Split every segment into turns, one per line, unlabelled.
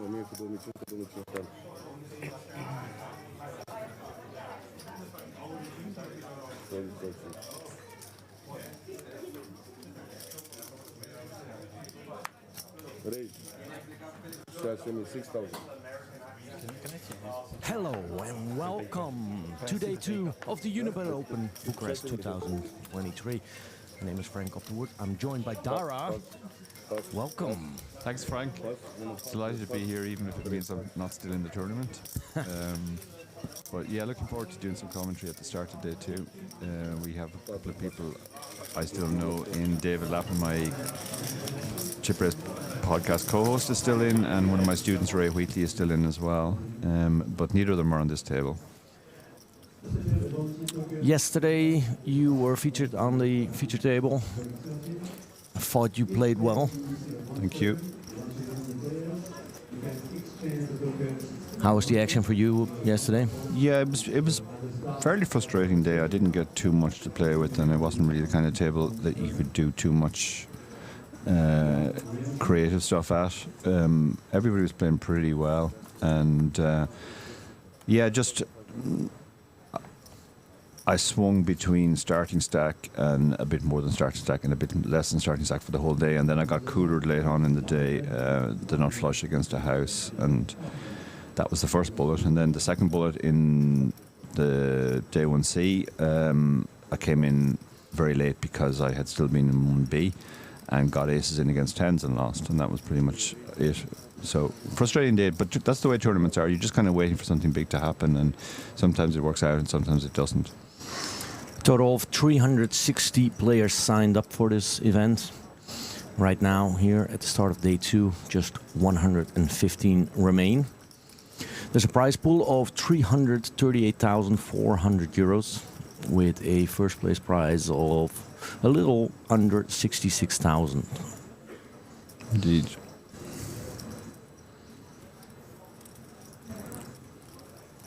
1000 cu 2500, 2500. Raise 6000, 6000.
Hello and welcome to day 2 of the Unibet Open Bucharest 2023. My name is Frank Opperwood. I'm joined by Dara. Welcome.
Thanks, Frank. Delighted to be here, even if it means I'm not still in the tournament. But yeah, looking forward to doing some commentary at the start of day 2. We have a couple of people I still know in. David Lappin, my Chip Race podcast co-host, is still in, and one of my students, Ray Wheatley, is still in as well. But neither of them are on this table.
Yesterday you were featured on the feature table. I thought you played well.
Thank you.
How was the action for you yesterday?
Yeah, it was fairly frustrating day. I didn't get too much to play with, and it wasn't really the kind of table that you could do too much creative stuff at. Everybody was playing pretty well, and I swung between starting stack and a bit more than starting stack and a bit less than starting stack for the whole day, and then I got coolered late on in the day, the nut flush against a house, and that was the first bullet. And then the second bullet in the day 1C, I came in very late because I had still been in 1B and got aces in against 10s and lost, and that was pretty much it. So frustrating day, but that's the way tournaments are. You're just kind of waiting for something big to happen, and sometimes it works out and sometimes it doesn't.
Total of 360 players signed up for this event. Right now, here at the start of day 2, just 115 remain. There's a prize pool of 338,400 euros with a first place prize of a little under 66,000.
Indeed.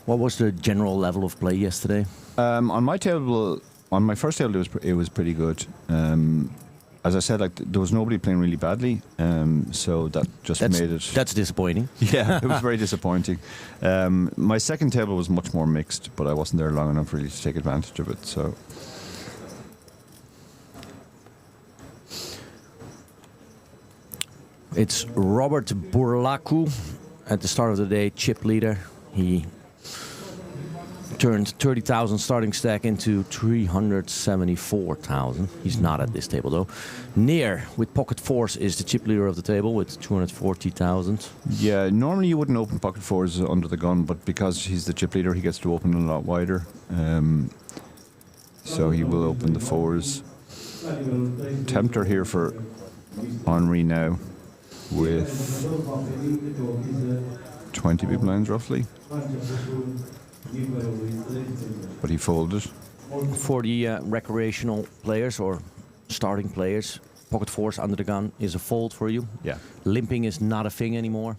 What was the general level of play yesterday?
On my first table, it was pretty good. As I said, there was nobody playing really badly, so that just made it.
That's disappointing.
Yeah, it was very disappointing. My second table was much more mixed, but I wasn't there long enough really to take advantage of it. So.
It's Robert Burlaku at the start of the day, chip leader. He turned 30,000 starting stack into 374,000. He's not at this table though. Near with pocket fours is the chip leader of the table with 240,000.
Yeah, normally you wouldn't open pocket fours under the gun, but because he's the chip leader, he gets to open a lot wider. So he will open the fours. Tempter here for Henri now with 20 big blinds roughly. But he folded.
For the recreational players or starting players, pocket fours under the gun is a fold for you.
Yeah.
Limping is not a thing anymore.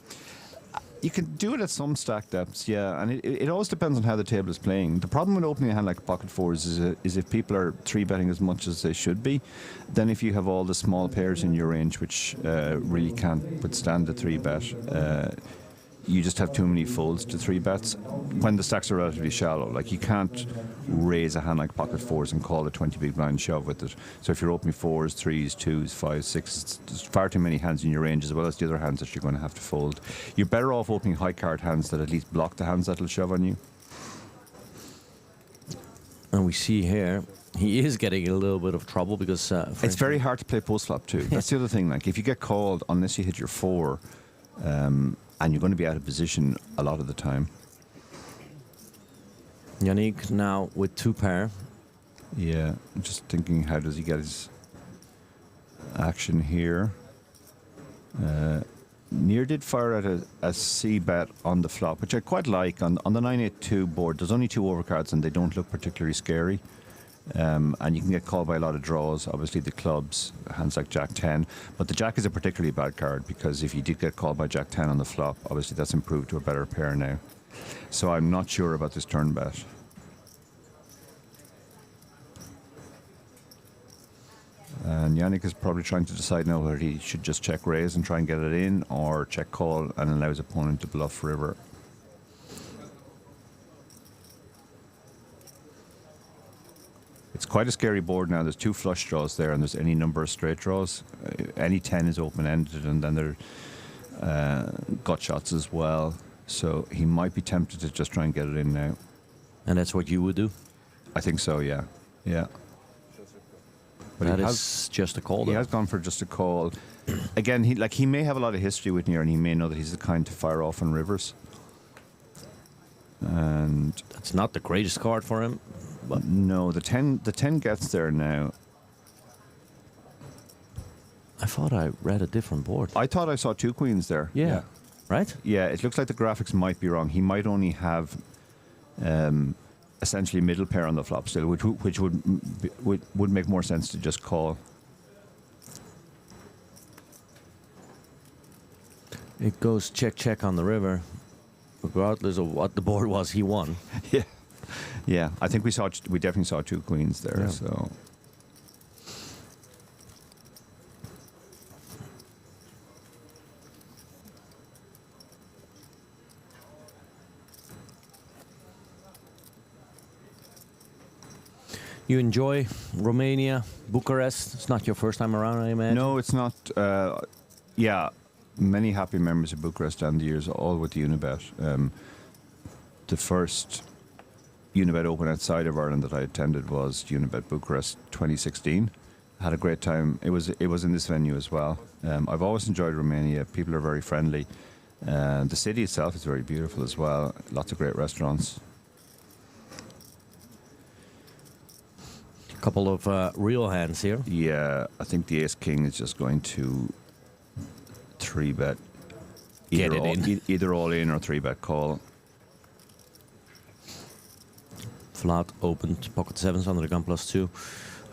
You can do it at some stack depths, yeah, and it always depends on how the table is playing. The problem with opening a hand like pocket fours is if people are 3-betting as much as they should be, then if you have all the small pairs in your range which really can't withstand the 3-bet, you just have too many folds to 3-bets when the stacks are relatively shallow. Like, you can't raise a hand like pocket fours and call a 20 big blind shove with it. So if you're opening 4s, 3s, 2s, 5s, 6s, there's far too many hands in your range, as well as the other hands that you're going to have to fold. You're better off opening high card hands that at least block the hands that'll shove on you.
And we see here he is getting a little bit of trouble because
it's very hard to play post flop too. That's the other thing. Like, if you get called unless you hit your 4, and you're going to be out of position a lot of the time.
Yannick now with 2 pair.
Yeah, I'm just thinking, how does he get his action here? Near did fire at a C-bet on the flop, which I quite like. On the 9-8-2 board, there's only 2 overcards and they don't look particularly scary. And you can get called by a lot of draws, obviously the clubs, hands like Jack 10, but the Jack is a particularly bad card because if you did get called by Jack 10 on the flop, obviously that's improved to a better pair now. So I'm not sure about this turn bet. And Yannick is probably trying to decide now whether he should just check raise and try and get it in, or check call and allow his opponent to bluff river. It's quite a scary board now. There's 2 flush draws there, and there's any number of straight draws. Any 10 is open-ended, and then there are gut shots as well. So he might be tempted to just try and get it in now.
And that's what you would do?
I think so, yeah. Yeah. But
That is just a call.
He
though.
has gone for just a call. Again, he may have a lot of history with Near, and he may know that he's the kind to fire off on rivers. And
That's not the greatest card for him. But
no, the 10 gets there now.
I thought I read a different board.
I thought I saw 2 queens there.
Yeah. Right?
Yeah, it looks like the graphics might be wrong. He might only have essentially middle pair on the flop still, which would make more sense to just call.
It goes check on the river. Regardless of what the board was, he won.
Yeah, yeah. I think we definitely saw 2 queens there.
Yeah.
So
You enjoy Romania, Bucharest? It's not your first time around, I imagine?
no, it's not. Yeah, many happy memories of Bucharest down the years, all with Unibet. The first Unibet Open outside of Ireland that I attended was Unibet Bucharest 2016. Had a great time. It was in this venue as well. I've always enjoyed Romania. People are very friendly. The city itself is very beautiful as well. Lots of great restaurants.
Couple of real hands here.
Yeah, I think the Ace King is just going to 3-bet.
Get it in.
Either all in or 3-bet call.
Flat opened, pocket sevens under the gun +2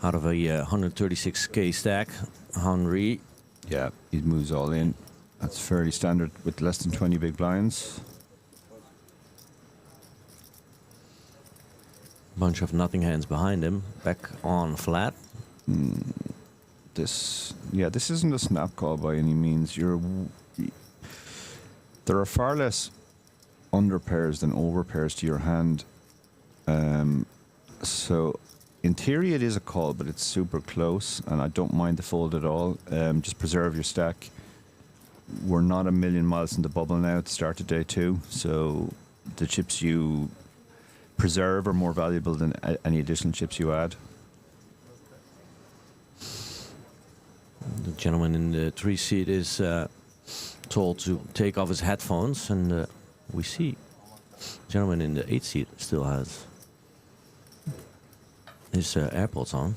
out of a 136k stack. Henry.
Yeah, he moves all in. That's fairly standard with less than 20 big blinds.
Bunch of nothing hands behind him. Back on flat.
This isn't a snap call by any means. There are far less under pairs than over pairs to your hand. So in theory it is a call, but it's super close, and I don't mind the fold at all. Just preserve your stack. We're not a million miles in the bubble now at the start of day 2, so the chips you preserve are more valuable than any additional chips you add.
The gentleman in the 3 seat is told to take off his headphones, and we see the gentleman in the 8 seat still has his AirPods on.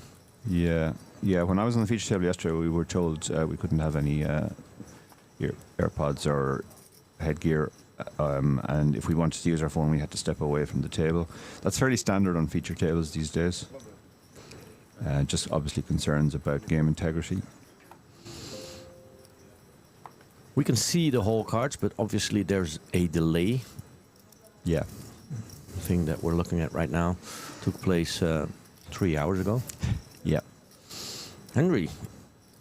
Yeah. When I was on the feature table yesterday, we were told we couldn't have any AirPods or headgear, and if we wanted to use our phone, we had to step away from the table. That's fairly standard on feature tables these days. Just obviously concerns about game integrity.
We can see the whole cards, but obviously there's a delay.
Yeah.
The thing that we're looking at right now took place 3 hours ago.
Yeah.
Henry,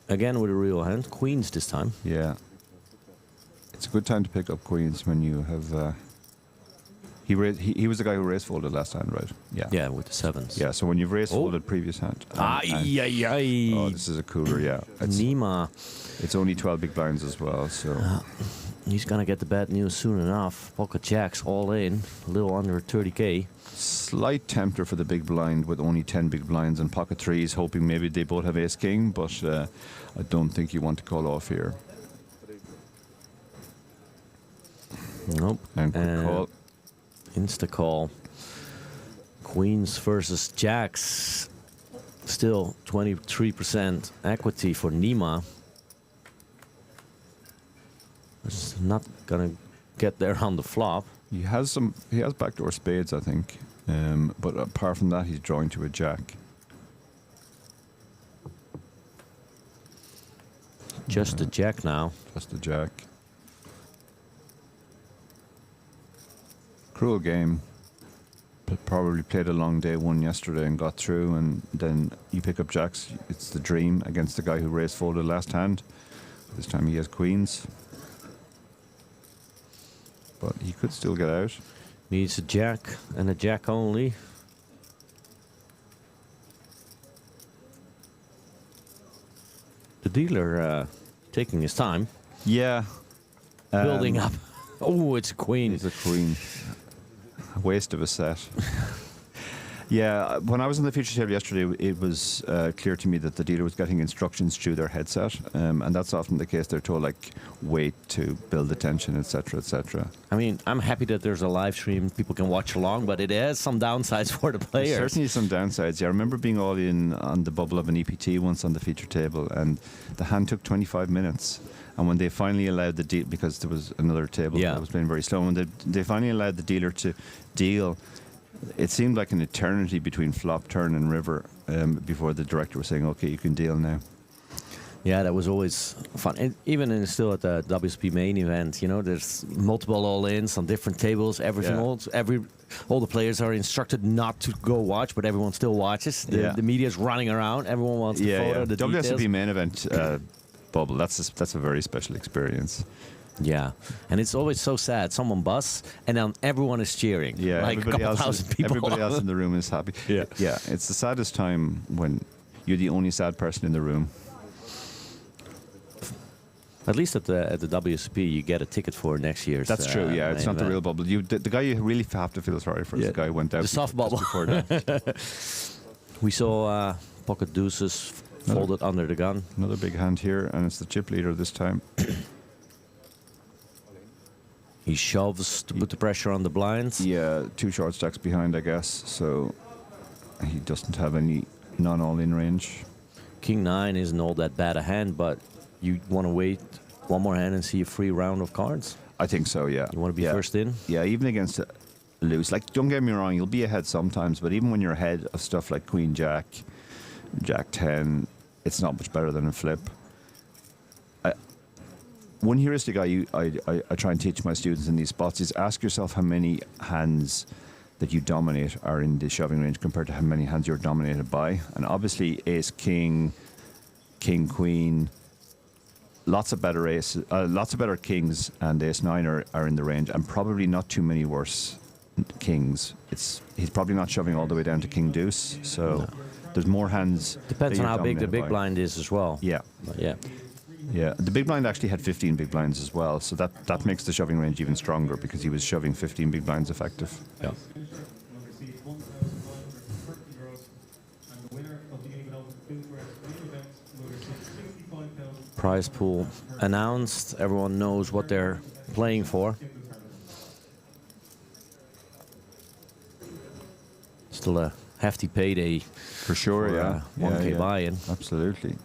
again with a real hand. Queens this time.
Yeah. It's a good time to pick up queens when you have... He was the guy who raise folded last hand, right? Yeah.
Yeah, with the sevens.
Yeah, so when you've raise folded previous hand... Oh, this is a cooler, yeah.
Nima.
It's only 12 big blinds as well, so...
He's going to get the bad news soon enough. Pocket jacks all in, a little under 30k.
Slight tempter for the big blind with only 10 big blinds and pocket threes, hoping maybe they both have ace king, but I don't think you want to call off here.
Nope.
And quick call.
Insta call. Queens versus jacks. Still 23% equity for Nima. It's not gonna get there on the flop.
He has backdoor spades, I think. But apart from that, he's drawing to a jack.
Just a jack now.
Just a jack. probably played a long day one yesterday and got through, and then you pick up jacks. It's the dream against the guy who raised folded last hand. This time he has queens, but he could still get out.
Needs a jack and a jack only. The dealer taking his time,
Yeah,
building up. Oh, it's a queen.
It's a queen. A waste of a set. Yeah, when I was on the feature table yesterday, it was clear to me that the dealer was getting instructions through their headset, and that's often the case. They're told, like, wait to build attention, etc., etc.
I mean, I'm happy that there's a live stream. People can watch along, but it has some downsides for the players.
There's certainly some downsides. Yeah, I remember being all in on the bubble of an EPT once on the feature table, and the hand took 25 minutes. And when they finally allowed the deal, because there was another table that was playing very slow, when they finally allowed the dealer to deal, it seemed like an eternity between flop, turn, and river before the director was saying, "Okay, you can deal now."
Yeah, that was always fun. And even still at the WSP main event, you know, there's multiple all-ins on different tables. All the players are instructed not to go watch, but everyone still watches. The media's running around. Everyone wants to photo the
WSP
details.
main event bubble. That's a very special experience.
Yeah, and it's always so sad. Someone busts, and then everyone is cheering.
Yeah,
like a couple thousand people.
Everybody else in the room is happy.
Yeah.
Yeah, it's the saddest time when you're the only sad person in the room.
At least at the WSP, you get a ticket for next year's.
That's true. Yeah, it's not the
event.
real bubble. The guy you really have to feel sorry for is the guy who went out.
The soft bubble.
Before that.
We saw pocket deuces folded under the gun.
Another big hand here, and it's the chip leader this time.
He shoves to put the pressure on the blinds.
Yeah, 2 short stacks behind, I guess. So he doesn't have any non-all-in range.
King 9 isn't all that bad a hand, but you want to wait one more hand and see a free round of cards.
I think so. Yeah.
You want to be first in.
Yeah, even against loose. Like, don't get me wrong, you'll be ahead sometimes, but even when you're ahead of stuff like Queen Jack, Jack 10, it's not much better than a flip. One heuristic I try and teach my students in these spots is ask yourself how many hands that you dominate are in the shoving range compared to how many hands you're dominated by. And obviously ace, king, king, queen, lots of better kings and ace 9 are in the range, and probably not too many worse kings. He's probably not shoving all the way down to king deuce, so there's more hands.
Depends on how big the big
by.
blind is as well.
Yeah.
But yeah.
Yeah, the big blind actually had 15 big blinds as well, so that makes the shoving range even stronger because he was shoving 15 big blinds effective.
Yeah. Prize pool announced. Everyone knows what they're playing for. Still a hefty payday
For sure, yeah.
1K buy-in.
Absolutely.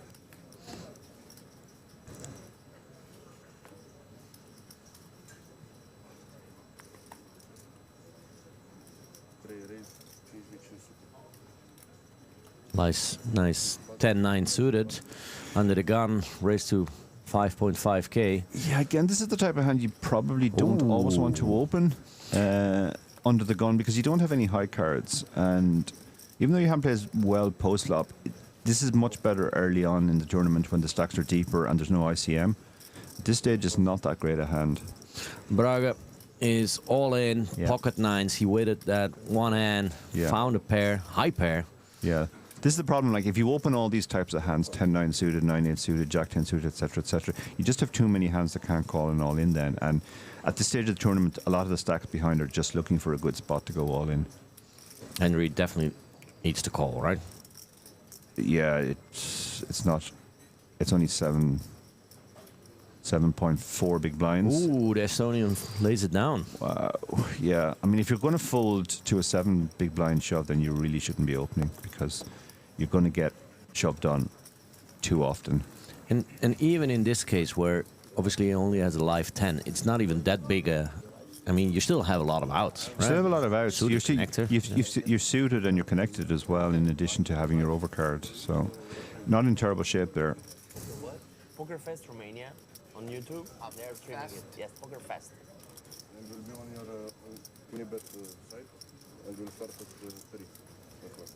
Nice 10-9 suited. Under the gun, raised to 5.5K.
Yeah, again, this is the type of hand you probably don't always want to open under the gun because you don't have any high cards. And even though your hand plays well post-flop, this is much better early on in the tournament when the stacks are deeper and there's no ICM. At this stage, it's not that great a hand.
Braga is all in, pocket nines. He waited that one hand, found a pair, high pair.
Yeah. This is the problem. Like, if you open all these types of hands, 10-9 suited, 9-8 suited, Jack-10 suited, etc., you just have too many hands that can't call an all-in then. And at this stage of the tournament, a lot of the stacks behind are just looking for a good spot to go all-in.
Henry definitely needs to call, right?
Yeah, it's not. It's only 7.4 big blinds.
Ooh, the Estonian lays it down.
Wow. Yeah. I mean, if you're going to fold to a 7 big blind shove, then you really shouldn't be opening because you're going to get shoved on too often.
And even in this case, where obviously he only has a live 10, it's not even that big a. I mean, you still have a lot of outs, right?
You still have a lot of outs.
Suited
You're suited and you're connected as well, in addition to having your overcard. So, not in terrible shape there.
What? Poker Fest Romania on YouTube. They're streaming it. Yes, Poker Fest.
And will be on your Unibet site? and we'll start at 3 o'clock.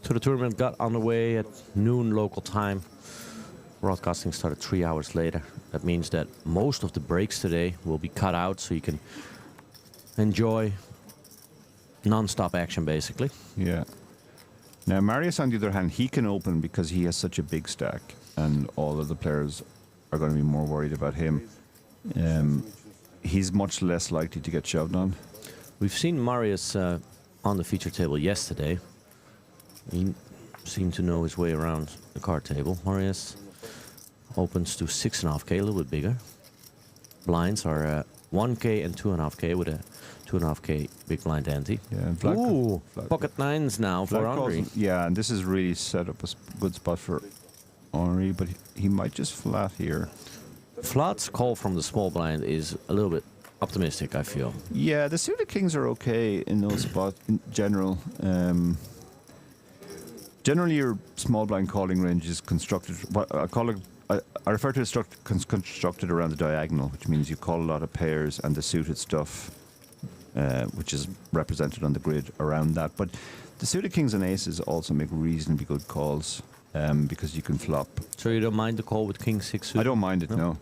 So the tournament got underway at noon local time. Broadcasting started 3 hours later. That means that most of the breaks today will be cut out so you can enjoy non-stop action, basically.
Yeah. Now, Marius, on the other hand, he can open because he has such a big stack, and all of the players are going to be more worried about him. He's much less likely to get shoved on.
We've seen Marius on the feature table yesterday. He seemed to know his way around the card table. Marius opens to 6.5k, a little bit bigger. Blinds are 1k and 2.5k with a 2.5k big blind ante.
Yeah,
Ooh, pocket nines now for Henri.
Yeah, and this is really set up a good spot for Henri, but he might just flat here.
Flat's call from the small blind is a little bit optimistic, I feel.
Yeah, the suited kings are okay in those spots in general. Generally, your small blind calling range is constructed. What I refer to as constructed around the diagonal, which means you call a lot of pairs and the suited stuff, which is represented on the grid around that. But the suited kings and aces also make reasonably good calls because you can flop.
So you don't mind the call with king six suited?
I don't mind it. No.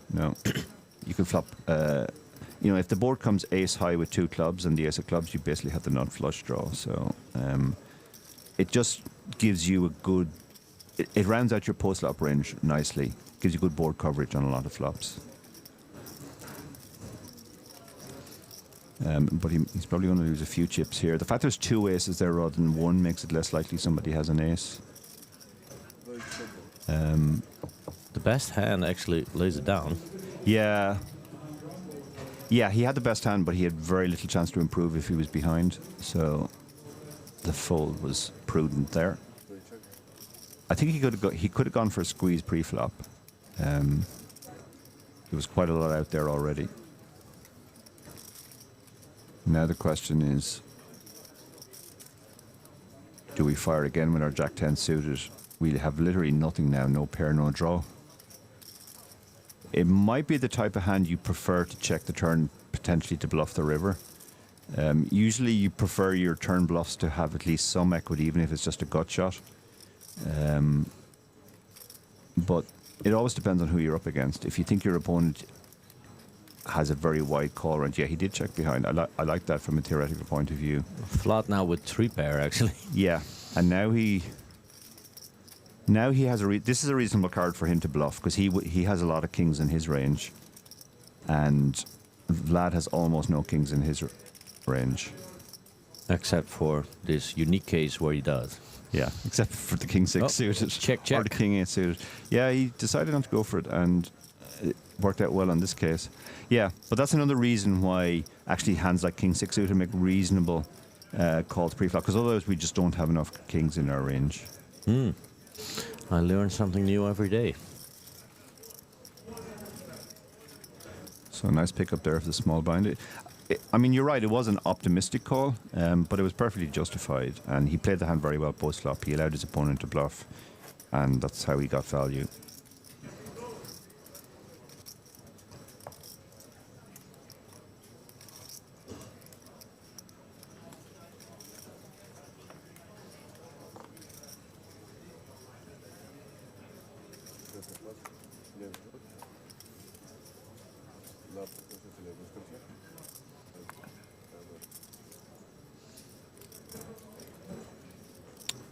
You can flop. If the board comes ace high with 2 clubs and the ace of clubs, you basically have the nut flush draw. So it just gives you a good. It rounds out your post flop range nicely. Gives you good board coverage on a lot of flops. But he's probably going to lose a few chips here. The fact there's 2 aces there rather than 1 makes it less likely somebody has an ace.
The best hand actually lays it down.
Yeah. Yeah, he had the best hand, but he had very little chance to improve if he was behind. So the fold was prudent there. I think he could have gone for a squeeze pre-flop. There was quite a lot out there already. Now the question is, do we fire again with our Jack-10 suited? We have literally nothing now, no pair, no draw. It might be the type of hand you prefer to check the turn, potentially to bluff the river. Usually you prefer your turn bluffs to have at least some equity, even if it's just a gut shot. But it always depends on who you're up against. If you think your opponent has a very wide call range, yeah, he did check behind. I like that from a theoretical point of view.
Flat now with 3 pair, actually.
Yeah, and now he has this is a reasonable card for him to bluff because he has a lot of kings in his range, and Vlad has almost no kings in his range,
Except for this unique case where he does.
Yeah, except for the king 6 suited.
Check.
Or the king 8 suited. Yeah, he decided not to go for it, and it worked out well on this case. Yeah, but that's another reason why actually hands like king 6 suited make reasonable calls pre-flop, because otherwise we just don't have enough kings in our range.
I learn something new every day.
So a nice pickup there for the small blind. I mean, you're right, it was an optimistic call, but it was perfectly justified. And he played the hand very well post-flop. He allowed his opponent to bluff, and that's how he got value.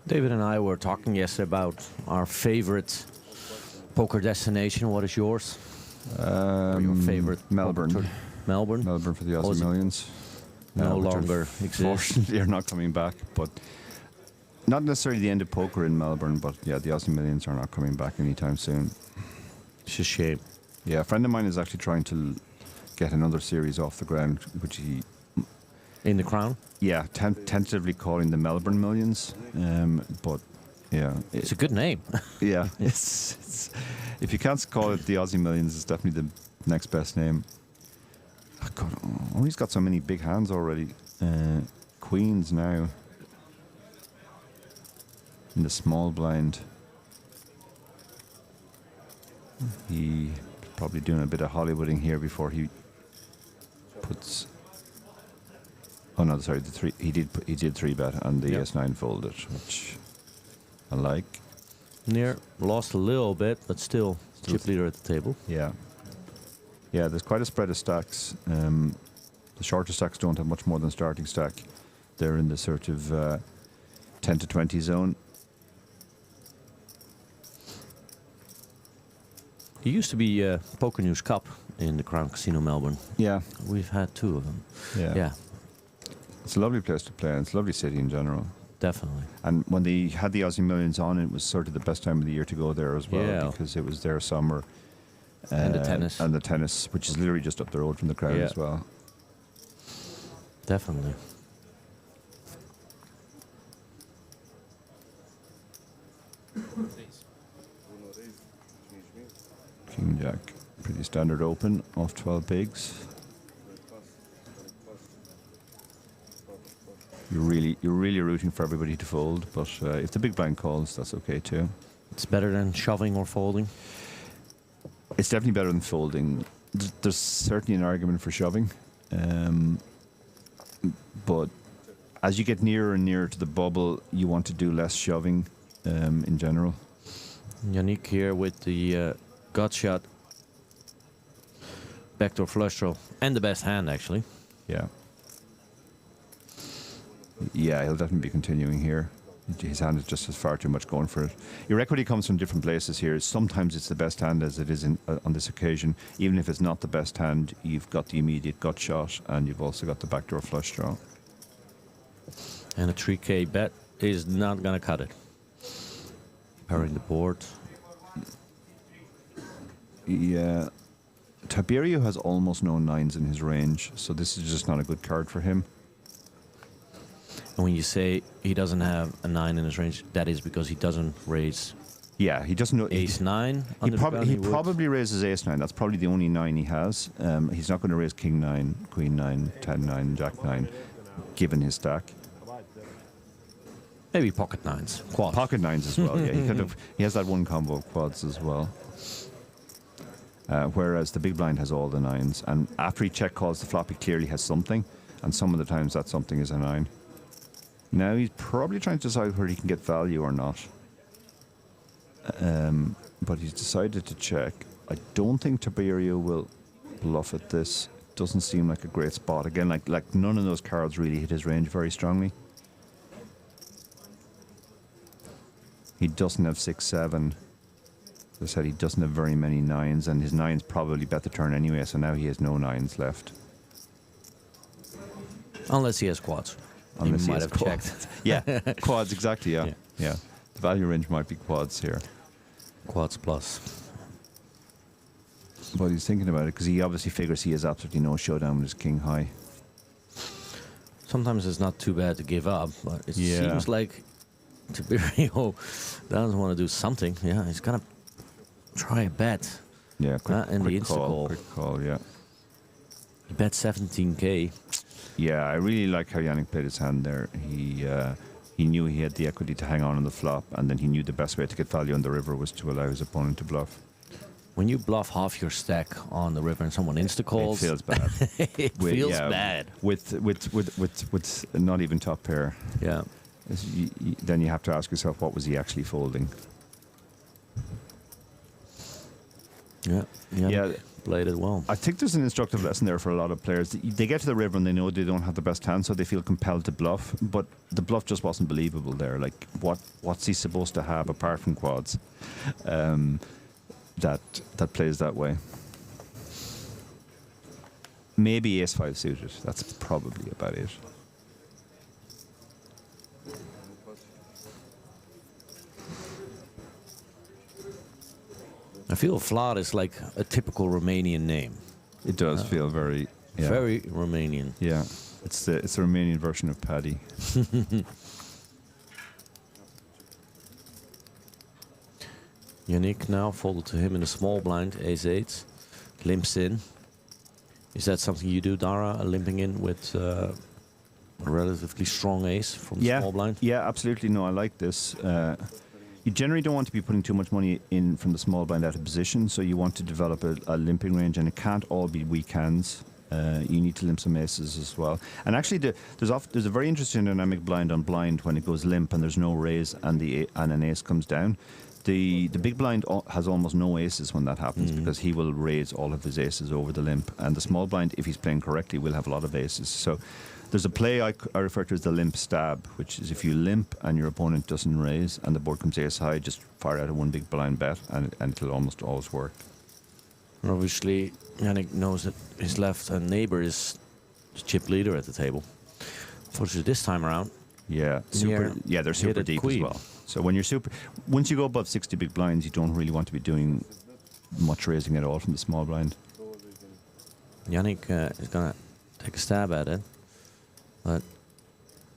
David and I were talking yesterday about our favorite poker destination. What is yours? Or your favorite?
Melbourne.
Melbourne?
Melbourne for the Aussie Millions.
No
which
longer exists.
Unfortunately, are not coming back, but not necessarily the end of poker in Melbourne, but yeah, the Aussie Millions are not coming back anytime soon.
It's a shame.
Yeah, a friend of mine is actually trying to get another series off the ground, which he...
In the Crown?
Yeah, tentatively calling the Melbourne Millions, but yeah.
It's a good name.
Yeah, it's if you can't call it the Aussie Millions, it's definitely the next best name. Oh God, he's got so many big hands already. Queens now. In the small blind. He probably doing a bit of Hollywooding here before he puts. Oh no, sorry. The three he did 3-bet and the
Yeah.
S9 folded, which I like.
Near lost a little bit, but still chip leader at the table.
Yeah. Yeah, there's quite a spread of stacks. The shorter stacks don't have much more than starting stack. They're in the sort of 10 to 20 zone.
He used to be Poker News Cup in the Crown Casino Melbourne.
Yeah.
We've had 2 of them.
Yeah. It's a lovely place to play, and it's a lovely city in general.
Definitely.
And when they had the Aussie Millions on, it was sort of the best time of the year to go there as well,
Yeah.
because it was their summer.
And the tennis.
And the tennis, which is literally just up the road from the crowd
Yeah.
as well.
Definitely.
King Jack, pretty standard open, off 12 bigs. You're really rooting for everybody to fold, but if the big blind calls, that's okay too.
It's better than shoving or folding.
It's definitely better than folding. There's certainly an argument for shoving, but as you get nearer and nearer to the bubble, you want to do less shoving in general.
Yannick here with the gut shot, backdoor flush draw, and the best hand actually.
Yeah. Yeah, he'll definitely be continuing here. His hand is just has far too much going for it. Your equity comes from different places here. Sometimes it's the best hand, as it is on this occasion. Even if it's not the best hand, you've got the immediate gut shot, and you've also got the backdoor flush draw.
And a 3K bet is not gonna cut it. Pairing the board.
Yeah. Tiberio has almost no 9s in his range, so this is just not a good card for him.
And when you say he doesn't have a 9 in his range, that is because he doesn't raise
Yeah, he doesn't know.
ace 9.
He
would.
probably raises ace 9. That's probably the only 9 he has. He's not going to raise king 9, queen 9, 10 9, jack 9, given his stack.
Maybe pocket 9s, quad.
Pocket 9s as well. Yeah, he has that one combo of quads as well. Whereas the big blind has all the 9s, and after he check calls the flop, he clearly has something, and some of the times that something is a 9. Now he's probably trying to decide whether he can get value or not. But he's decided to check. I don't think Tiberio will bluff at this. Doesn't seem like a great spot. Again, like none of those cards really hit his range very strongly. He doesn't have 6, 7. As I said, he doesn't have very many 9s, and his 9s probably bet the turn anyway, so now he has no 9s left.
Unless he has quads.
Unless
he
he
might
has
have
quads.
checked.
Yeah, quads, exactly, yeah.
Yeah.
Yeah. The value range might be quads here.
Quads plus.
But he's thinking about it because he obviously figures he has absolutely no showdown with his king high.
Sometimes it's not too bad to give up, but it
Yeah.
seems like Tiberio doesn't want to do something. Yeah, he's gonna try a bet.
Yeah,
And the insta call.
Quick call, yeah.
He bet 17K.
Yeah, I really like how Yannick played his hand there. He knew he had the equity to hang on the flop, and then he knew the best way to get value on the river was to allow his opponent to bluff.
When you bluff half your stack on the river and someone insta calls,
It feels bad.
it feels bad.
With not even top pair.
Yeah.
Then you have to ask yourself, what was he actually folding?
Yeah.
Yeah.
Played it well.
I think there's an instructive lesson there for a lot of players. They get to the river and they know they don't have the best hand, so they feel compelled to bluff. But the bluff just wasn't believable there. Like, what's he supposed to have apart from quads that plays that way? Maybe ace-5 suited. That's probably about it.
I feel Vlad is like a typical Romanian name.
It does feel very... Yeah.
Very Romanian.
Yeah. It's the Romanian version of Paddy.
Yannick now folded to him in a small blind, ace-8. Limps in. Is that something you do, Dara, limping in with a relatively strong ace from the small blind?
Yeah, absolutely. No, I like this. You generally don't want to be putting too much money in from the small blind out of position, so you want to develop a limping range, and it can't all be weak hands. You need to limp some aces as well. And actually, there's a very interesting dynamic blind on blind when it goes limp and there's no raise and an ace comes down. The big blind has almost no aces when that happens because he will raise all of his aces over the limp. And the small blind, if he's playing correctly, will have a lot of aces. So there's a play I refer to as the limp stab, which is if you limp and your opponent doesn't raise and the board comes ace high, just fire out a one big blind bet and it'll almost always work.
Obviously, Yannick knows that his left neighbor is the chip leader at the table. Unfortunately, this time around,
they're super deep as well. So once you go above 60 big blinds, you don't really want to be doing much raising at all from the small blind.
Yannick is going to take a stab at it, but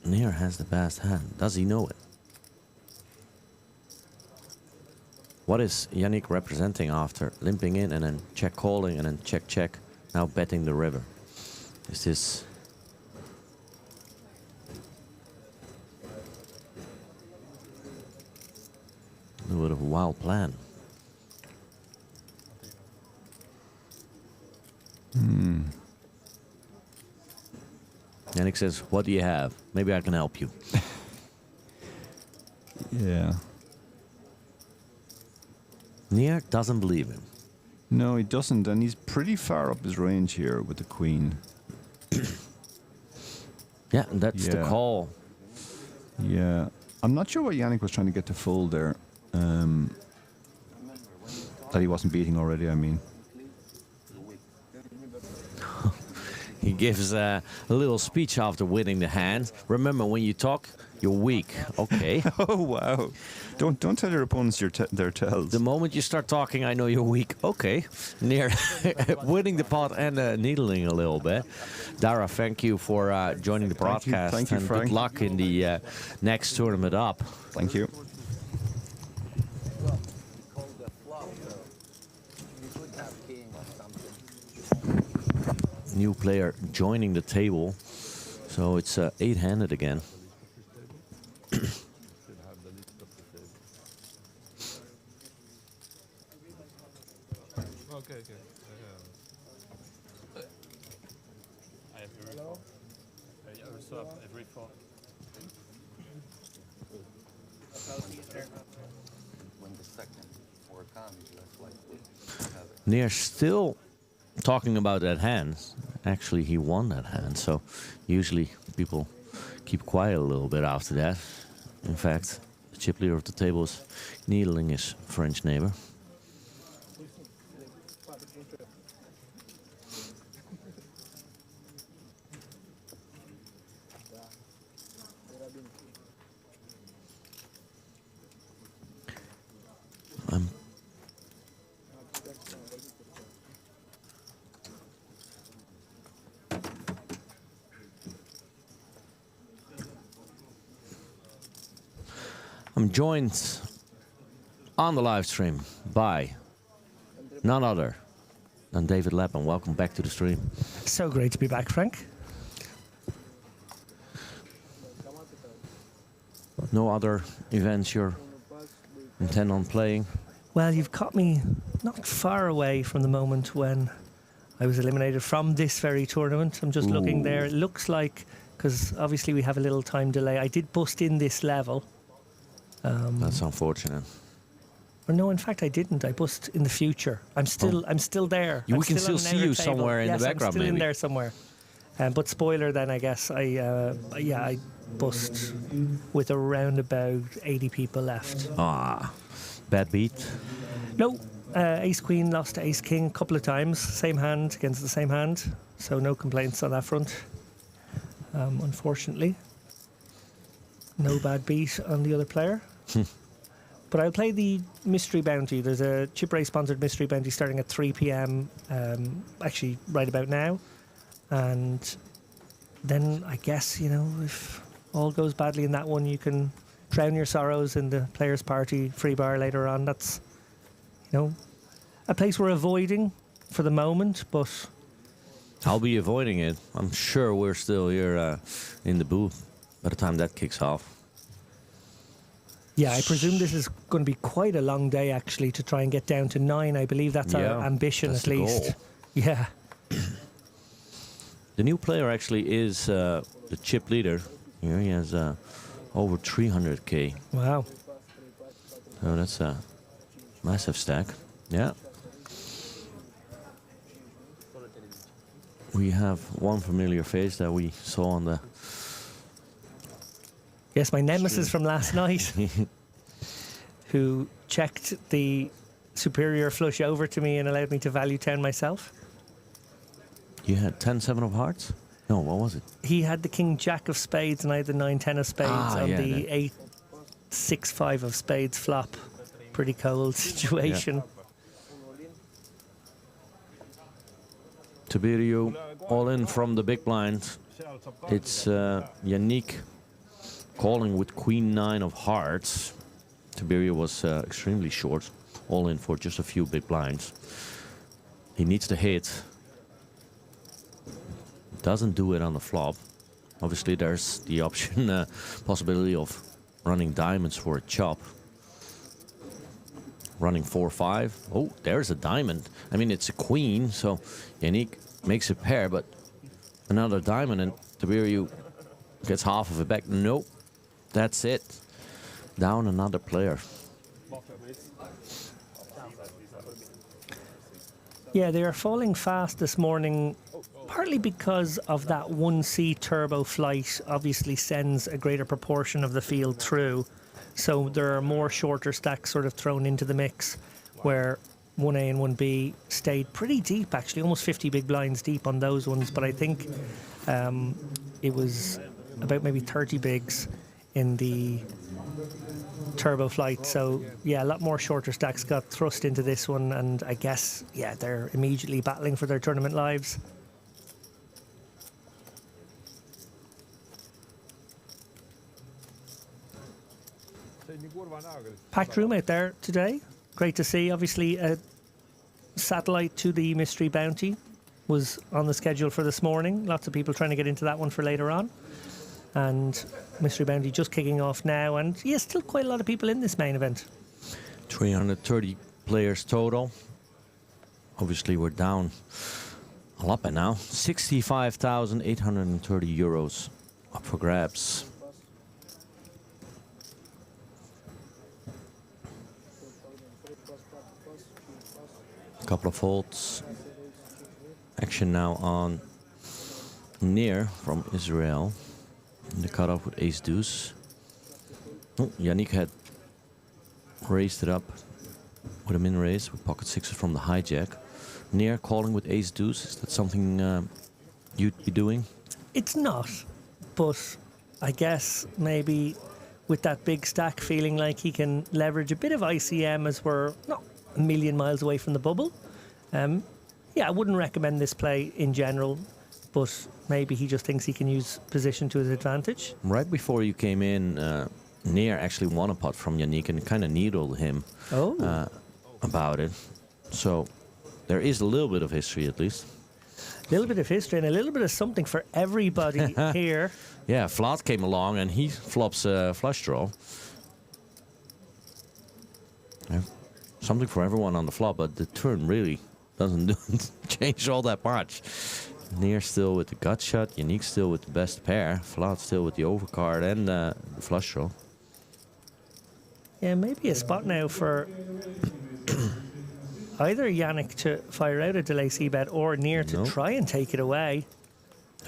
Near has the best hand. Does he know it? What is Yannick representing after limping in and then check calling and then check check, now betting the river? Is this a little bit of a wild plan? Yannick says, what do you have? Maybe I can help you.
Yeah.
Near doesn't believe him.
No, he doesn't, and he's pretty far up his range here with the queen.
Yeah, and that's the call.
Yeah. I'm not sure what Yannick was trying to get to fold there. That he wasn't beating already, I mean.
He gives a little speech after winning the hand. Remember, when you talk, you're weak. Okay.
Oh, wow. Don't tell your opponents their tells.
The moment you start talking, I know you're weak. Okay. Near winning the pot and needling a little bit. Dara, thank you for joining the broadcast.
Thank you,
and
Frank.
good luck in the next tournament up.
Thank you.
New player joining the table. So it's 8-handed again.
Okay. I have to recall. Every fall.
When the second four comes, less likely to have it.
Near still talking about that hand. Actually, he won that hand. So usually people keep quiet a little bit after that. In fact, the chip leader of the table is needling his French neighbor. I'm joined on the live stream by none other than David Lappin. Welcome back to the stream.
So great to be back, Frank.
No other events you're intent on playing?
Well, you've caught me not far away from the moment when I was eliminated from this very tournament. I'm just looking there. It looks like, because obviously we have a little time delay, I did bust in this level.
That's unfortunate.
Or no, in fact, I didn't. I bust in the future. I'm still there.
We can still see you somewhere in the background,
I'm still
maybe.
in there somewhere. But spoiler, then I guess I bust with around about 80 people left.
Bad beat.
No, Ace Queen lost to Ace King a couple of times. Same hand against the same hand. So no complaints on that front. Unfortunately. No bad beat on the other player. But I'll play the Mystery Bounty. There's a Chip Ray sponsored Mystery Bounty starting at 3 p.m. Actually, right about now. And then I guess, if all goes badly in that one, you can drown your sorrows in the Players Party free bar later on. That's, a place we're avoiding for the moment, but
I'll be avoiding it. I'm sure we're still here in the booth by the time that kicks off.
yeah, I presume this is going to be quite a long day, actually, to try and get down to 9. I believe that's our ambition,
that's
at least.
the goal.
Yeah.
The new player actually is the chip leader. Here he has over 300k.
Wow.
So that's a massive stack. Yeah. We have one familiar face that we saw on the...
Yes, my nemesis from last night, who checked the superior flush over to me and allowed me to value town myself.
You had 10-7 of hearts? No, what was it?
He had the king jack of spades and I had the 9-10 of spades on the 8-6-5 of spades flop. Pretty cold situation.
Tiberio all in from the big blind. It's Yannick calling with queen 9 of hearts. Tiberio was extremely short, all in for just a few big blinds. He needs to hit. Doesn't do it on the flop. Obviously there's the option, possibility of running diamonds for a chop. Running 4-5. Oh, there's a diamond. I mean, it's a queen, so Yannick makes a pair, but another diamond, and Tiberio gets half of it back. Nope, that's it. Down another player.
Yeah, they are falling fast this morning, partly because of that 1C turbo flight obviously sends a greater proportion of the field through. So there are more shorter stacks sort of thrown into the mix, where 1A and 1B stayed pretty deep, actually, almost 50 big blinds deep on those ones. But I think it was about maybe 30 bigs in the turbo flight. So yeah, a lot more shorter stacks got thrust into this one, and I guess, yeah, they're immediately battling for their tournament lives. Packed room out there today. Great to see. Obviously, a satellite to the Mystery Bounty was on the schedule for this morning. Lots of people trying to get into that one for later on. And Mystery Bounty just kicking off now. And yeah, still quite a lot of people in this main event.
330 players total. Obviously, we're down a lot by now. 65,830 euros up for grabs. Couple of folds. Action now on Near from Israel. In the cutoff with ace deuce. Oh, Yannick had raised it up with a min raise with pocket sixes from the hijack. Near calling with ace deuce. Is that something you'd be doing?
It's not, but I guess maybe with that big stack feeling like he can leverage a bit of ICM as we're not a million miles away from the bubble. Yeah, I wouldn't recommend this play in general, but maybe he just thinks he can use position to his advantage.
Right before you came in, Near actually won a pot from Yannick and kind of needled him about it. So there is a little bit of history at least.
A little bit of history and a little bit of something for everybody here.
Yeah, Vlad came along and he flops a flush draw. Yeah, something for everyone on the flop, but the turn really doesn't change all that much. Near still with the gut shot, Yannick still with the best pair, Vlad still with the overcard and the flush draw.
Yeah, maybe a spot now for either Yannick to fire out a delay c-bet or Near to try and take it away.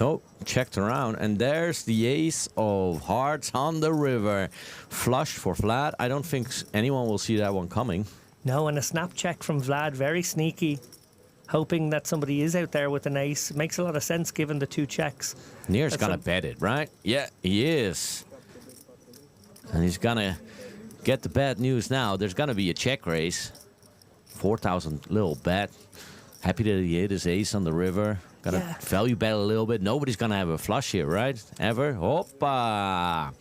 Oh, checked around, and there's the ace of hearts on the river. Flush for Vlad. I don't think anyone will see that one coming.
No, and a snap check from Vlad, very sneaky. Hoping that somebody is out there with an ace. It makes a lot of sense given the two checks.
Near's gonna bet it, right? Yeah, he is. And he's gonna get the bad news now. There's gonna be a check raise. 4,000 little bet. Happy that he hit his ace on the river. Gotta value bet a little bit. Nobody's gonna have a flush here, right? Ever? Hoppa!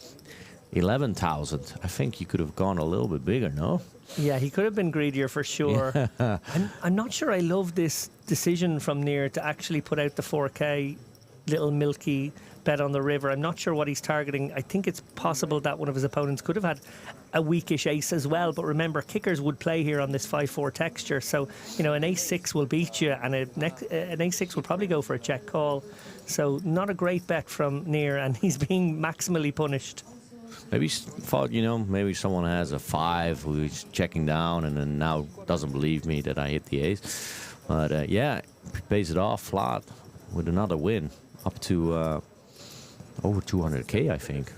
11,000. I think you could have gone a little bit bigger, no?
Yeah, he could have been greedier for sure. I'm not sure I love this decision from Near to actually put out the 4K little milky bet on the river. I'm not sure what he's targeting. I think it's possible that one of his opponents could have had a weakish ace as well. But remember, kickers would play here on this 5-4 texture. So, you know, an ace-6 will beat you, and an ace-6 will probably go for a check call. So not a great bet from Near, and he's being maximally punished.
Maybe he's thought, you know, maybe someone has a 5 who's checking down and then now doesn't believe me that I hit the ace. But yeah, he pays it off flat with another win up to over 200k, I think.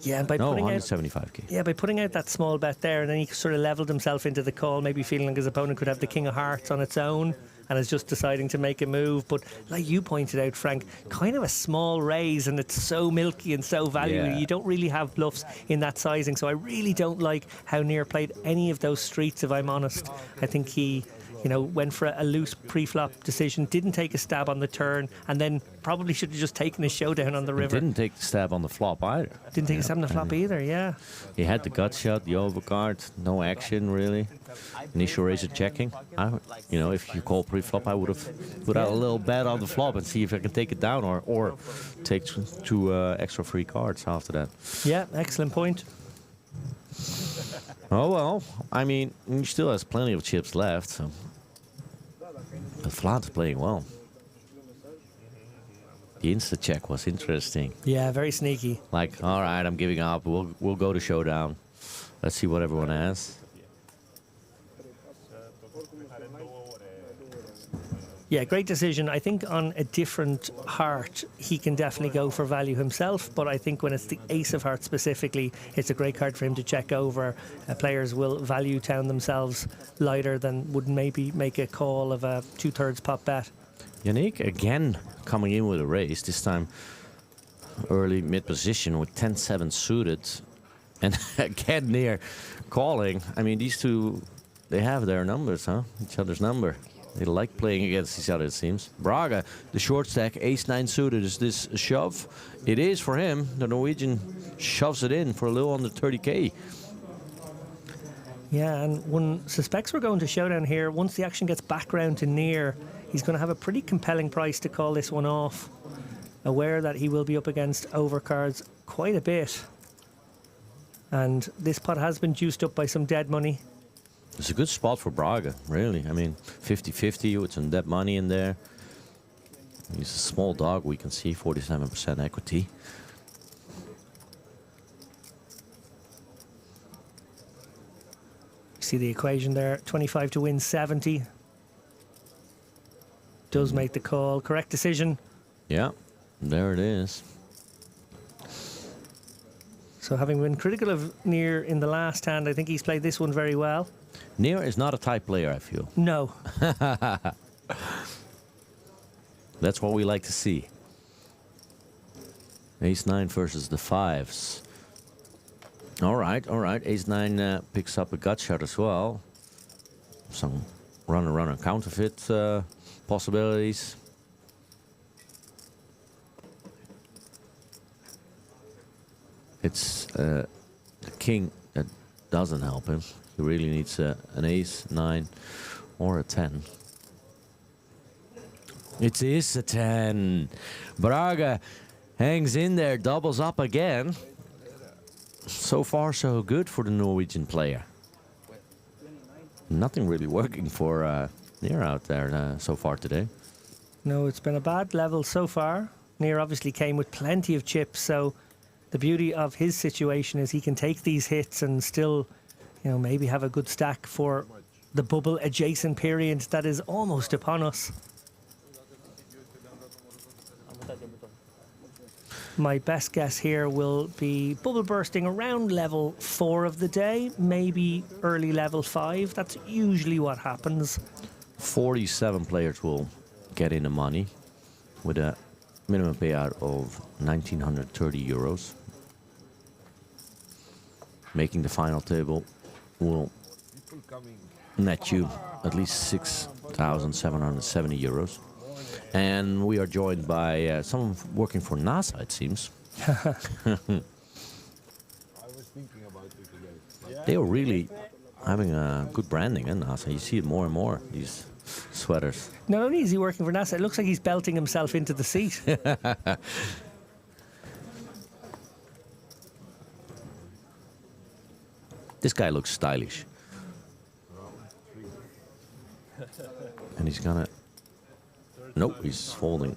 Yeah, and by
No,
putting out
175k.
Yeah, by putting out that small bet there, and then he sort of levelled himself into the call, maybe feeling like his opponent could have the king of hearts on its own, and is just deciding to make a move. But like you pointed out, Frank, kind of a small raise, and it's so milky and so valuable.
Yeah.
You don't really have bluffs in that sizing, so I really don't like how Near played any of those streets, if I'm honest. I think he, you know, went for a loose pre-flop decision, didn't take a stab on the turn, and then probably should have just taken a showdown on the river.
Didn't take the stab on the flop either.
Didn't take a stab on the flop either, yeah.
He had the gut shot, the overcard, no action really. Initial razor checking. You know, if you call pre-flop, I would have put out a little bet on the flop and see if I can take it down, or take two extra free cards after that.
Yeah, excellent point.
Oh well, I mean, he still has plenty of chips left, so the flat's playing well. The insta check was interesting.
Yeah, very sneaky.
Like, all right, I'm giving up. We'll go to showdown. Let's see what everyone has.
Yeah, great decision. I think on a different heart, he can definitely go for value himself. But I think when it's the ace of hearts specifically, it's a great card for him to check over. Players will value town themselves lighter than would maybe make a call of a 2/3 pot bet.
Yannick again coming in with a raise, this time early mid position with 10-7 suited. And again Near calling. I mean, these two, they have their numbers, huh? Each other's number. They like playing against each other, it seems. Braga, the short stack, ace-9 suited. Is this a shove? It is for him. The Norwegian shoves it in for a little under 30k.
Yeah, and one suspects we're going to showdown here. Once the action gets back round to Near, he's going to have a pretty compelling price to call this one off. Aware that he will be up against overcards quite a bit. And this pot has been juiced up by some dead money.
It's a good spot for Braga, really. I mean, 50-50 with some dead money in there. He's a small dog, we can see, 47% equity.
See the equation there, 25 to win 70. Does make the call. Correct decision.
Yeah, there it is.
So having been critical of Near in the last hand, I think he's played this one very well.
Near is not a type player, I feel.
No.
That's what we like to see. Ace-9 versus the 5s. All right. Ace-9 picks up a gut shot as well. Some runner counterfeit possibilities. It's the king that doesn't help him. He really needs an ace-9 or a 10. It is a 10. Braga hangs in there, doubles up again. So far, so good for the Norwegian player. Nothing really working for Near out there so far today.
No, it's been a bad level so far. Near obviously came with plenty of chips, so the beauty of his situation is he can take these hits and still, you know, maybe have a good stack for the bubble adjacent period that is almost upon us. My best guess here will be bubble bursting around level 4 of the day, maybe early level 5. That's usually what happens.
47 players will get in the money with a minimum payout of 1,930 euros. Making the final table will net you at least 6,770 euros. And we are joined by someone working for NASA, it seems.
I was thinking about it today.
They are really having a good branding in NASA. You see it more and more, these sweaters.
Not only is he working for NASA, it looks like he's belting himself into the seat.
This guy looks stylish. And he's gonna... Nope, he's folding.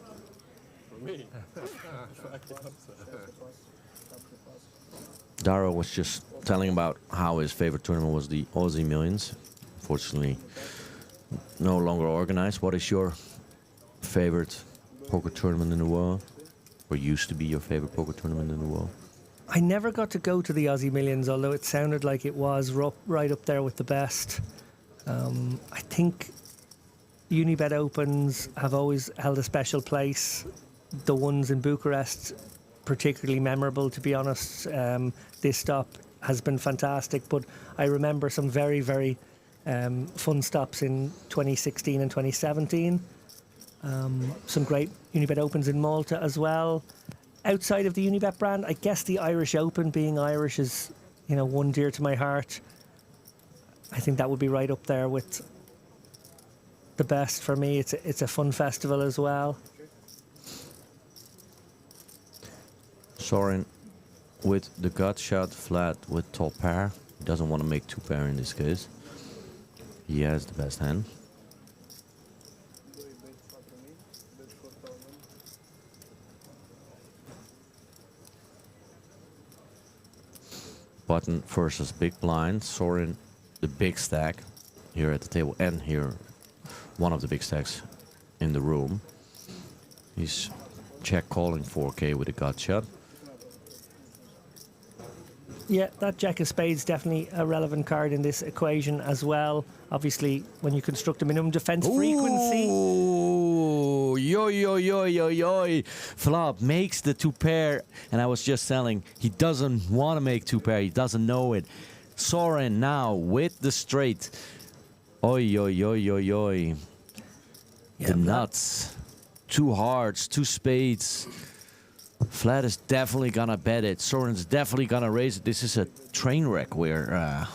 Dara was just telling about how his favorite tournament was the Aussie Millions. Unfortunately, no longer organized. What is your favorite poker tournament in the world? Or used to be your favorite poker tournament in the world?
I never got to go to the Aussie Millions, although it sounded like it was right up there with the best. I think Unibet Opens have always held a special place. The ones in Bucharest, particularly memorable, to be honest. This stop has been fantastic, but I remember some very, very fun stops in 2016 and 2017. Some great Unibet Opens in Malta as well. Outside of the Unibet brand, I guess the Irish Open, being Irish, is one dear to my heart. I think that would be right up there with the best for me. It's a fun festival as well.
Soren with the gut shot flat with top pair. He doesn't want to make two pair in this case. He has the best hand. Button versus big blind. Soren, the big stack here at the table, and here one of the big stacks in the room. He's check calling 4K with a gut shot.
Yeah, that Jack of Spades definitely a relevant card in this equation as well. Obviously, when you construct a minimum defense frequency.
Oh, yo, yo, yo, yo, yo. Flop makes the two pair, and I was just telling, he doesn't want to make two pair. He doesn't know it. Soren now with the straight. Oi, oi, oi, oi, oi.
Yeah,
the nuts. Two hearts, two spades. Flat is definitely gonna bet it. Soren's definitely gonna raise it. This is a train wreck we're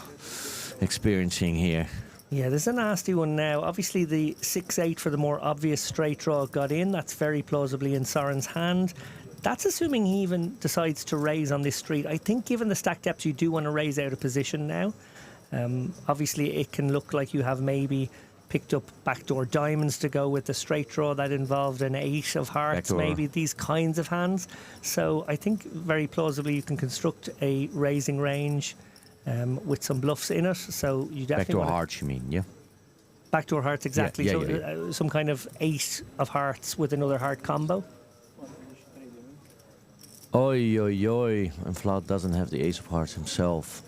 experiencing here.
Yeah, there's a nasty one now. Obviously, the 6-8 for the more obvious straight draw got in. That's very plausibly in Soren's hand. That's assuming he even decides to raise on this street. I think given the stack depth, you do want to raise out of position now. Obviously, it can look like you have maybe picked up backdoor diamonds to go with the straight draw that involved an 8 of hearts, backdoor. Maybe these kinds of hands. So I think very plausibly you can construct a raising range with some bluffs in it. So you definitely
backdoor hearts, you mean? Yeah.
Backdoor hearts, exactly.
Yeah,
so
yeah.
Some kind of 8 of hearts with another heart combo.
Oi, oi, oi. And Vlad doesn't have the ace of hearts himself.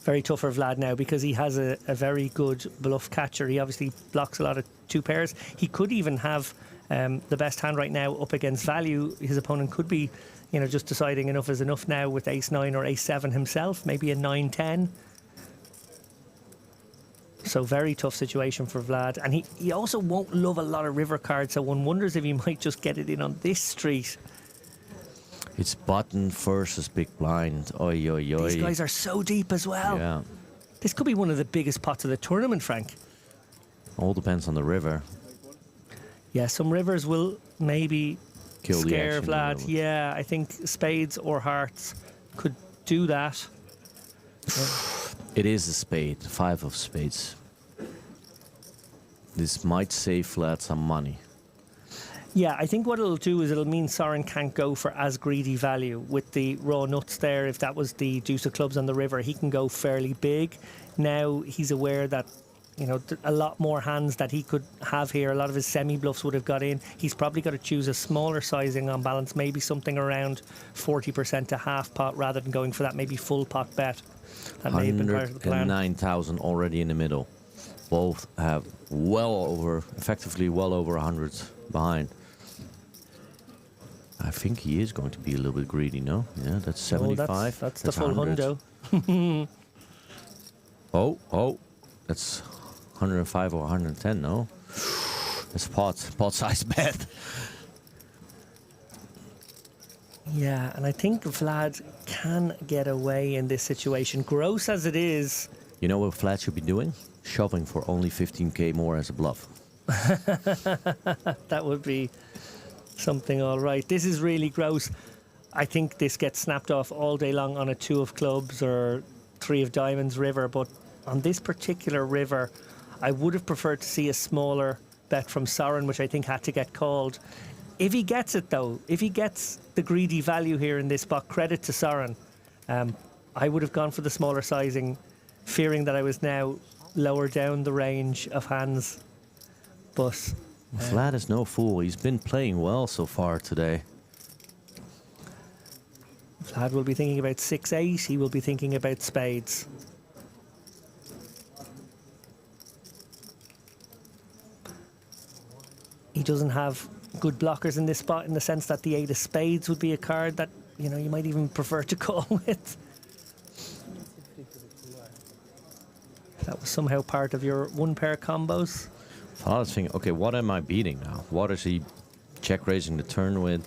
Very tough for Vlad now because he has a very good bluff catcher. He obviously blocks a lot of two pairs. He could even have the best hand right now up against value. His opponent could be, just deciding enough is enough now with ace-9 or ace-7 himself, maybe a 9-10. So very tough situation for Vlad. And he also won't love a lot of river cards, so one wonders if he might just get it in on this street.
It's button versus big blind. Oi, oi, oi.
These guys are so deep as well.
Yeah.
This could be one of the biggest pots of the tournament, Frank.
All depends on the river.
Yeah, some rivers will maybe
kill
scare
the
Vlad. Yeah, I think spades or hearts could do that.
It is a spade, 5 of spades. This might save Vlad some money.
Yeah, I think what it'll do is it'll mean Soren can't go for as greedy value. With the raw nuts there, if that was the deuce of clubs on the river, he can go fairly big. Now he's aware that, a lot more hands that he could have here. A lot of his semi-bluffs would have got in. He's probably got to choose a smaller sizing on balance, maybe something around 40% to half pot rather than going for that maybe full pot bet. That may have been part of the plan.
109,000 already in the middle. Both have effectively well over 100 behind. I think he is going to be a little bit greedy, no? Yeah, that's 75.
That's the full hundo.
Oh, that's 105 or 110, no? It's pot size bet.
Yeah, and I think Vlad can get away in this situation. Gross as it is.
You know what Vlad should be doing? Shoving for only 15k more as a bluff.
That would be something all right. This is really gross. I think this gets snapped off all day long on a 2 of clubs or 3 of diamonds river, but on this particular river, I would have preferred to see a smaller bet from Soren, which I think had to get called. If he gets it though, if he gets the greedy value here in this spot, credit to Soren. I would have gone for the smaller sizing, fearing that I was now lower down the range of hands. But
Vlad is no fool. He's been playing well so far today.
Vlad will be thinking about 6-8. He will be thinking about spades. He doesn't have good blockers in this spot in the sense that the 8 of spades would be a card that, you know, you might even prefer to call with. That was somehow part of your 1-pair combos.
I was thinking, okay, what am I beating now? What is he check raising the turn with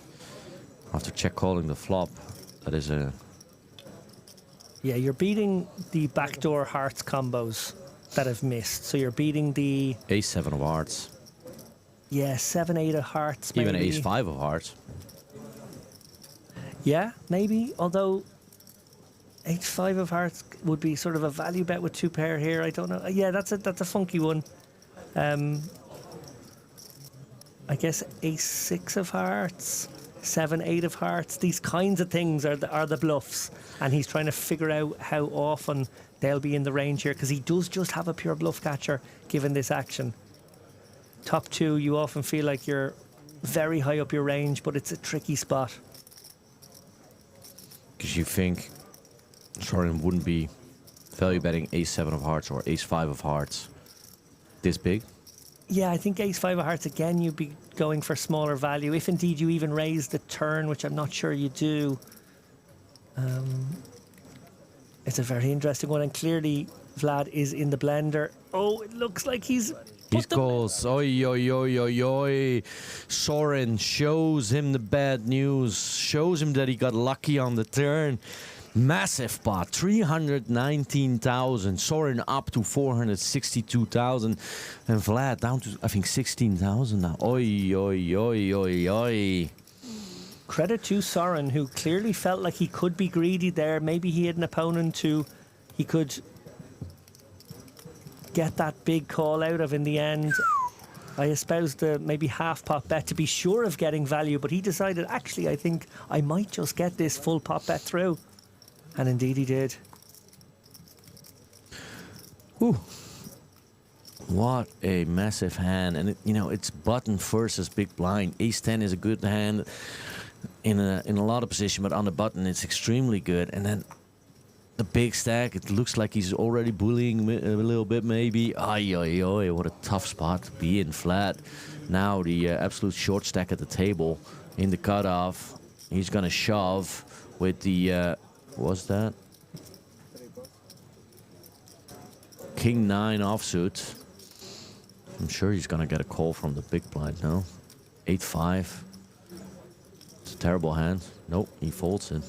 after check calling the flop? That is a...
Yeah, you're beating the backdoor hearts combos that have missed. So you're beating the...
Ace-7 of hearts.
Yeah, 7-8 of hearts,
Even
maybe.
Ace-5 of hearts.
Yeah, maybe. Although Ace-5 of hearts would be sort of a value bet with 2 pair here. I don't know. Yeah, that's a funky one. I guess Ace-6 of hearts, 7-8 of hearts. These kinds of things are the bluffs, and he's trying to figure out how often they'll be in the range here, because he does just have a pure bluff catcher given this action. Top 2, you often feel like you're very high up your range, but it's a tricky spot.
Because you think Soren wouldn't be value betting Ace-7 of hearts or Ace-5 of hearts this big?
Yeah, I think Ace-5 of hearts, again, you'd be going for smaller value, if indeed you even raise the turn, which I'm not sure you do. It's a very interesting one, and clearly Vlad is in the blender. Oh, it looks like he's...
He goes, oi, oi, oi, oi, oi. Soren shows him the bad news, shows him that he got lucky on the turn. Massive pot, 319,000. Soren up to 462,000. And Vlad down to, I think, 16,000 now. Oi, oi, oi, oi, oi.
Credit to Soren, who clearly felt like he could be greedy there. Maybe he had an opponent who he could get that big call out of in the end. I espoused the maybe half pot bet to be sure of getting value, but he decided, actually, I think I might just get this full pot bet through. And indeed he did.
Whew. What a massive hand. And, you know, it's button versus big blind. Ace-10 is a good hand in a lot of position, but on the button it's extremely good. And then the big stack, it looks like he's already bullying a little bit, maybe. Ay, ay, ay, what a tough spot to be in flat. Now the absolute short stack at the table in the cutoff. He's going to shove with the... what's that? King-9 offsuit. I'm sure he's going to get a call from the big blind, no? 8-5. It's a terrible hand. Nope, he folds it.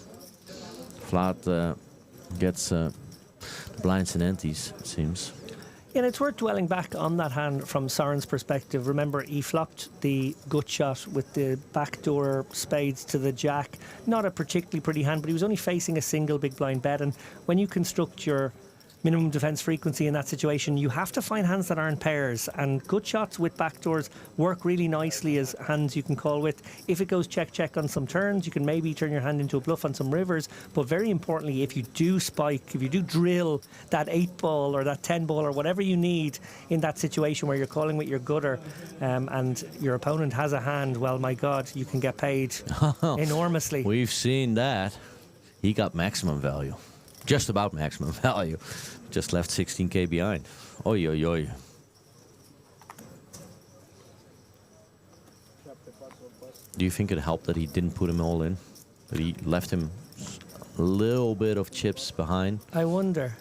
Flat gets the blinds and antes, it seems.
Yeah, and it's worth dwelling back on that hand from Soren's perspective. Remember, he flopped the gut shot with the backdoor spades to the jack. Not a particularly pretty hand, but he was only facing a single big blind bet. And when you construct your minimum defense frequency in that situation, you have to find hands that aren't pairs. And gut shots with backdoors work really nicely as hands you can call with. If it goes check-check on some turns, you can maybe turn your hand into a bluff on some rivers. But very importantly, if you do spike, if you do drill that 8-ball or that 10-ball or whatever you need in that situation where you're calling with your gutter and your opponent has a hand, well, my God, you can get paid enormously.
We've seen that. He got maximum value. Just about maximum value. Just left 16k behind. Oi, oi, oi. Do you think it helped that he didn't put him all in? That he left him a little bit of chips behind?
I wonder.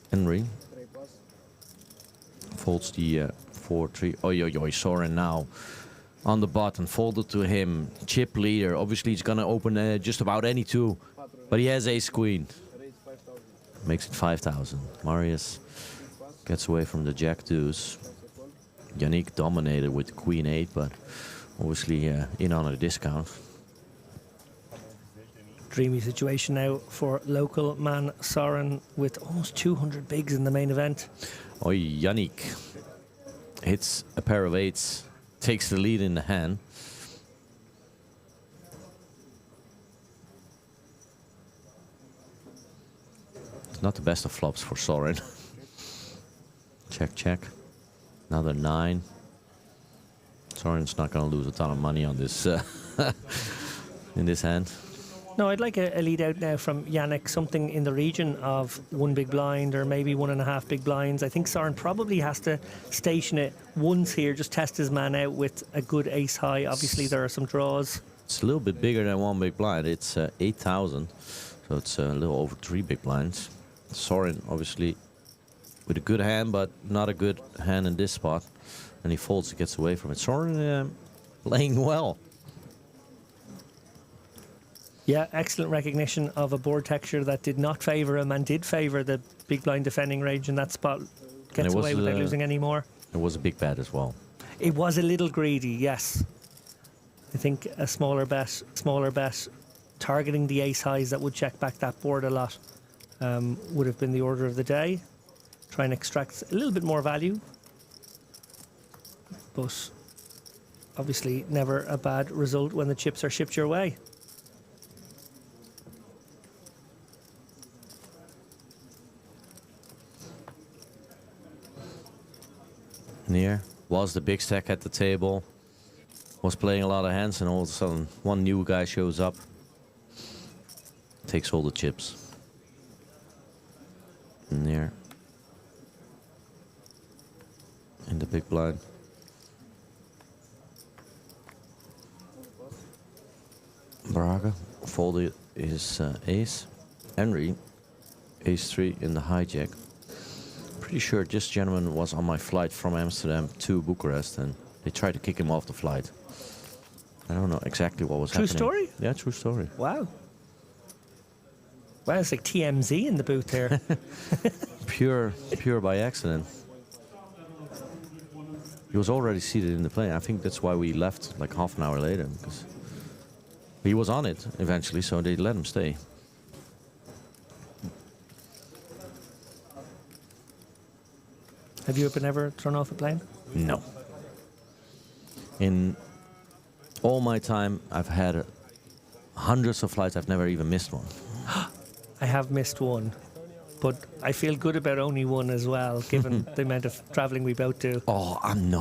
Henry folds the 4-3. Oi, oi, oi. Soren now on the button, folded to him. Chip leader. Obviously, he's gonna open just about any two, but he has ace queen. Makes it 5,000. Marius gets away from the jack deuce. Yannick dominated with queen 8, but obviously in on a discount.
Dreamy situation now for local man Soren with almost 200 bigs in the main event.
Oh, Yannick hits a pair of 8s, takes the lead in the hand. It's not the best of flops for Soren. Check, check. Another 9. Soren's not going to lose a ton of money on this in this hand.
No, I'd like a lead out now from Yannick, something in the region of 1 big blind or maybe 1.5 big blinds. I think Soren probably has to station it once here, just test his man out with a good ace high. Obviously, there are some draws.
It's a little bit bigger than 1 big blind. It's 8,000, so it's a little over 3 big blinds. Soren, obviously, with a good hand, but not a good hand in this spot. And he folds, he gets away from it. Soren playing well.
Yeah, excellent recognition of a board texture that did not favour him and did favour the big blind defending range in that spot. Gets away without losing any more.
It was a big bet as well.
It was a little greedy, yes. I think a smaller bet, targeting the ace highs that would check back that board a lot would have been the order of the day. Try and extract a little bit more value. But obviously never a bad result when the chips are shipped your way.
Near was the big stack at the table, was playing a lot of hands, and all of a sudden one new guy shows up, takes all the chips. Near in the big blind. Braga folded his ace. Henry, ace 3 in the hijack. Pretty sure this gentleman was on my flight from Amsterdam to Bucharest, and they tried to kick him off the flight. I don't know exactly what was happening.
True story?
Yeah, true story.
Wow. Wow, it's like TMZ in the booth here.
pure by accident. He was already seated in the plane. I think that's why we left like half an hour later, because he was on it eventually, so they let him stay.
Have you ever thrown off a plane?
No. In all my time, I've had hundreds of flights. I've never even missed one.
I have missed one, but I feel good about only one as well, given the amount of travelling we both do.
Oh, I'm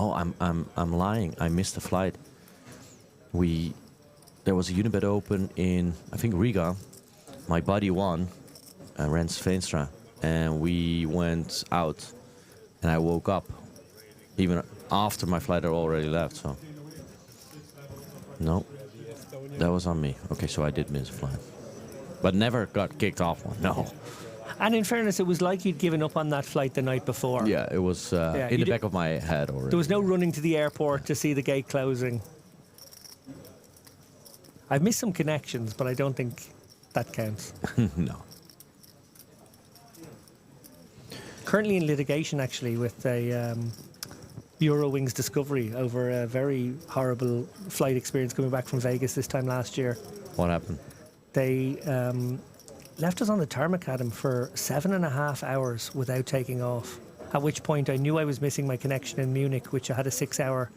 lying. I missed a flight. There was a Unibet Open in, I think, Riga. My buddy won, Rens Veenstra, and we went out, and I woke up even after my flight had already left. So no, that was on me. Okay, so I did miss a flight, but never got kicked off one. No.
And in fairness, it was like you'd given up on that flight the night before.
Yeah, it was in the back of my head already.
There was no running to the airport to see the gate closing. I've missed some connections, but I don't think that counts.
No.
Currently in litigation, actually, with a Eurowings Discovery over a very horrible flight experience coming back from Vegas this time last year.
What happened?
They left us on the tarmac at him for 7.5 hours without taking off. At which point I knew I was missing my connection in Munich, which I had a 6-hour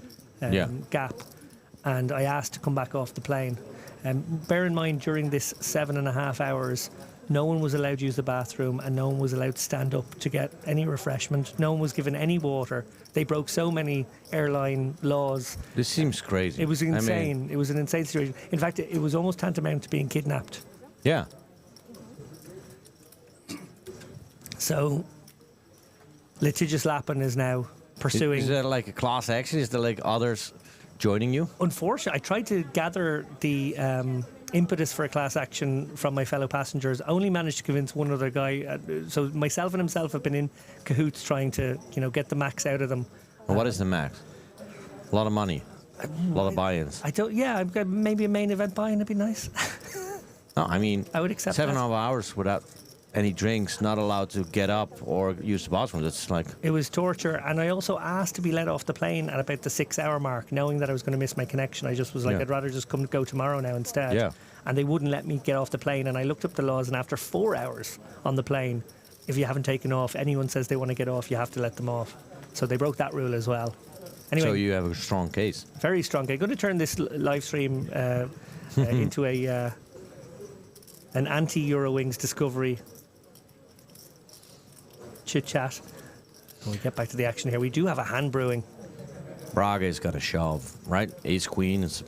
gap. And I asked to come back off the plane. Bear in mind, during this 7.5 hours, no one was allowed to use the bathroom and no one was allowed to stand up to get any refreshment. No one was given any water. They broke so many airline laws.
This seems crazy.
It was insane.
I mean,
It was an insane situation. In fact, it was almost tantamount to being kidnapped.
Yeah.
So, litigious Lappin is now pursuing.
Is that like a class action? Is there like others joining you?
Unfortunately, I tried to gather the impetus for a class action from my fellow passengers. Only managed to convince one other guy. So myself and himself have been in cahoots trying to, get the max out of them.
Well, what is the max? A lot of money. A lot of buy-ins.
I don't. Yeah, I've got maybe a main event buy-in would be nice.
No, I mean,
I would accept
7.5
that.
hours without any drinks, not allowed to get up or use the bathroom. That's like,
It was torture, and I also asked to be let off the plane at about the 6-hour mark, knowing that I was going to miss my connection. I just was like,
Yeah.
I'd rather just go tomorrow now instead.
Yeah.
And they wouldn't let me get off the plane, and I looked up the laws, and after 4 hours on the plane, if you haven't taken off, anyone says they want to get off, you have to let them off. So they broke that rule as well. Anyway,
so you have a strong case.
very strong. I'm going to turn this live stream into an anti-Eurowings discovery chit-chat. When we get back to the action here, we do have a hand brewing.
Braga's got a shove, right? Ace Queen is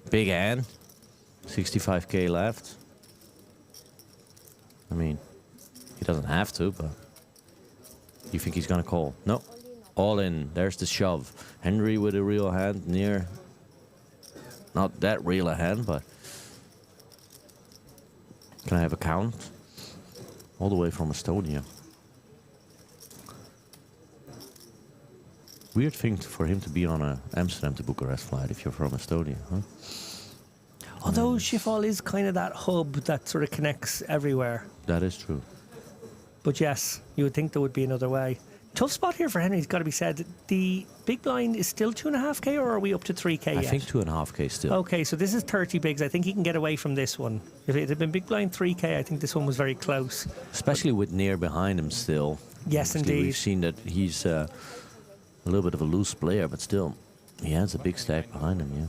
a big hand. 65k left. I mean, he doesn't have to, but you think he's gonna call? No. All in. There's the shove. Henry with a real hand near. Not that real a hand, but can I have a count? All the way from Estonia. Weird thing for him to be on a Amsterdam to Bucharest flight if you're from Estonia, huh?
Although Schiphol is kind of that hub that sort of connects everywhere.
That is true.
But yes, you would think there would be another way. Tough spot here for Henry's got to be said. The big blind is still 2.5k, or are we up to 3k
I
yet?
think 2.5k still.
Okay, so this is 30 bigs. I think he can get away from this one. If it had been big blind 3k, I think this one was very close.
Especially with Near behind him still.
Yes,
Obviously,
indeed.
We've seen that he's a little bit of a loose player, but still, he has a big stack behind him, yeah.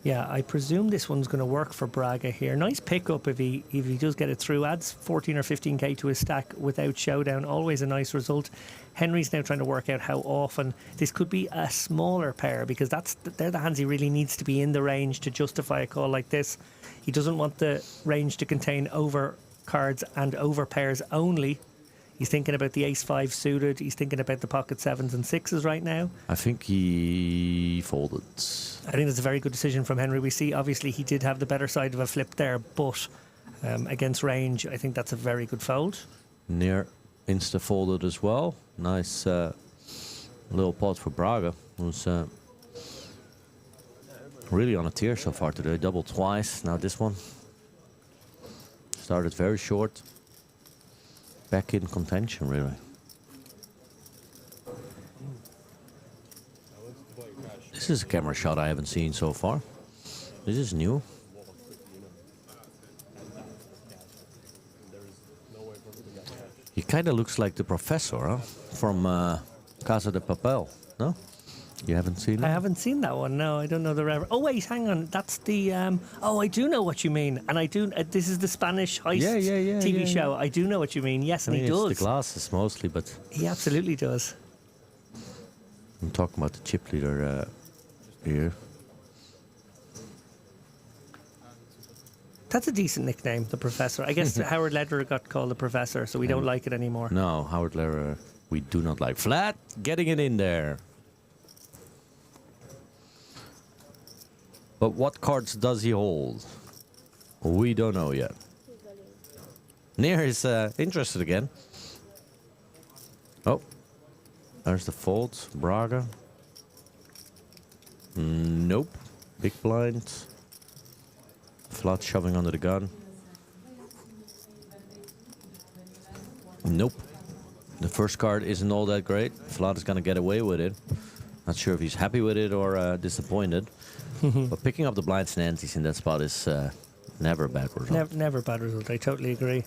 Yeah, I presume this one's going to work for Braga here. Nice pickup if he does get it through. Adds 14 or 15k to his stack without showdown. Always a nice result. Henry's now trying to work out how often this could be a smaller pair, because they're the hands he really needs to be in the range to justify a call like this. He doesn't want the range to contain over cards and over pairs only. He's thinking about the ace-5 suited. He's thinking about the pocket 7s and 6s right now.
I think he folded.
I think that's a very good decision from Henry. We see, obviously, he did have the better side of a flip there, but against range, I think that's a very good fold.
Near insta folded as well. Nice little pot for Braga, who's really on a tear so far today. Double twice. Now this one started very short. Back in contention, really. This is a camera shot I haven't seen so far. This is new. He kind of looks like the professor, huh? From Casa de Papel, no? You haven't seen it?
I haven't seen that one. No, I don't know the reference. Oh wait, hang on. That's the. Oh, I do know what you mean, and I do. This is the Spanish heist TV show. I do know what you mean. Yes,
I
and
mean,
he
it's
does.
the glasses mostly, but
He absolutely does.
I'm talking about the chip leader here.
That's a decent nickname, the Professor. I guess Howard Lederer got called the Professor, so we don't like it anymore.
No, Howard Lederer, we do not like. Flat, getting it in there. But what cards does he hold? We don't know yet. Near is interested again. Oh, there's the fold. Braga. Nope. Big blind. Flat shoving under the gun. Nope. The first card isn't all that great. Flat is going to get away with it. Not sure if he's happy with it or disappointed. But picking up the blinds and antes in that spot is never a bad result.
Never a bad result. I totally agree.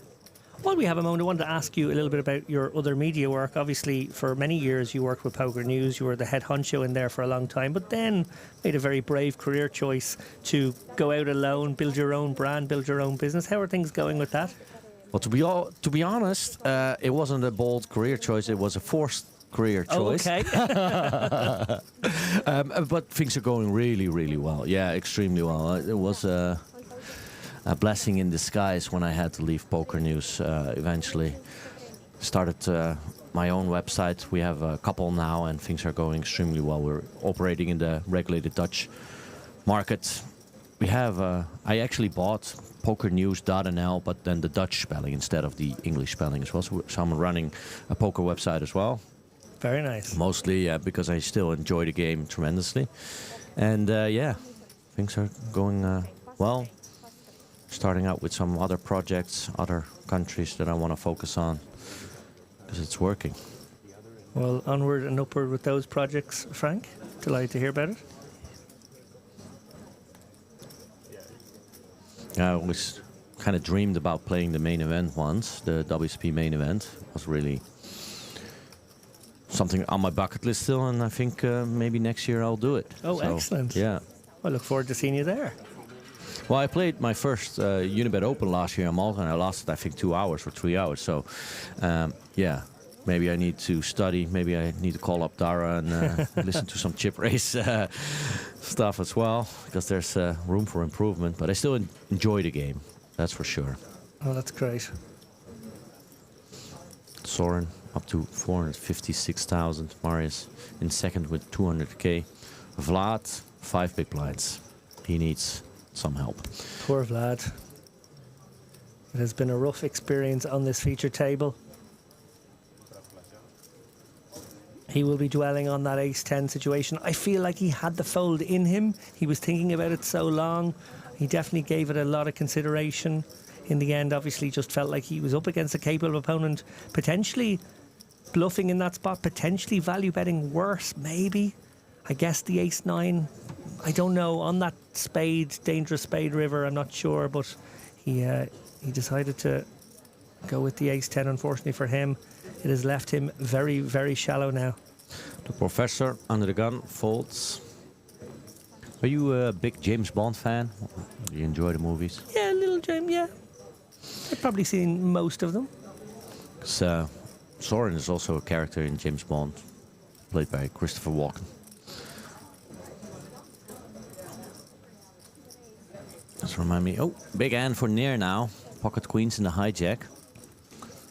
While we have a moment, I wanted to ask you a little bit about your other media work. Obviously, for many years, you worked with Poker News. You were the head honcho in there for a long time, but then made a very brave career choice to go out alone, build your own brand, build your own business. How are things going with that?
Well, to be honest, it wasn't a bold career choice. It was a forced career choice.
Oh, okay.
But things are going really, really well. Yeah, extremely well. It was a blessing in disguise when I had to leave Poker News eventually. Started my own website. We have a couple now, and things are going extremely well. We're operating in the regulated Dutch market. We have, I actually bought pokernews.nl, but then the Dutch spelling instead of the English spelling as well. So I'm running a poker website as well.
Very nice.
Mostly because I still enjoy the game tremendously. And yeah, things are going well. Starting out with some other projects, other countries that I want to focus on, because it's working.
Well, onward and upward with those projects, Frank. Delighted to hear about it.
I always kind of dreamed about playing the main event once. The WSP main event was really something on my bucket list still, and I think maybe next year I'll do it.
Oh, excellent.
Yeah.
I look forward to seeing you there.
Well, I played my first Unibet Open last year in Malta, and I lost it, I think, 2 hours or 3 hours. So, yeah, maybe I need to study. Maybe I need to call up Dara and listen to some chip race stuff as well, because there's room for improvement. But I still enjoy the game, that's for sure.
Oh, that's great.
Soren up to 456,000. Marius in second with 200k. Vlad, 5 big blinds. He needs some help.
Poor Vlad. It has been a rough experience on this feature table. He will be dwelling on that ace-10 situation. I feel like he had the fold in him. He was thinking about it so long. He definitely gave it a lot of consideration. In the end, obviously, just felt like he was up against a capable opponent, potentially bluffing in that spot, potentially value betting worse, maybe. I guess the ace-9, I don't know, on that spade, dangerous spade river, I'm not sure, but he decided to go with the ace-10, unfortunately for him. It has left him very, very shallow now.
The professor under the gun folds. Are you a big James Bond fan? Do you enjoy the movies?
Yeah, little James, yeah. I've probably seen most of them.
Soren is also a character in James Bond, played by Christopher Walken. Let's remind me. Oh, big hand for Nair now. Pocket queens in the hijack.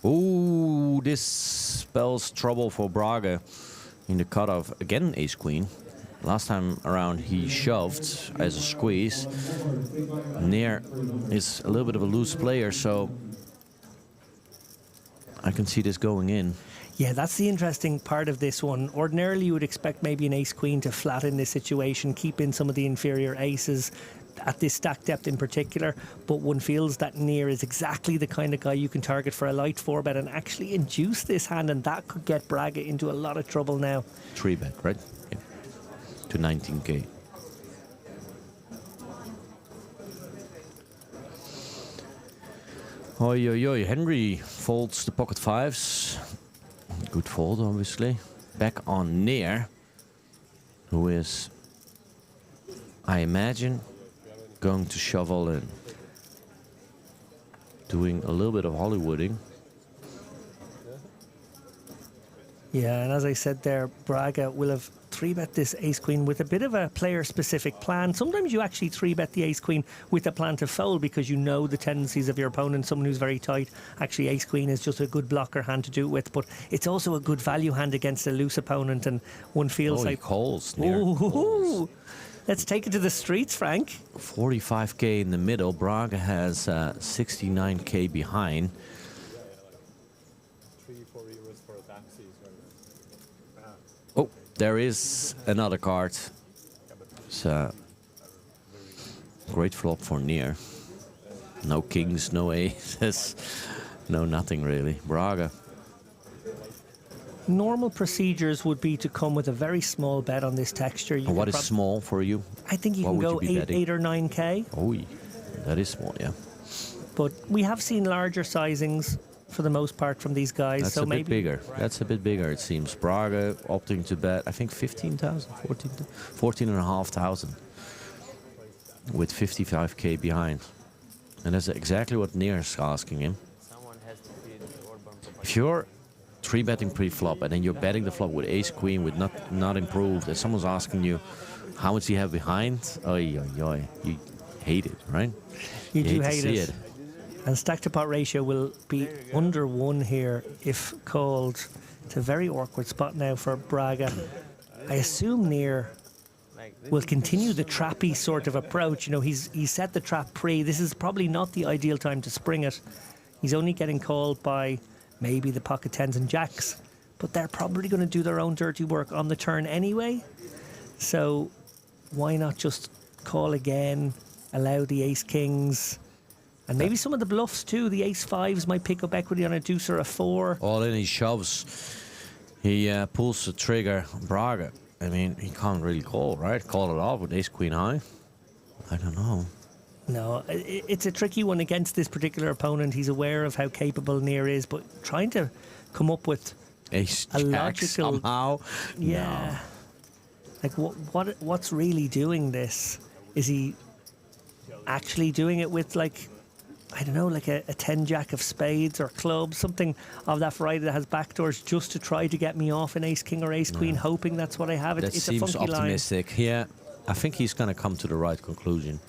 Ooh, this spells trouble for Braga in the cutoff. Again, ace queen. Last time around he shoved as a squeeze. Nair is a little bit of a loose player, so I can see this going in.
Yeah, that's the interesting part of this one. Ordinarily, you would expect maybe an ace-queen to flatten this situation, keep in some of the inferior aces at this stack depth in particular, but one feels that Nair is exactly the kind of guy you can target for a light 4-bet and actually induce this hand, and that could get Braga into a lot of trouble now.
3-bet, right? Yeah. To 19k. Oi, oi, oi. Henry folds the pocket fives. Good fold, obviously. Back on Nair, who is, I imagine, going to shovel in. Doing a little bit of Hollywooding.
Yeah, and as I said there, Braga will have 3-bet this ace-queen with a bit of a player-specific plan. Sometimes you actually 3-bet the ace-queen with a plan to fold because you know the tendencies of your opponent, someone who's very tight. Actually, ace-queen is just a good blocker hand to do it with, but it's also a good value hand against a loose opponent, and one feels like...
He calls, Nair.
Ooh, let's take it to the streets, Frank.
45k in the middle. Braga has 69k behind.
3-4 euros for a taxi is very nice.
Oh, there is another card. It's a great flop for Nair. No kings, no aces, no nothing really. Braga.
Normal procedures would be to come with a very small bet on this texture. You
And what
could
is small for you?
I think you
What
can
would
go
you be betting?
8 or 9k.
Oh, that is small, yeah.
But we have seen larger sizings for the most part from these guys.
That's
so
a bit
maybe
bigger. That's a bit bigger, it seems. Braga opting to bet, I think 15,000, 14,500 with 55k behind. And that's exactly what Nair's asking him.
Someone has to feed the urban property.
If you're 3-betting pre-flop and then you're betting the flop with ace-queen with not improved, and someone's asking you how much do you have behind, oi, oi, oi, you hate it, right?
you do
to
hate
see
it. And stack to pot ratio will be under 1 here if called. It's a very awkward spot now for Braga. I assume Nair will continue the trappy sort of approach. You know, he's set the trap pre. This is probably not the ideal time to spring it. He's only getting called by maybe the pocket 10s and jacks. but they're probably going to do their own dirty work on the turn anyway. So why not just call again, allow the ace-kings, and maybe some of the bluffs too. The ace-5s might pick up equity on a deuce or a 4.
All in, he shoves. He pulls the trigger. Braga, I mean, he can't really call, right? Call it off with ace-queen high. I don't know.
No, it's a tricky one against this particular opponent. He's aware of how capable Near is, but trying to come up with
Ace
a
jack
logical
somehow.
Yeah. Like what's really doing this? Is he actually doing it with, like, I don't know, like a 10 jack of spades or clubs, something of that variety that has backdoors, just to try to get me off an ace king or ace queen, hoping that's what I have.
That
It's
seems
a funky
optimistic. Yeah, I think he's going to come to the right conclusion.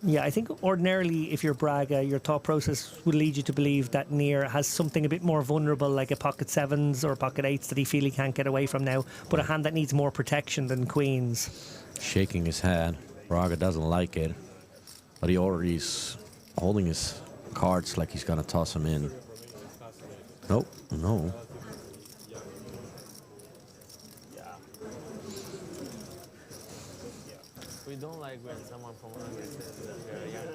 Yeah, I think ordinarily, if you're Braga, your thought process would lead you to believe that Near has something a bit more vulnerable, like a pocket 7s or pocket 8s that he feel he can't get away from now, but a hand that needs more protection than queens.
Shaking his head. Braga doesn't like it, but he already is holding his cards like he's going to toss them in. Nope, no.
We don't like when someone from Hungary says that we are young.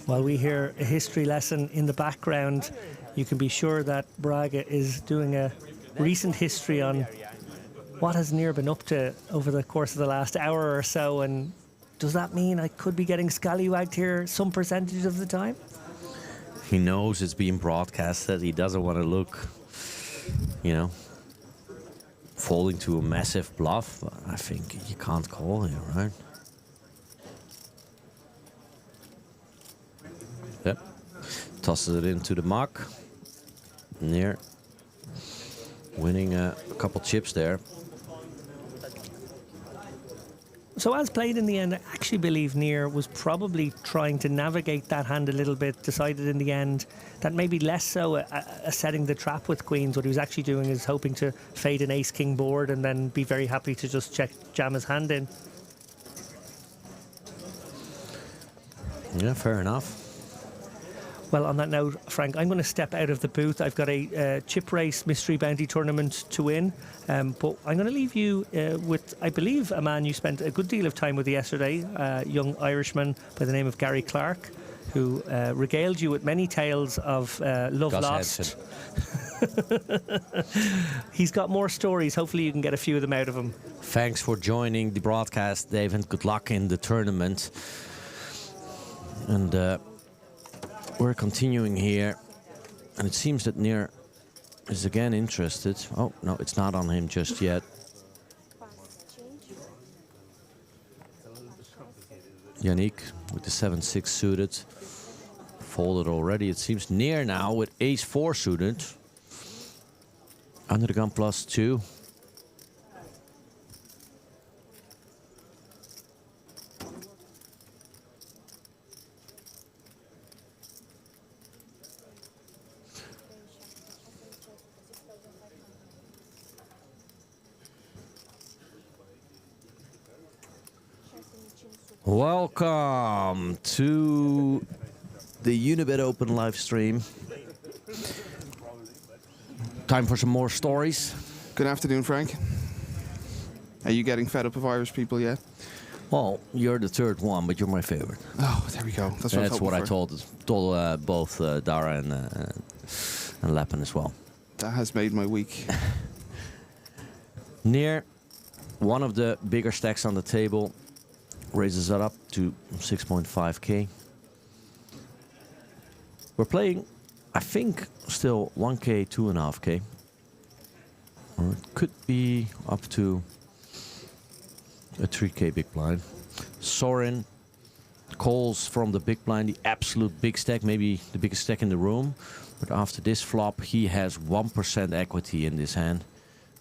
While we hear a history lesson in the background, you can be sure that Braga is doing a recent history on what has Near been up to over the course of the last hour or so, and does that mean I could be getting scallywagged here some percentage of the time?
He knows it's being broadcasted. He doesn't want to look, folding to a massive bluff. I think you can't call here, right? Yep. Tosses it into the muck. Near. Winning a couple chips there.
So as played in the end, I actually believe Near was probably trying to navigate that hand a little bit, decided in the end that maybe less so a setting the trap with queens. What he was actually doing is hoping to fade an ace-king board and then be very happy to just jam his hand in.
Yeah, fair enough.
Well, on that note, Frank, I'm going to step out of the booth. I've got a chip race mystery bounty tournament to win, but I'm going to leave you with, I believe, a man you spent a good deal of time with yesterday, a young Irishman by the name of Gary Clark, who regaled you with many tales of love
Gus
lost. He's got more stories. Hopefully you can get a few of them out of him.
Thanks for joining the broadcast, Dave, and good luck in the tournament. And we're continuing here, and it seems that Near is again interested. Oh, no, it's not on him just yet. Yannick with the 7-6 suited. Folded already. It seems Near now with ace-4 suited. Under the gun +2. Welcome to the Unibet Open live stream. Time for some more stories.
Good afternoon, Frank. Are you getting fed up of Irish people yet?
Well, you're the third one, but you're my favorite.
Oh, there we go. That's
what I told both Dara and Lappin as well.
That has made my week.
Near one of the bigger stacks on the table. Raises that up to 6.5k. We're playing, I think, still 1k, 2.5k. Or it could be up to a 3k big blind. Sorin calls from the big blind, the absolute big stack, maybe the biggest stack in the room. But after this flop, he has 1% equity in this hand.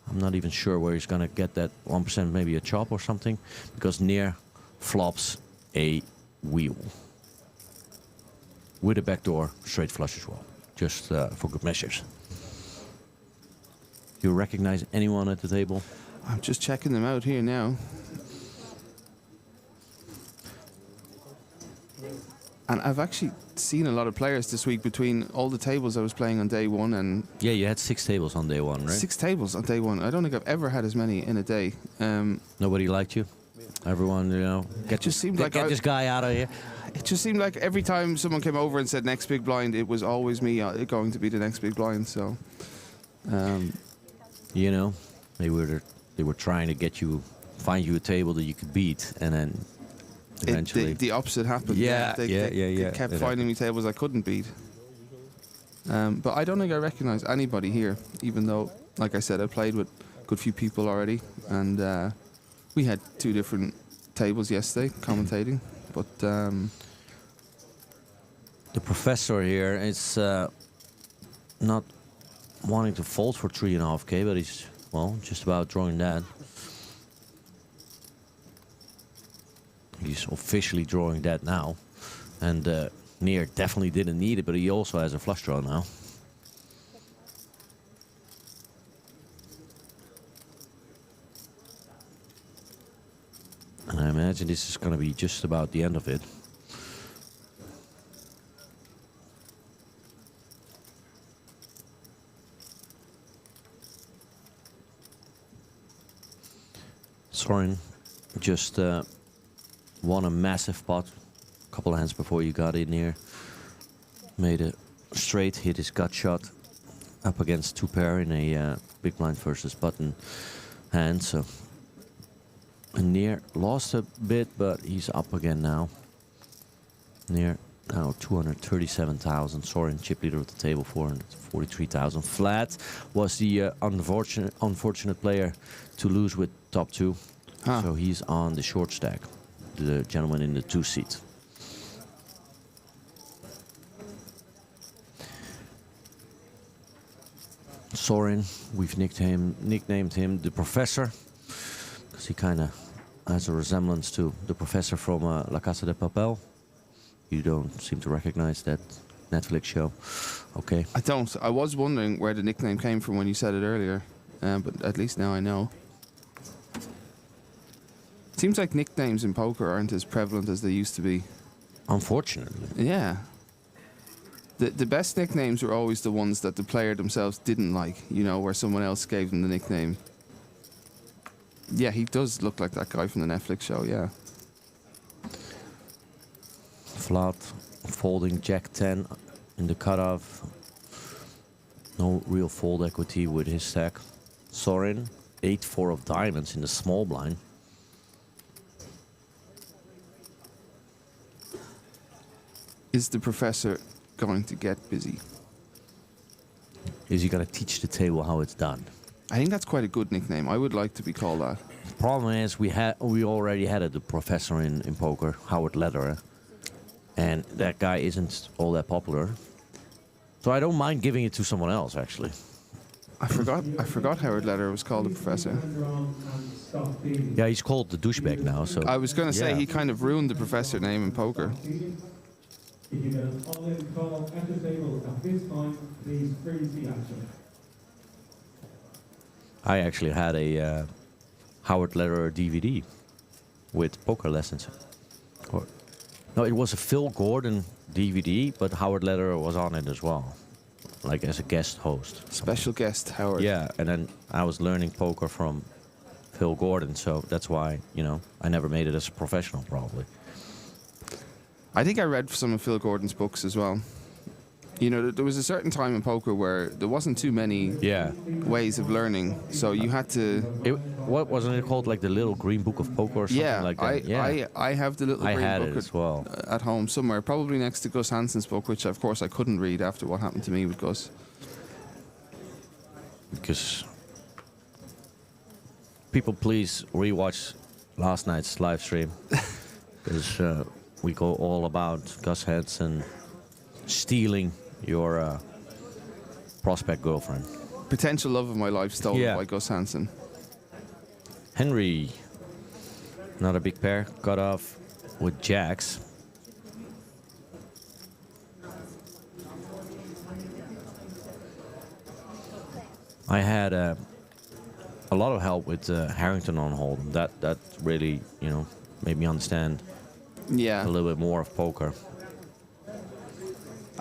I'm not even sure where he's going to get that 1%, maybe a chop or something, because Near flops a wheel with a backdoor straight flush as well, just for good measures. You recognize anyone at the table?
I'm just checking them out here now. And I've actually seen a lot of players this week between all the tables I was playing on day one and
Yeah, you had 6 tables on day 1, right?
6 tables on day one. I don't think I've ever had as many in a day.
Nobody liked you? Everyone,
just seemed like
get
I-
this guy out of here.
It just seemed like every time someone came over and said next big blind, it was always me going to be the next big blind. So,
They were trying to find you a table that you could beat, and then eventually...
the opposite happened.
Yeah,
They kept
It
finding me tables I couldn't beat. But I don't think I recognize anybody here, even though, like I said, I played with a good few people already, and we had 2 different tables yesterday commentating. But
The professor here is not wanting to fold for 3.5k, but he's, well, just about drawing that. He's officially drawing that now. And Near definitely didn't need it, but he also has a flush draw now. And I imagine this is going to be just about the end of it. Soren just won a massive pot a couple of hands before you got in here. Made a straight, hit his gut shot up against 2 pair in a big blind versus button hand. So Near lost a bit, but he's up again now. Near now 237,000. Soren chip leader of the table, 443,000. Flat was the unfortunate player to lose with top 2. So he's on the short stack, the gentleman in the 2 seat. Soren, we've nicknamed him the Professor, because he kind of has a resemblance to the Professor from La Casa de Papel. You don't seem to recognize that Netflix show. Okay.
I don't. I was wondering where the nickname came from when you said it earlier, but at least now I know. Seems like nicknames in poker aren't as prevalent as they used to be.
Unfortunately.
Yeah. The best nicknames were always the ones that the player themselves didn't like, where someone else gave them the nickname. Yeah, he does look like that guy from the Netflix show, yeah.
Flat, folding Jack 10 in the cutoff. No real fold equity with his stack. Soren, 8-4 of diamonds in the small blind.
Is the Professor going to get busy?
Is he going to teach the table how it's done?
I think that's quite a good nickname. I would like to be called that.
Problem is, we already had the Professor in poker, Howard Lederer, and that guy isn't all that popular. So I don't mind giving it to someone else, actually.
I forgot Howard Lederer was called the Professor.
Yeah, he's called the douchebag now. So
I was going to say
yeah.
he kind of ruined the Professor name in poker.
If you get an all-in call at the table at this time, please freeze the action.
I actually had a Howard Lederer DVD with poker lessons. No, it was a Phil Gordon DVD, but Howard Lederer was on it as well, like as a guest host.
Special guest, Howard.
Yeah, and then I was learning poker from Phil Gordon, so that's why, I never made it as a professional, probably.
I think I read some of Phil Gordon's books as well. There was a certain time in poker where there wasn't too many ways of learning, so you had to...
What wasn't it called, like the Little Green Book of Poker or something like that?
I have the Little
I
Green
had
Book
it as well.
at home somewhere, probably next to Gus Hansen's book, which of course I couldn't read after what happened to me with Gus.
Because people, please rewatch last night's live stream, because we go all about Gus Hansen stealing your prospect girlfriend.
Potential love of my life stolen by Gus Hansen.
Henry, another big pair, got off with jacks. I had a lot of help with Harrington on hold. That really, made me understand a little bit more of poker.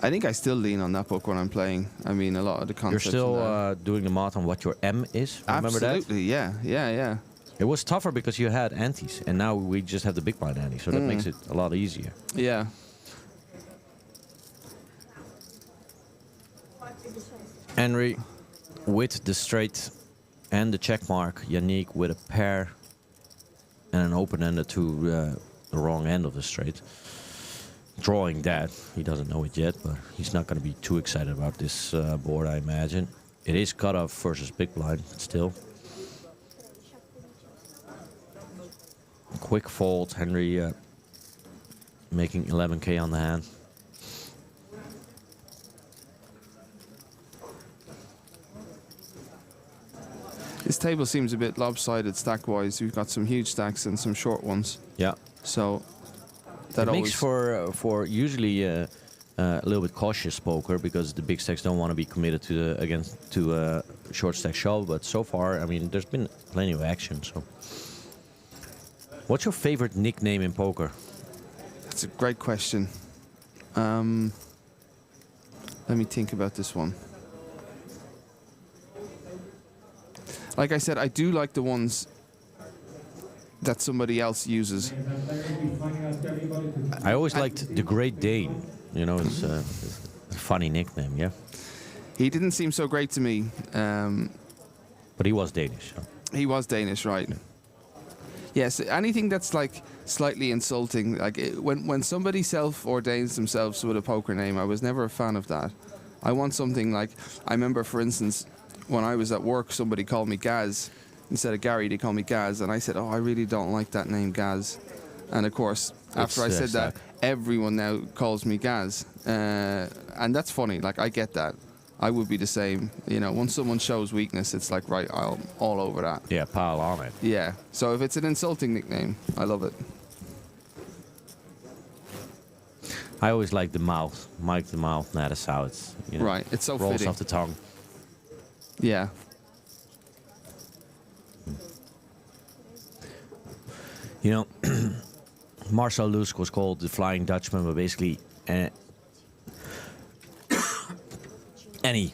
I think I still lean on that book when I'm playing. I mean, a lot of the
You're
concepts.
still
in there.
doing the math on what your M is. Remember that?
Absolutely, yeah.
It was tougher because you had antes, and now we just have the big blind ante, so that makes it a lot easier.
Yeah.
Henry with the straight and the check mark. Yannick with a pair and an open-ender to the wrong end of the straight. Drawing that. He doesn't know it yet, but he's not going to be too excited about this board, I imagine. It is cutoff versus big blind, but still. Quick fold. Henry making 11k on the hand.
This table seems a bit lopsided stack-wise. We've got some huge stacks and some short ones.
Yeah.
So that
It
always
makes for usually a little bit cautious poker because the big stacks don't want to be committed to a short stack shove. But so far, I mean, there's been plenty of action. So, what's your favorite nickname in poker?
That's a great question. Let me think about this one. Like I said, I do like the ones that somebody else uses.
I always liked the Great Dane. You know, it's a funny nickname, yeah.
He didn't seem so great to me.
But he was Danish. So.
He was Danish, right? Yes, anything that's like slightly insulting, like when somebody self-ordains themselves with a poker name, I was never a fan of that. I want something like, I remember, for instance, when I was at work, somebody called me Gaz. Instead of Gary, they called me Gaz, and I said, oh, I really don't like that name, Gaz. And of course, after I said that, everyone now calls me Gaz. And that's funny, like, I get that. I would be the same. You know, once someone shows weakness, it's like, right, I'm all over that.
Yeah, pile on it.
Yeah. So if it's an insulting nickname, I love it.
I always like the mouth. Mike the mouth, not a sow. It's, you know,
Right, it's so
rolls
fitting.
off the tongue.
Yeah.
You know, Marcel Lusk was called the Flying Dutchman, but basically any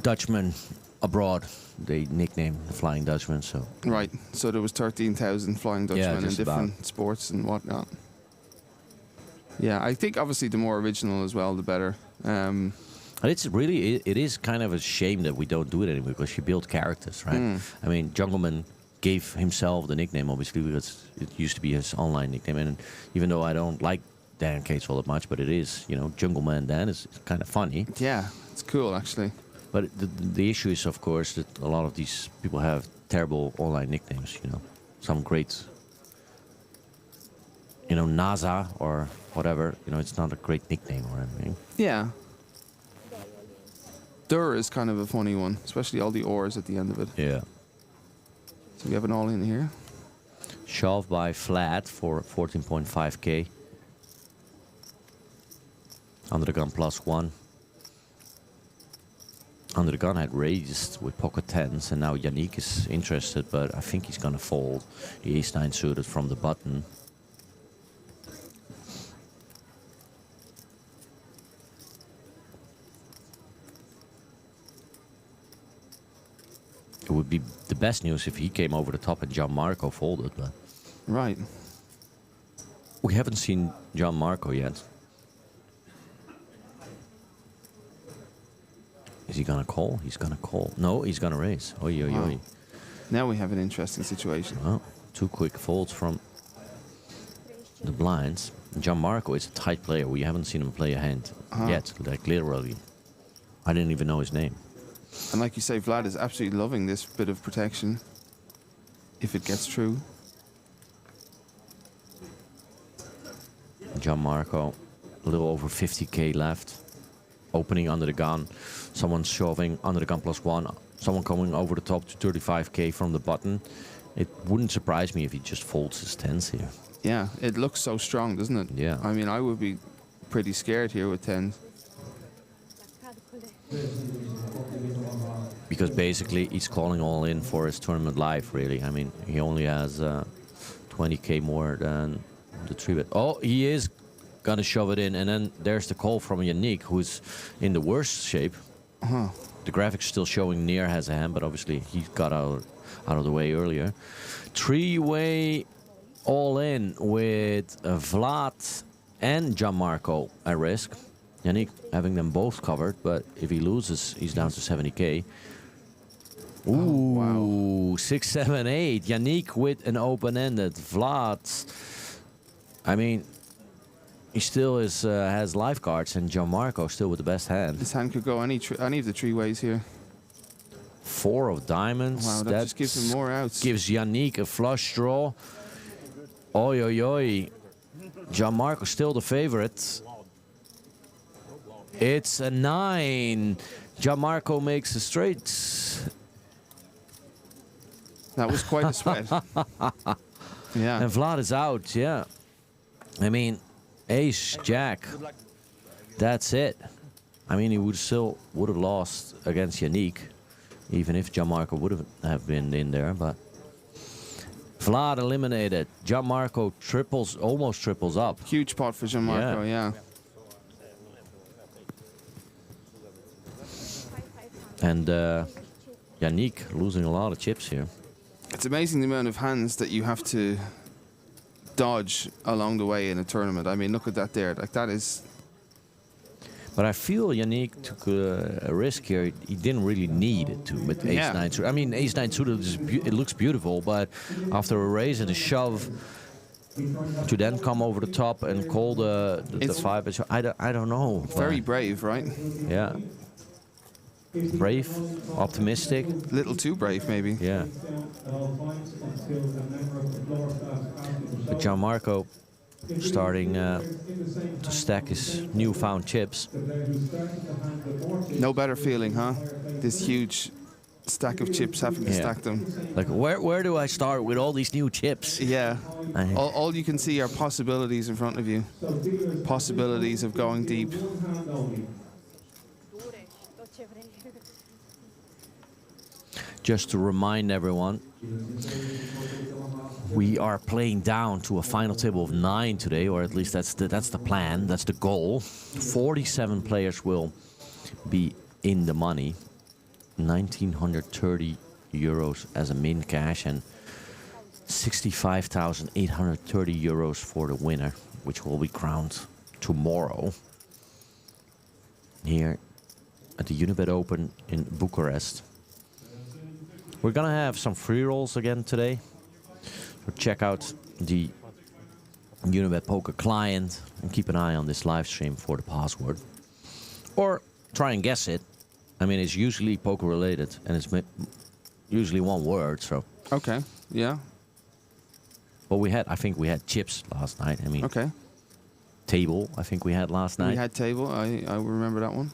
Dutchman abroad, they nickname the Flying Dutchman. So
Right. So there was 13,000 Flying Dutchmen in
just
different sports and whatnot. Yeah, I think obviously the more original as well, the better.
but it's really, it is kind of a shame that we don't do it anymore because you build characters, right? I mean, Jungleman gave himself the nickname, obviously, because it used to be his online nickname. And even though I don't like Dan Cates all that much, but it is, you know, Jungleman Dan is kind of funny.
Yeah, it's cool actually.
But the issue is, of course, that a lot of these people have terrible online nicknames, you know. Some great, you know, NASA or whatever, you know, it's not a great nickname or anything.
Yeah. Dur is kind of a funny one, especially all the ors at the end of it.
Yeah.
So we have an all in here.
Shove by flat for 14.5k. Under the gun +1. Under the gun had raised with pocket tens, and now Yannick is interested, but I think he's gonna fold the ace-9 suited from the button. It would be the best news if he came over the top and Gianmarco folded, but
Right.
we haven't seen Gianmarco yet. Is he gonna call? He's gonna call. No, he's gonna raise. Oi, oi, oi.
Now we have an interesting situation.
Well, 2 quick folds from the blinds. Gianmarco is a tight player. We haven't seen him play a hand yet, like literally. I didn't even know his name.
And like you say, Vlad is absolutely loving this bit of protection. If it gets true.
Gianmarco, a little over 50k left. Opening under the gun. Someone shoving under the gun +1. Someone coming over the top to 35k from the button. It wouldn't surprise me if he just folds his tens here.
Yeah, it looks so strong, doesn't it?
Yeah.
I mean, I would be pretty scared here with tens.
Because basically he's calling all in for his tournament life, really. I mean, he only has 20k more than the 3-bet. Oh, he is gonna shove it in, and then there's the call from Yannick, who's in the worst shape. The graphics still showing Near has a hand, but obviously he got out of the way earlier. Three-way all in with Vlad and Gianmarco at risk. Yannick having them both covered, but if he loses, he's down to 70k. Ooh, 6, 7, 8. Yannick with an open-ended. Vlad, I mean, he still has life cards, and Gianmarco still with the best hand.
This hand could go any of the 3 ways here.
4 of diamonds.
Wow, that just gives him more outs.
Gives Yannick a flush draw. Oi, oi, oi. Gianmarco still the favorite. It's a 9. Gianmarco makes a straight.
That was quite a sweat. Yeah.
And Vlad is out, yeah. I mean, ace, jack. That's it. I mean, he would have lost against Yannick, even if Gianmarco would have been in there, but Vlad eliminated. Gianmarco almost triples up.
Huge pot for Gianmarco, yeah.
And Yannick losing a lot of chips here.
It's amazing the amount of hands that you have to dodge along the way in a tournament. I mean, look at that there. Like, that is...
But I feel Yannick took a risk here. He didn't really need it to with ace-9 suited. I mean, ace-9 suited, it looks beautiful, but after a raise and a shove, to then come over the top and call the 5, I don't know.
Very brave, right?
Yeah. Brave, optimistic.
A little too brave, maybe.
Yeah. But Gianmarco starting to stack his newfound chips.
No better feeling, huh? This huge stack of chips, having to stack them.
Like, where do I start with all these new chips?
Yeah. All you can see are possibilities in front of you. Possibilities of going deep.
Just to remind everyone, we are playing down to a final table of 9 today, or at least that's the plan, that's the goal. 47 players will be in the money. 1,930 euros as a min cash and 65,830 euros for the winner, which will be crowned tomorrow here at the Unibet Open in Bucharest. We're gonna have some free rolls again today. So check out the Unibet Poker client and keep an eye on this live stream for the password. Or try and guess it. I mean, it's usually poker related and it's usually one word, so.
Okay, yeah.
But I think we had chips last night. I mean,
okay.
Table, I think we had last night.
We had table, I remember that one.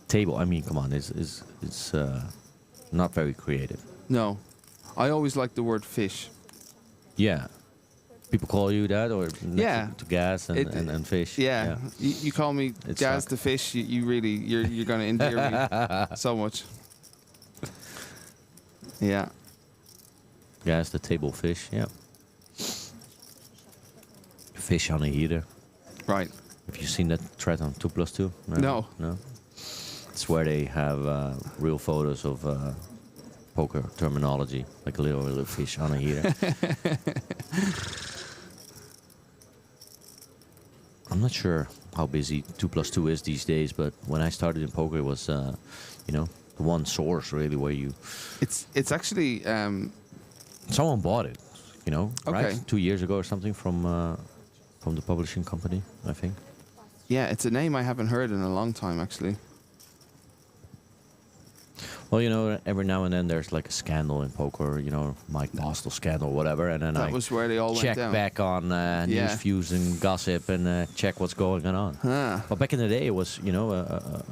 Table, I mean, come on, it's not very creative.
No. I always like the word fish.
Yeah. People call you that, or
yeah,
to gas and fish.
Yeah, you call me Gaz the fish. You're going to endear me so much. Yeah.
Gaz the table fish. Yeah. Fish on a heater.
Right.
Have you seen that thread on 2+2?
No.
No. It's where they have real photos of poker terminology, like a little fish on a heater. I'm not sure how busy 2+2 is these days, but when I started in poker, it was, the one source really where you.
It's actually.
Someone bought it,
okay.
Right? 2 years ago or something from the publishing company, I think.
Yeah, it's a name I haven't heard in a long time, actually.
Well, every now and then there's like a scandal in poker, Mike Bostel scandal, whatever, and then
that was where they all
check
went down.
back on news, views, and gossip, and check what's going on. But back in the day, it was, a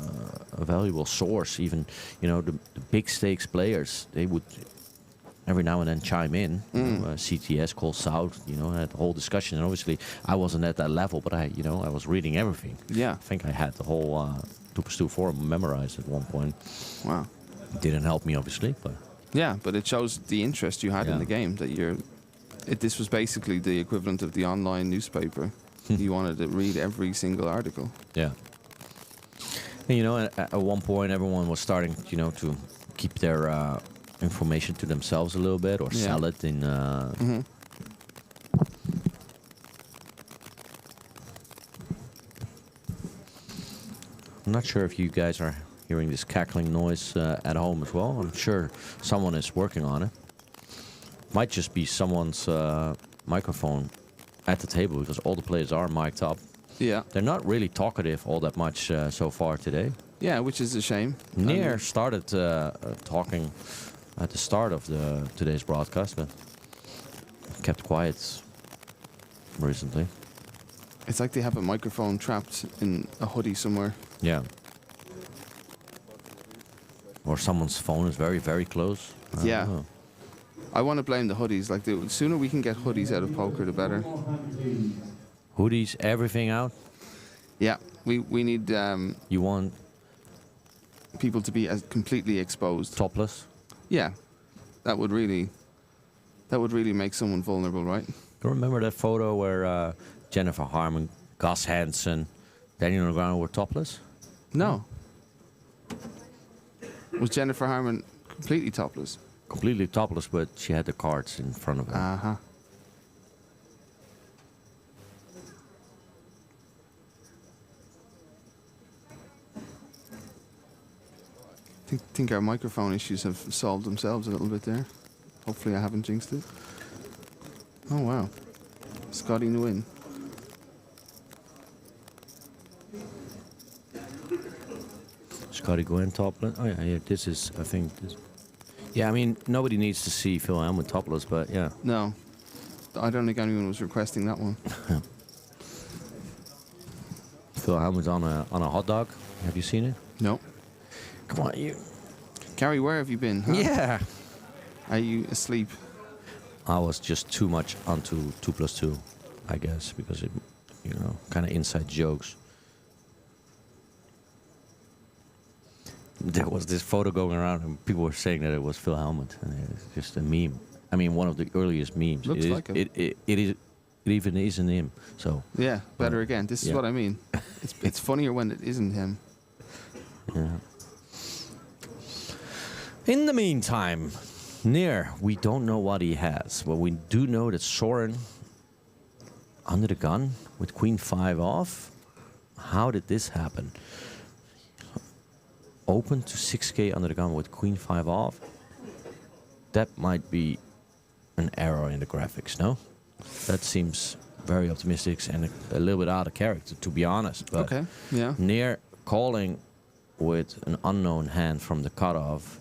valuable source. Even, the big stakes players, they would every now and then chime in. CTS, Call South, had the whole discussion. And obviously, I wasn't at that level, but I was reading everything.
Yeah,
I think I had the whole 2+2 forum memorized at one point.
Wow.
Didn't help me, obviously, but
yeah, but it shows the interest you had in the game, that you're This was basically the equivalent of the online newspaper. You wanted to read every single article.
Yeah. And, you know, at one point, everyone was starting, you know, to keep their information to themselves a little bit, or sell it in. I'm not sure if you guys are hearing this cackling noise at home as well. I'm sure someone is working on it. Might just be someone's microphone at the table, because all the players are mic'd up.
Yeah.
They're not really talkative all that much so far today.
Yeah, which is a shame.
Near started talking at the start of today's broadcast, but kept quiet recently.
It's like they have a microphone trapped in a hoodie somewhere.
Yeah. Or someone's phone is very, very close. I
Yeah.
don't know.
I want to blame the hoodies. Like, the sooner we can get hoodies out of poker, the better.
Hoodies, everything out.
Yeah, we need
You want
people to be as completely exposed.
topless?
Yeah, that would really make someone vulnerable, right?
You remember that photo where Jennifer Harmon, Gus Hansen, Daniel Negreanu were topless?
No. Was Jennifer Harmon completely topless?
Completely topless, but she had the cards in front of her.
Uh-huh. Think our microphone issues have solved themselves a little bit there. Hopefully I haven't jinxed it. Oh, wow. Scotty Nguyen.
Scotty Nguyen topless. Oh yeah, this is, I think, this. Yeah, I mean, nobody needs to see Phil Hellmuth topless, but yeah.
No. I don't think anyone was requesting that one.
Phil Hellmuth on a hot dog. Have you seen it?
No.
Come on, you.
Gary, where have you been? Huh?
Yeah.
Are you asleep?
I was just too much onto 2+2, I guess, because it, you know, kind of inside jokes. There was this photo going around, and people were saying that it was Phil Hellmuth, and it's just a meme. I mean, one of the earliest memes.
Looks
it is,
like him.
It even isn't him. So.
Yeah, better again. This is
yeah.
what I mean. It's funnier when it isn't him.
Yeah. In the meantime, Near, we don't know what he has, but we do know that Soren under the gun with Queen 5 off. How did this happen? Open to 6k under the gun with Queen 5 off. That might be an error in the graphics, no? That seems very optimistic and a little bit out of character, to be honest. But
Okay, yeah.
Near calling with an unknown hand from the cutoff.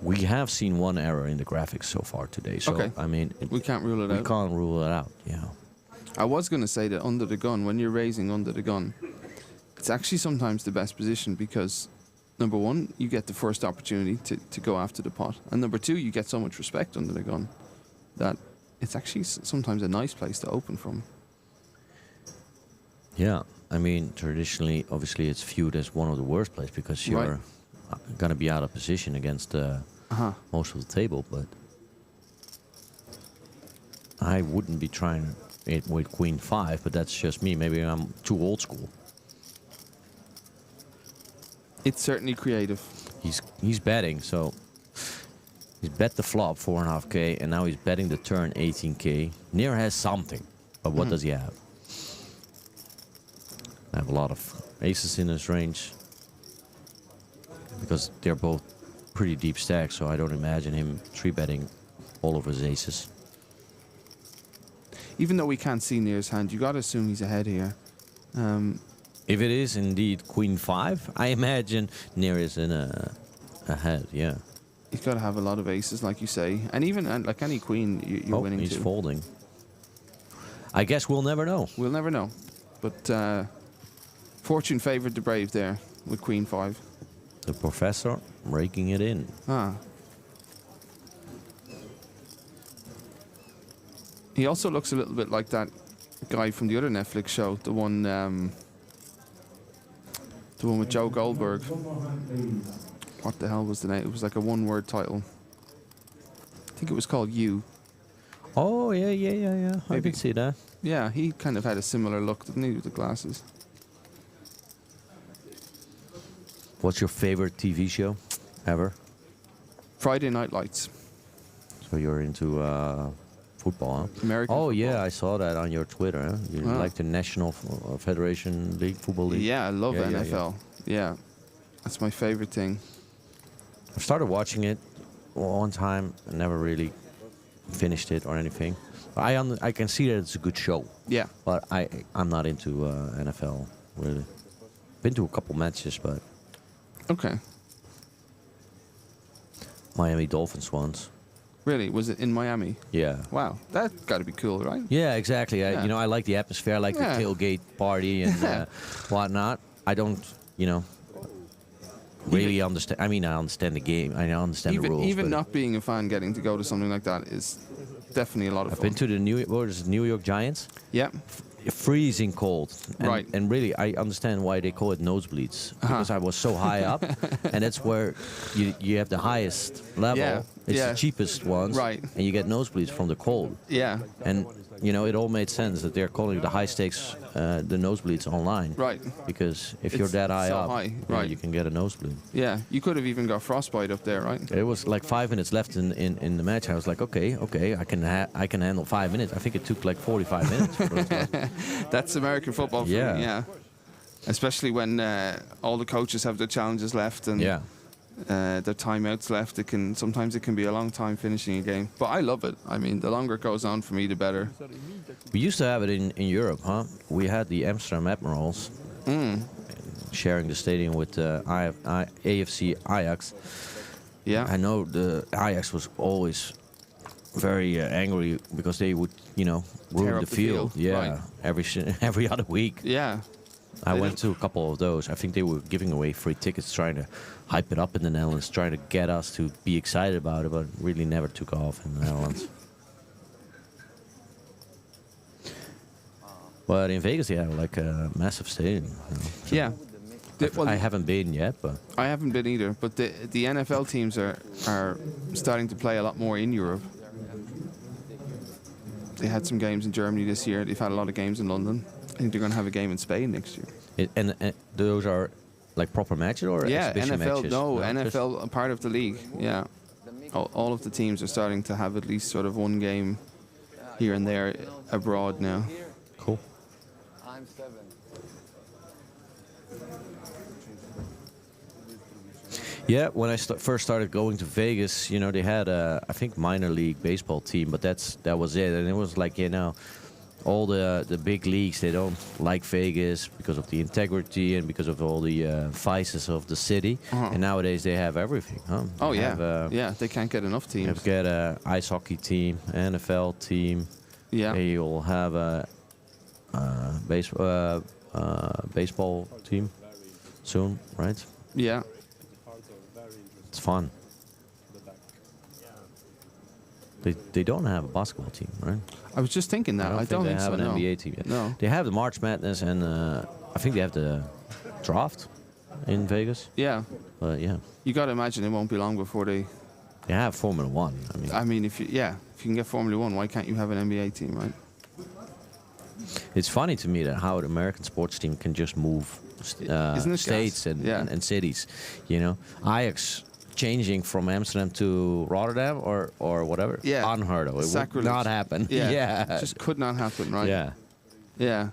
We have seen one error in the graphics so far today, so
Okay.
I mean,
We can't rule it
we
out.
can't rule it out. Yeah,
I was going to say that under the gun, when you're raising under the gun, it's actually sometimes the best position because, number one, you get the first opportunity to go after the pot. And number two, you get so much respect under the gun that it's actually sometimes a nice place to open from.
yeah. I mean, traditionally, obviously, it's viewed as one of the worst plays because you're gonna be out of position against most of the table. But I wouldn't be trying it with Queen 5, but that's just me. Maybe I'm too old school.
It's certainly creative.
He's betting, so he's bet the flop 4.5k, and now he's betting the turn 18k. Near has something, but what does he have? I have a lot of aces in his range because they're both pretty deep stacks, so I don't imagine him 3-betting all of his aces.
Even though we can't see Near's hand, you got to assume he's ahead here.
If it is indeed Queen 5, I imagine Near is in ahead, yeah.
He's got to have a lot of aces, like you say. And even like any queen, you're winning
he's
too.
folding. I guess we'll never know.
We'll never know. But fortune favored the brave there with Queen 5.
The professor raking it in.
Ah. He also looks a little bit like that guy from the other Netflix show, the one with Joe Goldberg. What the hell was the name? It was like a one-word title. think it was called You.
Oh, yeah. I
Maybe.
can see that.
Yeah, he kind of had a similar look, didn't he, with the glasses?
What's your favorite TV show ever?
Friday Night Lights.
So you're into football, huh?
American
Oh,
football.
yeah, I saw that on your Twitter. Huh? You
Ah.
like the National Federation League, Football League?
Yeah, I love
Yeah, yeah,
NFL. Yeah. That's my favorite thing.
I started watching it one time and never really finished it or anything. I can see that it's a good show,
Yeah.
but I'm not into NFL, really. Been to a couple matches, but
Okay.
Miami Dolphins once.
Really? Was it in Miami?
Yeah.
Wow. That got to be cool, right?
Yeah, exactly.
Yeah.
I like the atmosphere. I like
Yeah.
the tailgate party and whatnot. I don't, really understand. I mean, I understand the game. I understand the rules.
Even
but
not being a fan, getting to go to something like that is definitely a lot of
I've
fun.
been to the New York Giants.
Yeah.
Freezing cold. And,
Right.
And really, I understand why they call it nosebleeds. Because I was so high up. And that's where you have the highest level.
Yeah,
It's
yeah.
the cheapest ones.
Right.
And you get nosebleeds from the cold.
Yeah.
And, it all made sense that they're calling the high stakes the nosebleeds online.
Right.
Because if you're
It's
that high
so
up,
high,
yeah,
right.
you can get a nosebleed.
Yeah. You could have even got frostbite up there, right?
It was like 5 minutes left in the match. I was like, okay, I can handle 5 minutes. I think it took like 45 minutes. But it was like,
That's American football for
Yeah.
me, yeah. Especially when all the coaches have their challenges left and
yeah.
their timeouts left. Sometimes it can be a long time finishing a game. But I love it. I mean, the longer it goes on for me, the better.
We used to have it in Europe, huh? We had the Amsterdam Admirals sharing the stadium with AFC Ajax.
Yeah.
I know the Ajax was always very angry because they would, ruin
up
the
the
field.
field,
Yeah,
right.
every other week.
Yeah.
I
They
went to a couple of those. I think they were giving away free tickets, trying to hype it up in the Netherlands, trying to get us to be excited about it, but really never took off in the Netherlands. But in Vegas, yeah, like a massive stadium. So
Yeah.
I haven't been yet, but
I haven't been either, but the NFL teams are starting to play a lot more in Europe. They had some games in Germany this year. They've had a lot of games in London. I think they're going to have a game in Spain next year.
and those are like proper matches or
Yeah,
exhibition
NFL.
matches?
No,
just-
NFL part of the league. Yeah, all of the teams are starting to have at least sort of one game here and there abroad now.
Cool.
I'm 7.
Yeah, when I first started going to Vegas, they had a, I think, minor league baseball team, but that was it. And it was like, all the big leagues, they don't like Vegas because of the integrity and because of all the vices of the city.
Uh-huh.
And nowadays they have everything, huh?
Oh
They
yeah,
have,
yeah. They can't get enough teams.
They've got a ice hockey team, NFL team.
Yeah,
You'll have a baseball team soon, right?
yeah.
It's fun. They don't have a basketball team, right?
I was just thinking that. I don't
they
think
have
so.
an
No.
NBA team yet.
No.
They have the March Madness and I think they have the draft in Vegas.
Yeah,
But yeah,
you got to imagine it won't be long before they.
they have Formula One. I mean,
if you can get Formula One, why can't you have an NBA team, right?
it's funny to me that how an American sports team can just move
Isn't it
states
gas? Yeah.
and cities. Ajax changing from Amsterdam to Rotterdam or whatever.
Yeah.
Unheard of. It would
Sacrilege.
not happen.
Yeah,
Yeah.
just could not happen, right?
Yeah.
Yeah.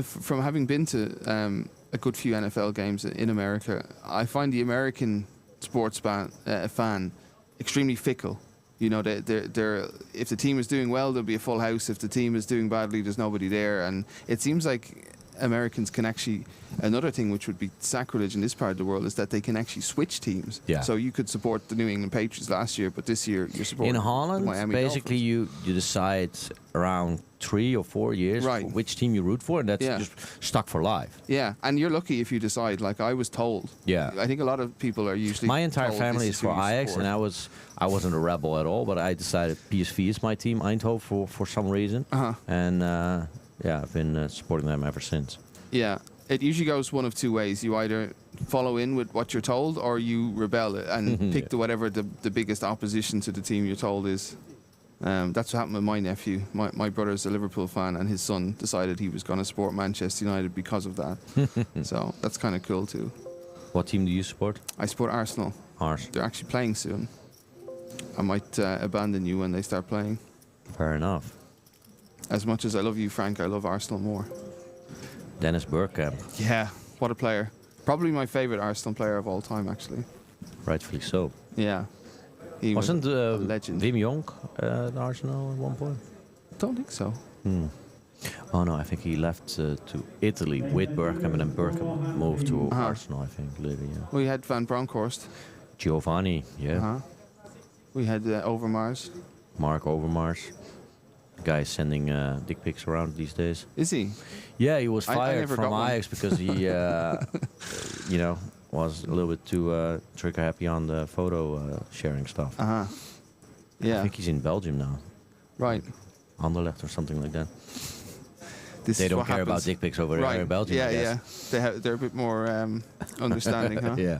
From having been to a good few NFL games in America, I find the American sports fan extremely fickle. They're if the team is doing well, there'll be a full house. If the team is doing badly, there's nobody there. And it seems like Americans can actually. Another thing which would be sacrilege in this part of the world is that they can actually switch teams.
Yeah.
So you could support the New England Patriots last year, but this year you're supporting
In Holland,
the Miami
basically
Dolphins.
you decide around 3 or 4 years
Right.
which team you root for, and that's
Yeah.
just stuck for life.
Yeah, and you're lucky if you decide. Like I was told.
Yeah.
I think a lot of people are usually.
My entire
told
family
this
is for
who you
Ajax,
support.
and I wasn't a rebel at all, but I decided PSV is my team, Eindhoven, for some reason.
Uh-huh.
And I've been supporting them ever since.
Yeah, it usually goes one of two ways. You either follow in with what you're told, or you rebel and pick whatever the biggest opposition to the team you're told is. That's what happened with my nephew. My brother's a Liverpool fan, and his son decided he was going to support Manchester United because of that. So that's kind of cool too.
What team do you support?
I support Arsenal.
Ars.
They're actually playing soon. I might abandon you when they start playing.
Fair enough.
As much as I love you, Frank, I love Arsenal more.
Dennis Bergkamp,
Yeah, what a player. Probably my favourite Arsenal player of all time, actually.
rightfully so.
Yeah. He was
Wasn't
a legend.
Wim Jonk at Arsenal at one point?
Don't think so.
Oh no, I think he left to Italy with Bergkamp, and then Bergkamp moved to
Uh-huh.
Arsenal, I think, later, yeah.
We had Van Bronckhorst.
Giovanni, yeah.
Uh-huh. We had Overmars.
Mark Overmars. Guy sending dick pics around these days.
Is he?
Yeah, he was
I
fired
never
from
got one.
Ajax because he, was a little bit too trigger happy on the photo sharing stuff.
Uh-huh.
I
Yeah.
think he's in Belgium now,
Right.
Anderlecht or something like that.
This
They
is
don't
what
care about
happens.
dick pics over
Right.
there in Belgium,
Yeah,
I guess.
yeah. They're a bit more understanding, huh?
Yeah.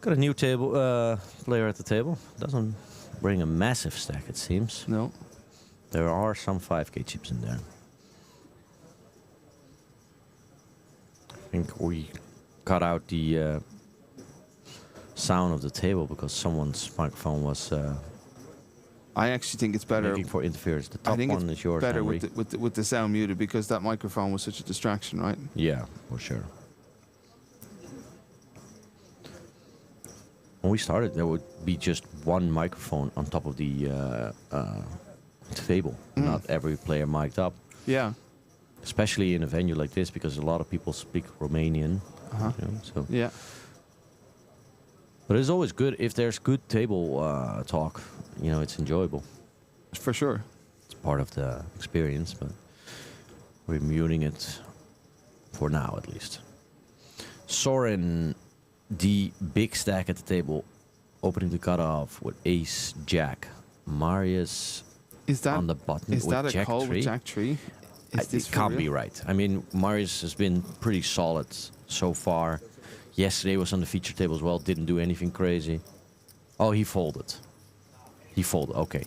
Got a new table player at the table. Doesn't bring a massive stack, it seems.
No.
There are some 5k chips in there. I think we cut out the sound of the table because someone's microphone was
I actually think it's better.
making for interference. The
I
top
think
one
it's
is yours,
better
Henry.
with the sound muted, because that microphone was such a distraction, right?
Yeah, for sure. When we started, there would be just one microphone on top of the table. Not every player mic'd up,
Yeah.
especially in a venue like this, because a lot of people speak Romanian.
Uh-huh.
You know, so.
Yeah.
But it's always good if there's good table talk. You know, it's enjoyable.
For sure.
It's part of the experience, but we're muting it for now, at least. Soren, the big stack at the table, opening the cutoff with Ace Jack. Marius
Is that
on the button
is
with
that a
Jack
call
3.
with Jack 3? Is this
It
for
can't be
real?
right. I mean, Marius has been pretty solid so far. Yesterday was on the feature table as well. Didn't do anything crazy. Oh, he folded. He folded. Okay.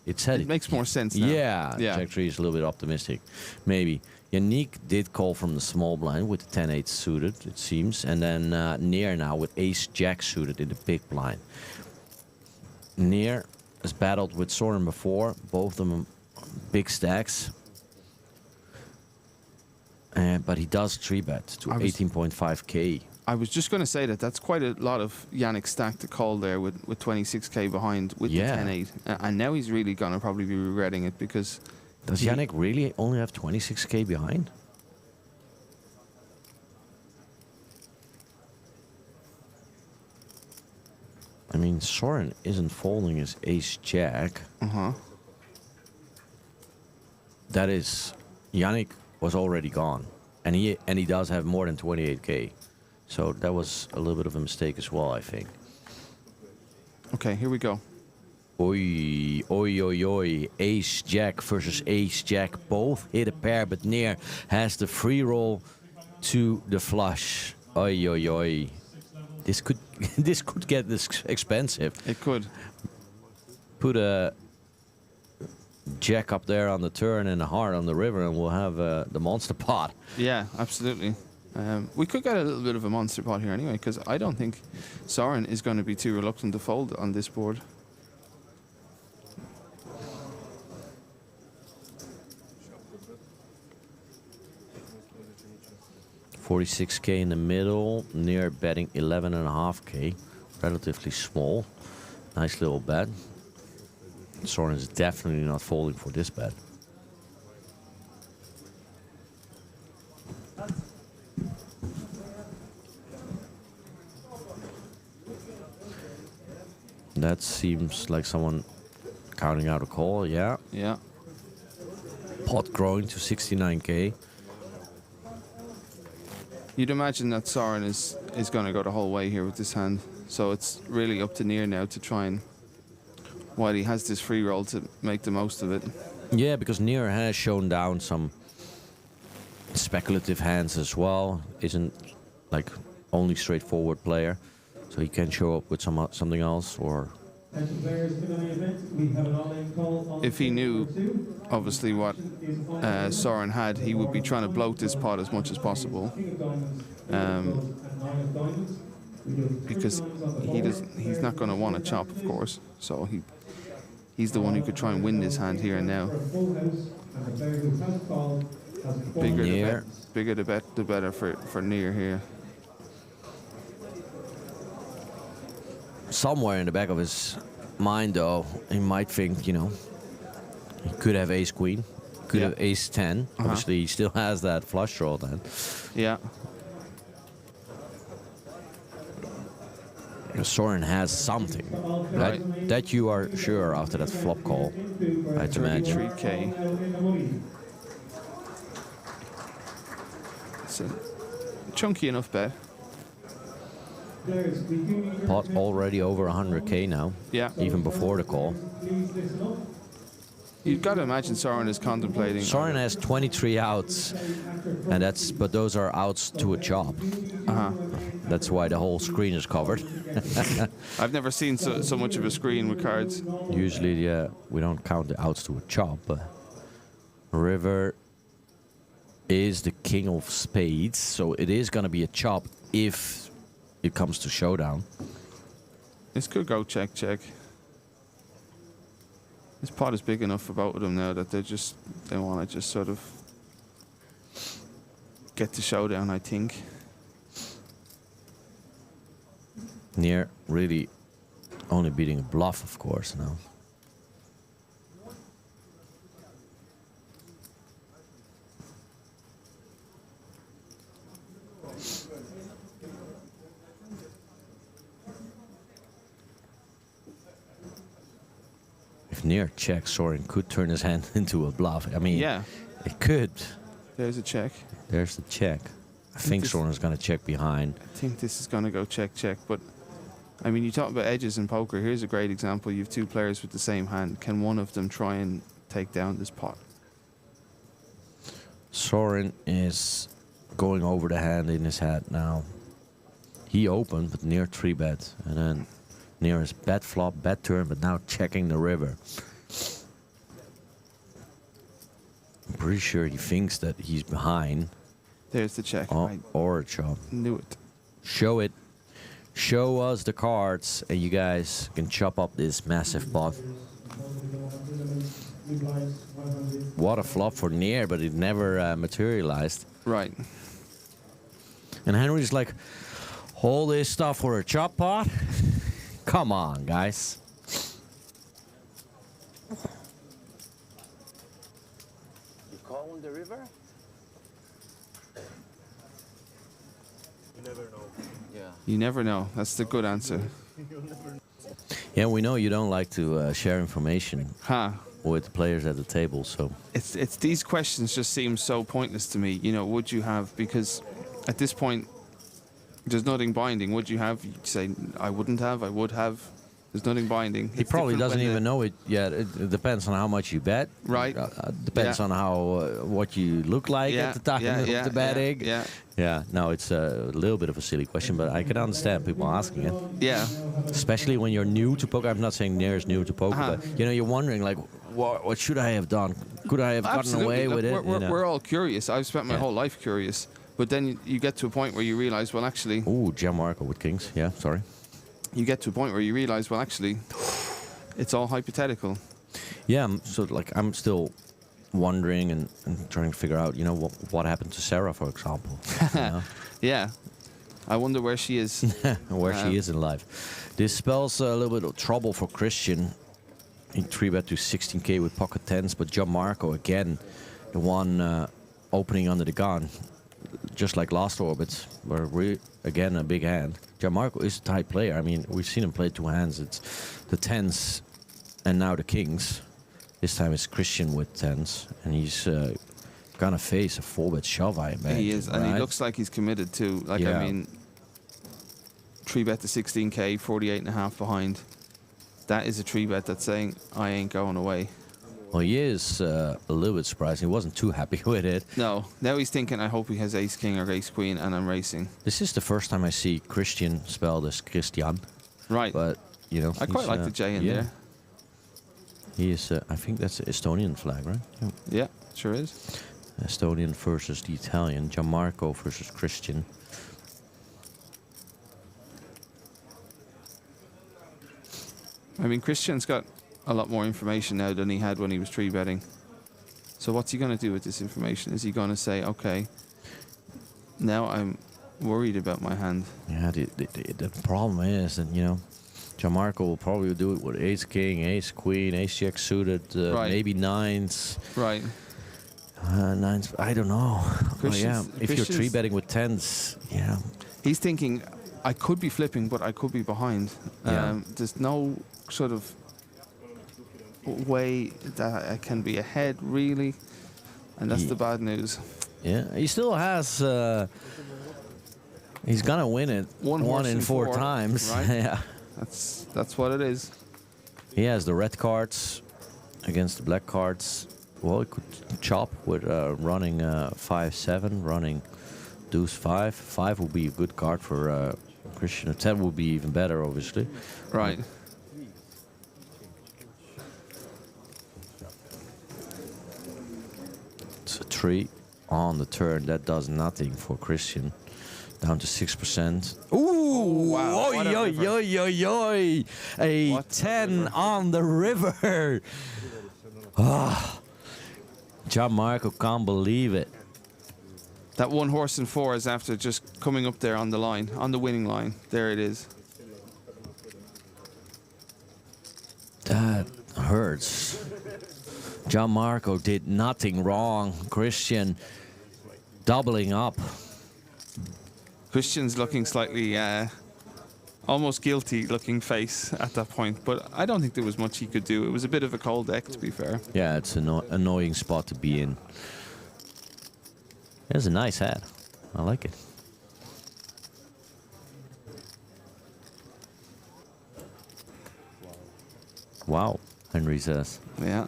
It said
It makes more sense now.
Yeah,
Yeah.
Jack 3 is a little bit optimistic. Maybe. Yannick did call from the small blind with the 10-8 suited, it seems. And then Near now with Ace-Jack suited in the big blind. Near has battled with Soren before. Both of them big stacks. But he does 3-bet to
I was-
18.5k.
I was just going to say that's quite a lot of Yannick stack to call there with 26k behind with
Yeah.
the 10-8. And now he's really going to probably be regretting it, because
Does Yannick really only have 26k behind? I mean, Soren isn't folding his Ace-Jack.
Uh-huh.
That is, Yannick was already gone, and he does have more than 28k. So that was a little bit of a mistake as well, I think.
Okay, here we go.
Oi, oi, oi, oi. Ace-Jack versus Ace-Jack. Both hit a pair, but Near has the free roll to the flush. Oi, oi, oi. This could this could get this expensive.
It could.
Put a jack up there on the turn and a heart on the river, and we'll have the monster pot.
Yeah, absolutely. We could get a little bit of a monster pot here anyway, because I don't think Soren is going to be too reluctant to fold on this board.
$46k in the middle, Near betting 11.5k, relatively small. Nice little bet. Soren is definitely not folding for this bet. That seems like someone counting out a call, yeah.
Yeah.
Pot growing to 69k.
You'd imagine that Soren is going to go the whole way here with this hand. So it's really up to Near now to try and, while he has this free roll, to make the most of it.
Yeah, because Near has shown down some speculative hands as well. Isn't like only straightforward player, so he can show up with something else. Or
Attention players in any event, we have an all-in call on
If he knew,
table number 2.
obviously, what Soren had, he would be trying to bloat this pot as much as possible.
King of diamonds, Queen of clubs, and 9 of diamonds. We do 3
Because
diamonds on the
he
board.
does, he's not going to want to chop, of course. So he's the one who could try and win this hand here and now.
For a full house, and the player who has called has a
Bigger the
Near.
bet, bigger the bet, the better for near here.
somewhere in the back of his mind, though, he might think, he could have ace queen, could
Yeah.
have ace 10. Obviously, he still has that flush draw then.
Yeah.
Soren has something that you are sure after that flop call, I'd imagine.
33K. It's a chunky enough bet.
Pot already over 100K now,
Yeah.
even before the call.
You've got to imagine Soren is contemplating.
Soren has 23 outs, and but those are outs to a chop. That's why the whole screen is covered.
I've never seen so much of a screen with cards.
Usually, we don't count the outs to a chop, but river is the king of spades, so it is going to be a chop if it comes to showdown.
This could go check, check. This pot is big enough for both of them now that they want to just sort of get to showdown, I think.
Near really only beating a bluff, of course, now. If Near checks, Soren could turn his hand into a bluff. I mean,
Yeah.
it could.
There's a check.
There's the check. I think
this-
Soren's going to check behind.
I think this is going to go check, check. But, I mean, you talk about edges in poker. Here's a great example. You have two players with the same hand. Can one of them try and take down this pot?
Soren is going over the hand in his head now. He opened, but Near 3-bet. And then Near is bet flop, bet turn, but now checking the river. I'm pretty sure he thinks that he's behind.
There's the check.
Oh,
I
or a chop.
knew it.
Show it. Show us the cards, and you guys can chop up this massive pot. What a flop for Near, but it never materialized.
Right.
And Henry's like, all this stuff for a chop pot? Come on, guys.
You call on the river?
You never know.
Yeah.
You never know. That's the good answer.
Yeah, we know you don't like to share information
Huh.
with the players at the table, so
It's these questions just seem so pointless to me. You know, would you have, because at this point there's nothing binding. Would you have? You say I wouldn't have, I would have. There's nothing binding.
he
It's
probably
different
doesn't
when
even know it yet. It depends on how much you bet.
Right.
Depends
Yeah.
on how what you look like at the time of the betting.
Yeah.
Yeah, no, it's a little bit of a silly question, but I can understand people asking it.
Yeah.
Especially when you're new to poker. I'm not saying Near is new to poker,
Uh-huh.
but you're wondering like, what should I have done? Could I have gotten
Absolutely.
away
Look,
with it?
We're all curious. I've spent my
Yeah.
whole life curious. But then you get to a point where you realize, well, actually,
Ooh, Gianmarco with kings. Yeah, sorry.
you get to a point where you realize, well, actually, it's all hypothetical.
Yeah, so like I'm still wondering and trying to figure out, what happened to Sarah, for example.
Yeah. I wonder where she is.
Where she is in life. This spells a little bit of trouble for Christian. He 3-bet to 16K with pocket tens, but Gianmarco again, the one opening under the gun, just like last orbit, where again a big hand. Gianmarco is a tight player. I mean, we've seen him play two hands. It's the tens and now the kings. This time it's Christian with tens, and he's gonna face a 4-bet shove, I imagine.
He is, and he
right?
looks like he's committed too. Like,
Yeah.
I mean, 3-bet to 16K, 48.5 behind. That is a 3-bet that's saying, I ain't going away.
Well, he is a little bit surprised. He wasn't too happy with it.
No. Now he's thinking, I hope he has ace king or ace queen, and I'm racing.
This is the first time I see Christian spelled as Christian.
Right.
But, you know,
I quite
he's,
like the J in
yeah.
there.
He is, I think that's the Estonian flag, right? Yeah.
Yeah, sure is.
Estonian versus the Italian. Gianmarco versus Christian.
I mean, Christian's got a lot more information now than he had when he was 3-betting. So what's he going to do with this information? Is he going to say, okay, now I'm worried about my hand?
Yeah, the problem is that, you know, Gianmarco will probably do it with ace king, ace queen, ace jack suited,
Right.
maybe nines.
Right.
Nines, I don't know. Well, yeah, if you're
Christian's-
3-betting with tens, yeah.
He's thinking, I could be flipping, but I could be behind.
Yeah.
There's no sort of way that I can be ahead, really. And that's
Ye-
the bad news.
Yeah, he still has. He's gonna win it
One horse
in
in
4
4,
times.
right?
Yeah,
That's what it is.
he has the red cards against the black cards. Well, he could chop with running 5-7, running deuce 5. 5 would be a good card for Christian. 10 would be even better, obviously.
Right.
It's a 3 on the turn. That does nothing for Christian. Down to 6%. Ooh!
wow,
Oi,
what a
oi,
river.
oi, oi, oi! A
What a
10
river.
on the river. Ah, Gianmarco can't believe it.
That 1 horse in 4 is after just coming up there on the line, on the winning line. There it is.
That hurts. Gianmarco did nothing wrong. Christian doubling up.
Christian's looking slightly, almost guilty looking face at that point. But I don't think there was much he could do. It was a bit of a cold deck, to be fair.
Yeah, it's an annoying spot to be in. It's a nice hat. I like it. Wow, Henry says.
Yeah.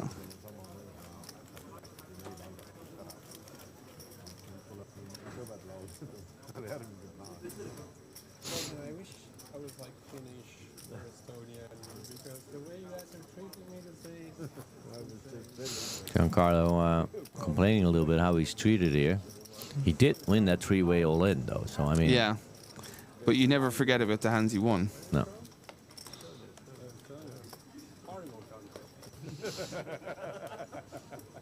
I wish I was like Finnish or Estonian because the way you guys are treating me these days.
Giancarlo complaining a little bit how he's treated here. He did win that 3-way all-in, though, so I mean...
Yeah. But you never forget about the hands he won.
No.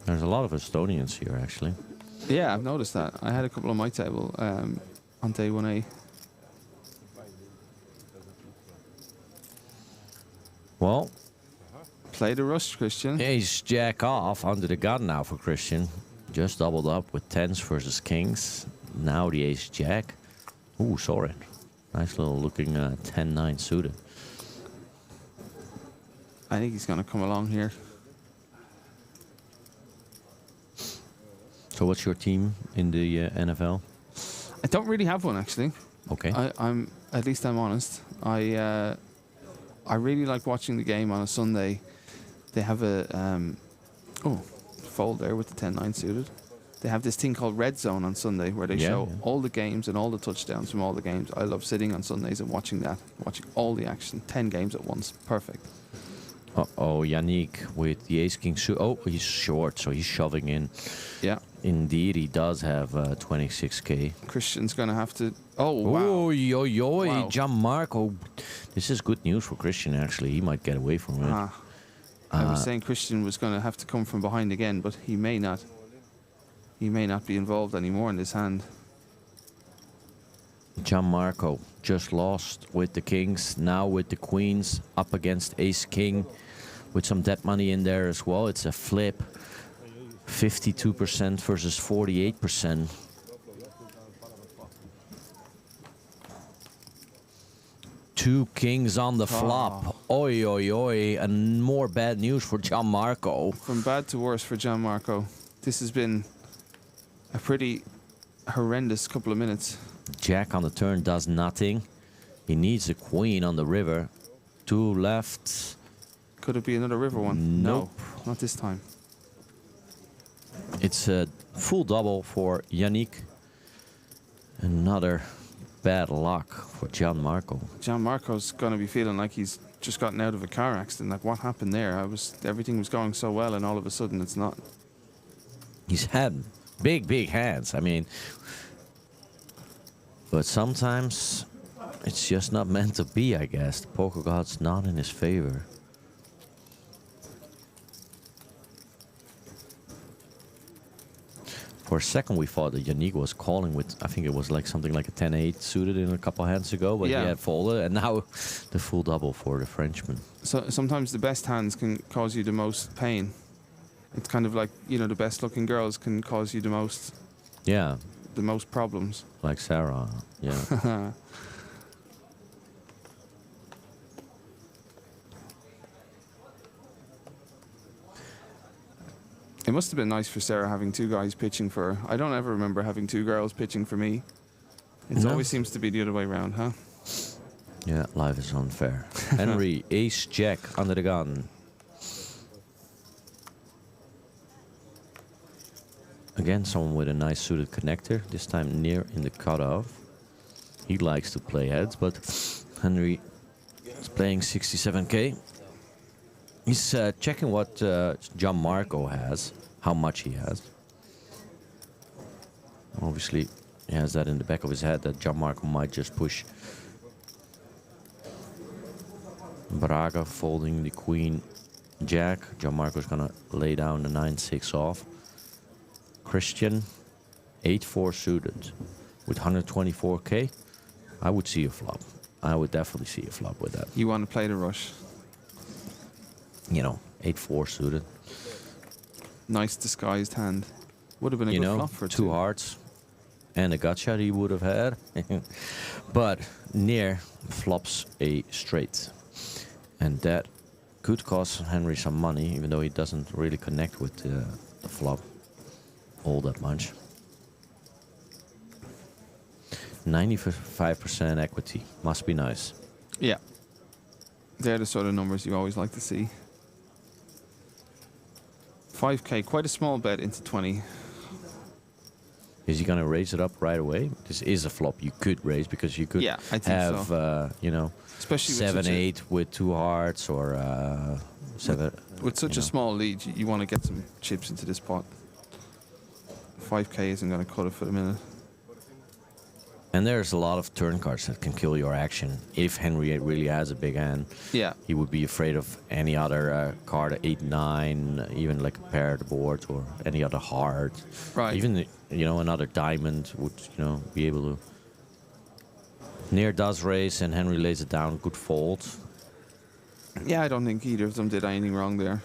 There's a lot of Estonians here, actually.
Yeah, I've noticed that. I had a couple on my table on day 1A.
Well,
Play the rush, Christian.
ace jack off under the gun now for Christian. Just doubled up with 10s versus kings. Now the ace jack. Ooh, saw it. Nice little looking 10-9 suited.
I think he's going to come along here.
So what's your team in the NFL?
I don't really have one, actually.
Okay.
I'm at least I'm honest. I really like watching the game on a Sunday. They have a fold there with the 10-9 suited. They have this thing called Red Zone on Sunday where they
Yeah,
show
yeah.
all the games and all the touchdowns from all the games. I love sitting on Sundays and watching that, watching all the action, 10 games at once. Perfect.
Uh-oh, Yannick with the ace-king suit. Oh, he's short, so he's shoving in.
Yeah.
Indeed, he does have 26K.
Christian's going to have to... Oh, wow.
Oi, oi, oi,
Wow.
Gianmarco. This is good news for Christian, actually. He might get away from it.
I was saying Christian was going to have to come from behind again, but he may not. He may not be involved anymore in this hand.
Gianmarco just lost with the kings, now with the queens, up against ace-king, with some dead money in there as well. It's a flip. 52% versus 48%. Two kings on the flop. Oi, oi, oi. And more bad news for Gianmarco.
From bad to worse for Gianmarco. This has been a pretty horrendous couple of minutes.
Jack on the turn does nothing. He needs a queen on the river. Two left.
Could it be another river one?
Nope.
No, not this time.
It's a full double for Yannick. Another bad luck for Gianmarco.
Gianmarco's going to be feeling like he's just gotten out of a car accident. Like, what happened there? Everything was going so well, and all of a sudden it's not.
He's had big hands. I mean, but sometimes it's just not meant to be, I guess. The poker god's not in his favor. For a second, we thought that Yannick was calling with, I think it was like something like a 10-8 suited in a couple hands ago, but
Yeah.
he had folded, and now the full double for the Frenchman.
So sometimes the best hands can cause you the most pain. It's kind of like, you know, the best looking girls can cause you the most problems.
Like Sarah, yeah.
It must have been nice for Sarah having two guys pitching for her. I don't ever remember having two girls pitching for me. It
No.
always seems to be the other way around, huh?
Yeah, life is unfair. Henry, ace jack under the gun. Again, someone with a nice suited connector, this time near in the cutoff. He likes to play heads, but Henry is playing 67k. He's checking what Gianmarco has, how much he has. Obviously, he has that in the back of his head that Gianmarco might just push. Braga folding the queen jack. Gianmarco's gonna lay down the 9-6 off. Christian, 8-4 suited with 124k. I would see a flop. I would definitely see a flop with that.
You want to play the rush.
You know, 8-4 suited.
Nice disguised hand. Would have been a
You
good
know,
flop for
two hearts and a gut shot he would have had. But near flops a straight. And that could cost Henry some money, even though he doesn't really connect with the flop all that much. 95% equity. Must be nice.
Yeah. They're the sort of numbers you always like to see. 5k, quite a small bet into 20.
Is he going to raise it up right away? This is a flop you could raise because you could
Yeah, I think
have,
so.
you know,
Especially with
7-8 with two hearts or 7.
With such
you
a
know.
small lead, you want to get some chips into this pot. 5k isn't going to cut it for the minute.
And there's a lot of turn cards that can kill your action. If Henry really has a big hand,
Yeah.
he would be afraid of any other card, 8-9, even like a paired board or any other heart.
Right.
Even, you know, another diamond would, you know, be able to. Near does raise and Henry lays it down, good fold.
Yeah, I don't think either of them did anything wrong there.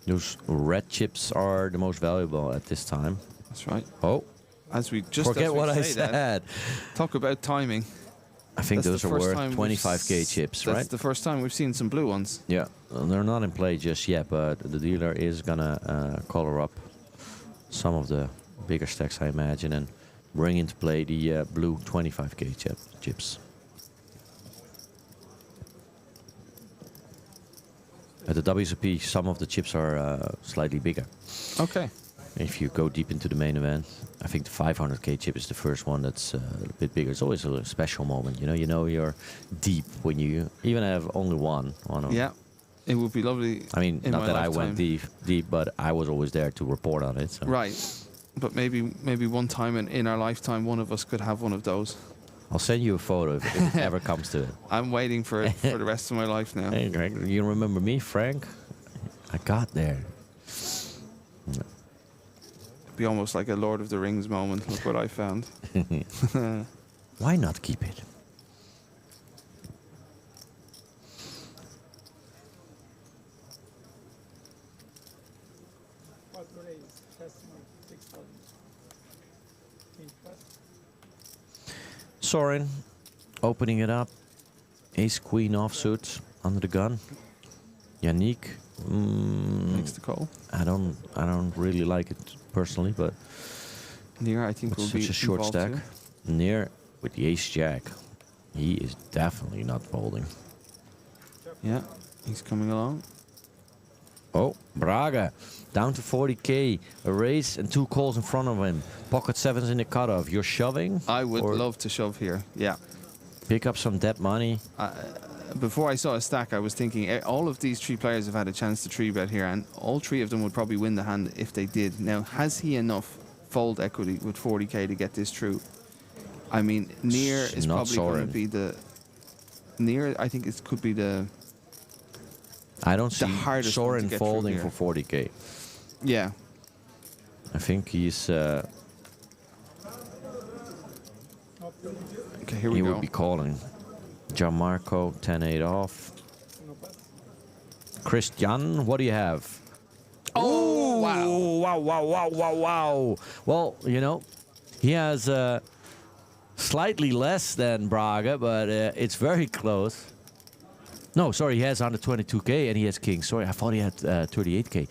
Those red chips are the most valuable at this time.
That's right.
Oh,
As we just
forget
as we
what I
say that,
said.
talk about timing.
I think
That's
those
the
are
first
worth
time we've
25k chips,
That's
right?
the first time we've seen some blue ones.
Yeah, they're not in play just yet, but the dealer is gonna color up some of the bigger stacks, I imagine, and bring into play the blue 25k chips. At the WSOP, some of the chips are slightly bigger.
Okay.
If you go deep into the main event, I think the 500k chip is the first one that's a bit bigger. It's always a special moment, you know you're deep when you even have only one of them.
Yeah. It would be lovely.
I mean,
in
not
my
that
lifetime.
I went deep, but I was always there to report on it. So.
Right. But maybe one time in our lifetime, one of us could have one of those.
I'll send you a photo if it ever comes to it.
I'm waiting for it for the rest of my life now.
Hey, Greg, you remember me, Frank? I got there.
It'd be almost like a Lord of the Rings moment. Look what I found.
Why not keep it? Soren, opening it up. Ace Queen offsuit under the gun. Yannick,
Makes the call.
I don't really like it personally, but
Near, I think,
with
will be
such a short
involved
stack.
too.
Near with the Ace Jack. he is definitely not folding.
Yeah, he's coming along.
Oh, Braga, down to 40k, a raise and 2 calls in front of him. Pocket 7s in the cutoff. You're shoving?
I would
Or
love to shove here. Yeah.
pick up some dead money.
Before I saw a stack, I was thinking all of these 3 players have had a chance to 3-bet here, and all 3 of them would probably win the hand if they did. Now, has he enough fold equity with 40k to get this through? I mean, Near is
Not
probably going
Soren.
to be the... Near, I think it could be the...
I don't see
hardest one to
Soren
get through
folding
here.
for 40k.
Yeah.
I think he's
Okay, here we
he
go.
would be calling. Gianmarco 10-8 off. Christian, what do you have? Oh wow. Well, you know, he has slightly less than Braga, but it's very close. No, sorry, he has 122k and he has king. Sorry, I thought he had 38k.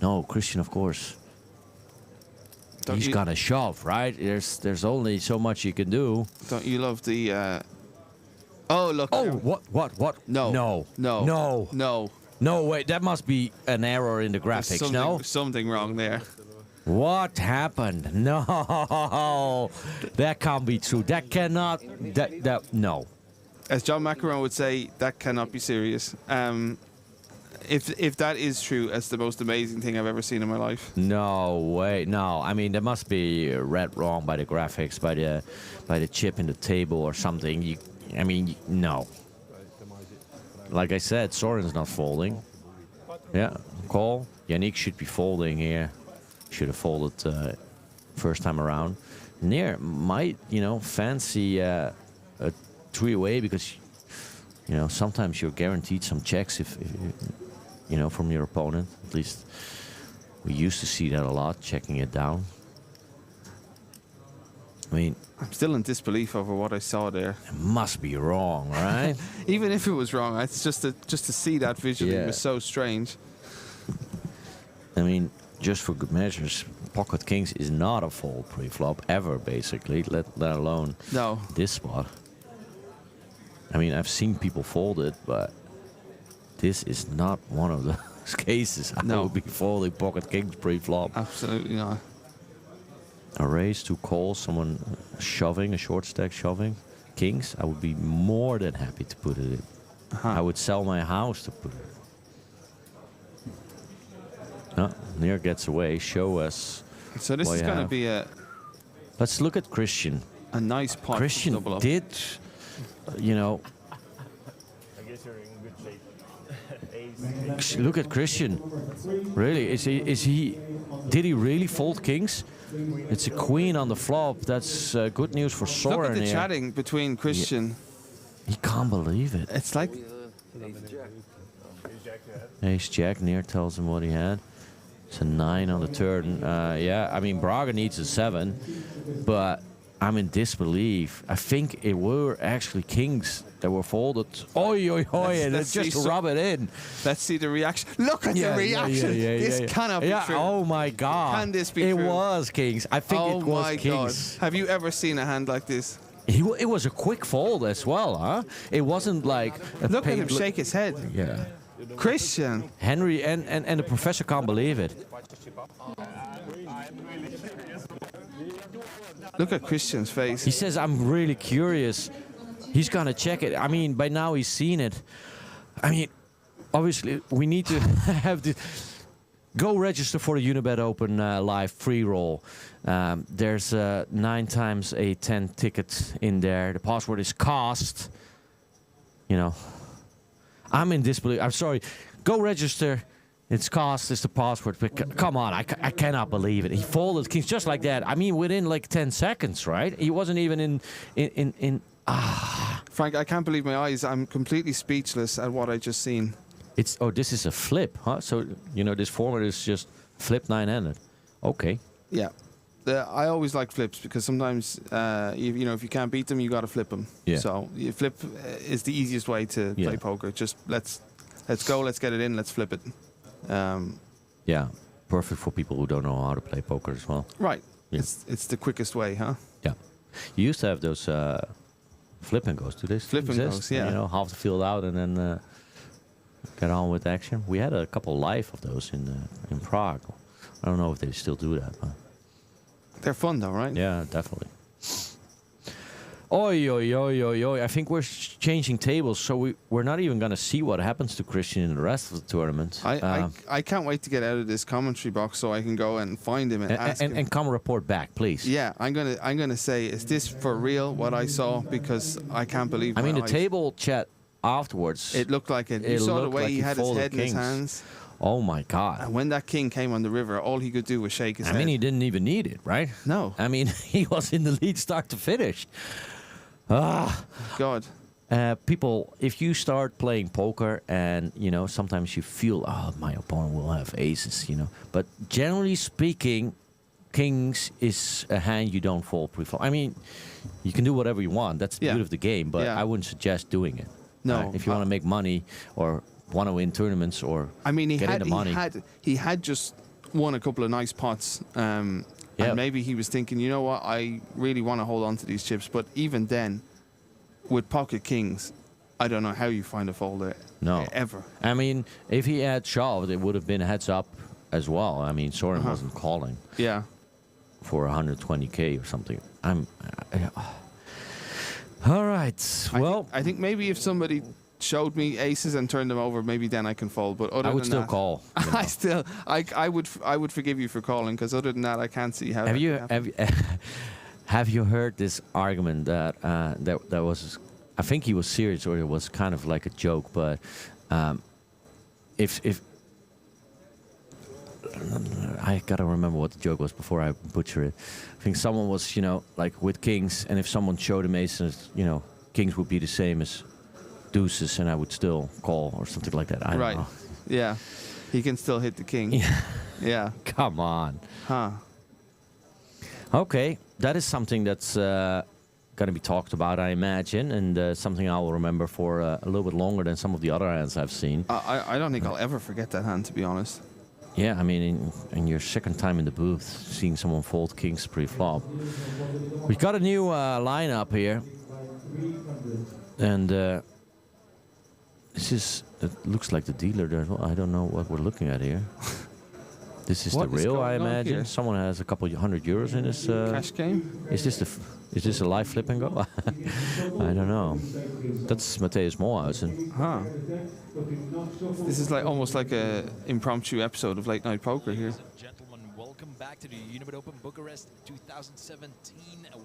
No, Christian, of course. He's gonna shove, right? There's only so much you can do.
Don't you love the... Oh, look.
Oh, what?
No.
No.
No.
No.
No.
No, wait, that must be an error in the graphics,
There's
no?
something wrong there.
What happened? No, that can't be true. That cannot, no.
As John Macaron would say, that cannot be serious. If that is true, that's the most amazing thing I've ever seen in my life.
No way, no. I mean, there must be read wrong by the graphics, by the chip in the table or something. No. Like I said, Soren's not folding. Yeah, call. Yannick should be folding here. Should have folded first time around. Near might, fancy a 3-way because, sometimes you're guaranteed some checks if from your opponent. At least we used to see that a lot, checking it down. I mean,
I'm still in disbelief over what I saw there.
it must be wrong, right?
Even if it was wrong, it's just to see that visually was so strange.
I mean, just for good measures, pocket kings is not a fold pre-flop ever, basically, let alone
No.
this spot. I mean, I've seen people fold it, but this is not one of those cases. I
No.
would be folding pocket kings pre-flop.
Absolutely not.
A raise, 2 calls, someone shoving, a short stack shoving. Kings, I would be more than happy to put it in. I would sell my house to put it in. No, Near gets away. Show us.
So this
what
is
you
going to
have.
be
Let's look at Christian.
a nice pot.
Christian
double up.
did,
I guess you're in good shape. Ace.
look at Christian. Really, is he? Did he really fold kings? It's a queen on the flop. That's good news for Soren
Look at the
here.
chatting between Christian.
He can't believe it.
It's like
Ace Jack. Near tells him what he had. It's a 9 on the turn. Yeah, I mean Braga needs a 7, but I'm in disbelief. I think it were actually kings that were folded. Oi, and
let's
just
see
rub it in.
let's see the reaction. Look at the reaction. This cannot be true.
Oh my God.
Can this be
it
true?
was kings. I think
Oh
it was
my
kings.
God. Have you ever seen a hand like this?
It was a quick fold as well, huh? It wasn't like a
Look at him
paid
shake his head.
Yeah.
Christian.
Henry and the professor can't believe it.
Look at Christian's face.
He says, I'm really curious. He's going to check it. I mean, by now he's seen it. I mean, obviously, we need to have the... Go register for the Unibet Open live free roll. There's 9 times a 10 ticket in there. The password is cost. I'm in disbelief. I'm sorry. Go register. It's cost is the password. But come on, I cannot believe it. He folded kings just like that. I mean, within like 10 seconds, right? He wasn't even in.
Frank, I can't believe my eyes. I'm completely speechless at what I just seen.
This is a flip, huh? So this format is just flip 9-handed. Okay.
Yeah. I always like flips because sometimes, if you can't beat them, you got to flip them.
Yeah.
So you flip is the easiest way to play poker. Just let's go, let's get it in, let's flip it.
Yeah, perfect for people who don't know how to play poker as well.
Right.
Yeah.
It's the quickest way, huh?
Yeah. You used to have those Flip and goes. Do they still
Flip and
exist?
goes, yeah.
You know, half the field out and then get on with action. We had a couple live of those in Prague. I don't know if they still do that. But
They're fun though, right?
yeah, definitely. Oi, oi, oi, oi, oi. I think we're changing tables, so we're not even going to see what happens to Christian in the rest of the tournament.
I can't wait to get out of this commentary box so I can go and find him and ask him.
And come report back, please.
Yeah, I'm gonna say, is this for real what I saw? Because I can't believe.
I mean,
my
the
eyes.
table chat afterwards.
It looked like it. You
it
saw the
looked
way
like
he
he
had his
folded
head in his
kings.
hands.
Oh my God!
And when that king came on the river, all he could do was shake his
I
head.
mean, he didn't even need it, right?
No.
I mean, he was in the lead start to finish.
God.
People, if you start playing poker and, you know, sometimes you feel, oh, my opponent will have aces, you know. But generally speaking, kings is a hand you don't fold pre-flop. I mean, you can do whatever you want. That's the
Yeah.
beauty of the game. But
Yeah.
I wouldn't suggest doing it.
No.
If you want to make money or want to win tournaments or
I mean,
get into money.
he had just won a couple of nice pots.
Yeah.
And maybe he was thinking, you know what, I really want to hold on to these chips. But even then, with pocket kings, I don't know how you find a folder.
No.
Ever.
I mean, if he had shoved, it would have been heads up as well. I mean, Soren wasn't calling
Yeah.
for 120K or something. All right. Well,
I think maybe if somebody showed me aces and turned them over, maybe then I can fold. But other
I would
than
still
that,
call. you know.
I would forgive you for calling, because other than that, I can't see how.
Have
that
you
can happen.
have you heard this argument that that was? I think he was serious, or it was kind of like a joke. But if I gotta remember what the joke was before I butcher it. I think someone was, you know, like with kings, and if someone showed him aces, you know, kings would be the same as deuces, and I would still call or something like that. I don't
Right.
know.
Yeah. He can still hit the king.
Yeah.
Yeah.
Come on.
Huh.
Okay, that is something that's going to be talked about, I imagine, and something I will remember for a little bit longer than some of the other hands I've seen.
I don't think I'll ever forget that hand, to be honest.
Yeah, I mean, in your second time in the booth, seeing someone fold kings pre-flop. We've got a new lineup here, and it looks like the dealer there. I don't know what we're looking at here. This is
What
the
is
real,
going
I
on
imagine.
here?
Someone has a couple €100 in his.
Cash game?
Is this a live flip and go? I don't know. That's Matthäus Moorhuizen.
Huh. This is like almost like a impromptu episode of Late Night Poker here.
Ladies and gentlemen, welcome back to the Unibet Open Bucharest 2017. Into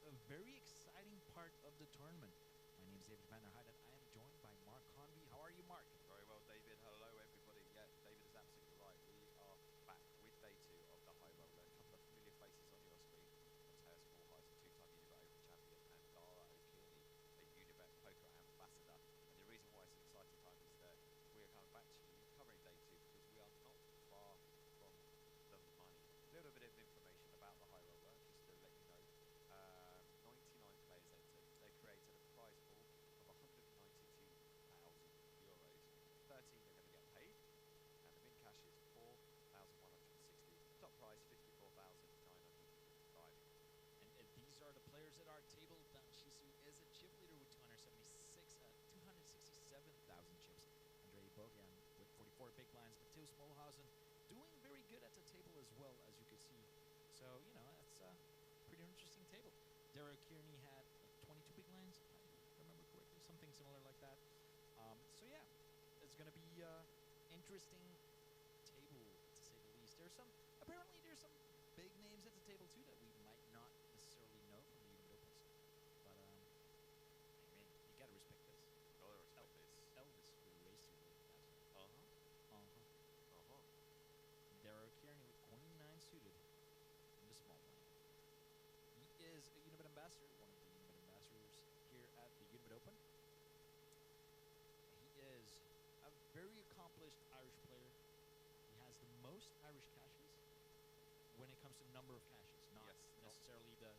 a very exciting part of the tournament. My name is David Van der Heijden. I am joined by Mark Convey. How are you, Mark?
Very well, David. Hello, everybody. Yeah, David is absolutely right. We are back with day 2 of the high roller. A couple of familiar faces on your screen. Matthäus Moorhuizen, two-time Unibet Open champion, and Dara O'Kearney, a Unibet poker ambassador. And the reason why it's an exciting time is that we are coming back to you covering day 2 because we are not far from the money. A little bit of information about the high roller, just to let you know. 99 players entered. They created a prize pool of €192,000. 13 are going to get paid, and the min cash is 4,160. Top prize 54,955.
And these are the players at our table. Dan Shisu is a chip leader with 267,000 chips. Andrei Bogyan with 44 big blinds. Matthäus Moorhuizen doing very good at the table as well, as you can see. So, you know, that's a pretty interesting table. Derek Kearney had 22 big blinds, if I remember correctly, something similar like that. So, yeah, it's going to be interesting table, to say the least. Apparently there's some big names at the table, too, that we might not necessarily know from the Unibet Opens. But, I mean, you got to respect this.
Gotta respect this.
Elvis, who raised you with that. Derek Kearney with Queen 9 suited in the small blind. He is a Unibet ambassador, one of the Unibet ambassadors here at the Unibet Open. He is a very accomplished Irish player. He has the most Irish cashes when it comes to number of cashes, not necessarily the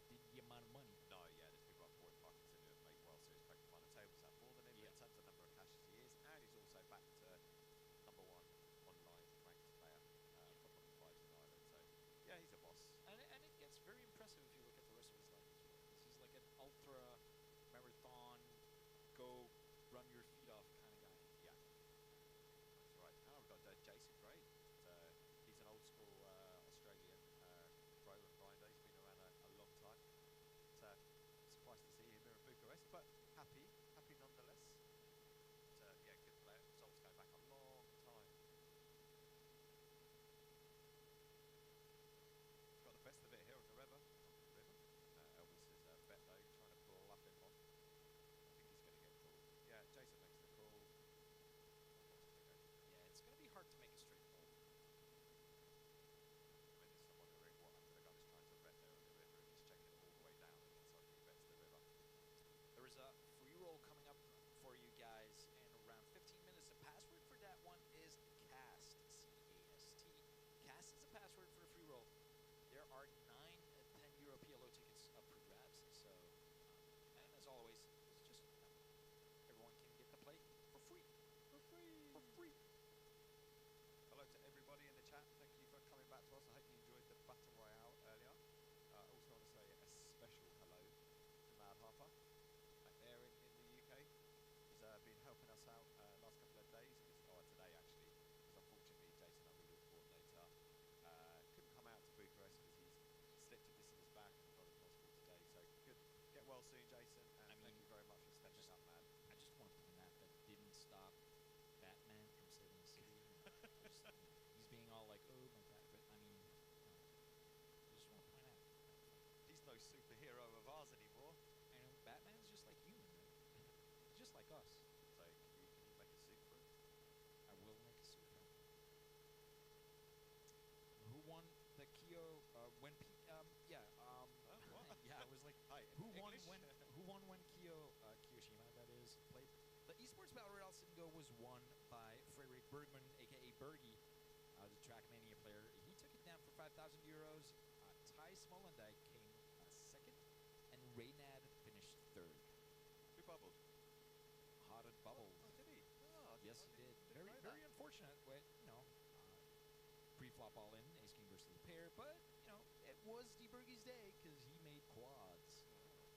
amount of money.
No, yeah, there's people like Boyd Parkinson who have made World Series poker final tables have more than him in terms of number of cashes he is, and he's also back to #1 online ranked player for Poker Fives in Ireland. So, yeah, he's a boss.
And
but happy nonetheless. But, yeah, good player. Results go back a long time. Got the best of it here on the river. Elvis is bet though, trying to pull up him on. I think he's going to get called. Yeah, Jason makes the call.
Yeah, it's going to be hard to make a straight call.
I mean, there's someone wondering what happened to the guy that's trying to bet there on the river and he's checking it all the way down and it's like he bets the river.
There is a free roll coming up for you guys in around 15 minutes. The password for that one is CAST, C-A-S-T. CAST is a password for a free roll. There are 9 €10 PLO tickets up for grabs. So, and as always, it's just everyone can get to play for free. For free.
Hello to everybody in the chat. Thank you for coming back to us. I hope you enjoyed the Battle Royale earlier. I also want to say a special hello to Mad Harper back there in the UK. He's been helping us out last couple of days, today actually, because unfortunately Jason, our media coordinator, couldn't come out to Bucharest because he's slipped a disc in his back and got to the hospital today. So good, get well soon, Jason, and thank you very much for stepping up, man.
I just want to point out that didn't stop Batman from saving the city. He's being all like, oh my god, but I mean, I just want to point out.
He's no superhero of ours anymore.
I know, Batman's just like human, right? Just like us.
So can you make a suit for him?
I will make a suit for him. Who won the Kyo, when, yeah,
what?
yeah, I was like,
Hi,
who won
English?
when Kiyoshima, that is, played? The esports battle royale single was won by Frederick Bergman, aka Bergie, the Trackmania player. He took it down for €5,000. Ty Smolendijk came second, and Reynad finished third.
Who bubbled?
Hotted bubble.
Oh, did he? Oh,
Yes, he did.
Didn't know
Very
that.
unfortunate. But, pre-flop all in, ace king versus the pair. But it was D Bergie's day because he made quads.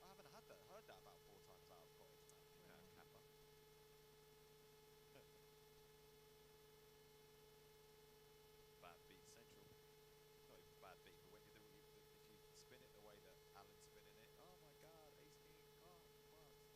I haven't heard that about 4 times out of cottage, man. Yeah, Kappa. Bad beat central. Not even bad beat, but when if you spin it the way that Alan's spinning it, oh my god, ace king, god, quads.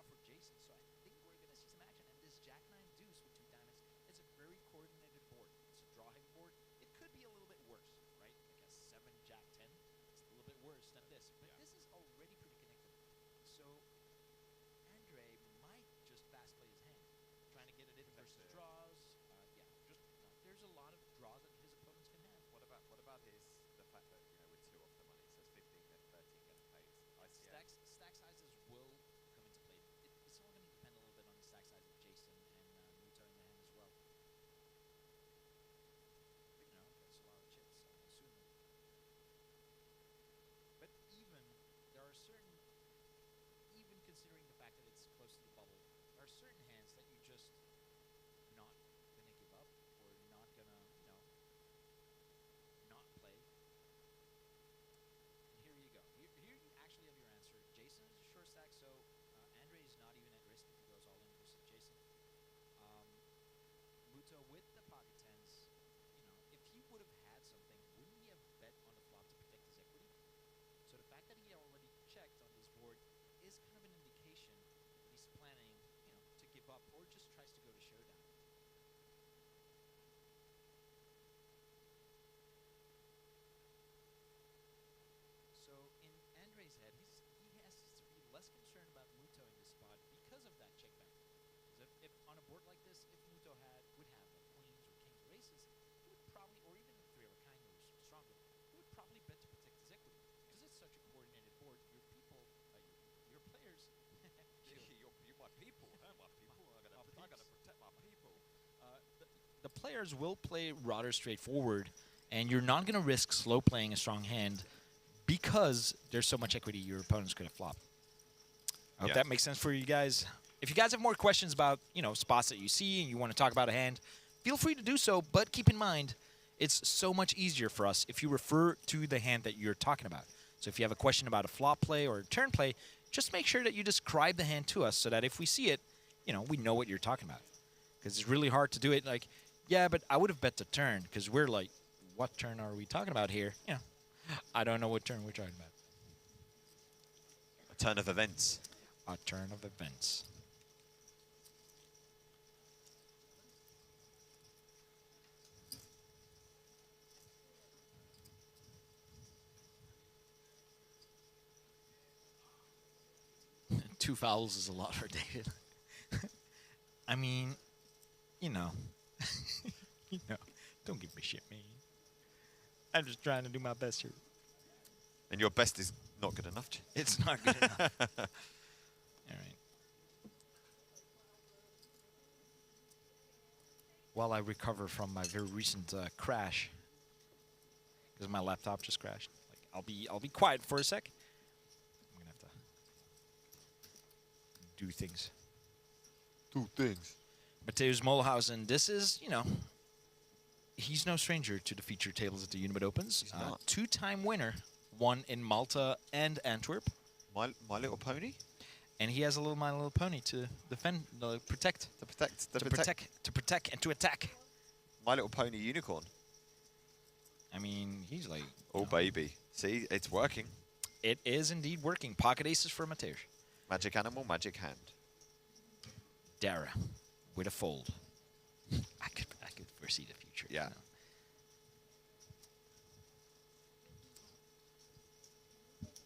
draw for Jason, so I think we're going to see some action. And this Jack 9 deuce with 2 diamonds is a very coordinated board. It's a draw heavy board. It could be a little bit worse, right? Like a 7 Jack 10. It's a little bit worse than this, but this is already pretty connected. So Andre might just fast play his hand, trying to get it in versus draws. There's a lot of draws that his opponents can have.
What about the fact that with 2 off the money, so it's 15 then 13 getting paid.
Stack sizes will come into play. It's all going to depend a little bit on the stack size of Jason and Muto in the hand as well. But, that's a lot of chips, I'm assuming. But there are certain, even considering the fact that it's close to the bubble, there are certain hands that you just not going to give up or not going to, not play. And here you go. Here you actually have your answer. Jason is a short stack, so Andre is not even at risk if he goes all in versus Jason. Muto with the pocket tens, if he would have had something, wouldn't he have bet on the flop to protect his equity? So the fact that he already checked on this board is kind of an indication that he's planning, to give up or just tries to go to showdown. So in Andre's head, he has to be less concerned about Muto in this spot because of that check back. Because if on a board like this, if Muto would have like queens or kings or aces, he would probably, or even 3 of a kind or stronger, he would probably bet to protect his equity. Because it's such a coordinated board, your players,
you my people, my people. I'm gonna protect my people.
The players will play rather straightforward, and you're not going to risk slow playing a strong hand because there's so much equity your opponent's going to flop. I hope that makes sense for you guys. If you guys have more questions about, spots that you see and you want to talk about a hand, feel free to do so, but keep in mind, it's so much easier for us if you refer to the hand that you're talking about. So if you have a question about a flop play or a turn play, just make sure that you describe the hand to us so that if we see it, we know what you're talking about. Because it's really hard to do it like, yeah, but I would have bet the turn, because we're like, what turn are we talking about here? I don't know what turn we're talking about.
A turn of events.
A turn of events. Two fouls is a lot for David. I mean, don't give me shit, man. I'm just trying to do my best here.
And your best is not good enough.
It's not good enough. All right. While I recover from my very recent crash, because my laptop just crashed. I'll be quiet for a sec. I'm gonna have to do things. Mateusz Molhausen, this is, he's no stranger to the featured tables at the Unibet Opens.
He's not.
2-time winner, won in Malta and Antwerp.
My Little Pony?
And he has a little My Little Pony to defend, protect.
To protect.
To protect and to attack.
My Little Pony Unicorn.
I mean, he's like...
Oh, baby. See, it's working.
It is indeed working. Pocket aces for Mateusz.
Magic animal, magic hand.
Dara with a fold. I could foresee the future.
Yeah.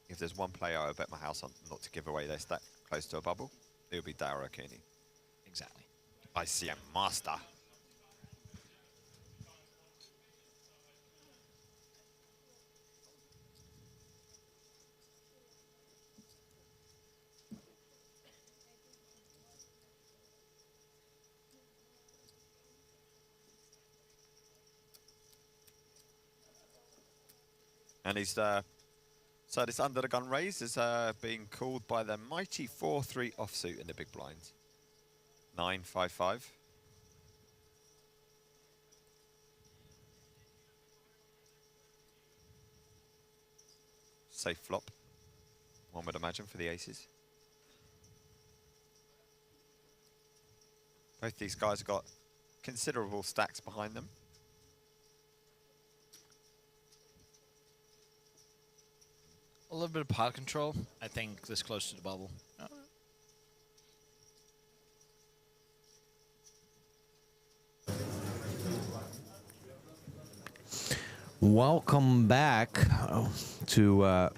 If there's one player I bet my house on not to give away their stack close to a bubble, it would be Dara Kearney.
Exactly.
I see a master. And he's so this under the gun raise is being called by the mighty 4-3 offsuit in the big blinds. 9-5-5. Safe flop, one would imagine, for the aces. Both these guys have got considerable stacks behind them.
A little bit of pot control, I think, this close to the bubble.
Welcome back to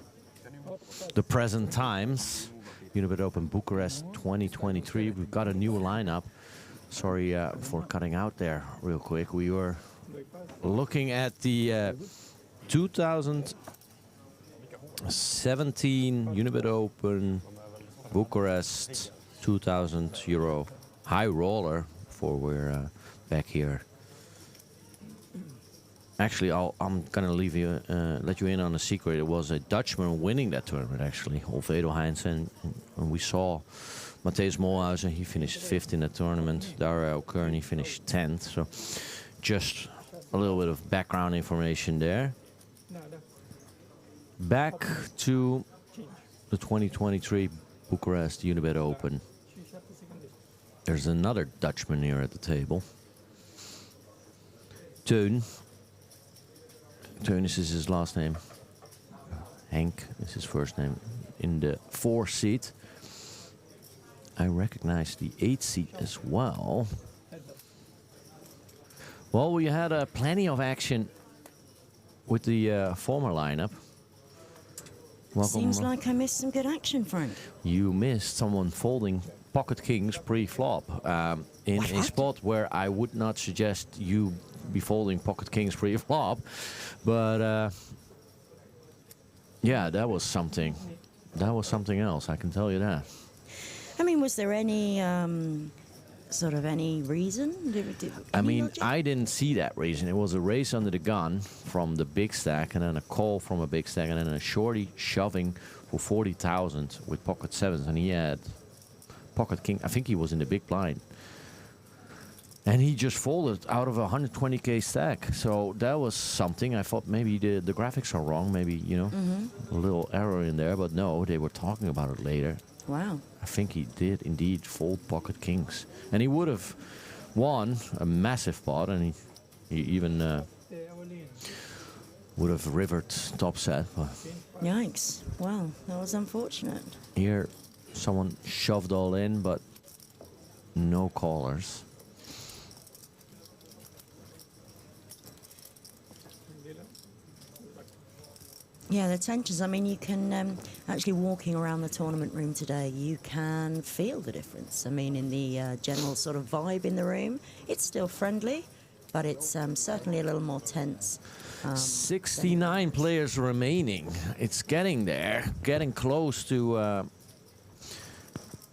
the present times. Unibet Open Bucharest 2023. We've got a new lineup. Sorry for cutting out there real quick. We were looking at the 2017 Unibet Open Bucharest 2,000 euro high roller for we're back here. Actually, I'm gonna leave you, let you in on a secret. It was a Dutchman winning that tournament. Actually, Alfredo Heinz, and we saw Matthäus Molhuizen. He finished 5th in the tournament. Dario Kearney finished 10th. So, just a little bit of background information there. Back to the 2023 Bucharest Unibet Open. There's another Dutchman here at the table. Teun. Teunis is his last name. Henk is his first name. In the 4 seat. I recognize the 8 seat as well. Well, we had plenty of action with the former lineup. Welcome.
Seems like I missed some good action, Frank.
You missed someone folding pocket kings pre-flop in a spot where I would not suggest you be folding pocket kings pre-flop, but yeah, that was something. That was something else, I can tell you that.
I mean, was there any sort of any reason?
I mean, I didn't see that reason. It was a race under the gun from the big stack, and then a call from a big stack, and then a shorty shoving for 40,000 with pocket sevens, and he had pocket king. I think he was in the big blind. And he just folded out of a 120k stack. So that was something. I thought maybe the graphics are wrong. Maybe, you know, a little error in there. But no, they were talking about it later.
Wow.
I think he did indeed fold pocket kings. And he would have won a massive pot. And he even would have rivered top set. But
yikes. Wow, that was unfortunate.
here, someone shoved all in, but no callers.
Yeah, the tensions. I mean, you can actually walking around the tournament room today, you can feel the difference. I mean, in the general sort of vibe in the room, it's still friendly, but it's certainly a little more tense.
69 players remaining. It's getting there, getting close to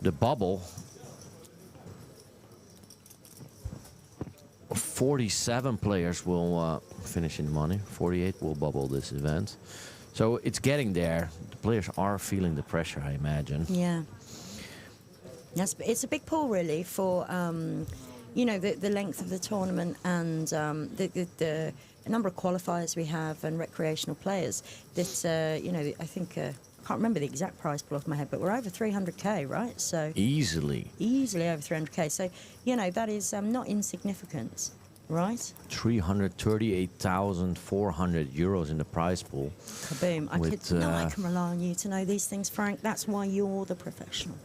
the bubble. 47 players will finish in money. 48 will bubble this event. So it's getting there. The players are feeling the pressure, I imagine.
Yeah. Yes, it's a big pull, really, for you know, the length of the tournament and the number of qualifiers we have and recreational players. That you know, I think I can't remember the exact prize pull off my head, but we're over 300k, right? So easily over 300k. So you know, that is not insignificant. Right.
338,400 euros in the prize pool.
Kaboom. I can rely on you to know these things, Frank. That's why you're the professional.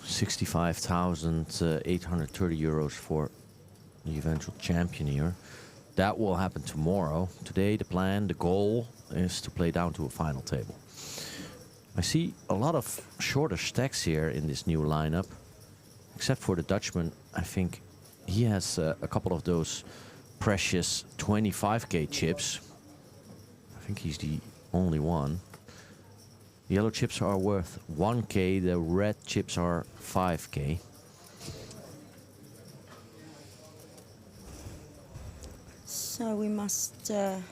65,830 euros for the eventual champion here. That will happen tomorrow. Today, the plan, the goal is to play down to a final table. I see a lot of shorter stacks here in this new lineup, except for the Dutchman. I think he has a couple of those precious 25k chips. I think he's the only one. The yellow chips are worth 1k, the red chips are 5k.
So we must have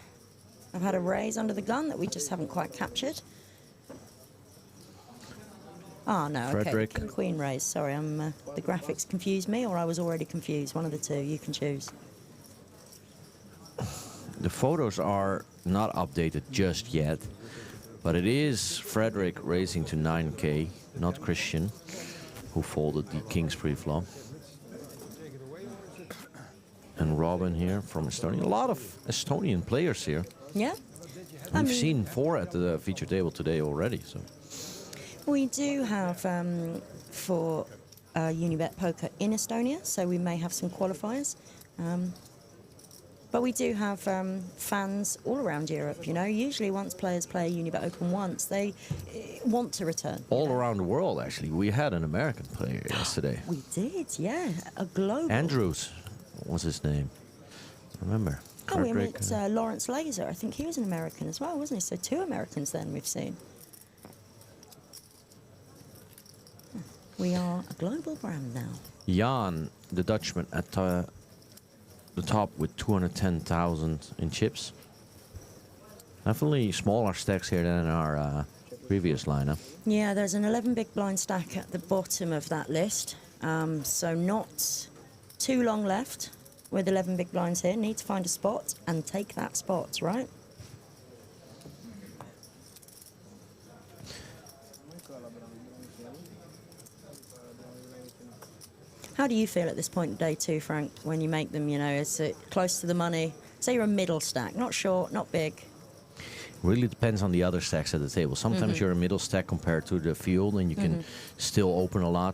had a raise under the gun that we just haven't quite captured. Oh, no,
Frederick.
Okay, King-Queen raise. Sorry, the graphics confused me, or I was already confused. One of the two, you can choose.
The photos are not updated just yet, but it is Frederick raising to 9k, not Christian, who folded the King's pre-flop. And Robin here from Estonia. A lot of Estonian players here.
Yeah.
We've seen 4 at the feature table today already, so.
We do have for Unibet Poker in Estonia, so we may have some qualifiers. But we do have fans all around Europe, you know. Usually once players play a Unibet Open once, they want to return.
All around the world, actually. We had an American player yesterday.
We did, yeah. A global.
Andrews was his name. Remember?
Oh, we
Frederick,
met Lawrence Laser. I think he was an American as well, wasn't he? So 2 Americans then we've seen. We are a global brand now.
Jan, the Dutchman, at the top with 210,000 in chips. Definitely smaller stacks here than our previous lineup.
Yeah, there's an 11 big blind stack at the bottom of that list. So not too long left with 11 big blinds here. Need to find a spot and take that spot, right? How do you feel at this point of day two, Frank, when you make them, you know, is it close to the money? Say you're a middle stack, not short, not big.
Really depends on the other stacks at the table. Sometimes you're a middle stack compared to the field, and you can still open a lot.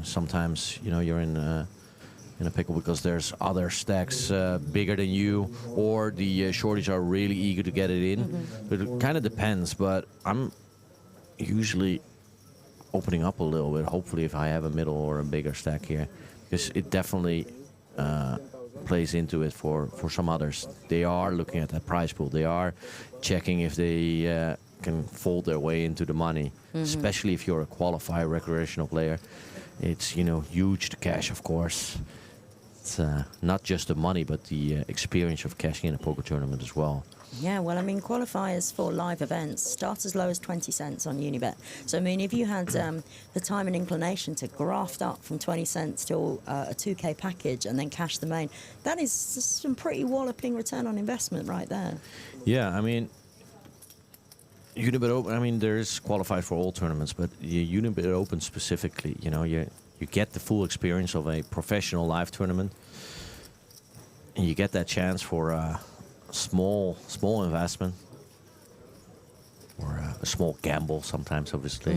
Sometimes, you know, you're in a pickle because there's other stacks bigger than you, or the shorties are really eager to get it in. But it kind of depends. But I'm usually opening up a little bit, hopefully, if I have a middle or a bigger stack here, because it definitely plays into it for some others. They are looking at that prize pool. They are checking if they can fold their way into the money, especially if you're a qualified recreational player. It's, you know, huge to cash, of course. It's not just the money, but the experience of cashing in a poker tournament as well.
Yeah, well, I mean, qualifiers for live events start as low as 20 cents on Unibet. So, I mean, if you had the time and inclination to graft up from 20 cents to a 2K package and then cash the main, that is some pretty walloping return on investment right there.
Yeah, I mean, Unibet Open, I mean, there's qualified for all tournaments, but Unibet Open specifically, you know, you get the full experience of a professional live tournament, and you get that chance for small investment, or a small gamble sometimes, obviously.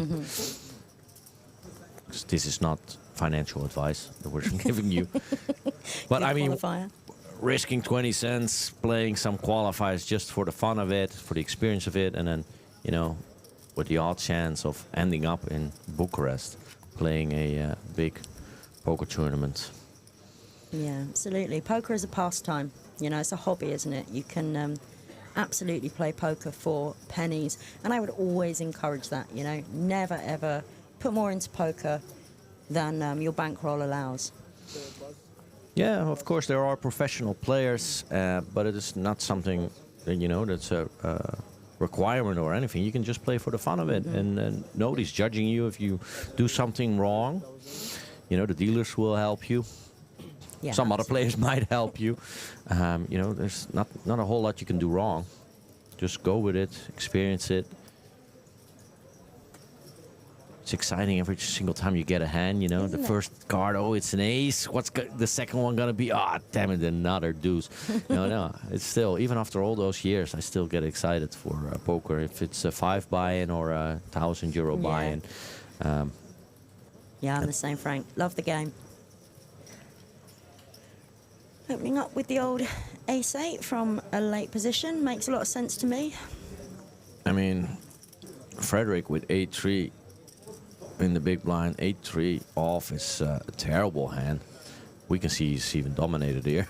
'Cause this is not financial advice that we're giving you. But I mean, risking 20 cents, playing some qualifiers just for the fun of it, for the experience of it, and then, you know, with the odd chance of ending up in Bucharest playing a big poker tournament.
Yeah, absolutely. Poker is a pastime. You know, it's a hobby, isn't it? You can absolutely play poker for pennies. And I would always encourage that, you know. Never, ever put more into poker than your bankroll allows.
Yeah, of course, there are professional players, but it is not something that, you know, that's a requirement or anything. You can just play for the fun of it, and nobody's judging you if you do something wrong. You know, the dealers will help you.
Yeah,
some other players might help you. You know, there's not a whole lot you can do wrong. Just go with it, experience it. It's exciting every single time you get a hand, you know.
Isn't
the
it?
first card, oh, it's an ace. What's the second one going to be? Ah, damn it, another deuce. No, it's still, even after all those years, I still get excited for poker. If it's a 5 buy-in or a €1,000 buy-in.
Yeah, I'm the same, Frank. Love the game. Opening up with the old ace-8 from a late position. Makes a lot of sense to me.
I mean, Frederick with 8-3 in the big blind, 8-3 off is a terrible hand. We can see he's even dominated here.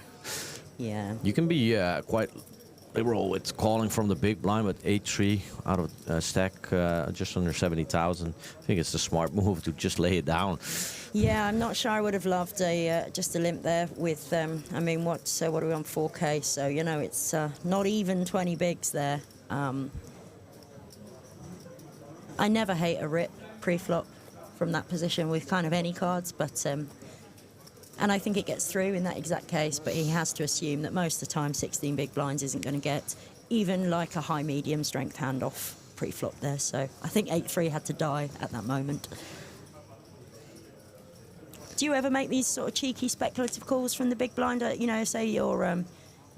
Yeah.
You can be quite liberal with calling from the big blind, but 8-3 out of stack just under 70,000. I think it's the smart move to just lay it down.
Yeah, I'm not sure I would have loved just a limp there with, I mean, what are we on, 4K? So, you know, it's not even 20 bigs there. I never hate a rip pre-flop from that position with kind of any cards, but and I think it gets through in that exact case, but he has to assume that most of the time 16 big blinds isn't going to get even like a high medium strength hand off pre-flop there. So I think 8-3 had to die at that moment. Do you ever make these sort of cheeky speculative calls from the big blind? You know, say you're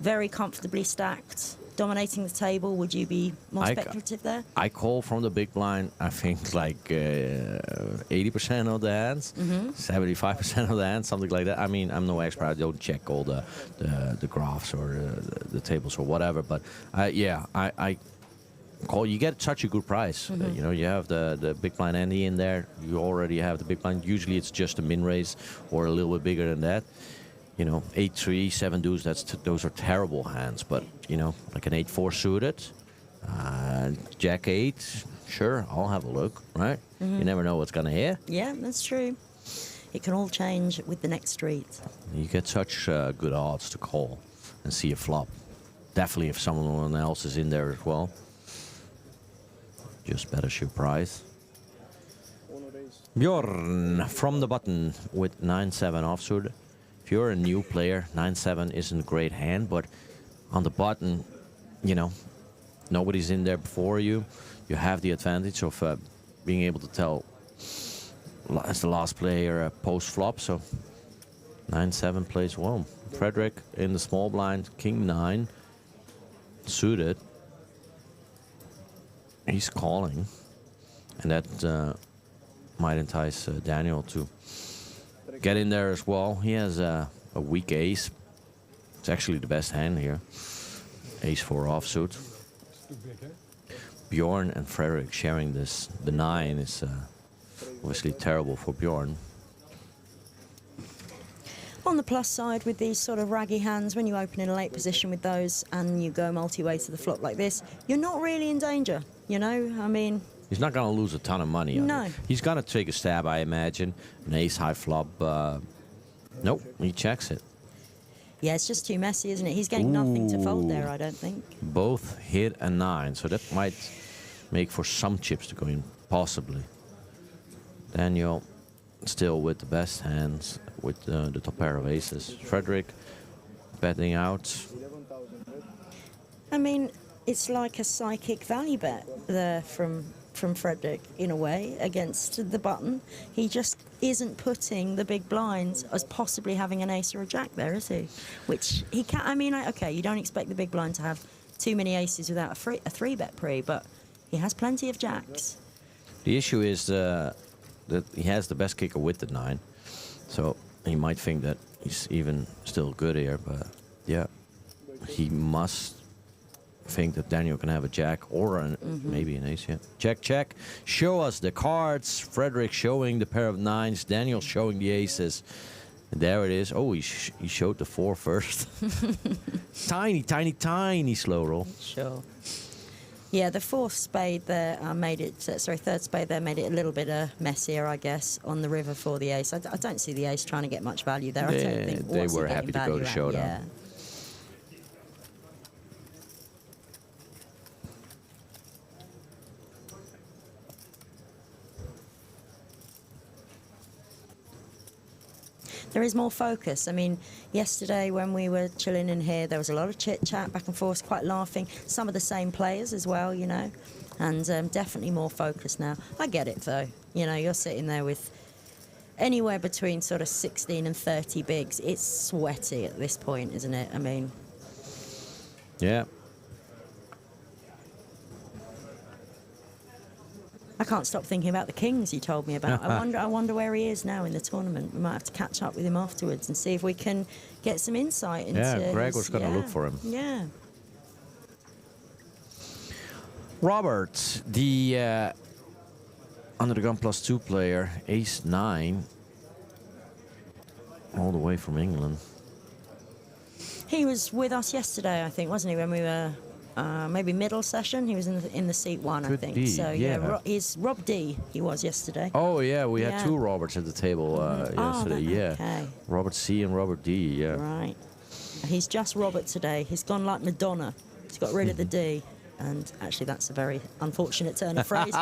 very comfortably stacked dominating the table? Would you be more speculative there?
I call from the big blind, I think, like 80% of the hands, 75% of the hands, something like that. I mean, I'm no expert. I don't check all the graphs or the tables or whatever. But, I call. You get such a good price. You know, you have the big blind Andy in there. You already have the big blind. Usually it's just a min raise or a little bit bigger than that. You know, 8-3, 7 deuce, those are terrible hands. But, you know, like an 8-4 suited, Jack 8, sure, I'll have a look, right? You never know what's going to hit.
Yeah, that's true. It can all change with the next street.
You get such good odds to call and see a flop. Definitely if someone else is in there as well. Just better shoot price. Bjorn from the button with 9-7 offsuit. If you're a new player, 9-7 isn't a great hand, but on the button, you know, nobody's in there before you. You have the advantage of being able to tell as the last player post-flop, so 9-7 plays well. Frederick in the small blind, king 9, suited. He's calling, and that might entice Daniel to get in there as well. He has a weak ace. It's actually the best hand here. Ace-4 offsuit. Bjorn and Frederick sharing this. The 9 is obviously terrible for Bjorn.
On the plus side, with these sort of raggy hands, when you open in a late position with those and you go multi-way to the flop like this, you're not really in danger, you know? I mean...
He's not going to lose a ton of money on
No.
it. He's going to take a stab, I imagine. An ace-high flop. Nope, he checks it.
Yeah, it's just too messy, isn't it? He's getting nothing to fold there, I don't think.
Both hit a 9, so that might make for some chips to go in, possibly. Daniel still with the best hands, with the top pair of aces. Frederick betting out.
I mean, it's like a psychic value bet there from Frederick, in a way, against the button. He just isn't putting the big blinds as possibly having an ace or a jack there, is he? Which he can't. I mean, okay, you don't expect the big blind to have too many aces without a 3-bet pre, but he has plenty of jacks.
The issue is that he has the best kicker with the 9, so he might think that he's even still good here, but yeah, he must think that Daniel can have a jack or maybe an ace. Yeah. Check, check. Show us the cards. Frederick showing the pair of 9s. Daniel showing the aces. And there it is. Oh, he showed the 4 first. Tiny, tiny, tiny slow roll.
Sure. Yeah, the 4th spade there made it. Sorry, 3rd spade there made it a little bit messier, I guess, on the river for the ace. I don't see the ace trying to get much value there. I don't think
they
what's he
were
getting
happy to go
value
to
at?
showdown.
Yeah. There is more focus. I mean, yesterday when we were chilling in here, there was a lot of chit-chat, back and forth, quite laughing. Some of the same players as well, you know, and definitely more focus now. I get it, though. You know, you're sitting there with anywhere between sort of 16 and 30 bigs. It's sweaty at this point, isn't it? I mean...
Yeah.
I can't stop thinking about the kings you told me about. I wonder where he is now in the tournament. We might have to catch up with him afterwards and see if we can get some insight into...
Yeah, Greg was going to look for him.
Yeah.
Robert, the under the gun +2 player, ace-9, all the way from England.
He was with us yesterday, I think, wasn't he, when we were... maybe middle session. He was in the seat 1,
Could
I think.
be,
So
yeah.
he's Rob D. He was yesterday.
Oh yeah, we had
Yeah.
2 Roberts at the table yesterday. Yeah,
okay.
Robert C and Robert D. Yeah.
Right. He's just Robert today. He's gone like Madonna. He's got rid of the D. And actually, that's a very unfortunate turn of phrase.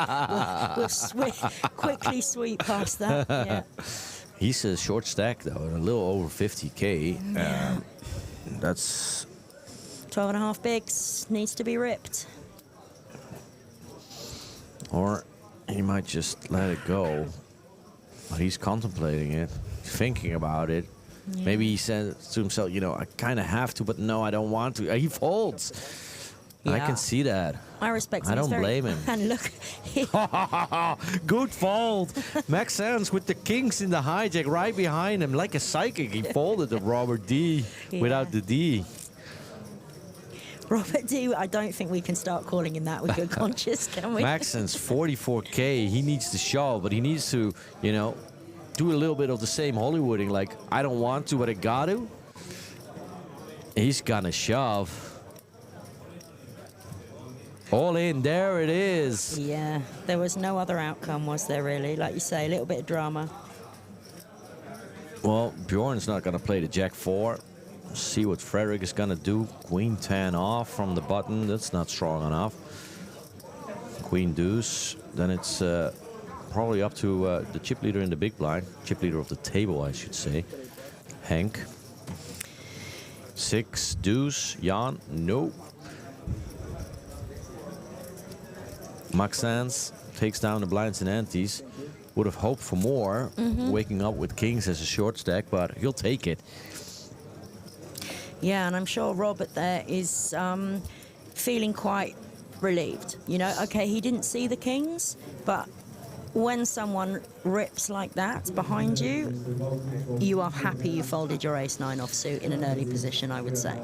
we'll quickly sweep past that. Yeah.
He's a short stack though, a little over 50k.
Yeah.
That's
12.5 bigs needs to be ripped.
Or he might just let it go. But he's contemplating it, thinking about it.
Yeah.
Maybe he says to himself, you know, I kind of have to, but no, I don't want to. He folds. I
Yeah.
can see that.
I respect him.
I
He's
don't
very-
blame him.
And look,
Good fold. Max Sands with the kings in the hijack right behind him. Like a psychic, he folded the Robert D without the D.
Robert D, I don't think we can start calling him that with good conscience, can we?
Max Sands 44K. He needs to shove, but he needs to, you know, do a little bit of the same Hollywooding. Like, I don't want to, but I got to. He's gonna shove. All in, there it is.
Yeah, there was no other outcome, was there really? Like you say, a little bit of drama.
Well, Bjorn's not going to play the Jack 4. See what Frederick is going to do. Queen 10 off from the button. That's not strong enough. Queen deuce. Then it's probably up to the chip leader in the big blind. Chip leader of the table, I should say. Henk. 6 deuce. Jan. No. Max Sands takes down the blinds and antes. Would have hoped for more, waking up with kings as a short stack, but he'll take it.
Yeah, and I'm sure Robert there is feeling quite relieved. You know, okay, he didn't see the kings, but when someone rips like that behind you, you are happy you folded your ace-9 offsuit in an early position, I would say.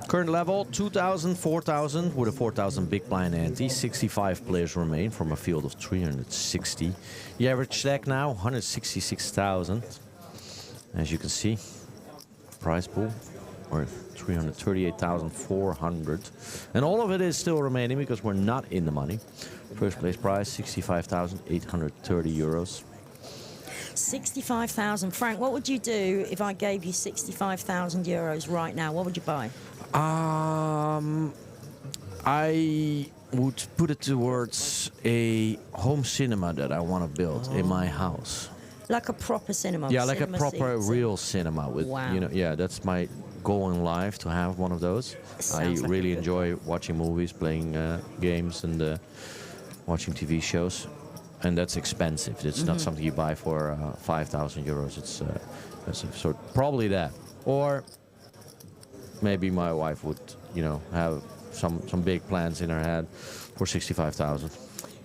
Current level, 2,000, 4,000, with a 4,000 big blind ante. 65 players remain from a field of 360. The average stack now, 166,000. As you can see, prize pool, or 338,400. And all of it is still remaining because we're not in the money. First place prize, 65,830 euros.
65,000. Frank, what would you do if I gave you 65,000 euros right now? What would you buy?
I would put it towards a home cinema that I want to build in my house.
Like a proper cinema?
Yeah, like a
cinema
proper
seats.
real cinema with,
Wow.
you know, yeah, that's my goal in life, to have one of those.
Sounds
I
like
really
a good
enjoy watching movies, playing games, and watching TV shows. And that's expensive. It's not something you buy for 5,000 euros. It's expensive. So probably that. Or maybe my wife would, you know, have some big plans in her head for 65,000.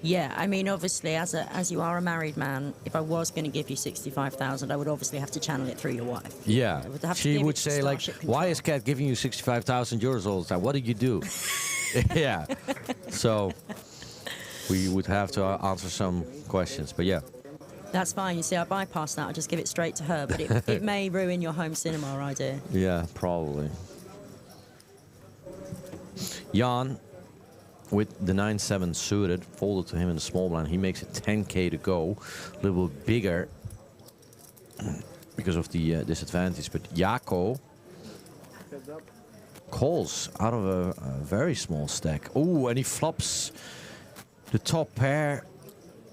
Yeah, I mean, obviously, as you are a married man, if I was going to give you 65,000, I would obviously have to channel it through your wife.
Yeah,
I would have to
she
give
would
it to
say, like,
Starship
why
Control.
is Kat giving you 65,000 euros all the time? What did you do? Yeah. So we would have to answer some questions, but yeah.
That's fine. You see, I bypass that. I just give it straight to her, but it may ruin your home cinema idea.
Yeah, probably. Jan, with the 9-7 suited, folded to him in the small blind. He makes it 10K to go, a little bit bigger because of the disadvantage. But Jaco calls out of a very small stack. Oh, and he flops the top pair.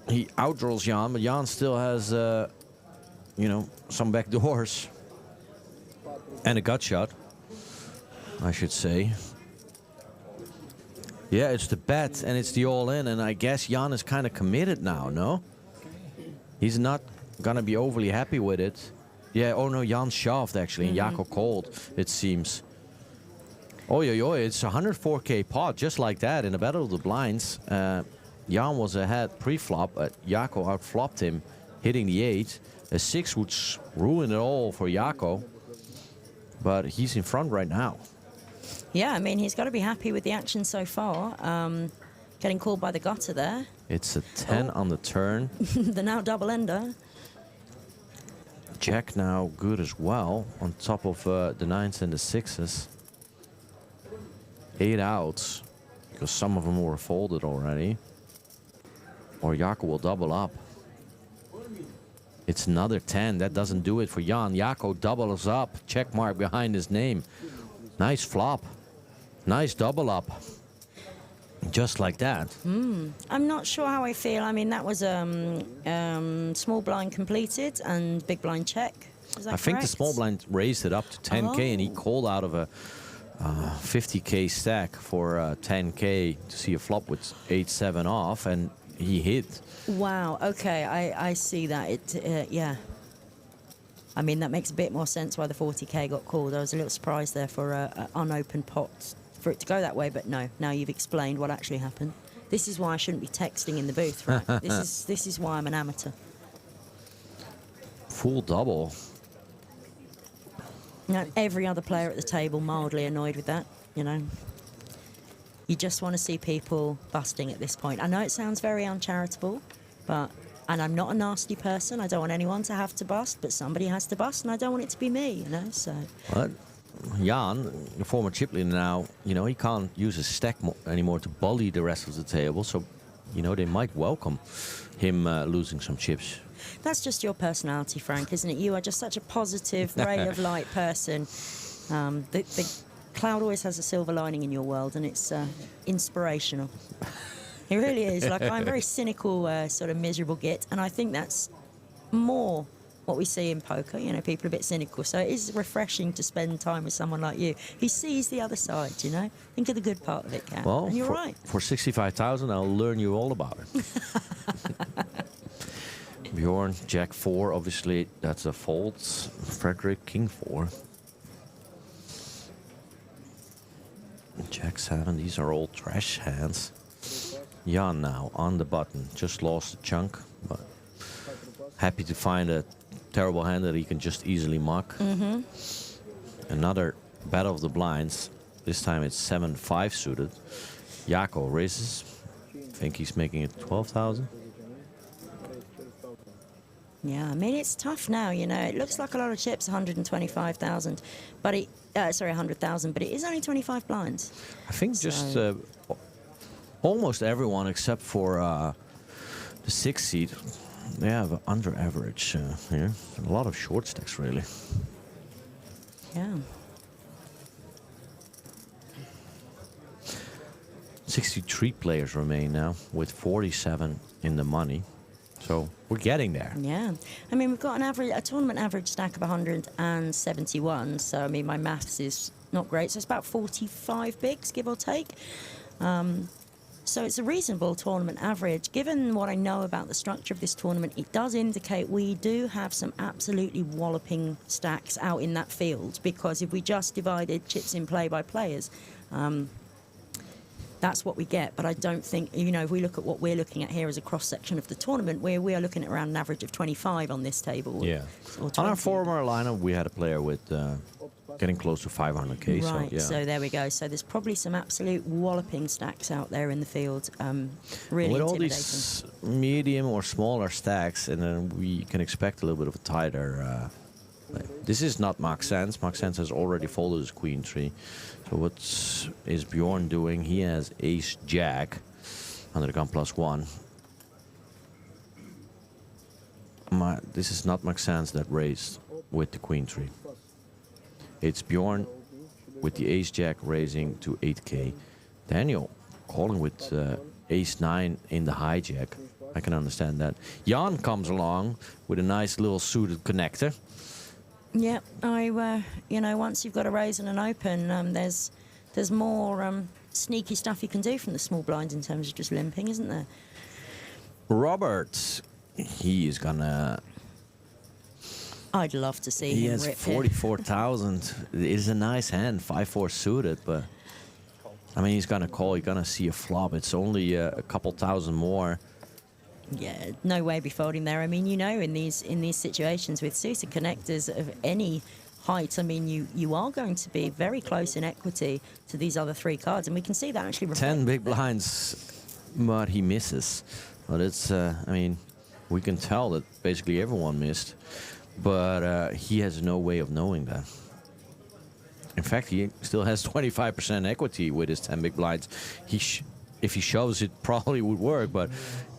He outdraws Jan, but Jan still has, you know, some back doors and a gut shot, I should say. Yeah, it's the bet and it's the all-in, and I guess Jan is kind of committed now, no? He's not gonna be overly happy with it. Yeah, oh no, Jan shoved actually, and Jaco called, it seems. Oh, it's 104K pot, just like that, in the Battle of the Blinds. Jan was ahead pre-flop, Jaco outflopped him, hitting the 8. A 6 would ruin it all for Jaco, but he's in front right now.
Yeah, I mean, he's got to be happy with the action so far. Getting called by the gutter there.
It's a 10 on the turn.
The now double ender.
Jack now good as well, on top of the 9s and the 6s. 8 outs, because some of them were folded already. Or Jaco will double up. It's another 10. That doesn't do it for Jan. Jaco doubles up. Check mark behind his name. Nice flop. Nice double up. Just like that.
I'm not sure how I feel. I mean, that was small blind completed and big blind check. Is that
I think the
correct?
small blind raised it up to 10K, and he
Oh.
called out of a 50K stack for 10K to see a flop with 8-7 off, and he hit.
Wow. Okay, I see that. Yeah. I mean, that makes a bit more sense why the 40K got called. I was a little surprised there for an unopened pot for it to go that way. But no, now you've explained what actually happened. This is why I shouldn't be texting in the booth, right? This is why I'm an amateur.
Full double.
Now, every other player at the table mildly annoyed with that, you know. You just want to see people busting at this point. I know it sounds very uncharitable, and I'm not a nasty person. I don't want anyone to have to bust, but somebody has to bust, and I don't want it to be me, you know, so...
But Jan, the former chip leader now, you know, he can't use his stack anymore to bully the rest of the table, so, you know, they might welcome him losing some chips.
That's just your personality, Frank, isn't it? You are just such a positive, ray of light person. The cloud always has a silver lining in your world, and it's inspirational. It really is. Like, I'm a very cynical, sort of miserable git, and I think that's more what we see in poker. You know, people are a bit cynical. So it is refreshing to spend time with someone like you who sees the other side, you know? Think of the good part of it, Kat.
Well,
and you're right.
For 65,000, I'll learn you all about it. Bjorn, Jack 4, obviously that's a fold. Frederick, King 4. Jack 7, these are all trash hands. Jan now on the button, just lost a chunk, but happy to find a terrible hand that he can just easily muck. Another battle of the blinds. This time it's 7-5 suited. Jaco raises. I think he's making it 12,000.
Yeah, I mean, it's tough now, you know. It looks like a lot of chips, 125,000, but it... sorry, 100,000, but it is only 25 blinds.
I think
so.
Just almost everyone except for the 6th seed, they have under average here. A lot of short stacks, really.
Yeah.
63 players remain now, with 47 in the money. So we're getting there.
Yeah. I mean, we've got a tournament average stack of 171. So, I mean, my maths is not great. So it's about 45 bigs, give or take. So it's a reasonable tournament average. Given what I know about the structure of this tournament, it does indicate we do have some absolutely walloping stacks out in that field. Because if we just divided chips in play by players, that's what we get. But I don't think, you know, if we look at what we're looking at here as a cross-section of the tournament, we are looking at around an average of 25 on this table.
Yeah. On our former lineup, we had a player with getting close to 500k.
Right,
so, yeah.
So there we go. So there's probably some absolute walloping stacks out there in the field. Really
with
intimidating.
all these medium or smaller stacks, and then we can expect a little bit of a tighter... this is not Max Sands. Max Sands has already folded his queen tree. So what is Bjorn doing? He has ace jack under the gun +1. This is not Max Sands that raised with the queen tree. It's Bjorn with the ace jack raising to 8k. Daniel calling with ace 9 in the hijack. I can understand that. Jan comes along with a nice little suited connector.
Yeah, you know, once you've got a raise and an open, there's more sneaky stuff you can do from the small blinds in terms of just limping, isn't there?
Robert, he is gonna...
I'd love to see
he
him
has
rip
44,000. It is a nice hand, 5-4 suited, but... I mean, he's gonna call, you're gonna see a flop. It's only a couple thousand more.
Yeah, no way be folding there. I mean, you know, in these situations with suited connectors of any height, I mean, you are going to be very close in equity to these other 3 cards, and we can see that actually reflect.
10 big blinds, but he misses. But it's, I mean, we can tell that basically everyone missed, but he has no way of knowing that. In fact, he still has 25% equity with his 10 big blinds. If he shoves it, probably would work, but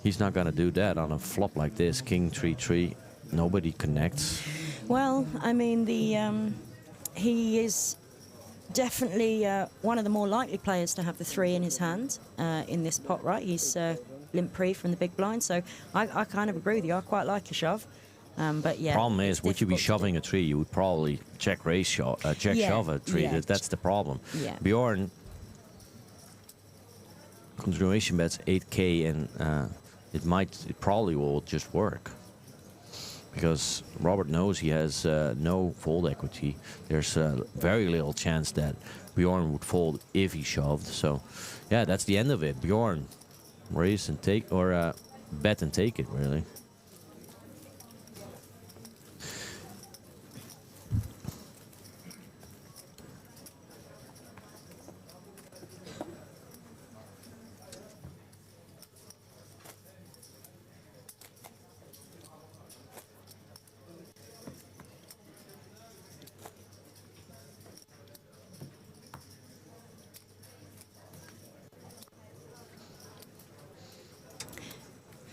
he's not going to do that on a flop like this. King 3-3, nobody connects.
Well, I mean, he is definitely one of the more likely players to have the 3 in his hand in this pot, right? He's limp pre from the big blind, so I kind of agree with you. I quite like a shove. But yeah.
Problem is, would you be shoving a 3, you would probably check raise shove, shove a 3.
Yeah.
That's the problem.
Yeah.
Bjorn continuation bets 8k, and it probably will just work. because Robert knows he has no fold equity. There's very little chance that Bjorn would fold if he shoved. So, yeah, that's the end of it. Bjorn, raise and take, or bet and take it, really.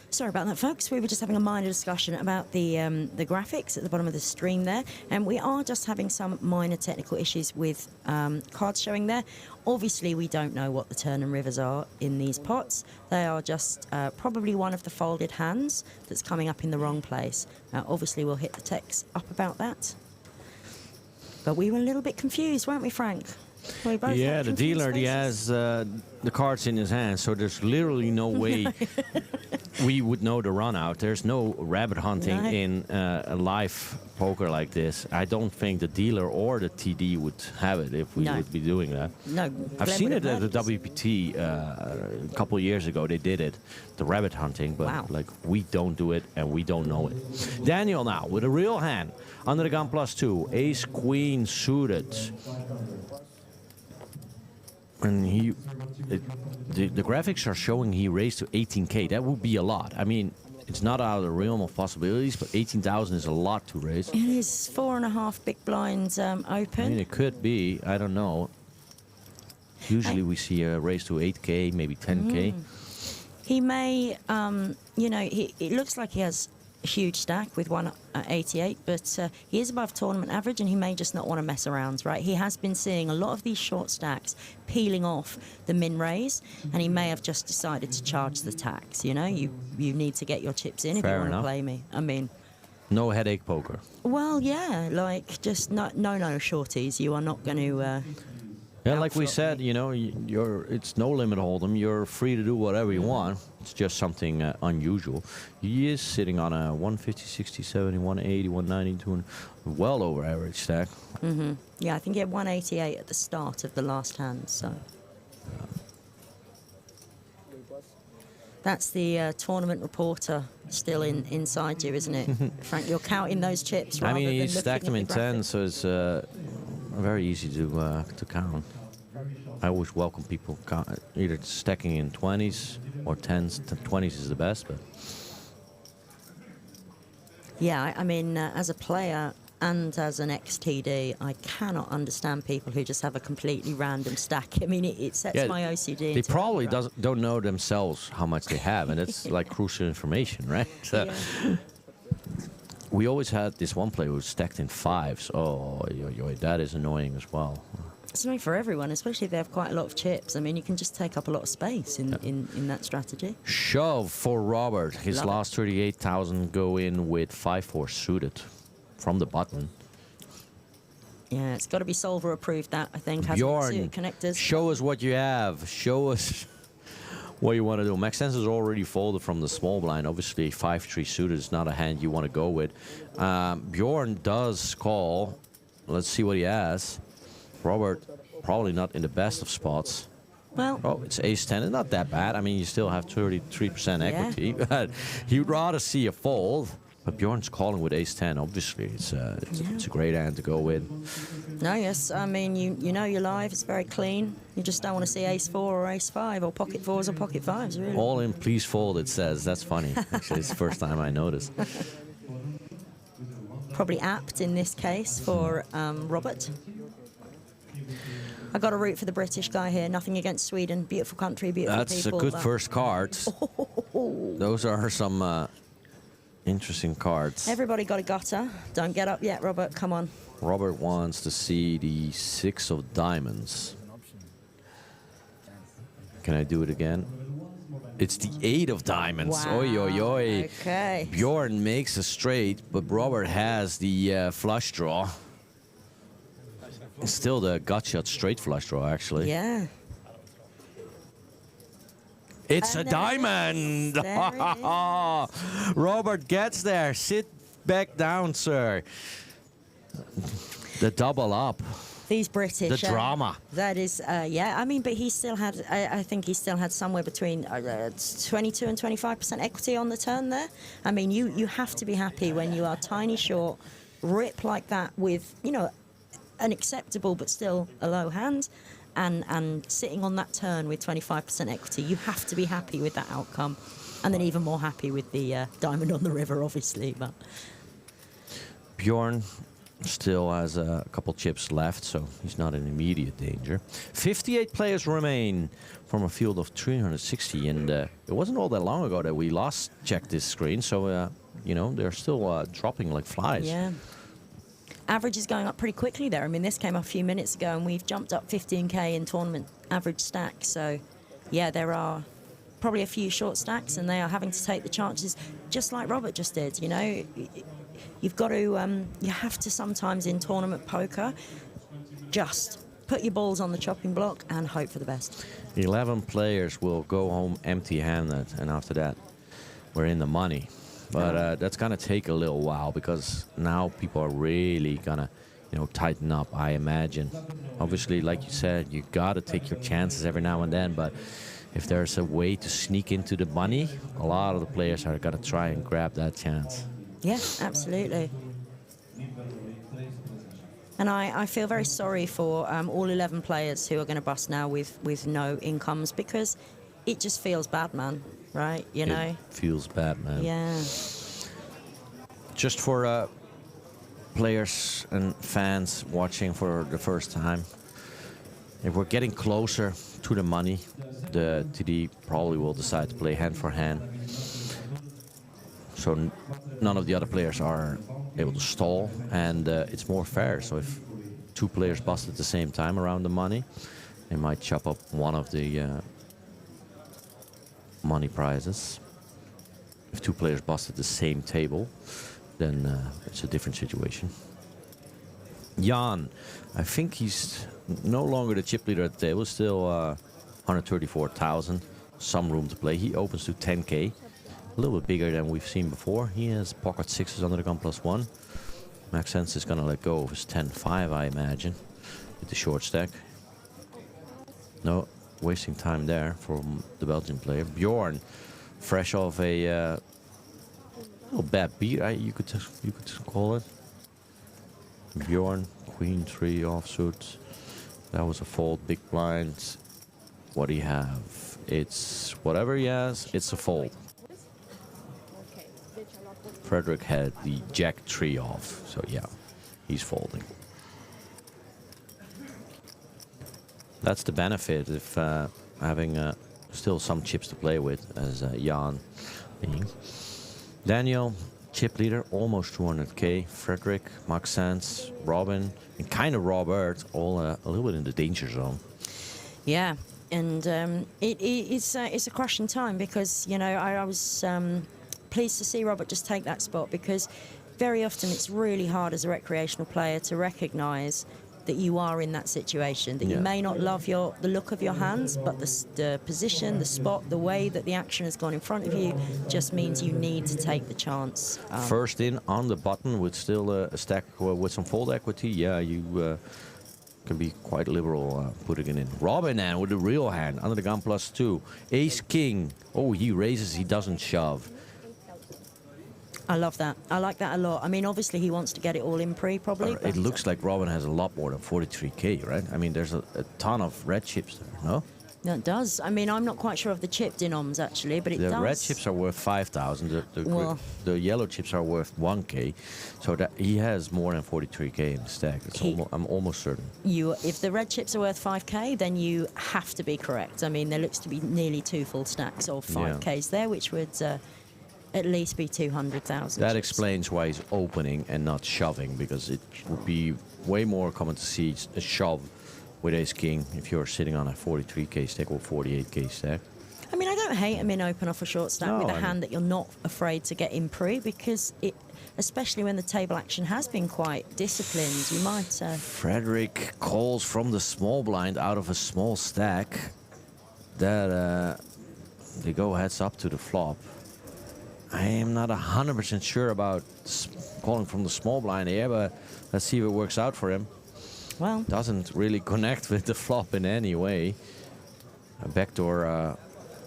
Sorry about that, folks. We were just having a minor discussion about the graphics at the bottom of the stream there, and we are just having some minor technical issues with cards showing there. Obviously, we don't know what the turn and rivers are in these pots. They are just probably one of the folded hands that's coming up in the wrong place. Obviously, we'll hit the text up about that. But we were a little bit confused, weren't we, Frank? We both
Yeah,
had
the
confused
dealer, he
faces.
has the cards in his hand, so there's literally no way we would know the run out. There's no rabbit hunting
No.
in a live poker like this. I don't think the dealer or the TD would have it if we
No.
would be doing that.
No,
I've
Glenn
seen
would
it
have
at the
heard us.
WPT a couple of years ago. They did it, the rabbit hunting, but
Wow.
like we don't do it and we don't know it. Daniel now with a real hand under the gun +2, ace queen suited. And the graphics are showing he raised to 18K. That would be a lot. I mean, it's not out of the realm of possibilities, but 18,000 is a lot to raise.
It is 4.5 big blinds
I
open.
mean, it could be. I don't know. Usually we see a raise to 8K, maybe 10K.
He may, you know, it looks like he has a huge stack with 188, but he is above tournament average, and he may just not want to mess around, right? He has been seeing a lot of these short stacks peeling off the min raise, and he may have just decided to charge the tax. You know, you need to get your chips in if
Fair
you want to
enough.
play me. I mean,
No headache poker.
well, yeah, like just no shorties. You are not going to.
Yeah, like we
Outflop
said, you know, it's no limit hold'em. You're free to do whatever you want. It's just something unusual. He is sitting on a 150, 60, 70, 180, 190, 200, well over average stack.
Yeah, I think he had 188 at the start of the last hand. So that's the tournament reporter still inside you, isn't it, Frank? You're counting those chips.
I
Rather
mean, he
than
stacked them
looking
in
at the
10, so it's very easy to count. I always welcome people either stacking in 20s or 10s. 20s is the best, but
Yeah, I mean, as a player and as an ex-TD, I cannot understand people who just have a completely random stack. I mean, it sets
yeah,
my OCD.
they
into
probably
overdrive.
don't know themselves how much they have, and it's like crucial information, right? So
Yeah.
we always had this one player who stacked in 5s. Oh, that is annoying as well.
It's annoying for everyone, especially if they have quite a lot of chips. I mean, you can just take up a lot of space in that strategy.
Shove for Robert. His
Love it.
last 38,000 go in with 5-4 suited from the button.
Yeah, it's got to be solver approved, that, I think. Has
Bjorn,
suited connectors.
show us what you have. Show us what you want to do. Max Sense is already folded from the small blind. Obviously, 5-3 suited is not a hand you want to go with. Bjorn does call. Let's see what he has. Robert, probably not in the best of spots.
Well,
Oh, it's ace-10. It's not that bad. I mean, you still have 33%
Yeah.
equity. But he would rather see a fold. But Bjorn's calling with ace-10. Obviously, it's a great hand to go with.
no, yes. I mean, you know you're live. It's very clean. You just don't want to see ace 4 or ace 5 or pocket 4s or pocket 5s, really.
All in, please fold, it says. That's funny. Actually, it's the first time I noticed.
Probably apt in this case for Robert. I got to root for the British guy here. Nothing against Sweden. Beautiful country, beautiful
That's
people.
a good
but-
first card. Those are some interesting cards.
Everybody got a gutter. Don't get up yet, Robert. Come on.
Robert wants to see the 6 of diamonds. Can I do it again? It's the 8 of diamonds.
Wow.
Oi, oi, oi.
Okay.
Bjorn makes a straight, but Robert has the flush draw. It's still the gut shot straight flush draw, actually.
Yeah.
It's a
And there it
diamond.
is. There it
Robert gets there. back down, sir. The double up.
These British.
The drama.
That is, yeah. I mean, but he still had, I think he still had somewhere between 22 and 25% equity on the turn there. I mean, you have to be happy when you are tiny short, rip like that with, you know, an acceptable but still a low hand. And sitting on that turn with 25% equity, you have to be happy with that outcome. And then even more happy with the diamond on the river, obviously. But
Bjorn still has a couple chips left, so he's not in immediate danger. 58 players remain from a field of 360, and it wasn't all that long ago that we last checked this screen, so, you know, they're still dropping like flies.
yeah. Average is going up pretty quickly there. I mean, this came up a few minutes ago, and we've jumped up 15k in tournament average stack. So, yeah, there are probably a few short stacks, and they are having to take the chances, just like Robert just did. You know, you've got to, you have to sometimes in tournament poker just put your balls on the chopping block and hope for the best.
11 players will go home empty-handed, and after that, we're in the money. But that's going to take a little while, because now people are really going to, you know, tighten up, I imagine. Obviously, like you said, you got to take your chances every now and then, but if there's a way to sneak into the money, a lot of the players are going to try and grab that chance.
Yeah, absolutely. And I feel very sorry for all 11 players who are going to bust now with no incomes, because it just feels bad, man. Right, you know?
It feels bad, man.
Yeah.
Just for players and fans watching for the first time, if we're getting closer to the money, the TD probably will decide to play hand for hand. So none of the other players are able to stall, and it's more fair. So if two players bust at the same time around the money, they might chop up one of the money prizes. If two players bust at the same table, then it's a different situation. Jan, I think he's no longer the chip leader at the table, still 134,000, some room to play. He opens to 10k, a little bit bigger than we've seen before. He has pocket sixes under the gun +1. Max Sense is going to let go of his 10-5, I imagine, with the short stack. No, wasting time there from the Belgian player. Bjorn, fresh off a little bad beat, you could call it. Bjorn, Queen 3 offsuit. That was a fold, big blind. What do you have? It's whatever he has, it's a fold. Frederick had the Jack 3 off, so yeah, he's folding. That's the benefit of having still some chips to play with, as Jan being. Daniel, chip leader, almost 200k. Frederick, Max Sands, Robin, and kind of Robert, all a little bit in the danger zone.
Yeah, and it's a crushing time, because, you know, I was pleased to see Robert just take that spot, because very often it's really hard as a recreational player to recognise that you are in that situation, that you may not love the look of your hands, but the position, the spot, the way that the action has gone in front of you just means you need to take the chance.
First in on the button with still a stack with some fold equity, yeah, you can be quite liberal putting it in. Robin and with the real hand, under the gun +2. Ace King, oh, he raises, he doesn't shove.
I love that. I like that a lot. I mean, obviously he wants to get it all in pre, probably.
It looks like Robin has a lot more than 43k, right? I mean, there's a ton of red chips there, no?
No, it does. I mean, I'm not quite sure of the chip denoms, actually, but it does.
The red chips are worth 5,000. The yellow chips are worth 1k. So that he has more than 43k in the stack. I'm almost certain.
If the red chips are worth 5k, then you have to be correct. I mean, there looks to be nearly 2 full stacks of 5ks there, which would at least be 200,000.
That explains why he's opening and not shoving, because it would be way more common to see a shove with Ace King if you're sitting on a 43k stack or 48k stack.
I mean, I don't hate a min open off a short stack with a hand that you're not afraid to get in pre, because it, especially when the table action has been quite disciplined, you might...
Frederick calls from the small blind out of a small stack. That they go heads up to the flop. I am not 100% sure about calling from the small blind here, but let's see if it works out for him.
Well,
Doesn't really connect with the flop in any way. A backdoor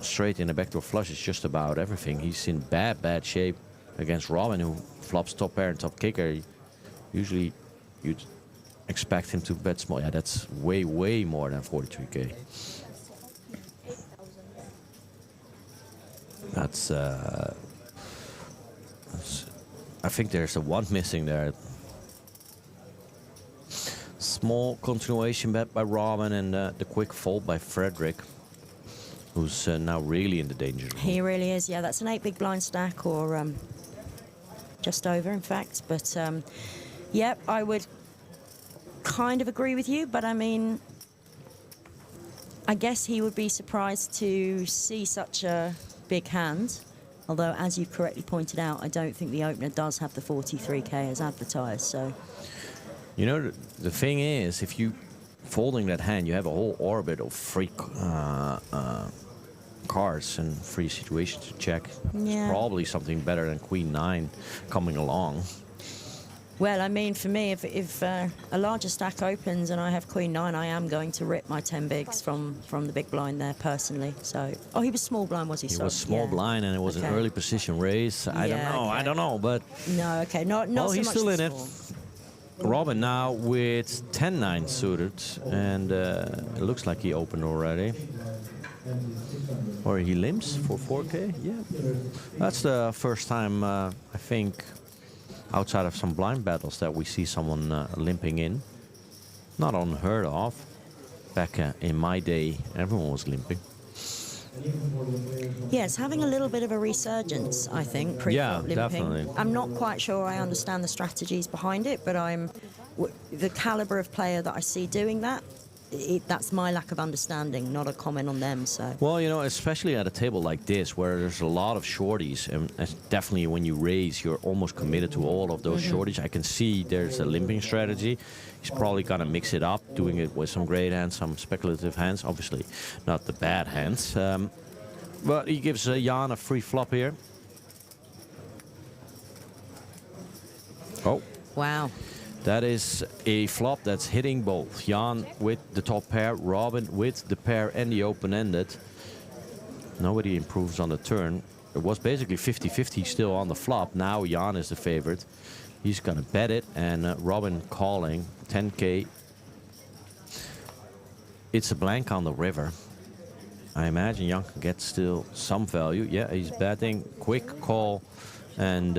straight in a backdoor flush is just about everything. He's in bad shape against Robin, who flops top pair and top kicker. Usually you'd expect him to bet small. Yeah, that's way more than 43k. That's I think there's a 1 missing there. Small continuation bet by Robin and the quick fold by Frederick, who's now really in the danger zone.
he really is. Yeah, that's an 8 big blind stack, or just over, in fact. But yep, I would kind of agree with you. But I mean, I guess he would be surprised to see such a big hand. Although, as you correctly pointed out, I don't think the opener does have the 43k as advertised. So,
you know, the thing is, if you folding that hand, you have a whole orbit of free cards and free situations to check.
Yeah.
It's probably something better than Queen 9 coming along.
well, I mean, for me, if a larger stack opens and I have Queen 9, I am going to rip my 10 bigs from the big blind there personally. So, oh, he was small blind, was he?
He
So,
was small
yeah.
blind, and it was
Okay.
an early position raise. I don't
Yeah,
know.
okay.
I don't know, but
No, okay, not
well,
so
he's
much
still
the
in it.
small.
Robin now with 10-9 suited, and it looks like he opened already. Or he limps for 4k. Yeah, that's the first time I think, outside of some blind battles, that we see someone limping in. Not unheard of. Back in my day, everyone was limping.
Yes, having a little bit of a resurgence, I think, pre-flop
Yeah,
limping.
definitely.
I'm not quite sure I understand the strategies behind it, but the caliber of player that I see doing that, that's my lack of understanding, not a comment on them. So.
Well, you know, especially at a table like this, where there's a lot of shorties, and definitely when you raise, you're almost committed to all of those shorties. I can see there's a limping strategy. He's probably gonna mix it up, doing it with some great hands, some speculative hands, obviously not the bad hands. But he gives Jan a free flop here. Oh.
Wow.
That is a flop that's hitting both. Jan with the top pair, Robin with the pair and the open-ended. Nobody improves on the turn. It was basically 50-50 still on the flop. Now Jan is the favorite. He's gonna bet it, and Robin calling 10k. It's a blank on the river. I imagine Jan can get still some value. Yeah, he's betting, quick call, and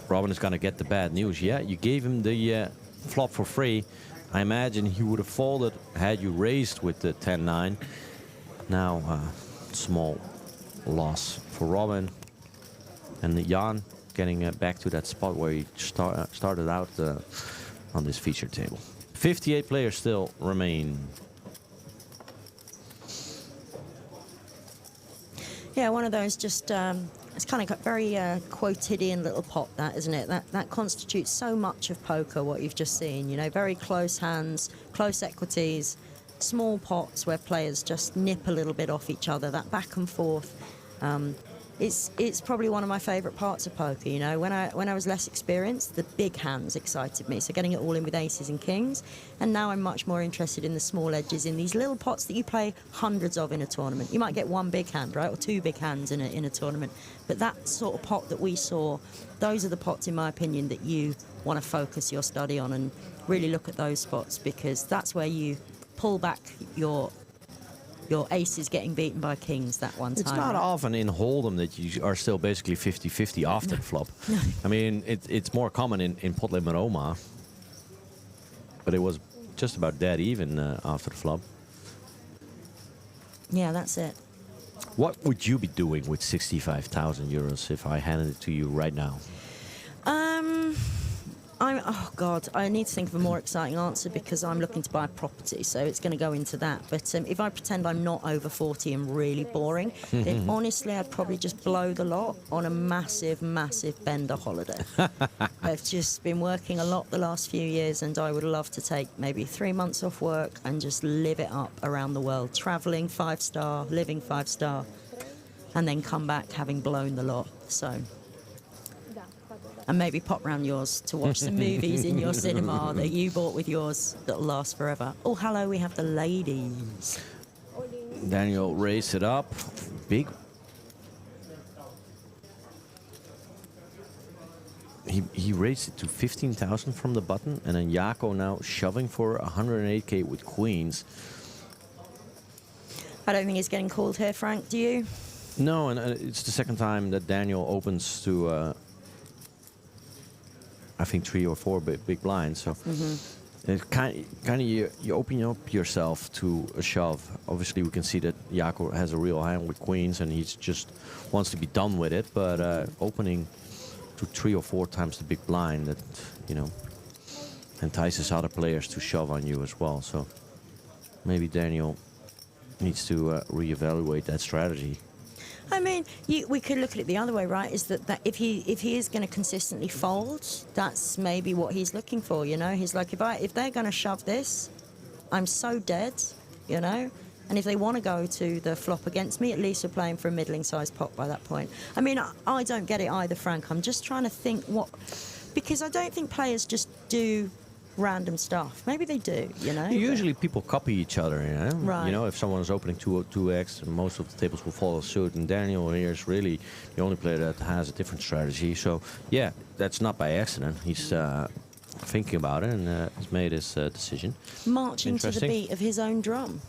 Robin is gonna get the bad news. Yeah, you gave him the flop for free. I imagine he would have folded had you raised with the 10-9. Now, small loss for Robin, and Jan getting back to that spot where he started out on this feature table. 58 players still remain.
Yeah, one of those just, it's kind of very quotidian little pot, that, isn't it? That constitutes so much of poker, what you've just seen, you know, very close hands, close equities, small pots where players just nip a little bit off each other, that back and forth. It's probably one of my favourite parts of poker, you know. When I was less experienced, the big hands excited me, so getting it all in with aces and kings. And now I'm much more interested in the small edges, in these little pots that you play hundreds of in a tournament. You might get one big hand, right, or two big hands in a tournament. But that sort of pot that we saw, those are the pots, in my opinion, that you want to focus your study on and really look at those spots, because that's where you pull back your aces getting beaten by kings that one time.
It's not often in Hold'em that you are still basically 50-50 after the flop.
No.
I mean, it's more common in Pot Limit Oma, but it was just about dead even after the flop.
Yeah, that's it.
What would you be doing with 65,000 euros if I handed it to you right now?
Oh God, I need to think of a more exciting answer, because I'm looking to buy a property, so it's going to go into that. But if I pretend I'm not over 40 and really boring, then honestly I'd probably just blow the lot on a massive, massive bender holiday. I've just been working a lot the last few years, and I would love to take maybe 3 months off work and just live it up around the world, travelling 5-star, living 5-star. and then come back having blown the lot. So, and maybe pop round yours to watch some movies in your cinema that you bought with yours that'll last forever. Oh, hello, we have the ladies.
Daniel raised it up. Big. He raised it to 15,000 from the button, and then Jaco now shoving for 108k with queens.
I don't think he's getting called here, Frank, do you?
No, and it's the second time that Daniel opens to, I think, 3 or 4 big blinds. So it kind of you open up yourself to a shove. Obviously, we can see that Jaco has a real hand with queens, and he just wants to be done with it. But opening to 3 or 4 times the big blind, that, you know, entices other players to shove on you as well. So maybe Daniel needs to reevaluate that strategy.
I mean, we could look at it the other way, right? Is that if he is going to consistently fold, that's maybe what he's looking for. You know, he's like, if they're going to shove this, I'm so dead. You know, and if they want to go to the flop against me, at least we're playing for a middling-sized pot by that point. I mean, I don't get it either, Frank. I'm just trying to think because I don't think players just do random stuff. Maybe they do, you know.
Usually people copy each other, you know.
Right.
You know, if someone is opening 2x, most of the tables will follow suit. And Daniel here is really the only player that has a different strategy. So, yeah, that's not by accident. He's thinking about it and has made his decision.
Marching to the beat of his own drum.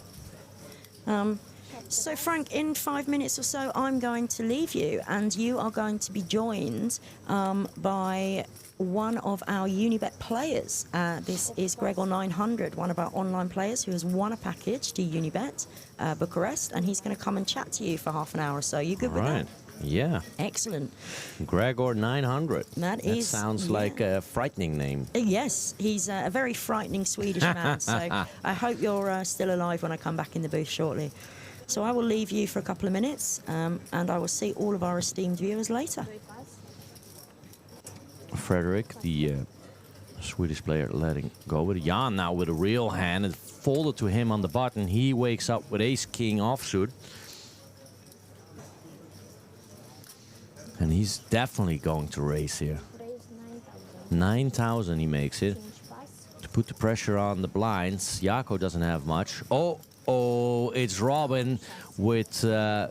So, Frank, in 5 minutes or so, I'm going to leave you, and you are going to be joined by one of our Unibet players. This is Gregor900, one of our online players who has won a package to Unibet Bucharest, and he's going to come and chat to you for half an hour or so. You good with that?
Yeah.
Excellent.
Gregor900.
That
sounds like a frightening name.
Yes, he's a very frightening Swedish man, so I hope you're still alive when I come back in the booth shortly. So I will leave you for a couple of minutes, and I will see all of our esteemed viewers later.
Frederick, the Swedish player, letting go with Jan now with a real hand. It folded to him on the button. He wakes up with ace-king offsuit. And he's definitely going to raise here. 9,000 he makes it. To put the pressure on the blinds. Jaco doesn't have much. Oh, it's Robin with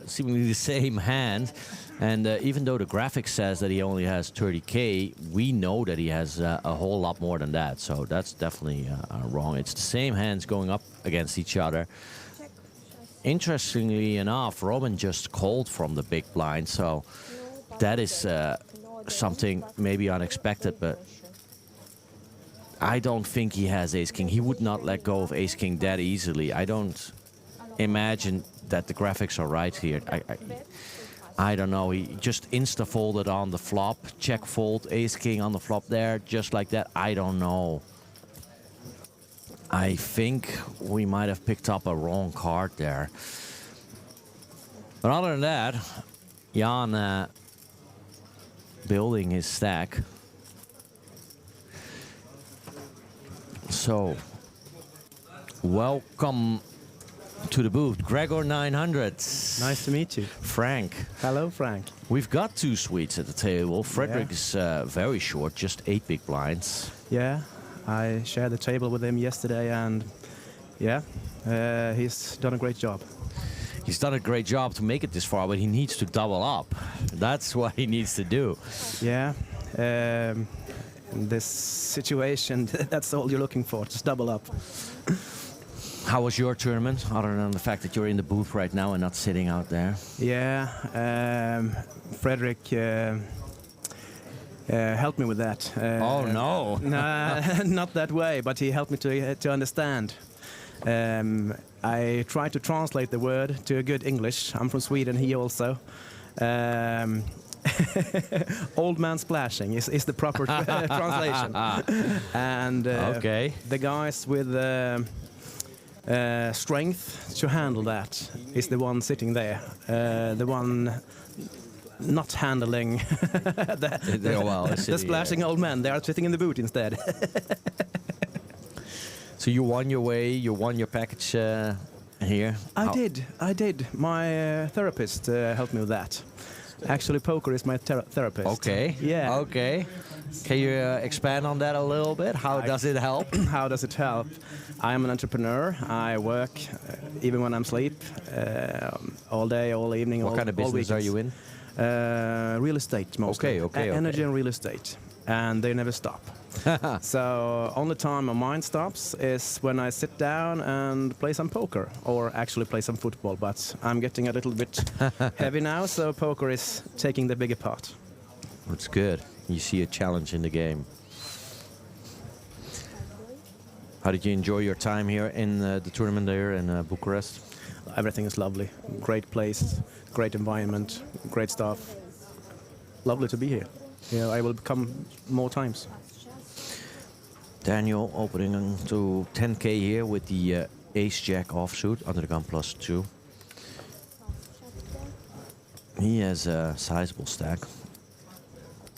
seemingly the same hand. And even though the graphic says that he only has 30k, we know that he has a whole lot more than that. So that's definitely wrong. It's the same hands going up against each other. Interestingly enough, Robin just called from the big blind. So that is something maybe unexpected, but I don't think he has ace-king. He would not let go of ace-king that easily. I don't imagine that the graphics are right here. I don't know. He just insta-folded on the flop. Check fold, ace-king on the flop there, just like that. I don't know. I think we might have picked up a wrong card there. But other than that, Jan building his stack. So, welcome to the booth, Gregor900.
Nice to meet you.
Frank.
Hello, Frank.
We've got 2 Swedes at the table. Frederick is very short, just 8 big blinds.
Yeah, I shared the table with him yesterday, and yeah, he's done a great job.
He's done a great job to make it this far, but he needs to double up. That's what he needs to do.
Yeah, in this situation, that's all you're looking for, just double up.
How was your tournament, other than the fact that you're in the booth right now and not sitting out there?
Yeah, Frederick helped me with that.
Oh, no.
Nah, not that way, but he helped me to understand. I tried to translate the word to a good English. I'm from Sweden, he also. Old man splashing is the proper translation. And the guys with strength to handle that is the one sitting there. The one not handling the splashing old man. They are sitting in the boot instead.
So you won your way, you won your package here?
I did. My therapist helped me with that. Actually, poker is my therapist.
Okay.
Yeah.
Okay. Can you expand on that a little bit? How does it help?
How does it help? I am an entrepreneur. I work even when I'm asleep, all day, all evening.
What kind of business are you in?
Real estate, mostly.
Okay.
Energy and real estate, and they never stop. So only time my mind stops is when I sit down and play some poker, or actually play some football. But I'm getting a little bit heavy now, so poker is taking the bigger part.
That's good. You see a challenge in the game. How did you enjoy your time here in the tournament there in Bucharest?
Everything is lovely. Great place, great environment, great stuff. Lovely to be here. I will come more times.
Daniel opening to 10k here with the ace-jack offsuit under the gun +2. He has a sizable stack.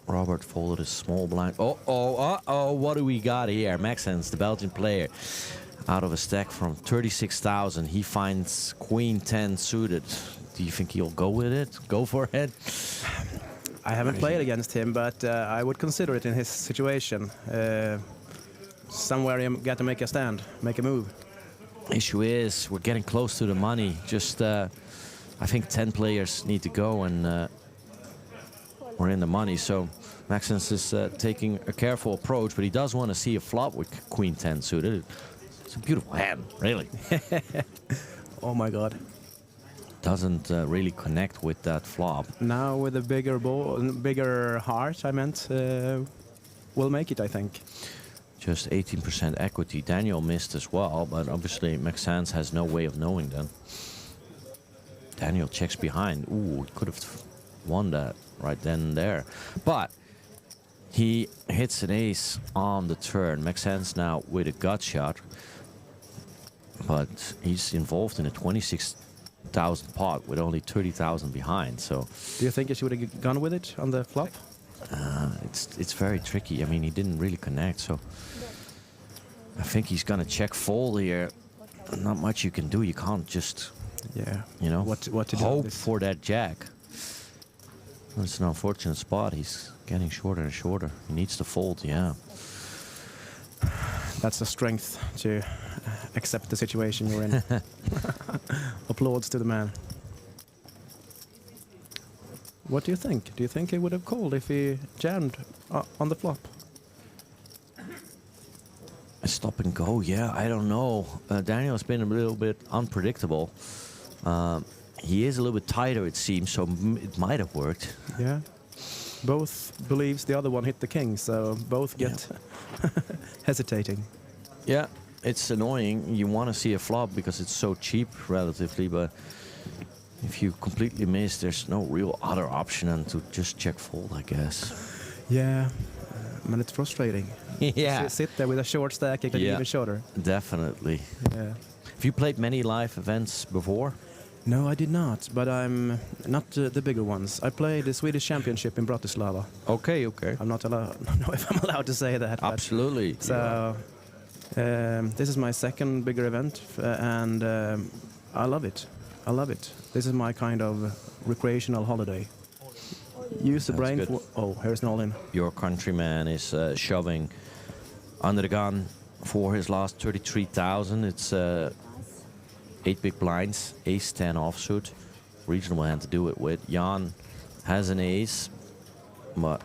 Robert folded a small blind. What do we got here? Maxence, the Belgian player, out of a stack from 36,000. He finds queen 10 suited. Do you think he'll go with it? Go for it?
I haven't played against him, but I would consider it in his situation. Somewhere you got to make a stand, make a move.
Issue is we're getting close to the money. Just I think 10 players need to go, and we're in the money. So Maxence is taking a careful approach, but he does want to see a flop with queen 10 suited. It's a beautiful hand, really.
Oh my God.
Doesn't really connect with that flop.
Now with a bigger heart, I meant, we'll make it, I think.
Just 18% equity. Daniel missed as well, but obviously Maxence has no way of knowing that. Daniel checks behind. Ooh, he could have won that right then and there. But he hits an ace on the turn. Maxence now with a gut shot. But he's involved in a 26,000 pot with only 30,000 behind. So,
do you think he should have gone with it on the flop?
It's very tricky. I mean, he didn't really connect, so I think he's gonna check fold here. Not much you can do. You can't just,
what to do
hope for that jack. It's an unfortunate spot. He's getting shorter and shorter. He needs to fold. Yeah.
That's the strength to accept the situation you're in. Applauds to the man. What do you think? Do you think he would have called if he jammed on the flop?
A stop and go, yeah, I don't know. Daniel has been a little bit unpredictable. He is a little bit tighter, it seems, so it might have worked.
Yeah. Both believes the other one hit the king, so both get hesitating.
Yeah, it's annoying. You want to see a flop because it's so cheap relatively, but if you completely miss, there's no real other option than to just check fold, I guess.
Yeah, but it's frustrating.
Yeah.
Sit there with a short stack, it can be even shorter.
Definitely.
Yeah.
Have you played many live events before?
No, I did not, but I'm not the bigger ones. I played the Swedish Championship in Bratislava.
Okay.
I'm not allowed. I don't know if I'm allowed to say that.
Absolutely.
So this is my second bigger event, and I love it. I love it. This is my kind of recreational holiday. Use the brain for... Oh, here's an all-in.
Your countryman is shoving under the gun for his last 33,000. It's 8 big blinds, ace 10 offsuit. Reasonable hand to do it with. Jan has an ace, but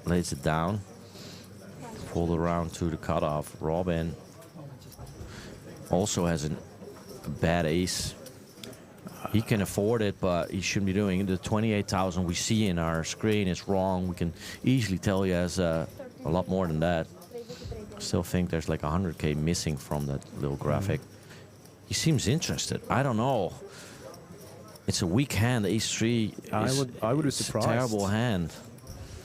lays it down. Fold around to the cutoff. Robin also has a bad ace. He can afford it, but he shouldn't be doing it. The 28,000 we see in our screen is wrong. We can easily tell he has a lot more than that. I still think there's like 100k missing from that little graphic. He seems interested. I don't know. It's a weak hand. Ace-3.
I would be surprised.
A terrible hand.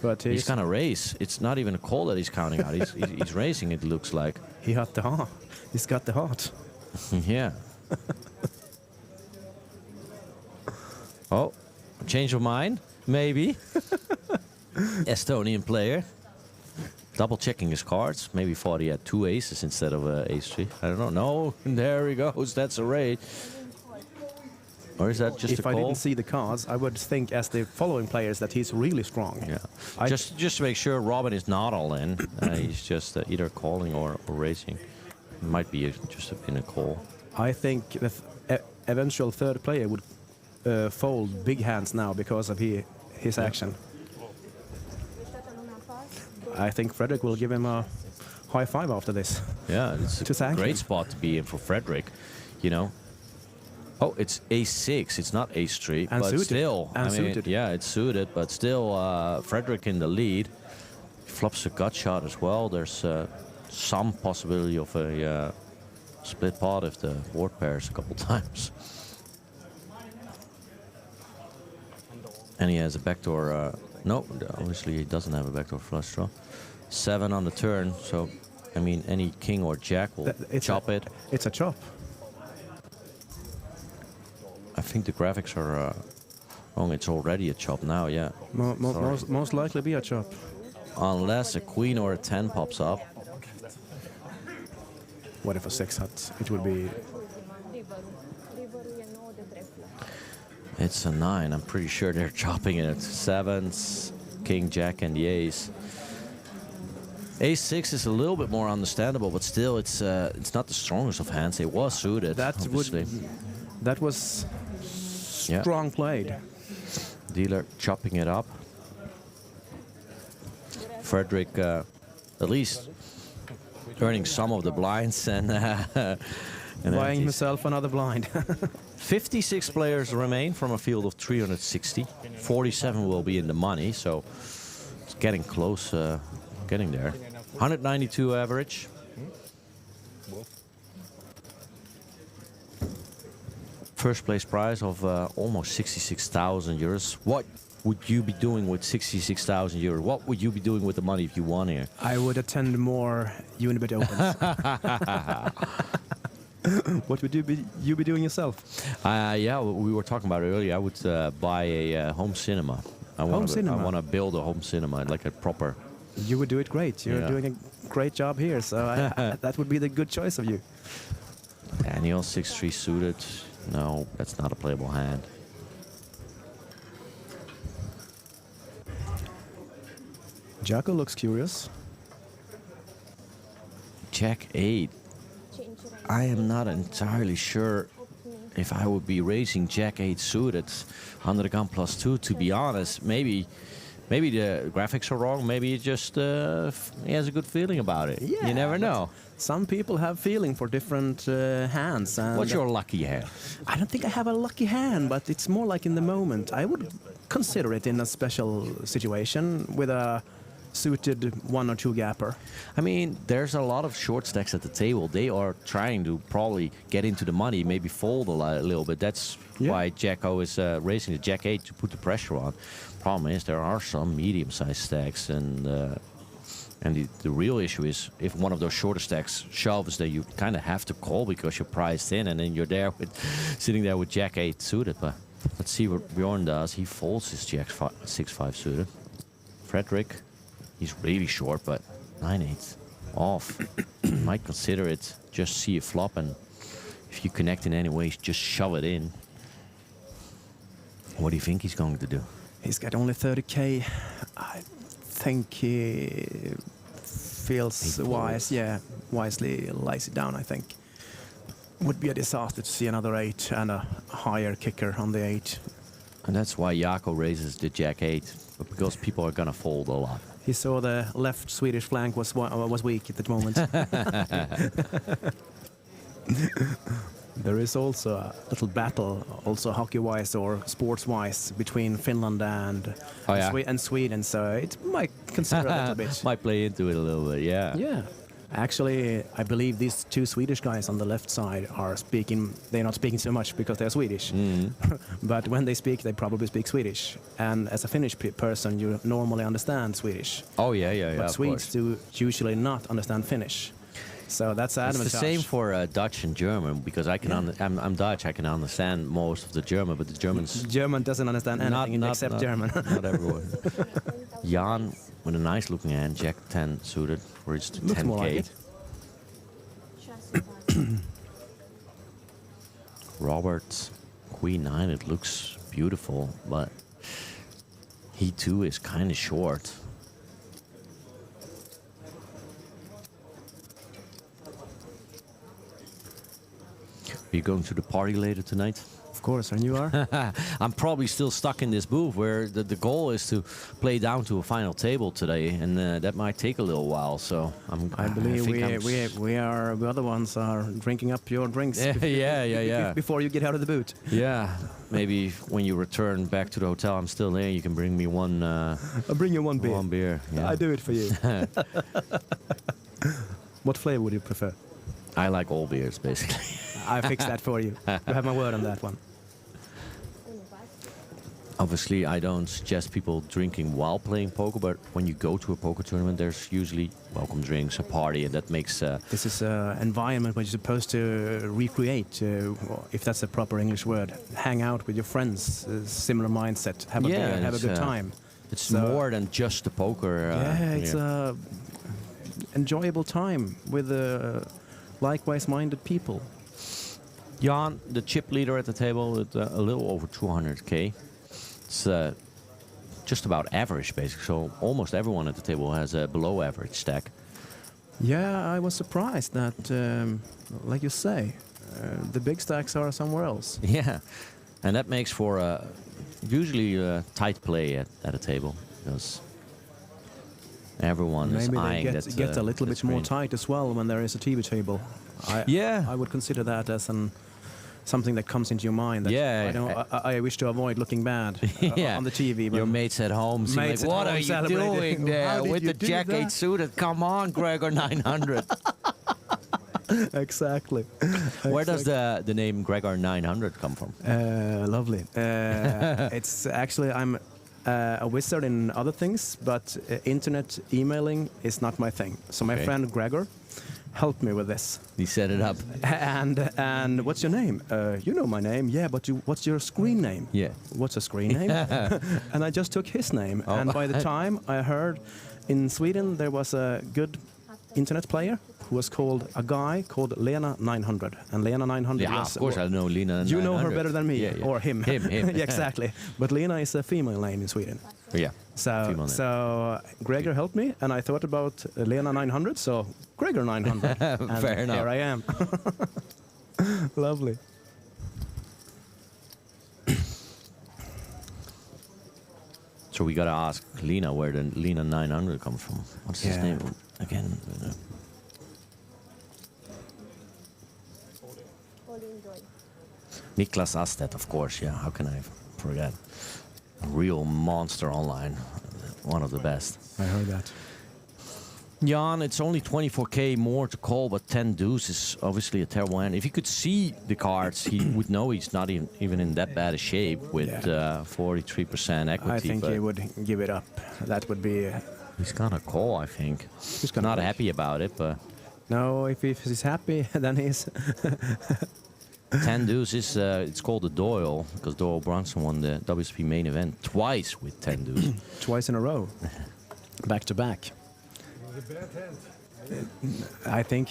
But
he's gonna raise. It's not even a call that he's counting out. He's raising. It looks like.
He had the heart. He's got the heart.
Yeah. Oh, change of mind, maybe. Estonian player. Double checking his cards. Maybe thought he had 2 aces instead of ace-3. I don't know. No, there he goes. That's a raid. Or is that just
if
a
I
call?
didn't see the cards, I would think as the following players that he's really strong.
Yeah. Just to make sure, Robin is not all in. He's just either calling or raising. Might be just in a call.
I think the eventual third player would fold big hands now because of his action. I think Frederick will give him a high five after this.
Yeah, it's
To
a
thank
great
him.
spot to be in for Frederick, you know. Oh, it's ace-6. It's not ace-3,
And
but
suited.
still.
And
I mean,
suited.
yeah, it's suited, but still Frederick in the lead. Flops a gut shot as well. There's some possibility of a split pot if the board pairs a couple times. And he has a backdoor. No, obviously he doesn't have a backdoor flush draw. 7 on the turn, so I mean any king or jack will chop it.
It's a chop.
I think the graphics are wrong. It's already a chop now, yeah. Sorry.
Most likely be a chop.
Unless a queen or a 10 pops up.
What if a 6 hut? It would be.
It's a 9. I'm pretty sure they're chopping it. 7s, king, jack, and the ace. Ace-6 is a little bit more understandable, but still, it's not the strongest of hands. It was suited, obviously.
That was strong played.
Dealer chopping it up. Frederick, at least earning some of the blinds and
Buying himself another blind.
56 players remain from a field of 360. 47 will be in the money, so it's getting close, getting there. 192 average. First place prize of almost 66,000 euros. What would you be doing with 66,000 euros? What would you be doing with the money if you won here?
I would attend more Unibet Opens. What would you be doing yourself?
Yeah, we were talking about it earlier. I would buy a home cinema. I want to build a home cinema, like a proper.
You would do it great. You're doing a great job here, so that would be the good choice of you.
Daniel 6-3 suited. No, that's not a playable hand.
Jacko looks curious.
Jack 8. I am not entirely sure if I would be raising Jack 8 suited under the gun +2. To be honest, maybe the graphics are wrong. Maybe he just he has a good feeling about it.
Yeah,
you never know.
Some people have feeling for different hands. And
What's your lucky hand?
I don't think I have a lucky hand, but it's more like in the moment. I would consider it in a special situation with a suited 1 or 2 gapper.
I mean, there's a lot of short stacks at the table. They are trying to probably get into the money, maybe fold a little bit. That's why Jacko is raising the Jack 8 to put the pressure on. Problem is, there are some medium-sized stacks, and the real issue is if one of those shorter stacks shoves, then you kind of have to call because you're priced in, and then you're there sitting there with Jack 8 suited. But let's see what Bjorn does. He folds his Jack 6-5 suited. Frederick. He's really short, but 9-8 off. Might consider it. Just see a flop, and if you connect in any way, just shove it in. What do you think he's going to do?
He's got only 30k. I think he feels wise. Yeah, wisely lays it down, I think. Would be a disaster to see another 8 and a higher kicker on the 8.
And that's why Jaakko raises the Jack 8, because people are going to fold a lot.
He saw the left Swedish flank was weak at the moment. There is also a little battle, also hockey-wise or sports-wise, between Finland and Sweden. So it might consider a little bit.
Might play into it a little bit, yeah.
Yeah. Actually, I believe these 2 Swedish guys on the left side are speaking. They're not speaking so much because they're Swedish. But when they speak, they probably speak Swedish. And as a Finnish person, you normally understand Swedish.
Oh, yeah.
But Swedes do usually not understand Finnish. So that's an advantage.
It's the same for Dutch and German, because I can I'm Dutch. I can understand most of the German, but the Germans.
German doesn't understand anything except German.
Not everyone. Jan with a nice looking hand, Jack 10 suited for his 10k.
More like it.
Robert Queen 9, it looks beautiful, but he too is kind of short. Are you going to the party later tonight?
Of course, and you are?
I'm probably still stuck in this booth where the goal is to play down to a final table today, and that might take a little while. So
I believe
think
we are the other ones are drinking up your drinks.
Yeah.
Before you get out of the boot.
Yeah, maybe when you return back to the hotel, I'm still there. You can bring me one.
I'll bring you one beer.
One beer. Yeah.
I do it for you. What flavor would you prefer?
I like all beers, basically.
I fix that for you. You have my word on that one.
Obviously, I don't suggest people drinking while playing poker, but when you go to a poker tournament, there's usually welcome drinks, a party, and that makes...
This is an environment where you're supposed to recreate, if that's a proper English word, hang out with your friends, similar mindset, have a beer, have a good time.
It's more than just the poker.
It's a enjoyable time with likewise-minded people.
Jan, the chip leader at the table, with a little over 200k. It's just about average, basically. So almost everyone at the table has a below average stack.
Yeah, I was surprised that, like you say, the big stacks are somewhere else.
Yeah, and that makes for usually a tight play at a table, because everyone is eyeing that.
Maybe they get a little bit more tight as well when there is a TV table. I would consider that as something that comes into your mind. That I wish to avoid looking bad on the TV.
Your mates at home seem like, what are you doing there with the Jack 8 suited? Come on, Gregor 900.
Exactly.
Where does the name Gregor 900 come from?
Lovely. It's actually, I'm a wizard in other things, but internet emailing is not my thing. So my friend Gregor helped me with this.
He set it up.
And what's your name? You know my name. Yeah, but what's your screen name?
Yeah.
What's a screen name? And I just took his name.
Oh.
And by the time I heard in Sweden there was a good internet player who was called a guy called Lena 900. And Lena 900
yeah,
was...
of course I know Lena 900.
You know her better than me.
Yeah.
Or him.
Him.
Yeah, exactly. But Lena is a female name in Sweden.
Yeah.
So Gregor helped me, and I thought about Lena 900, so Gregor 900.
Fair enough.
Here I am. Lovely.
So we gotta ask Lena where the Lena 900 comes from. What's his name again? Niklas Astet, of course. Yeah, how can I forget? A real monster online, one of the best.
I heard that.
Jan, it's only 24k more to call, but 10 deuce is obviously a terrible hand. If he could see the cards, he would know he's not even in that bad a shape with 43% equity.
I think he would give it up. That would be...
He's gonna call, I think. He's not happy about it, but...
No, if he's happy, then he's...
10 deuce is, it's called the Doyle, because Doyle Brunson won the WSP main event twice with 10 deuce.
Twice in a row. Back to back. I think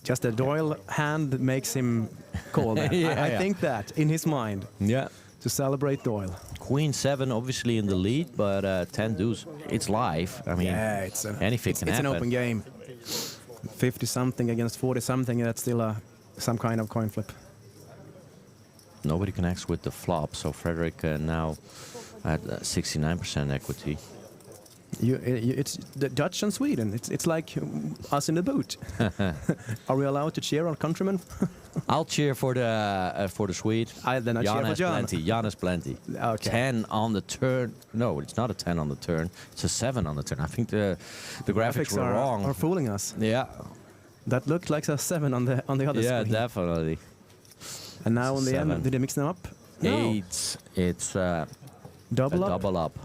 just a Doyle hand makes him call that. I think that in his mind.
Yeah.
To celebrate Doyle.
Queen 7 obviously in the lead, but 10 deuce, it's live. I mean, anything can happen.
It's an open game. 50 something against 40 something, that's still some kind of coin flip.
Nobody connects with the flop, so Frederick now at 69% equity.
It's the Dutch and Sweden. It's like us in the boot. Are we allowed to cheer our countrymen?
I'll cheer for the Swede.
Then I cheer for Jan.
Jan has plenty.
Okay.
10 on the turn. No, it's not a 10 on the turn. It's a 7 on the turn. I think the graphics were wrong.
Are fooling us.
Yeah.
That looked like a 7 on the other screen.
Yeah, definitely.
And now on the end, did they mix them up? No.
8. It's
double up.
Double up.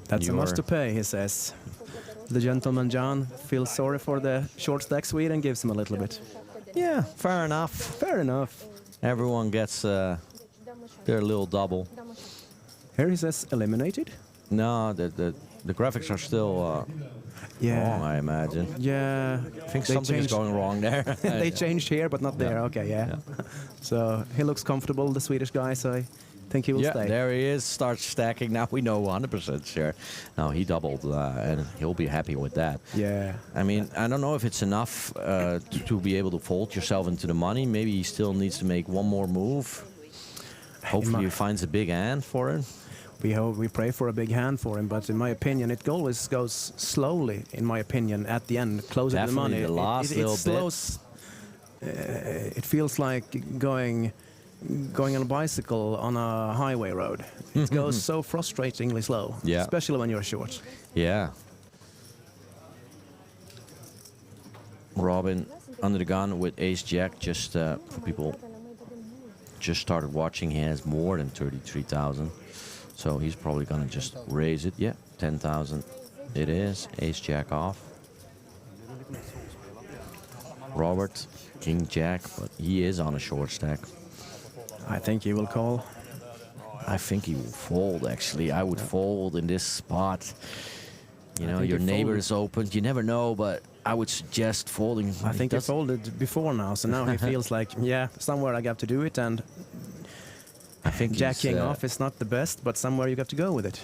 That's a must to pay, he says. The gentleman John feels sorry for the short stack Swede and gives him a little bit.
Yeah, fair enough.
Fair enough.
Everyone gets their little double.
Here he says eliminated.
No, the The graphics are still wrong, I imagine.
Yeah.
I think
They
something is
changed-
going wrong there.
They changed here, but not there. Okay, yeah. So he looks comfortable, the Swedish guy. So I think he will
Yeah,
stay.
there he is. Starts stacking. Now we know 100% sure. Now he doubled, and he'll be happy with that.
Yeah.
I mean, I don't know if it's enough to be able to fold yourself into the money. Maybe he still needs to make one more move. Hopefully he finds a big hand for it.
We hope, we pray for a big hand for him, but in my opinion, it always goes slowly. In my opinion, at the end, closer to the money,
Definitely the last
it
little
slows. It feels like going on a bicycle on a highway road. It goes so frustratingly slow,
Yeah.
especially when you're short.
Yeah. Robin under the gun with Ace Jack. Just for people just started watching, he has more than 33,000. So he's probably gonna just raise it. Yeah, 10,000. It is Ace Jack off. Robert, King Jack, but he is on a short stack.
I think he will call.
I think he will fold, actually. I would fold in this spot. You know,
think
your
he
neighbor
folded.
is open. You never know, but I would suggest folding.
I think he folded before now, so now he feels like, yeah, somewhere I got to do it, and
I think
jacking off is not the best, but somewhere you got to go with it.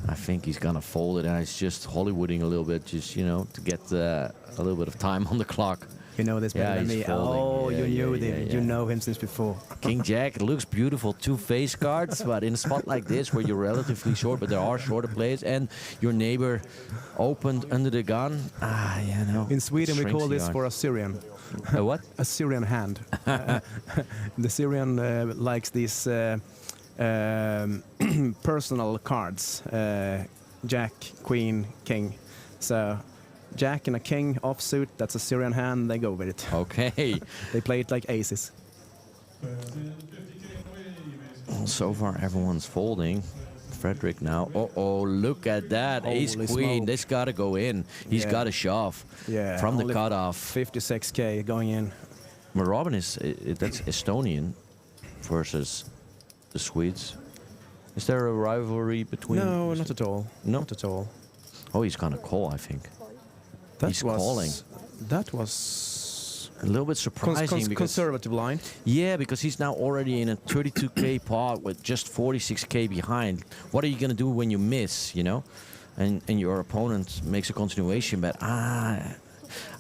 I think he's gonna fold it, and it's just Hollywooding a little bit, just to get a little bit of time on the clock.
You know this better than
he's
me.
folding.
Oh,
Yeah,
you knew
yeah,
him.
yeah,
You
yeah.
know him since before.
King Jack, it looks beautiful, two face cards, but in a spot like this where you're relatively short, but there are shorter plays, and your neighbor opened under the gun.
In Sweden, we
shrinks
call
the
this
yard.
for a Syrian.
A what?
A Syrian hand. The Syrian likes these personal cards. Jack, Queen, King. So Jack and a King offsuit, that's a Syrian hand, they go with it.
Okay.
They play it like aces.
Well, so far, everyone's folding. Frederick now. Oh, look at that. Ace
Holy
Queen.
smoke.
This got to go in. He's
Yeah.
got to shove
Yeah.
from the
only
cutoff.
56K going in.
But Robin that's Estonian versus the Swedes. Is there a rivalry between?
No, not at all.
No?
Not at all.
Oh, he's gonna call, I think. He's calling.
That was
A little bit surprising because
conservative line.
yeah, because he's now already in a 32K pot with just 46K behind. What are you gonna do when you miss? And your opponent makes a continuation bet.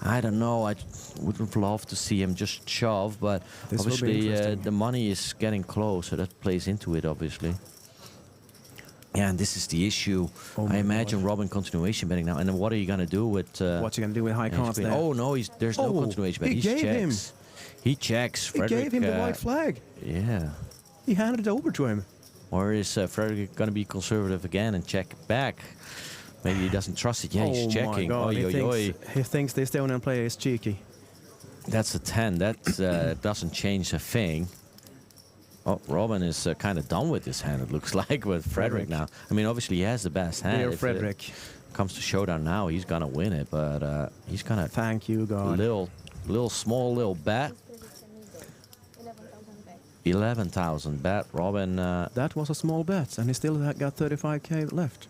I don't know. I would have loved to see him just shove, but
This will be
obviously
interesting.
the money is getting close, so that plays into it, obviously. Yeah, and this is the issue.
Oh
I
my
imagine
God.
Robin continuation betting now. And then what are you going to do with...
What you gonna do with high
Ace
cards
Queen?
there?
Oh, no, there's no
Oh,
continuation bet.
he
He
gave him.
checks. He checks.
He
Frederick,
gave him the white flag.
Yeah.
He handed it over to him.
Or is Frederick going to be conservative again and check back? Maybe he doesn't trust it. Yeah, he's
Oh
checking.
my God,
Oi, oi, oi.
he thinks the Estonian player is cheeky.
That's a 10. That doesn't change a thing. Oh, Robin is kind of done with this hand, it looks like, with Frederick now. I mean, obviously he has the best hand.
Dear
If it
Frederick.
comes to showdown now, he's going to win it, but he's going to...
Thank you, God.
Small bet. 11,000 bet. Robin...
That was a small bet, and he still got 35K left.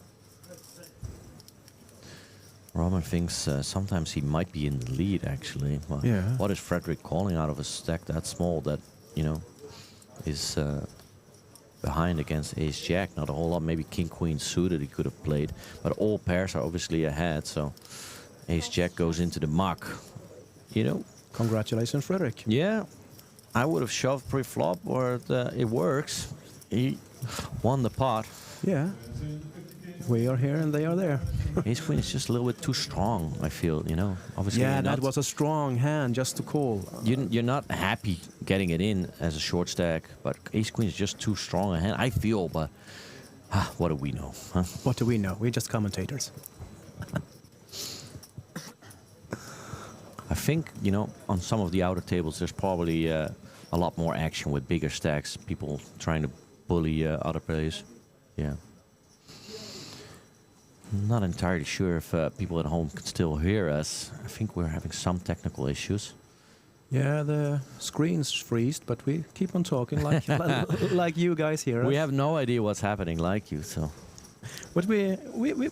Robin thinks sometimes he might be in the lead, actually. Well,
Yeah.
What is Frederick calling out of a stack that small that, is behind against Ace Jack? Not a whole lot. Maybe King Queen suited he could have played. But all pairs are obviously ahead, so Ace Jack goes into the muck.
Congratulations, Frederick.
Yeah. I would have shoved pre-flop, or it works. He won the pot.
Yeah. We are here and they are there.
Ace Queen is just a little bit too strong, I feel, Obviously,
Yeah,
you're
that
not-
was a strong hand just to call.
You're not happy getting it in as a short stack, but Ace Queen is just too strong a hand, I feel, but what do we know? Huh?
What do we know? We're just commentators.
I think, on some of the outer tables, there's probably a lot more action with bigger stacks, people trying to bully other players. Yeah. Not entirely sure if people at home can still hear us. I think we're having some technical issues.
Yeah, the screen's freezed, but we keep on talking like like you guys hear us.
We have no idea what's happening like you, so...
But we're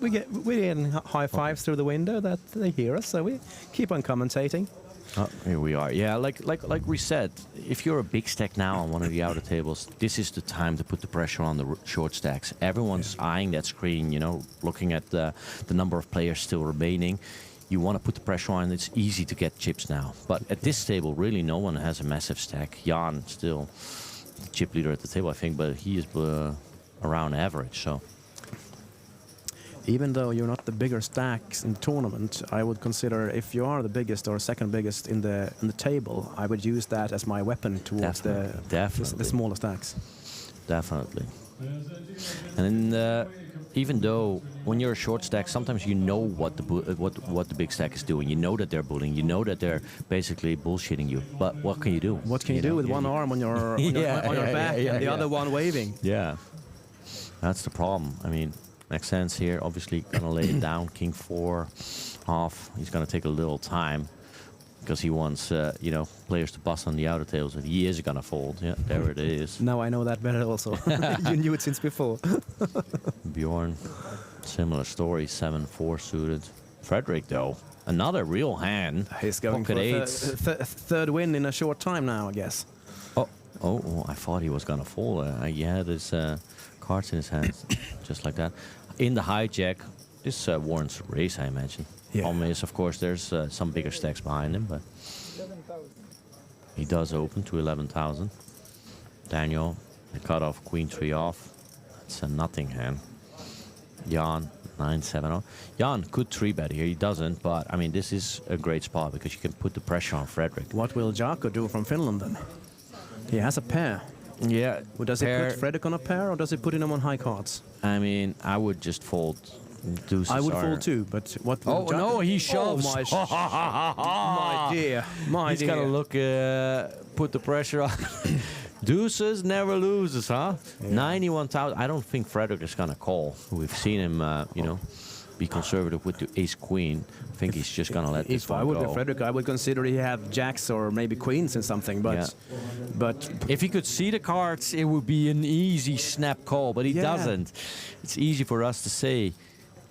getting high fives through the window that they hear us, so we keep on commentating.
Oh, here we are. Yeah, like we said, if you're a big stack now on one of the outer tables, this is the time to put the pressure on the short stacks. Everyone's eyeing that screen, you know, looking at the number of players still remaining. You want to put the pressure on. It's easy to get chips now. But at this table, really, no one has a massive stack. Jan still the chip leader at the table, I think, but he is around average. So.
Even though you're not the bigger stacks in the tournament, I would consider if you are the biggest or second biggest in the table, I would use that as my weapon towards the smaller stacks.
Definitely. And even though when you're a short stack, sometimes you know what the big stack is doing. You know that they're bullying. You know that they're basically bullshitting you. But what can you do?
What can you do with one arm on your back and the other one waving?
Yeah, that's the problem. I mean. Makes sense here. Obviously, gonna lay it down. King 4 off. He's gonna take a little time because he wants, you know, players to bust on the outer tails. And he is gonna fold. Yeah, there it is.
Now I know that better. Also, you knew it since before.
Bjorn, similar story. 7-4 suited. Frederick though, another real hand.
He's going
Pocket
for third win in a short time now, I guess.
Oh! I thought he was gonna fold. He had his cards in his hands, just like that. In the hijack, this warrants a raise, I imagine.
Yeah.
Problem is, of course, there's some bigger stacks behind him, but he does open to 11,000. Daniel, the cutoff, Queen 3 off. It's a nothing hand. Jan, 9-7. Jan could 3-bet here. He doesn't, but I mean, this is a great spot because you can put the pressure on Frederick.
What will Jaakko do from Finland then? He has a pair.
Yeah.
Does he put Frederick on a pair or does he put him on high cards?
I mean, I would just fold deuces.
I would fold too, but what will
no, he shoves.
My dear.
He's got to look, put the pressure on. Deuces never loses, huh? Yeah. 91,000. I don't think Frederick is going to call. We've seen him, you know, be conservative with the ace-queen. I think he's just going to let this one go.
If I would be Frederick, I would consider he have jacks or maybe queens and something. But
if he could see the cards, it would be an easy snap call. But he doesn't. It's easy for us to say.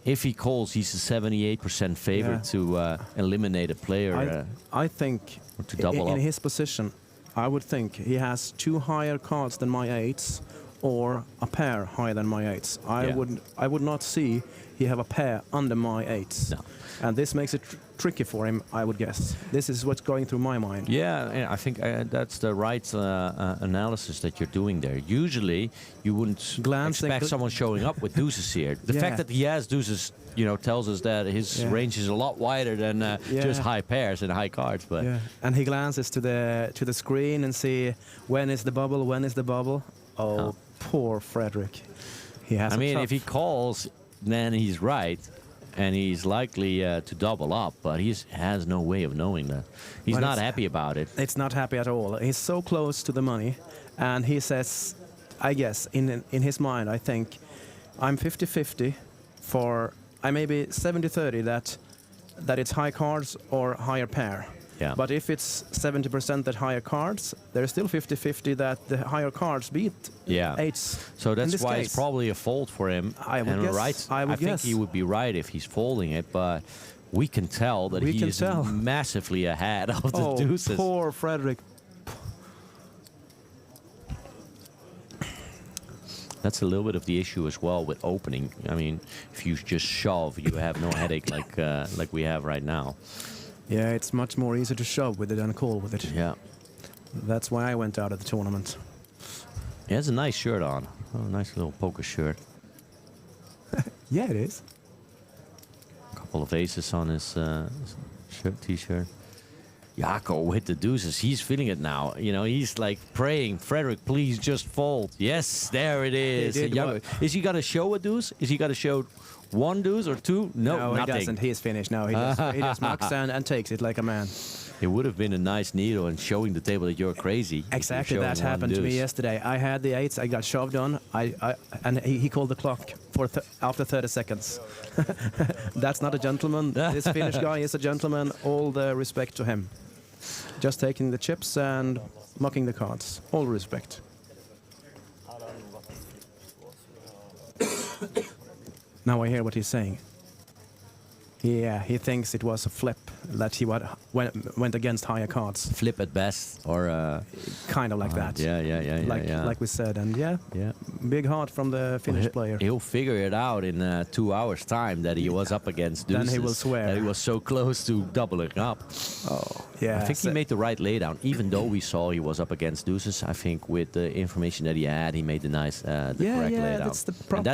If he calls, he's a 78% favorite to eliminate a player.
I think
or to double
in his position, I would think he has 2 higher cards than my 8s or a pair higher than my 8s. I would not see he have a pair under my 8s.
No.
And this makes it tricky for him, I would guess. This is what's going through my mind.
Yeah, I think that's the right analysis that you're doing there. Usually, you wouldn't expect someone showing up with deuces here. The fact that he has deuces, you know, tells us that his range is a lot wider than just high pairs and high cards. But
and he glances to the screen and see when is the bubble. Oh, poor Frederick. He has.
I mean, if he calls, then he's right. And he's likely to double up, but he has no way of knowing that. He's not happy about it.
It's not happy at all. He's so close to the money, and he says, I guess, in his mind, I think, I'm 50-50 for, I may be 70-30 that it's high cards or higher pair.
Yeah.
But if it's 70% that higher cards, there's still 50-50 that the higher cards beat 8s.
So that's why it's probably a fold for him.
I would guess.
I think he would be right if he's folding it, but we can tell that he is massively ahead of the deuces.
Poor Frederick.
That's a little bit of the issue as well with opening. I mean, if you just shove, you have no headache like we have right now.
Yeah, it's much more easy to shove with it than call with it.
Yeah.
That's why I went out of the tournament.
He has a nice shirt on. Oh, nice little poker shirt.
Yeah, it is.
A couple of aces on his t-shirt. Jaakko with the deuces. He's feeling it now. You know, he's like praying, Frederick, please just fold. Yes, there it is. Is he going to show a deuce? Is he going to show 1 deuce or 2? No,
nothing. He doesn't. He's finished. No, he just mucks and takes it like a man.
It would have been a nice needle and showing the table that you're crazy.
Exactly, that happened to me yesterday. I had the 8s, I got shoved on, and he called the clock for after 30 seconds. That's not a gentleman. This Finnish guy is a gentleman. All the respect to him. Just taking the chips and mucking the cards. All respect. Now I hear what he's saying. Yeah, he thinks it was a flip that he went against higher cards.
Flip at best, or
kind of like that. Like we said, and big heart from the Finnish player.
He'll figure it out in 2 hours' time that he was up against deuces.
Then he will swear
that he was so close to doubling up.
Oh, yeah.
I think he made the right laydown, even though we saw he was up against deuces. I think with the information that he had, he made the correct laydown.
That's the proper.
And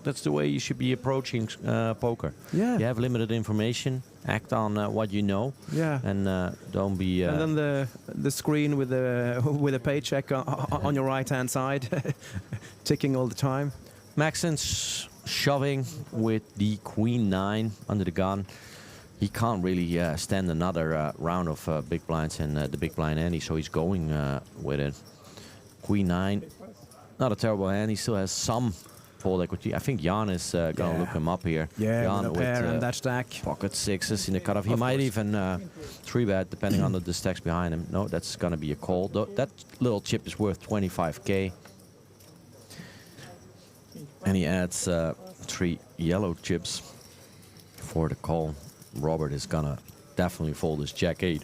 that's the way you should be approaching poker.
Yeah.
You have limited information. Act on what you know.
Yeah.
And don't be.
And then the screen with a paycheck on your right hand side, ticking all the time.
Maxen's shoving with the Queen 9 under the gun. He can't really stand another round of big blinds and the big blind ante, so he's going with it. Queen 9, not a terrible hand. He still has some fold equity. I think Jan is going to look him up here.
Yeah,
Jan
with a pair and that stack.
Pocket sixes in the cutoff. He might even 3-bet depending on the stacks behind him. No, that's going to be a call. That little chip is worth 25k. And he adds 3 yellow chips for the call. Robert is gonna definitely fold his Jack-8.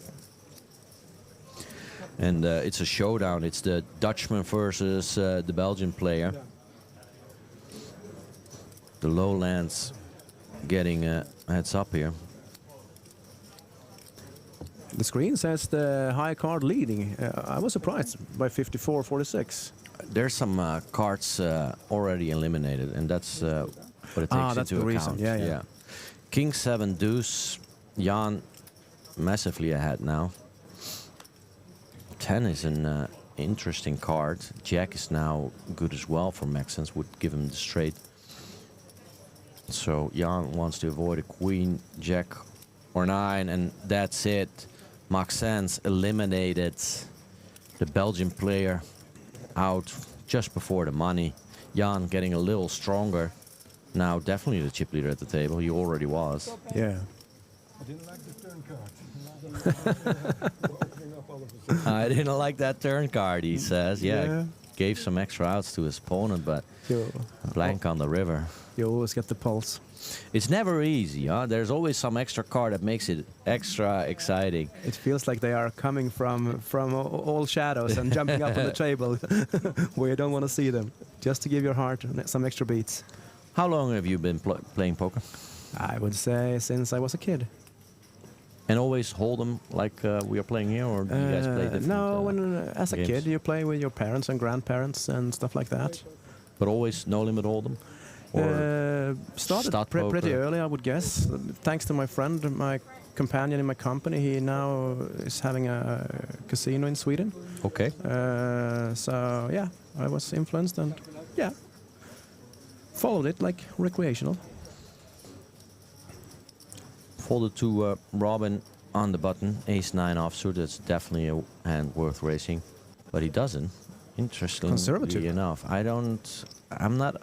And it's a showdown. It's the Dutchman versus the Belgian player. The lowlands getting heads up here.
The screen says the high card leading. I was surprised by 54-46.
There's some cards already eliminated, and that's what it takes
that's
into
the
account.
reason. Yeah.
King 7 deuce. Jan massively ahead now. 10 is an interesting card. Jack is now good as well for Maxence, would give him the straight. So Jan wants to avoid a queen, jack, or 9, and that's it. Maxence eliminated the Belgian player out just before the money. Jan getting a little stronger. Now definitely the chip leader at the table. He already was.
Yeah.
I didn't like the turn card.
I didn't like that turn card, he says. Yeah, gave some extra outs to his opponent, but blank on the river.
You always get the pulse.
It's never easy, huh? There's always some extra card that makes it extra exciting.
It feels like they are coming from all shadows and jumping up on the table where you don't want to see them, just to give your heart some extra beats.
How long have you been playing poker?
I would say since I was a kid.
And always hold them like we are playing here, or do you guys play different?
No, as a
games?
kid you play with your parents and grandparents and stuff like that.
But always no limit hold them?
Started pretty early, I would guess. Thanks to my friend, my companion in my company. He now is having a casino in Sweden.
Okay.
So yeah, I was influenced and followed it like recreational.
Folded to Robin on the button, ace-9 offsuit. That's definitely a hand worth racing, but he doesn't. Interestingly
Conservative
enough, I'm not.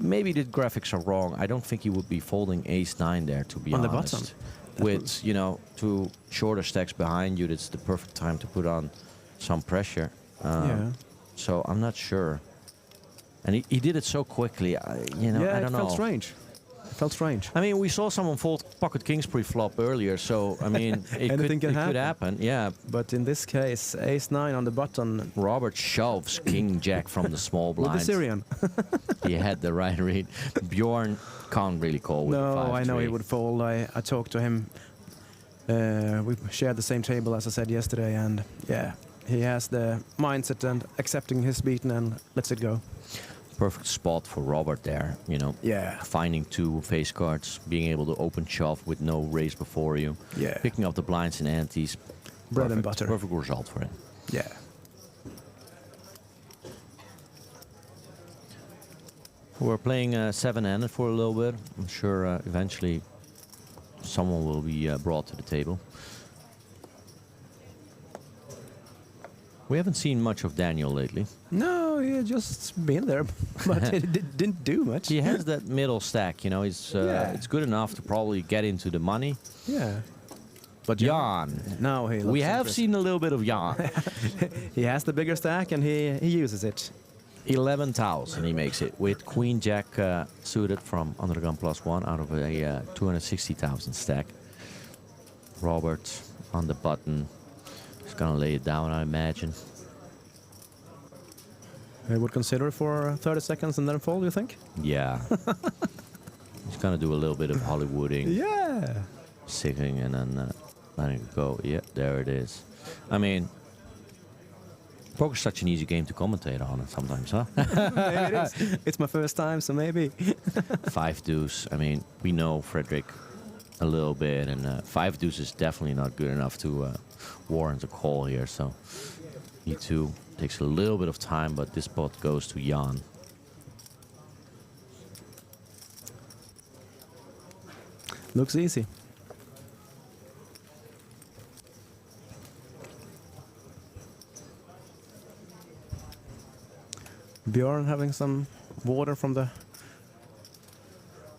Maybe the graphics are wrong. I don't think he would be folding ace-9 there, to be
on
honest.
The button.
With 2 shorter stacks behind you, that's the perfect time to put on some pressure. So I'm not sure. And he did it so quickly. I don't know.
Felt strange. Felt strange.
I mean, we saw someone fold pocket kings pre-flop earlier, so I mean, it could happen. Yeah,
but in this case, ace-9 on the button.
Robert shoves king jack from the small blind.
With the Syrian.
He had the right read. Bjorn can't really call with the 5-3.
No, I know he would fold. I talked to him. We shared the same table as I said yesterday, and yeah, he has the mindset and accepting his beaten and lets it go.
Perfect spot for Robert there,
Yeah.
Finding 2 face cards, being able to open shove with no raise before you.
Yeah.
Picking up the blinds and antes.
Bread and butter.
Perfect result for him.
Yeah.
We're playing 7-handed for a little bit. I'm sure eventually someone will be brought to the table. We haven't seen much of Daniel lately.
No, he had just been there, but he didn't do much.
He has that middle stack, it's good enough to probably get into the money.
Yeah. But
Jan.
Now
we have seen a little bit of Jan.
He has the bigger stack and he uses it.
11,000 he makes it with Queen Jack suited from under the gun +1 out of a 260,000 stack. Robert on the button. He's gonna lay it down, I imagine.
I would consider for 30 seconds and then fold, you think?
Yeah. He's gonna do a little bit of Hollywooding.
Yeah.
Singing and then letting it go. Yeah, there it is. I mean, poker's such an easy game to commentate on sometimes, huh?
Maybe it is. It's my first time, so maybe.
5 deuce. I mean, we know Frederick a little bit, and 5 deuce is definitely not good enough to warrant a call here. So E2 takes a little bit of time, but this pot goes to Jan.
Looks easy. Bjorn having some water from the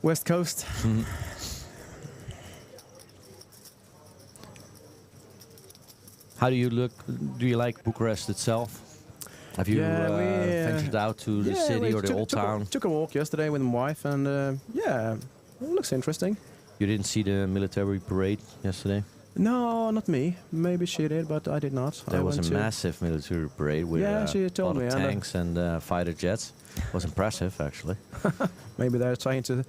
west coast.
How do you look? Do you like Bucharest itself? Have you ventured out to the city or the old town?
Took a walk yesterday with my wife, and yeah, it looks interesting.
You didn't see the military parade yesterday?
No, not me. Maybe she did, but I did not.
There was a massive military parade with
she told
a lot
me,
of tanks and fighter jets. It was impressive, actually.
Maybe they're trying to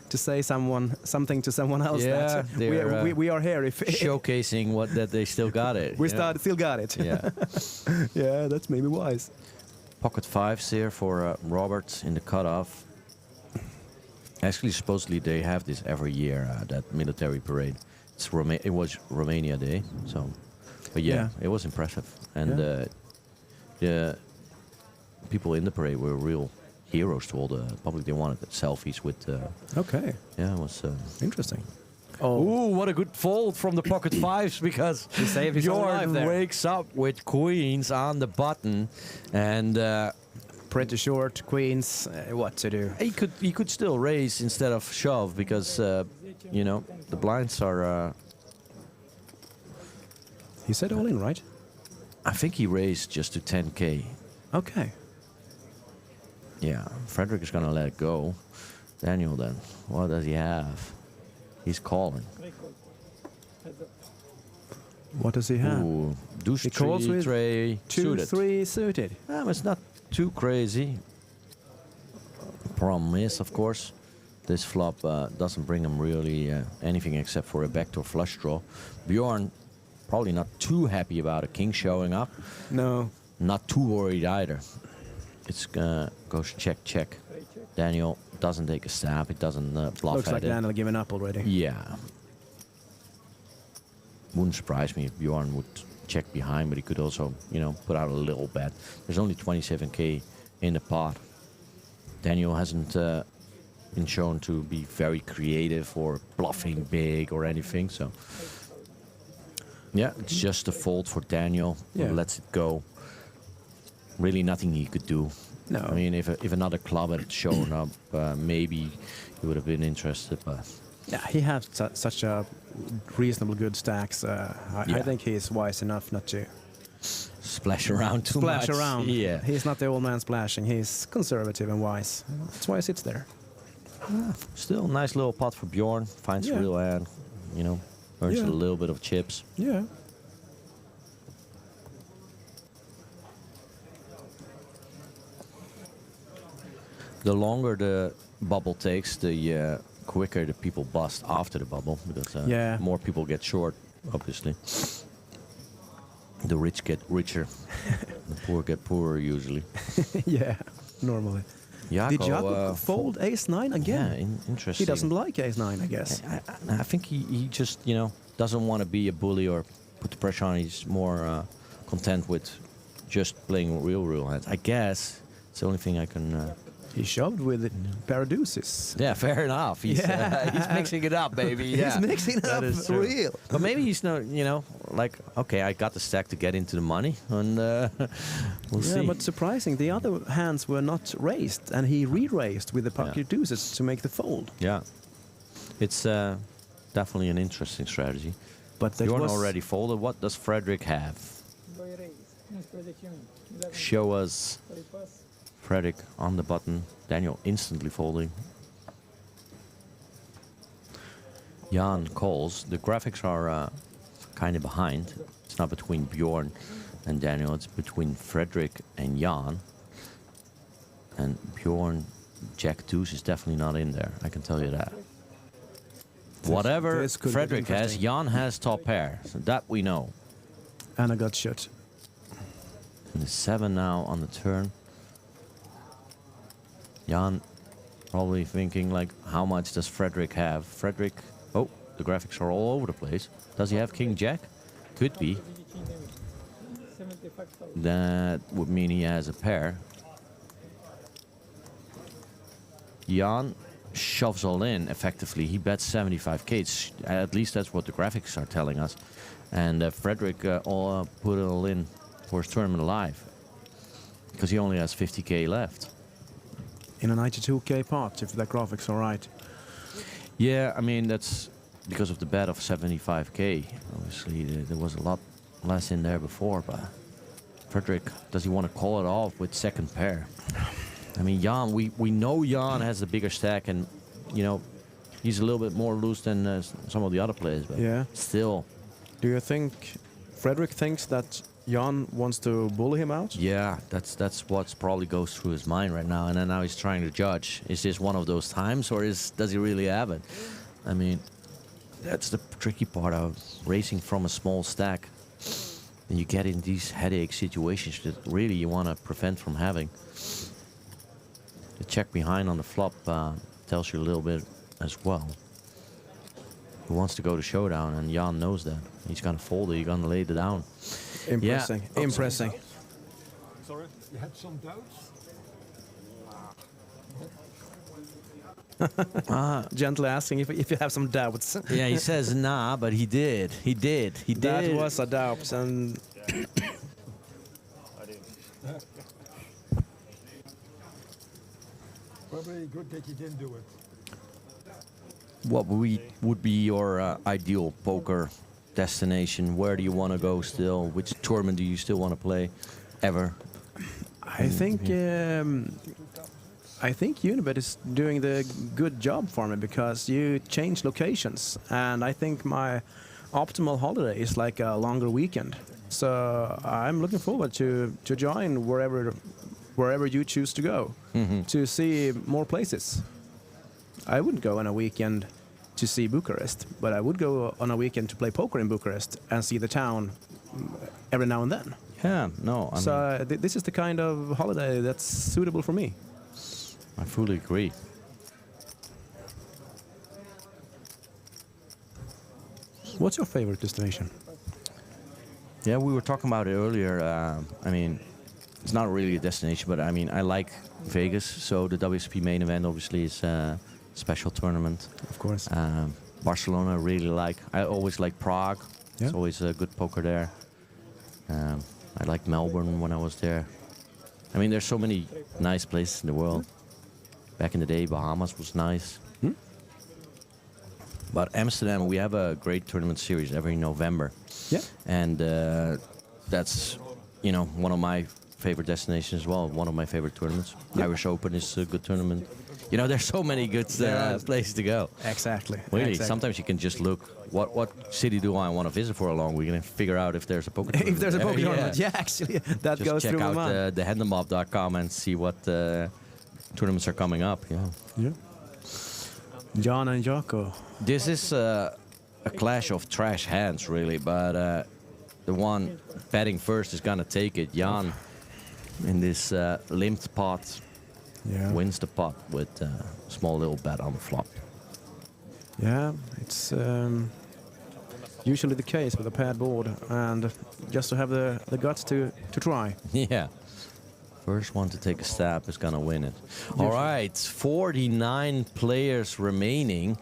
to say something to someone else.
Yeah,
that we are here. If
showcasing that they still got it.
We still got it.
Yeah,
yeah, that's maybe wise.
Pocket 5s here for Robert in the cutoff. Actually, supposedly they have this every year, that military parade. It was Romania Day, so. But yeah, it was impressive, and the people in the parade were real heroes to all the public. They wanted selfies with.
Okay.
Yeah, it was
interesting.
Oh, ooh, what a good fold from the pocket 5s, because Bjorn wakes up with queens on the button, and
pretty short queens. What to do?
He could still raise instead of shove, because you know, the blinds are.
He said all in, right?
I think he raised just to 10K.
Okay.
Yeah, Frederick is gonna let it go. Daniel, then, what does he have? He's calling.
What does he have?
Ooh, deuce
he calls with
tray
2-3 suited.
It's not too crazy. Problem is, of course, this flop doesn't bring him really anything except for a backdoor flush draw. Bjorn probably not too happy about a king showing up.
No.
Not too worried either. It's goes check, check. Daniel doesn't take a stab. He doesn't bluff.
Looks like Daniel giving up already.
Yeah. Wouldn't surprise me if Bjorn would check behind, but he could also, you know, put out a little bet. There's only 27K in the pot. Daniel hasn't been shown to be very creative or bluffing big or anything, so yeah, it's just a fold for Daniel.
Yeah.
Lets it go. Really nothing he could do.
No.
I mean, if another club had shown up, maybe he would have been interested, but
yeah, he has such a reasonable good stacks. I think he's wise enough not to
splash around too much.
Splash around.
Yeah.
He's not the old man splashing. He's conservative and wise. That's why he sits there.
Still, nice little pot for Bjorn. Finds a real hand, you know, earns a little bit of chips.
Yeah.
The longer the bubble takes, the quicker the people bust after the bubble, because more people get short, obviously. The rich get richer. The poor get poorer, usually.
Yeah, normally.
Jaco,
did Jaco fold ace-9 again?
Yeah, interesting.
He doesn't like ace-9, I guess.
I think he just, you know, doesn't want to be a bully or put the pressure on. He's more content with just playing real hands. I guess it's the only thing I can...
He shoved with Paradeuces.
Yeah, fair enough. He's mixing it up, baby. Yeah.
He's mixing it up for real.
But maybe he's not, you know, like, okay, I got the stack to get into the money, and we'll see.
Yeah, but surprising, the other hands were not raised, and he re-raised with the pocket deuces to make the fold.
Yeah, it's definitely an interesting strategy.
But
Bjorn already folded. What does Frederick have? Show us. Fredrik on the button. Daniel instantly folding. Jan calls. The graphics are kind of behind. It's not between Bjorn and Daniel. It's between Fredrik and Jan. And Bjorn, Jack Deuce is definitely not in there. I can tell you that. Whatever
this could get
Fredrik has,
interesting.
Jan has top pair. So that we know.
And a gut shot.
And the 7 now on the turn. Jan probably thinking like, how much does Fredrik have? Fredrik, oh, the graphics are all over the place. Does he have King Jack? Could be. That would mean he has a pair. Jan shoves all in, effectively. He bets 75k. At least that's what the graphics are telling us. And Fredrik put it all in for his tournament alive. Because he only has 50k left.
In a 92k pot, if the graphics are right.
Yeah, I mean, that's because of the bet of 75k. Obviously, there was a lot less in there before, but Fredrik, does he want to call it off with second pair? I mean, Jan, we know Jan has the bigger stack, and, you know, he's a little bit more loose than some of the other players, but
Yeah.
still.
Do you think Fredrik thinks that Jan wants to bully him out?
Yeah, that's what probably goes through his mind right now, and then now he's trying to judge. Is this one of those times, or does he really have it? I mean, that's the tricky part of racing from a small stack. And you get in these headache situations that really you want to prevent from having. The check behind on the flop tells you a little bit as well. He wants to go to showdown, and Jan knows that. He's going to fold it, he's going to lay it down.
Impressing,
Yeah.
impressing.
Sorry, you had some doubts?
Gently asking if you have some doubts.
Yeah, he says nah, but he did. He did.
That was a doubt, and
I didn't.
Probably good that you didn't do it.
What would be your ideal poker destination? Where do you want to go still? Which tournament do you still want to play ever?
I think Unibet is doing the good job for me, because you change locations, and I think my optimal holiday is like a longer weekend. So I'm looking forward to join wherever you choose to go, to see more places. I wouldn't go on a weekend to see Bucharest, but I would go on a weekend to play poker in Bucharest and see the town every now and then.
Yeah, no. I mean,
This is the kind of holiday that's suitable for me.
I fully agree.
What's your favorite destination?
Yeah, we were talking about it earlier. I mean, it's not really a destination, but I mean, I like Vegas. So the WSP main event obviously is a special tournament.
Of course.
Barcelona, I really like. I always like Prague.
Yeah.
It's always a good poker there. I liked Melbourne when I was there. I mean, there's so many nice places in the world. Back in the day, Bahamas was nice. But Amsterdam, we have a great tournament series every November.
Yeah.
And that's, you know, one of my favorite destinations as well. One of my favorite tournaments.
Yeah.
Irish Open is a good tournament. You know, there's so many good places to go.
Exactly.
Really,
Exactly.
sometimes you can just look, what city do I want to visit for a long weekend, and figure out if there's a poker tournament.
If there's a poker
Yeah.
tournament, yeah, actually, that
Just
goes
check
through my
out
mind.
thehendemob.com and see what tournaments are coming up. Yeah.
Yeah. John and Jaco.
This is a clash of trash hands, really, but the one betting first is gonna take it. Jan, in this limped pot, wins the pot with a small little bet on the flop.
Yeah, it's usually the case with a paired board, and just to have the guts to try.
Yeah. First one to take a stab is gonna win it. All right, 49 players remaining.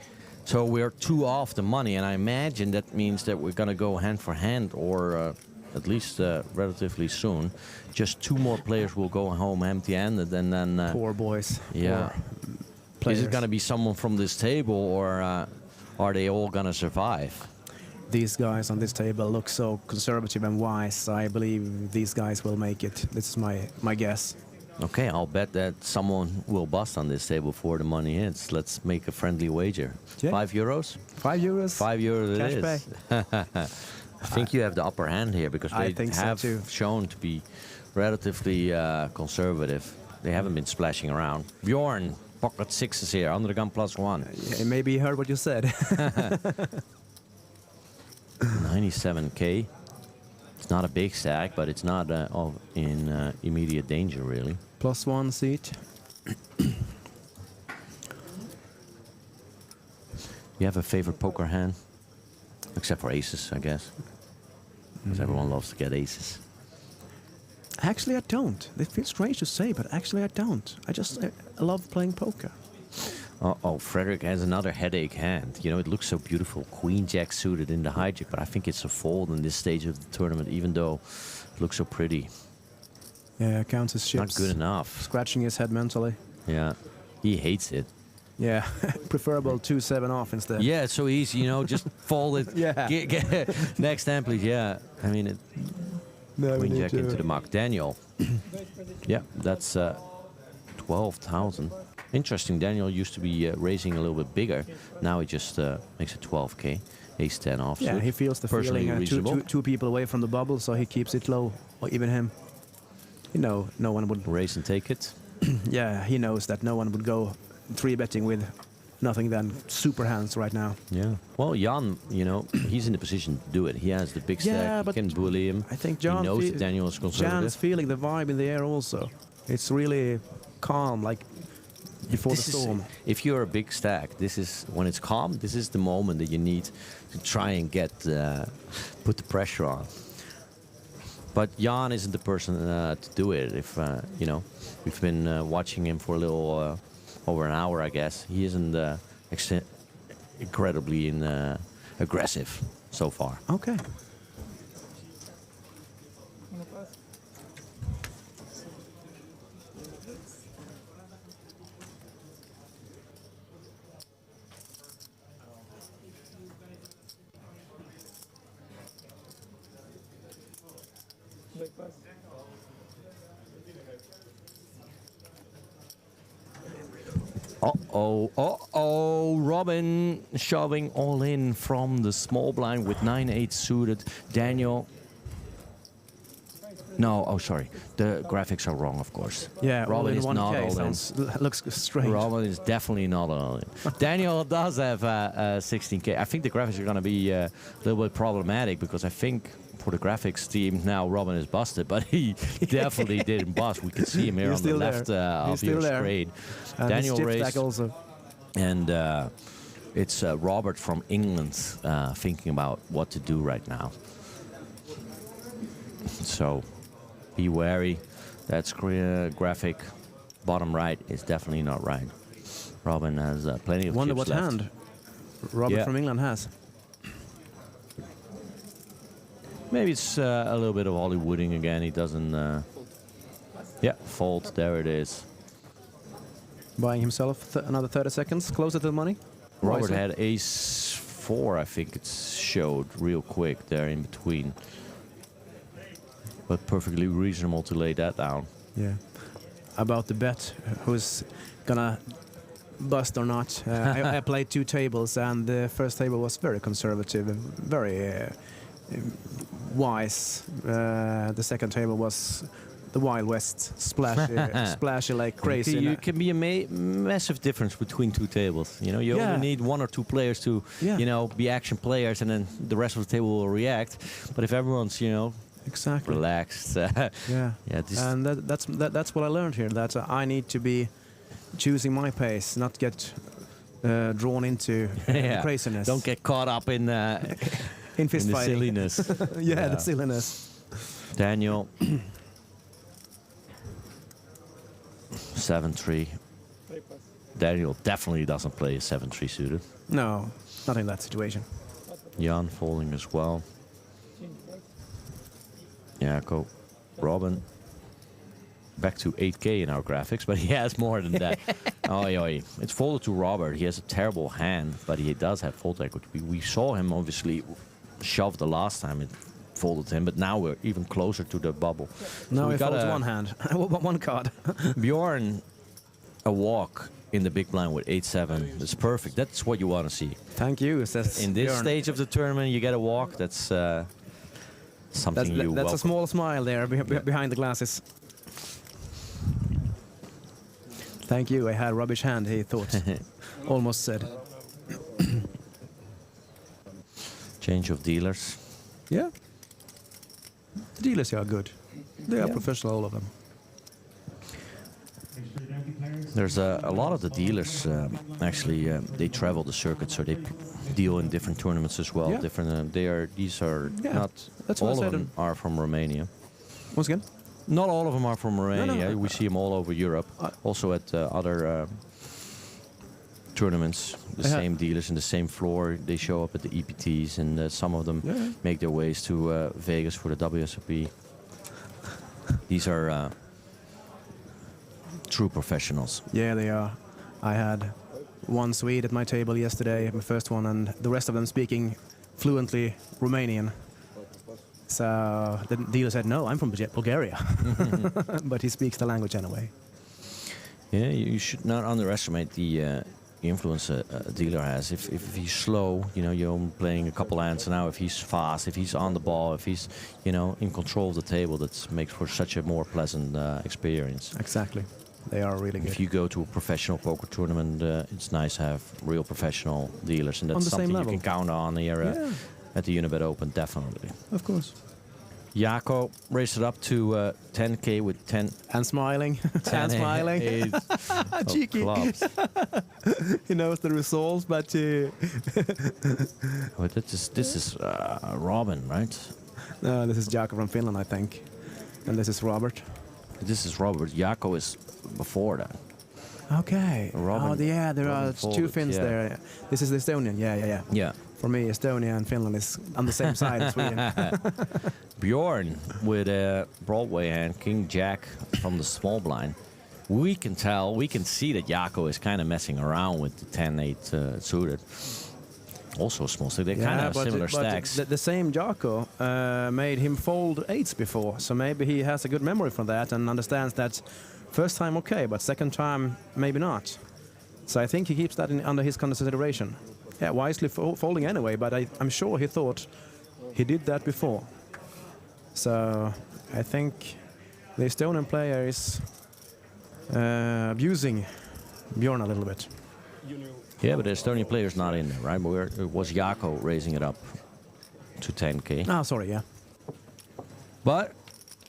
So we're 2 off the money, and I imagine that means that we're gonna go hand for hand, or at least relatively soon. Just 2 more players will go home empty-handed, and then
Poor boys.
yeah.
Poor
Is it
players.
gonna be someone from this table, or are they all gonna survive?
These guys on this table look so conservative and wise. I believe these guys will make it. This is my guess.
Okay, I'll bet that someone will bust on this table before the money hits. Let's make a friendly wager.
Yeah.
€5?
€5.
€5
Cash
it is. I think you have the upper hand here because
I
they
think so
have
too.
shown to be relatively conservative. They haven't been splashing around. Bjorn, pocket sixes here, under the gun +1.
Yeah, maybe he heard what you said.
97K. It's not a big stack, but it's not in immediate danger, really.
+1 seat.
You have a favorite poker hand? Except for aces, I guess. Because everyone loves to get aces.
Actually, I don't. It feels strange to say, but actually I don't. I love playing poker.
Oh, Frederick has another headache hand. You know, it looks so beautiful. Queen Jack suited in the hijack, but I think it's a fold in this stage of the tournament, even though it looks so pretty.
Yeah, counts his chips.
Not good enough.
Scratching his head mentally.
Yeah, he hates it.
Yeah, preferable 2-7 off instead.
Yeah, it's so easy, you know, just fold it.
Yeah.
Next hand, please. Yeah, I mean, Queen Jack into the muck. Daniel. Yeah, that's 12,000. Interesting. Daniel used to be raising a little bit bigger. Now he just makes it 12K. Ace 10 off.
Yeah, he feels the
personally
feeling.
reasonable.
Two people away from the bubble, so he keeps it low. Or even him. You know, no one would
raise and take it.
Yeah, he knows that no one would go 3-betting with nothing than super hands right now.
Yeah. Well, Jan, you know, he's in the position to do it. He has the big stack.
Yeah,
He
but
can bully him.
I think John
he knows that Daniel is conservative.
Jan's feeling the vibe in the air also. It's really calm, like before
This
the storm.
if you're a big stack, this is when it's calm. This is the moment that you need to try and get put the pressure on. But Jan isn't the person to do it. If you know, we've been watching him for a little over an hour, I guess. He isn't incredibly aggressive so far.
Okay.
Uh-oh, Robin shoving all in from the small blind with 9-8 suited. Daniel. No, oh, sorry. The graphics are wrong, of course.
Yeah,
Robin is not all in.
Looks strange.
Robin is definitely not all in. Daniel does have 16K. I think the graphics are going to be a little bit problematic because I think for the graphics team now Robin is busted, but he definitely didn't bust. We can see him here on the left of your screen.
And
Daniel raised,
also.
and it's Robert from England thinking about what to do right now. So be wary. That graphic bottom right is definitely not right. Robin has plenty of
Wonder
chips
what
left.
hand Robert from England has.
Maybe it's a little bit of Hollywooding again. He doesn't. Yeah, fold. There it is.
Buying himself another 30 seconds, closer to the money.
Robert
Wisely.
had ace 4, I think it showed real quick there in between. But perfectly reasonable to lay that down.
Yeah. About the bet, who's gonna bust or not. I played 2 tables, and the first table was very conservative, very wise. The second table was the Wild West, splashy like crazy.
You can be a massive difference between 2 tables. You know, you only need 1 or 2 players to, you know, be action players, and then the rest of the table will react. But if everyone's, you know,
exactly
relaxed,
and that's what I learned here. That I need to be choosing my pace, not get drawn into craziness.
Don't get caught up in
in fist
the
fighting.
silliness.
The silliness.
Daniel. 7-3. Daniel definitely doesn't play a 7-3 suited.
No, not in that situation.
Jan folding as well. Jaco. Robin. Back to 8K in our graphics, but he has more than that. It's folded to Robert. He has a terrible hand, but he does have fold equity. We saw him obviously shove the last time. It folded him, but now we're even closer to the bubble.
Now
we
he folds one hand, one card.
Bjorn, a walk in the big blind with 8-7. That's perfect. That's what you want to see.
Thank you. Says
In this
Bjorn.
stage of the tournament, you get a walk. That's something you
That's
welcome.
a small smile there behind the glasses. Thank you. I had rubbish hand, he thought. Almost said.
Change of dealers.
Yeah. The dealers are good. They are
Yeah.
professional, all of them.
There's a lot of the dealers actually they travel the circuit, so they deal in different tournaments as well.
Yeah.
Different. These are
Yeah,
not
that's what I
all of
said.
them are from Romania.
Once again?
Not all of them are from Romania.
no.
We see them all over Europe. Also at other tournaments, the same dealers in the same floor. They show up at the EPTs, and some of them make their ways to Vegas for the WSOP. These are true professionals.
Yeah, they are. I had one Swede at my table yesterday, my first one, and the rest of them speaking fluently Romanian. So the dealer said, no, I'm from Bulgaria. But he speaks the language anyway.
Yeah, you should not underestimate the influence a dealer has. If he's slow, you're only playing a couple hands now. If he's fast, if he's on the ball, if he's, in control of the table, that makes for such a more pleasant experience.
Exactly. They are really good.
If you go to a professional poker tournament, it's nice to have real professional dealers, and that's
the same
something you
level.
can count on here
Yeah.
at the Unibet Open, definitely.
Of course.
Jaco raised it up to 10K with 10
and smiling, and smiling. Cheeky. He knows the results, but
But this is Robin, right?
no, this is Jakob from Finland, I think, and this is Robert.
This is Robert. Jaco is before that.
Okay.
Robin,
there are
Robin
two
folded,
Finns
yeah.
there. This is the Estonian. Yeah.
Yeah.
For me, Estonia and Finland is on the same side as Sweden.
Bjorn with a Broadway hand, King Jack from the small blind. We can see that Jaco is kind of messing around with the 10-8 suited. Also small stack. They're kind of similar stacks.
The same Jaco made him fold eights before, so maybe he has a good memory from that and understands that first time okay, but second time maybe not. So I think he keeps that under his consideration. Yeah, wisely folding anyway, but I'm sure he thought he did that before. So I think the Estonian player is abusing Bjorn a little bit.
Yeah, but the Estonian player's not in there, right? It was Jaco raising it up to 10K.
Oh, sorry, yeah.
But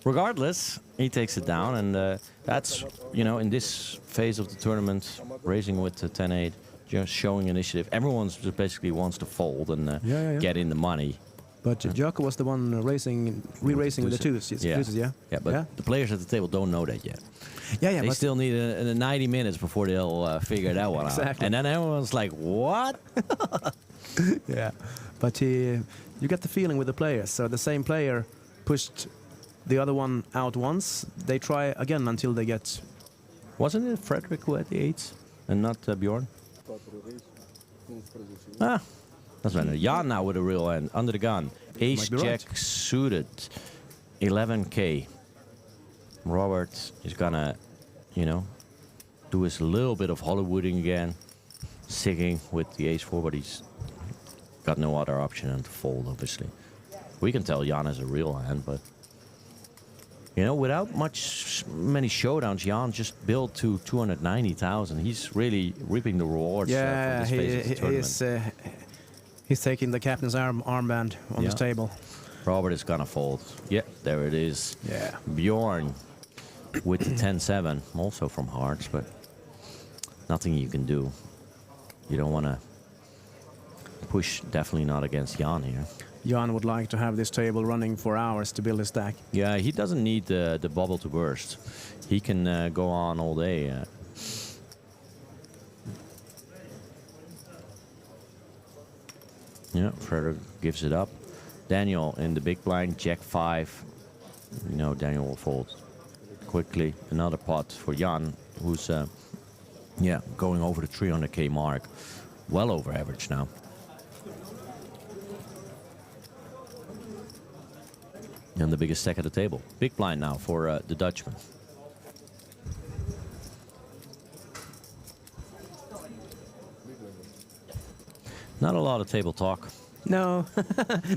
regardless, he takes it down, and that's, in this phase of the tournament, raising with the 10-8, just showing initiative. Everyone just basically wants to fold and get in the money.
But Jaco was the one re-raising with the twos. Yeah,
but the players at the table don't know that yet.
Yeah,
they
but
still need 90 minutes before they'll figure that one out. And then everyone's like, what?
Yeah, but you get the feeling with the players. So the same player pushed the other one out once. They try again until they get...
Wasn't it Frederick who had the 8s and not Bjorn? Doesn't matter. Jan now with a real end, under the gun. Ace Jack suited, 11K. Robert is gonna, do his little bit of Hollywooding again, sticking with the Ace-4, but he's got no other option than to fold, obviously. We can tell Jan is a real hand, but without many showdowns, Jan just built to 290,000. He's really reaping the rewards for this phase of the tournament.
He's taking the captain's armband on the table.
Robert is gonna fold. Yeah, there it is.
Yeah.
Bjorn with the 10-7, also from hearts, but nothing you can do. You don't want to push, definitely not against Jan here.
Jan would like to have this table running for hours to build a stack.
Yeah, he doesn't need the bubble to burst. He can go on all day. Yeah, Frederick gives it up. Daniel in the big blind, Jack 5. Daniel will fold quickly. Another pot for Jan, who's going over the 300K mark. Well over average now. And the biggest stack at the table. Big blind now for the Dutchman. Not a lot of table talk.
No,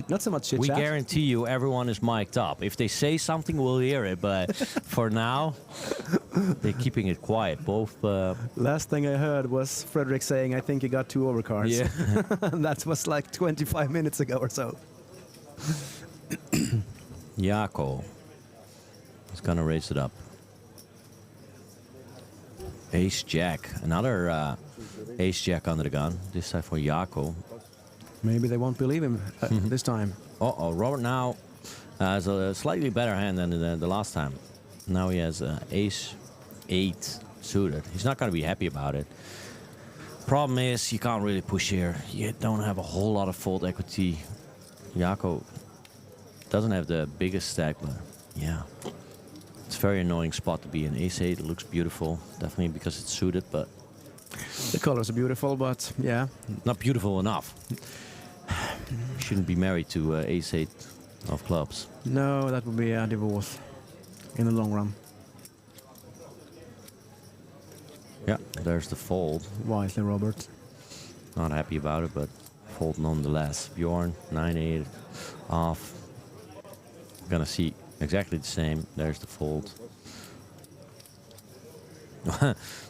not so much chit
We
chat.
guarantee you everyone is mic'd up. If they say something, we'll hear it. But for now, they're keeping it quiet. Both.
Last thing I heard was Frederick saying, "I think he got 2 overcards."
Yeah.
That was like 25 minutes ago or so.
Jaco is gonna raise it up. Ace Jack, another Ace Jack under the gun. This time for Jaco.
Maybe they won't believe him this time.
Uh-oh, Robert now has a slightly better hand than the last time. Now he has Ace 8 suited. He's not going to be happy about it. Problem is, you can't really push here. You don't have a whole lot of fold equity. Jaco doesn't have the biggest stack, but yeah. It's a very annoying spot to be in. Ace 8, it looks beautiful. Definitely because it's suited, but...
The colors are beautiful, but yeah.
Not beautiful enough. You shouldn't be married to Ace 8 of clubs.
No, that would be a divorce in the long run.
Yeah, there's the fold.
Wisely, Robert.
Not happy about it, but fold nonetheless. Bjorn, 9-8 off. Gonna see exactly the same. There's the fold.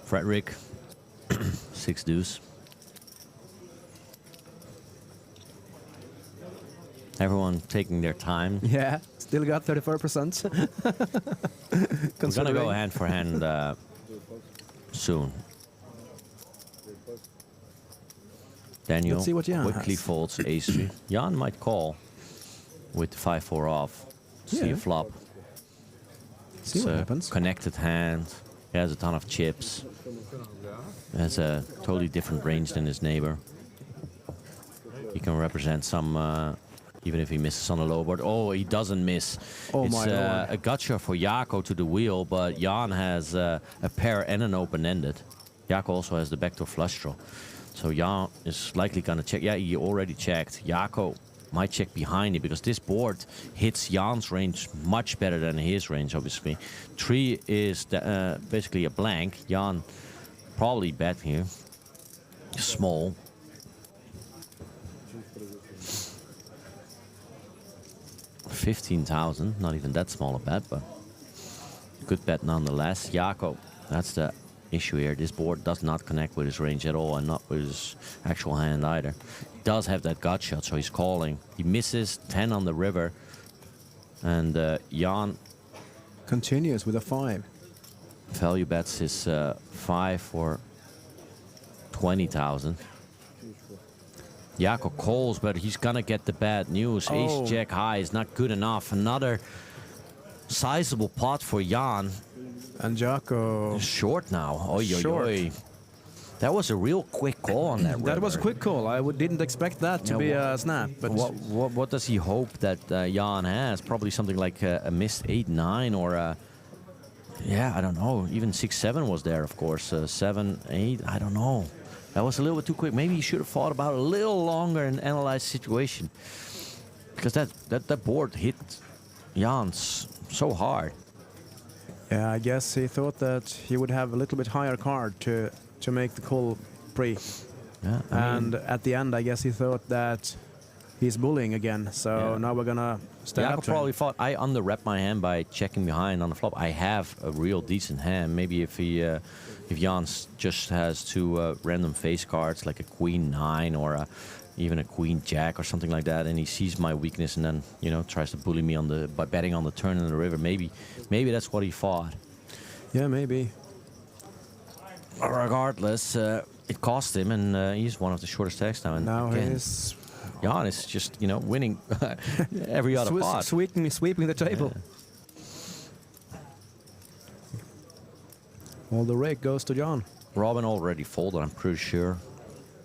Frederick, 6 deuce. Everyone taking their time.
Yeah, still got 34%.
We're gonna go hand for hand soon. Daniel
Let's see what Jan
quickly
has.
folds ace 3. Jan might call with 5-4 off. See
Yeah.
a flop.
See
It's
what
a
happens.
Connected hand. He has a ton of chips. Has a totally different range than his neighbor. He can represent some, even if he misses on the low board. Oh, he doesn't miss.
Oh
It's
my lord.
a gotcha for Jaco to the wheel, but Jan has a pair and an open-ended. Jaco also has the backdoor flush draw. So Jan is likely going to check. Yeah, he already checked. Jaco might check behind it because this board hits Jan's range much better than his range, obviously. 3 is basically a blank. Jan probably bet here. Small. $15,000, not even that small a bet, but good bet nonetheless. Jaco, that's the issue here. This board does not connect with his range at all, and not with his actual hand either. He does have that gut shot, so he's calling. He misses 10 on the river, and Jan
Continues with a 5.
value bets his 5 for 20,000. Jaco calls, but he's gonna get the bad news.
Oh.
Ace Jack high is not good enough. Another sizable pot for Jan.
And Jaco
Short now. Oy, oy,
Short.
oy. That was a real quick call on that.
That was a
river.
quick call. I didn't expect that to
Yeah,
be
wha-
a snap. But
What does he hope that Jan has? Probably something like a missed 8-9 or a, yeah, I don't know. Even 6-7 was there, of course. 7-8, I don't know. That was a little bit too quick. Maybe he should have thought about it a little longer and analyzed the situation. Because that board hit Jan so hard.
yeah, I guess he thought that he would have a little bit higher card to make the call pre.
Yeah,
And at the end, I guess he thought that he's bullying again. So
Yeah.
now we're gonna stand
Jaco
up to him.
probably thought I under-rep my hand by checking behind on the flop. I have a real decent hand. Maybe if Jan just has 2 random face cards like a queen 9 or even a queen jack or something like that, and he sees my weakness and then tries to bully me by betting on the turn in the river. Maybe that's what he thought.
Yeah, maybe.
Regardless, it cost him, and he's one of the shortest stacks now. And
Now
again,
he's
Jan is just winning every other pot.
sweeping the table. Well, the rake goes to John.
Robin already folded, I'm pretty sure.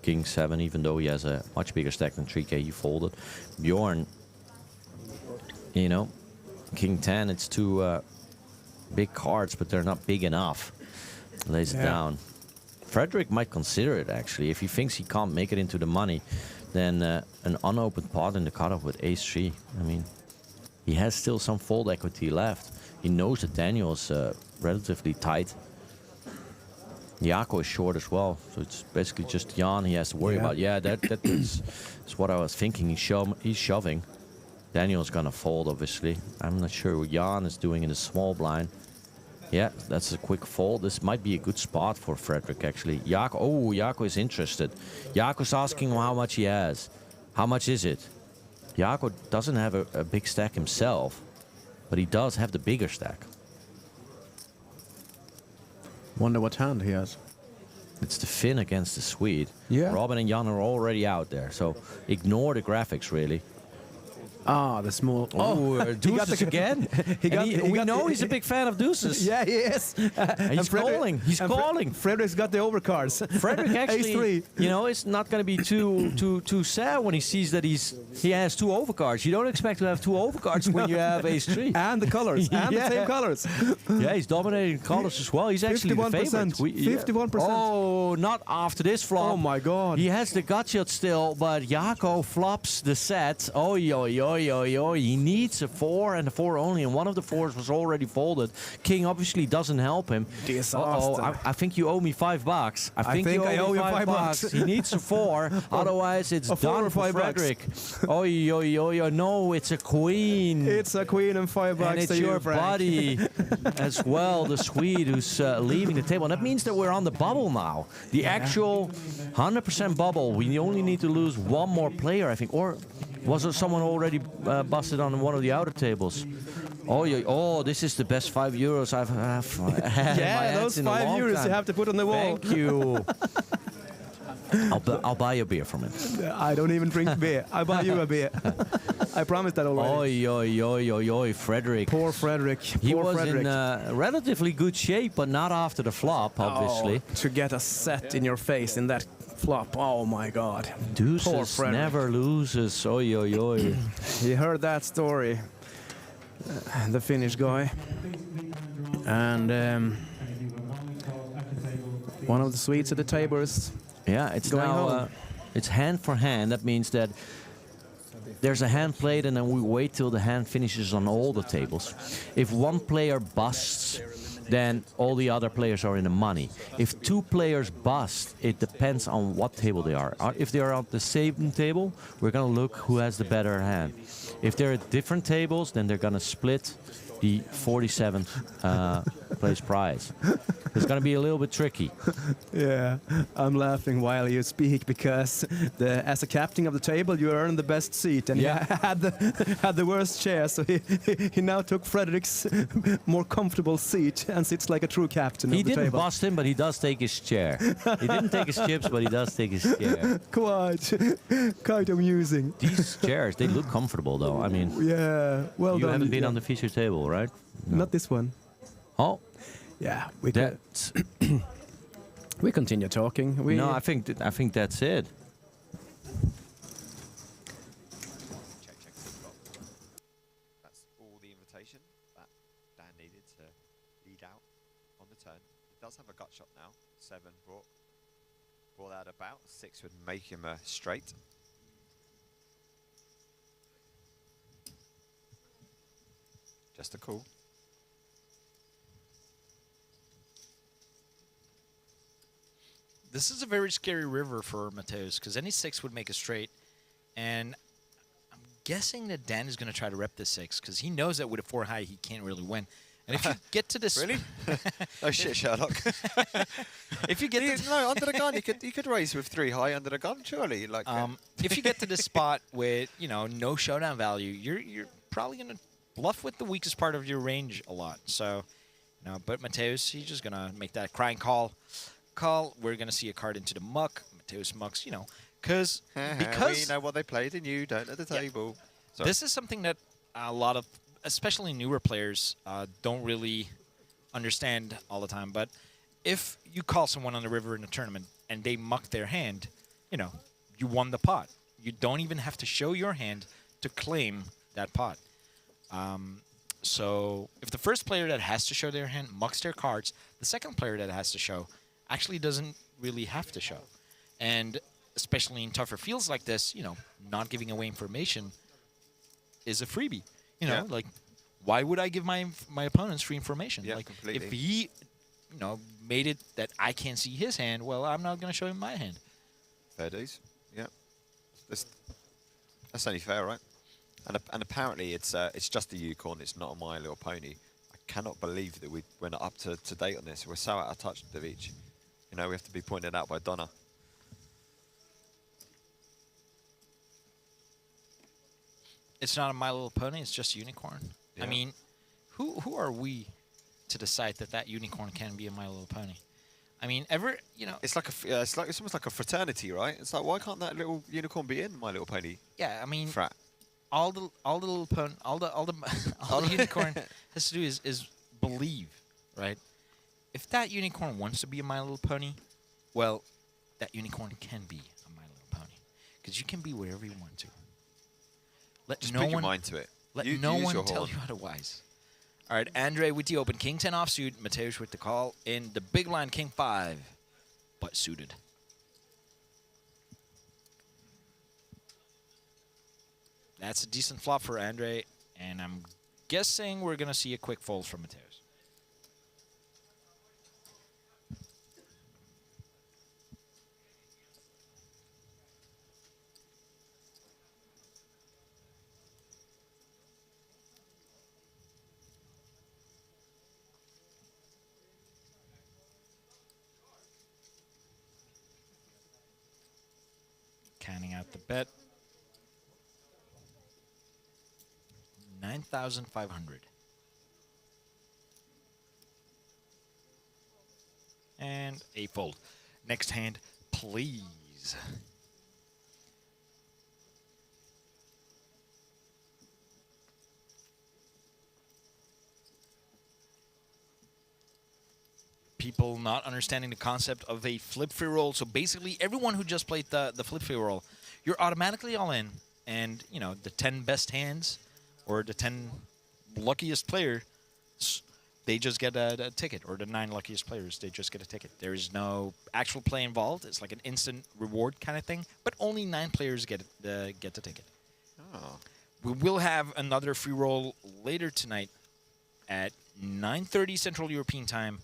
King 7, even though he has a much bigger stack than 3K, he folded. Bjorn, King 10, it's 2 big cards, but they're not big enough. Lays it
Yeah.
down. Frederick might consider it, actually. If he thinks he can't make it into the money, then an unopened pot in the cutoff with ace 3. I mean, he has still some fold equity left. He knows that Daniel's relatively tight. Jaco is short as well, so it's basically just Jan he has to worry about. Yeah, that's what I was thinking. He's shoving. Daniel's gonna fold, obviously. I'm not sure what Jan is doing in the small blind. Yeah, that's a quick fold. This might be a good spot for Frederick, actually. Jaco is interested. Jaco's asking him how much he has. How much is it? Jaco doesn't have a big stack himself, but he does have the bigger stack.
Wonder what hand he has.
It's the Finn against the Swede.
Yeah.
Robin and Jan are already out there, so ignore the graphics, really.
Ah, the small.
Deuces again. We know he's a big fan of deuces.
Yeah, he is.
He's calling. He's calling.
Frederick's got the overcards.
Frederick actually,
Ace-3.
you know, it's not going to be too sad when he sees that he has 2 overcards. You don't expect to have 2 overcards when you have ace-3.
And the colors. And the same colors.
Yeah, he's dominating colors as well. He's actually the favorite.
51%.
Oh, not after this flop.
Oh my God.
He has the gut shot still, but Jaco flops the set. Oh, yo. He needs a 4 and a 4 only, and one of the 4s was already folded. King obviously doesn't help him. I think you owe me $5. I think you owe me $5. He needs a 4, otherwise it's done for Frederick. Oh, no, it's a queen.
It's a queen and $5
and it's
to
your
you, Frank.
buddy as well, the Swede who's leaving the table. And that means that we're on the bubble now. The actual 100% bubble. We only need to lose 1 more player, I think. Or was there someone already busted on one of the outer tables? Oh, this is the best €5 I've had.
Yeah, those €5 you have to put on the wall.
Thank you. I'll buy you a beer from him.
I don't even drink beer. I'll buy you a beer. I promised that already.
Oi, Frederick.
Poor Frederick.
He was in relatively good shape, but not after the flop, obviously.
To get a set in your face in that flop. Oh my God.
Deuces never loses. Oi.
You heard that story. The Finnish guy. And one of the Swedes at the table is
it's
going
now
home.
it's hand for hand. That means that there's a hand played and then we wait till the hand finishes on all the tables. If one player busts, then all the other players are in the money. If 2 players bust, it depends on what table they are. If they are on the same table, we're going to look who has the better hand. If they're at different tables, then they're going to split the 47th place prize. It's going to be a little bit tricky.
Yeah, I'm laughing while you speak because as a captain of the table, you earned the best seat, and he had the worst chair. So he now took Frederick's more comfortable seat and sits like a true captain of the table.
He didn't bust him, but he does take his chair. He didn't take his chips, but he does take his chair.
Quite amusing.
These chairs, they look comfortable, though. I mean,
yeah, well
you
done.
haven't been on the feature table, right? No.
Not this one.
Oh.
Yeah, we continue talking.
No, I think that's it.
That's all the invitation that Dan needed to lead out on the turn. He does have a gut shot now. 7 brought out about. 6 would make him a straight. Just a call.
This is a very scary river for Mateus because any 6 would make a straight, and I'm guessing that Dan is going to try to rep the 6 because he knows that with a 4 high he can't really win. And if you get to this,
really? Oh shit, Sherlock.
If you get
no under the gun, you could raise with 3 high under the gun, surely. Like
if you get to this spot with no showdown value, you're probably going to bluff with the weakest part of your range a lot. So, but Mateus, he's just going to make that crying call. We're going to see a card into the muck. Mateus mucks, because
we know what they played and you don't at the table.
Sorry. This is something that a lot of, especially newer players, don't really understand all the time. But if you call someone on the river in a tournament and they muck their hand, you won the pot. You don't even have to show your hand to claim that pot. So if the first player that has to show their hand mucks their cards, the second player that has to show actually doesn't really have to show. And especially in tougher fields like this, not giving away information is a freebie.
You know, like, why would I give my opponents free information?
Yeah,
like,
completely.
if he, made it that I can't see his hand, well, I'm not going to show him my hand.
Fair dues. Yeah. That's only fair, right? And apparently it's just a unicorn. It's not a My Little Pony. I cannot believe that we're not up to date on this. We're so out of touch with each. We have to be pointed out by Donna.
It's not a My Little Pony. It's just a unicorn.
Yeah.
I mean, who are we to decide that unicorn can be a My Little Pony? I mean,
it's like it's almost like a fraternity, right? It's like, why can't that little unicorn be in My Little Pony?
Yeah, I mean,
frat.
all the little pony, all the unicorn has to do is believe, right? If that unicorn wants to be a My Little Pony, well, that unicorn can be a My Little Pony, because you can be wherever you want to.
Just put your mind to it.
Let
Use
no one
your
tell
horn.
you otherwise. All right, Andre with the open. King 10 offsuit. Mateusz with the call. In the big blind, King 5, but suited. That's a decent flop for Andre, and I'm guessing we're going to see a quick fold from Mateusz. Canning out the bet. 9,500. And a fold. Next hand, please. People not understanding the concept of a flip free roll. So basically, everyone who just played the flip free roll, you're automatically all in. And, the 10 best hands or the 10 luckiest players, they just get a ticket. Or the 9 luckiest players, they just get a ticket. There is no actual play involved. It's like an instant reward kind of thing. But only 9 players get the ticket.
Oh.
We will have another free roll later tonight at 9:30 Central European Time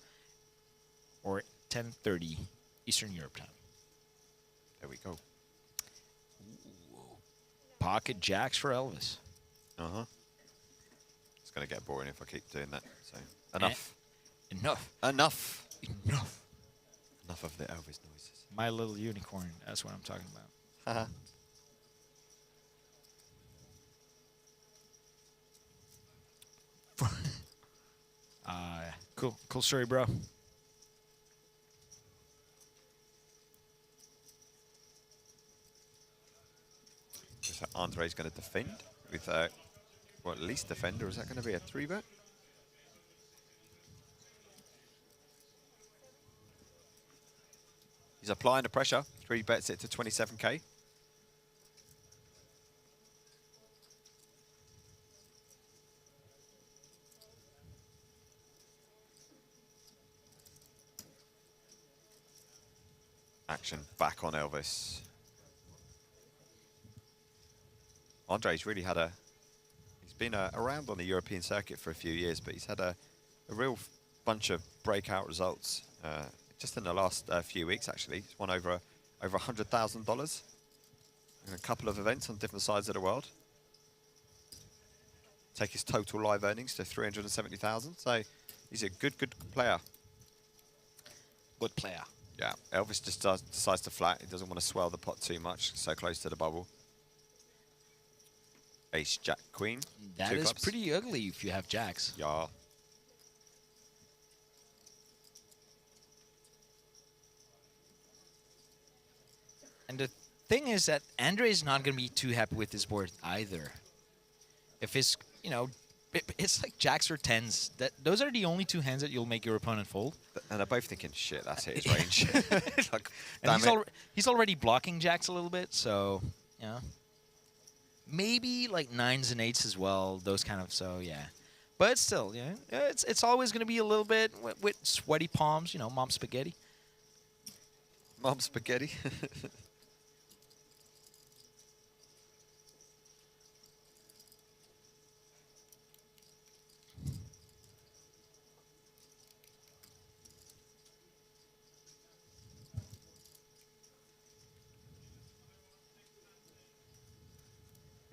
or 10:30 Eastern Europe time.
There we go.
Ooh. Pocket jacks for Elvis.
Uh-huh. It's going to get boring if I keep doing that. So enough.
Enough.
Enough.
Enough.
Enough of the Elvis noises.
My Little Unicorn. That's what I'm talking about.
Haha.
Cool story, bro.
So Andre's going to defend with, at least defend, or is that going to be a 3-bet? He's applying the pressure. 3-bets it to 27k. Action back on Elvis. Andre's really had he's been around on the European circuit for a few years, but he's had a real bunch of breakout results just in the last few weeks, actually. He's won over $100,000 in a couple of events on different sides of the world. Take his total live earnings to 370,000. So he's a good player.
Good player.
Yeah, Elvis just decides to flat. He doesn't want to swell the pot too much, so close to the bubble. Ace, Jack, Queen.
That is pretty ugly if you have jacks.
Yeah.
And the thing is that Andre is not going to be too happy with his board either. If it's, it's like jacks or tens. Those are the only 2 hands that you'll make your opponent fold.
And they're both thinking, shit, that's his range. Like,
and he's already blocking jacks a little bit, so, maybe like 9s and 8s as well, those kind of, so yeah. But still, it's always going to be a little bit with sweaty palms, mom spaghetti.
Mom spaghetti.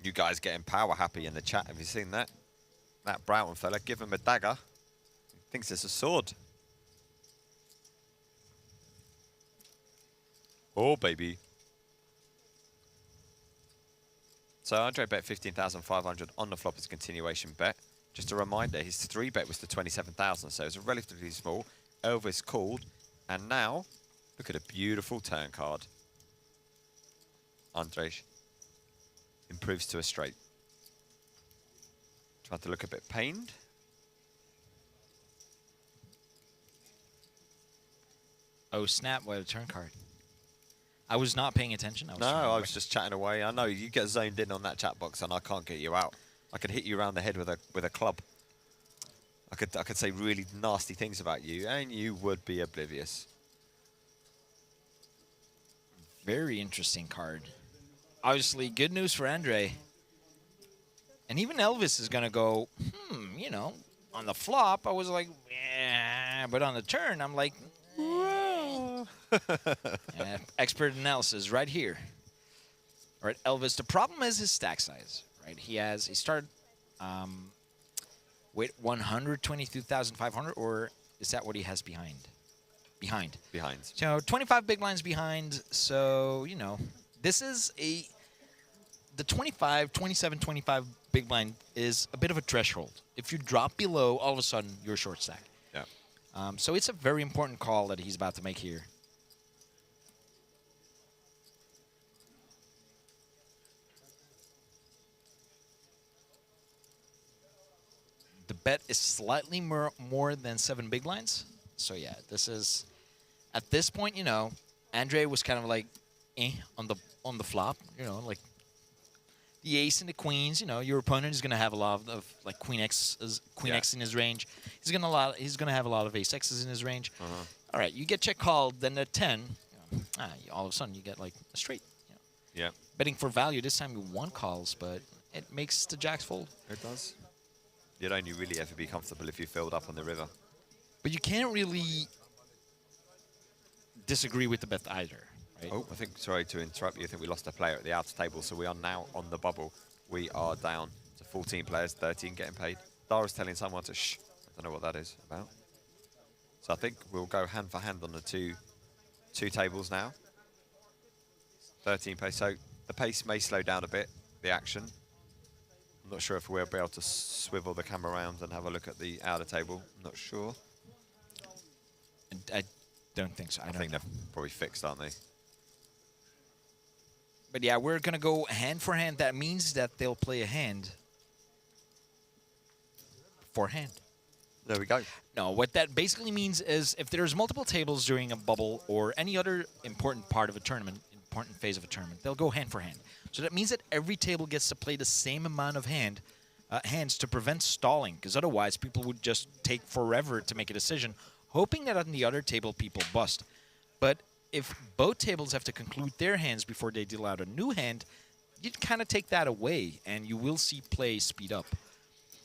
You guys getting power happy in the chat. Have you seen that? That Broughton fella, give him a dagger. He thinks it's a sword. Oh, baby. So Andre bet 15,500 on the flop as a continuation bet. Just a reminder, his 3-bet was to 27,000, so it's relatively small. Elvis called, and now, look at a beautiful turn card. Andrej improves to a straight. Tried to look a bit pained.
Oh, snap, what a turn card. I was not paying attention.
I was just chatting away. I know you get zoned in on that chat box, and I can't get you out. I could hit you around the head with a club. I could say really nasty things about you, and you would be oblivious.
Very interesting card. Obviously, good news for Andre. And even Elvis is going to go, you know, on the flop, I was like, yeah. But on the turn, I'm like, expert analysis right here. All right, Elvis, the problem is his stack size, right? He started with 122,500, or is that what he has behind? Behind. So 25 big blinds behind. So, you know, this is the 25, 27, 25 big blind is a bit of a threshold. If you drop below, all of a sudden, you're short stack.
Yeah.
So it's a very important call that he's about to make here. The bet is slightly more than 7 big blinds. So, yeah, this is... At this point, you know, Andre was kind of like, on the flop. You know, like the ace and the queens. You know, your opponent is going to have a lot of like Queen X in his range. He's gonna have a lot of ace X's in his range. All right, you get check called, then the 10. All of a sudden, you get like a straight. You know.
Yeah.
Betting for value this time, you won calls, but it makes the jacks fold.
It does. You'd only really ever be comfortable if you filled up on the river.
But you can't really disagree with the bet either. Right?
Oh, I think, sorry to interrupt you, I think we lost a player at the outer table, so we are now on the bubble. We are down to 14 players, 13 getting paid. Dara's telling someone to shh. I don't know what that is about. So I think we'll go hand for hand on the two tables now. 13 pace. So the pace may slow down a bit, the action. I'm not sure if we'll be able to swivel the camera around and have a look at the outer table. I'm not sure.
I don't think so.
I think they're probably fixed, aren't they?
But yeah, we're going to go hand for hand. That means that they'll play a hand for hand.
There we go.
No, what that basically means is if there's multiple tables during a bubble or any other important part of a tournament, important phase of a tournament, they'll go hand for hand. So that means that every table gets to play the same amount of hands to prevent stalling, because otherwise people would just take forever to make a decision, hoping that on the other table people bust. But if both tables have to conclude their hands before they deal out a new hand, you'd kind of take that away, and you will see play speed up.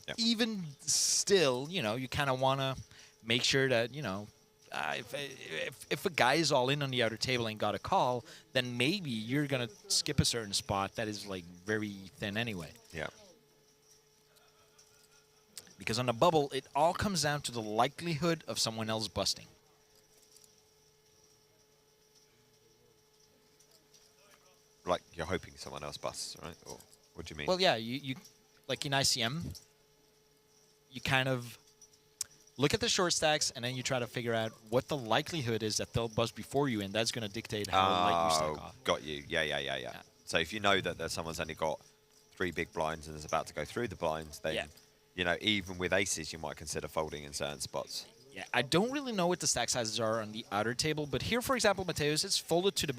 Yep. Even still, you know, you kind of want to make sure that, you know, if a guy is all in on the outer table and got a call, then maybe you're going to skip a certain spot that is, like, very thin anyway.
Yeah.
Because on the bubble, it all comes down to the likelihood of someone else busting.
Like you're hoping someone else busts, right? Or what do you mean?
Well, yeah, you like in ICM, you kind of look at the short stacks and then you try to figure out what the likelihood is that they'll bust before you, and that's going to dictate how light you stack off.
Got you. Yeah. So if you know that someone's only got 3 big blinds and is about to go through the blinds, then you know, even with aces, you might consider folding in certain spots.
Yeah, I don't really know what the stack sizes are on the outer table, but here, for example, Mateus, it's folded to the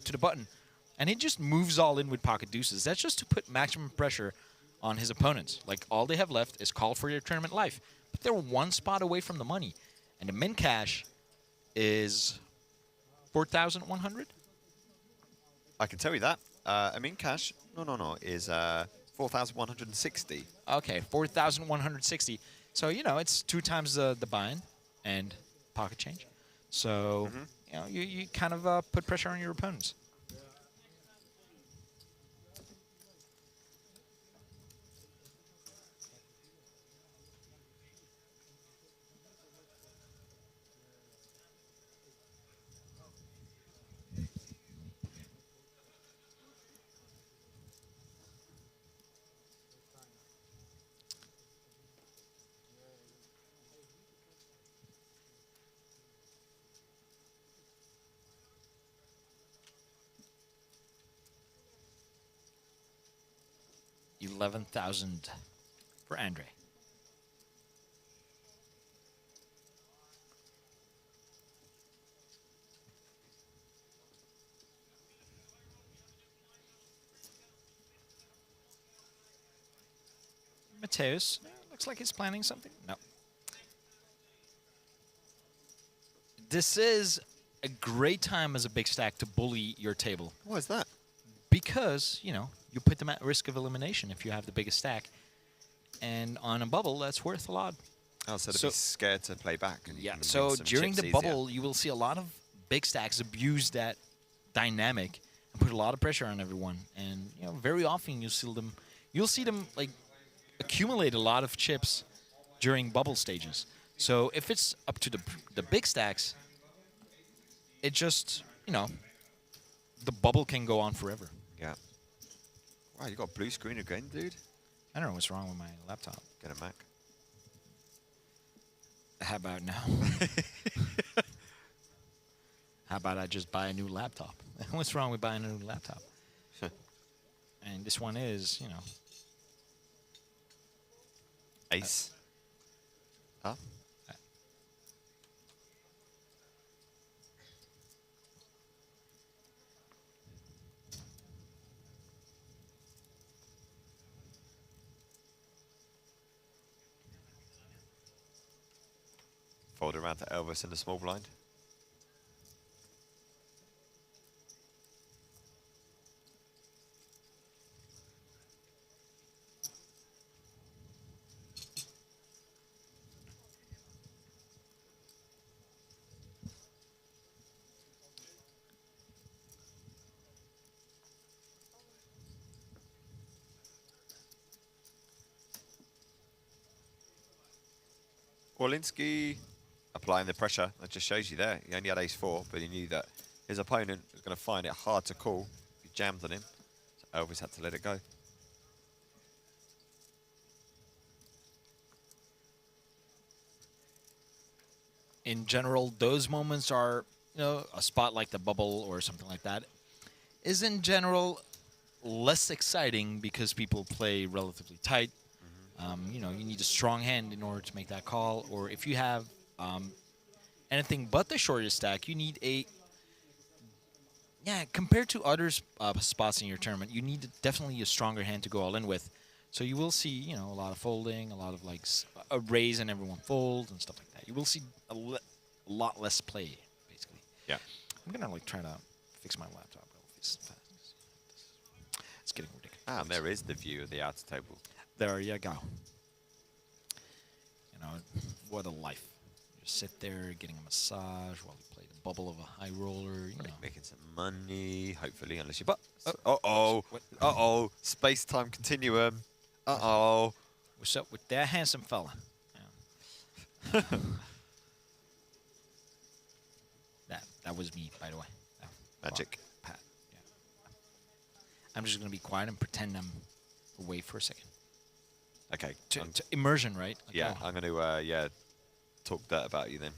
to the button, and he just moves all in with pocket deuces. That's just to put maximum pressure on his opponents. Like, all they have left is call for their tournament life. But they're one spot away from the money, and the min cash is 4,100.
I can tell you that. A min cash, no, is 4,160.
Okay, 4,160. So, you know, it's 2 times the buy-in and pocket change. So, you know, you kind of put pressure on your opponents. 11,000 for Andre. Mateus, looks like he's planning something. No. This is a great time as a big stack to bully your table.
Why is that?
Because, you know, you put them at risk of elimination if you have the biggest stack. And on a bubble, that's worth a lot.
Oh, so they'd be scared to play back. And
Yeah,
you can
so
win some
during
chips
the
easier.
bubble, you will see a lot of big stacks abuse that dynamic and put a lot of pressure on everyone. And, you know, very often you'll see them like accumulate a lot of chips during bubble stages. So if it's up to the big stacks, it just, you know, the bubble can go on forever.
Yeah. Wow, you got blue screen again, dude?
I don't know what's wrong with my laptop.
Get a Mac.
How about now? How about I just buy a new laptop? What's wrong with buying a new laptop? And this one is, you know.
Ace. Huh? Fold around to Elvis in the small blind. Orlinski applying the pressure. That just shows you there. He only had ace-4, but he knew that his opponent was going to find it hard to call if he jammed on him. So Elvis had to let it go.
In general, those moments are, you know, a spot like the bubble or something like that is in general less exciting because people play relatively tight. You know, you need a strong hand in order to make that call. Or if you have anything but the shortest stack, you need a... Yeah, compared to other spots in your tournament, you need definitely a stronger hand to go all in with. So you will see, you know, a lot of folding, a lot of like a raise and everyone folds and stuff like that. You will see a lot less play, basically.
Yeah.
I'm gonna like try to fix my laptop. It's getting ridiculous.
Ah, and there is the view of the outer table.
There you go. You know, what a life. You sit there getting a massage while you play the bubble of a high roller. You know.
Making some money, hopefully, unless you... Uh-oh. Space-time continuum. Uh-oh.
What's up with that handsome fella? Yeah. that was me, by the way.
Magic.
Pat. Yeah. I'm just going to be quiet and pretend I'm away for a second.
Okay.
To immersion, right? Like,
yeah, I'm going to talk dirt about you then.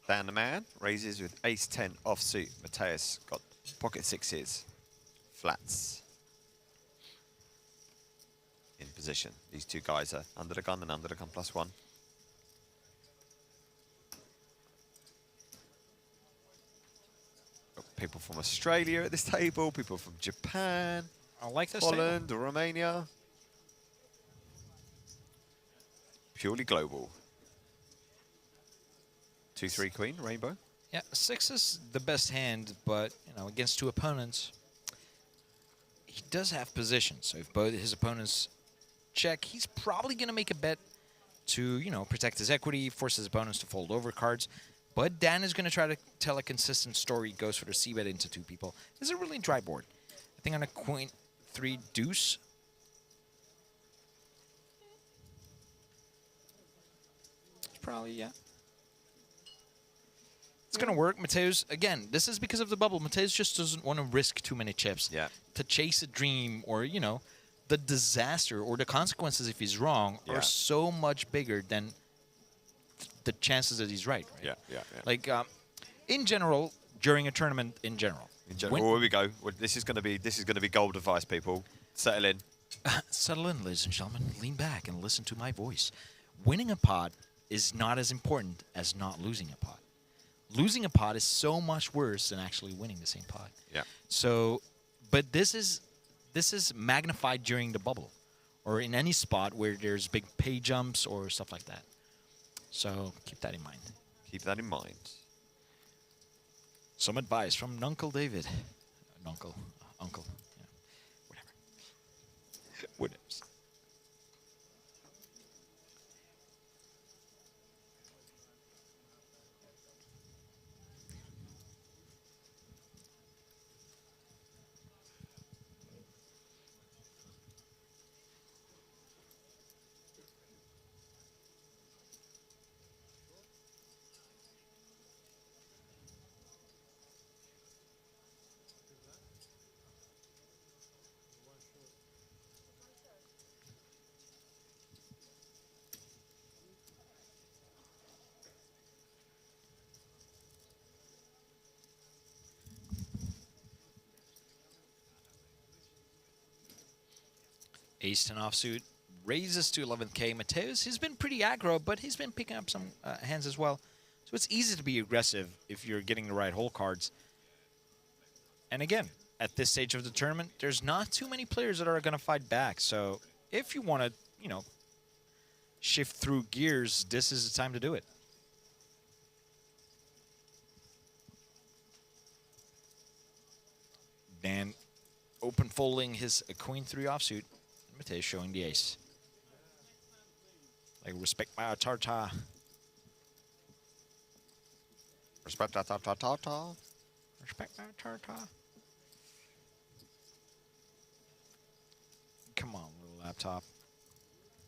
Dan the man raises with ace-10 offsuit. Mateus got pocket sixes, flats in position. These two guys are under the gun and under the gun +1. Got people from Australia at this table, people from Japan,
I like this
Holland or Romania. Purely global. 2-3 queen, rainbow.
Yeah, 6 is the best hand, but you know, against two opponents, he does have position. So if both his opponents check, he's probably going to make a bet to, you know, protect his equity, force his opponents to fold over cards. But Dan is going to try to tell a consistent story. Goes for the c-bet into 2 people. This is a really dry board. I think on a queen 3 deuce. It's probably, yeah. It's going to work. Mateus, again, this is because of the bubble. Mateus just doesn't want to risk too many chips.
Yeah.
To chase a dream or, you know, the disaster or the consequences if he's wrong are so much bigger than the chances that he's right.
Yeah.
Like, in general, during a tournament, in general.
Well, here we go. Well, this is going to be gold advice, people. Settle in.
Settle in, ladies and gentlemen. Lean back and listen to my voice. Winning a pot is not as important as not losing a pot. Losing a pot is so much worse than actually winning the same pot.
Yeah.
So, but this is magnified during the bubble, or in any spot where there's big pay jumps or stuff like that. So keep that in mind.
Keep that in mind.
Some advice from Nuncle David. Uncle, yeah, whatever. What else? Ace 10 offsuit raises to 11K. Mateus, he's been pretty aggro, but he's been picking up some hands as well. So it's easy to be aggressive if you're getting the right hole cards. And again, at this stage of the tournament, there's not too many players that are going to fight back. So if you want to, you know, shift through gears, this is the time to do it. Dan open folding his queen 3 offsuit. Mateus showing the ace. Like, respect my tartar.
Respect that tartar.
Respect my tartar. Come on, little laptop.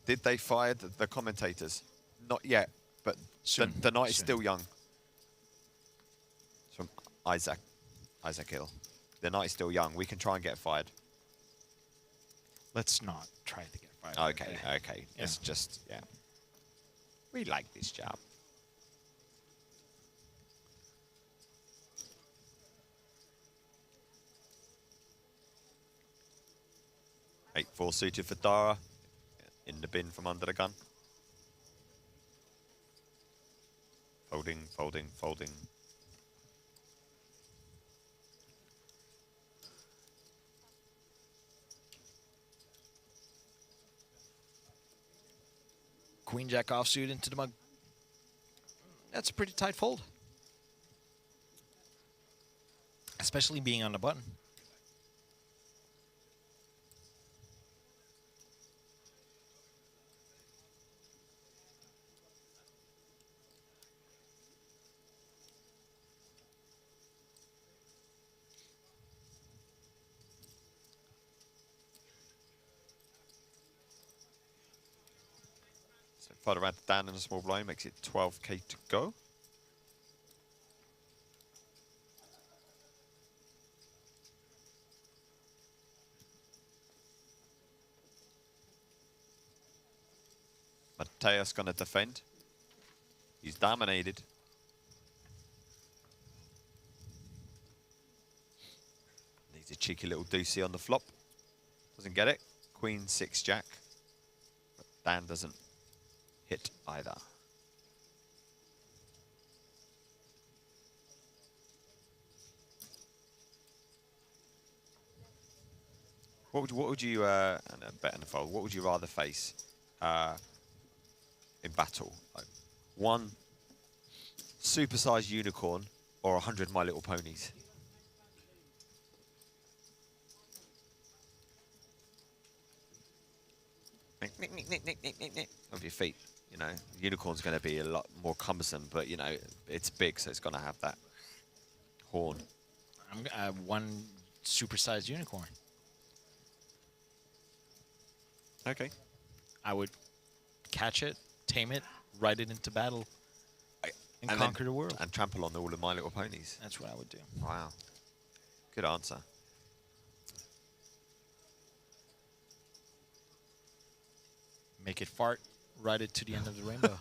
Did they fire the commentators? Not yet, but
Soon.
the night is
Soon.
still young. It's from Isaac Hill. The night is still young. We can try and get fired.
Let's not try to get fired.
Okay.
Yeah.
It's just, yeah. We like this job. Eight 4 suited for Dara. In the bin from under the gun. Folding.
Queen Jack offsuit into the mug. That's a pretty tight fold. Especially being on the button.
Fight around down in a small blind makes it 12K to go. Mateus gonna defend. He's dominated. Needs a cheeky little deucey on the flop. Doesn't get it. Queen 6 Jack. But Dan doesn't hit either. What would you bet in the fold? What would you rather face in battle? Like, 1 supersized unicorn or 100 My Little Ponies? Nick of your feet. You know, unicorn's going to be a lot more cumbersome, but you know, it's big, so it's going to have that horn.
One supersized unicorn.
Okay.
I would catch it, tame it, ride it into battle, and
then-
conquer the world.
And trample on all of My Little Ponies.
That's what I would do.
Wow. Good answer.
Make it fart, ride it to the end of the rainbow.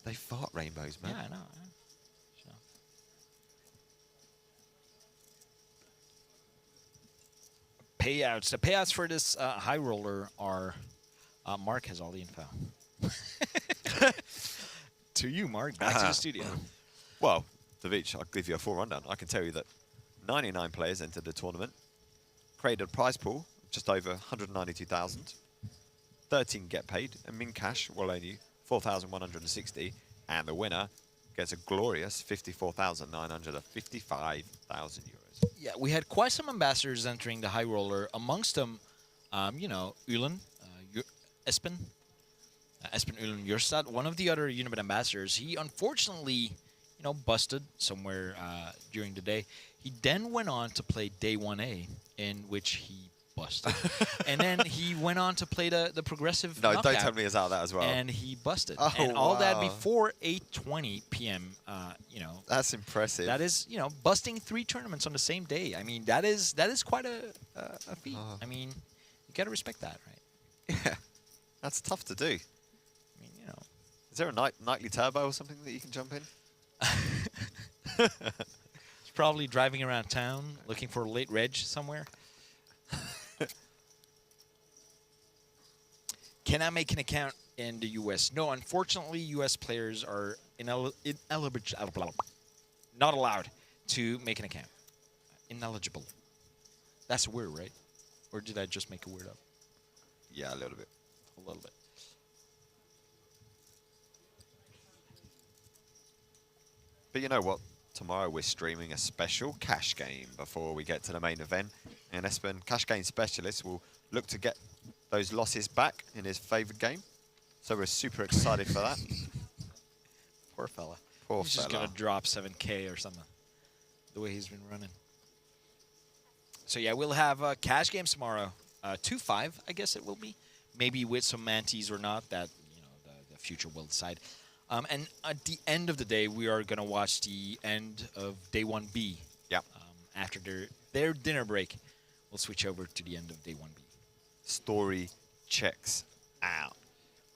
They fart rainbows, man.
Yeah, I know. So. Payouts. The payouts for this high roller are. Mark has all the info. To you, Mark. Back to the studio.
Well, David, I'll give you a full rundown. I can tell you that 99 players entered the tournament, created a prize pool of just over 192,000. 13 get paid, and min cash will earn you 4,160, and the winner gets a glorious 54,955,000 euros.
Yeah, we had quite some ambassadors entering the high roller. Amongst them, you know, Ulen, Espen Ulen Jurstad, one of the other Unibet ambassadors. He unfortunately, you know, busted somewhere during the day. He then went on to play Day 1A, in which he busted. And then he went on to play the progressive
No,
knockout,
don't tell me it's out that as well.
and he busted.
Oh,
and all that
wow.
before 8:20 p.m., you know.
That's impressive.
That is, you know, busting 3 tournaments on the same day. I mean, that is quite a feat. I mean, you got to respect that, right?
Yeah, that's tough to do.
I mean, you know.
Is there a nightly turbo or something that you can jump in?
He's probably driving around town looking for a late reg somewhere. Can I make an account in the U.S.? No, unfortunately, U.S. players are ineligible, not allowed to make an account. Ineligible. That's a word, right? Or did I just make a word up?
Yeah, a little bit.
A little bit.
But you know what? Tomorrow we're streaming a special cash game before we get to the main event. And Espen, cash game specialist, will look to get those losses back in his favourite game. So we're super excited for that.
Poor fella.
Poor
He's just
fella.
going to drop 7K or something, the way he's been running. So, yeah, we'll have cash games tomorrow. 2-5, I guess it will be. Maybe with some manties or not. That, you know, the future will decide. And at the end of the day, we are going to watch the end of Day 1B.
Yeah.
After their dinner break, we'll switch over to the end of Day 1B.
Story checks out.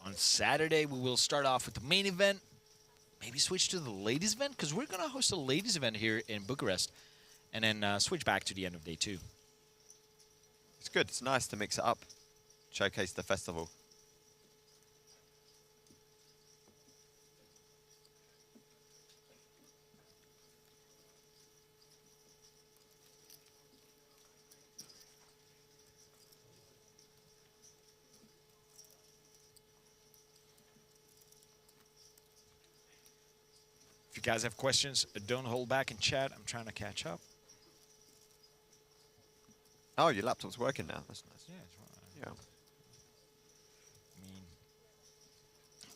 On Saturday, we will start off with the main event. Maybe switch to the ladies event, because we're going to host a ladies event here in Bucharest. And then switch back to the end of Day 2.
It's good. It's nice to mix it up. Showcase the festival.
If you guys have questions, don't hold back in chat. I'm trying to catch up.
Oh, your laptop's working now. That's nice.
Yeah, it's right.
Yeah.
I mean,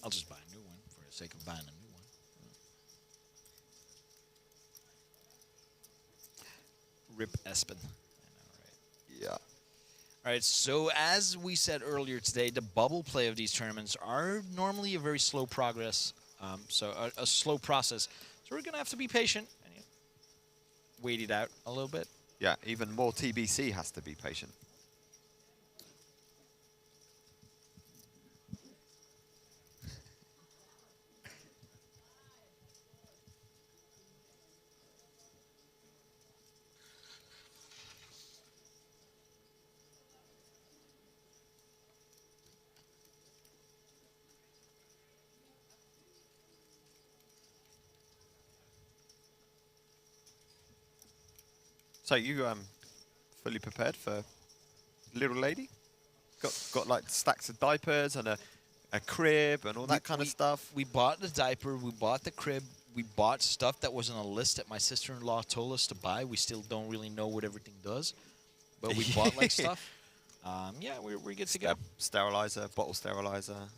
I'll just buy a new one for the sake of buying a new one. Rip Espen.
Yeah.
All right, so as we said earlier today, the bubble play of these tournaments are normally a very slow progress, so a slow process. So we're going to have to be patient and wait it out a little bit.
Yeah, even more TBC has to be patient. So you fully prepared for little lady? Got like stacks of diapers and a crib and all that kind of stuff.
We bought the diaper, we bought the crib, we bought stuff that was on a list that my sister-in-law told us to buy. We still don't really know what everything does, but we bought like stuff. Yeah, we're good to go.
Sterilizer, bottle sterilizer.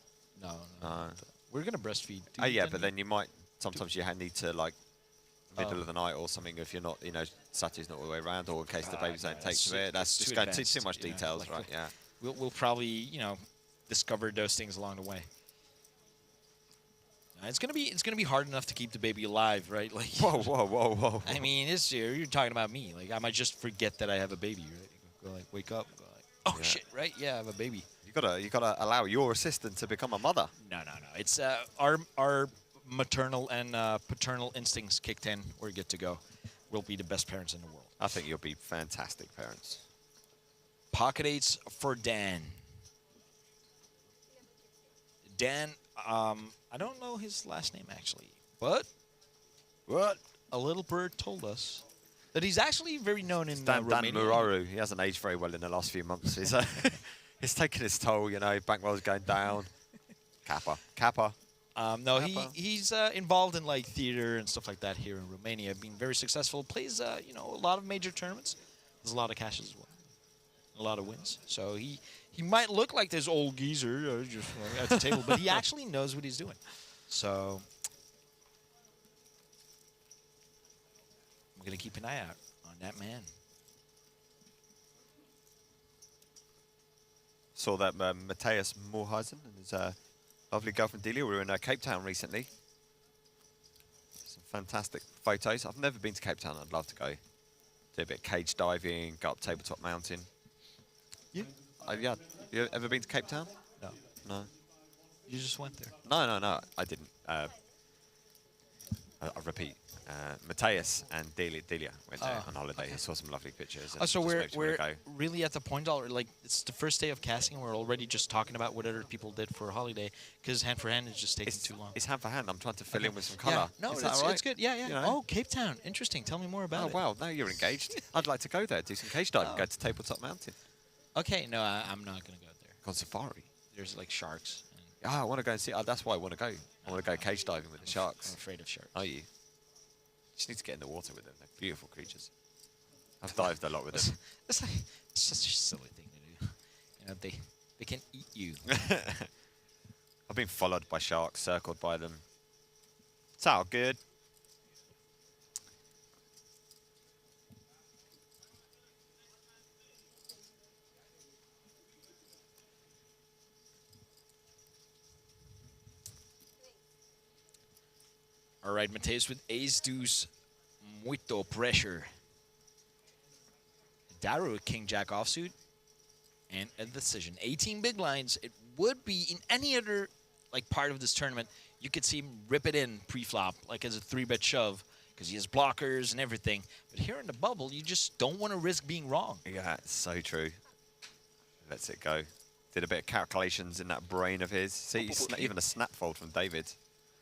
No, we're gonna breastfeed.
Oh yeah, but then you might sometimes you need to like middle of the night or something if you're not, Saturday's not all the way around, or in case the babies don't take to it. That's just going too much details, right? Yeah.
We'll probably discover those things along the way. It's gonna be hard enough to keep the baby alive, right? Like
whoa.
I mean, you're talking about me. Like I might just forget that I have a baby, right? Go like wake up, go like, oh shit, right? Yeah, I have a baby.
You gotta allow your assistant to become a mother.
No. It's our maternal and paternal instincts kicked in. We're good to go. We'll be the best parents in the world.
I think you'll be fantastic parents.
Pocket eights for Dan. Dan, I don't know his last name actually, but what a little bird told us that he's actually very known in
Dan
Romania.
Muraru. He hasn't aged very well in the last few months. He's taking his toll. Bankroll's going down. Kappa.
No, he's involved in like theater and stuff like that here in Romania. Being very successful. Plays a lot of major tournaments. There's a lot of cash as well. A lot of wins. So he might look like this old geezer just at the table, but he actually knows what he's doing. So I'm gonna keep an eye out on that man.
Saw that Matthias Moorhuizen and his lovely girlfriend Delia were in Cape Town recently. Some fantastic photos. I've never been to Cape Town. I'd love to go. Do a bit of cage diving, go up Tabletop Mountain.
Yeah.
Yeah. You ever been to Cape Town? No.
You just went there.
No. I didn't. I repeat. Matthias and Delia went there on holiday. I saw some lovely pictures.
So we're really at the point, like it's the first day of casting. We're already just talking about what other people did for a holiday because hand for hand is just taking too long.
It's hand for hand. I'm trying to fill in with some colour.
Yeah. No, it's good. Yeah. Oh, Cape Town. Interesting. Tell me more about it.
Oh, wow. Now you're engaged. I'd like to go there, do some cage diving, go to Tabletop Mountain.
Okay. No, I'm not going to go there.
Go on safari.
There's like sharks.
I want to go and see. That's why I want to go. I want to go cage diving with the sharks.
I'm afraid of sharks.
Are you? Just need to get in the water with them. They're beautiful creatures. I've dived a lot with them.
It's such a silly thing to do. They can eat you.
I've been followed by sharks, circled by them. It's all good.
All right, Mateus with ace deuce, muito pressure. Daru with king jack offsuit, and a decision. 18 big blinds. It would be in any other part of this tournament. You could see him rip it in pre-flop, like as a 3-bet shove, because he has blockers and everything. But here in the bubble, you just don't want to risk being wrong.
Yeah, it's so true. Lets it go. Did a bit of calculations in that brain of his. See, even a snap fold from David.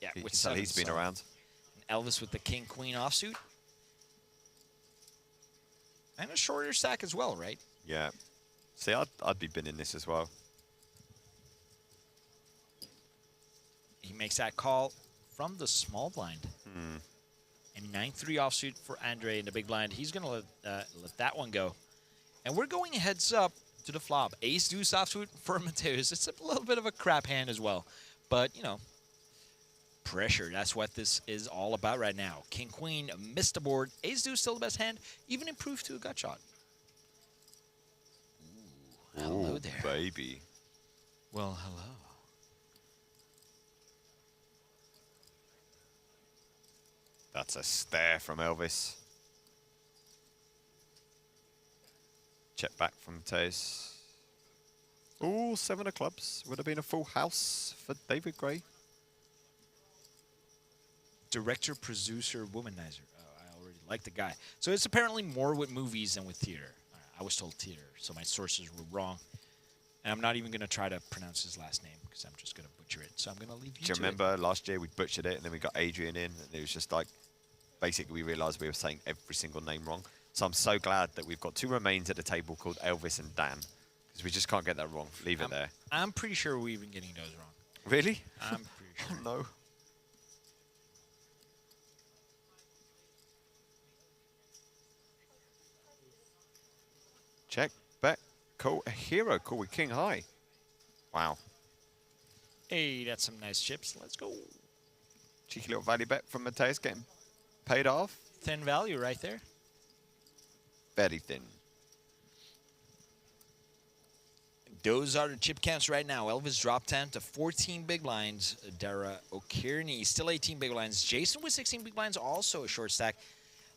Yeah,
you
with
can tell he's been around.
Elvis with the king-queen offsuit. And a shorter stack as well, right?
Yeah. See, I'd be binning this as well.
He makes that call from the small blind. And 9-3 offsuit for Andre in the big blind. He's going to let that one go. And we're going heads up to the flop. Ace deuce offsuit for Mateus. It's a little bit of a crap hand as well. But, pressure. That's what this is all about right now. King, queen, missed the board. Ace deuce still the best hand. Even improved to a gut shot. Ooh, hello there.
Baby.
Well, hello.
That's a stare from Elvis. Check back from Tace. Ooh, 7 of clubs. Would have been a full house for David Gray.
Director, producer, womanizer. Oh, I already like the guy. So it's apparently more with movies than with theater. I was told theater, so my sources were wrong. And I'm not even going to try to pronounce his last name because I'm just going to butcher it. So I'm going to leave you
Do you remember last year we butchered it and then we got Adrian in and it was just like, basically we realised we were saying every single name wrong. So I'm so glad that we've got 2 remains at the table called Elvis and Dan because we just can't get that wrong. Leave it there.
I'm pretty sure we've been getting those wrong.
Really?
I'm pretty sure.
Oh, no. Check back. Cool. A hero. Cool with king high. Wow.
Hey, that's some nice chips. Let's go.
Cheeky little value bet from Mateus getting paid off.
Thin value right there.
Very thin.
Those are the chip counts right now. Elvis dropped 10 to 14 big blinds. Dara O'Kearney still 18 big blinds. Jason with 16 big blinds, also a short stack.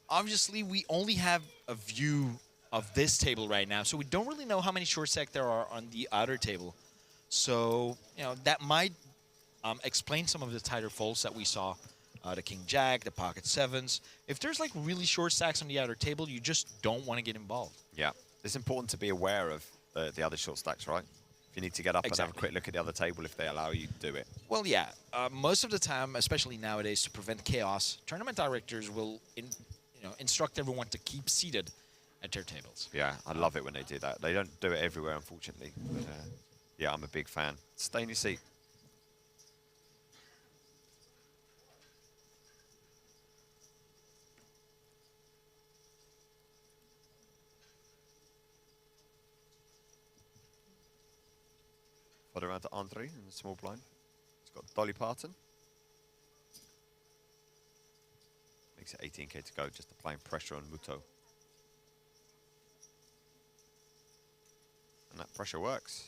Obviously, we only have a view of this table right now, so we don't really know how many short stack there are on the outer table. So, you know, that might explain some of the tighter folds that we saw. The King Jack, the Pocket Sevens. If there's like really short stacks on the outer table, you just don't want to get involved.
Yeah, it's important to be aware of the other short stacks, right? If you need to get up and have a quick look at the other table, if they allow you to do it.
Well, yeah. Most of the time, especially nowadays, to prevent chaos, tournament directors will instruct everyone to keep seated at their tables.
Yeah, I love it when they do that. They don't do it everywhere, unfortunately. But, yeah, I'm a big fan. Stay in your seat. Further around to Andre in the small blind. He's got Dolly Parton. Makes it 18k to go, just applying pressure on Muto. And that pressure works.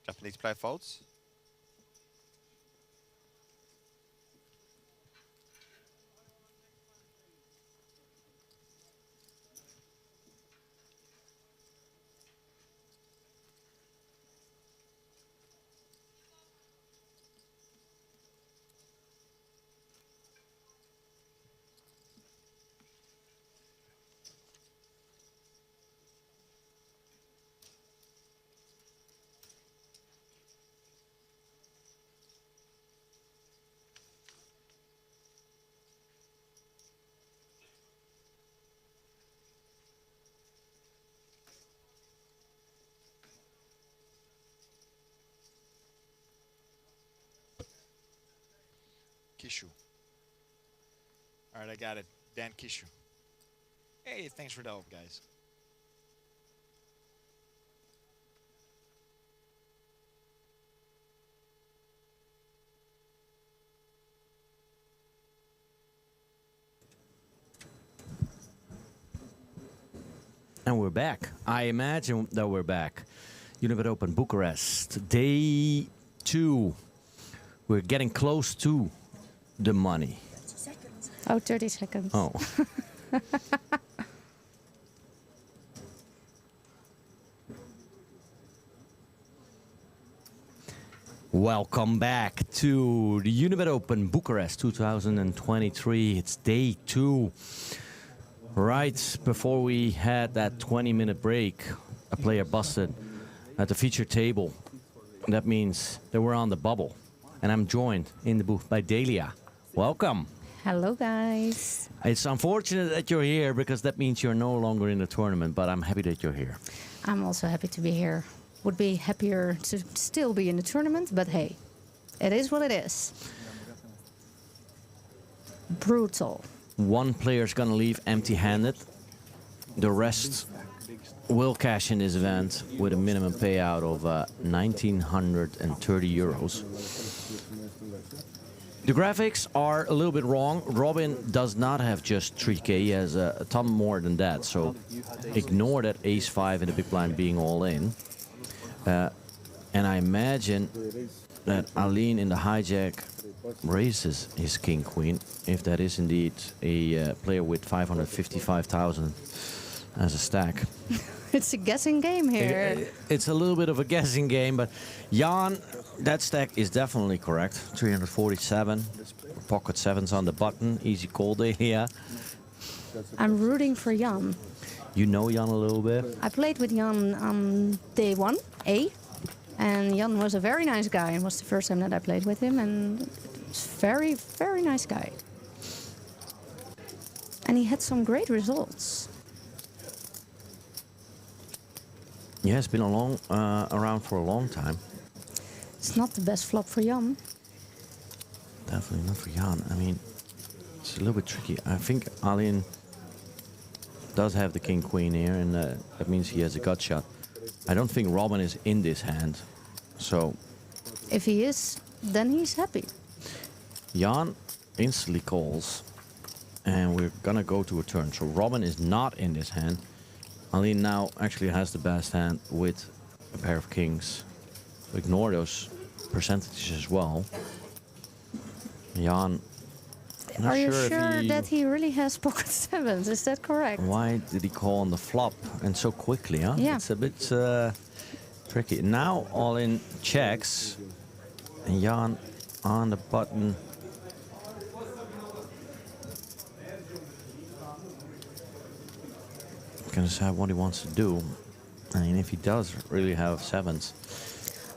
Japanese player folds.
Kishu. All right, I got it. Dan Kishu. Hey, thanks for the help, guys.
And we're back. I imagine that we're back. Unibet Open Bucharest, day 2. We're getting close to the money.
30 seconds.
Oh. Welcome back to the Unibet Open Bucharest 2023. It's day 2. Right before we had that 20-minute break, a player busted at the feature table. That means that we're on the bubble. And I'm joined in the booth by Delia. Welcome.
Hello, guys.
It's unfortunate that you're here because that means you're no longer in the tournament, but I'm happy that you're here.
I'm also happy to be here. Would be happier to still be in the tournament, but hey, it is what it is. Brutal.
One player's going to leave empty-handed. The rest will cash in this event with a minimum payout of 1,930 euros. The graphics are a little bit wrong. Robin does not have just 3k, he has a ton more than that, so ignore that ace-5 in the big blind being all in. And I imagine that Aline in the hijack raises his king-queen, if that is indeed a player with 555,000 as a stack.
It's a guessing game here.
It's a little bit of a guessing game, but Jan, that stack is definitely correct. 347, pocket 7s on the button, easy call day here.
I'm rooting for Jan.
You know Jan a little bit?
I played with Jan on day 1, A, and Jan was a very nice guy. It was the first time that I played with him, and it's very, very nice guy. And he had some great results.
Yeah, it's been around for a long time.
It's not the best flop for Jan.
Definitely not for Jan. I mean, it's a little bit tricky. I think Alin does have the king-queen here, and that means he has a gut shot. I don't think Robin is in this hand, so
if he is, then he's happy.
Jan instantly calls, and we're gonna go to a turn. So Robin is not in this hand. Aline now actually has the best hand with a pair of kings. So ignore those percentages as well. Jan, I'm not
Are you
sure
sure
if he,
that he really has pocket sevens? Is that correct?
why did he call on the flop and so quickly, huh?
Yeah.
It's a bit tricky. Now all in checks, and Jan on the button. Can decide what he wants to do. I mean, if he does really have sevens.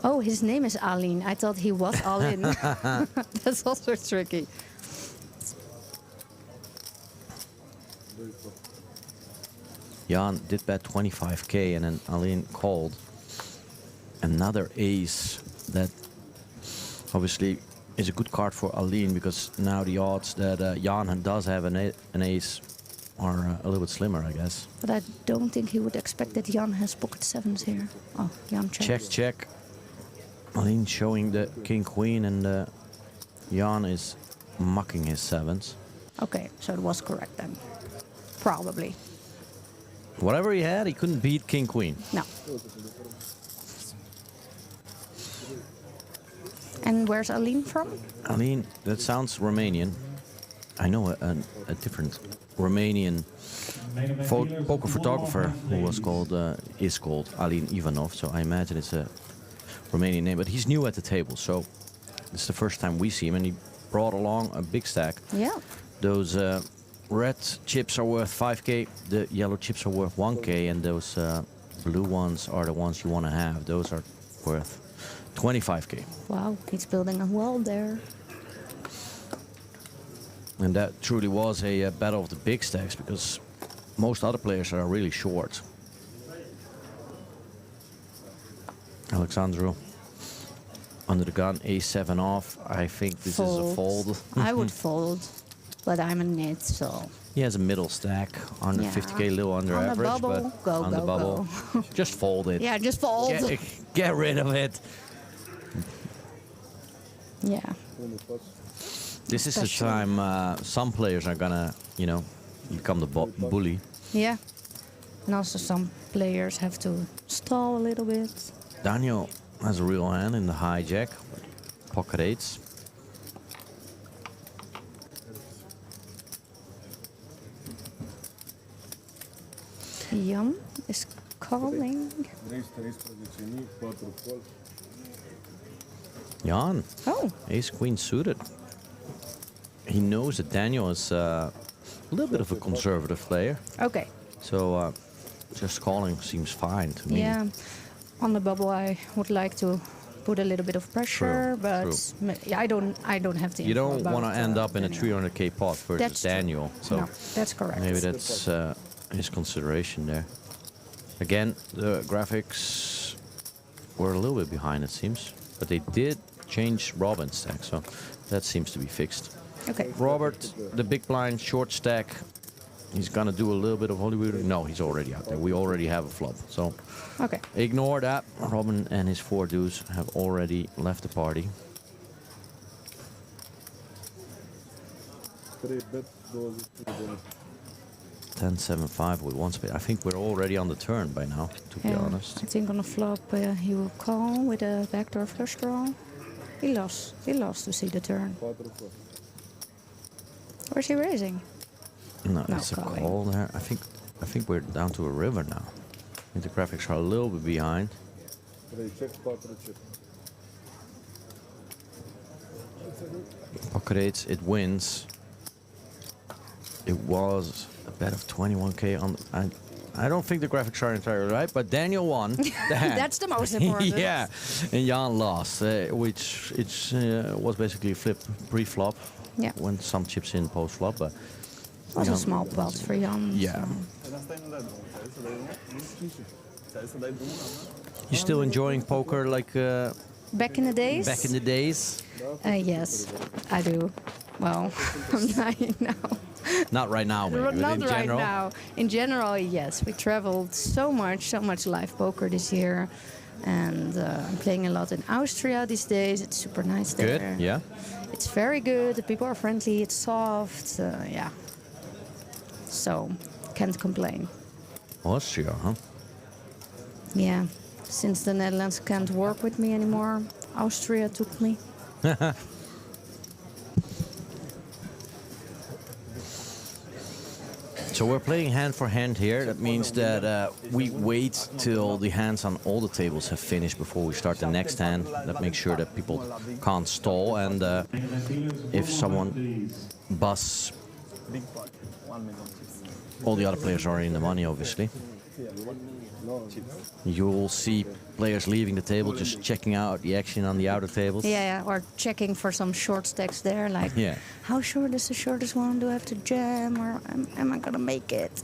Oh, his name is Aline. I thought he was all in. That's also tricky.
Jan did bet 25k and then Aline called. Another ace that obviously is a good card for Aline because now the odds that Jan does have an ace are a little bit slimmer, I guess.
But I don't think he would expect that Jan has pocket sevens here. Oh, Jan checks.
Check, check. Aline showing the king queen and Jan is mucking his sevens.
Okay, so it was correct then. Probably.
Whatever he had, he couldn't beat king queen.
No. And where's Aline from?
Aline, that sounds Romanian. I know a different Romanian poker photographer who is called Aline Ivanov, so I imagine it's a Romanian name, but he's new at the table, so it's the first time we see him, and he brought along a big stack.
Yeah.
Those red chips are worth 5k, the yellow chips are worth 1k, and those blue ones are the ones you want to have. Those are worth 25k.
Wow, he's building a wall there.
And that truly was a battle of the big stacks because most other players are really short. Alexandru under the gun, a7 off. I think this is a fold.
I would fold, but I'm a nit, so.
He has a middle stack, under
Yeah.
50k, a little under
On the
average,
bubble,
but
go,
on
go,
the bubble, just fold it.
Yeah, just fold.
Get rid of it.
Yeah.
This is the time some players are gonna, become the bully.
Yeah. And also some players have to stall a little bit.
Daniel has a real hand in the hijack, pocket eights.
Jan is calling.
Jan.
Oh.
Ace queen suited. He knows that Daniel is a little bit of a conservative player.
Okay.
So just calling seems fine to me.
Yeah. On the bubble, I would like to put a little bit of pressure, but I don't have the.
You
info
don't want to
about,
end up in a
Daniel.
300k pot versus
That's true.
Daniel. So
No, that's correct.
maybe that's his consideration there. Again, the graphics were a little bit behind, it seems, but they did change Robin's stack, so that seems to be fixed.
Okay.
Robert, the big blind, short stack. He's gonna do a little bit of Hollywood. No, he's already out there. We already have a flop, so
okay.
Ignore that. Robin and his 4 dudes have already left the party. 10-7-5 with one spade. I think we're already on the turn by now, to be honest.
I think on the flop he will call with a backdoor flush draw. He lost to see the turn. Where's he raising?
No, it's a call there. I think we're down to a river now. I think the graphics are a little bit behind. Pocket eights, it wins. It was a bet of 21k on. I don't think the graphics are entirely right, but Daniel won.
That's the most important.
Yeah, and Jan lost, which was basically flip pre-flop.
Yeah.
Went some chips in post-flop, but.
It was a small pot for Jan.
Yeah. You still enjoying poker like
back in the days?
Back in the days?
Yes, I do. Well, I'm 9 now.
Not right now, maybe, but
Not
in
right
general.
now. In general, yes. We traveled so much live poker this year. And I'm playing a lot in Austria these days. It's super nice there.
Good, yeah.
It's very good. The people are friendly. It's soft. Yeah. So, can't complain.
Austria, huh?
Yeah. Since the Netherlands can't work with me anymore, Austria took me.
So we're playing hand for hand here. That means that we wait till the hands on all the tables have finished before we start the next hand. That makes sure that people can't stall. And if someone busts, all the other players are in the money, obviously. You'll see players leaving the table, just checking out the action on the outer tables.
Yeah, or checking for some short stacks there, like how short is the shortest one? Do I have to jam, or am I gonna make it?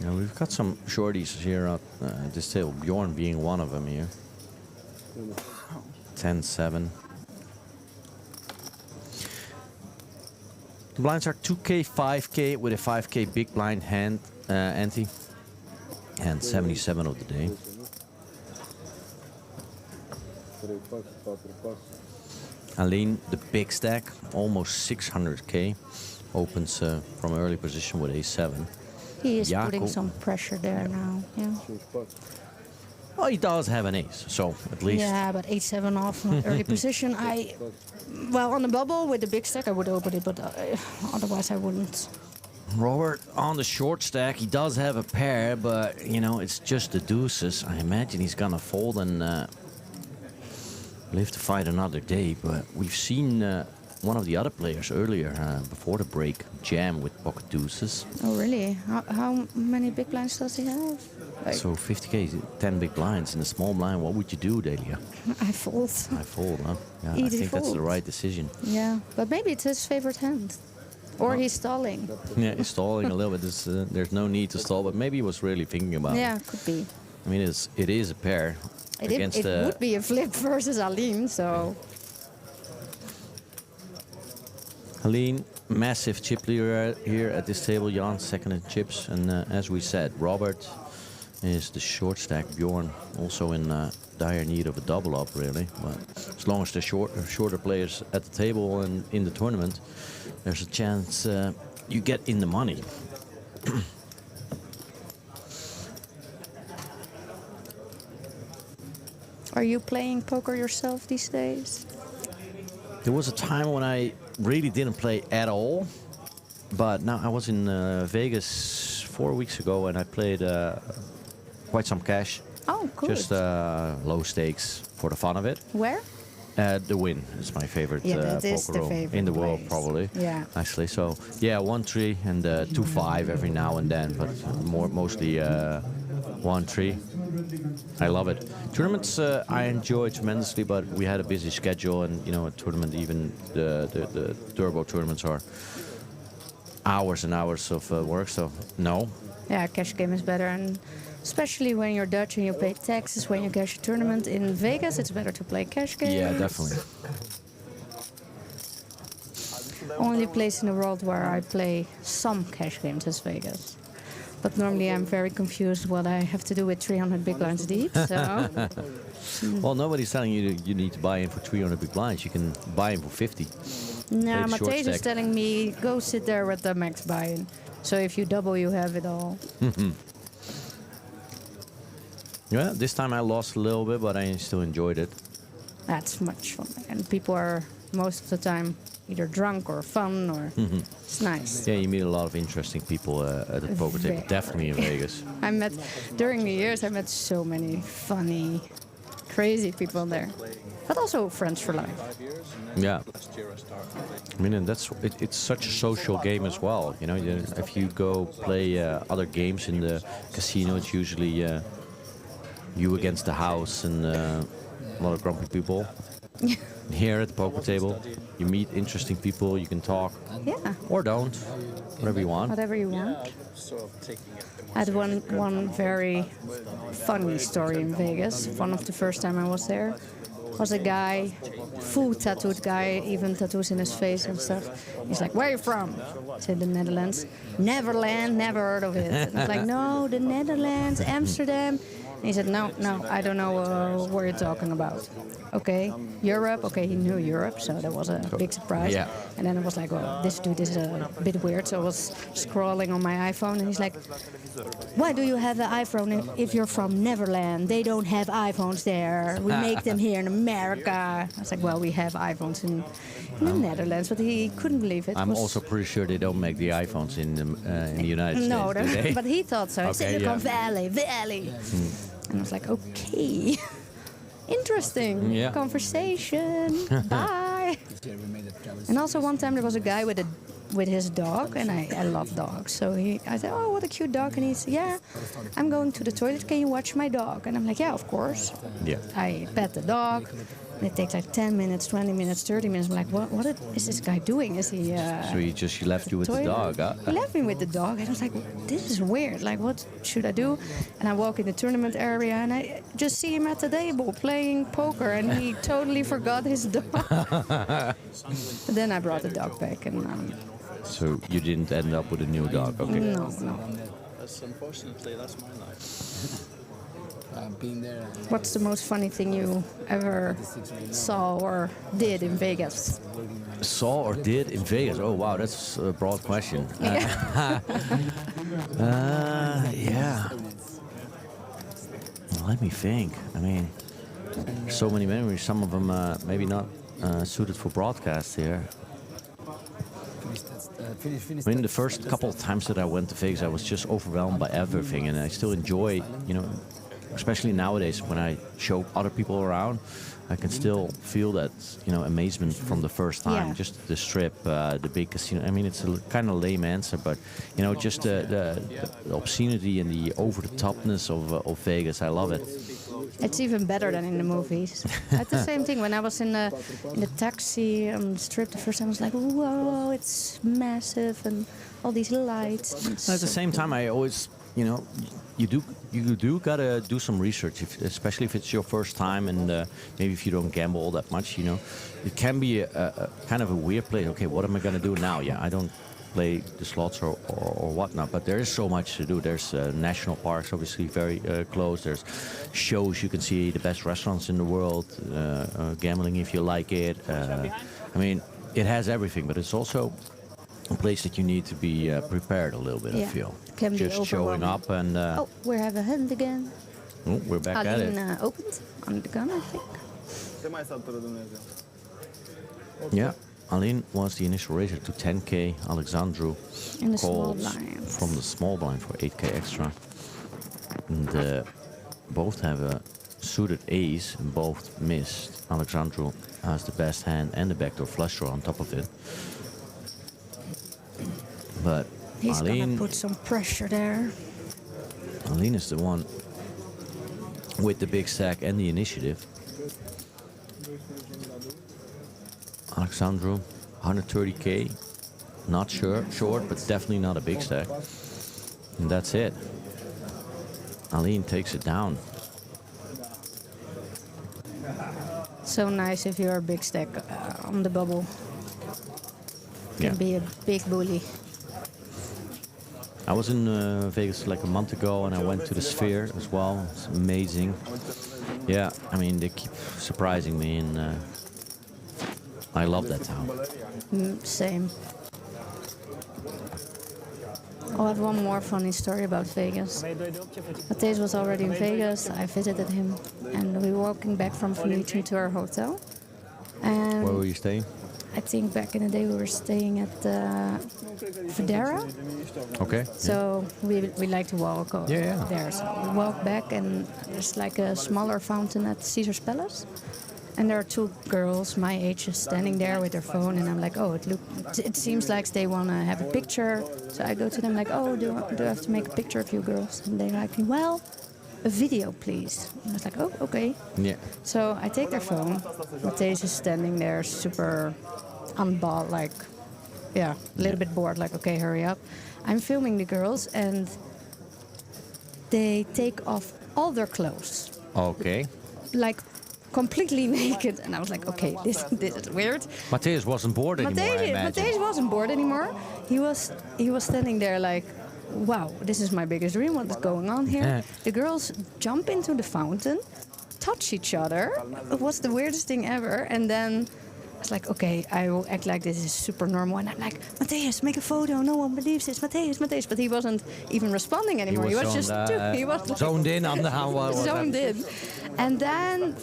Yeah, we've got some shorties here at this table, Bjorn being one of them here. 10-7. The blinds are 2K, 5K with a 5K big blind hand ante. And 77 of the day. Aline, the big stack, almost 600k, opens from early position with a7.
He is putting some pressure there now. Yeah.
Well, he does have an ace, so at least.
Yeah, but 8-7 off my early position. Well, on the bubble with the big stack, I would open it, but otherwise I wouldn't.
Robert on the short stack, he does have a pair, but you know it's just the deuces. I imagine he's gonna fold and live to fight another day. But we've seen one of the other players earlier before the break jam with pocket deuces.
Oh really? How many big blinds does he have? Like
so 50k, 10 big blinds in a small blind. What would you do, Delia?
I fold.
I fold, huh? Yeah, I think that's the right decision.
Yeah, but maybe it's his favorite hand. Or he's stalling.
Yeah, he's stalling a little bit. There's no need to stall, but maybe he was really thinking about it.
Yeah, could be.
I mean, it is a pair.
It would be a flip versus Aline, so...
Aline, massive chip leader here at this table. Jan, second in chips. And as we said, Robert is the short stack. Bjorn also in dire need of a double up, really. But as long as the shorter players at the table and in the tournament, there's a chance you get in the money.
Are you playing poker yourself these days?
There was a time when I really didn't play at all. But now I was in Vegas 4 weeks ago and I played quite some cash.
Oh, cool.
Just low stakes for the fun of it.
Where?
The Win is my favorite
poker
roll in the world, probably.
Yeah.
Actually, so yeah, 1-3 and 2-5 every now and then, but mostly 1-3. I love it. Tournaments I enjoy tremendously, but we had a busy schedule, and you know, a tournament, even the turbo tournaments are hours and hours of work. So no.
Yeah, cash game is better, and especially when you're Dutch and you pay taxes when you cash a tournament in Vegas, it's better to play cash game.
Yeah, definitely.
Only place in the world where I play some cash games is Vegas. But normally I'm very confused what I have to do with 300 big blinds deep. So.
Well, nobody's telling you you need to buy in for 300 big blinds. You can buy in for 50.
No, Matthijs is telling me go sit there with the max buy-in. So if you double, you have it all.
Yeah, this time I lost a little bit, but I still enjoyed it.
That's much fun. And people are most of the time either drunk or fun, or it's nice.
Yeah, you meet a lot of interesting people at the poker table, definitely in Vegas.
During the years, I met so many funny, crazy people there. But also friends for life.
Yeah. I mean, and it's such a social game as well. You know, if you go play other games in the casino, it's usually you against the house and a lot of grumpy people. Here at the poker table, you meet interesting people, you can talk.
Yeah.
Or don't, whatever you want.
Whatever you want. I had one very funny story in Vegas. One of the first time I was there was a guy, full tattooed guy, even tattoos in his face and stuff. He's like, "Where are you from?" I said, "The Netherlands." "Neverland, never heard of it." And I was like, "No, the Netherlands, Amsterdam." And he said, no, I don't know what you're talking about. Okay, Europe. Okay, he knew Europe, so that was a big surprise.
Yeah.
And then I was like, well, this dude is a bit weird. So I was scrolling on my iPhone, and he's like, why do you have an iPhone if you're from Netherlands? They don't have iPhones there. We make them here in America. I was like, well, we have iPhones in the Netherlands, but he couldn't believe it.
I'm also pretty sure they don't make the iPhones in the United
No,
States, do they?
but he thought so.
Okay,
Silicon
yeah.
Valley. And I was like, okay. Interesting conversation. Bye. And also one time there was a guy with his dog, and I love dogs. So I said, oh, what a cute dog. And he said, yeah, I'm going to the toilet. Can you watch my dog? And I'm like, yeah, of course.
Yeah.
I pet the dog. And it takes like 10 minutes, 20 minutes, 30 minutes. I'm like, what is this guy doing? Is he...
So he just left you with the dog, huh?
He left me with the dog. And I was like, this is weird. Like, what should I do? And I walk in the tournament area, and I just see him at the table playing poker, and he totally forgot his dog. But then I brought the dog back, and...
So you didn't end up with a new dog, okay?
No.
Unfortunately, that's my life. Been there.
What's the most funny thing you ever saw or did in Vegas?
Saw or did in Vegas? Oh, wow, that's a broad question. Yeah. Well, let me think. I mean, so many memories. Some of them maybe not suited for broadcast here. I mean, the first couple of times that I went to Vegas, I was just overwhelmed by everything, and I still enjoy, especially nowadays when I show other people around, I can still feel that, amazement from the first time.
Yeah.
Just the strip, the big casino. I mean, it's a kind of lame answer, but, just the obscenity and the over-the-topness of Vegas. I love it.
It's even better than in the movies. It's the same thing. When I was in the taxi on the strip the first time, I was like, whoa, it's massive and all these lights.
At the same time, I always, you do gotta do some research, especially if it's your first time, and maybe if you don't gamble all that much, it can be a kind of a weird place. Okay, what am I gonna do now? Yeah, I don't play the slots or whatnot, but there is so much to do. There's national parks, obviously very close. There's shows you can see, the best restaurants in the world, gambling if you like it. I mean, it has everything, but it's also a place that you need to be prepared a little bit, I feel.
Can be
just showing up and...
oh, we have a hand again.
Oh, we're back at it.
Opened on the gun, I think.
Yeah. Aline was the initial raiser to 10k. Alexandru
in the small
called
blind.
from the small blind for 8k extra. And both have a suited ace, and both missed. Alexandru has the best hand and the backdoor flush draw on top of it. But
he's
Aline,
gonna put some pressure there.
Aline is the one with the big stack and the initiative. Alexandru, 130k, not sure, short, but definitely not a big stack. And that's it. Aline takes it down.
So nice if you're a big stack on the bubble. Can be a big bully.
I was in Vegas like a month ago, and I went to the Sphere as well. It's amazing. Yeah, I mean, they keep surprising me, and I love that town.
Same. I'll have one more funny story about Vegas. Matthijs was already in Vegas. I visited him, and we were walking back from Venetian to our hotel. And
where were you staying?
I think back in the day we were staying at Federa.
Okay.
So we like to walk there. So we walk back, and there's like a smaller fountain at Caesar's Palace. And there are two girls my age just standing there with their phone, and I'm like, oh, it seems like they want to have a picture. So I go to them like, oh, do I have to make a picture of you girls? And they're like, well, a video, please. And I was like, oh, okay.
Yeah.
So I take their phone. Matthijs is standing there super unbought, like, a little bit bored, like, okay, hurry up. I'm filming the girls, and they take off all their clothes.
Okay.
Like, completely naked, and I was like, okay, this is weird.
Matthijs wasn't bored anymore, I imagine.
Matthijs wasn't bored anymore. He was standing there like, wow, this is my biggest dream. What is going on here?
Yeah.
The girls jump into the fountain, touch each other. It was the weirdest thing ever. And then I was like, okay, I will act like this is super normal. And I'm like, Matthias, make a photo. No one believes this. Matthias. But he wasn't even responding anymore. He was just he was
zoned in on the how.
zoned in. And then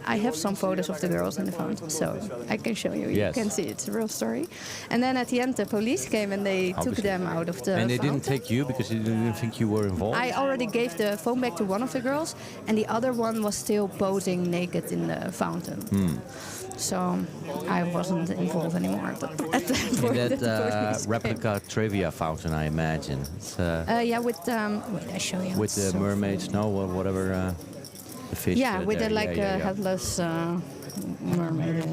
I have some photos of the girls in the fountain, so I can show you.
Yes.
You can see it's a real story. And then at the end, the police came and they took them out of the
And they
fountain.
didn't take you because they didn't think you were involved?
I already gave the phone back to one of the girls, and the other one was still posing naked in the fountain. So I wasn't involved anymore. But at that
In
point,
that replica trivia fountain, I imagine. It's,
yeah, with wait, I show you.
with the mermaids, no, whatever, the fish.
Yeah, with
there.
the like
yeah.
headless mermaid.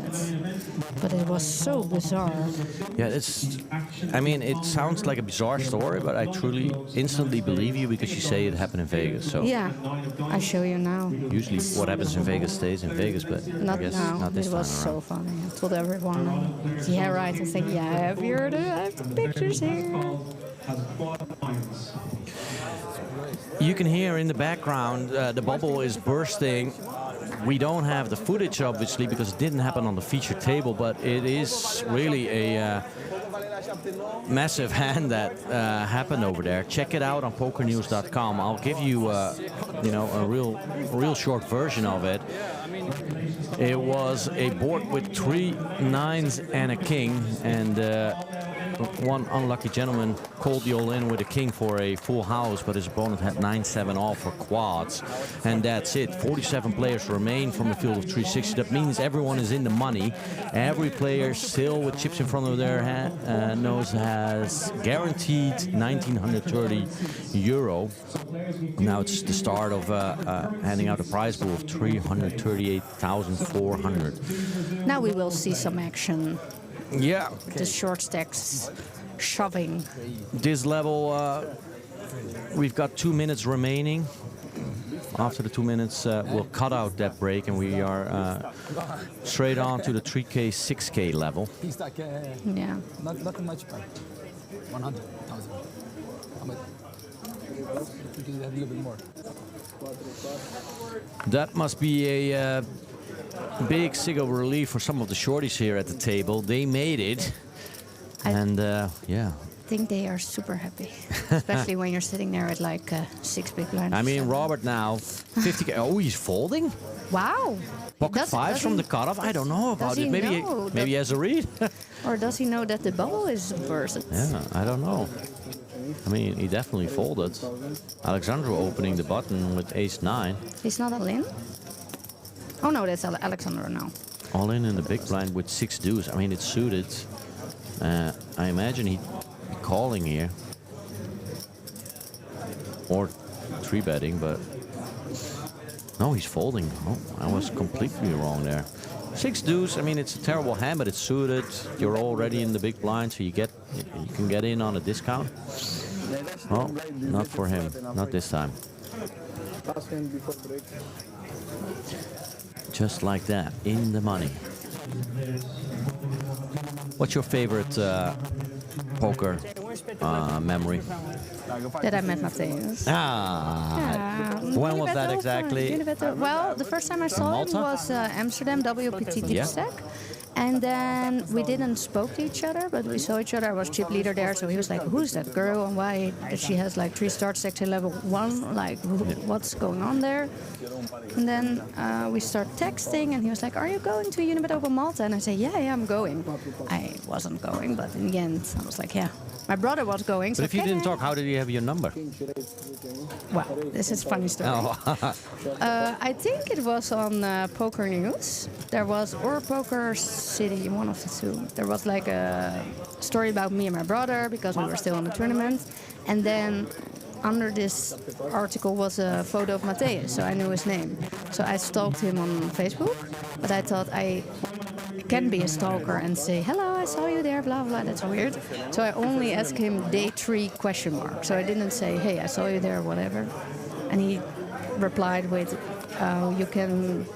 But it was so bizarre.
Yeah, I mean, it sounds like a bizarre story, but I truly instantly believe you because you say it happened in Vegas. So
Yeah, I show you now.
usually what happens in Vegas stays in Vegas, but
Not
I guess
now.
not this
It
time
was so
around.
funny. I told everyone, yeah, right. I said, yeah, I have the pictures here.
You can hear in the background the bubble is bursting. We don't have the footage, obviously, because it didn't happen on the feature table, but it is really a massive hand that happened over there. Check it out on pokernews.com. I'll give you, a real short version of it. It was a board with 3 nines and a king, and one unlucky gentleman called the all-in with a king for a full house, but his opponent had 9-7 all for quads, and that's it. 47 players remain from a field of 360. That means everyone is in the money. Every player still with chips in front of their nose has guaranteed 1,930 euro. Now it's the start of handing out a prize pool of 338,400.
Now we will see some action.
Yeah.
The short stacks shoving.
This level, we've got 2 minutes remaining. After the 2 minutes, we'll cut out that break, and we are straight on to the 3K, 6K level.
Yeah.
Not much, but 100,000. How much? You can have a little bit more.
That must be a big sig of relief for some of the shorties here at the table. They made it, and yeah.
I think they are super happy, especially when you're sitting there at like 6 big blinds.
I mean, Robert now, 50K. Oh, he's folding?
Wow.
Pocket fives from the cutoff? I don't know about
does
it.
he
Maybe
know
maybe he has a read.
Or does he know that the bubble is bursted?
Yeah, I don't know. I mean, he definitely folded. Alexandro opening the button with ace-9.
He's not all in? Oh no, that's Alexandro now.
All in the big blind with 6 deuce. I mean, it's suited. I imagine he'd be calling here. Or 3-betting, but... No, he's folding. Oh, I was completely wrong there. 6 deuce, I mean, it's a terrible hand, but it's suited. You're already in the big blind, so you can get in on a discount. Oh, not for him. Not this time. Just like that, in the money. What's your favorite poker memory?
That I met Matthias.
Ah, when was that exactly?
Unibet. Well, the first time I saw him
Malta?
was Amsterdam WPT Deep
Yeah.
Stack. And then we didn't spoke to each other, but we saw each other. I was chip leader there, so he was like, "Who's that girl and why she has like 3 start stacks in level 1? Like, what's going on there?" And then we start texting, and he was like, "Are you going to Unibet Open Malta?" And I say, "Yeah, I'm going." I wasn't going, but in the end, I was like, "Yeah." My brother was going.
But
so
if you didn't talk, how did he have your number?
Well, this is a funny story.
Oh.
I think it was on Poker News. There was, or Poker City, one of the two. There was like a story about me and my brother because we were still in the tournament. And then under this article was a photo of Matthias, so I knew his name. So I stalked him on Facebook, but I thought I can be a stalker and say, "Hello, I saw you there, blah, blah." That's weird. So I only asked him day 3 question mark. So I didn't say, "Hey, I saw you there," whatever. And he replied with, "You can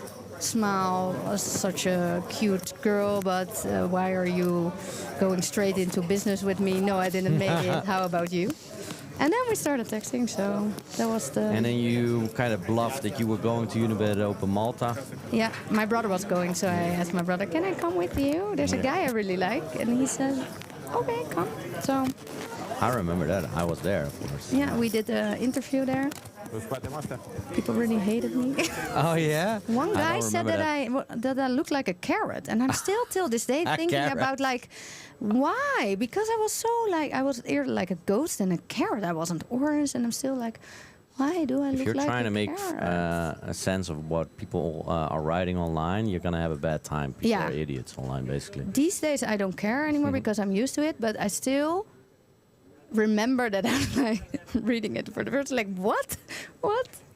smile, such a cute girl, but why are you going straight into business with me? No, I didn't make it. How about you? And then we started texting, so that was the...
And then you kind of bluffed that you were going to Unibet Open Malta.
Yeah, my brother was going, so I asked my brother, can I come with you? There's a guy I really like. And he said, okay, come. So...
I remember that. I was there, of course.
Yeah, we did an interview there. People really hated me.
Oh, yeah?
One guy said that I look like a carrot, and I'm still till this day thinking
carrot.
about like, why? Because I was so like, I was either like a ghost and a carrot. I wasn't orange, and I'm still like, why do I look like a carrot?
If you're trying to make a sense of what people are writing online, you're going to have a bad time. People are idiots online, basically.
These days, I don't care anymore because I'm used to it, but I still remember that I'm like reading it for the first, like, what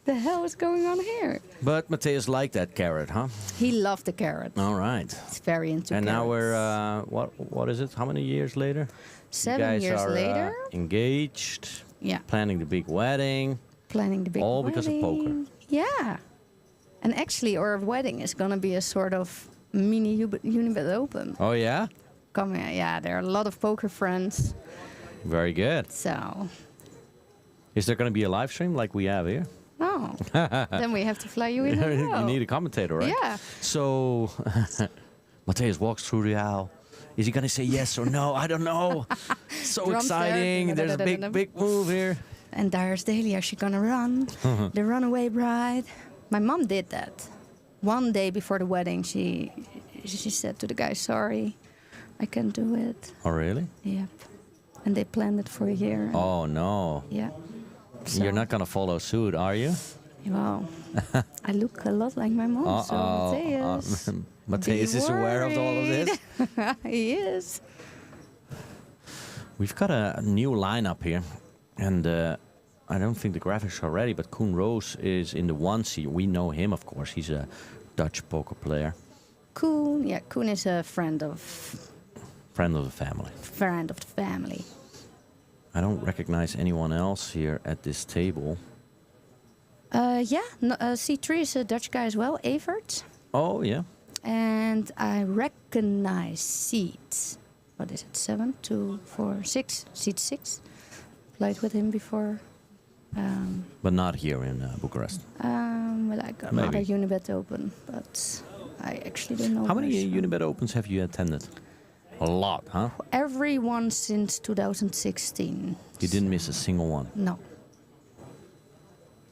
the hell is going on here?
But Matthias liked that carrot, huh?
He loved the carrot.
All right.
He's very into
and
carrots.
now we're what is it? How many years later?
7 years later.
Engaged.
Yeah.
Planning the big wedding.
Planning the big wedding.
All because of poker.
Yeah. And actually, our wedding is going to be a sort of mini Unibet Open.
Oh, yeah?
Coming, yeah, there are a lot of poker friends.
Very good.
So.
Is there going to be a live stream like we have here?
No. Then we have to fly you in as well.
You need a commentator, right?
Yeah.
So, Matthias walks through the aisle. Is he going to say yes or no? I don't know. So
Drums
exciting.
there.
There's a big move here.
And there's Daly. Is she going to run? The runaway bride. My mom did that. One day before the wedding, she said to the guy, sorry, I can't do it.
Oh, really?
Yep. And they planned it for a year.
Oh, no.
Yeah.
So you're not going to follow suit, are you?
Well, I look a lot like my mom, so Matthias.
Matthias is aware of all of this?
He is.
We've got a new lineup here. And I don't think the graphics are ready, but Koen Roos is in the 1C. We know him, of course. He's a Dutch poker player.
Koen is a friend of...
Friend of the family.
Friend of the family.
I don't recognize anyone else here at this table.
C3 is a Dutch guy as well, Evert.
Oh, yeah.
And I recognize Seat. What is it? 7, 2, 4, 6. Seat 6. Played with him before.
But not here in Bucharest.
Well, I got another Unibet Open, but I actually don't know.
How many Unibet Opens have you attended? A lot, huh?
Every one since 2016.
You didn't miss a single one?
No.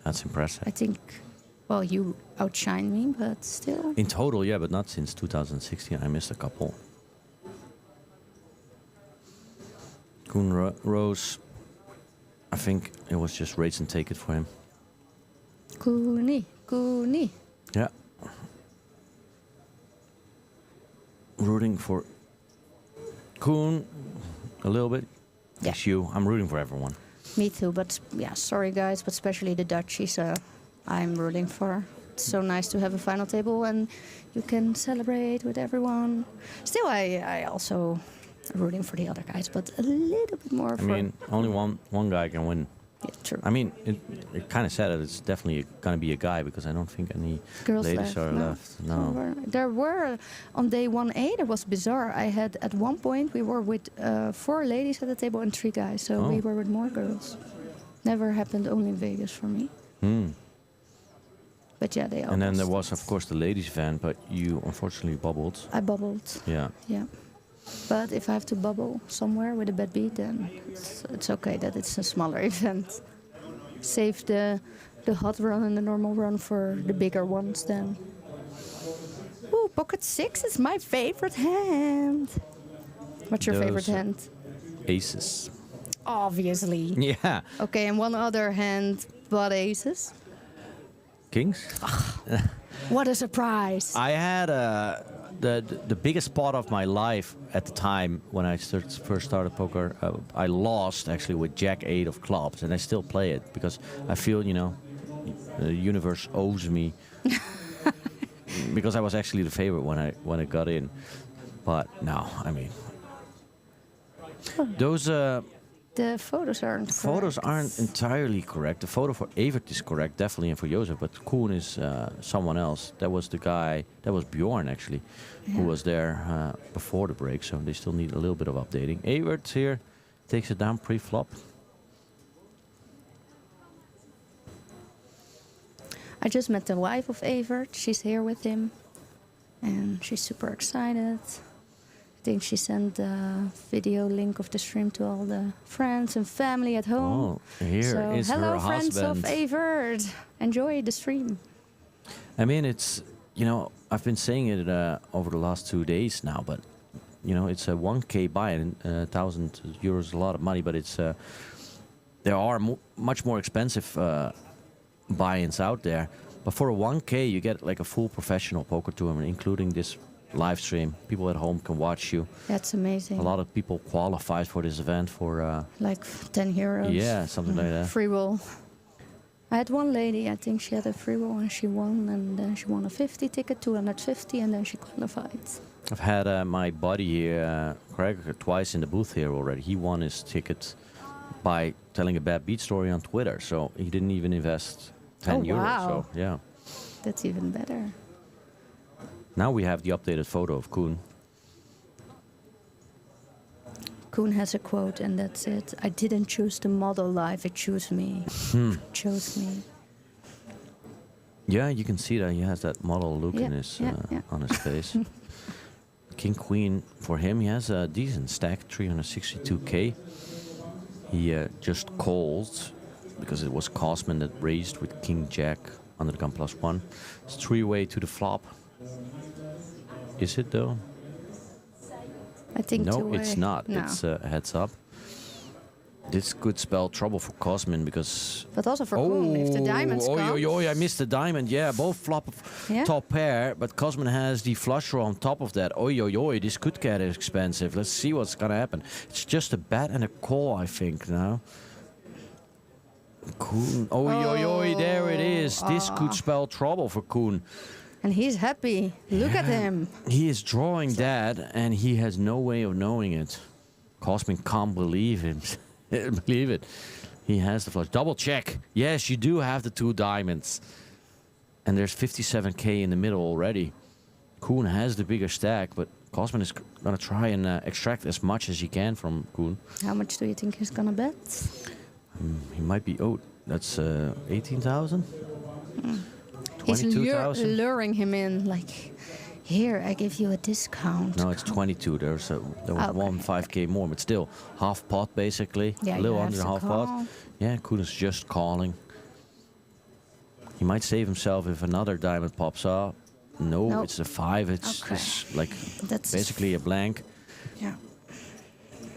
That's impressive.
I think, well, you outshine me, but still.
In total, yeah, but not since 2016. I missed a couple. Koen Roos, I think it was just raise and take it for him.
Koenie.
Yeah. Rooting for Koen a little bit.
Yeah.
It's you. I'm rooting for everyone.
Me too, but yeah, sorry guys, but especially the Dutchies I'm rooting for. It's so nice to have a final table and you can celebrate with everyone. Still, I also rooting for the other guys, but a little bit more for...
I mean, only one guy can win.
Yeah, true.
I mean, it kind of said that it's definitely going to be a guy because I don't think any
girls
ladies are left. No.
There were, on day 1A, it was bizarre. I had, at one point, we were with 4 ladies at the table and 3 guys, so we were with more girls. Never happened only in Vegas for me. But yeah, they all.
And then there was, of course, the ladies' event, but you unfortunately bubbled.
I bubbled.
Yeah.
Yeah. But if I have to bubble somewhere with a bad beat, then it's okay that it's a smaller event. Save the hot run and the normal run for the bigger ones then. Ooh, pocket 6 is my favorite hand. What's your favorite hand?
Aces.
Obviously.
Yeah.
Okay, and one other hand, but aces?
Kings.
What a surprise.
I had the biggest pot of my life at the time when I first started poker. I lost actually with Jack 8 of clubs, and I still play it because I feel, the universe owes me because I was actually the favorite when I got in. But no, I mean, those
The photos aren't correct.
Photos aren't entirely correct. The photo for Evert is correct, definitely, and for Jozef, but Koen is someone else. That was the guy, that was Bjorn, actually, who was there before the break, so they still need a little bit of updating. Evert here takes it down pre-flop.
I just met the wife of Evert. She's here with him, and she's super excited. I think she sent the video link of the stream to all the friends and family at home.
Oh, here is
hello,
her
friends
husband.
of Evert. Enjoy the stream.
I mean, it's, you know, I've been saying it over the last 2 days now, but, you know, it's a 1K buy-in. 1,000 euros is a lot of money, but it's there are much more expensive buy-ins out there. But for a 1K, you get like a full professional poker tournament, including this live stream. People at home can watch you.
That's amazing.
A lot of people qualified for this event for...
like 10 euros.
Yeah, something like that.
Free roll. I had one lady, I think she had a free roll and she won. And then she won a 50 ticket, 250, and then she qualified.
I've had my buddy here, Craig, twice in the booth here already. He won his ticket by telling a bad beat story on Twitter. So he didn't even invest 10 euros.
Wow.
So, yeah.
That's even better.
Now we have the updated photo of Koen.
Koen has a quote, and that's it. I didn't choose the model life, it chose me. Chose me.
Yeah, you can see that he has that model look in his on his face. King Queen for him, he has a decent stack, 362k. He just called because it was Cosman that raised with King Jack under the gun +1. It's 3-way to the flop. Is it though?
I think
no, it's not.
No.
It's a heads up. This could spell trouble for Cosmin because...
But also for Koen, if the diamonds come.
I missed the diamond. Yeah, both flop of top pair, but Cosmin has the flush draw on top of that. This could get expensive. Let's see what's gonna happen. It's just a bet and a call, I think, now. Koen. There it is. This could spell trouble for Koen.
And he's happy. Look at him.
He is drawing that, and he has no way of knowing it. Cosmin can't believe him. Believe it. He has the flush. Double check. Yes, you do have the 2 diamonds. And there's 57k in the middle already. Koen has the bigger stack, but Cosmin is going to try and extract as much as he can from Koen.
How much do you think he's going to bet?
He might be... Oh, that's 18,000?
He's
22,000?
luring him in, like, here, I give you a discount.
No, it's 22. There was 5k more, but still, half pot basically.
Yeah,
a little
you
under
have
half
to
pot.
call.
Yeah, Koen is just calling. He might save himself if another diamond pops up. No,
Nope.
it's a 5. It's just like
That's
basically a blank.
Yeah.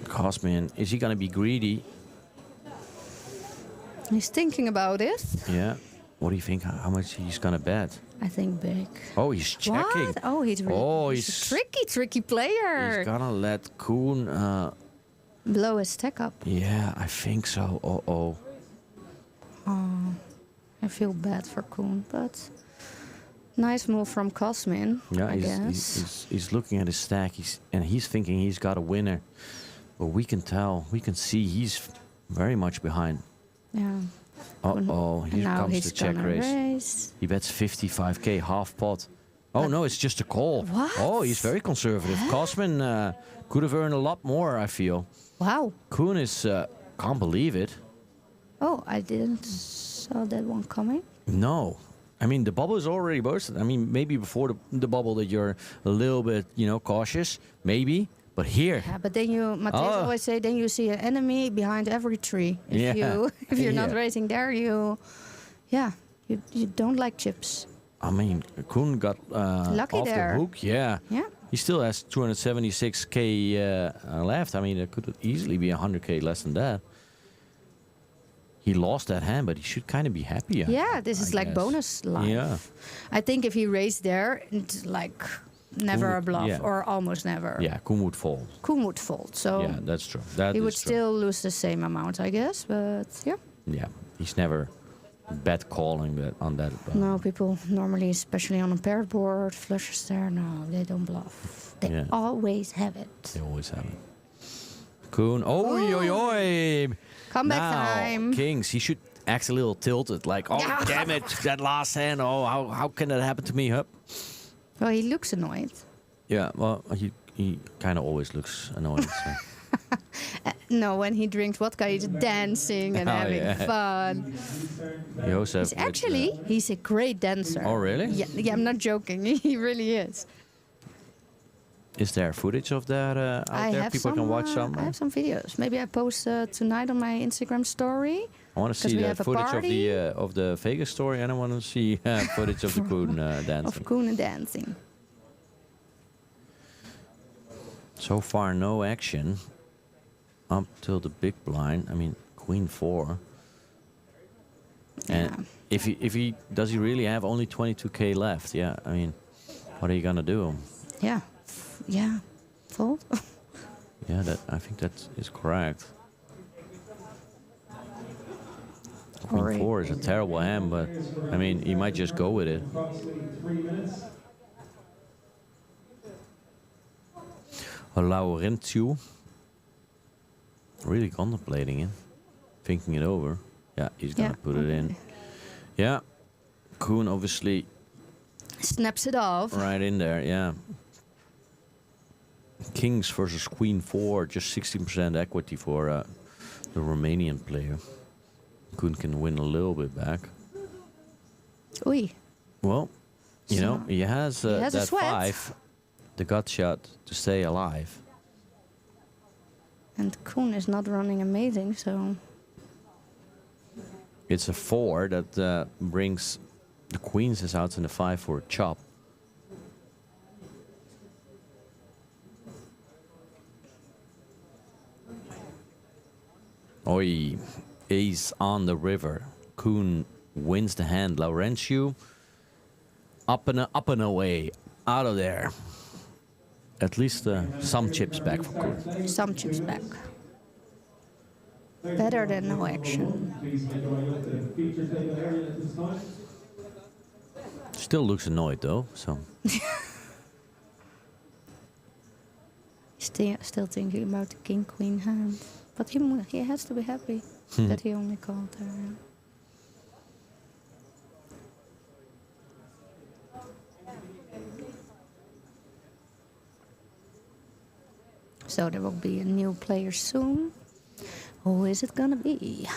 Cosmin, is he gonna be greedy?
He's thinking about it.
Yeah. What do you think? How much he's gonna bet?
I think big.
Oh, he's checking.
What? Oh, he's really he's a tricky player.
He's gonna let Koen
blow his stack up.
Yeah, I think so. Oh,
I feel bad for Koen, but nice move from Cosmin.
yeah,
I guess.
he's looking at his stack. He's thinking he's got a winner, but we can tell, we can see he's very much behind.
Yeah.
Here
now
comes
he's
the check
gonna
raise.
raise.
He bets 55k, half pot. Oh no, it's just a call.
What?
Oh, he's very conservative. Cosmin could have earned a lot more, I feel.
Wow.
Koen is can't believe it.
Oh, I didn't saw that one coming.
No. I mean, the bubble is already bursted. I mean, maybe before the bubble that you're a little bit, cautious. Maybe. But here.
Yeah, but then Matthijs always say, then you see an enemy behind every tree. If you're not raising there, you don't like chips.
I mean, Koen got
Lucky
off
there.
the hook. Yeah.
Yeah.
He still has 276k left. I mean, it could easily be 100k less than that. He lost that hand, but he should kind of be happy.
Yeah, this is like
guess.
bonus life.
Yeah.
I think if he raised there, it's like never a bluff or almost never.
Yeah, Koen would fold.
Koen would fold. So
yeah, that's true.
he would
true.
still lose the same amount, I guess. But yeah.
Yeah, he's never bet calling on that.
No, people normally, especially on a paired board, flushes there. No, they don't bluff. They always have it.
They always have it. Koen, oi.
Comeback
now,
time.
Kings, he should act a little tilted, like, oh, damn it, that last hand, oh, how can that happen to me, Hup?
Well, he looks annoyed.
Yeah, well, he kind of always looks annoyed. So.
No, when he drinks vodka, he's dancing and
Oh,
having
yeah.
fun.
He also
He's a great dancer.
Oh, really?
Yeah, I'm not joking. He really is.
Is there footage of that out there? People can watch some.
I have some videos. Maybe I post tonight on my Instagram story.
I want to
'cause
see
we
the
have a
footage
party.
of the Vegas story, and I want to see footage of the Koen dancing.
Of Koen dancing.
So far, no action up till the big blind. I mean, Queen 4. And if he does, he really have only 22k left? Yeah, I mean, what are you gonna do?
Yeah, fold.
Yeah, I think that is correct. Queen 4 is a terrible hand, but I mean, he might just go with it. Laurentiu, really contemplating it, thinking it over. Yeah, he's gonna put it in. Yeah, Koen obviously
snaps it off.
Right in there, yeah. Kings versus Queen 4, just 16% equity for the Romanian player. Koen can win a little bit back.
Oei.
Well, you know, he has
a
that
sweat.
5, the gut shot to stay alive.
And Koen is not running amazing, so...
It's a 4 that brings the queens is out in the 5 for a chop. Oi, ace on the river. Koen wins the hand. Laurentiu up and away, out of there. At least some chips back for Koen.
Some chips back. Better than no action.
Still looks annoyed though, so.
Still thinking about the king-queen hand. But he has to be happy that he only called her. So there will be a new player soon. Who is it gonna be?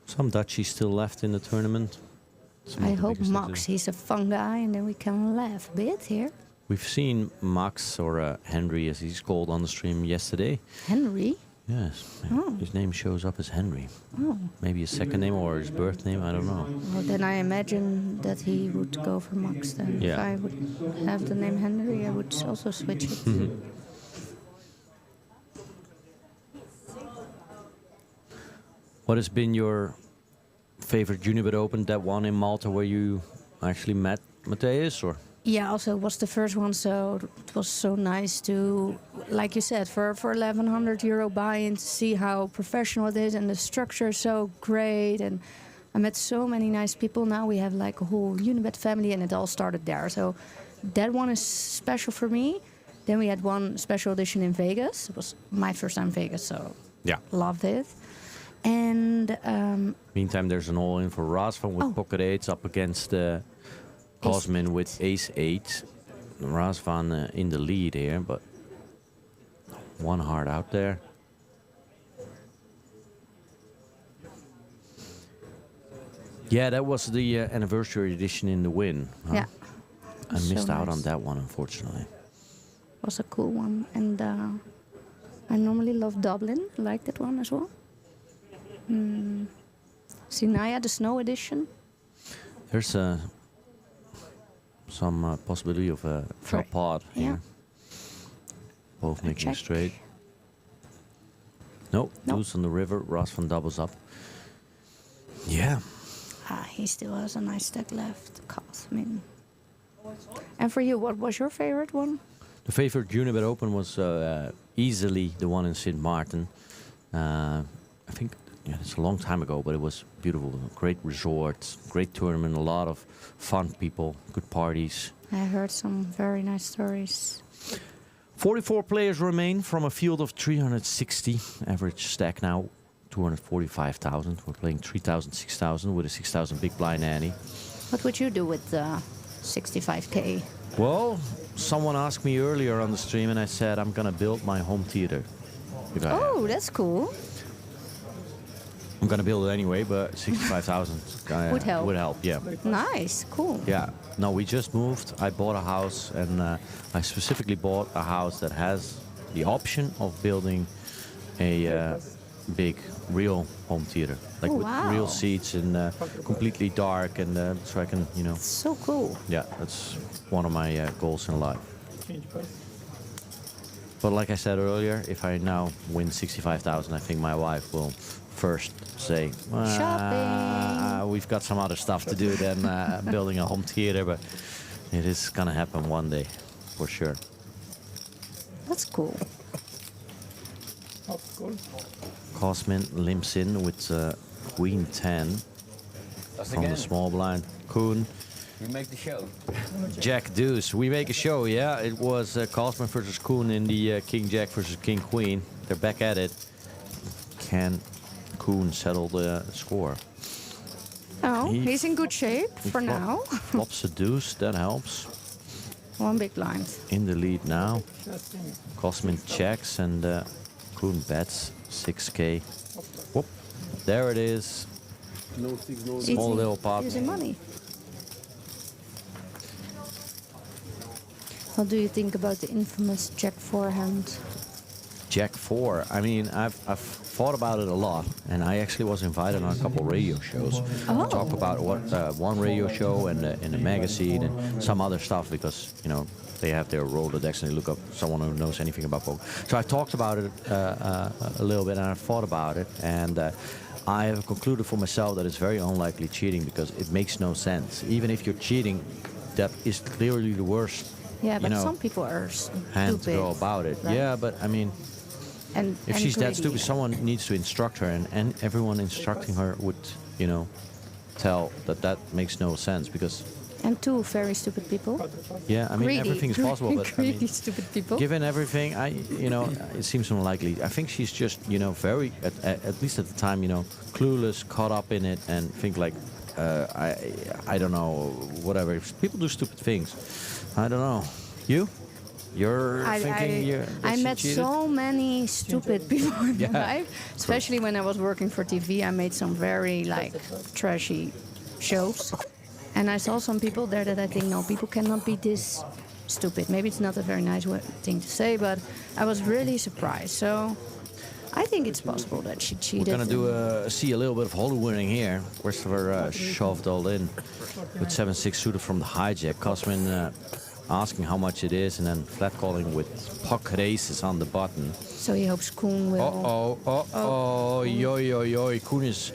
Some Dutchies still left in the tournament.
I hope Max, he's a fun guy, and then we can laugh a bit here.
We've seen Max, or Henry as he's called on the stream yesterday.
Henry?
Yes.
Oh.
His name shows up as Henry.
Oh.
Maybe his second name or his birth name, I don't know.
Well, then I imagine that he would go for Max then.
Yeah.
If I would have the name Henry, I would also switch it.
What has been your favorite Unibet Open, that one in Malta where you actually met Matthäus, or?
Yeah, also it was the first one, so it was so nice to, like you said, for 1,100 euro buy-in, to see how professional it is, and the structure is so great, and I met so many nice people. Now we have like a whole Unibet family, and it all started there. So that one is special for me. Then we had one special edition in Vegas. It was my first time in Vegas, so
yeah,
loved it. And
meantime, there's an all-in for Razvan with pocket 8s up against Cosmin with ace 8. Razvan in the lead here, but one heart out there. Yeah, that was the anniversary edition in the win. Huh?
Yeah.
I missed
So
out
nice.
on that one, unfortunately.
Was a cool one, and I normally love Dublin. I like that one as well. Sinaya, the snow edition.
There's some possibility of a drop pod here. Both making
check.
straight. Nope, loose on the river. Razvan doubles up. Yeah.
He still has a nice stack left. Cosmin. And for you, what was your favorite one?
The favorite Unibet Open was easily the one in St. Martin. I think it's a long time ago, but it was beautiful. Great resort, great tournament, a lot of fun people, good parties.
I heard some very nice stories.
44 players remain from a field of 360. Average stack now 245,000. We're playing 3,000, 6,000 with a 6,000 big blind ante.
What would you do with 65K?
Well, someone asked me earlier on the stream, and I said I'm gonna build my home theater.
Oh, that's cool.
I'm gonna build it anyway, but 65,000
Would help.
Would help, yeah.
Nice, cool.
Yeah. No, we just moved. I bought a house, and I specifically bought a house that has the option of building a big, real home theater, like with real seats and completely dark, and so I can, you know.
So cool.
Yeah, that's one of my goals in life. But like I said earlier, if I now win 65,000, I think my wife will first say, we've got some other stuff to do than building a home theater, but it is gonna happen one day, for sure.
That's cool.
Cosmin limps in with Queen 10 from the small blind. Koen.
We make the show.
Jack Deuce. We make a show, yeah. It was Cosmin versus Koen in the King Jack versus King Queen. They're back at it. Can Koen settle the score?
Oh, he's in good shape for now.
Flops a deuce, that helps.
One big blind.
In the lead now. Cosmin checks and Koen bets 6K. Whoop. There it is. Small little pot.
Using money. What do you think about the infamous Jack 4 hand?
Jack 4. I mean, I've thought about it a lot, and I actually was invited on a couple radio shows. Talk about what one radio show and in a magazine and some other stuff, because you know they have their Rolodex and they look up someone who knows anything about poker. So I talked about it a little bit, and I thought about it, and I have concluded for myself that it's very unlikely cheating, because it makes no sense. Even if you're cheating, that is clearly the worst.
Yeah, but
you know,
some people are
hand to
stupid.
go about it.
Right?
Yeah, but I mean, if she's that
greedy.
stupid, someone needs to instruct her, and everyone instructing her would, you know, tell that makes no sense, because.
And two very stupid people.
Yeah, I mean,
greedy.
everything is possible, but I mean,
Greedy, stupid people.
given everything, it seems unlikely. I think she's just, you know, very, at least at the time, you know, clueless, caught up in it, and think like, I don't know, whatever. People do stupid things. I don't know. You're thinking
I met
cheated?
so many stupid people in my
Yeah.
life, especially when I was working for TV. I made some very trashy shows, and I saw some people there that I think, no, people cannot be this stupid. Maybe it's not a very nice thing to say, but I was really surprised. So I think it's possible that she cheated.
We're gonna see a little bit of Hollywooing here. Christopher shoved all in with 7-6 suited from the hijack. Cosmin asking how much it is, and then flat calling with pocket aces on the button.
So he hopes Koen will.
Yo. Koen is.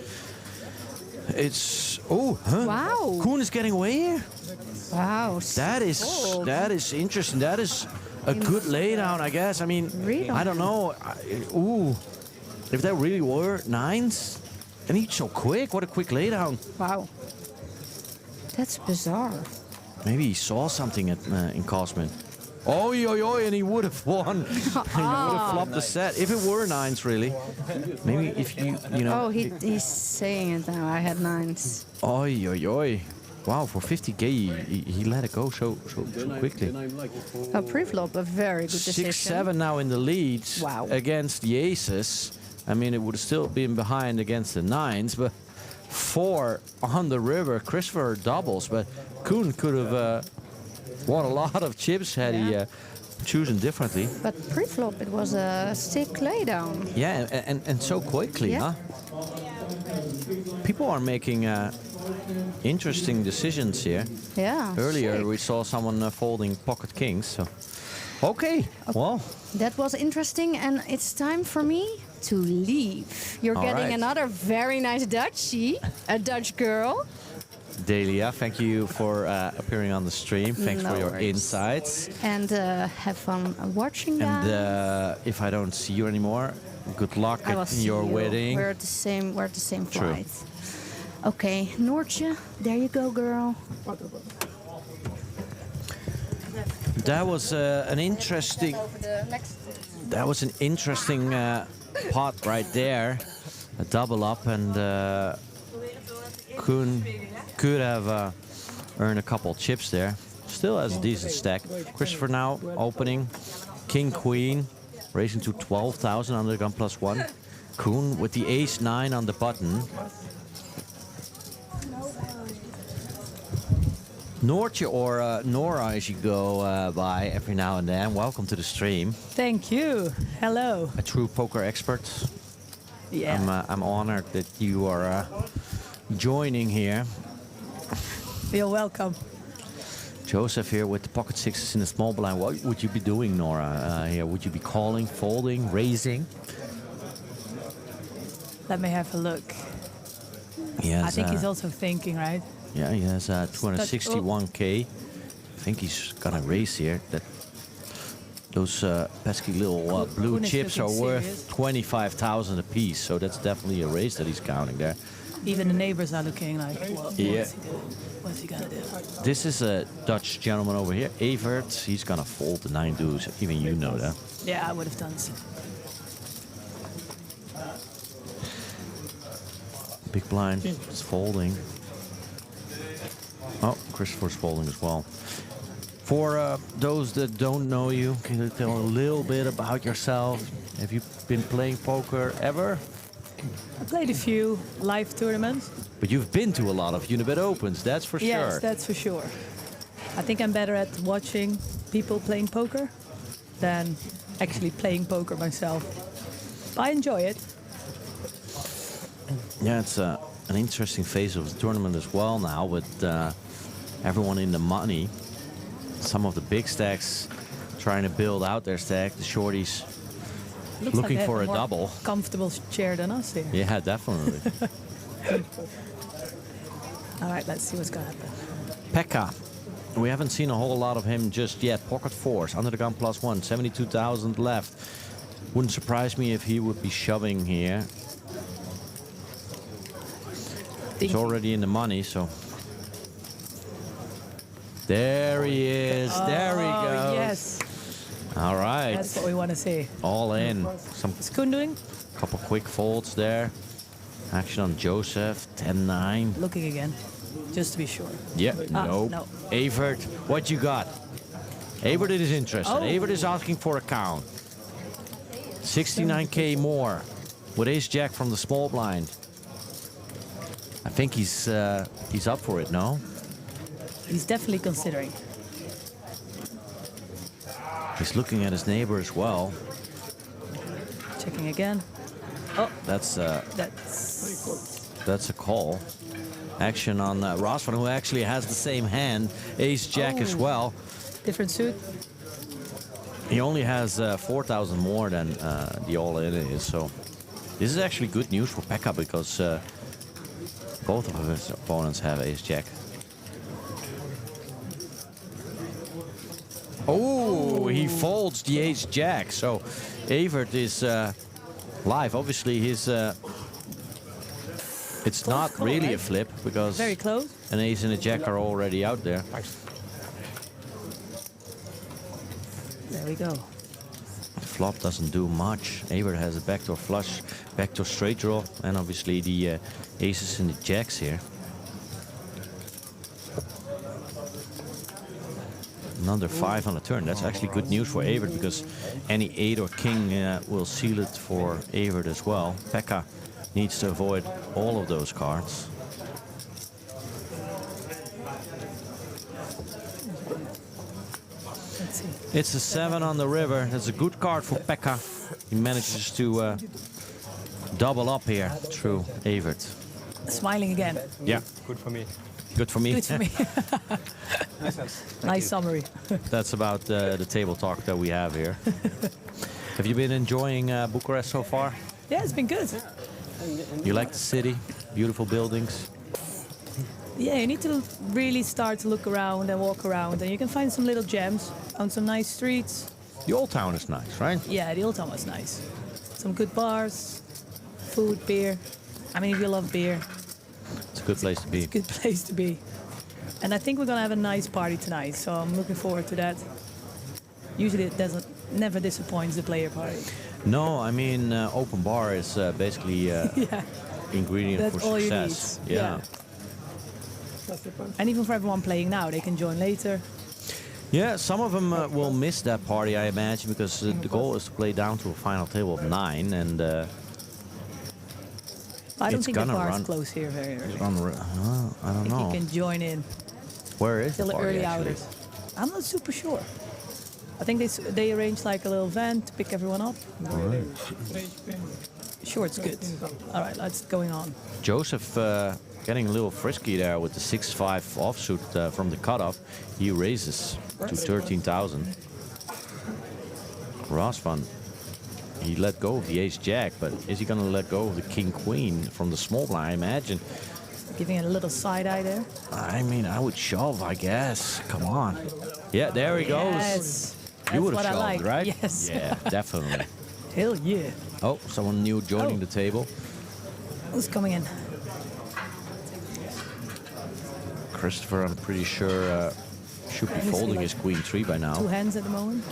It's. Oh, huh?
Wow.
Koen is getting away here.
Wow.
That is interesting. That is a good laydown, I guess. I mean,
really?
I don't know. If that really were nines, and he's so quick. What a quick laydown.
Wow. That's bizarre.
Maybe he saw something in Cosmin. And he would have won. He would have flopped the set if it were nines, really. Maybe if you know.
Oh, he's saying it now. I had nines.
Wow, for 50K, he let it go so quickly.
A pre-flop, a very good decision.
6-7 now in the lead
against
the aces. I mean, it would have still been behind against the nines, but 4 on the river. Christopher doubles, but Koen could have won a lot of chips had he chosen differently.
But pre-flop, it was a stick laydown.
Yeah, and so quickly, huh? People are making interesting decisions here.
Yeah.
Earlier
sick.
we saw someone folding pocket kings. So, okay, well.
That was interesting, and it's time for me to leave. You're
All
getting
right.
another very nice Dutchie, a Dutch girl.
Delia, thank you for appearing on the stream. Thanks
No
for your
worries.
insights.
And have fun watching that.
And if I don't see you anymore, good luck
I will
at
see
your
you.
wedding.
We're at the same
True.
flight. Okay, Noortje, there you go, girl.
That was an interesting. That was an interesting pot right there. A double up, and Koen could have earned a couple chips there. Still has a decent stack. Christopher now opening. King Queen, raising to 12,000 under the gun +1. Koen with the ace-9 on the button. Noortje, or Nora as you go by every now and then. Welcome to the stream.
Thank you. Hello.
A true poker expert.
Yeah.
I'm honored that you are joining here.
You're welcome.
Joseph here with the pocket sixes in the small blind. What would you be doing, Nora? Here, would you be calling, folding, raising?
Let me have a look.
Yes,
I think he's also thinking, right?
Yeah, he has 261k. I think he's gonna raise here. Those pesky little blue chips are worth 25,000 apiece, so that's definitely a raise that he's counting there.
Even the neighbors are looking like,
Yeah.
what's he gonna do?
This is a Dutch gentleman over here, Evert. He's gonna fold the 9 deuce. Even you know that.
Yeah, I would have done so.
Big blind is folding. Oh, Christopher's folding as well. For those that don't know you, can you tell a little bit about yourself? Have you been playing poker ever?
I played a few live tournaments.
But you've been to a lot of Unibet Opens, that's for sure.
Yes, that's for sure. I think I'm better at watching people playing poker than actually playing poker myself. I enjoy it.
Yeah, it's an interesting phase of the tournament as well now, with everyone in the money. Some of the big stacks trying to build out their stack. The shorties
Looks
looking
like they
for
have
a
more
double.
Comfortable chair than us here.
Yeah, definitely.
All right, let's see what's gonna happen.
Pekka. We haven't seen a whole lot of him just yet. Pocket fours, under the gun +1, 72,000 left. Wouldn't surprise me if he would be shoving here. He's already in the money, so. There he is. There he goes.
Yes.
All right.
That's what we want to see.
All in. Some
What's Koen doing?
couple quick folds there. Action on Joseph. 10-9.
Looking again, just to be sure.
Yeah.
No.
No. Evert, what you got? Evert is interested.
Oh.
Evert is asking for a count. 69k more with ace jack from the small blind. I think he's up for it, no?
He's definitely considering.
He's looking at his neighbor as well.
Checking again. Oh,
That's
that's
a call. Action on Rosvan, who actually has the same hand, ace jack as well.
different suit.
He only has 4,000 more than the all-in is, so this is actually good news for Pekka because both of his opponents have ace jack. Oh, he folds the ace jack. So Evert is live. Obviously, his it's not
call,
really
right?
a flip because
Very close.
an ace and a jack are already out there.
There we go.
Flop doesn't do much. Evert has a backdoor flush, backdoor straight draw, and obviously the aces and the jacks here. Another 5 on the turn. That's actually good news for Evert because any 8 or king will seal it for Evert as well. Pekka needs to avoid all of those cards.
Let's see.
It's a 7 on the river. That's a good card for Pekka. He manages to double up here through Evert.
Smiling again.
Yeah.
Good for me.
Good for me.
Good for me. Nice summary.
That's about the table talk that we have here. Have you been enjoying Bucharest so far?
Yeah, it's been good.
You like the city? Beautiful buildings?
Yeah, you need to really start to look around and walk around, and you can find some little gems on some nice streets.
The old town is nice, right?
Yeah, the old town was nice. Some good bars, food, beer. I mean, if you love beer,
It's a good place to be.
it's a good place to be. And I think we're gonna have a nice party tonight, so I'm looking forward to that. Usually it doesn't, never disappoints the player party.
No, I mean open bar is basically
Yeah.
ingredient
That's
for
all you
success.
need.
Yeah.
And even for everyone playing now, they can join later.
Yeah, some of them will miss that party, I imagine, because the goal is to play down to a final table of 9, and
I don't
it's
think the
gonna
bar
run.
is close here very early.
It's gonna I don't
I think
know.
you can join in
Where is
till
the
the
party,
early
actually?
hours. I'm not super sure. I think they arrange like a little van to pick everyone up. Sure, it's good. All right, let's going on.
Joseph getting a little frisky there with the 6-5 offsuit from the cutoff. He raises to 13,000. Rosvan, he let go of the ace-jack, but is he going to let go of the king-queen from the small blind? I imagine.
Giving it a little side eye there.
I mean, I would shove, I guess. Come on. Yeah, there he goes.
Yes.
You
That's
would
what
have
I
shoved,
like.
right?
Yes.
Yeah, definitely.
Hell yeah.
Oh, someone new joining the table.
Who's coming in?
Christopher, I'm pretty sure, should be
Let me see,
folding
like,
his queen 3 by now.
2 hands at the moment.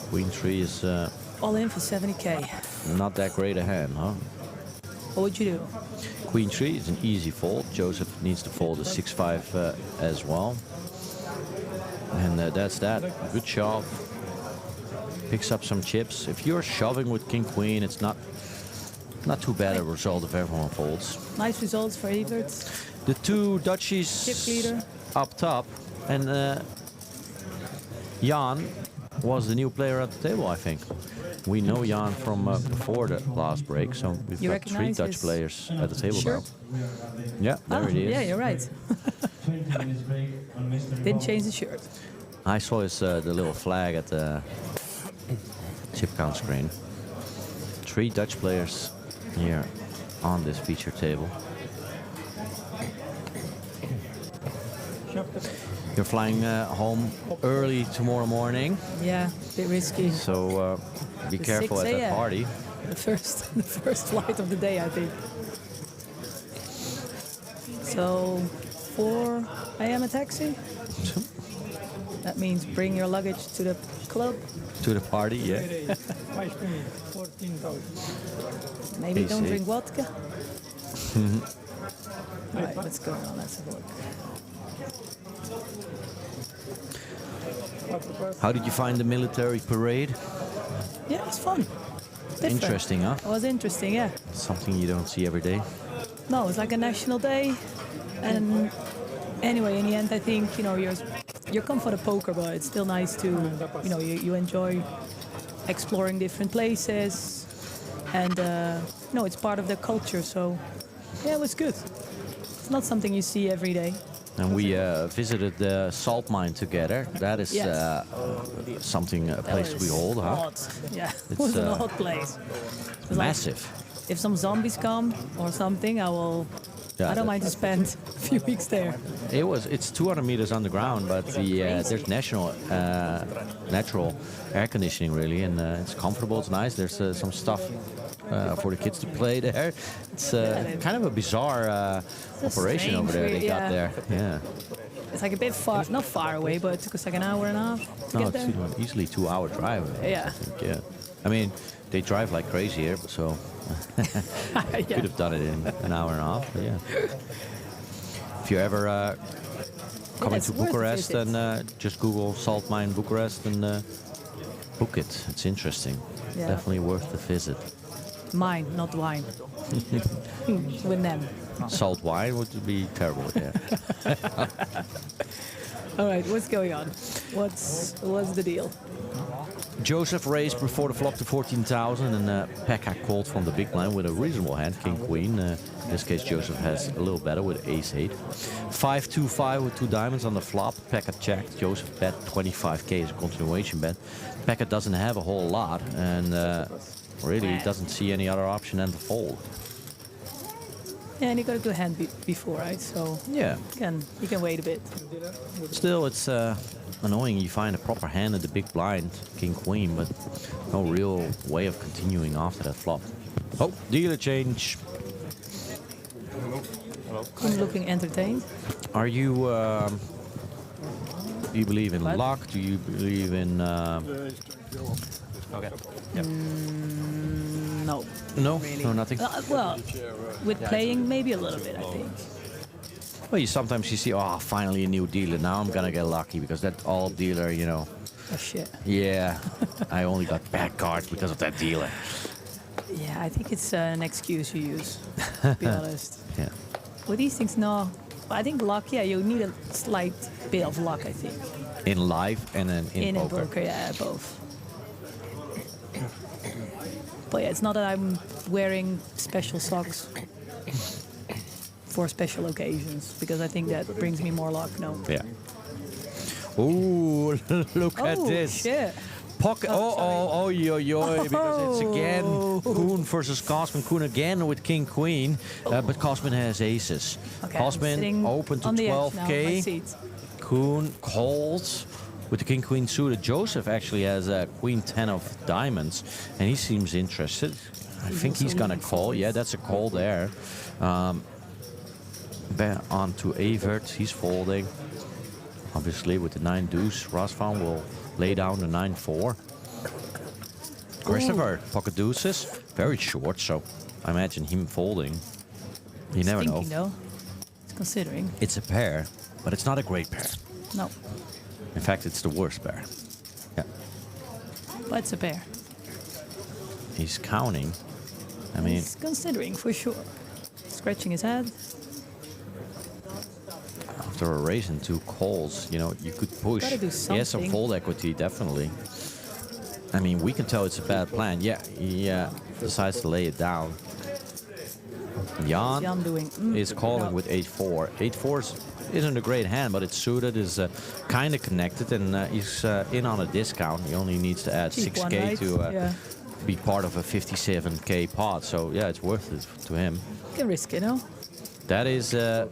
Queen 3 is
All in for 70k.
not that great a hand, huh?
What would you do?
Queen 3 is an easy fold. Joseph needs to fold a 6-5 as well. And that's that. Good shove. Picks up some chips. If you're shoving with king queen, it's not too bad a result if everyone folds.
Nice results for Evert.
The two Dutchies
Chip leader.
up top, and Jan was the new player at the table, I think. We know Jan from before the last break, so we've
You
got 3
recognize
Dutch
his
players at the table
shirt?
now. Yeah, there it is.
Yeah, you're right. Didn't change the shirt.
I saw his the little flag at the chip count screen. 3 Dutch players here on this feature table. You're flying home early tomorrow morning,
Yeah, a bit risky.
so be
The
careful
6
at that
a.m.
party.
The first flight of the day, I think. So, 4 a.m. a taxi. That means bring your luggage to the club.
To the party, yeah.
Maybe don't
AC.
drink vodka. All right, let's go on. Let's have a look.
How did you find the military parade?
Yeah, it's fun. Different.
Interesting, huh?
It was interesting, yeah.
Something you don't see every day.
No, it's like a national day. And anyway, in the end, I think, you're come for the poker, but it's still nice to, you enjoy exploring different places. And, it's part of the culture. So, yeah, it was good. It's not something you see every day.
And we visited the salt mine together. That is
Yes.
a place we hold, huh?
Odd. Yeah, it
It's,
was an odd place. It was like,
Massive.
if some zombies come or something, I don't mind to spend a few weeks there.
It's 200 meters underground, but there's natural air conditioning really, and it's comfortable. It's nice. There's some stuff for the kids to play there. It's kind of a bizarre operation over there they got there. Yeah.
It's like a bit far, not far away, but it took us like an hour and a half to
No,
get
it's
there.
easily 2-hour drive.
Yeah.
I think, yeah. I mean, they drive like crazy here, so could have done it in an hour and a half. But yeah. If you ever coming
it's
to
worth a
Bucharest,
visit.
then just Google Salt Mine Bucharest and book it. It's interesting.
Yeah.
Definitely worth the visit.
Mine, not wine. With them.
Salt wine would be terrible. Yeah.
All right, what's going on? What's the deal?
Joseph raised before the flop to 14,000, and Pekka called from the big blind with a reasonable hand, King Queen. In this case, Joseph has a little better with Ace 8. 5-2-5 with 2 diamonds on the flop. Pekka checked. Joseph bet 25k as a continuation bet. Pekka doesn't have a whole lot, and really doesn't see any other option than to fold.
Yeah, and you got a good hand before, right? So
Yeah.
you can wait a bit.
Still, it's annoying. You find a proper hand at the big blind, King Queen, but no real way of continuing after that flop. Oh, dealer change.
I'm looking entertained.
Are you Do you believe in
What?
luck? Do you believe in? Okay.
No.
No,
Really.
no, nothing.
Well, with playing, maybe a little bit, I think.
Well, sometimes you see, oh, finally a new dealer. Now I'm gonna get lucky because that old dealer,
Oh, shit.
Yeah, I only got bad cards because of that dealer.
Yeah, I think it's an excuse you use, to be honest.
Yeah.
With these things, no. I think luck, yeah, you need a slight bit of luck, I think.
In life and in poker.
poker, yeah, both. But yeah, it's not that I'm wearing special socks for special occasions, because I think that brings me more luck, no.
Yeah. Ooh, look at this.
Shit.
Pocket. Because it's again Koen versus Cosman. Koen again with King Queen, but Cosman has aces.
Okay,
Cosman open to
on the edge now, my
12k.
seat.
Koen calls with the King Queen suited. Joseph actually has a Queen 10 of diamonds, and he seems interested. I think he's gonna call. Yeah, that's a call there. On to Evert. He's folding. Obviously, with the 9 deuce, Rasvan will lay down the 9-4. Christopher, pocket deuces, very short, so I imagine him folding. You never know.
Though. It's considering.
It's a pair, but it's not a great pair.
No,
In fact, it's the worst pair. Yeah,
but it's a pair.
he's counting. I mean,
He's considering for sure. Scratching his head.
after a raise and 2 calls, you could push.
Gotta do
He has some
something.
fold equity, definitely. I mean, we can tell it's a bad plan. Yeah, he decides to lay it down. Jan
Jan doing.
is calling
no.
with 8-4. 8-4 isn't a great hand, but it's suited, is kind of connected, and he's in on a discount. He only needs to add
Cheap
6k
one, right?
to
Yeah.
be part of a 57k pot. So yeah, it's worth it to him.
You can risk it, no?
That is a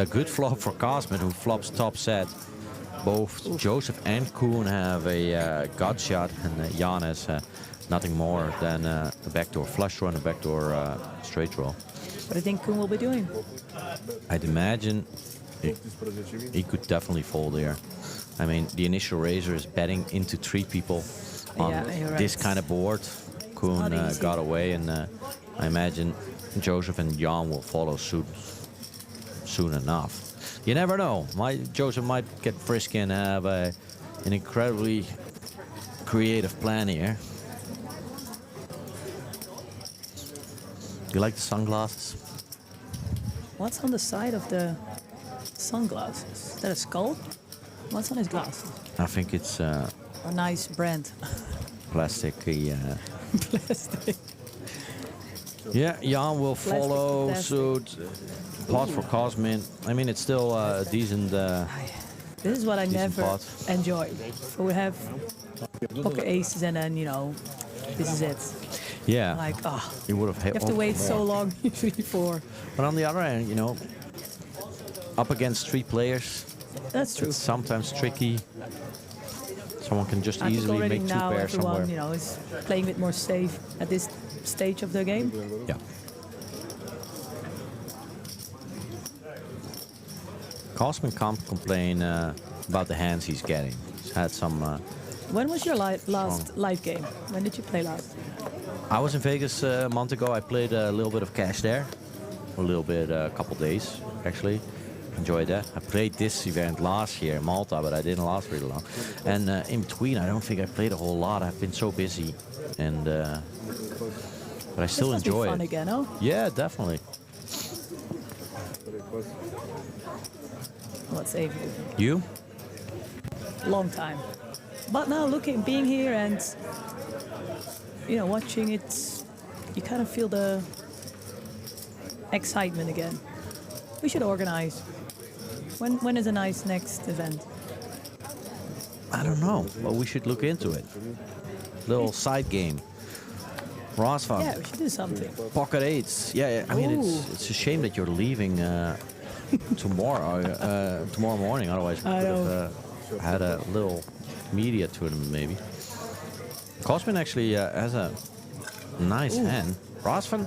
good flop for Cosman, who flops top set. Both Joseph and Koen have a gut shot, and Jan has nothing more than a backdoor flush draw and a backdoor straight draw.
What do you think Koen will be doing?
I'd imagine he could definitely fold here. I mean, the initial raiser is betting into 3 people on
Yeah, you're
this
right.
kind of board. Koen
Not easy.
got away, and I imagine Joseph and Jan will follow suit soon enough. You never know. Joseph might get frisky and have an incredibly creative plan here. You like the sunglasses?
What's on the side of the sunglasses? Is that a skull? What's on his glasses?
I think it's
A nice brand.
plastic.
Plastic.
Yeah, Jan will
Plastic
follow
plastic.
suit. Pot for Cosmin. I mean, it's still a decent.
This is what I
Decent
never
pot.
enjoyed. So we have poker aces, and then this is it.
Yeah.
Like,
you would have
you have to wait so long usually for.
But on the other hand, up against 3 players,
That's true.
it's sometimes tricky. Someone can just
I think
easily
already
make 2
now
pairs somewhere.
everyone, is playing a bit more safe at this stage of the game.
Yeah. Cosmin can't complain about the hands he's getting. He's had some.
When was your last live game? When did you play last?
I was in Vegas a month ago. I played a little bit of cash there. A little bit, a couple days, actually. Enjoyed that. I played this event last year in Malta, but I didn't last really long. And in between, I don't think I played a whole lot. I've been so busy. And but I still
This must be
enjoy
fun
it.
again, oh?
Yeah, definitely.
What's Avery?
You?
Long time. But now being here and watching it, you kind of feel the excitement again. We should organize. When is a nice next event?
I don't know, but we should look into it. Little side game. Rosvan.
Yeah, we should do something.
Pocket 8s. Yeah, I mean,
Ooh.
it's a shame that you're leaving tomorrow morning. Otherwise, we
I
could
know.
have had a little media tournament, maybe. Cosmin actually has a nice hand. Rosvan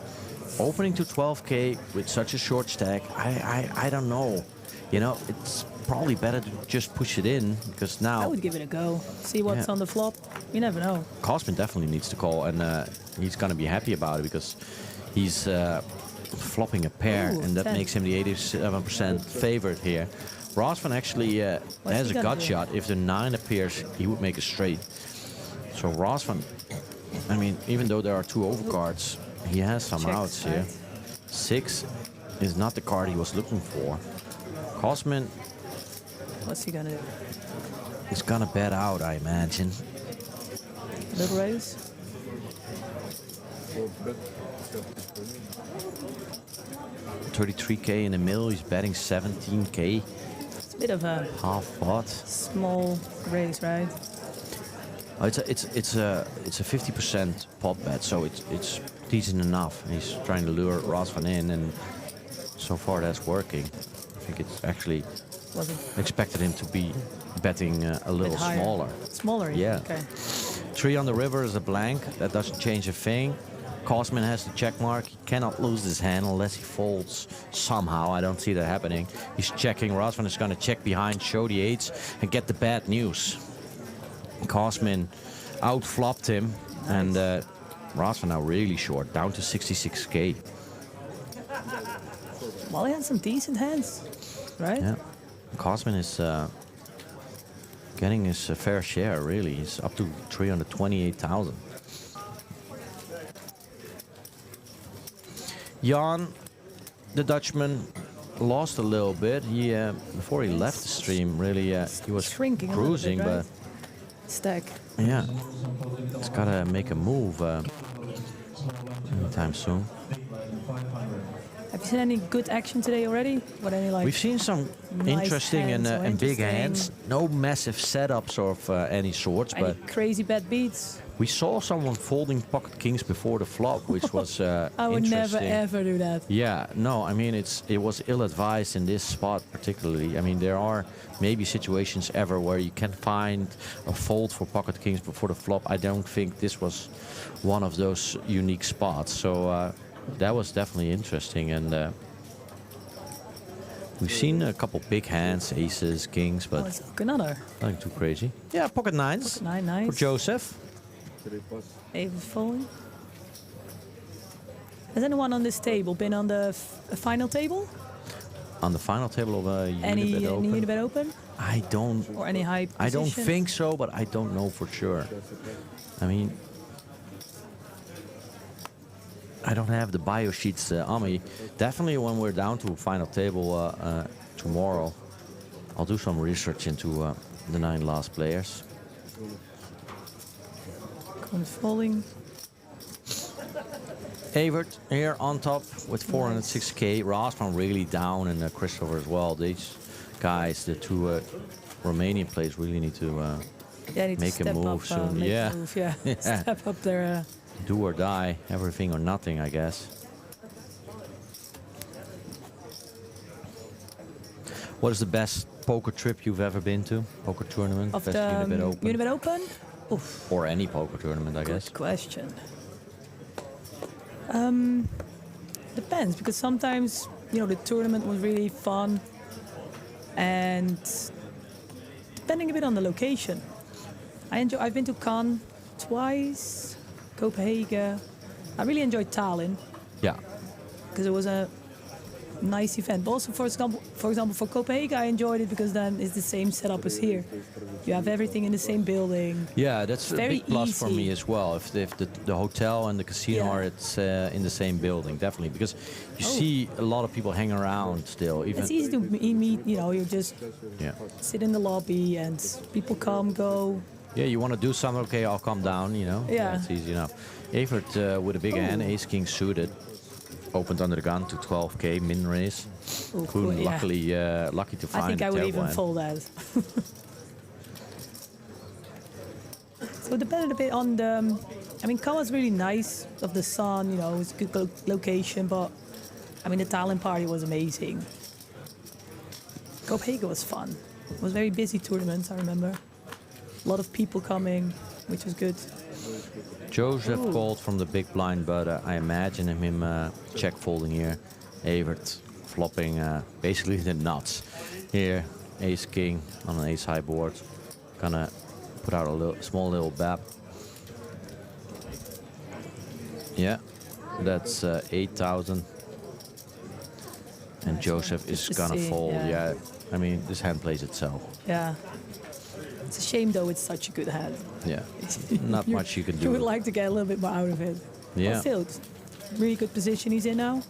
opening to 12k with such a short stack. I don't know. probably better to just push it in because
I
now
would give it a go. See what's
Yeah.
on the flop. You never know.
Cosman definitely needs to call, and he's going to be happy about it because he's flopping a pair,
Ooh,
and that
10.
makes him the 87% favorite here. Rosvan actually
What's
has
he
a
gonna
gut
do?
shot. If the 9 appears, he would make a straight. So Rosvan, I mean, even though there are 2 overcards, he has some
Checks,
outs here.
right?
6 is not the card he was looking for. Cosman
What's he gonna do?
is gonna bet out, I imagine.
Little raise?
33k in the middle, he's betting 17k.
It's a bit of a
Half pot.
small raise, right?
Oh, it's a 50% pot bet, so it's decent enough. He's trying to lure Rosvan in, and so far that's working. I think it's actually
Was it
expected him to be betting a little
higher?
smaller.
Smaller?
Yeah.
Okay.
3 on the river is a blank. That doesn't change a thing. Cosman has the check mark. He cannot lose this hand unless he folds somehow. I don't see that happening. He's checking. Rosvan is going to check behind, show the 8s, and get the bad news. Cosman outflopped him, and Rosvan now really short, down to 66k.
Well, he had some decent hands, right?
Yeah. Cosman is getting his fair share, really. He's up to 328,000. Jan, the Dutchman, lost a little bit. He before he left the stream, really, he was
Shrinking a little
cruising,
bit, right?
but
Stack.
yeah, he's gotta make a move anytime soon.
Have you seen any good action today already? What any like?
We've seen some
nice
interesting
hands or
and big
interesting-
hands. No massive setups of any sorts,
Any
but
crazy bad beats?
we saw someone folding pocket kings before the flop, which was
I would never
interesting.
ever do that.
Yeah, no, I mean it was ill-advised in this spot particularly. I mean there are maybe situations ever where you can find a fold for pocket kings before the flop. I don't think this was one of those unique spots. So that was definitely interesting, and we've seen a couple big hands, aces, kings,
Oh,
but
it's another.
nothing too crazy. Yeah, pocket 9s
Pocket 9, nice.
for Joseph.
Ace falling. Has anyone on this table been on the final table?
On the final table of a
Any
Unibet Open.
Unibet Open?
I don't.
Or any high
I don't
position?
think so, but I don't know for sure. I mean, I don't have the bio sheets on me. Definitely when we're down to a final table tomorrow, I'll do some research into the 9 last players.
Comes falling.
Evert here on top with 406k. Rosman really down, and Christopher as well. These guys, the 2 Romanian players, really need to
Yeah, need to
make a
step
move
up,
soon.
make a
Yeah.
move, yeah.
Yeah.
Step up their.
Do or die, everything or nothing, I guess. What is the best poker trip you've ever been to? Poker tournament?
Of
best
the
Unibet Open?
Unibet Open? Oof.
Or any poker tournament, I guess.
Good question. Depends, because sometimes, you know, the tournament was really fun, and depending a bit on the location. I've been to Cannes twice, Copenhagen. I really enjoyed Tallinn
Yeah.
because it was a nice event. But also, for example, for Copenhagen, I enjoyed it because then it's the same setup as here. You have everything in the same building.
Yeah, that's a
Very
big plus for
easy.
me as well. If the hotel and the casino
Yeah.
are in the same building, definitely. Because you
Oh.
see a lot of people hang around still. Even
It's easy to meet, you know, you just
yeah.
sit in the lobby and people come, go.
Yeah, you want to do something, okay, I'll come down, you know.
Yeah.
It's easy enough. Evert with a big hand, ace king suited. Opened under the gun to 12k, min raise.
Ooh,
Couldn't
yeah.
lucky to find
I think I
a
would
terrible
even
hand.
fold that. So it depended a bit on the. I mean, Cannes was really nice of the sun, you know, it's a good location, but I mean, the Tallinn party was amazing. Copenhagen was fun. It was a very busy tournament, I remember. A lot of people coming, which was good.
Joseph
Ooh.
called from the big blind, but I imagine him check folding here. Evert flopping basically the nuts here. ace king on an ace high board. Gonna put out a small little bet. Yeah, that's 8,000. And Joseph is
to
gonna
see,
fold.
yeah.
Yeah, I mean, this hand plays itself.
Yeah. It's a shame though. It's such a good hand.
Yeah, not much you can do.
You would like to get a little bit more out of it.
Yeah.
But still, it's really good position he's in now.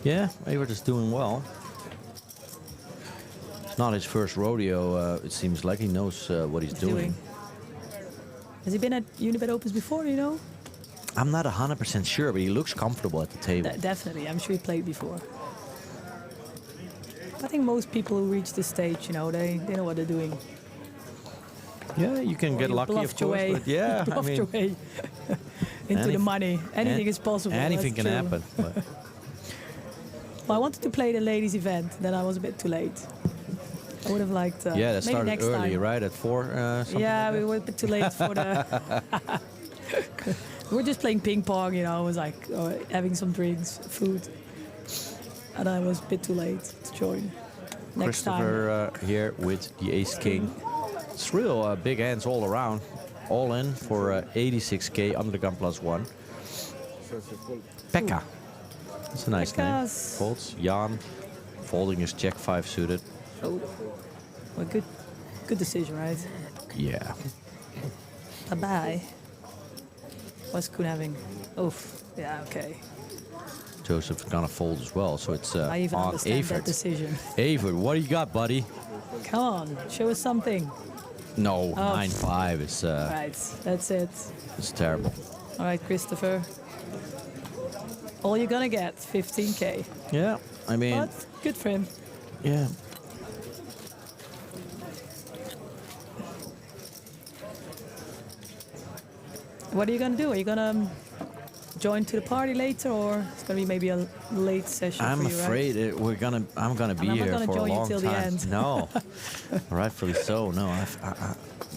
Yeah, Evert is doing well. It's not his first rodeo. It seems like he knows what he's doing.
Has he been at Unibet Opens before? Do you know?
I'm not 100% sure, but he looks comfortable at the table.
Definitely. I'm sure he played before. I think most people who reach this stage, they know what they're doing.
Yeah, you can get lucky, of course. But yeah, I
bluffed
mean,
your way into the money. Anything is possible.
Anything
that's
can
true.
happen. But
Well, I wanted to play the ladies' event, then I was a bit too late. I would have liked.
yeah, that
maybe
started
next
early,
time.
right? At 4. Something
Yeah,
like
we were a bit too late for the. We were just playing ping pong, I was like having some drinks, food, and I was a bit too late to join. Next time.
Christopher here with the ace king. It's real big hands all around. All in for 86k under the gun +1. Pekka. That's a nice
Pekka's.
name. Folds. Jan folding his Jack 5 suited.
Oh, well, good decision, right?
Yeah.
Bye bye. What's Koen having? Oof. Yeah. Okay.
Joseph's gonna fold as well, so it's
I even
on
understand that
Evert.
decision.
Evert, what do you got, buddy?
Come on, show us something.
No,
Oh.
9-5 is
Right, that's it.
it's terrible.
All right, Christopher. All you're gonna get, 15k.
Yeah, I mean,
But good for him.
yeah.
What are you gonna do? Are you gonna join to the party later, or it's gonna be maybe a late session
I'm
for you,
afraid
right?
I'm gonna be
I'm not
here
gonna
for a
join you
long
till the
time.
end.
No, rightfully so. No,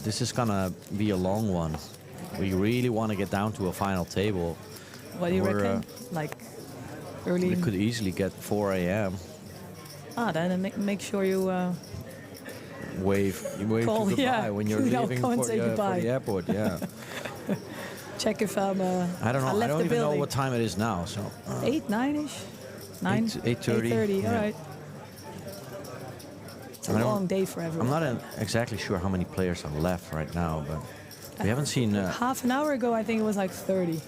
this is gonna be a long one. We really want to get down to a final table.
What do you
We're,
reckon? Like early?
We could easily get 4 a.m.
Then make sure you
Wave
Call,
to goodbye
yeah.
when you're
No,
leaving
come and
for,
say
for
goodbye.
the airport. Yeah.
check if I'm.
I don't know.
I
I
left
don't
the
even know
building.
what time it is now. So
8, 9ish. 9.
8:30.
8:30.
Yeah.
All right. It's a
I don't-
long day for everyone.
I'm not exactly sure how many players are left right now, but we haven't seen.
Half an hour ago, I think it was like 30.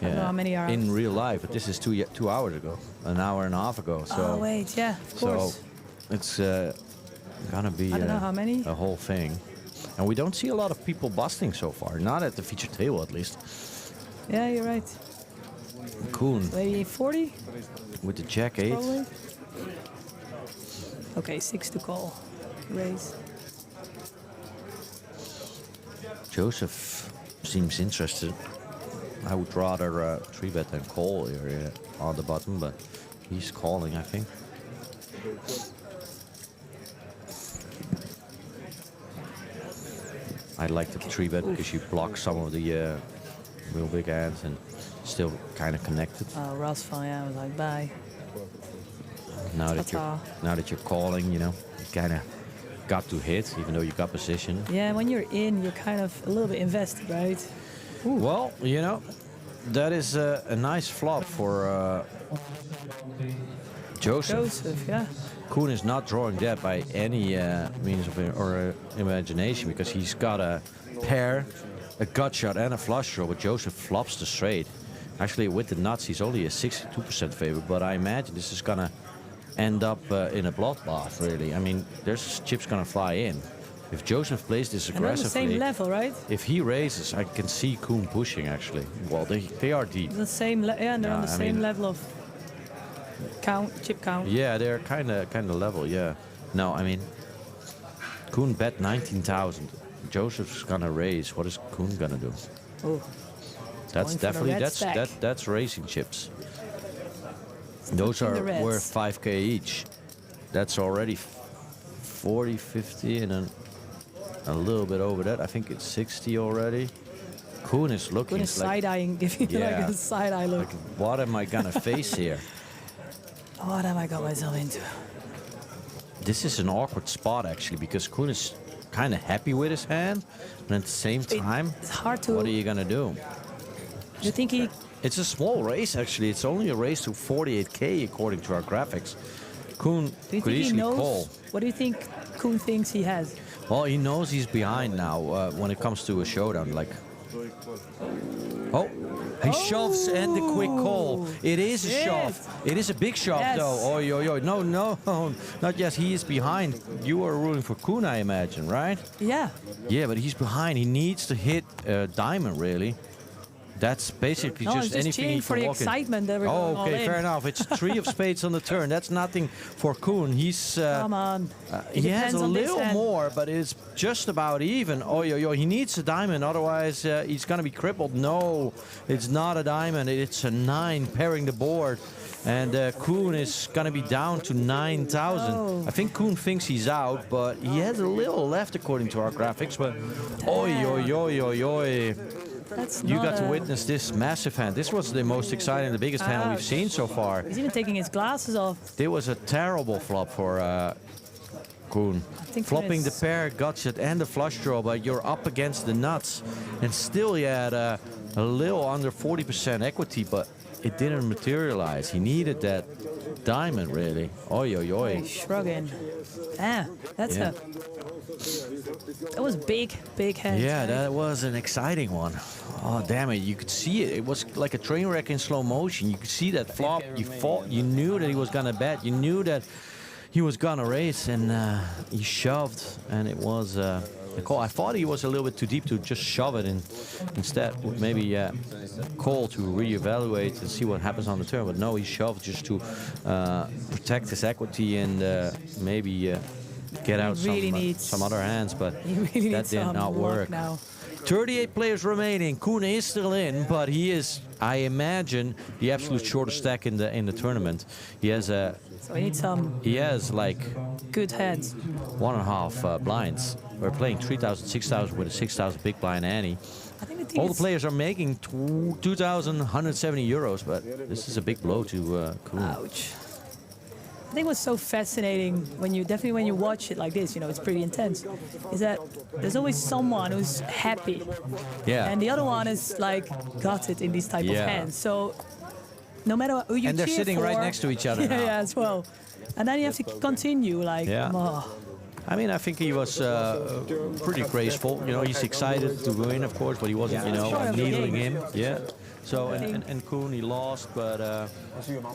I don't know how many are.
in real life, but this is 2 hours ago, an hour and a half ago. So
Oh wait, yeah, of course.
So it's gonna be
I don't know how many.
a whole thing, and we don't see a lot of people busting so far. Not at the feature table, at least.
Yeah, you're right.
Koen
Maybe 40
with the Jack 8.
probably. Okay, 6 to call. Raise.
Joseph seems interested. I would rather 3-bet than call here on the button, but he's calling, I think. I like the 3-bet because you block some of the real big hands and still kind of connected.
Oh, Ross fine. I was like, bye.
Now that you're calling, you kind of got to hit, even though you got position.
Yeah, when you're in, you're kind of a little bit invested, right?
Well, that is a nice flop for Joseph.
Joseph, yeah.
Koen is not drawing that by any means of imagination because he's got a pair, a gut shot, and a flush draw, but Joseph flops the straight. Actually, with the nuts, he's only a 62% favorite, but I imagine this is going to end up in a bloodbath, really. I mean, there's chips going to fly in. If Joseph plays this
And on the
aggressively,
same level, right?
if he raises, I can see Koen pushing, actually. Well, they are deep.
The same, and they're on the
I
same
mean-
level of chip count.
Yeah, they're kind of level, yeah. No, I mean, Koen bet 19,000. Joseph's gonna raise. What is Koen gonna do?
Oh,
That's
going for the
definitely
red stack.
that's racing chips. Those
in
are
the reds.
worth 5k each. That's already 40, 50, and then a little bit over that. I think it's 60 already. Koen is looking.
Koen is
it's like,
side-eyeing, giving you like
Yeah.
a side-eye look.
what am I gonna face here?
What have I got myself into?
This is an awkward spot actually because Koen is kind of happy with his hand, but at the same time,
It's hard to.
what are you gonna do?
You think he?
It's a small race actually. It's only a race to 48k according to our graphics. Koen
Do you
could
think he
easily
knows?
call.
What do you think Koen thinks he has?
Well, he knows he's behind now when it comes to a showdown. Like, oh, he shoves and the quick call. It is a
Shit.
shove. It is a big shove
Yes.
though. Oi, oi, oi. No, no, not yet. He is behind. You are rooting for Koen, I imagine, right?
Yeah.
Yeah, but he's behind. He needs to hit diamond, really. That's basically
No, I'm
just
just
anything
cheering
he
for
can
the
walk in.
excitement that we're going all
Okay,
in.
fair enough. It's 3 of spades on the turn. That's nothing for Koen. He's
Come on. It
he has
depends
a
on this
little
hand.
more, but it's just about even. Oh, he needs a diamond, otherwise he's going to be crippled. No, it's not a diamond. It's a 9 pairing the board. And Koen is going to be down to 9,000.
Oh.
I think Koen thinks he's out, but he has a little left according to our graphics. But oi, oi, oi, oi, oi.
That's
You
not
got to
a-
witness this massive hand. This was the most exciting, the biggest hand we've
Ouch.
seen so far.
He's even taking his glasses off.
It was a terrible flop for Koen.
think
Flopping the
it's-
pair, gutshot, and the flush draw, but you're up against the nuts. And still he had a little under 40% equity, but it didn't materialize. He needed that diamond, really. Oi, oi, oi.
He's shrugging. Ah, that's
Yeah.
That was big hand.
Yeah, that was an exciting one. Oh, damn it. You could see it. It was like a train wreck in slow motion. You could see that flop. You fought. You knew that he was going to bet. You knew that he was going to race, and he shoved, and it was a call. I thought he was a little bit too deep to just shove it, and instead would maybe call to reevaluate and see what happens on the turn. But no, he shoved just to protect his equity and maybe get out
really needs-
some other hands, but
He really
that
needs
did
some
not
luck
work.
now.
38 players remaining. Koen is still in, but he is, I imagine, the absolute shortest stack in the tournament. He has a.
So we need some
He has like
good hands.
1.5 blinds. We're playing 3,000, 6,000 with a 6,000 big blind ante.
I think the thing
All the
is-
players are making 2,170 euros, but this is a big blow to Koen.
Ouch. I think what's so fascinating when you watch it like this, it's pretty intense, is that there's always someone who's happy.
Yeah.
And the other one is like got it in these type of
Yeah.
hands. So no matter who you
And they're
cheer
sitting right
for-
next to each other
yeah,
now.
yeah, as well. And then you have to continue like,
Yeah.
oh.
I mean, I think he was pretty graceful. He's excited to win, of course, but he wasn't,
Sure of the
needling
game.
him. Yeah. So, and Koen, he lost, but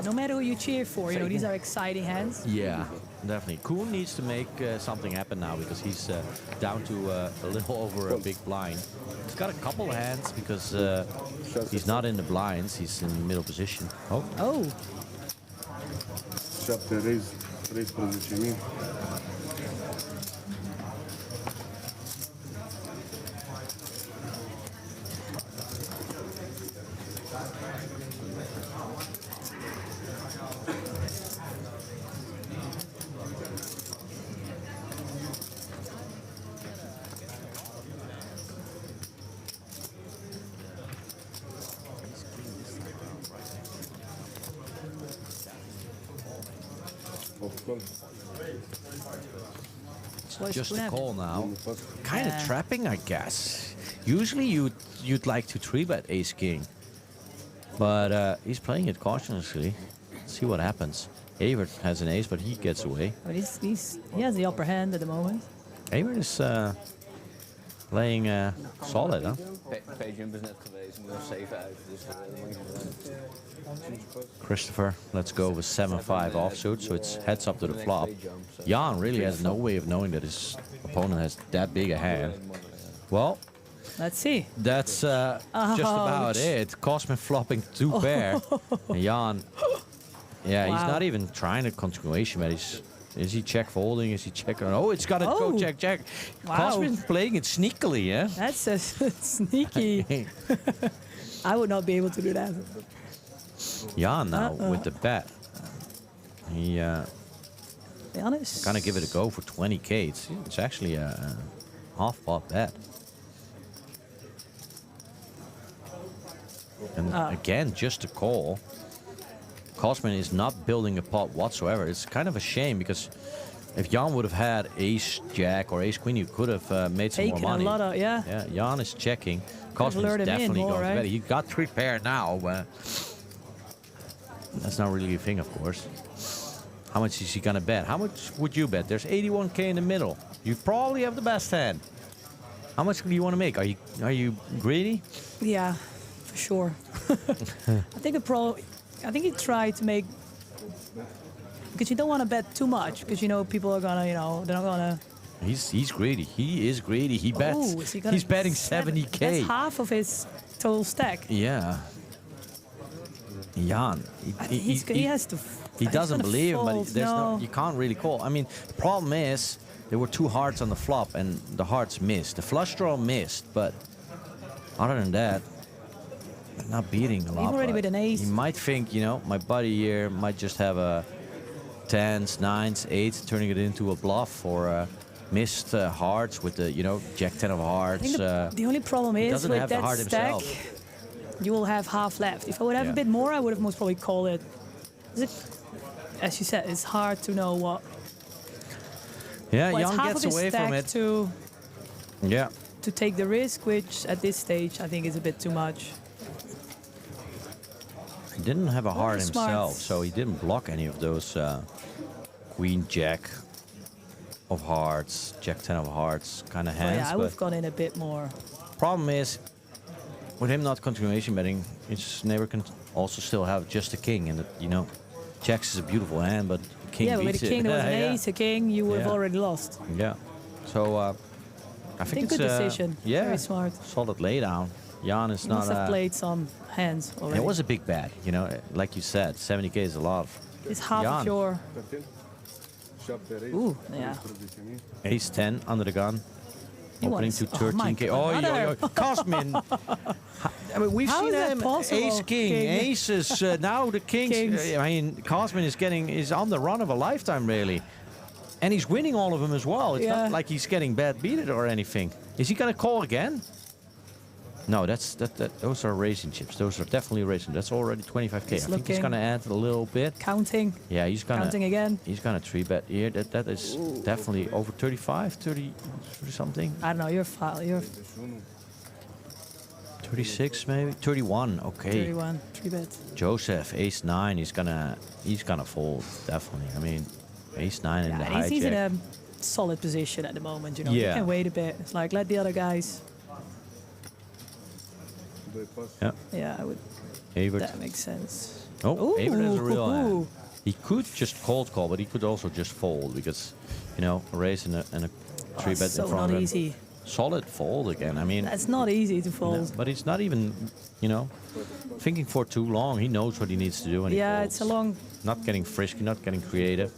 No matter who you cheer for, these are exciting hands.
yeah, definitely. Koen needs to make something happen now because he's down to a little over a big blind. He's got a couple of hands because he's not in the blinds. He's in middle position. Oh.
Oh.
7 raise 13.000.
It's just a call now. Kind of
Yeah.
trapping, I guess. Usually you'd like to 3-bet ace king, but he's playing it cautiously. See what happens. Evert has an ace, but he gets away.
But he has the upper hand at the moment.
Evert is playing solid, huh?
P-Jump is net geweest, moet nog 7 uit. Dus dat mag je
Christopher, let's go with 7-5 offsuit, so it's heads up to the flop. Jan really has no way of knowing that his opponent has that big a hand. Well,
let's see.
That's just about it. Cosmin flopping 2 pair. And Jan, yeah, he's
Wow.
not even trying a continuation, but is he check folding? Is he checking? Oh, it's got to go check.
Wow.
Cosmin playing it sneakily, yeah?
That's a sneaky. I would not be able to do that.
Jan now with the bet. He
Be honest.
gonna give it a go for 20k. It's actually a half pot bet. And again, just a call. Kosmin is not building a pot whatsoever. It's kind of a shame because if Jan would have had ace jack or ace queen, you could have made some more
Taken a
money.
lot of- yeah.
Yeah, Jan is checking. Kosmin
lured
is
him in
definitely
more,
going to
right?
bet. He got 3 pair now. That's not really a thing, of course. How much is he going to bet? How much would you bet? There's 81k in the middle. You probably have the best hand. How much do you want to make? Are you greedy?
Yeah, for sure. I think he tried to make, because you don't want to bet too much because people are gonna, they're not gonna.
He's greedy. He is greedy. He bets.
Oh, is he gonna
He's betting
seven?
70k.
That's half of his total stack.
Yeah. Jan,
He has to.
he doesn't believe him, but
fold.
there's no,
No.
you can't really call. I mean, the problem is there were 2 hearts on the flop and the hearts missed. The flush draw missed, but other than that, not beating a lot.
Even already
but
with an ace.
He might think, my buddy here might just have a 10s, 9s, 8s, turning it into a bluff or missed hearts with the, Jack 10 of
I
hearts.
think the only problem
he
is
doesn't
with
have the
that
heart
stack,
himself.
you will have half left. If I would have
Yeah.
a bit more, I would have most probably called it. As you said, it's hard to know what.
Yeah,
Well, it's
Jan
half
gets
of his
away from
stack
it. Yeah.
to take the risk, which at this stage I think is a bit too much.
He didn't have a heart
Very smart.
himself, so he didn't block any of those Queen Jack of hearts, Jack 10 of hearts kind of
Oh,
hands.
yeah, I would
but
have gone in a bit more.
problem is, with him not continuation betting, his neighbor can also still have just a king, and Jacks is a beautiful hand, but the king
Yeah, but with
beats
a king,
it.
there was an
Yeah.
ace, a king, you would have
Yeah.
already lost.
Yeah. So I think it's
good decision.
Yeah,
Very smart.
solid laydown. Jan is
He
not.
must have played some hands already.
It was a big bet, like you said, 70k is a lot.
It's half
Jan.
of your. Ooh, yeah.
Ace 10 under the gun.
He
Opening
wants-
to
oh my
13k.
God,
Oh,
another.
Cosmin. I mean, we've
How
seen
is that
him
possible,
ace king,
King?
aces. Now the kings.
Kings.
I mean, Cosmin is on the run of a lifetime, really, and he's winning all of them as well. It's
Yeah.
not like he's getting bad beaten or anything. Is he gonna call again? No, those are racing chips. Those are definitely racing. That's already 25k.
He's
I think he's
looking.
gonna add a little bit.
Counting.
Yeah, he's gonna
Counting again.
He's gonna 3-bet here. That is definitely over 35, 30 something.
I don't know. You're file. You're
36 maybe, 31. Okay.
31. 3-bet.
Joseph, ace 9. He's gonna fold definitely. I mean, ace 9 in the
Yeah, he's in
hijack.
a solid position at the moment. You
Yeah.
can wait a bit. It's like let the other guys.
Yeah.
Yeah, I would.
Avert.
That makes sense.
Oh, Avert has a real
Ooh.
hand. He could just cold call, but he could also just fold because, a raise and a 3-bet
so
in front
not
of him.
easy.
Solid fold again. I mean,
That's not easy to fold.
no, but it's not even, thinking for too long. He knows what he needs to do. And
Yeah,
he
it's a
folds.
long.
Not getting frisky, not getting creative.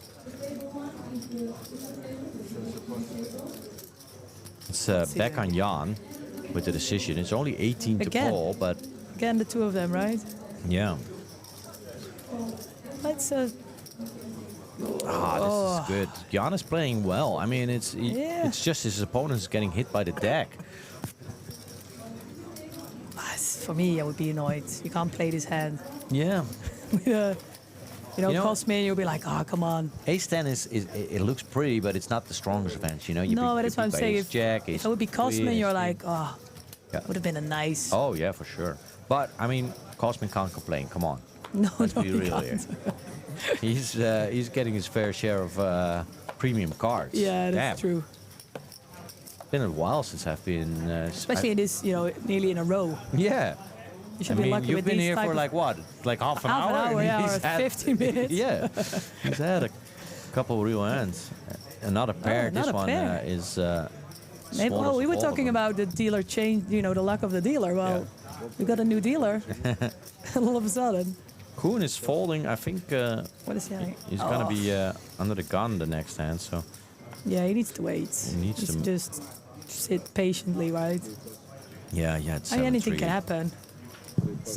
It's
Let's see
back
then.
on Jan with the decision. It's only 18 to
Again.
call, but
Again, the two of them, right?
yeah.
Let's.
This is good. Jan is playing well. I mean, it's just his opponent is getting hit by the deck.
For me, I would be annoyed. You can't play this hand.
Yeah.
Cosmin, you'll be like, oh, come on.
Ace 10 it looks pretty, but it's not the strongest of hands. You
No, but that's what I'm saying.
Ace Jack,
If
ace
it would be Cosmin,
queen,
you're
ace
like, oh,
Yeah.
would have been a nice.
Oh yeah, for sure. But I mean, Cosmin can't complain. Come on.
No,
Let's
no,
be
he
real here.
can't.
He's getting his fair share of premium cards.
Yeah, that's
Damn.
true.
Been a while since I've been.
Especially in this, nearly in a row.
Yeah.
You should be lucky
you've
with
been
these
here
type
for
of-
like what? Like half an
Half an
hour?
hour,
and
yeah,
he's
or 50 minutes.
Yeah. He's had a couple of real hands. Another pair. This
another
one
pair.
is.
Maybe,
smallest
well, we
of
were
all of
talking
them.
about the dealer change, the luck of the dealer. Well, we got a new dealer. All of a sudden.
Kuhn is folding. I think
What is he having?
he's gonna be under the gun the next hand. So
Yeah, he needs to wait.
He needs
He's
to-
just sit patiently, right?
yeah, it's
I mean, anything
7-3.
can happen.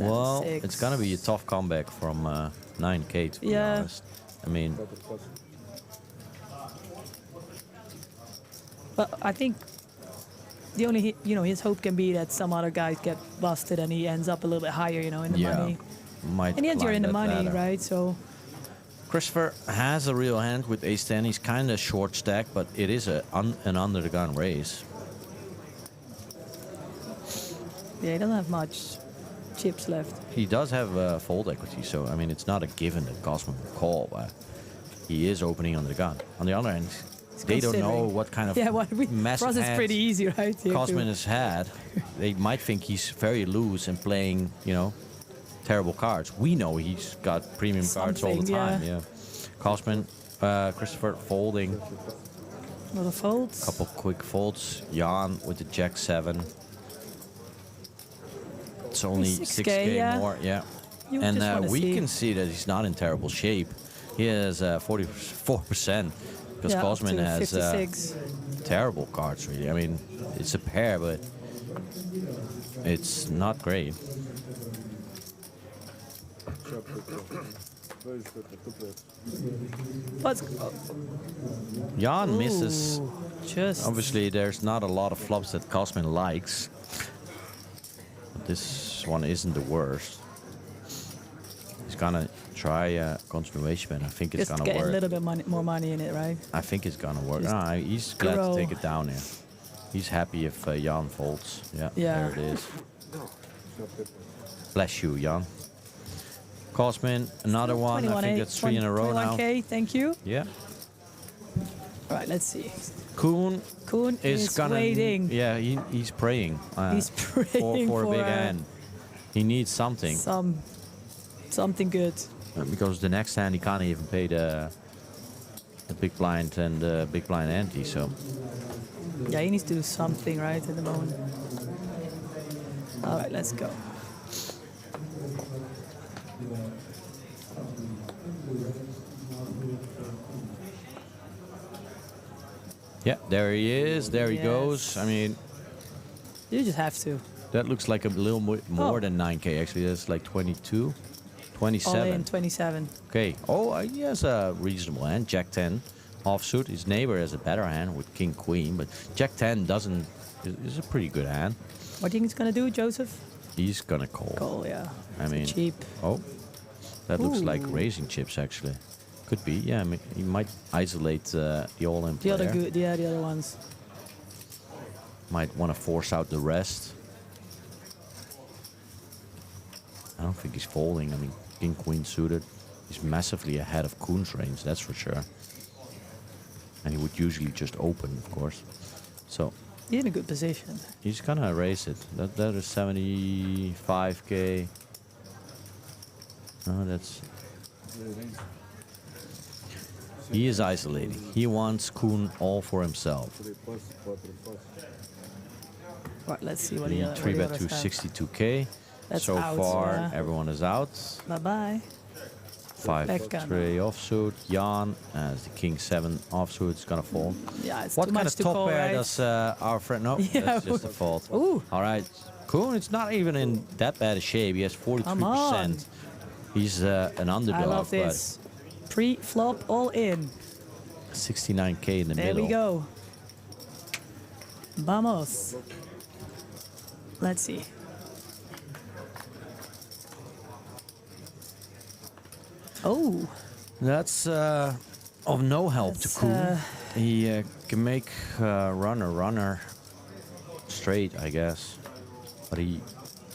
Well,
7-6.
it's gonna be a tough comeback from 9k to be
Yeah.
honest. I mean,
But I think the only his hope can be that some other guys get busted and he ends up a little bit higher, in the
Yeah.
money.
might.
In the end, you're in
climb
the
that
money,
ladder.
right? So
Christopher has a real hand with ace-10. He's kind of short stack, but it is an under-the-gun raise.
yeah, he doesn't have much chips left.
He does have fold equity, so I mean it's not a given that Cosman will call, but he is opening under the gun. On the other hand, they don't know
considering.
what kind of
Yeah, what we,
massive
for us it's
hand
pretty easy, right? You have to-
Cosman has had. They might think he's very loose and playing, terrible cards. We know he's got premium cards all the
Something,
time.
yeah.
Yeah. Cosman, Christopher folding.
A lot of folds.
Couple quick folds. Jan with the Jack 7. It's only 6K
yeah.
more, yeah.
You
And
just wanna
we
see.
can see that he's not in terrible shape. He has 44% because
Yeah, up
Cosman
to
has
56.
terrible cards, really. I mean, it's a pair, but it's not great.
What's
Jan misses.
Just
Obviously, there's not a lot of flops that Cosman likes. But this one isn't the worst. He's gonna try continuation, and I think it's
just
gonna
get a
work.
little bit more money in it, right?
I think it's gonna work.
Just
He's glad
grow.
to take it down here. He's happy if Jan folds. Yeah,
Yeah.
there it is. Bless you, Jan. Cosman, another one. I think that's 3 in a row now.
21K, thank you.
Yeah.
All right, let's see.
Kuhn
is
gonna.
waiting.
Yeah, he's praying.
He's praying
for a big
for,
hand. He needs something.
Something good.
Because the next hand he can't even pay the big blind and the big blind ante. So
Yeah, he needs to do something right at the moment. All right, let's go.
yeah, there he is. There he
Yes.
goes. I mean,
You just have to.
that looks like a little more
Oh.
than 9K. Actually, that's like 22,
All
27.
in 27.
Okay. Oh, he has a reasonable hand. Jack 10 offsuit. His neighbor has a better hand with King Queen, but Jack 10 doesn't. Is a pretty good hand.
What do you think he's gonna do, Joseph?
He's gonna call.
Call, yeah.
I mean,
cheap.
Oh, that looks like
Ooh.
raising chips actually. Could be. Yeah, I mean, he might isolate the all-in
The
player.
other good, yeah, the other ones.
Might want to force out the rest. I don't think he's folding. I mean, King Queen suited. He's massively ahead of Kuhn's range, that's for sure. And he would usually just open, of course. So
He's in a good position.
he's gonna erase it. That is 75K. No, that's. He is isolating. He wants Kuhn all for himself.
Right, let's see what
He
the
three bet
others
to
have.
62K.
That's
So
out,
far,
yeah.
everyone is out.
Bye-bye.
5
Backgammon.
3 offsuit. Jan as the King 7 offsuit is gonna fall.
Yeah, it's
What
too
kind
much
of
to
top
call,
pair
right?
does our friend? No,
Yeah.
that's just a fault.
Ooh.
All right, Kuhn. It's not even in that bad a shape. He has 43%. He's an underdog.
I love this. Pre-flop all in.
But 69K in the
There
middle.
we go. Vamos. Let's see. Oh.
That's of no help to
That's,
Kuhn. He can make runner straight, I guess. But he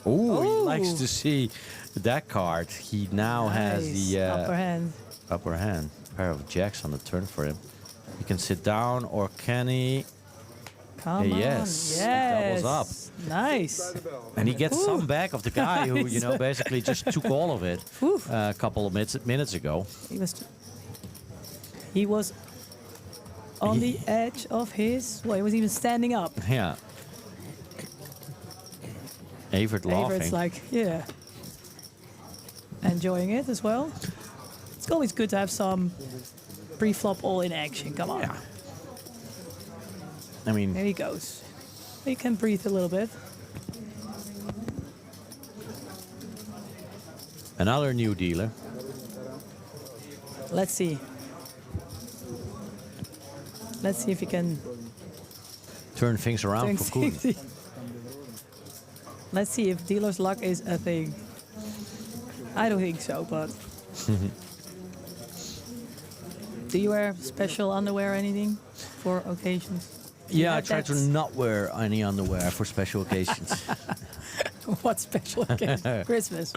he likes to see that card. He now has
Nice.
the
Upper hand.
upper hand. Pair of jacks on the turn for him. He can sit down, or can he?
Come on.
Yes,
Yes.
doubles up.
Nice.
And he gets
Ooh.
some back of the guy who,
Nice.
basically just took all of it a couple of minutes ago.
He was on the edge of his. Well, he was even standing up.
Yeah. Avert laughing.
Everett's like, yeah, enjoying it as well. It's always good to have some pre-flop all-in action. Come on.
Yeah. I mean,
There he goes. He can breathe a little bit.
another new dealer.
Let's see. Let's see if he can
Turn things around
turn
for Kuhn.
things- Let's see if dealer's luck is a thing. I don't think so, but do you wear special underwear or anything for occasions?
Yeah, I
That-
try to
that's-
not wear any underwear for special occasions.
What special occasion? Christmas.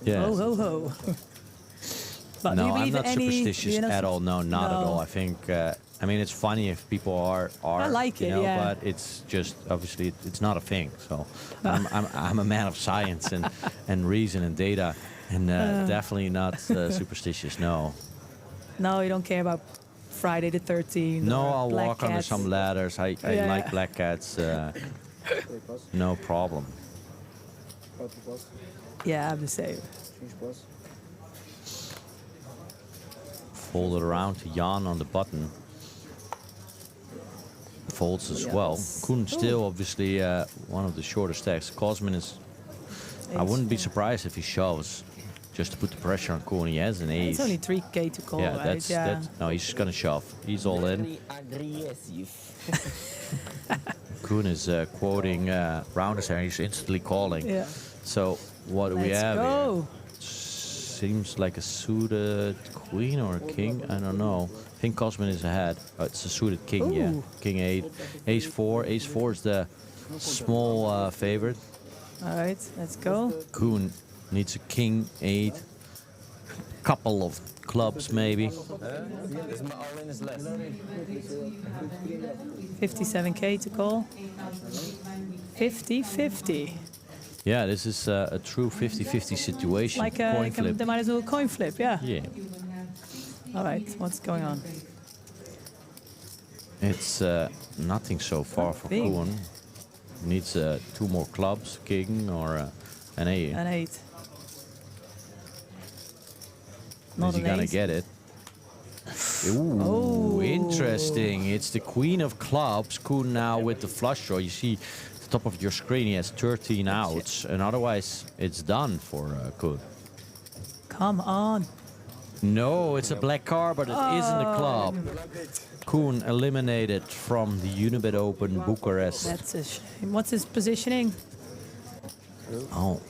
Yeah.
Ho, ho, ho. But do
No,
you
I'm
believe
not
any-
superstitious
you're not
at all. No, not at
No.
all. I think, I mean, it's funny if people are
I like
you
it,
know,
yeah.
but it's just, obviously, it's not a thing. So I'm a man of science and reason and data, and definitely not superstitious, no.
No, you don't care about Friday the 13th.
No,
or
I'll
Black
walk under
Cats.
some ladders. I
Yeah.
like black cats. No problem.
Yeah, I'm the same.
Fold it around to Jan on the button. Folds as well. Koen still obviously one of the shorter stacks. Cosmin is, I wouldn't be surprised if he shoves just to put the pressure on Koen. He has an ace.
It's only 3k to call,
yeah,
right?
that's no, he's gonna shove. He's all in. Koen is quoting rounders and he's instantly calling.
Yeah.
So what do we
Let's
have
go.
here? Seems like a suited queen or a king. I don't know. I think Cosmin is ahead. Oh, it's a suited king, yeah.
Ooh.
King 8. Ace 4. Ace 4 is the small favorite.
All right, let's go.
Koen needs a king 8. Couple of clubs maybe.
57k to call. 50-50.
Yeah, this is a true 50-50 situation.
Like
Coin flip.
they might as well coin flip, yeah.
Yeah.
All right, what's going on?
It's nothing so far for
Big.
Koen. Needs 2 more clubs, king or an 8.
An 8.
Is
Not
he
an
gonna
ace.
get it? Ooh, interesting. It's the queen of clubs. Koen now with the flush draw. You see the top of your screen, he has 13 outs. And otherwise, it's done for Koen.
Come on.
No, it's a black card, but it isn't a club. Koen eliminated from the Unibet Open Bucharest.
That's a shame. What's his positioning?
Oh,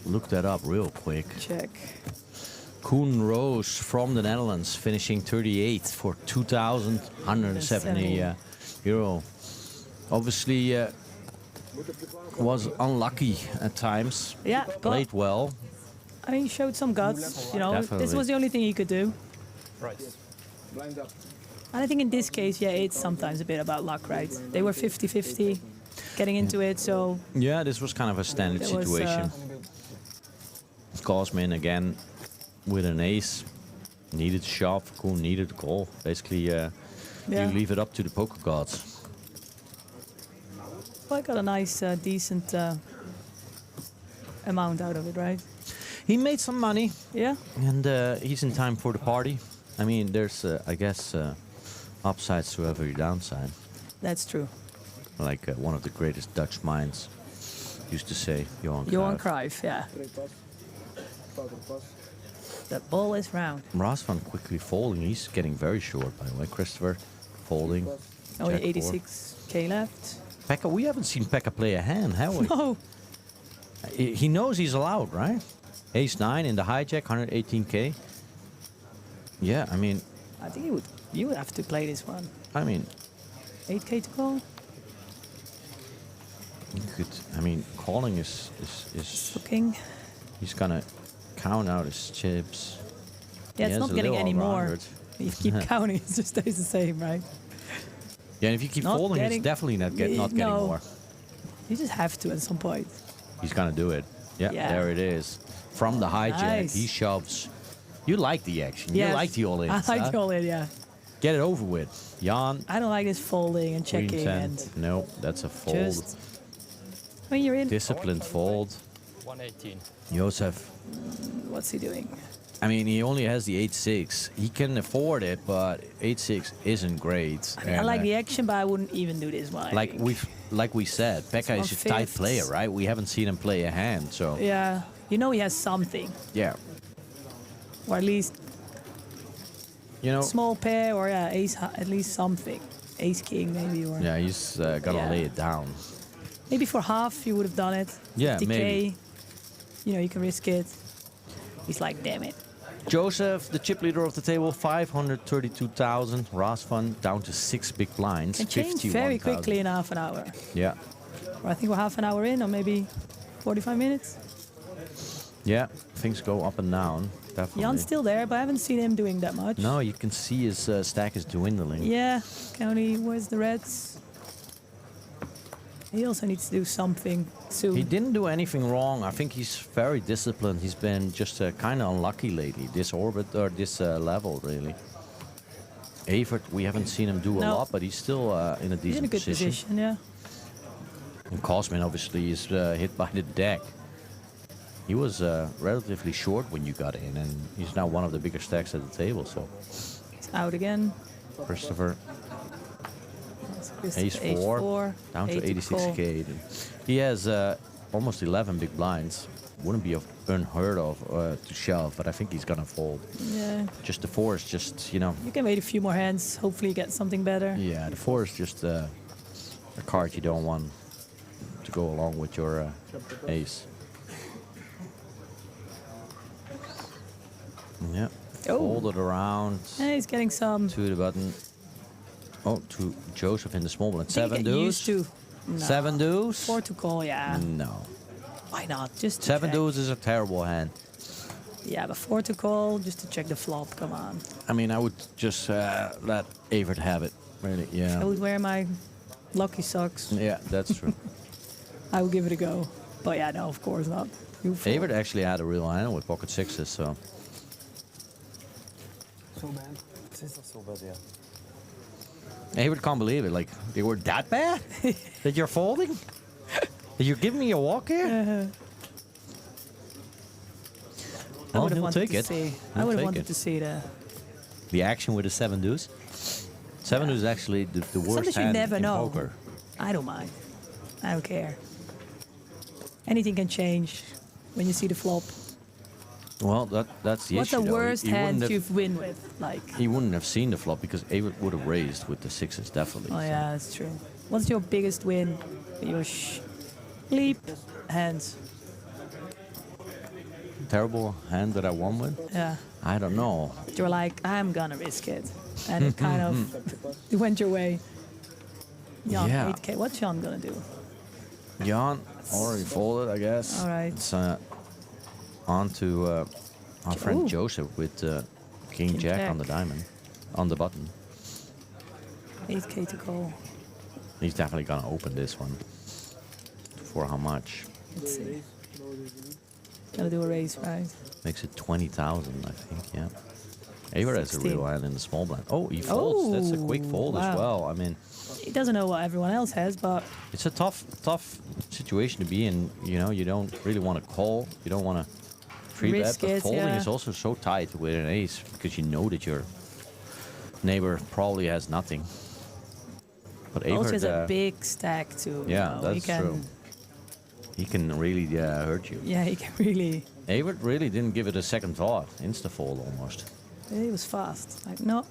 look that up real quick.
Check.
Koen Roos from the Netherlands, finishing 38th for 2,170 euro. Obviously, was unlucky at times.
Yeah, but
Played well.
I mean, he showed some guts. You know, this
Definitely.
was the only thing he could do.
Right.
And I think in this case, yeah, it's sometimes a bit about luck, right? They were 50-50 getting into it, so
Yeah, this was kind of a standard
There was,
situation. Cosmin again with an ace. Needed to shove, Koen needed to call. Basically,
Yeah.
you leave it up to the poker gods.
well, I got a nice, decent amount out of it, right?
He made some money.
Yeah.
And he's in time for the party. I mean, there's, I guess, upsides to every downside.
That's true.
Like one of the greatest Dutch minds used to say, Johan Cruyff.
Johan Cruyff, yeah. The ball is round.
Rasvan quickly folding. He's getting very short, by the way. Christopher folding.
Only
Jack
86k left.
Pekka, we haven't seen Pekka play a hand, have we?
No.
He knows he's allowed, right? Ace 9 in the hijack, 118k. Yeah, I mean,
I think you would have to play this one.
I mean,
8k to call.
you could. I mean, calling is
Looking.
He's gonna count out his chips.
Yeah,
He
it's
has
not
a
getting
little
any
over
more.
100.
If you keep counting, it just stays the same, right?
Yeah, and if you keep
Not
folding,
getting-
it's definitely not getting
No.
more.
You just have to at some point.
He's gonna do it. Yeah,
Yeah.
there it is. From the hijack,
Nice.
he shoves. You like the action.
Yes.
You like the all-in.
I like the all-in, yeah.
Get it over with. Jan,
I don't like this folding and
Queen
checking
10.
and
No, that's a fold.
just when you're in.
Disciplined fold.
118.
Josef,
What's he doing?
I mean, he only has the 8-6. He can afford it, but 8-6 isn't great.
I
And,
like the action, but I wouldn't even do this one. I
like
think.
we said, Pekka is a tight
1/5.
player, right? We haven't seen him play a hand, so
Yeah, you know he has something,
yeah.
or at least
You know,
small pair, or yeah, ace, at least something. Ace king maybe, or
yeah, he's gonna
Yeah.
lay it down.
maybe for half you would have done it.
Yeah,
50K.
maybe.
you can risk it. He's like, damn it.
Joseph, the chip leader of the table, 532,000. Rasvan down to 6 big blinds.
Can change very quickly in half an hour.
Yeah.
Or I think we're half an hour in, or maybe 45 minutes.
Yeah, things go up and down. Definitely.
Jan's still there, but I haven't seen him doing that much.
No, you can see his stack is dwindling.
Yeah, County, where's the Reds? He also needs to do something soon.
He didn't do anything wrong. I think he's very disciplined. He's been just kind of unlucky lately. This orbit or this level, really. Evert, we haven't seen him do a lot, but he's still in a decent
He's in a good position, yeah.
And Cosmin obviously is hit by the deck. He was relatively short when you got in, and he's now one of the bigger stacks at the table. So
he's out again.
Christopher. Ace 4, down to 86k. He has almost 11 big blinds. Wouldn't be unheard of to shove, but I think he's gonna fold.
Yeah.
Just the 4 is just, you know.
You can wait a few more hands. Hopefully, get something better.
Yeah, the 4 is just a card you don't want to go along with your ace. Yeah. Fold it around.
Yeah, he's getting some.
To the button. Oh, to Joseph in the small blind.
They
7
get
deuce.
used to. No.
7 deuce.
4 to call, yeah.
No.
Why not? Just to
7
check.
deuce is a terrible hand.
Yeah, but 4 to call, just to check the flop. Come on.
I mean, I would just let Evert have it. Really, yeah.
I would wear my lucky socks.
Yeah, that's true.
I would give it a go. But yeah, no, of course not.
Evert actually had a real hand with pocket sixes, so.
So bad. It is not so bad, yeah.
Evert can't believe it. Like, they were that bad? That you're folding? That you're giving me a walk here?
I would have
he'll
wanted
take
to
it.
see. I
He'll
would have
take
wanted
it.
to see
The action with the 7 deuce. 7 deuce is actually the worst
Sometimes you
hand
never
in
know.
poker.
I don't mind. I don't care. Anything can change when you see the flop.
Well, that's the
What's
issue.
the
though.
worst
He wouldn't
hand
have-
you've win with? Like,
He wouldn't have seen the flop because Evert would have raised with the sixes, definitely.
oh yeah, that's true. What's your biggest win? Your sleep hands.
Terrible hand that I won with?
Yeah.
I don't know.
You're like, I'm gonna risk it, and it kind of it went your way. Jan,
Yeah.
8K. What's Jan gonna do?
Jan already folded, I guess.
All right.
It's on to our friend
Ooh.
Joseph with King Jack on the diamond, on the button.
8K to call.
He's definitely gonna open this one. For how much?
Let's see. Gonna do a raise, right?
Makes it 20,000, I think. Yeah. Evert has a
16.
real hand in the small blind. Oh, he folds. That's a quick
Oh,
fold as
wow.
well. I mean,
He doesn't know what everyone else has, but
it's a tough situation to be in. You know, you don't really want to call. You don't want to three bet,
Risk
but
it,
folding
yeah.
is also so tight with an ace because you know that your neighbor probably has nothing. But
also
Evert,
has a big stack too.
yeah,
you know.
that's
he can,
true. He can really hurt you.
Yeah, he can really.
Evert really didn't give it a second thought. Insta fold almost.
He was fast. Like no,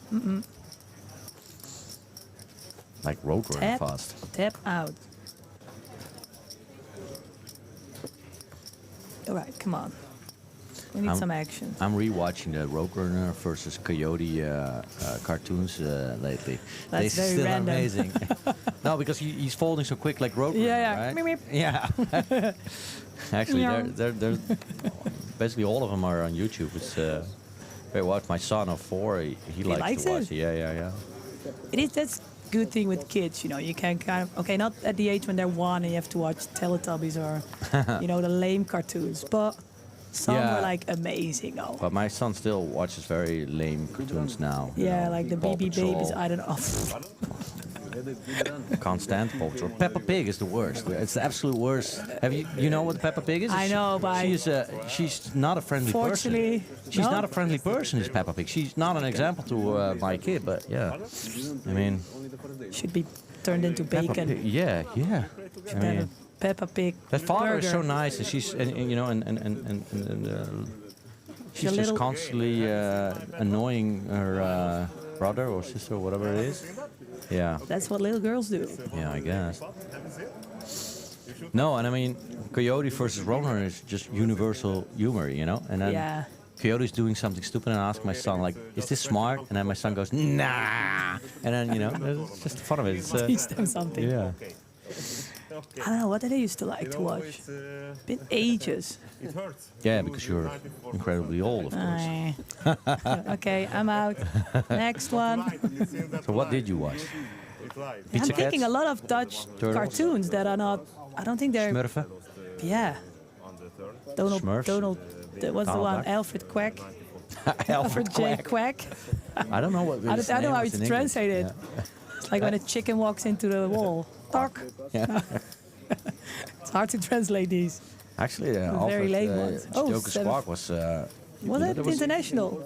Like road running
tap,
fast.
tap out. All right, come on. We need some action.
I'm rewatching the Roadrunner versus Coyote cartoons lately.
That's
They're
very
still
random.
amazing. No, because he's folding so quick like Roadrunner,
Yeah,
right?
Meep, meep.
Yeah. Actually,
Meow.
they're basically all of them are on YouTube. It's great watch. My son of 4, he likes
likes
to watch
it?
it. Yeah.
It is that's good thing with kids, you know. You can kind of not at the age when they're 1 and you have to watch Teletubbies or the lame cartoons, but some
Yeah.
were like amazing. Oh,
But my son still watches very lame cartoons now. you
yeah,
know,
like the
Paw
BB
Patrol.
Babies. I don't know.
Can't stand Paw Patrol. Peppa Pig is the worst. It's the absolute worst. Have you know what Peppa Pig is?
I know, but
she's not a friendly person.
Fortunately,
She's
no.
not a friendly person. Is Peppa Pig? She's not an example to my kid. But yeah, I mean,
should be turned into
Peppa
bacon.
Pig, yeah. I mean,
Peppa Pig.
that father is so
burger.
nice, and she's and she's
a
just
little-
constantly annoying her brother or sister or whatever it is. Yeah.
That's what little girls do.
Yeah, I guess. No, and I mean, Coyote versus Roner is just universal humor, you know? And then
Yeah.
Coyote's doing something stupid, and I ask my son, like, is this smart? And then my son goes, nah. And then, you know, it's just the fun of it. It's,
Teach them something.
Yeah.
I don't know, what did I used to like to watch? Been ages.
It hurts.
Yeah, because you're incredibly old, of course.
Okay, I'm out. Next one.
So what did you watch?
I'm
Pizza
thinking
Cats?
a lot of Dutch
Turtles?
cartoons that are not. I don't think they're.
Smurfen?
Yeah. Donald.
Smurfs?
Donald. What's the
Donald
one?
Duck?
Alfred Quack.
Alfred
J.
Quack.
Quack.
I don't know what.
I
his
don't know
name
how
was
it's
in English.
translated.
Yeah.
It's like when a chicken walks into the wall. Talk.
Yeah.
It's hard to translate these.
Actually,
The
Alfred,
very late ones. Oh,
Joker
seven-
Squawk was.
Was it international?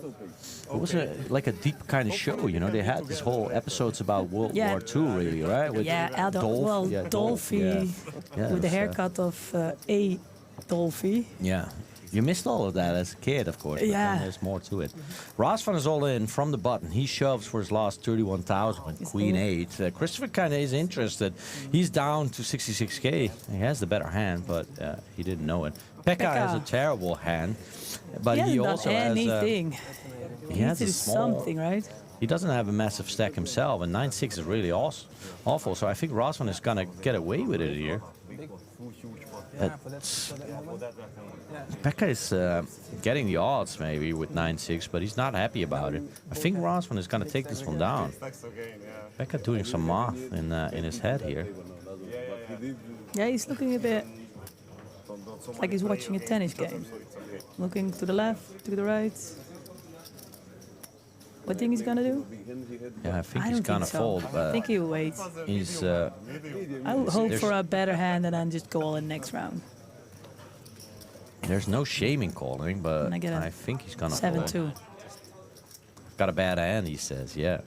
It was like a deep kind of show, you know. They had this whole episodes about World
Yeah.
War II, really, right? With
Yeah,
Dolph, yeah,
Dolphy
Yeah,
with the
it's,
haircut of A. Dolphy.
Yeah. You missed all of that as a kid, of course. But
Yeah.
then there's more to it. Rasvan is all in from the button. He shoves for his last 31,000 with Queen 8. Christopher kind of is interested. He's down to 66k. He has the better hand, but he didn't know it. Pekka has a terrible hand, but he
hasn't
also
done
has.
anything.
He
He
has
needs to
a
do
small.
something, right?
He doesn't have a massive stack himself, and 9-6 is really awful. So I think Rasvan is gonna get away with it here. Pekka is getting the odds maybe with 9-6, but he's not happy about it. I think Rasvan is gonna take this one down. Pekka doing some math in his head here.
Yeah, he's looking a bit like he's watching a tennis game. Looking to the left, to the right. What do you think he's gonna do?
Yeah, I think
I
he's
don't
gonna
think so.
fold,
I
but
think he'll wait.
he's.
I would hope for a better hand and then just go all in next round.
There's no shaming calling, but
And I get a
I think he's gonna
7-2.
fold. Got a bad hand, he says. Yeah.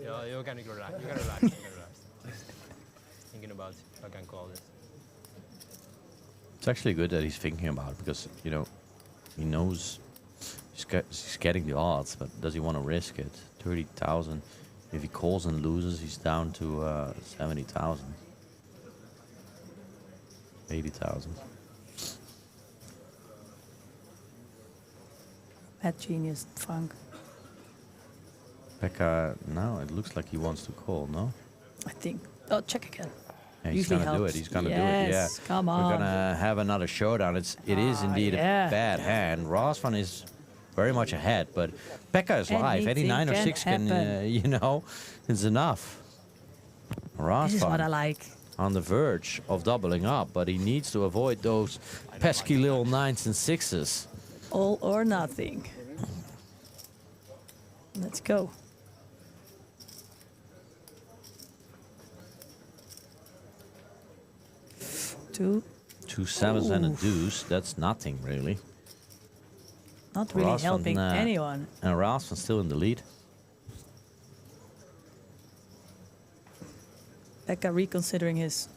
Yeah, you can relax. You can relax. You can relax. Thinking about if I can call this.
It's actually good that he's thinking about it because, you know, he knows he's getting the odds, but does he want to risk it? 30,000. If he calls and loses, he's down to 70,000. 80,000.
Bad genius, Frank.
Pekka, now it looks like he wants to call, no?
I think. Oh, check again.
Yeah, he's
Usually
gonna do it.
helps.
He's gonna do it.
Yes,
Yeah.
come
We're
on.
gonna have another showdown. It is indeed
yeah.
a bad hand. Rasvan is very much ahead, but Pekka is live. Any
Anything
9 or
can
6 can,
happen.
you know, it's enough.
This is what I
Rasvan
like.
on the verge of doubling up, but he needs to avoid those pesky little 9s and 6s.
All or nothing. Let's go. Two.
2 sevens and a
Oof.
deuce. That's nothing really.
Not really
Rasvan,
helping anyone.
And Rasvan still in the lead.
Pekka reconsidering his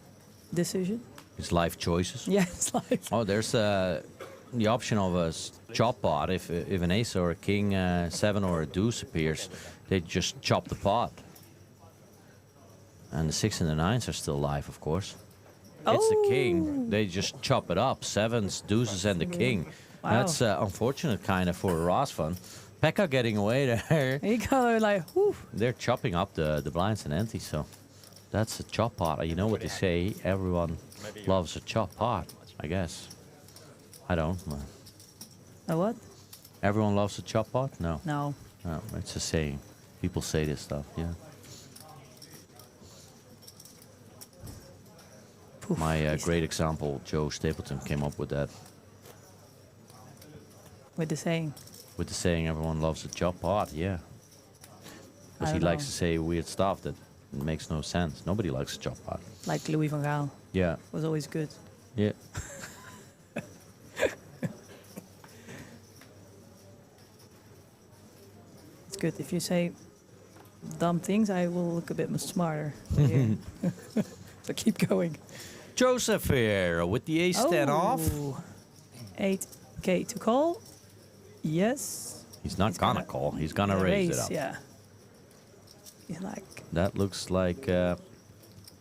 decision.
His life choices.
Yes, life.
Oh, there's the option of a chop pot. If an ace or a king, 7 or a deuce appears, they just chop the pot. And the 6 and the 9s are still alive, of course. It's the king. They just chop it up. 7s, deuces, and the king.
Wow.
That's unfortunate kind of for Rasvan. Pekka getting away there.
He got like, whew.
They're chopping up the blinds and empty, so that's a chop pot. You know what they say, everyone loves a chop pot, I guess. I don't.
A what?
Everyone loves a chop pot? No.
No.
No, it's a saying. People say this stuff, yeah.
Poof,
My great example, Joe Stapleton, came up with that.
With the saying.
With the saying, everyone loves a chop pot, yeah. Because he
don't
likes
know.
to say weird stuff that makes no sense. Nobody likes a chop pot.
Like Louis van Gaal.
Yeah.
Was always good.
Yeah.
It's good. If you say dumb things, I will look a bit smarter. Yeah. So keep going.
Joseph here with the ace-10 off.
8k to call. Yes.
He's not gonna call. He's gonna raise it up.
Yeah. He's like,
That looks like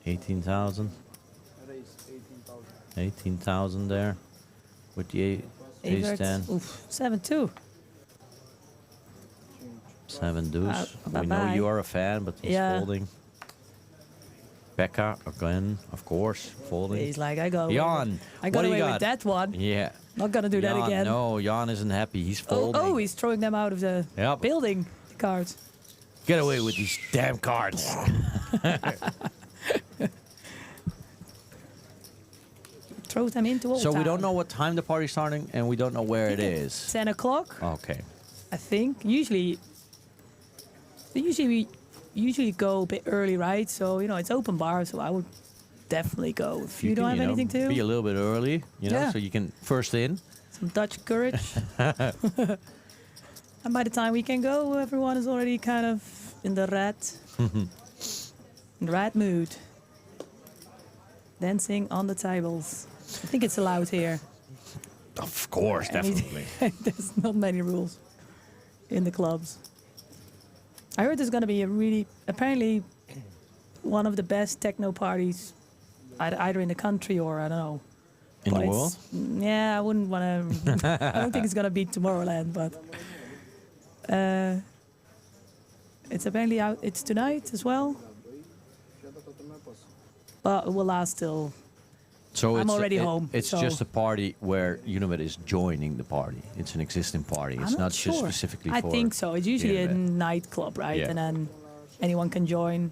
18,000. 18,000 there with the ace
Evert,
10.
oof, 7-2.
7 deuce. We know
bye-bye.
you are a fan, but he's
Yeah.
folding. Becca again, of course, folding.
He's like, I got
Jan,
away. I
what
got
do you
away
got?
with that one.
Yeah.
Not gonna do that
Jan,
again.
No, Jan isn't happy. He's
Oh,
folding.
oh, he's throwing them out of the
Yep.
building. The cards.
Get away with these damn cards.
Throws them into all
So we
town.
don't know what time the party's starting, and we don't know where it is.
10 o'clock,
Okay.
I think. Usually we usually go a bit early, right? So, it's open bar, so I would definitely go. If you, don't
can,
have anything to
be a little bit early,
Yeah.
so you can first in.
some Dutch courage. And by the time we can go, everyone is already kind of in the right mood. Dancing on the tables. I think it's allowed here.
Of course, definitely.
There's not many rules in the clubs. I heard there's going to be apparently one of the best techno parties either in the country or, I don't know.
In the
But
world?
Yeah, I wouldn't want to. I don't think it's going to beat Tomorrowland, but it's apparently out. It's tonight as well. But it will last till.
So
I'm already home.
It's
so
just a party where Unibet is joining the party. It's an existing party. It's
I'm
not
sure.
just specifically
I
for
think so. It's usually a
Unibet.
nightclub, right?
Yeah.
And then anyone can join.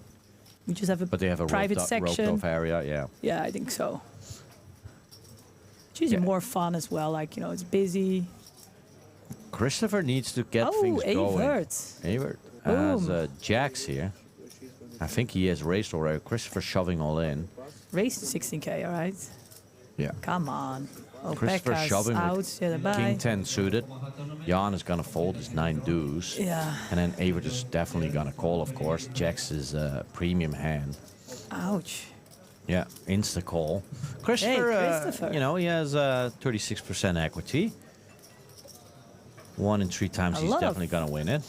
We just have a
But they have a
private
roped
section.
off area, yeah.
Yeah, I think so. It's usually more fun as well. Like, it's busy.
Christopher needs to get things going. Evert has
Boom.
jacks here. I think he has raised already. Christopher shoving all in.
Race to 16K, all right?
Yeah.
Come on. Oh,
Christopher
Becca's
shoving
out.
with
Yeah, bye.
King 10 suited. Jan is going to fold his 9 deuce.
Yeah.
And then Evert is definitely going to call, of course. Jacks is a premium hand.
Ouch.
Yeah, insta call. Christopher,
Christopher.
He has 36% equity. 1 in 3 times,
A
he's
lot of-
definitely going to win it.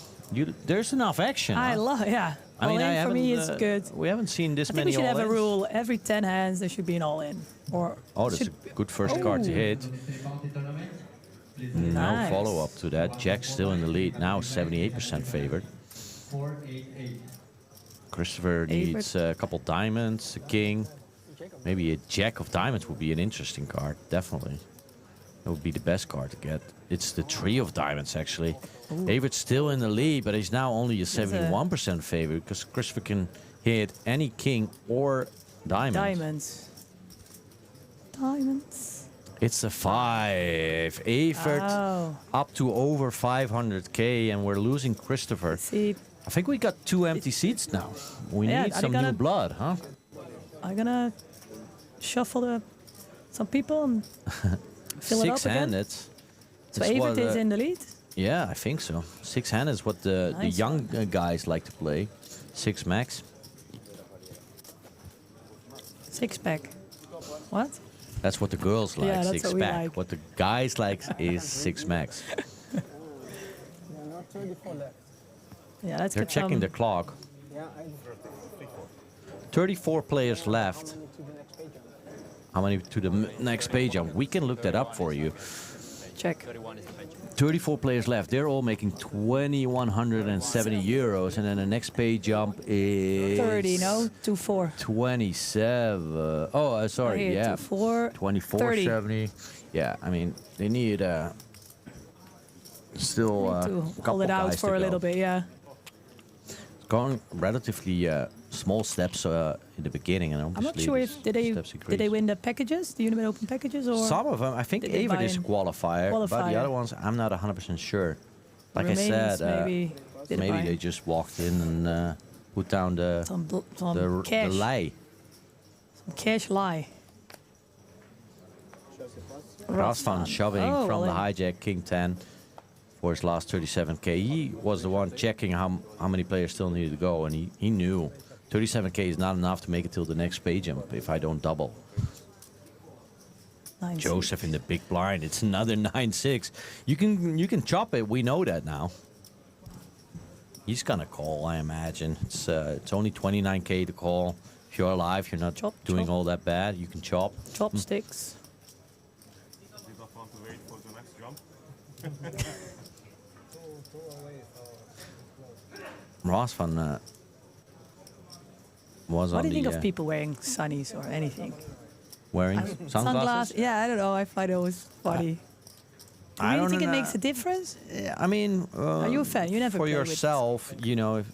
There's enough action.
I
huh?
love, yeah.
I mean,
all in for me is
haven't,
good.
We haven't seen this
I think
many
we should have a
all-ins.
rule. Every 10 hands, there should be an all-in. Or
Oh, that's
should,
a good first card to hit. No
Nice.
follow-up to that. Jack's still in the lead. Now 78% favored. Christopher needs a couple diamonds, a king. Maybe a jack of diamonds would be an interesting card, definitely. That would be the best card to get. It's the 3 of diamonds, actually.
Ooh.
Everett's still in the lead, but he's now only a
a-
71% favorite because Christopher can hit any king or diamond.
diamonds. Diamonds.
It's a 5. Evert
Oh.
up to over 500K, and we're losing Christopher.
See,
I think we got 2 empty seats now. We
Yeah,
need
are they
some new
gonna-
blood, huh?
I'm going to shuffle some people and fill it up again.
Six-handed.
So Evert is in the lead?
Yeah, I think so. 6-handed is what the
Nice.
young guys like to play. 6 max.
6-pack. What?
That's what the girls like,
Yeah, that's
6
what we
pack.
like.
What the guys like is 6 max.
Yeah, let's
They're
get
checking
some.
the clock. 34 players left. How many to the next page? And we can look that up for you.
Check.
34 players left. They're all making 2,170 euros, and then the next pay jump is
30, no? 2-4.
27. Oh, sorry,
Right here,
yeah.
2-4.
24.70. Yeah, I mean they need still
To
a
hold
couple
it out
guys
for
to
a
go.
little bit, yeah.
Going relatively small steps in the beginning, and
I'm
obviously
not sure
the
if did they
steps
win the packages, the Unibet Open packages, or
Some of them, I think
did they
Evert
buy
is a
in?
qualifier, but the
Qualifier.
other ones, I'm not 100% sure. Like
Romanians
I said,
maybe didn't
maybe
buy.
they just walked in and put down the
some cash.
the lei.
Some cash lie.
Rasvan shoving
Oh,
from
well
the hijack King 10 for his last 37K. He was the one checking how many players still needed to go, and he knew 37K is not enough to make it till the next pay jump if I don't double.
Nice.
Joseph in the big blind. It's another 9-6. You can chop it. We know that now. He's gonna call, I imagine. It's only 29K to call. If you're alive, you're not doing all that bad. You can chop.
Chopsticks.
Ross van was
What
on
do you think
the
of people wearing sunnies or anything?
wearing sunglasses.
Yeah, I don't know. I find it always funny. Do you
I
really
don't
think it
know.
makes a difference?
Yeah, I mean,
Are you a fan? You never
for
play with-
yourself. You know, if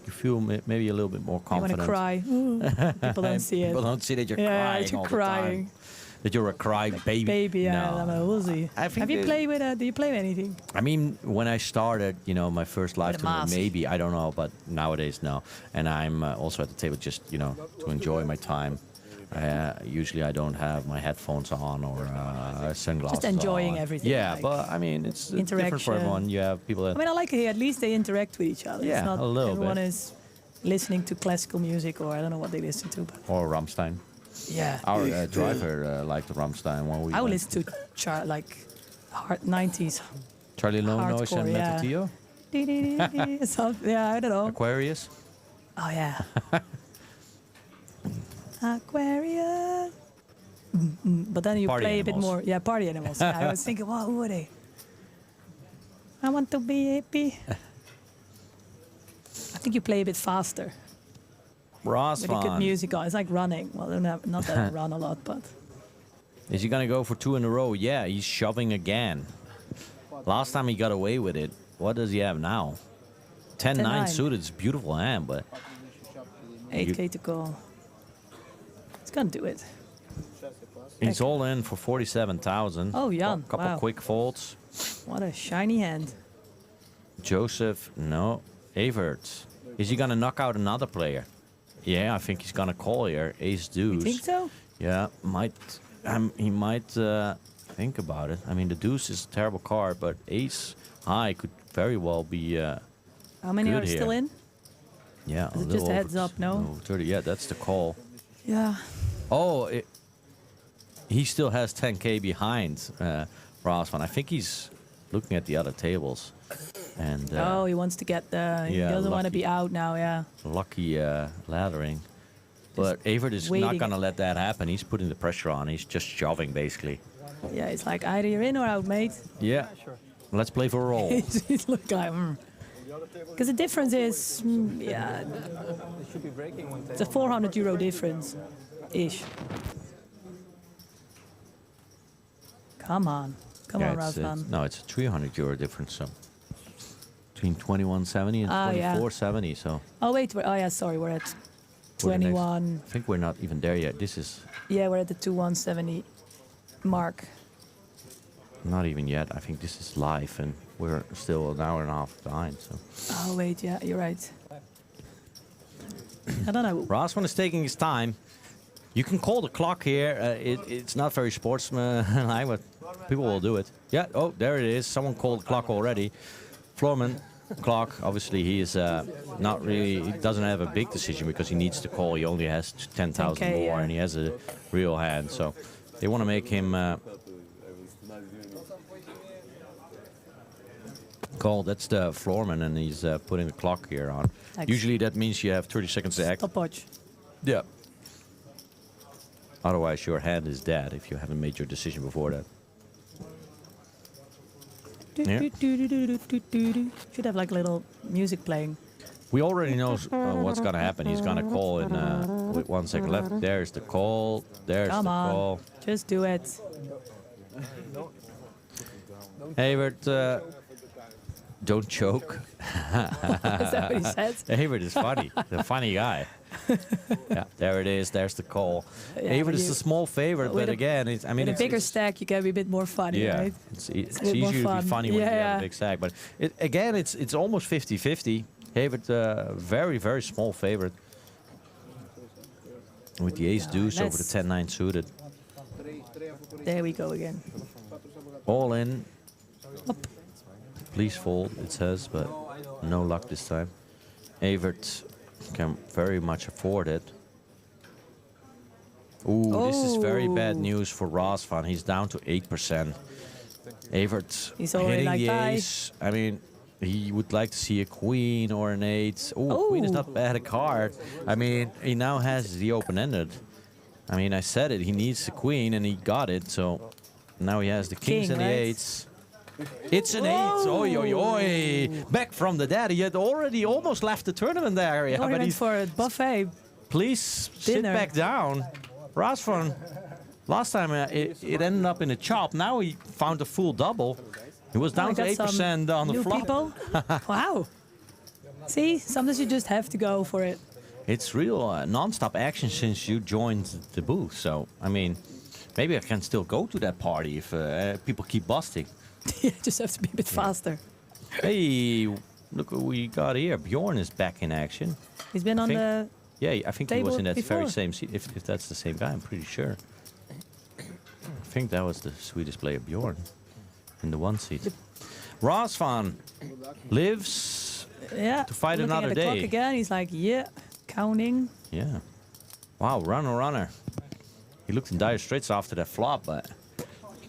you feel maybe a little bit more
You
confident.
want to cry. Ooh, people don't see it.
People don't see that you're
Yeah,
crying
that you're
all
crying.
the time. That you're a crying baby.
Baby, yeah,
No.
I'm a Uzi.
I think
Have you
the-
played with? Do you play with anything?
I mean, when I started, you know, my first live
With a
tournament,
mask.
maybe, I don't know, but nowadays, no. And I'm also at the table just, you know, to enjoy my time. Usually I don't have my headphones on or sunglasses
Just enjoying
on.
everything,
Yeah,
like
but I mean, it's different for
interaction.
everyone. You have people that...
I mean, I like it here. At least they interact with each other.
Yeah,
it's not
a little
everyone
bit.
is listening to classical music or I don't know what they listen to. But
Or Rammstein.
yeah,
Our driver liked the Rammstein when we
I would
went.
listen to like hard 90s.
Charlie Lone Noise and
hardcore, yeah.
Metatillo.
Yeah, I don't know.
Aquarius.
Oh yeah. Aquarius. But then you
Party
play a bit
Animals.
more. Yeah, party animals. Yeah, I was thinking, wow, who are they? I want to be happy. I think you play a bit faster
Ross
with a good
van.
music on. It's like running. Well, not that I run a lot, but
Is he going to go for 2 in a row? Yeah, he's shoving again. Last time he got away with it. What does he have now? 10-9
10-9.
suited. It's a beautiful hand, but
8K to go. It's gonna do it.
he's all in for 47,000.
Oh, Jan,
Couple
wow.
quick folds.
What a shiny hand.
Joseph, no. Evert. Is he going to knock out another player? Yeah, I think he's going to call here. Ace deuce.
You think so?
Yeah, might. He might think about it. I mean, the deuce is a terrible card, but ace high could very well be.
How many
good
are still
here.
in?
Yeah,
Is it just a heads up, no?
30. Yeah, that's the call.
Yeah.
Oh, he still has 10k behind Rosman. I think he's looking at the other tables, and
Oh, he wants to get the. He
yeah,
doesn't want to
lucky.
be out now. Yeah.
lucky laddering. But Evert is not
waiting.
going to let that happen. He's putting the pressure on. He's just shoving, basically.
Yeah, it's like either you're in or out, mate.
Yeah. Let's play for a roll.
He's look like. Because the difference is, yeah, it's a 400 euro difference, ish. Come on, come
Yeah,
on,
it's,
Razvan.
no, it's a 300 euro difference. So between 2170 and
Ah, yeah.
2470. So
Oh wait, oh yeah, sorry, we're at
we're the next-
21.
I think we're not even there yet. This is
Yeah, we're at the 2170 mark.
not even yet. I think this is live, and we're still an hour and a half behind. So
Oh wait, yeah, you're right. I don't know.
Rosman is taking his time. You can call the clock here. It's not very sportsmanlike, but people will do it. Yeah. Oh, there it is. Someone called the clock already. Floorman, clock. Obviously, he is not really. He doesn't have a big decision because he needs to call. He only has 10,000
10K,
more,
yeah.
and he has a real hand. So they want to make him call. That's the floorman, and he's putting the clock here on.
Thanks.
Usually, that means you have 30 seconds to act.
Stopwatch.
Yeah. Otherwise, your hand is dead if you haven't made your decision before that. Yeah.
Should have like a little music playing.
We already know what's going to happen. He's going to call in with 1 second left. There's the call. There's
Come
the
on,
call.
just do it.
Evert, don't choke.
Is that what he says?
Evert is funny. The funny guy. Yeah, there it is. There's the call.
Yeah,
Evert
when
is
you-
the small favorite,
with
but
a-
again, I mean,
With a
it's,
bigger
it's,
stack, you can be a bit more funny,
yeah,
right?
it's
a bit
easier
more
to be
fun.
funny when you have
Yeah.
a big sack. But again, it's almost 50-50. Evert, very, very small favorite. With the ace deuce over the
let's-
10-9 suited.
There we go again.
All in. Please fold, it says, but no luck this time. Evert can very much afford it. Ooh, this is very bad
Oh.
news for Rosvan. He's down to 8%. Evert
He's already
hitting
like,
the
"Bye."
ace. I mean, he would like to see a queen or an 8. Ooh, queen is not bad a card. I mean, he now has the open-ended. I mean, I said it. He needs the queen, and he got it. So now he has the kings
King,
and the
right?
8s. It's an 8. Oi, oi, oi. Back from the dead. He had already almost left the tournament area.
Or he
But
went
he's,
for a buffet.
please
Dinner.
sit back down. Rasvan, last time it ended up in a chop. Now he found a full double. He was down
I
to
got
8% on the
new
flop.
people. Wow. See, sometimes you just have to go for it.
It's real non-stop action since you joined the booth. So, I mean, maybe I can still go to that party if people keep busting.
You just have to be a bit faster.
Hey, look what we got here. Bjorn is back in action.
He's been on the
Yeah, I think he was
table
in that very
before.
same seat. If that's the same guy, I'm pretty sure. I think that was the Swedish player Bjorn in the one seat. Rasvan lives to fight
looking
another
at the clock
day.
again. He's like, yeah, counting.
Yeah. Wow, runner. He looked in dire straits after that flop, but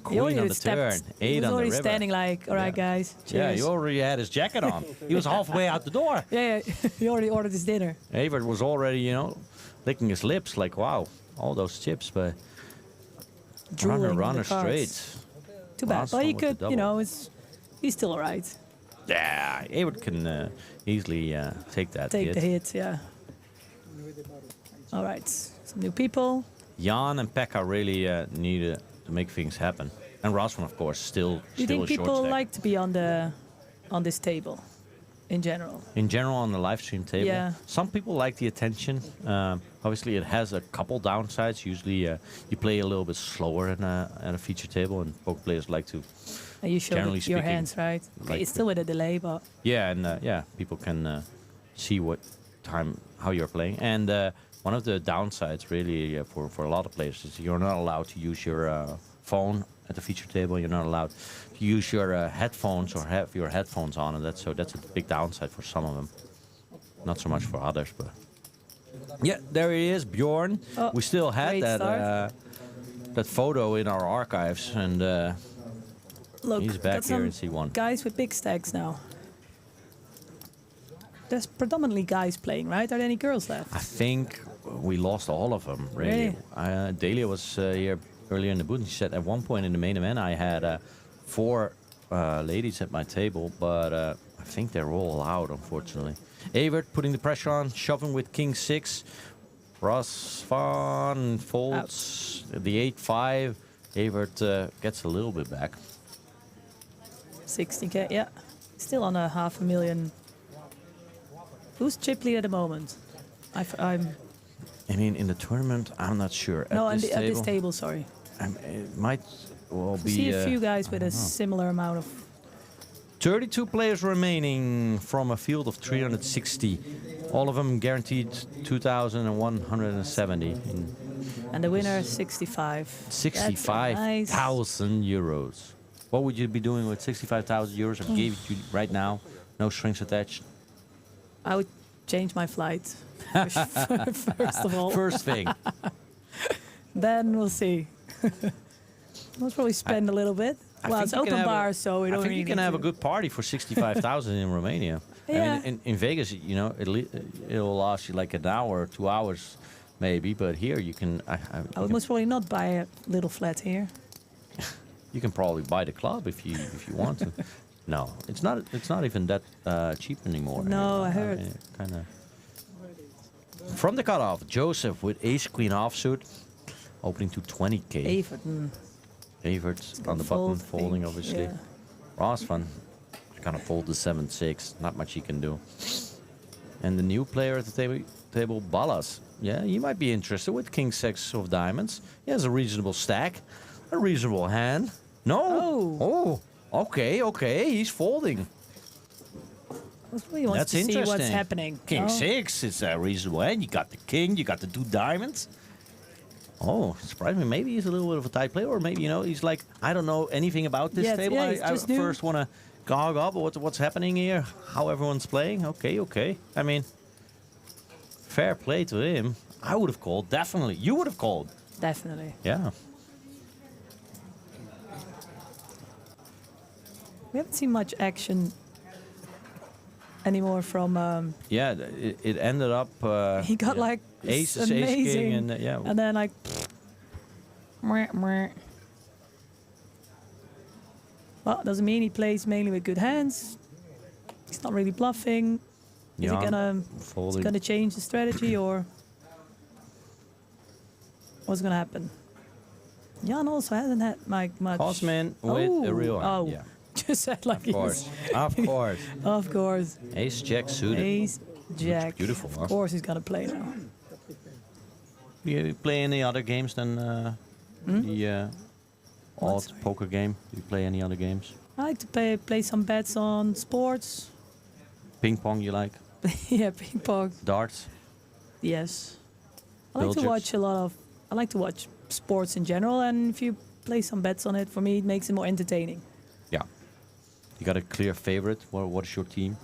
He already
queen on the
stepped-
turn,
He
8
was
on the
already
river.
standing like, all right, guys.
Yeah,
Cheers.
he already had his jacket on. He was halfway out the door.
Yeah, he already ordered his dinner.
Evert was already, licking his lips like, wow, all those chips, but
Drooling in
runner
the cards.
straight.
Too bad.
Last
Well,
one
he
with the
could,
double.
he's still all right.
Yeah, Evert can easily take that
Take
hit.
the hit, yeah. All right, some new people.
Jan and Pekka really needed to make things happen. And Rasmus, of course, still
Do you
a
think
short
people
stack.
like to be on this table, in general?
In general, on the live stream table,
Yeah.
some people like the attention. Obviously, it has a couple downsides. Usually, you play a little bit slower at a feature table, and poker players like to.
And you show
Generally
your
speaking,
hands, right? Okay,
like
it's still with a delay, but
Yeah, and people can see what time how you're playing. And one of the downsides, really, for a lot of players, is you're not allowed to use your phone at the feature table. You're not allowed to use your headphones or have your headphones on, and that's a big downside for some of them. Not so much for others, but yeah, there he is, Bjorn.
Oh,
We still had
great
that
start.
that photo in our archives, and
look,
he's back
got
here
some
in C1.
guys with big stacks now. There's predominantly guys playing, right? Are there any girls left?
I think we lost all of them, really. Delia was here earlier in the booth, and she said at one point in the main event I had 4 ladies at my table, but I think they're all out, unfortunately. Evert putting the pressure on, shoving with king 6. Rasvan folds the 8-5. Evert gets a little bit back.
60k, yeah. Still on a $500,000. Who's chip lead at the moment? I'm
I mean, in the tournament, I'm not sure.
no,
at
at this table, sorry.
It might well
I
be.
see a few guys with
I
a
don't know.
similar amount of
32 players remaining from a field of 360. All of them guaranteed 2,170.
and the winner 65. That's nice.
65,000 euros. What would you be doing with 65,000 euros? I gave it to you right now. No strings attached.
I would change my flight first of all.
First thing.
Then we'll see. We'll probably spend a little bit. Well, it's open bar, so we don't
I think
really
you can
need
have
to.
a good party for 65,000 in Romania.
Yeah.
I mean, in Vegas, it'll last you like an hour, 2 hours, maybe. But here, you can.
I would most probably not buy a little flat here.
You can probably buy the club if you want to. No, it's not even that cheap anymore.
No, I heard.
Kind of. From the cutoff, Joseph with ace queen offsuit, opening to 20k.
Evert.
Evert on the
Fold,
button, folding
think,
obviously.
yeah.
Rasvan kind of fold the 7-6. Not much he can do. And the new player at the table, Ballas. Yeah, he might be interested with king 6 of diamonds. He has a reasonable stack, a reasonable hand. No. Oh. Okay. He's folding.
He wants
That's
to see
interesting.
what's happening.
King
Oh.
6 is a reasonable hand. You got the king, you got the 2 diamonds. Oh, surprised me. Maybe he's a little bit of a tight player, or maybe, he's like, I don't know anything about this
Yeah,
table.
yeah, he's
I
just new.
first want to gog up what's happening here, how everyone's playing. Okay. I mean, fair play to him. I would have called, definitely. You would have called.
Definitely.
Yeah.
We haven't seen much action anymore from.
Yeah, it ended up.
He got like
ace,
amazing,
ace king, and yeah.
and then like. Mwah, mwah. Well, doesn't mean he plays mainly with good hands. He's not really bluffing. Is he gonna change the strategy or what's gonna happen? Jan also hasn't had much.
Cosmin with a real hand.
Oh,
Yeah.
just said like
Of course. Of course.
Of course.
Ace Jack suited.
Ace Jack.
Looks beautiful.
Of course he's gonna play now.
Do you play any other games than the odds poker game? Do you play any other games?
I like to play some bets on sports.
Ping pong you like?
Yeah, ping pong.
Darts?
Yes. I like to
Billiards?
watch I like to watch sports in general, and if you play some bets on it, for me it makes it more entertaining.
Yeah. You got a clear favorite? What is your team?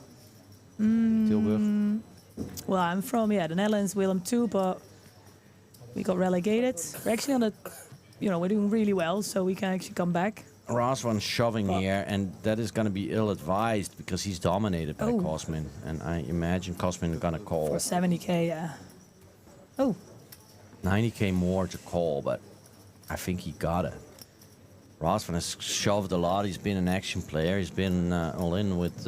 Mm,
Tilburg?
Well, I'm from the Netherlands, Willem II, but we got relegated. We're actually on the, we're doing really well, so we can actually come back.
Rasvan shoving here, and that is going to be ill-advised because he's dominated by
Oh.
Cosmin, and I imagine Cosmin is going to call.
For 70k, yeah. Oh.
90k more to call, but I think he got it. Rasvan has shoved a lot. He's been an action player. He's been all in with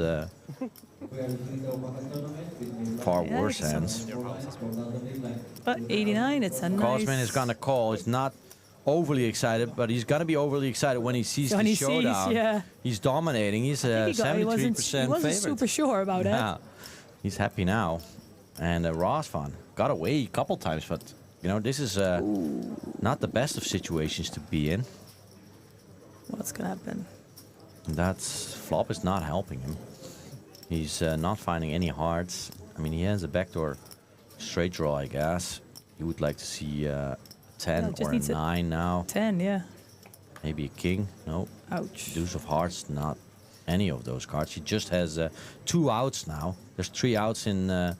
far
Yeah,
worse
it's
hands.
But 89, it's a nice...
Cosmin is going to call. He's not overly excited, but he's going to be overly excited when he sees
When
the
he sees,
showdown.
yeah.
He's dominating. He's a
I think he
73%
wasn't
favorite.
super sure about
Yeah,
that.
he's happy now. And Rasvan got away a couple times, but this is not the best of situations to be in.
What's going to happen?
That's flop is not helping him. He's not finding any hearts. I mean, he has a backdoor straight draw, I guess. He would like to see 10
just
or a
needs a
9 now.
10, yeah.
Maybe a king. No.
Ouch.
Deuce of hearts, not any of those cards. He just has 2 outs now. There's 3 outs in... but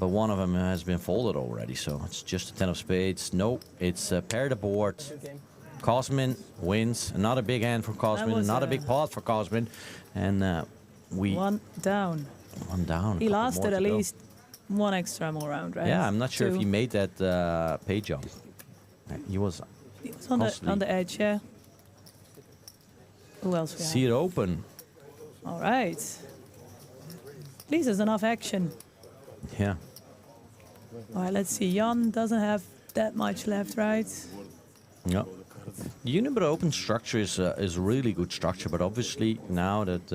one of them has been folded already, so it's just a 10 of spades. Nope, it's pair the board. Cosmin wins. Another big hand for Cosmin.
was
Another
a-
big pot for Cosmin. And we...
One down.
One down.
He
couple
lasted
more to
at
go.
least one extra more round, right?
Yeah, I'm not sure if
2.
he made that pay jump. He was
He was
constantly-
on the edge, yeah. Who else we have?
See it open.
All right. At least there's enough action.
Yeah.
All right, let's see. Jan doesn't have that much left, right?
Yeah. The Unibet open structure is a really good structure, but obviously now that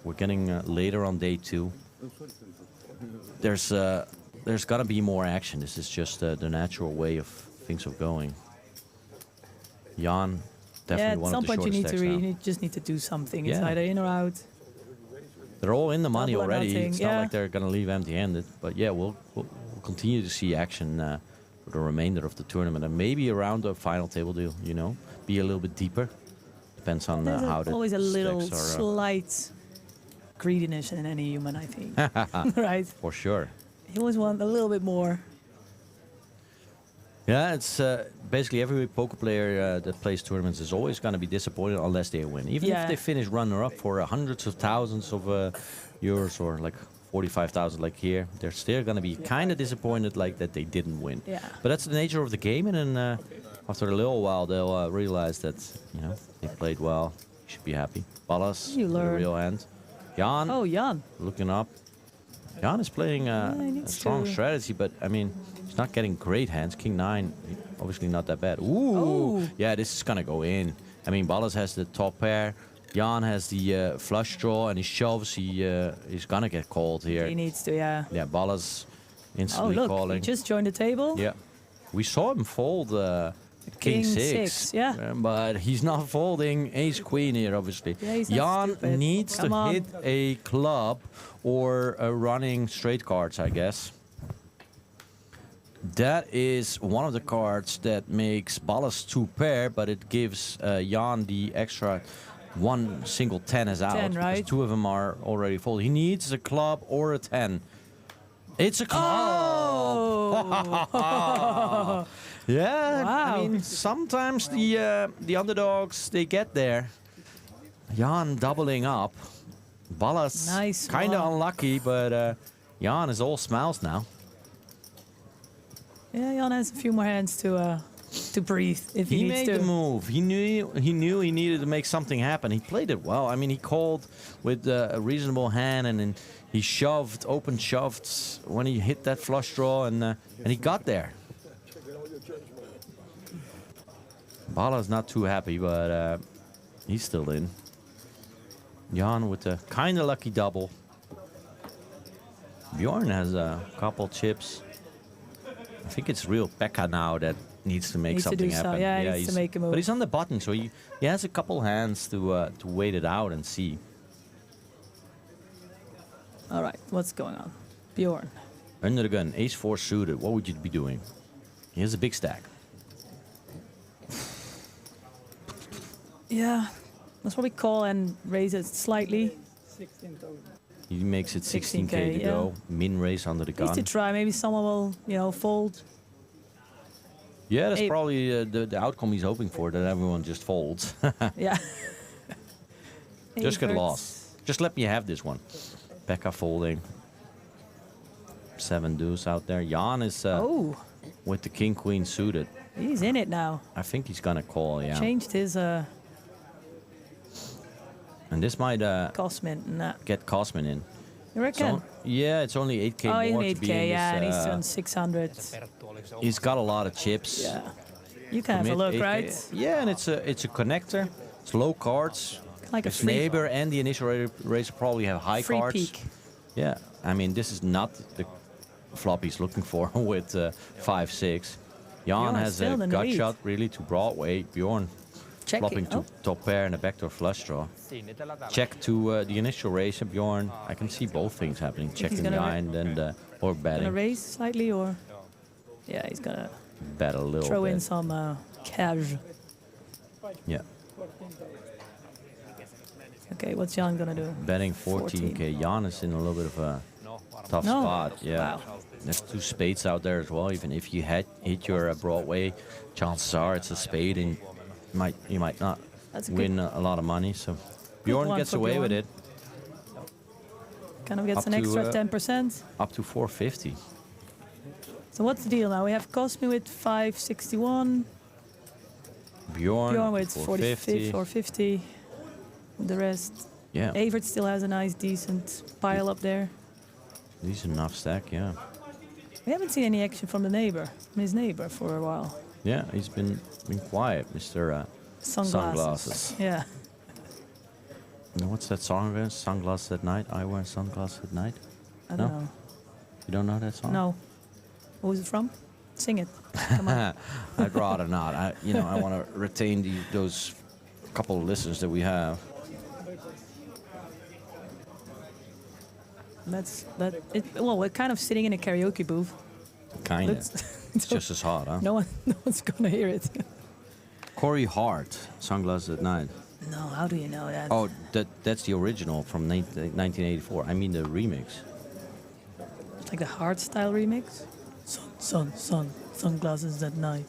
we're getting later on day 2, there's gotta be more action. This is just the natural way of things of going. Jan, definitely
Yeah, at
one
some
of the
point you
shortest
need to
decks now.
just need to do something. It's
Yeah.
either in or out.
They're all in the money
Double or
already.
nothing,
It's
yeah.
not like they're gonna leave empty-handed. But yeah, we'll continue to see action for the remainder of the tournament, and maybe around the final table deal. Be a little bit deeper. Depends on
There's
how the
always a little
stacks are.
slight greediness in any human, I think. Right?
For sure.
You always want a little bit more.
Yeah, it's basically every poker player that plays tournaments is always going to be disappointed unless they win. Even
Yeah.
if they finish runner-up for hundreds of thousands of euros or like 45,000 like here, they're still going to be kind of disappointed like that they didn't win.
Yeah.
But that's the nature of the game, and then after a little while they'll realize that they played well. You should be happy. Ballas,
You
with a
learn.
real hand. Jan,
Oh, Jan.
looking up. Jan is playing
he
a
needs
strong
to-
strategy, but I mean, he's not getting great hands. King 9, obviously not that bad. Ooh,
Oh.
yeah, this is gonna go in. I mean, Ballas has the top pair. Jan has the flush draw, and he shoves. He's gonna get called here.
He needs to, yeah.
Yeah, Ballas
Oh,
instantly
look,
calling.
he just joined the table.
Yeah, we saw him fold King
King
6.
six, yeah.
But he's not folding Ace Queen here, obviously.
Yeah, he's not
Jan
stupid.
needs
Come
to
on.
hit a club or running straight cards, I guess. That is one of the cards that makes Ballas 2 pair, but it gives Jan the extra one single 10 is out.
10,
because
right?
2 of them are already folded. He needs a club or a 10. It's a club!
Oh!
Yeah,
Wow.
I mean, sometimes the underdogs, they get there. Jan doubling up. Ballas
Nice
kind of
one.
unlucky, but Jan is all smiles now.
Yeah, Jan has a few more hands to to breathe if he
He
needs
made
to.
the move. He knew he needed to make something happen. He played it well. I mean, he called with a reasonable hand, and then he shoved, open shoved when he hit that flush draw, and he got there. Bala's not too happy, but he's still in. Jan with a kind of lucky double. Bjorn has a couple chips. I think it's real Pekka now that needs to make
Needs to
something
do so-
happen.
yeah, he needs to make a move.
But he's on the button, so he has a couple hands to wait it out and see.
All right, what's going on? Bjorn.
Under the gun, ace-4 suited. What would you be doing? He has a big stack.
Yeah, that's what we call and raise it slightly.
16,000.
He makes it 16K to
yeah.
go. Min raise under the
Needs to
gun.
try. Maybe someone will, fold.
Yeah, that's
Eight.
probably the outcome he's hoping for, that everyone just folds.
Yeah.
Just get
Eight
lost. Just let me have this one. Pekka folding. 7 deuce out there. Jan is with the king-queen suited.
He's in it now.
I think he's gonna call, yeah.
Changed his
And this might
Cosmin. Nah.
get Cosmin in.
You reckon?
So, yeah, it's only 8K
Oh,
more
in
to be
8K,
in
yeah, and
this,
he's on 600.
he's got a lot of chips.
Yeah. You can have a
Commit
look,
8K.
right?
Yeah, and it's a connector. It's low cards.
Like a
His
free-
neighbor and the initial racer probably have high
Free
cards.
peek.
Yeah, I mean, this is not the flop he's looking for with 5-6. Jan
Bjorn
has
still
a
in the
gut
lead.
shot really to Broadway. Bjorn
Checking.
flopping to
Oh.
top pair and a backdoor flush draw. Check to the initial racer, Bjorn. I can see both things happening.
he's
Checking
gonna
behind and or
Gonna
betting.
raise slightly or? Yeah, he's gonna
Bet a little
throw
bit.
in some cash.
Yeah.
Okay, what's Jan gonna do?
Betting 14K. Jan is in a little bit of a tough
No.
spot. Yeah.
Wow.
There's 2 spades out there as well. Even if you hit your Broadway, chances are it's a spade and you might not
That's a
win
good-
a lot of money. So Bjorn
one
gets
for
away with
Bjorn.
it.
Kind of gets
Up
an
to,
extra 10%.
Up to 450.
So what's the deal now? We have Cosme with 561.
Bjorn,
with
450.
450. The rest.
Yeah.
Evert still has a nice, decent pile up there.
Decent enough stack, yeah.
We haven't seen any action from his neighbor for a while.
Yeah, he's been quiet, Mr. Sunglasses.
Yeah.
And what's that song again? Sunglasses at night? I wear sunglasses at night?
I don't know.
You don't know that song?
No. Who's it from? Sing it. Come on.
I'd rather not. I want to retain those couple of listeners that we have.
Well, we're kind of sitting in a karaoke booth.
Kind of.
Looks-
It's just as hot, huh?
No one's gonna hear it.
Corey Hart, Sunglasses at Night.
No, how do you know that?
Oh, that's the original from 1984. I mean the remix.
It's like the hard style remix. Sunglasses at night.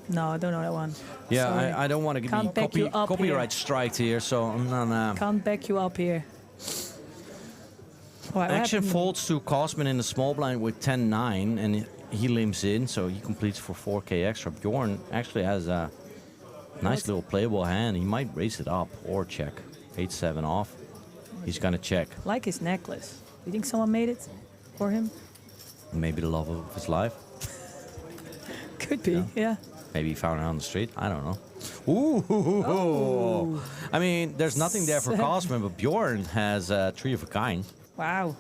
No, I don't know that one.
Yeah,
Sorry.
I don't want to
Can't back you up
copyright
here.
striked here, so no.
Can't back you up here. What
Action
happened?
folds to Cosman in the small blind with 10-9, and he limps in, so he completes for 4K extra. Bjorn actually has a nice little playable hand. He might raise it up or check. 8-7 off. He's gonna check.
Like his necklace. You think someone made it for him?
Maybe the love of his life.
Could be, yeah.
Maybe he found it on the street. I don't know. Ooh.
Oh.
I mean, there's nothing there for
Seven.
Cosman, but Bjorn has 3 of a kind.
Wow.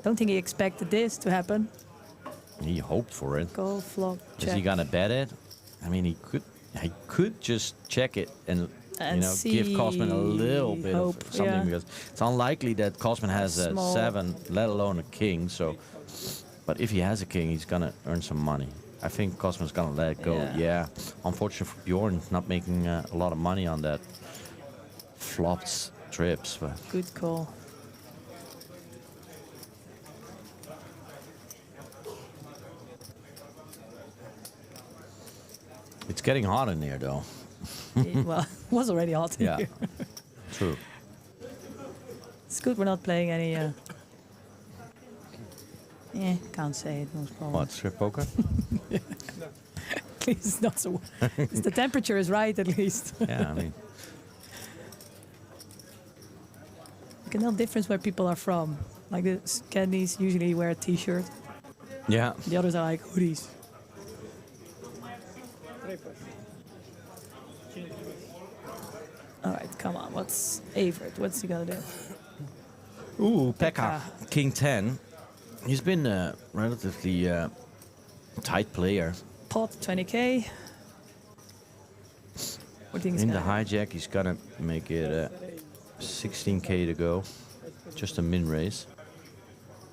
Don't think he expected this to happen.
He hoped for it.
Go flop.
Is
Check.
he gonna bet it? I mean, he could just check it and give Cosman a little bit
hope,
of something,
yeah.
because it's unlikely that Cosman has a
Small.
7, let alone a king. So, but if he has a king, he's gonna earn some money. I think Cosman's gonna let it go. Yeah. Unfortunately for Bjorn, not making a lot of money on that flopped trips. But
Good call.
it's getting hot in there, though.
Well, it was already hot in
Yeah.
here.
True.
It's good we're not playing any Yeah, can't say it, most probably.
What, strip poker?
At least it's not so. The temperature is right, at least.
Yeah, I mean.
You can tell the difference where people are from. Like the Scandis usually wear a t-shirt.
Yeah.
The others are like hoodies. All right, come on. What's Avert? What's he gonna do?
Ooh, Pekka, King 10. He's been a relatively tight player.
Pot 20k. What do you think?
In the hijack, he's gonna make it 16k to go. Just a min raise.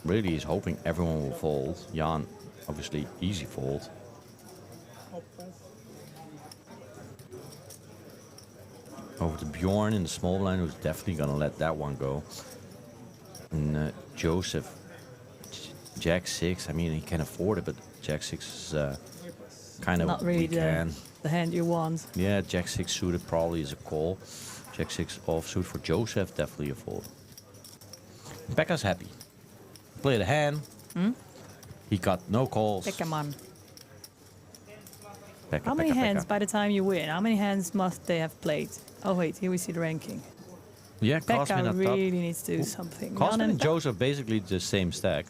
Really, he's hoping everyone will fold. Jan, obviously, easy fold. Over to Bjorn in the small blind, who's definitely gonna let that one go. And Joseph, Jack 6. I mean, he can afford it, but Jack 6 is kind of
not really the hand you want.
Yeah, Jack 6 suited probably is a call. Jack 6 offsuit for Joseph, definitely a fold. Pekka's happy. Play the hand. He got no calls.
Pekka man.
Pekka,
How many
Pekka,
hands
Pekka.
by the time you win? How many hands must they have played? Oh wait, here we see the ranking.
Yeah, Cosmin
Pekka
up
really
top.
needs to do something.
Cosmin and
Jan,
Joseph basically the same stack.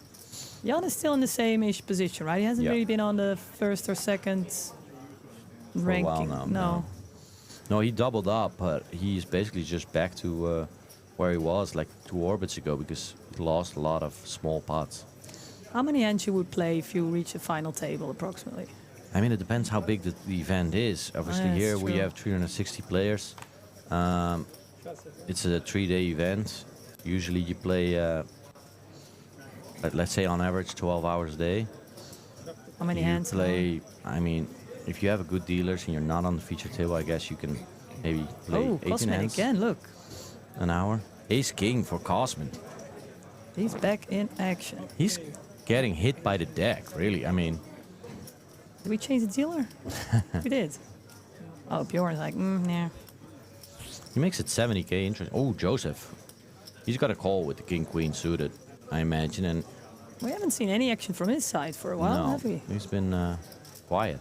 Jan is still in the same-ish position, right? He hasn't
Yeah.
really been on the first or second
For
ranking.
a while now.
No.
No, he doubled up, but he's basically just back to where he was like 2 orbits ago because he lost a lot of small pots.
How many hands you would play if you reach the final table, approximately?
I mean, it depends how big the event is. Obviously,
that's
here we
true.
have 360 players. It's a 3-day event. Usually you play, let's say on average, 12 hours a day.
How many
you
hands?
play, I mean, if you have a good dealers and you're not on the feature table, I guess you can maybe play
Oh,
18
Cosmin
hands
again, look.
an hour. Ace King for Cosmin.
He's back in action.
He's getting hit by the deck, really. I mean,
Did we change the dealer? We did. Oh, Bjorn's like, yeah.
he makes it 70k. Interesting. Oh, Joseph. He's got a call with the King Queen suited, I imagine. And
We haven't seen any action from his side for a while,
no,
have we?
he's been quiet.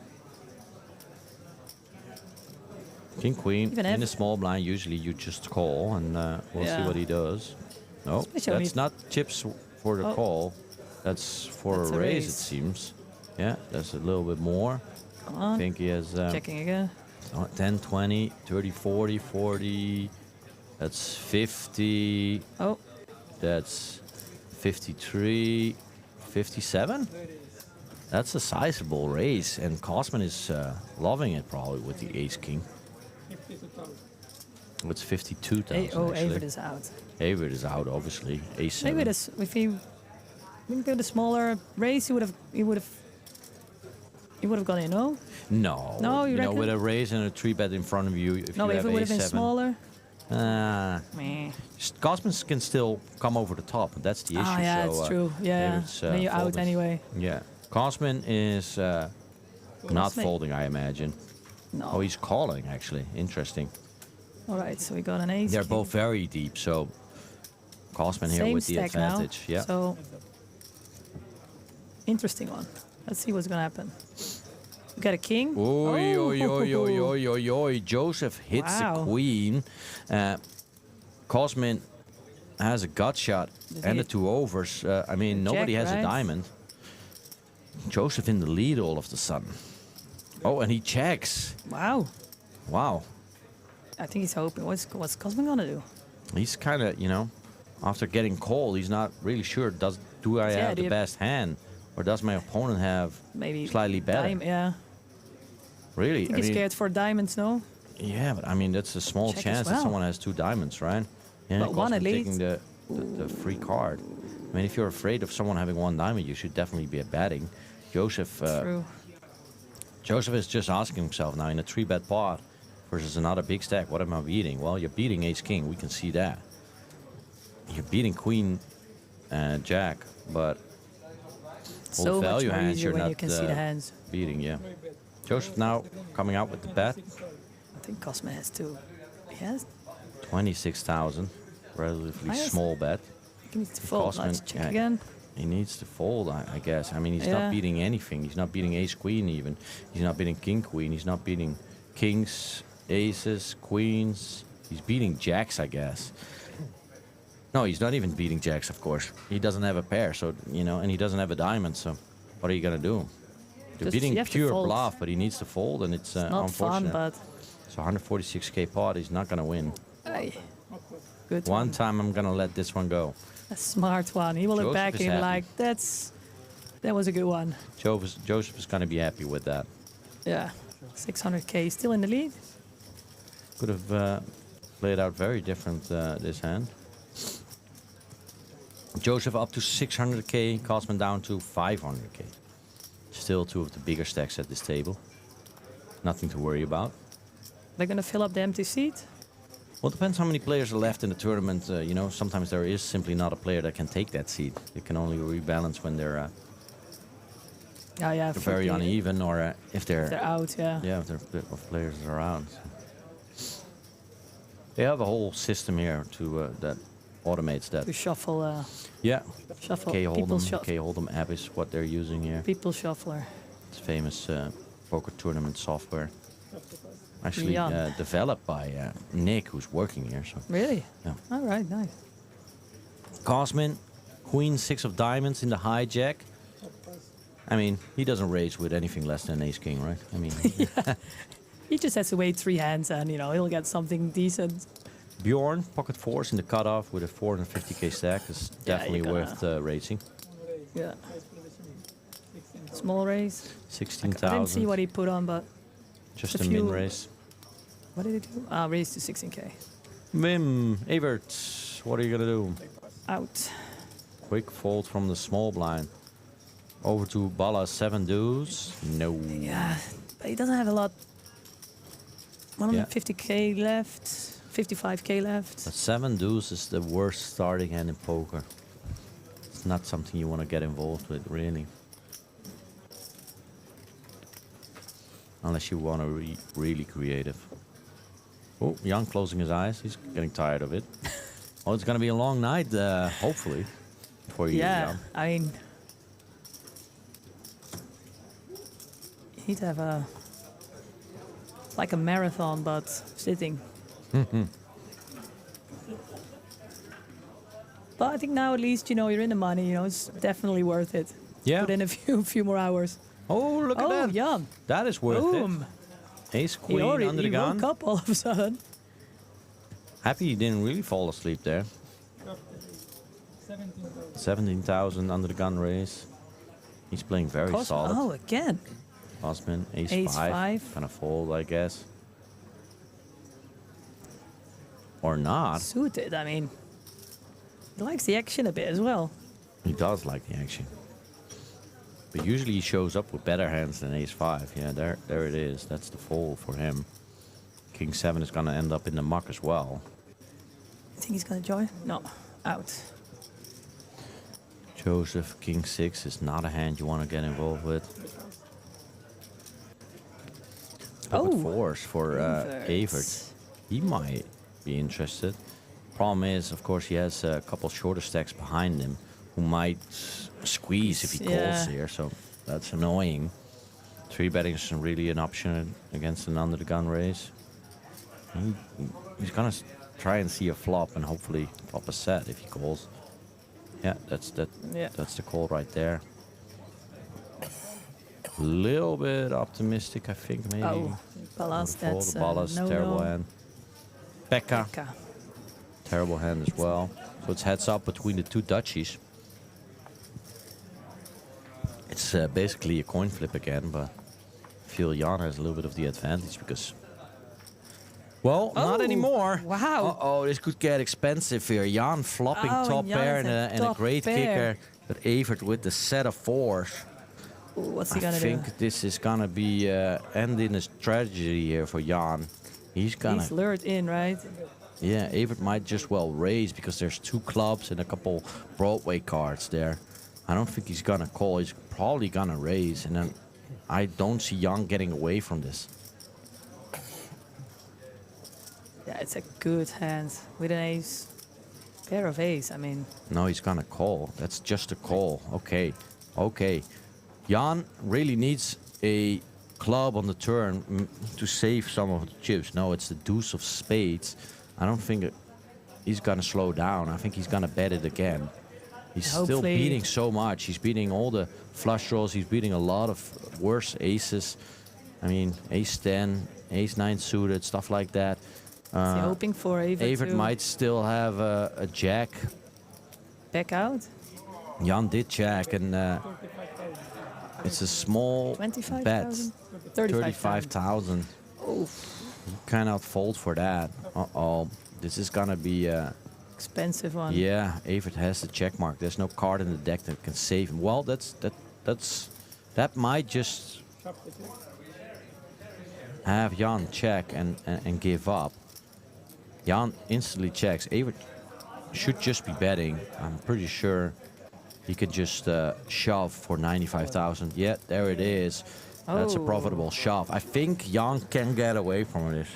King Queen
Even
in
if-
a small blind. Usually you just call, and we'll see
Yeah.
what he does. No,
Especially
that's
if-
not chips for the
Oh.
call. That's for
That's
a
a
raise, it
raise.
seems. Yeah, that's a little bit more.
Come on.
I think he has
Checking again.
10, 20, 30, 40, 40. That's 50.
Oh.
That's 53, 57. That's a sizable raise, and Cosmin is loving it probably with the Ace King. It's 52,000.
Oh,
actually.
Avert is out.
Avert is out, obviously. Ace 7.
Maybe if he did a smaller race, he would have gone in. No.
No.
No, you
know,
reckon?
with a raise and a 3-bet in front of you, if
No,
you
but
have
if it would have been
A7,
smaller.
Meh. Cosmin can still come over the top. That's the issue.
Ah, yeah,
so,
that's true. Yeah,
Avert's,
then you're out
folded.
anyway.
Yeah. Cosmin is not
Cosmin.
folding, I imagine.
No.
Oh, he's calling, actually. Interesting.
All right, so we got an ace.
They're
king.
both very deep, so Cosmin here
Same
with the
stack
advantage.
now.
Yeah.
So interesting one. Let's see what's gonna happen. We got a king.
Oi,
Oh.
oi, oi, oi, oi, oi, oi. Joseph hits
Wow.
the queen. Cosmin has a gut shot and
he-
the 2 overs. I mean,
Jack,
nobody has
right?
a diamond. Joseph in the lead all of a sudden. Oh, and he checks.
Wow.
Wow.
I think he's hoping. What's Cosmin gonna do?
He's kind of, after getting called, he's not really sure. Do I
Yeah,
have
do
the
you-
best hand, or does my opponent have
Maybe
slightly better?
Yeah.
Really?
I think he's scared for diamonds, no?
Yeah, but I mean that's a small
Check as
chance that
well.
someone has 2 diamonds, right? Yeah,
But one
Cosmin
at least.
taking the free card. I mean, if you're afraid of someone having 1 diamond, you should definitely be betting. Joseph.
True.
Joseph is just asking himself now in a 3-bet pot versus another big stack. What am I beating? Well, you're beating Ace King. We can see that. You're beating Queen, Jack, but all
So
the
much
value
more
hands
easier
you're
when
not
you can see the hands.
beating. Yeah. Joseph now coming out with the bet.
I think Cosmin has two. He has.
26,000. Relatively
I guess-
small bet.
He needs to fold.
Cosmin,
Let's check
yeah,
again.
He needs to fold, I guess. I mean, he's
Yeah.
not beating anything. He's not beating ace queen even. He's not beating king queen. He's not beating kings, aces, queens. He's beating jacks, I guess. No, he's not even beating jacks, of course. He doesn't have a pair, so, you know, and he doesn't have a diamond, so what are you going to do? You're
Just-
beating
you have to
pure
fold.
bluff, but he needs to fold, and it's
Not fun,
unfortunate.
but
So 146k pot, he's not going to win.
Aye. Good
One
one.
time I'm going to let this one go.
A smart one. He will look
Joseph
back
is
and
happy.
like, that was a good one.
Joseph is going to be happy with that.
Yeah. 600k still in the lead.
Could have played out very different this hand. Joseph up to 600k, Cosman down to 500k. Still two of the bigger stacks at this table. Nothing to worry about.
They're gonna fill up the empty seat.
Well, it depends how many players are left in the tournament. You know, sometimes there is simply not a player that can take that seat. They can only rebalance when they're
Yeah,
very
40.
uneven, or if they're
out. Yeah.
Yeah, if players are out. They have a whole system here to that automates that.
To shuffle.
Yeah.
Shuffle.
K
People
Hold'em, K Hold'em app is what they're using here.
People shuffler.
It's famous poker tournament software. Actually
Jan.
developed by Nick, who's working here. So.
Really?
Yeah.
All right. Nice.
Cosmin, Queen 6 of diamonds in the hijack. I mean, he doesn't raise with anything less than ace king, right? I mean,
He just has to wait 3 hands, and he'll get something decent.
Bjorn, pocket fours in the cutoff with a 450k stack is definitely
you're
worth raising.
Yeah. Small raise.
16,000.
I didn't see what he put on, but
Just
a
a
few-
min raise.
What did he do? Raise to 16k.
Wim, Evert, what are you gonna do?
Out.
Quick fold from the small blind. Over to Bala, 7 deuce. No.
Yeah, but he doesn't have a lot. 150k left. 55k left.
But 7 deuce is the worst starting hand in poker. It's not something you want to get involved with, really. Unless you want to be really creative. Oh, Jan closing his eyes. He's getting tired of it. Well, it's going to be a long night, hopefully, for you,
Yeah,
Jan.
I mean, you need to have like a marathon, but sitting. But I think now at least you're in the money. It's definitely worth it.
Yeah.
Put in a few more hours.
Oh, look at that.
Jan.
That is worth
Boom.
it. Ace queen under the
he
gun.
woke up all of a sudden.
Happy he didn't really fall asleep there. 17,000 under the gun raise. He's playing very solid.
Oh, again.
Osman, ace,
Ace
5.
five.
Gonna fold, I guess. Or not.
Suited, I mean. He likes the action a bit as well.
He does like the action. But usually he shows up with better hands than ace 5. Yeah, there it is. That's the fold for him. King 7 is gonna end up in the muck as well.
You think he's going to join? No. Out.
Joseph, King 6 is not a hand you want to get involved with. Pocket fours for Evert. He might be interested. Problem is, of course, he has a couple shorter stacks behind him who might squeeze if he calls here, so that's annoying. 3-betting isn't really an option against an under the gun raise. He's gonna try and see a flop and hopefully flop a set if he calls. Yeah, that's the call right there. Little bit optimistic, I think, maybe.
Oh, Ballas, that's
the Ballas,
no,
terrible
no.
hand. Pekka, terrible hand as well. So it's heads up between the two Dutchies. It's basically a coin flip again, but I feel Jan has a little bit of the advantage because... Well, not anymore.
Wow.
Uh-oh, this could get expensive here. Jan flopping top
Jan
pair
is
and a
top
great
pair.
kicker. But Evert with the set of 4s.
Ooh, what's he
I
gonna do?
think this is gonna be ending a tragedy here for Jan. He's gonna...
He's lured in, right?
Yeah, Evert might just well raise because there's 2 clubs and a couple Broadway cards there. I don't think he's gonna call. He's probably gonna raise, and then I don't see Jan getting away from this.
Yeah, it's a good hand with an ace. Pair of ace, I mean.
No, he's gonna call. That's just a call. Okay. Okay. Jan really needs a club on the turn to save some of the chips. No, it's the deuce of spades. I don't think he's gonna slow down. I think he's gonna bet it again. He's still beating so much. He's beating all the flush draws. He's beating a lot of worse aces. I mean, ace 10, ace 9 suited, stuff like that.
Is he hoping for
Evert might still have a jack.
Back out?
Jan did jack, and it's a small
25,000?
bet.
35,000.
You cannot fold for that. Uh-oh. This is gonna be
expensive one.
Yeah, Evert has the check mark. There's no card in the deck that can save him. Well, that might just have Jan check and give up. Jan instantly checks. Evert should just be betting. I'm pretty sure he could just shove for 95,000. Yeah, there it is. That's a profitable shove. I think Jan can get away from this.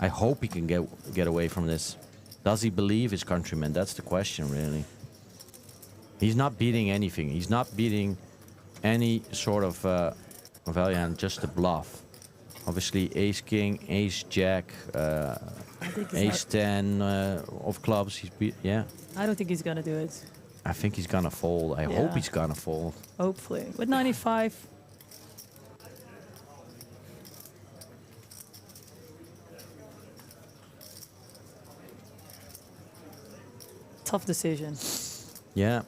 I hope he can get away from this. Does he believe his countrymen? That's the question, really. He's not beating anything. He's not beating any sort of value hand, just the bluff. Obviously, ace king, ace jack, ace 10 of clubs. He's beat. Yeah.
I don't think he's gonna do it.
I think he's gonna fold. I hope he's gonna fold.
Hopefully, with 95. Tough decision.
Yeah.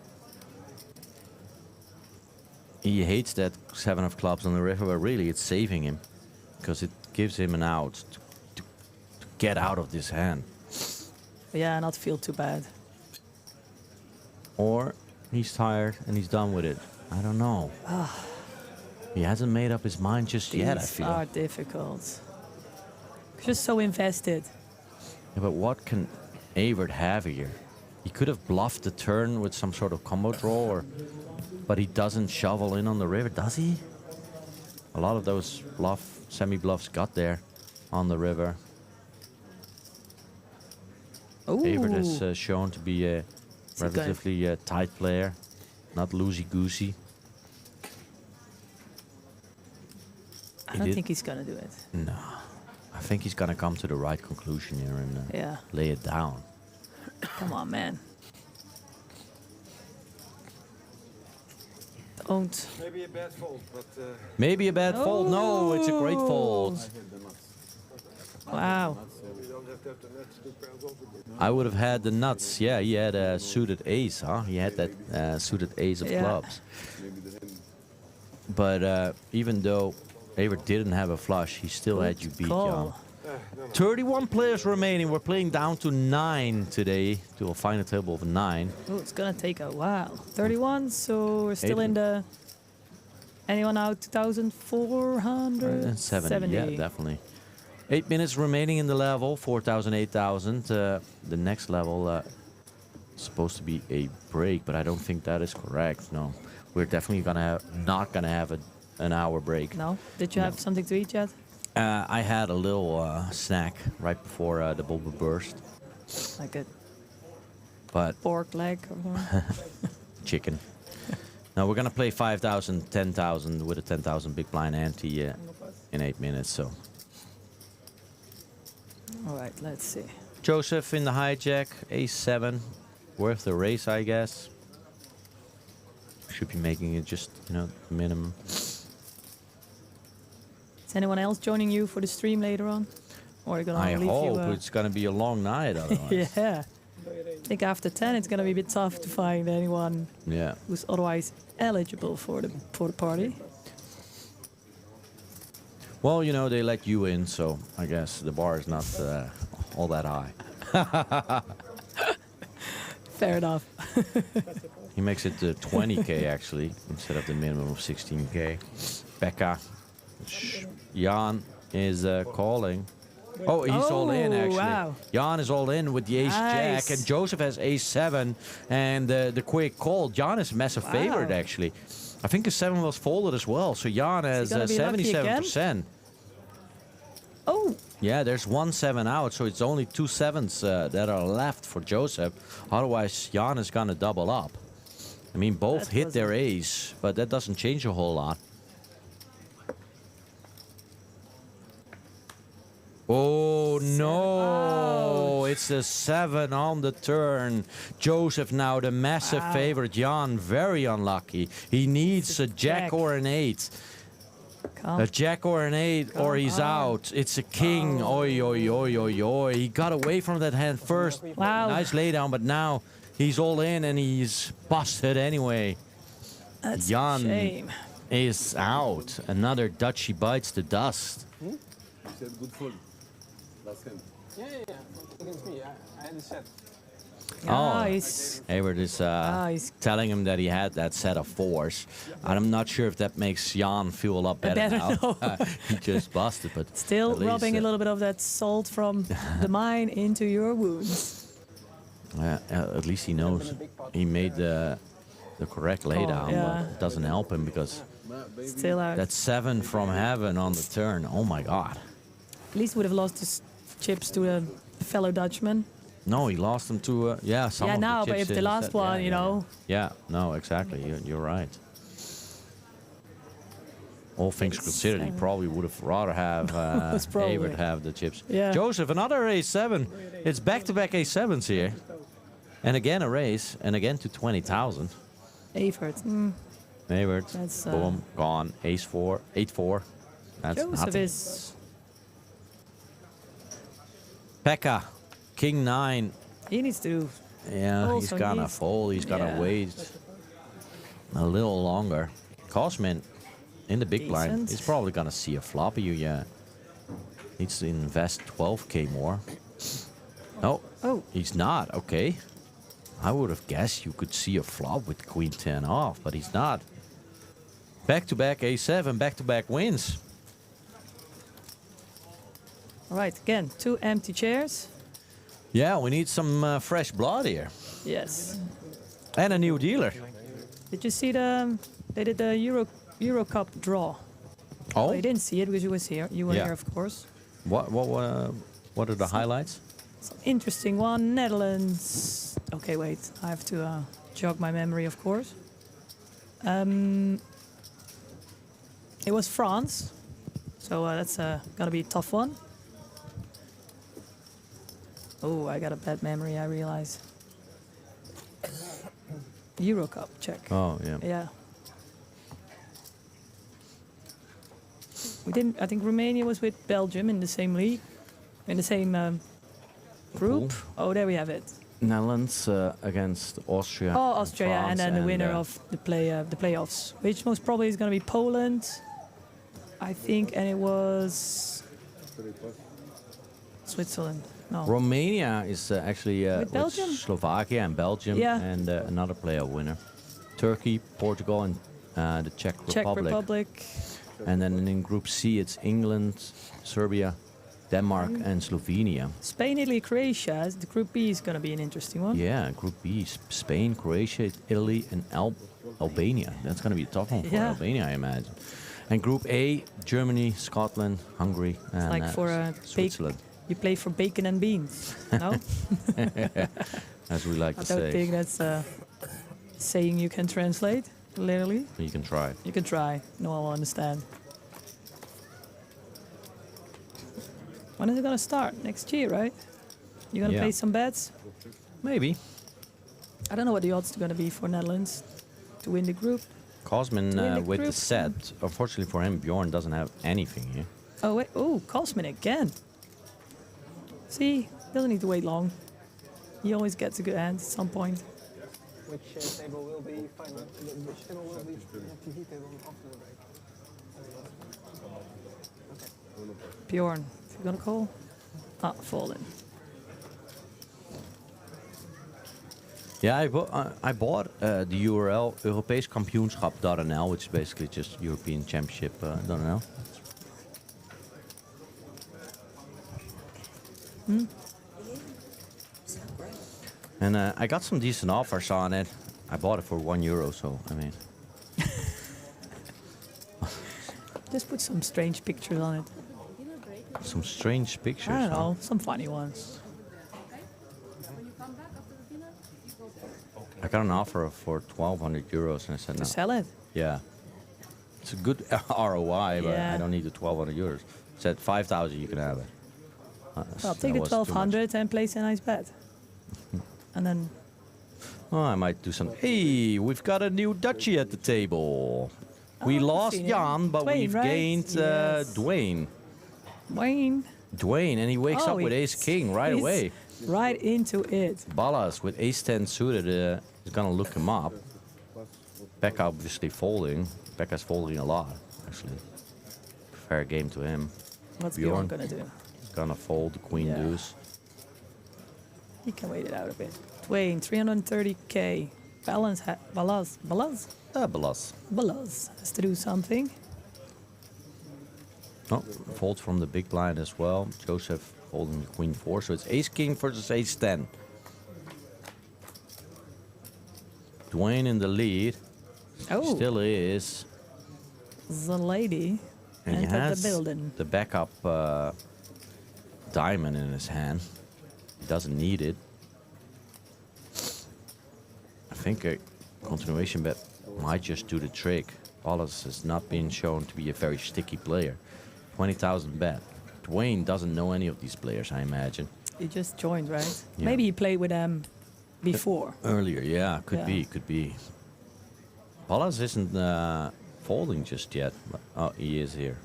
He hates that 7 of clubs on the river, but really it's saving him. Because it gives him an out to get out of this hand.
Yeah, not feel too bad.
Or he's tired and he's done with it. I don't know. He hasn't made up his mind just yet, I feel.
These are difficult. Just so invested.
Yeah, but what can Evert have here? He could have bluffed the turn with some sort of combo draw, but he doesn't shovel in on the river, does he? A lot of those semi-bluffs got there on the river. Evert is shown to be a relatively tight player, not loosey-goosey.
I don't think he's gonna do it.
No. I think he's gonna come to the right conclusion here and lay it down.
Come on, man. Don't.
Maybe a bad fold, but...
Maybe a bad fold? No, it's a great fold.
Wow.
I would have had the nuts. Yeah, he had a suited ace, huh? He had that suited ace of clubs. But even though Evert didn't have a flush, he still had you beat, Jan. 31 players remaining. We're playing down to 9 today, to a final table of 9.
Oh, it's gonna take a while. 31, so we're still in the... Anyone out? 2,470.
Yeah, definitely. 8 minutes remaining in the level, 4,000, 8,000. The next level is supposed to be a break, but I don't think that is correct. No, we're definitely not gonna have an hour break.
No? Did you have something to eat yet?
I had a little snack right before the bubble burst.
Like a
pork
leg or
chicken. Now we're gonna play 5,000, 10,000 with a 10,000 big blind ante in 8 minutes. So.
All right, let's see.
Joseph in the hijack, ace-7, worth the race, I guess. Should be making it just, minimum.
Is anyone else joining you for the stream later on? Or are you gonna
I
leave
hope
you,
it's gonna be a long night otherwise.
Yeah. I think after 10 it's gonna be a bit tough to find anyone who's otherwise eligible for the party.
Well, they let you in, so I guess the bar is not all that high.
Fair enough.
He makes it to 20k actually, instead of the minimum of 16k. Becca. Jan is calling. Oh, he's all in actually.
Wow.
Jan is all in with the ace-jack, and Joseph has ace-7, and the quick call. Jan is a massive favorite actually. I think a 7 was folded as well, so Jan has 77%.
Oh.
Yeah, there's 1-7 out, so it's only 2 sevens that are left for Joseph. Otherwise, Jan is gonna double up. I mean, both hit their ace, but that doesn't change a whole lot. Oh no! It's a 7 on the turn. Joseph now the massive favorite. Jan very unlucky. He needs a jack or an 8. A jack or an 8 or he's out. It's a king. Oi, oi, oi, oi, oi. He got away from that hand first.
Wow.
Nice laydown, but now he's all in and he's busted anyway.
That's
Jan
a shame.
is out. Another Dutchie bites the dust.
You said good fold. Last hand. Yeah. Against me. I had a set.
Nice.
Hayward is telling him that he had that set of 4s. I'm not sure if that makes Jan feel a lot better now. He just busted, but
Still
at least,
rubbing a little bit of that salt from the mine into your wounds.
at least he knows he made the correct laydown, but it doesn't help him because
Still out.
that 7 from heaven on the turn. Oh my God.
At least would have lost his chips to a fellow Dutchman.
No, he lost them to some of
now,
the
but
chips
if the
in
last
set.
one, you know.
Yeah, no, exactly. You're right. All things considered, he probably would have rather have Hayward have the chips.
Yeah.
Joseph, another A7. It's back-to-back A7s here. And again a raise, and again to 20,000.
Hayward.
Hayward,
That's,
boom, gone. Ace 4, 8-4. That's
Joseph
nothing.
is...
Pekka, King 9.
He needs to...
Yeah, he's
also
gonna
needs-
fold. He's gonna
yeah.
wait a little longer. Cosmin in the big blind.
Decent.
He's probably gonna see a flop here. Yeah, needs to invest 12k more. Oh, he's not. Okay, I would have guessed you could see a flop with Queen 10 off, but he's not. Back-to-back A7, back-to-back wins.
All right, again, 2 empty chairs.
Yeah, we need some fresh blood here.
Yes.
And a new dealer.
Did you see the... They did the Euro Cup draw.
Oh?
Well, you didn't see it because you was here. You were
Yeah.
here, of course.
What are the highlights?
Some interesting one. Netherlands. Okay, wait. I have to jog my memory, of course. It was France. So that's gonna be a tough one. Oh, I got a bad memory, I realize. Euro Cup, check.
Oh, yeah.
Yeah. We didn't. I think Romania was with Belgium in the same league, in the same group. Oh, there we have it.
Netherlands against Austria.
Oh, Austria,
France,
and then the winner
uh,
of the playoffs, which most probably is going to be Poland, I think, and it was Switzerland. No.
Romania is actually
With Belgium?
Slovakia and Belgium,
Yeah.
and another player winner. Turkey, Portugal, and the Czech Republic. And then in Group C, it's England, Serbia, Denmark, and Slovenia.
Spain, Italy, Croatia. The Group B is going to be an interesting one.
Yeah, Group B, Spain, Croatia, Italy, and Albania. That's going to be a tough one for
Yeah.
Albania, I imagine. And Group A, Germany, Scotland, Hungary, and
Like for a
Switzerland.
You play for bacon and beans, no?
As we like
I
to
don't
say.
think that's a saying you can translate, literally.
You can try.
You can try. No one will understand. When is it going to start? Next year, right? You're going to
Yeah.
play some bets?
Maybe.
I don't know what the odds are going to be for Netherlands to win the group.
Cosmin
To win the
with the
group.
set. Unfortunately for him, Bjorn doesn't have anything here.
Oh, wait. Oh, Cosmin again. See, doesn't need to wait long. He always gets a good hand at some point.
Which table will be final? Which table will be the TV table after the break?
Bjorn, if you're going to call. Ah, fallen.
Yeah, I bought the URL Europees Kampioenschap.nl, which is basically just European Championship.nl. And I got some decent offers on it. I bought it for €1, so I mean.
Just put some strange pictures on it.
Some strange pictures.
I don't
huh?
know, some funny ones.
I got an offer for 1,200 euros, and I said no.
To sell it?
Yeah. It's a good ROI, but
Yeah.
I don't need the 1,200 euros. Said 5,000, you can have it.
Well, take the
that was too much.
1,200 and place a nice bet. And then
Oh, I might do some. Hey, we've got a new Dutchie at the table. We
I've
lost
seen him.
Jan, but
Dwayne,
we've
right?
gained
Yes.
Dwayne.
Wayne,
And he wakes up with Ace King right
he's
away.
right into it.
Ballas with Ace 10 suited is gonna look him up. Becca obviously folding. Becca's folding a lot, actually. Fair game to him.
What's Bjorn gonna do?
He's gonna fold the Queen
Yeah.
Deuce.
He can wait it out a bit. Dwayne, 330k. Ballas. Ballas has to do something.
Oh, fold from the big blind as well. Joseph folding the Queen 4, so it's Ace King versus Ace 10. Dwayne in the lead.
Oh.
Still is.
The lady
And he
entered
has
the building.
the backup diamond in his hand. He doesn't need it. I think a continuation bet might just do the trick. Ballas has not been shown to be a very sticky player. 20,000 bet. Dwayne doesn't know any of these players, I imagine.
He just joined, right?
Yeah.
Maybe he played with them before.
Earlier, yeah, could
Yeah.
be, could be. Ballas isn't folding just yet. But, oh, he is here.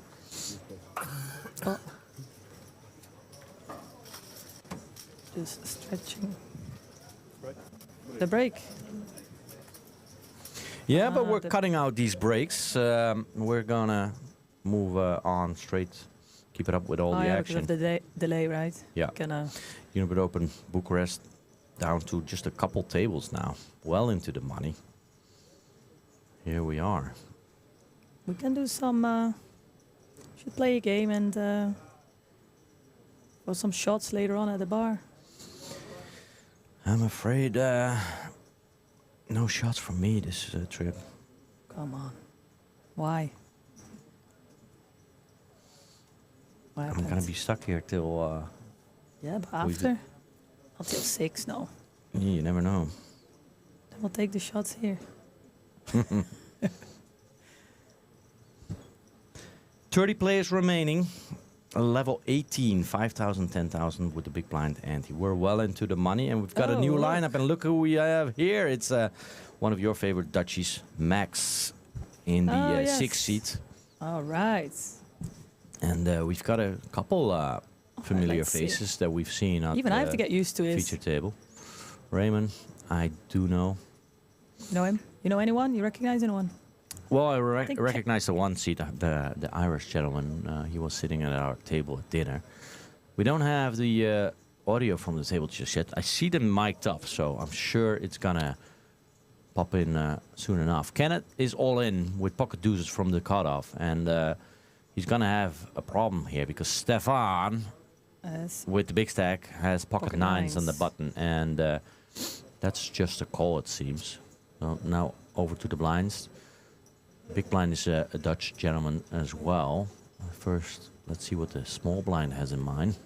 Oh. Just stretching. The break.
Yeah, but we're
the-
cutting out these breaks. We're gonna move on straight. Keep it up with all
Oh,
the
yeah, because
action.
of the delay, right?
Yeah.
Gonna.
Unibet Open Bucharest down to just a couple tables now. Well into the money. Here we are.
We can do some. Should play a game and or some shots later on at the bar.
I'm afraid no shots from me this trip.
Come on. Why? What
I'm gonna
happened?
be stuck here till.
Yeah, but
we've-
after? Until 6, no.
You never know.
Then we'll take the shots here.
30 players remaining. Level 18, 5,000, 10,000 with the big blind ante. We're well into the money, and we've got a new
Oh, look.
lineup. And look who we have here. It's one of your favorite Dutchies, Max, in the
Oh, yes.
6th seat.
All right.
And we've got a couple familiar
let's see.
faces that we've seen at
Even I have
the
to get used to it.
feature table. Raymond, I do know.
You know him? You know anyone? You recognize anyone?
Well, I
think
recognize the one seat, the Irish gentleman. He was sitting at our table at dinner. We don't have the audio from the table just yet. I see them mic'd up, so I'm sure it's gonna pop in soon enough. Kenneth is all in with pocket deuces from the cutoff, and he's gonna have a problem here because Stefan,
Yes.
with the big stack, has pocket nines on the
nines.
button, and that's just a call, it seems. So now over to the blinds. Big blind is a Dutch gentleman as well. First, let's see what the small blind has in mind.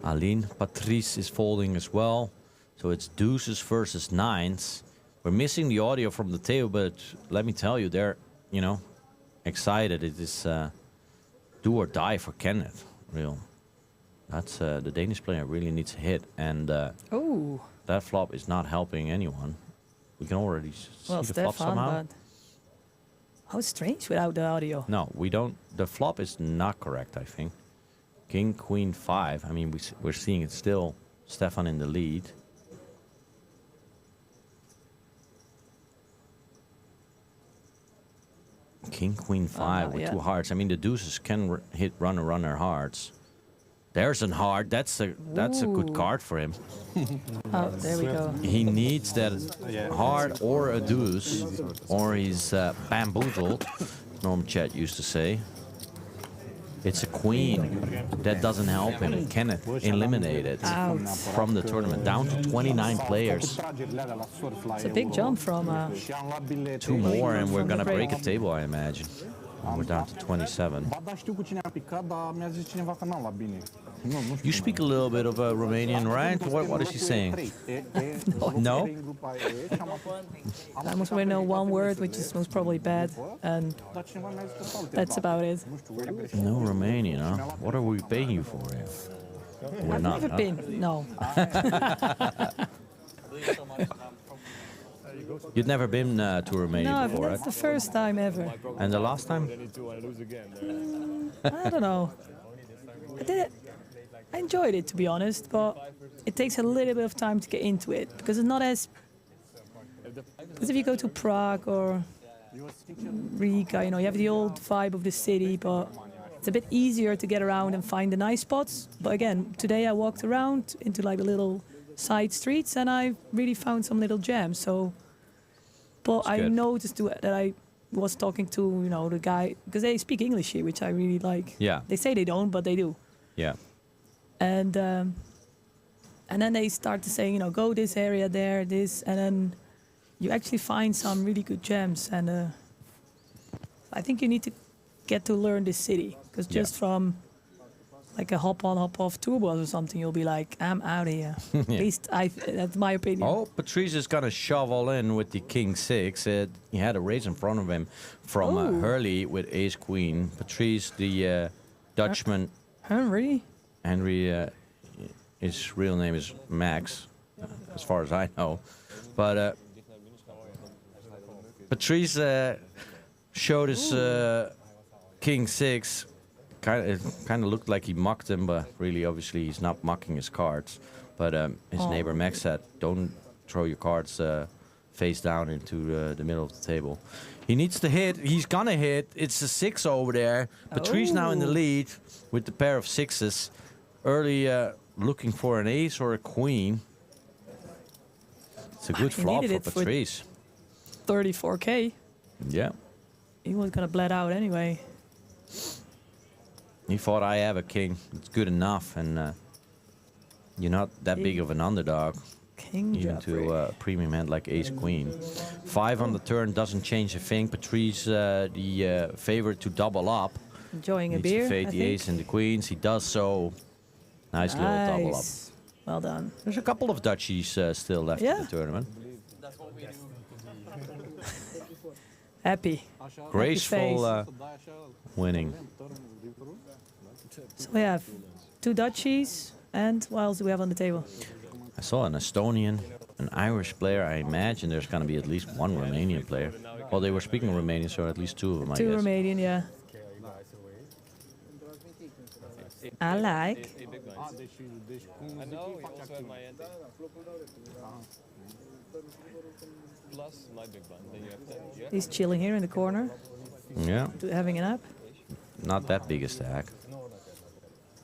Aline, Patrice is folding as well. So it's deuces versus nines. We're missing the audio from the table, but let me tell you, they're, excited. It is do or die for Kenneth, real. That's the Danish player really needs a hit, and
Oh.
that flop is not helping anyone. We can already see
Well,
the flop
Stefan,
somehow.
but how strange without the audio.
No, we don't. The flop is not correct, I think. King, Queen, 5. I mean, we're seeing it still. Stefan in the lead. King, Queen, 5 with
yeah.
2 hearts. I mean, the deuces can hit runner hearts. There's an heart. That's a good
Ooh.
card for him.
Oh, there we go.
He needs that heart or a deuce, or he's bamboozled. Norm Chat used to say. It's a queen. That doesn't help him. Kenneth eliminated
Out.
from the tournament, down to 29 players.
It's a big jump from
2 more, and we're
from the
gonna break a
break.
table, I imagine. And we're down to 27.
Ba da, știu cu cine a picat, dar mi-a zis cineva că n-am luat bine. Nu știu.
You speak a little bit of Romanian, right? What is he saying? No?
I must only know one word, which is most probably bad, and that's about it.
No Romanian, huh? What are we paying you for here? We're
I've
not,
never
huh?
been. No.
You'd never been to Romania
No,
before,
that's
right?
the first time ever.
And the last time?
I don't know. I did it. I enjoyed it, to be honest, but it takes a little bit of time to get into it because it's not as. Because if you go to Prague or Riga, you have the old vibe of the city, but it's a bit easier to get around and find the nice spots. But again, today I walked around into like the little side streets and I really found some little gems. So, but I noticed that I was talking to the guy because they speak English here, which I really like.
Yeah.
They say they don't, but they do.
Yeah.
And then they start to say, go this area there, this, and then you actually find some really good gems. And I think you need to get to learn this city because just from like a hop on, hop off tour bus or something, you'll be like, I'm out of here. At least that's my opinion.
Oh, Patrice is going to shove all in with the king six. He had a raise in front of him from Hurley with ace queen. Patrice, the Dutchman.
Henry?
Henry, his real name is Max, as far as I know. But Patrice showed his king six. It kind of looked like he mocked him, but really, obviously, he's not mocking his cards. But his neighbor Max said, don't throw your cards face down into the middle of the table. He needs to hit. He's going to hit. It's a 6 over there. Patrice now in the lead with the pair of sixes. Early looking for an ace or a queen. It's a good flop for Patrice.
34K.
Yeah.
He was going to bled out anyway.
He thought, I have a king. It's good enough. And you're not that big of an underdog.
King
even to a premium hand like ace queen. 5 on the turn doesn't change a thing. Patrice, the favorite to double up.
Enjoying a
Needs
beer,
to fade
I
the
think.
ace and the queens. He does so. Nice little double up.
Well done.
There's a couple of Dutchies still left in the tournament.
Happy.
Graceful winning.
So we have 2 Dutchies, and what else do we have on the table?
I saw an Estonian, an Irish player. I imagine there's going to be at least one Romanian player. Well, they were speaking Romanian, so at least 2 of them, I
2
guess.
Romanian, yeah. I like.
I know, he also had my ante. Plus my big blind. Then you have 10. Yeah.
He's chilling here in the corner.
Yeah.
Having a nap.
Not that big a stack.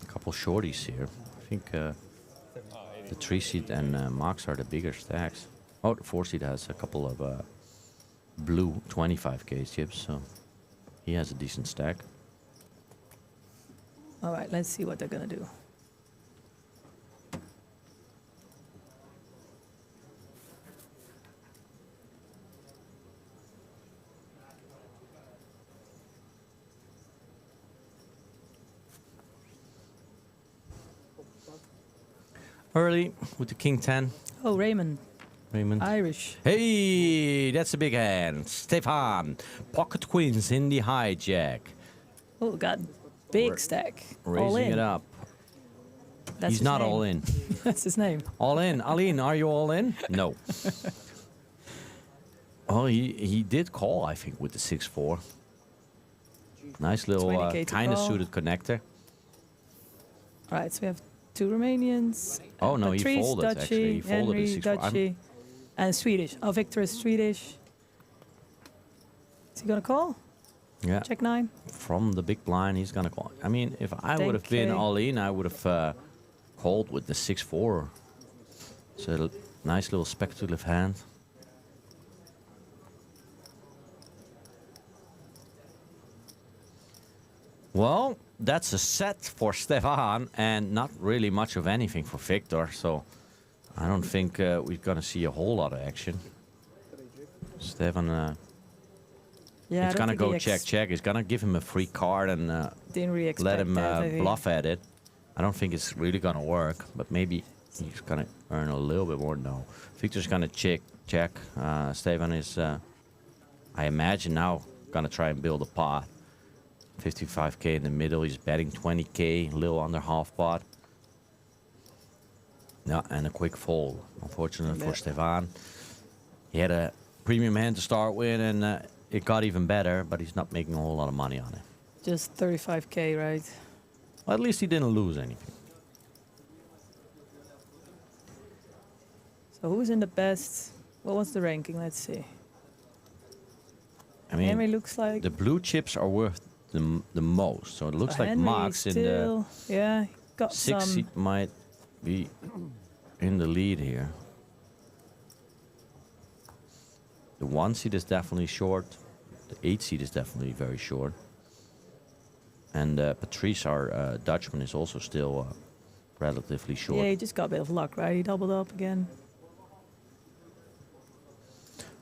A couple shorties here. I think the 3-seed and Max are the bigger stacks. Oh, the 4-seed has a couple of blue 25k chips, so he has a decent stack.
All right, let's see what they're going to do.
Early with the king 10.
Oh, Raymond. Irish.
Hey, that's a big hand. Stefan, pocket queens in the hijack.
Oh, got big stack. All
Raising
in.
it up.
That's
He's
his
not
name.
all in.
That's his name.
All in. Aline, are you all in? No. Oh, he did call, I think, with the 6-4. Nice little
20K to
kind of
call.
suited connector.
All right, so we have 2 Romanians.
Oh, no, he
Patrice,
folded,
Dutchy,
actually. He folded
Henry,
his 6-4.
Dutchy, and Swedish. Oh, Victor is Swedish. Is he going to call?
Yeah.
Check 9.
From the big blind, he's going to call. I mean, if I would have been
10K.
all in, I would have called with the 6-4. It's a nice little speculative hand. Well, that's a set for Stefan and not really much of anything for Victor. So I don't think we're going to see a whole lot of action. Stefan
Yeah, I
it's
don't
gonna
think
go
he
check. He's gonna give him a free card and
didn't really expect
let him
that, I think.
bluff at it. I don't think it's really gonna work, but maybe he's gonna earn a little bit more. No, Victor's gonna check. Stefan is, I imagine now, gonna try and build a pot. 55k in the middle. He's betting 20k, a little under half pot. Yeah, and a quick fold. Unfortunately for Stefan, he had a premium hand to start with, and it got even better, but he's not making a whole lot of money on it.
Just 35k, right?
Well, at least he didn't lose anything.
So who's in the best? What was the ranking? Let's see.
I mean,
Henry looks like
the blue chips are worth the most. So it looks like
Henry
Max in the
still, yeah, he got
6
some.
seed might be in the lead here. The 1 seed is definitely short. The 8 seed is definitely very short. And Patrice, our Dutchman, is also still relatively short.
Yeah, he just got a bit of luck, right? He doubled up again.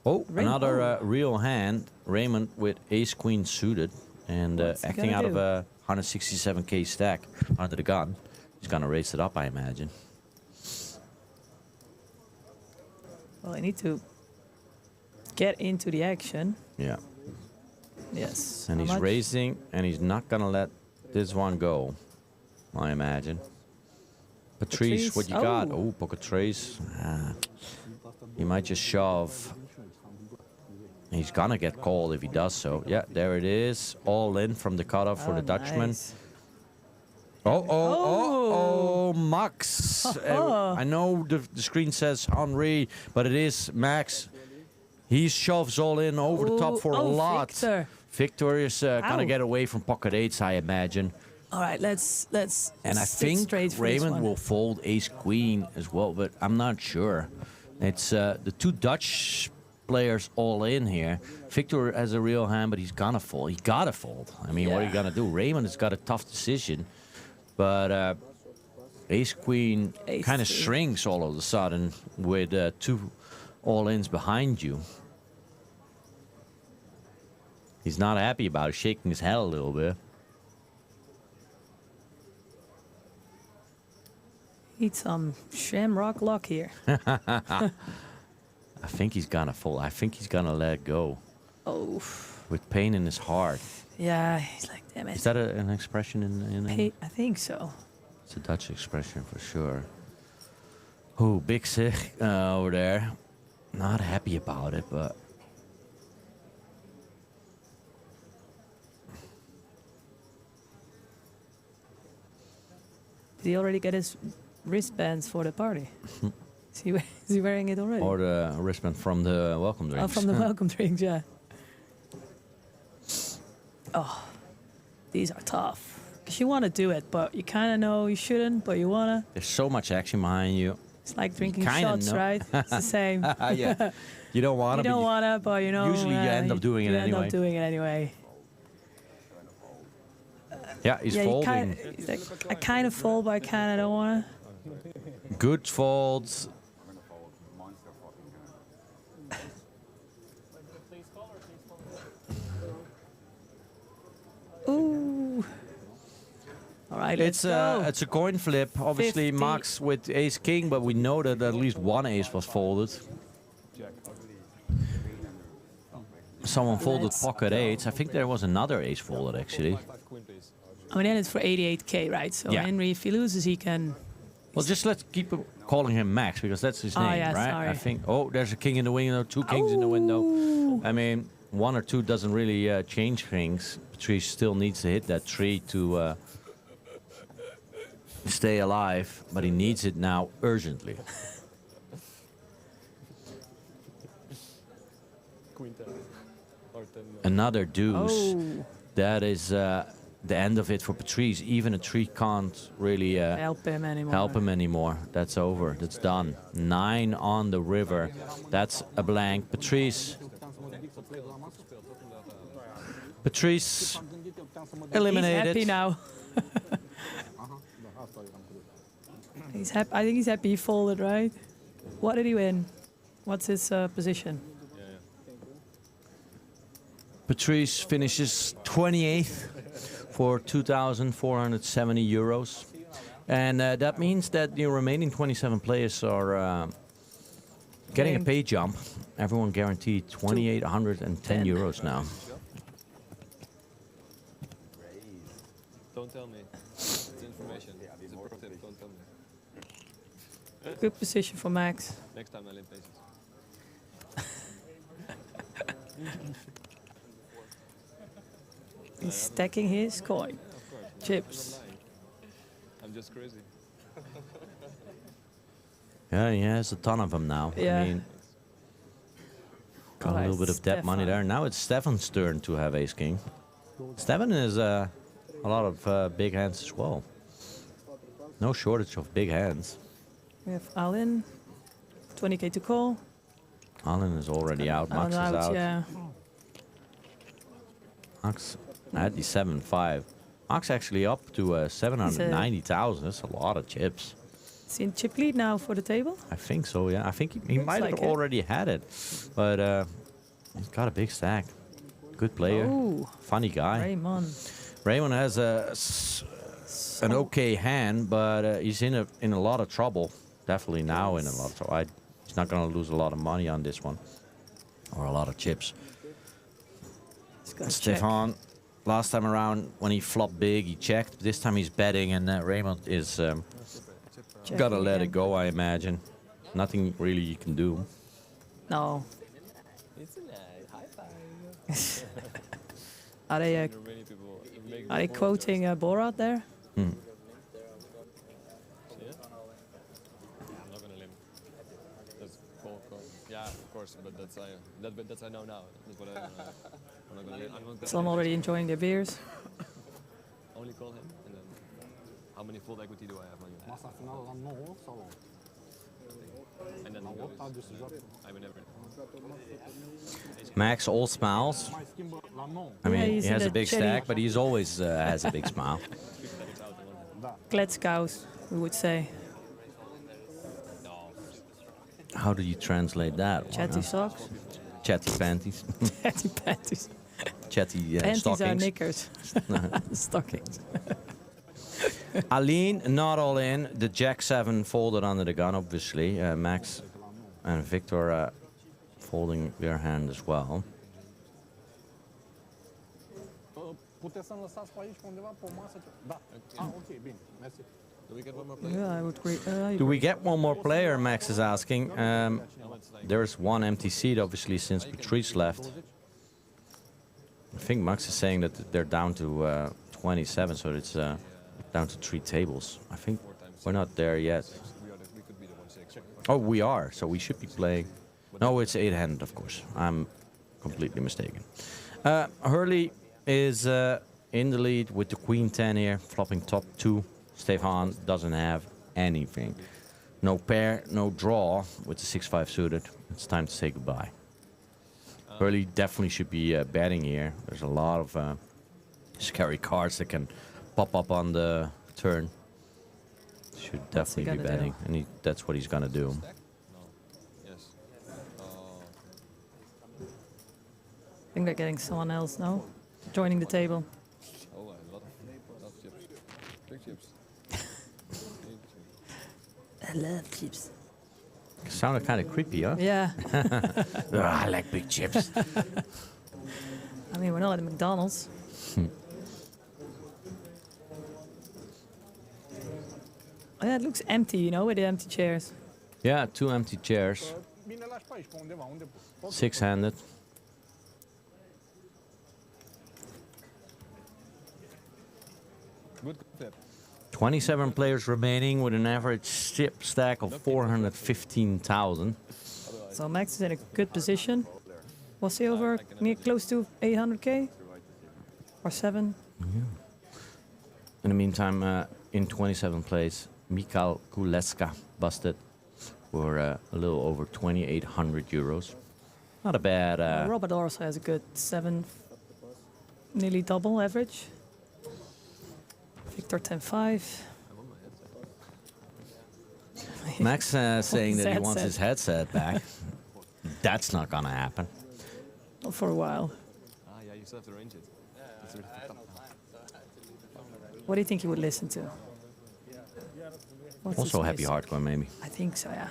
Oh, another real hand. Raymond with ace queen suited and acting out of a 167k stack under the gun. He's gonna raise it up, I imagine.
Well, I need to get into the action.
Yeah.
Yes.
And
How
he's
much?
raising, and he's not gonna let this one go, I imagine. Patrice, what you got? Oh, pocket trace. He might just shove. He's gonna get called if he does so. Yeah, there it is. All in from the cutoff for the Dutchman.
Nice.
Oh, Max. I know the screen says Henri, but it is Max. He shoves all in over the top for a lot. Victor is gonna get away from pocket eights, I imagine.
All right, let's.
And I
sit
think
straight for this
Raymond
one.
will fold ace queen as well, but I'm not sure. It's the two Dutch players all in here. Victor has a real hand, but he's gonna fold. He gotta fold. I mean, what are you gonna do? Raymond has got a tough decision, but ace queen kind of shrinks all of a sudden with two all-ins behind you. He's not happy about it, shaking his head a little bit.
Need some shamrock luck here.
I think he's gonna fold. I think he's gonna let it go.
Oh.
With pain in his heart.
Yeah, he's like, damn it.
Is that an expression in
I think so.
It's a Dutch expression for sure. Oh, big sig over there. Not happy about it, but
Did he already get his wristbands for the party? Is he wearing it already?
or the wristband from the welcome drinks.
Oh, from the welcome drinks, yeah. Oh, these are tough. Because you want to do it, but you kind of know you shouldn't, but you want to.
There's so much action behind you.
It's like drinking
kinda
shots,
know.
right? It's the same.
Yeah. You don't want
You
to.
don't want to, but you know.
Usually you end up doing it
you
anyway.
end up doing it anyway.
Yeah, he's
yeah,
folding.
I kind of fold, but I kind of don't want
Good folds.
to. Ooh. All right, let's go.
It's a coin flip. Obviously,
50.
Max with ace king, but we know that at least one ace was folded. Someone folded pocket eights. I think there was another ace folded actually.
I mean, then it's for 88k, right? So
Yeah.
Henry, if he loses, he can.
Well, just let's keep calling him Max because that's his name,
yeah,
right?
sorry.
I think. Oh, there's a king in the window, two kings in the window. I mean, one or two doesn't really change things. Patrice still needs to hit that tree to stay alive, but he needs it now urgently. Another deuce.
Oh.
That is the end of it for Patrice. Even a tree can't really
Help him anymore.
That's over. That's done. 9 on the river. That's a blank. Patrice eliminated.
He's happy now. He's happy. I think he's happy he folded, right? What did he win? What's his position?
Patrice finishes 28th for 2,470 euros. And that means that the remaining 27 players are getting a pay jump. Everyone guaranteed 2,810 euros now.
Don't tell me. It's information. It's a pro tip. Don't tell me.
Good position for Max.
Next time I'll patience.
He's stacking his coin. Chips.
I'm just crazy.
Yeah, he has a ton of them now.
Yeah.
I mean, got a little bit of that money there. Now it's Stefan's turn to have ace king. Stefan is a lot of big hands as well. No shortage of big hands.
We have Alin. 20k to call.
Alan is already out. Max is out.
Yeah.
Max at the 7.5. Max actually up to 790,000. That's a lot of chips.
Is he in chip lead now for the table?
I think so, yeah. I think he might
like
have
it.
already had it. But he's got a big stack. Good player.
Ooh.
Funny guy.
Raymond.
Raymond has an okay hand, but he's in a lot of trouble. Definitely now in a lot of trouble. He's not going to lose a lot of money on this one. Or a lot of chips. Stefan, last time around when he flopped big, he checked. This time he's betting, and Raymond is gotta let it go, I imagine. Nothing really you can do.
No.
It's a high five.
Are they quoting Borat there?
Hmm.
I'm not gonna limit. That's call. Yeah, of course, but that's I know now. That's what I'm not gonna limit. I'm not gonna
Some already enjoying their beers.
only call him, and then how many full equity do I have on you? And then I would never.
Max all smiles. I mean, he has a big stack, but he's always has a big smile.
Gladskows, we would say.
How do you translate that?
Chatty socks.
Chatty panties.
Chatty panties.
Chatty
Panties
stockings.
are knickers. Stockings.
Aline, not all in. The Jack-7 folded under the gun, obviously. Max and Victor folding their hand as well.
Puteți să-mi lăsați pe aici undeva pe o masă? Da. Ok, bine. Mersi.
Do we get one more player?
Yeah, I would agree.
Do we get one more player, Max is asking. There's one empty seat, obviously, since Patrice left. I think Max is saying that they're down to 27, so it's down to 3 tables. I think we're not there yet. Oh, we are, so we should be playing. No, it's 8-handed, of course. I'm completely mistaken. Hurley is in the lead with the Queen 10 here, flopping top 2. Stefan doesn't have anything. No pair, no draw with the 6-5 suited. It's time to say goodbye. Hurley definitely should be betting here. There's a lot of scary cards that can pop up on the turn. Should definitely be betting, and that's what he's gonna do.
I think they're getting someone else now, joining the table.
Oh, a lot of chips. Big chips.
I love chips.
Sounded kind of creepy, huh?
Yeah.
I like big chips.
I mean, we're not at McDonald's. Oh, yeah, it looks empty, you know, with the empty chairs.
Yeah, 2 empty chairs.
Bine, lași pe aici, pe undeva, unde poți.
6-handed.
Good flip.
27 players remaining with an average chip stack of 415,000.
So Max is in a good position. Was he over near close to 800k? Or 7?
Yeah. In the meantime, in 27 plays, Mikhail Kuleska busted for a little over 2,800 euros. Not a bad...
Robert also has a good 7, nearly double average. Victor 10-5.
Max saying that he wants his headset back. That's not gonna happen.
Not for a while.
Ah, yeah, you still have to arrange it. It's really fucked up.
What do you think he would listen to? What's
Also
his
Happy
music?
Hardcore, maybe.
I think so, yeah.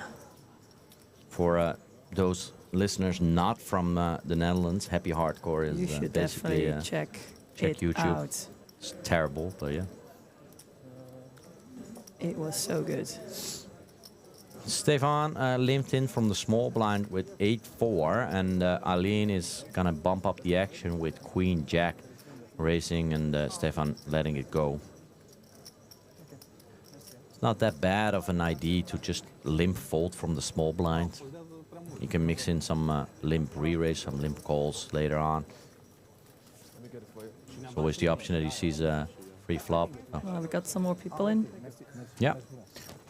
For those listeners not from the Netherlands, Happy Hardcore is
You should
basically
definitely check it
YouTube.
out.
It's terrible, but yeah.
It was so good.
Stefan limped in from the small blind with 8-4, and Aline is gonna bump up the action with Queen Jack racing, and Stefan letting it go. It's not that bad of an idea to just limp fold from the small blind. You can mix in some limp re-race, some limp calls later on. It's always the option that he sees a free flop. Oh.
Well, we got some more people in.
Yeah,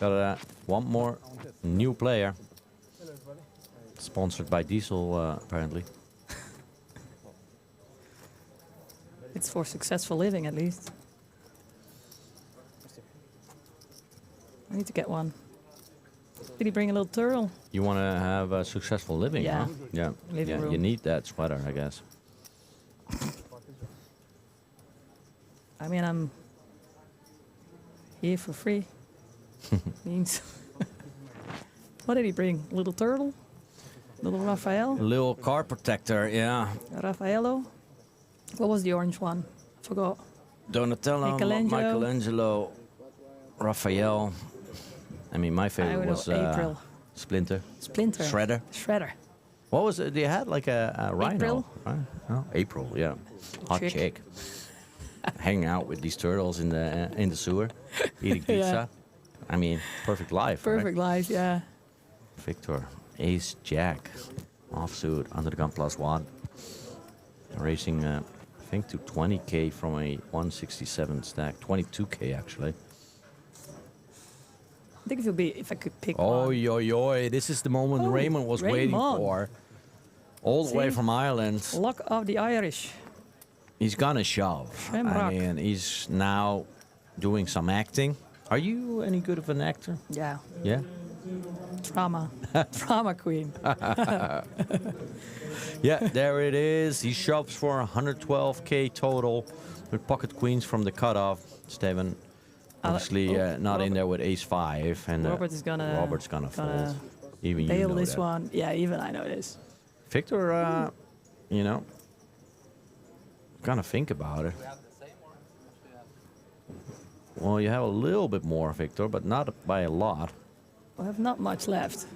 got one more new player. Sponsored by Diesel, apparently.
It's for successful living, at least. I need to get one. Did he bring a little turtle?
You want to have a successful living,
Yeah.
huh? Yeah.
Living
Yeah,
room.
you need that sweater, I guess.
I mean, I'm here for free. Means. What did he bring? Little turtle? Little Raphael?
Little car protector, yeah.
Raffaello? What was the orange one? Forgot.
Donatello, Michelangelo, Raphael. I mean, my favorite was
April.
Splinter.
Splinter.
Shredder.
Shredder.
What was it? They had like a rhino.
April.
Right? Oh, April, yeah. Hot chick. Hanging out with these turtles in the sewer, eating pizza.
Yeah.
I mean, perfect life.
Perfect life, yeah.
Victor, Ace, Jack, offsuit, under the gun +1. Racing, I think, to 20k from a 167 stack. 22k, actually.
I think if I could pick
Oh,
one.
yo, this is the moment Raymond was waiting
Raymond.
for. All the way
See?
from Ireland.
Luck of the Irish.
He's gonna shove.
Shamrock.
I mean, he's now doing some acting. Are you any good of an actor?
Yeah.
Yeah?
Drama. Drama queen.
Yeah, there it is. He shoves for 112k total with pocket queens from the cutoff. Steven, obviously not in there with ace-5. And
Robert's gonna
fold. Even you
bail
know
this
that.
one. Yeah, even I know this.
Victor, you know, gonna think about it. Well, you have a little bit more, Victor, but not by a lot.
I have not much left.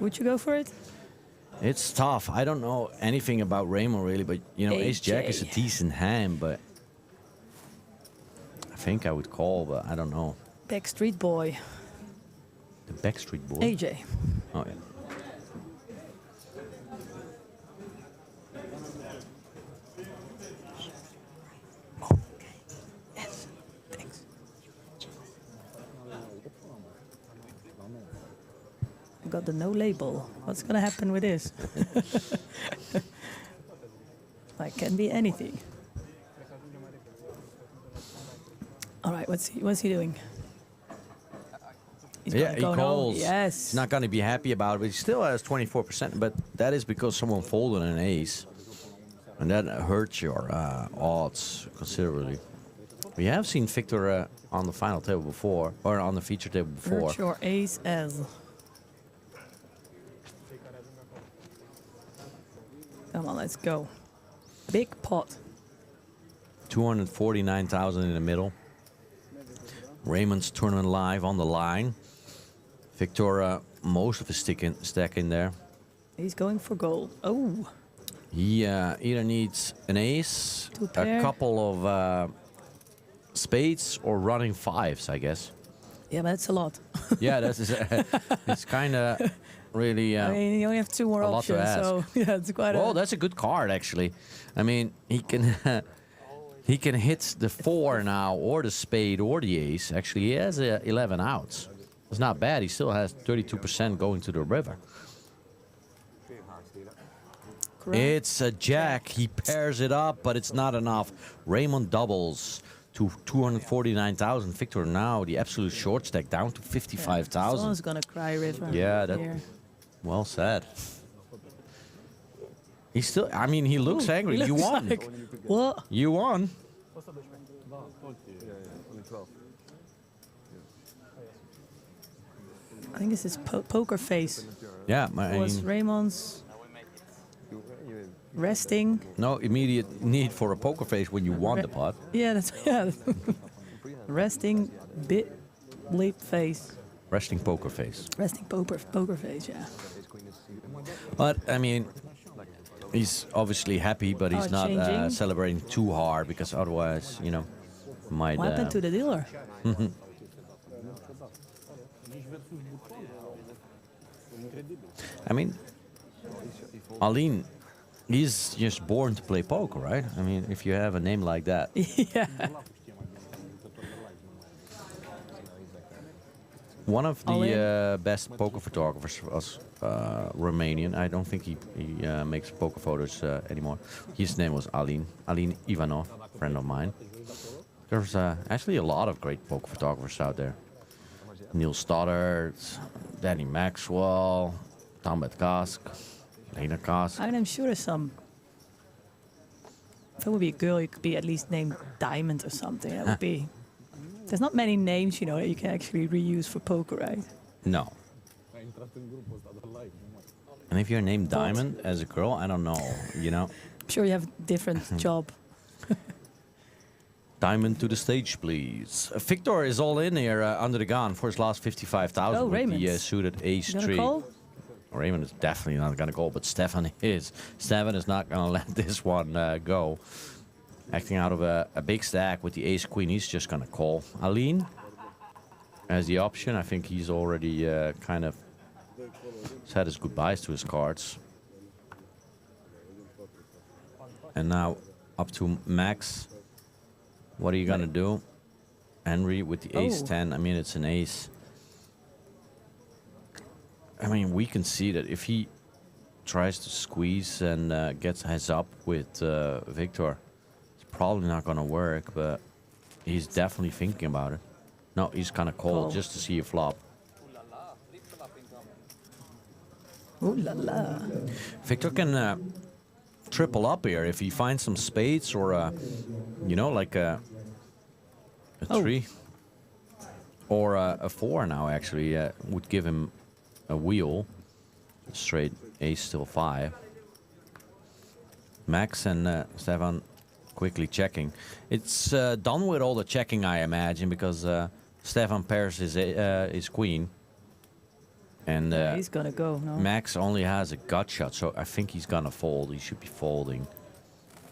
Would you go for it?
It's tough. I don't know anything about Raymond really, but you know, Ace Jack is a decent hand, but I think I would call, but I don't know.
Backstreet Boy.
The Backstreet Boy?
AJ.
Oh, yeah.
I got the no label. What's gonna happen with this? Like, can be anything. All right, what's he doing? He's
Yeah,
gonna
he
go now?
calls.
Yes.
He's not going to be happy about it, but he still has 24%, but that is because someone folded an ace. And that hurts your odds considerably. We have seen Victor on the final table before, or on the feature table before.
Hurt your ace as. Come on, let's go. Big pot.
249,000 in the middle. Raymond's tournament live on the line. Victor, most of his stack in there.
He's going for gold. Oh.
He either needs an ace,
Two
a
pair.
couple of spades, or running fives, I guess.
Yeah, but that's a lot.
Yeah, that's it's kind of really.
I mean, you only have two more
a lot to
options,
ask.
so yeah, it's quite
Well, that's a good card actually. I mean, he can he can hit the 4 now, or the spade, or the ace. Actually, he has 11 outs. It's not bad. He still has 32% going to the river.
Correct.
It's a jack. He pairs it up, but it's not enough. Raymond doubles to 249,000. Victor now the absolute short stack down to 55,000.
Someone's gonna cry river.
Yeah, that.
here.
Well said. He's still. I mean, he looks angry. You
looks
won.
like- what?
You won.
I think this is poker face.
Yeah,
Was Raymond's resting?
no immediate need for a poker face when you won the pot.
Yeah, that's resting bit bleep face.
Resting poker face.
Resting poker face. Yeah.
But I mean, he's obviously happy, but he's not
changing.
celebrating too hard because otherwise, you know, might.
What happened to the dealer?
I mean, Aline, he's just born to play poker, right? I mean, if you have a name like that.
Yeah.
One of the best poker photographers was Romanian. I don't think he makes poker photos anymore. His name was Aline Ivanov, friend of mine. There's actually a lot of great poker photographers out there. Neil Stoddard, Danny Maxwell, Tambet Kask, Lena Kask.
And I'm sure there's some. If it would be a girl, it could be at least named Diamond or something. That would be. There's not many names, you know, that you can actually reuse for poker, right?
No. And if you're named Diamond as a girl, I don't know, you know.
I'm sure you have a different job.
Diamond to the stage, please. Victor is all in here under the gun for his last 55,000
Oh,
with the
Raymond's
suited ace
gonna
3.
call?
Raymond is definitely not going to call, but Stefan is. Stefan is not going to let this one go. Acting out of a big stack with the ace queen, he's just going to call. Aline as the option. I think he's already kind of said his goodbyes to his cards. And now up to Max. What are you going to do? Henry with the ace 10. I mean, it's an ace. I mean, we can see that if he tries to squeeze and gets heads up with Victor, it's probably not going to work, but he's definitely thinking about it. No, he's going to call just to see a flop.
Ooh la la.
Victor can triple up here if he finds some spades or, you know, like a 3 or a 4 now, actually, would give him a wheel. Straight ace, still 5. Max and Stefan quickly checking. It's done with all the checking, I imagine, because Stefan pairs his queen. And
He's gonna go, no?
Max only has a gut shot, so I think he's gonna fold. He should be folding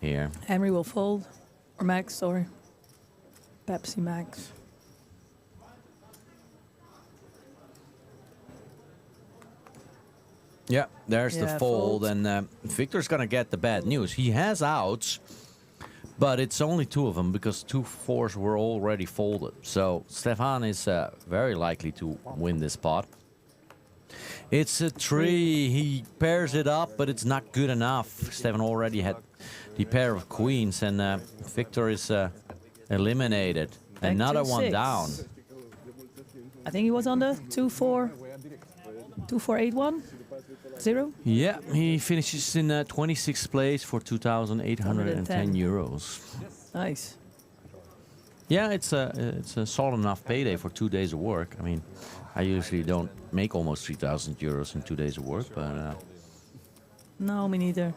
here.
Henry will fold. Or Max, sorry. Pepsi Max.
Yeah, there's the
Yeah,
fold,
fold.
and Victor's gonna get the bad news. He has outs, but it's only 2 of them because 2 4s were already folded. So Stefan is very likely to win this pot. It's a 3. He pairs it up, but it's not good enough. Stefan already had the pair of queens, and Victor is eliminated.
Back
Another
to
one
6.
down.
I think he was on the 2-4. 2-4-8-1? 0?
Yeah, he finishes in 26th place for 2,810 euros.
Nice.
Yeah, it's a solid enough payday for 2 days of work. I mean, I usually don't make almost 3,000 euros in 2 days of work, but
No, me neither.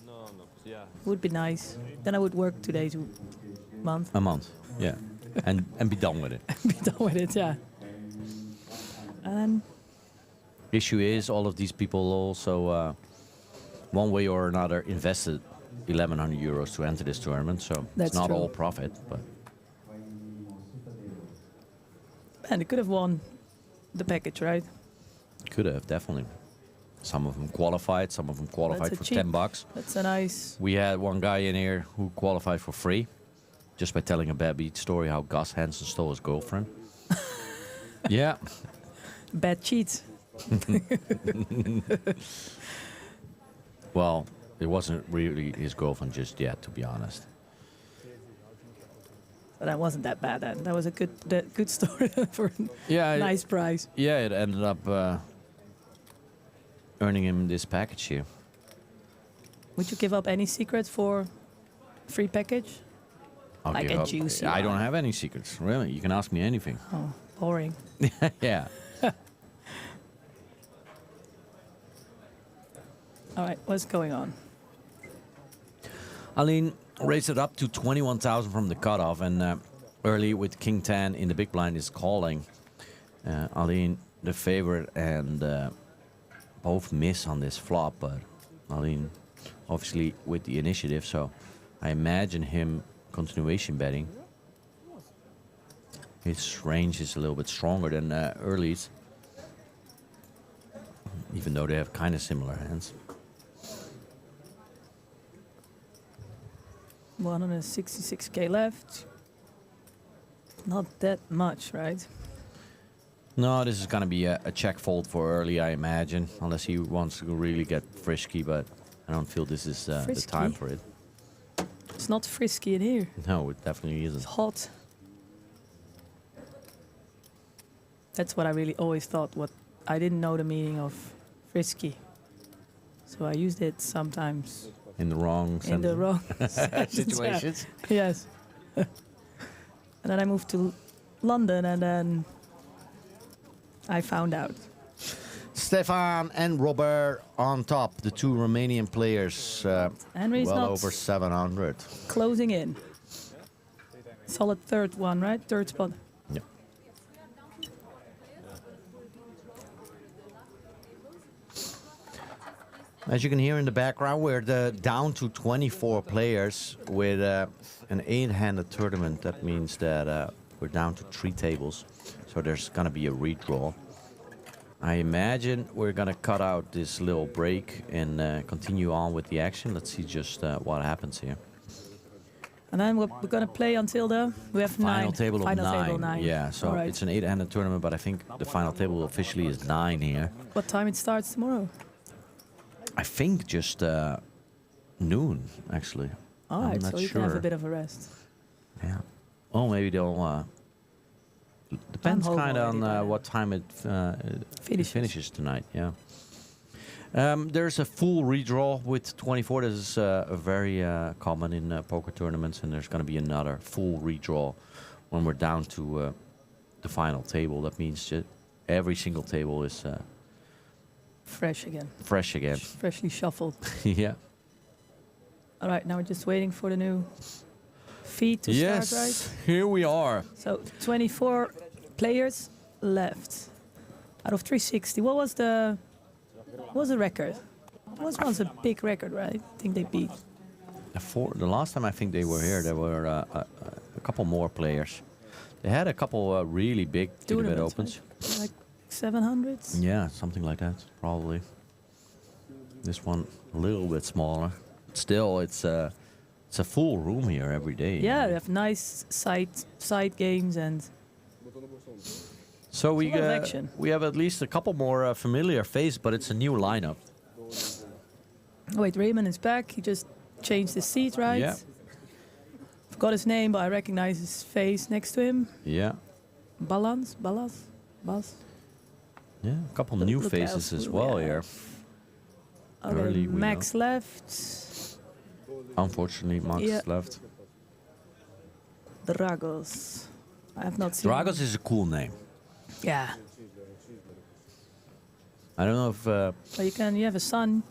No, yeah.
Would be nice. Then I would work 2 days a month.
a month, yeah, and be done with it.
Be done with it, yeah. And
Issue is, all of these people also, one way or another, invested 1,100 euros to enter this tournament, so
That's
it's not
true.
all profit, but
man, they could have won the package, right?
could have, definitely. Some of them qualified, some of them qualified
That's a
for
cheap-
10 bucks.
That's a nice.
We had one guy in here who qualified for free, just by telling a bad beat story how Gus Hansen stole his girlfriend. Yeah.
Bad cheats.
Well, it wasn't really his girlfriend just yet, to be honest.
But that wasn't that bad then. That was a good story for
Yeah,
a nice prize.
Yeah, it ended up earning him this package here.
Would you give up any secret for free package?
I'll
Like
give
a
up.
juicy
I don't
one.
have any secrets, really. You can ask me anything.
Oh, boring.
Yeah.
All right, what's going on?
Aline raised it up to 21,000 from the cutoff, and early with King 10 in the big blind is calling. Aline, the favorite, and both miss on this flop, but Aline obviously with the initiative, so I imagine him continuation betting. His range is a little bit stronger than Early's, even though they have kind of similar hands.
166k left. Not that much, right?
No, this is going to be a check fold for Early, I imagine, unless he wants to really get frisky, but I don't feel this is the
Frisky?
time for it.
It's not frisky in here.
No, it definitely isn't.
It's hot. That's what I really always thought. What I didn't know the meaning of frisky, so I used it sometimes
In the wrong
in the wrong
situations.
Yes. And then I moved to London, and then I found out.
Stefan and Robert on top, the two Romanian players,
Henry's
well
not
over 700.
closing in. Solid third one, right? Third spot.
Yeah. As you can hear in the background, we're down to 24 players with an 8-handed tournament. That means that we're down to 3 tables, so there's going to be a redraw. I imagine we're going to cut out this little break and continue on with the action. Let's see just what happens here.
And then we're going to play until we have
Final
9.
table of
Final
9.
table 9.
Yeah, so
All right.
it's an 8-handed tournament, but I think the final table officially is 9 here.
What time it starts tomorrow?
I think just noon, actually.
All
I'm
right,
not
so you
sure.
can have a bit of a rest.
Yeah. Oh, maybe they'll. Depends
home
kind of
already by
on what time it finishes tonight. Yeah. There's a full redraw with 24. This is very common in poker tournaments, and there's going to be another full redraw when we're down to the final table. That means that every single table is
Fresh again.
fresh again.
Freshly shuffled.
Yeah.
All right, now we're just waiting for the new feed to
Yes.
start, right?
Here we are.
So 24 players left out of 360. What was the record? It was once a big record, right? I think they beat.
The last time I think they were here, there were a couple more players. They had a couple really big Unibet opens.
Right? Like 700.
Yeah, something like that, probably. This one a little bit smaller. Still, it's a full room here every day.
Yeah, they have nice side games and.
So we
a lot of action.
we have at least a couple more familiar faces, but it's a new lineup.
Oh wait, Raymond is back. He just changed his seat, right?
Yeah.
Forgot his name, but I recognize his face next to him.
Yeah.
Bas.
Yeah, a couple new
Look
faces
out
as
who
well
we
here.
Okay,
Early, we
Max
know.
left.
Unfortunately, Max
Yeah.
left.
Dragos. I have not seen.
Dragos is a cool name.
Yeah.
I don't know if.
But you have a son.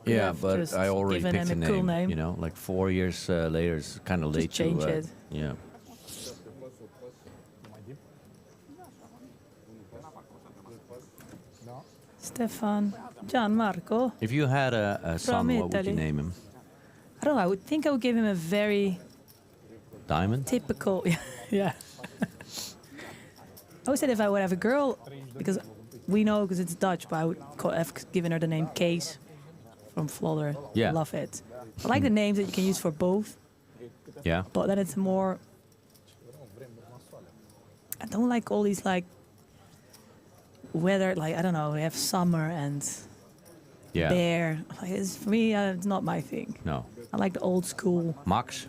You
Yeah,
have
but
just
I already
given
picked a
him a
name,
cool name.
You know, like 4 years later, it's kind of late
change
to.
it.
Yeah.
Stefan. Gianmarco.
If you had a son, what would you
Italy.
name him?
I don't know. I would think I would give him a very
Diamond?
typical. Yeah. I would say if I would have a girl, because we know because it's Dutch, but I would have given her the name Kees from Flodder.
Yeah.
Love it. I like the names that you can use for both,
Yeah.
but then it's more. I don't like all these like weather. Like I don't know. We have summer and
Yeah.
bear. Like, for me, it's not my thing.
No.
I like the old school.
Max.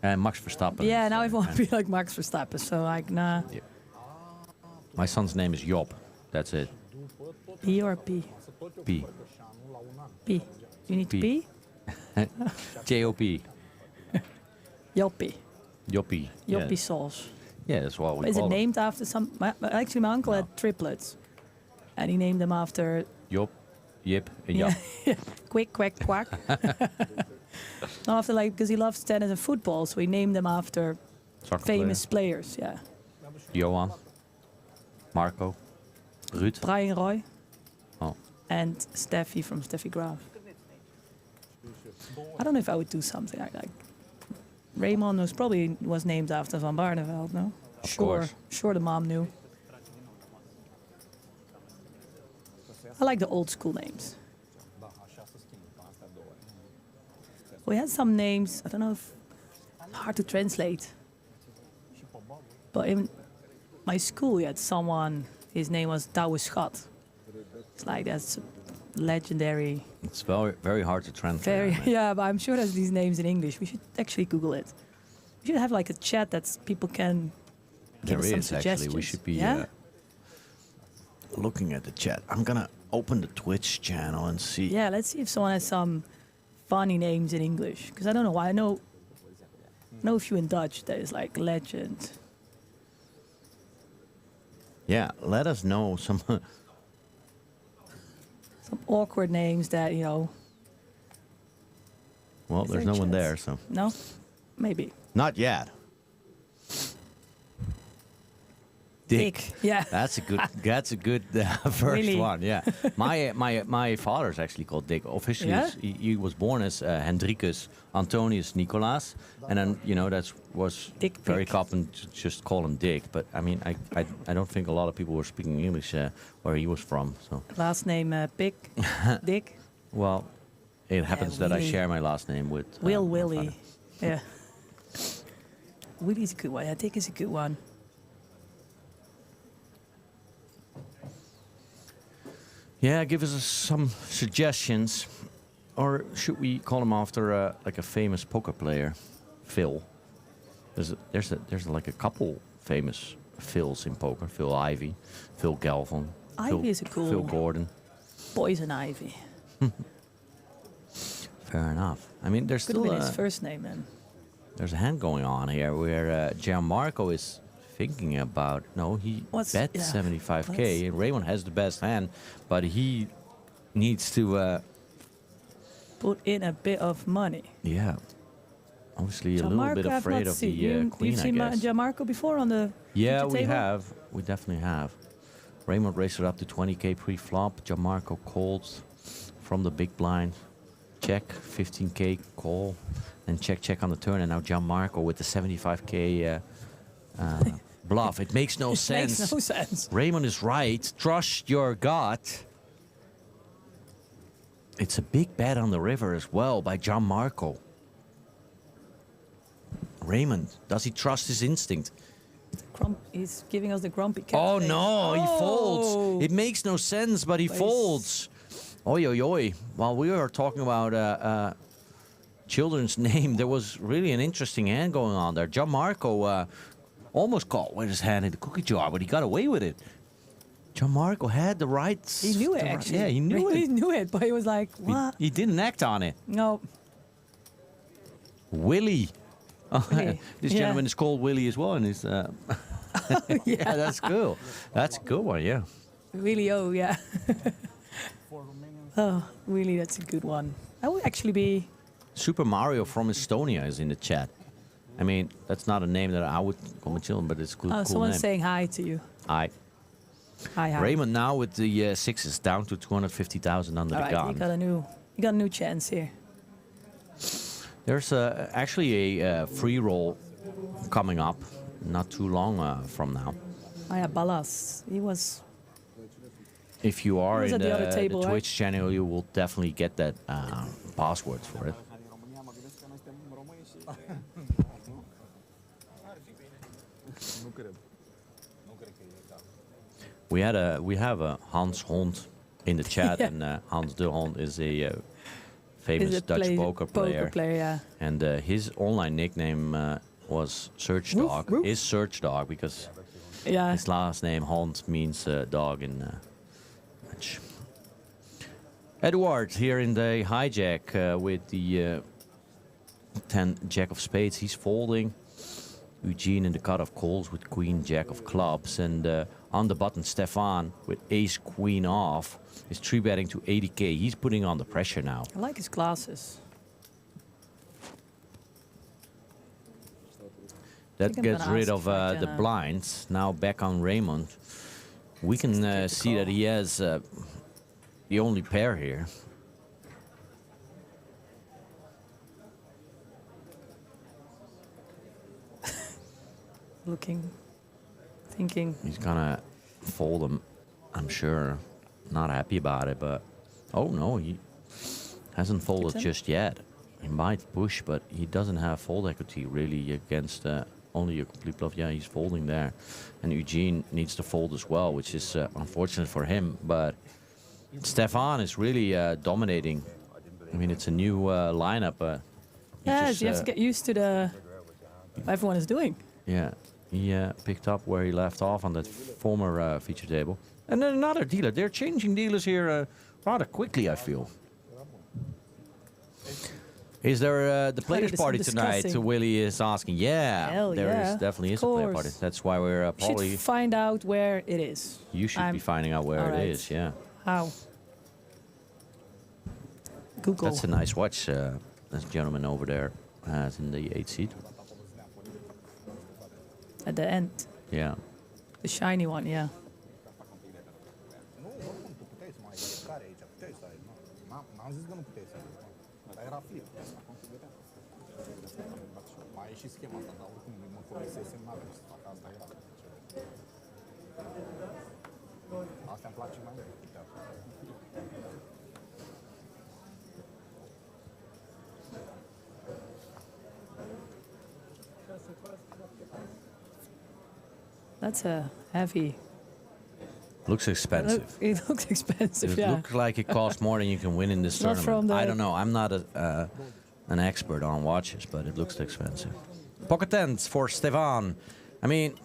And Max Verstappen.
Yeah, now I want to be like Max Verstappen. So like, nah.
Yeah. My son's name is Job. That's it.
E or P?
P.
P. You need to pee?
J-O-P.
Joppie.
Joppie.
Joppie
Yeah.
sauce.
Yeah, that's what we
Is
call
it
it.
named after some... Actually, my uncle had triplets. And he named them after...
Jop, Jip, and
Yeah.
Jap.
Quick, quack, quack. No, after because he loves tennis and football, so he named them after
Soccer
famous players. Yeah.
Johan. Marco. Ruud.
Brian Roy.
Oh.
And Steffi from Steffi Graf. I don't know if I would do something like Raymond was named after Van Barneveld, no?
Of
Sure.
course.
Sure the mom knew. I like the old school names. We had some names, I don't know if hard to translate. But in my school we had someone, his name was Douwe Schat. It's like that's legendary.
It's very, very hard to translate.
Very, yeah, but I'm sure there's these names in English. We should actually Google it. We should have like a chat that people can give us some
is actually.
suggestions.
We should be
Yeah?
looking at the chat. I'm gonna open the Twitch channel and see.
Yeah, let's see if someone has some funny names in English. Because I don't know why. I know a few in Dutch that is like legend.
Yeah, let us know some.
Some awkward names that, you know.
Well,
Is
there's
there
no
a
one
chance?
there, so.
No? Maybe.
Not yet. Dick.
Yeah.
That's a good. That's a good first
Really?
one. Yeah. My father's actually called Dick. Officially,
Yeah?
he was born as Hendrikus Antonius Nicolaas, and then was
Dick
very
Pick.
common to just call him Dick. But I mean, I don't think a lot of people were speaking English where he was from. So.
Last name Pick. Dick.
Well, it happens that I
Willy.
share my last name with
Will
my
Willie.
father.
Yeah. Willie's a good one. Yeah, Dick is a good one.
Yeah, give us some suggestions, or should we call him after like a famous poker player, Phil? There's like a couple famous Phils in poker. Phil Ivey, Phil Galvin,
Ivy is a cool.
Phil Gordon.
Poison Ivy.
Fair enough. I mean, there's
Could have
still
been his first name then.
there's a hand going on here where Gianmarco is thinking about. No, he bet
yeah,
75k. Raymond has the best hand, but he needs to.
Put in a bit of money.
Yeah. Obviously, a little bit
I've
afraid
not
of
seen-
the queen,
You've
I
seen
guess.
Gianmarco before on the
Yeah,
feature
we
table?
have. We definitely have. Raymond raised it up to 20k pre-flop. Gianmarco called from the big blind. Check, 15k call. And check on the turn. And now Gianmarco with the 75k bluff. It makes no sense.
Makes no sense.
Raymond is right. Trust your gut. It's a big bet on the river as well by Gianmarco. Raymond, does he trust his instinct?
He's giving us the grumpy cat.
Oh
face.
no, he
Oh.
folds. It makes no sense, but he
But
folds. Oi, oi, oi. While we were talking about children's name, there was really an interesting hand going on there. Gianmarco almost caught with his hand in the cookie jar, but he got away with it. Gianmarco had the right.
He knew it actually.
Yeah, he knew
He
it.
knew it, but he was like, what?
He didn't act on it.
No.
Willie.
Willie,
This
yeah.
gentleman is called Willie as well, and he's. Yeah, that's cool. That's a good one. Yeah.
Really, oh, yeah. Oh, really, that's a good one. That would actually be...
Super Mario from Estonia is in the chat. I mean, that's not a name that I would call my children, but it's a cool,
Oh,
cool
someone's
name.
saying hi to you.
Hi.
Hi, hi.
Raymond now with the sixes down to 250,000 under
All
the
right,
gun.
you got a new chance here.
There's actually a free roll coming up, not too long from now.
Oh, yeah, Ballas. He was...
If you are
He was
in
at the other table,
the
right?
Twitch channel, you will definitely get that password for it. We have a Hans Hond in the chat,
Yeah.
and Hans de Hond is a famous
Is a
Dutch poker player.
yeah.
And his online nickname was Search
Roof,
Dog.
Roof.
Is Search Dog because
Yeah.
his last name Hond means dog in Dutch. Edward here in the hijack with the 10 Jack of Spades. He's folding. Eugene in the cut of calls with Queen Jack of Clubs. And on the button, Stefan with Ace Queen off is 3-betting to 80k. He's putting on the pressure now.
I like his glasses.
That
I'm
gets
gonna
rid
ask
of
for
the
Jenna.
blinds. Now back on Raymond. We can see that he has the only pair here.
Looking, thinking.
He's gonna fold them, I'm sure. Not happy about it, but oh no, he hasn't folded
Keeps him?
just yet. He might push, but he doesn't have fold equity really against only a complete bluff. Yeah, he's folding there, and Eugene needs to fold as well, which is unfortunate for him. But Stefan is really dominating. I mean, it's a new lineup.
Yes, you have to get used to the what everyone is doing.
Yeah, he picked up where he left off on that former feature table. And then another dealer. They're changing dealers here rather quickly, I feel. Is there the players'
there's
party
some
tonight?
discussing.
Willie is asking. Yeah,
Hell
there
yeah,
is definitely
of
is a player
course.
party. That's why we're
We
probably...
should find out where it is.
You should be finding out where
Alright.
it is, yeah.
How? Google.
That's a nice watch this gentleman over there has in the 8 seat.
At the end,
Yeah.
the shiny one, yeah.
N-am zis că nu puteai să dar era fir. Mai e și schema asta, dar oricum mă comisesem, n-aveam să fac asta, era. Asta îmi place mai mult.
That's a heavy.
Looks expensive.
It looks expensive,
It
yeah.
looks like it costs more than you can win in this
Not
tournament.
from the-
I don't know. I'm not an expert on watches, but it looks expensive. Pocket tens for Stefan. I mean,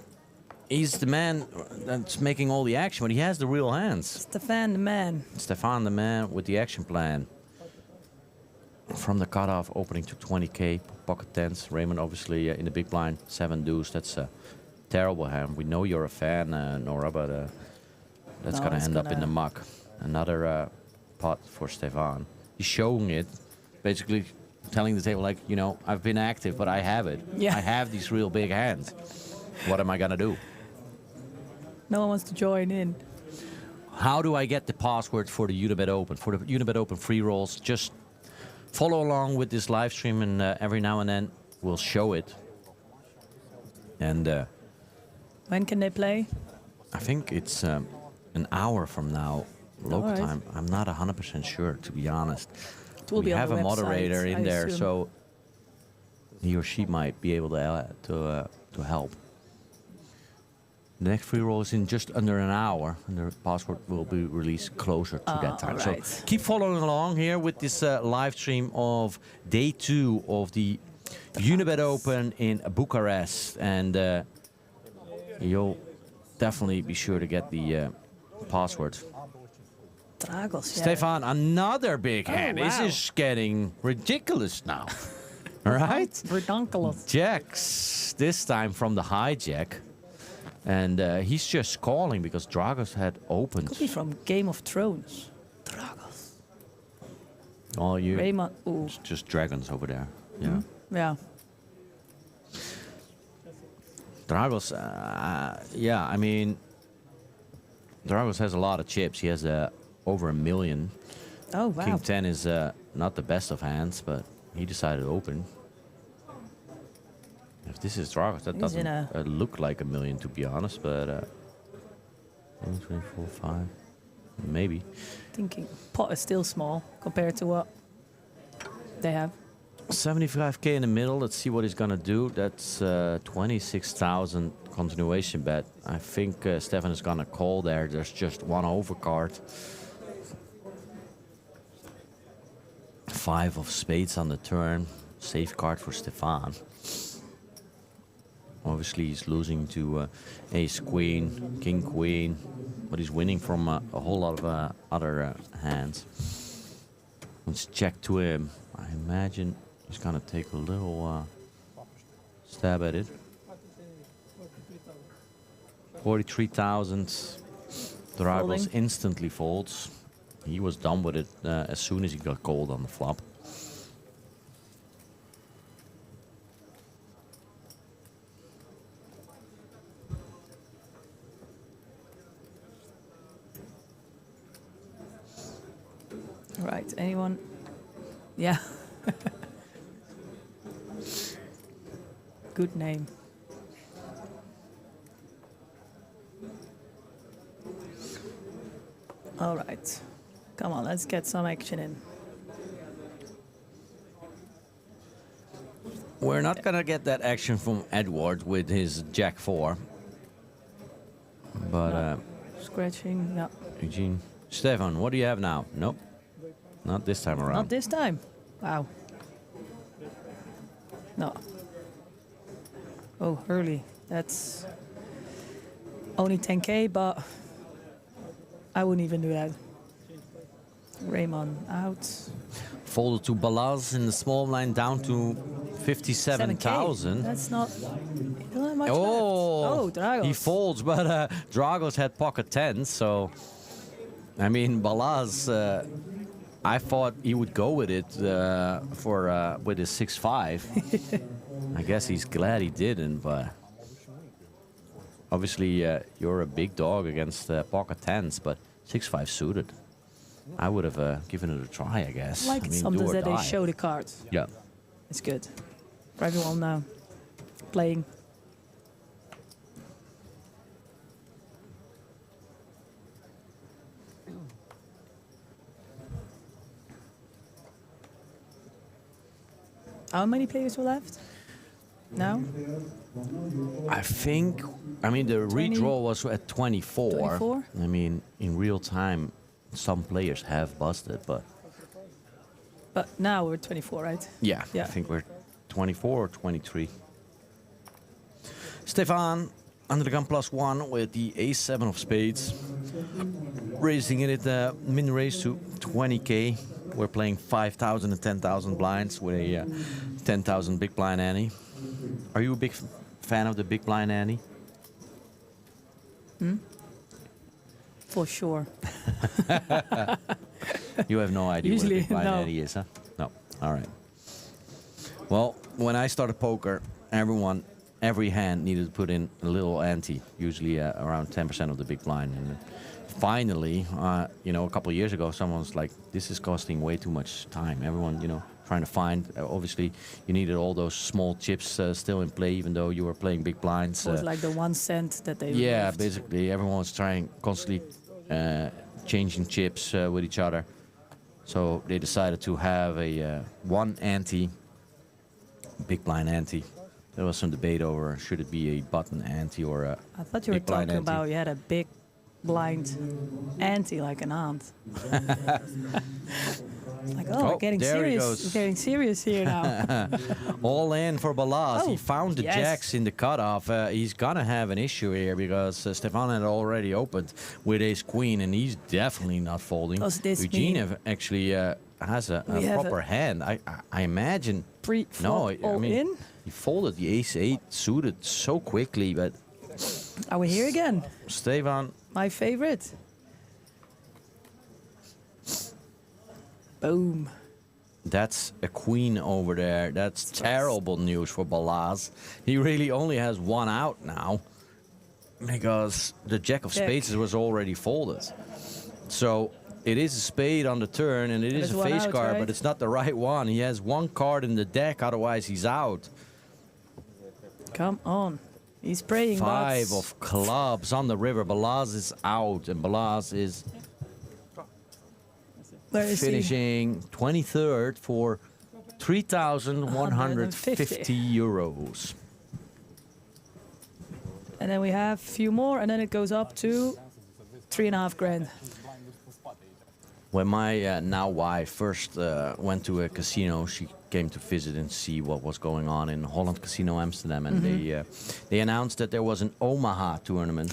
he's the man that's making all the action, but he has the real hands.
Stefan the man.
Stefan the man with the action plan. From the cutoff, opening to 20k, pocket tens. Raymond obviously in the big blind, 7 deuce. That's a terrible hand. We know you're a fan, Nora, but that's
No,
gonna
it's
end up in
gonna-
the muck. Another pot for Stefan. He's showing it, basically telling the table like, you know, I've been active, but I have it.
Yeah.
I have these real big hands. What am I gonna do?
No one wants to join in.
How do I get the password for the Unibet Open? For the Unibet Open free rolls, just follow along with this live stream, and every now and then we'll show it. And
When can they play?
I think it's an hour from now, local
Alright.
time. I'm not 100% sure, to be honest.
will
We
be on
have
the
a moderator
website,
in
I
there,
assume.
so he or she might be able to help. The next free roll is in just under an hour, and the password will be released closer to that time.
alright.
So keep following along here with this live stream of day 2 of the Unibet Open in Bucharest, and you'll definitely be sure to get the password.
Dragos, yeah.
Stefan, another big
Oh,
hand. This
wow.
is getting ridiculous now. All right?
Redonkulous.
Jacks, this time from the hijack. And he's just calling because Dragos had opened.
Could be from Game of Thrones. Dragos.
Oh, you.
Raymond. Ooh.
It's just dragons over there. Yeah.
Yeah.
Dragos, yeah, I mean, Dragos has a lot of chips. He has over 1 million.
Oh, wow.
King 10 is not the best of hands, but he decided to open. If this is Dragos, that
He's in
doesn't look like 1 million, to be honest, but 1, 2, 3, 4, 5, maybe.
Thinking pot is still small compared to what they have.
75k in the middle. Let's see what he's gonna do. That's 26,000 continuation bet. I think Stefan is gonna call there. There's just one overcard. 5 of spades on the turn. Safe card for Stefan. Obviously, he's losing to ace queen, king queen, but he's winning from a whole lot of other hands. Let's check to him. I imagine he's gonna take a little stab at it. 43,000. Dragos
Folding.
instantly folds. He was done with it as soon as he got called on the flop.
Right, anyone? Yeah. Good name. All right. Come on, let's get some action in.
We're not gonna get that action from Edward with his Jack 4. But
Scratching, no.
Eugene. Stefan, what do you have now? Nope. Not this time around.
Not this time. Wow. No. Oh, early. That's only 10K, but I wouldn't even do that. Raymond out.
Folded to Balaz in the small line down to 57,000.
That's not much
Oh,
left. Oh, Dragos.
He folds, but Dragos had pocket 10, so I mean Balaz. I thought he would go with it with his 6-5. I guess he's glad he didn't, but obviously you're a big dog against pocket 10s, but 6-5 suited. I would have given it a try, I guess.
Like
I mean,
sometimes
do or
that they
die.
show the cards.
Yeah.
It's good. For everyone now. Playing. How many players were left? Now?
I think, I mean, the
20?
redraw was at 24.
24?
I mean, in real time, some players have busted, but
But now we're 24, right?
yeah,
Yeah.
I think we're 24 or 23. Stefan, under the gun +1 with the ace-7 of spades. Raising it at min raise to 20K. We're playing 5,000 and 10,000 blinds with a 10,000 big blind ante. Are you a big fan of the big blind ante?
For sure.
You have no idea
Usually,
what a big blind
no.
ante is, huh? No. All right. Well, when I started poker, every hand needed to put in a little ante, usually around 10% of the big blind. And finally, a couple of years ago, someone was like, this is costing way too much time. Everyone, trying to find, obviously, you needed all those small chips still in play, even though you were playing big blinds.
It was like the 1 cent that they
Yeah,
removed.
basically, everyone was trying constantly changing chips with each other. So they decided to have a one ante, big blind ante. There was some debate over should it be a button ante or a
I thought you were
big blind
talking
ante.
about you had a big blind ante like an aunt. Like, we're getting
there he
serious.
goes.
We're getting serious here now.
All in for Balaz. He
Oh,
found the
yes.
jacks in the cutoff. He's gonna have an issue here because Stefan had already opened with ace queen, and he's definitely not folding.
Does this
Eugene
mean
actually has a
we have
proper
a
hand. I imagine.
Pre-flop all in?
he folded the ace-8 suited so quickly, but
Are we here again?
Stefan.
My favorite. Boom.
That's a queen over there. That's terrible news for Balaz. He really only has one out now because the jack of
Jack.
spades was already folded. So it is a spade on the turn and it is
There's
a
one
face
out,
card,
right?
but it's not the right one. He has one card in the deck, otherwise he's out.
Come on. He's praying.
5
but
of clubs on the river. Balaz is out and Balaz is
where is he?
finishing 23rd for 3,150 euros.
And then we have a few more, and then it goes up to 3.5 grand.
When my now wife first went to a casino, she came to visit and see what was going on in Holland Casino Amsterdam, and they announced that there was an Omaha tournament,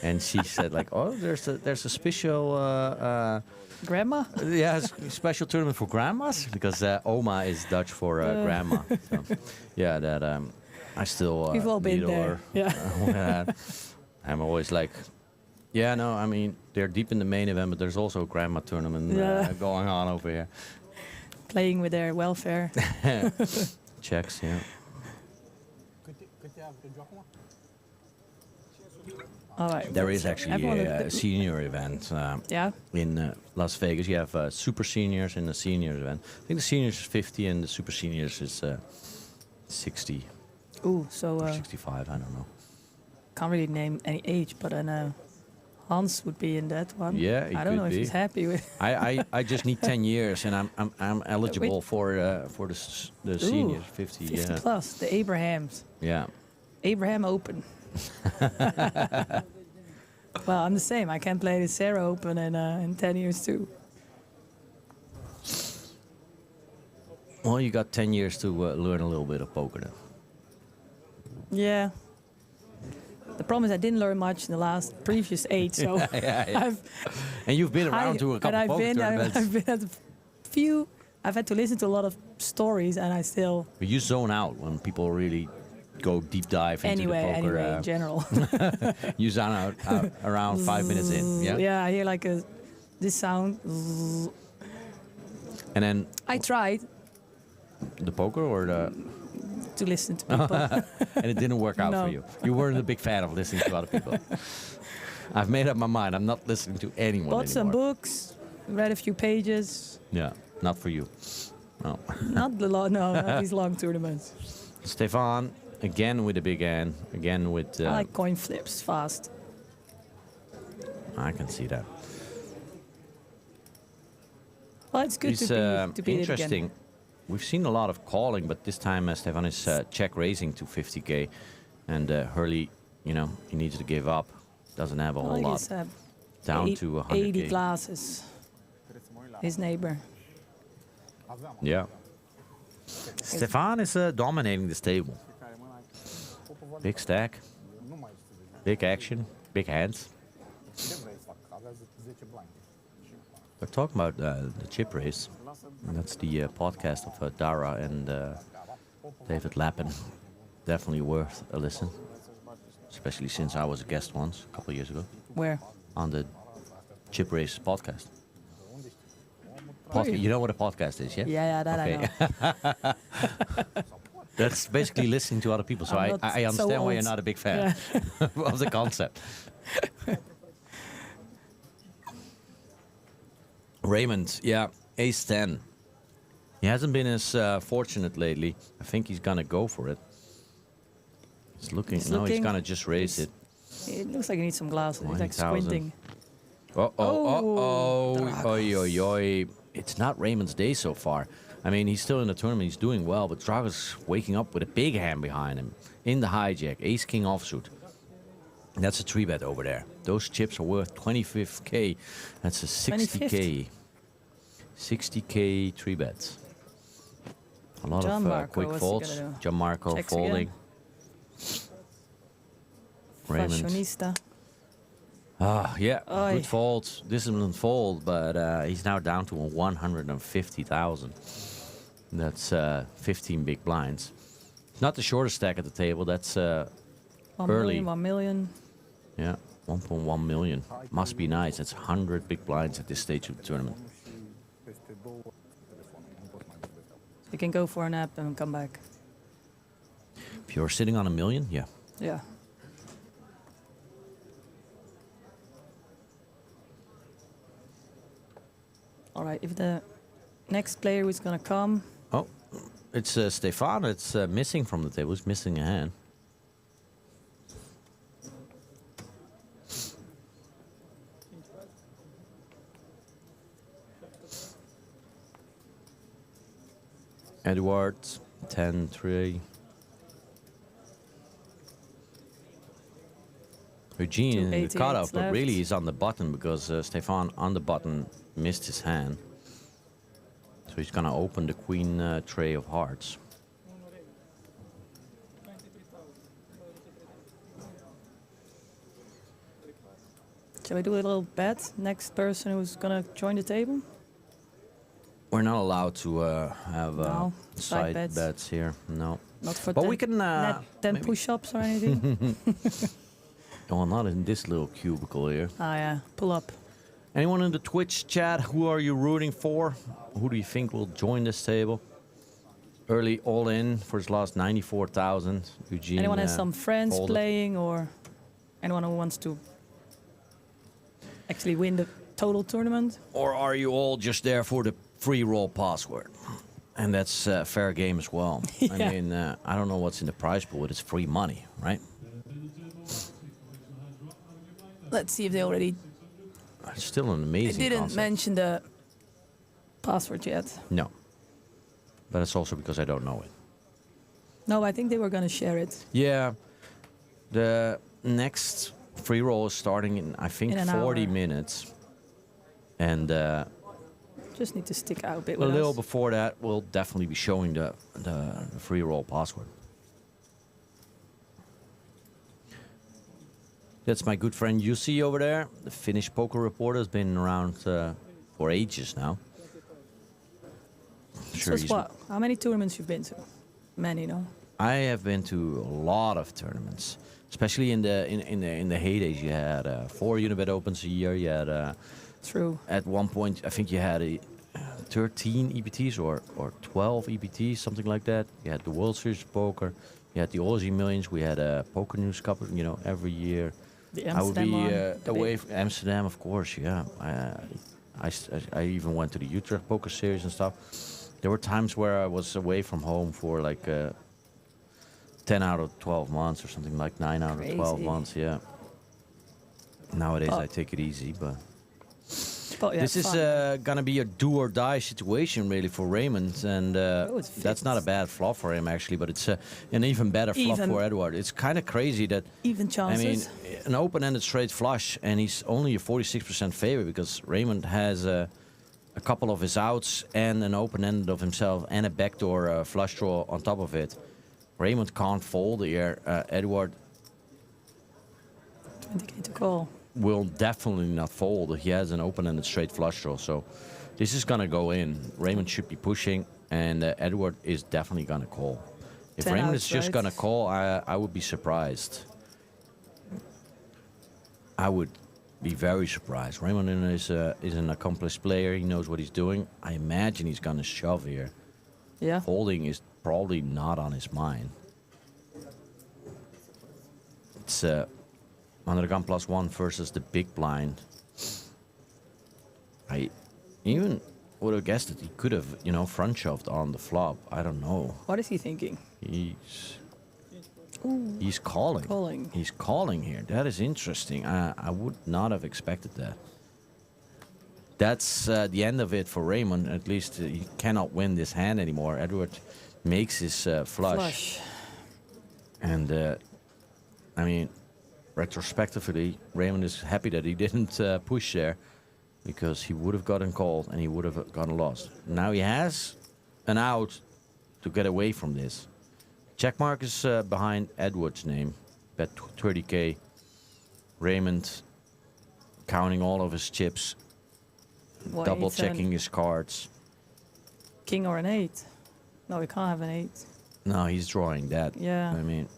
and she said like, "Oh, there's a special
Grandma?
yeah, special tournament for grandmas because Oma is Dutch for grandma." So, yeah, that I still
We've all been
need
there. Yeah.
I'm always like, yeah, no, I mean, they're deep in the main event, but there's also a grandma tournament going on over here.
Playing with their welfare.
Checks, yeah.
All right.
There is actually a senior event in Las Vegas. You have super seniors and the senior event. I think the seniors is 50 and the super seniors is 60.
Ooh, so...
or 65, I don't know.
Can't really name any age, but I know Hans would be in that one.
Yeah,
I don't know if he's happy with.
I just need 10 years and I'm eligible for the seniors 50.
50
yeah.
plus the Abrahams.
Yeah.
Abraham Open. Well, I'm the same. I can play the Sarah Open in 10 years too.
Well, you got 10 years to learn a little bit of poker then.
Yeah. The problem is I didn't learn much in the previous 8, so
yeah. And you've been around to a couple of poker tournaments.
I've been at a few. I've had to listen to a lot of stories, and I still.
But you zone out when people really go deep dive into the poker.
Anyway, in general.
You zone out around 5 minutes in. Yeah.
Yeah, I hear like this sound.
And then
I tried
the poker or the.
To listen to people.
And it didn't work out
No.
for you. You weren't a big fan of listening to other people. I've made up my mind. I'm not listening to anyone
Bought some
anymore.
books, read a few pages.
Yeah, not for you. No.
Not the not these long tournaments.
Stefan, again with a big hand. Again with...
I like coin flips fast.
I can see that.
Well, it's good
It's
to be it
interesting.
again.
We've seen a lot of calling, but this time Stefan is check raising to 50k, and Hurley, you know, he needs to give up. Doesn't have a whole lot.
He's,
Down to 100k.
80 glasses. His neighbor.
Yeah. Stefan is dominating this table. Big stack, big action, big hands. We're talking about the chip race. And that's the podcast of Dara and David Lappin. Definitely worth a listen. Especially since I was a guest once, a couple of years ago.
Where?
On the Chip Race podcast.
Oh,
You know what a podcast is, yeah?
Yeah, that
okay.
I know.
That's basically listening to other people, so
I'm
I
not
understand
so
why
old.
you're not a big fan of the concept. Raymond, yeah, ace 10. He hasn't been as fortunate lately. I think he's gonna go for it. He's looking. He's gonna just raise it.
It looks like he needs some glasses. He's like
20,000.
squinting.
Oi, oi, oi. It's not Raymond's day so far. I mean, he's still in the tournament. He's doing well, but Draga's waking up with a big hand behind him in the hijack. Ace King offsuit. That's a 3-bet over there. Those chips are worth 25k. That's a 60k. 60k 3-bets. A lot of quick folds. Gianmarco
Checks
folding. Raymond.
Fashionista.
Yeah,
Oy.
good fold. Disciplined fold, but he's now down to 150,000. That's 15 big blinds. Not the shortest stack at the table. That's
1
early.
million, 1 million.
Yeah, 1.1 million. Must be nice. That's 100 big blinds at this stage of the tournament.
You can go for a nap and come back.
If you're sitting on 1 million, yeah.
Yeah. All right, if the next player is going to come...
Oh, it's Stefan. It's missing from the table. He's missing a hand. Edward, 10-3. Eugene in the
288
cutoff, but
left.
really he's on the button because Stefan on the button missed his hand. So he's gonna open the queen tray of hearts.
Shall we do a little bet? Next person who's gonna join the table?
We're not allowed to have
No,
side
side bets.
bets here. No.
Not for
But
10,
we can.
not 10
maybe-
push-ups or anything?
Well, not in this little cubicle here.
Ah, yeah. Pull up.
Anyone in the Twitch chat, who are you rooting for? Who do you think will join this table? Early all-in for his last 94,000. Eugene.
Anyone has some friends
folded.
playing, or anyone who wants to actually win the total tournament?
Or are you all just there for the free roll password? And that's fair game as well. I
Yeah.
mean, I don't know what's in the prize pool, but it's free money, right?
Let's see if they already
It's still an amazing
didn't
concept.
mention the password yet.
No. But it's also because I don't know it.
No, I think they were going to share it.
Yeah. The next free roll is starting in, I think,
In an
40
hour.
minutes. And
Just need to stick out a bit
a
with
little
us.
before that, we'll definitely be showing the free roll password. That's my good friend Jussi over there. The Finnish poker reporter has been around for ages now.
So it's what? How many tournaments you've been to? Many, no?
I have been to a lot of tournaments, especially in the heydays. You had 4 Unibet Opens a year. You had
True.
At one point, I think you had 13 EBTs or 12 EBTs, something like that. You had the World Series of Poker. You had the Aussie Millions. We had a Poker News Cup, every year.
The
I would
Amsterdam
be
one, the
away
big-
from Amsterdam, of course. Yeah, I even went to the Utrecht Poker Series and stuff. There were times where I was away from home for like 10 out of 12 months or something, like 9 out of 12
Crazy.
months. Yeah. Nowadays
Oh.
I take it easy, but
But yeah,
this is
fun.
gonna be a do or die situation really for Raymond, and that's not a bad flop for him actually, but it's an even better flop
Even-
for Edward. It's kind of crazy that
Even chances.
I mean, an open-ended straight flush, and he's only a 46% favorite because Raymond has a couple of his outs and an open-ended of himself and a backdoor flush draw on top of it. Raymond can't fold here. Edward
20k to call.
will definitely not fold. He has an open-ended straight flush draw, so this is gonna go in. Raymond should be pushing, and Edward is definitely gonna call. If
10
Raymond
outs,
is just
right?
gonna call, I would be surprised. I would be very surprised. Raymond is an accomplished player. He knows what he's doing. I imagine he's gonna shove here.
Yeah.
Folding is probably not on his mind. It's under the gun +1 versus the big blind. I even would have guessed that he could have, front shoved on the flop. I don't know.
What is he thinking?
He's calling.
Calling.
He's calling here. That is interesting. I would not have expected that. That's the end of it for Raymond. At least he cannot win this hand anymore. Edward makes his flush. And, I mean, retrospectively, Raymond is happy that he didn't push there because he would have gotten called and he would have gotten lost. Now he has an out to get away from this. Checkmark is behind Edward's name, bet 30k. Raymond counting all of his chips,
What,
double
it's an
checking his cards.
King or an 8? No, we can't have an 8.
No, he's drawing that.
Yeah.
I mean,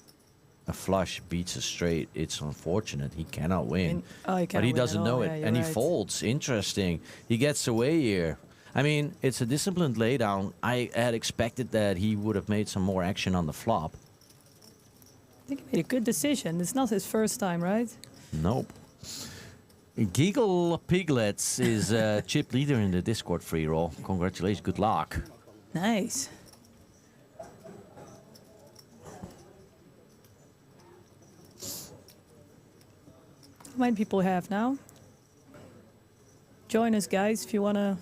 a flush beats a straight. It's unfortunate. He cannot win.
Oh, he
But
cannot
he
win at
doesn't
all.
know
Yeah,
it.
you're
And he
right.
folds. Interesting. He gets away here. I mean, it's a disciplined laydown. I had expected that he would have made some more action on the flop.
I think he made a good decision. It's not his first time, right?
Nope. Giggle Piglets is chip leader in the Discord free roll. Congratulations. Good luck.
Nice. How many people we have now? Join us, guys, if you wanna.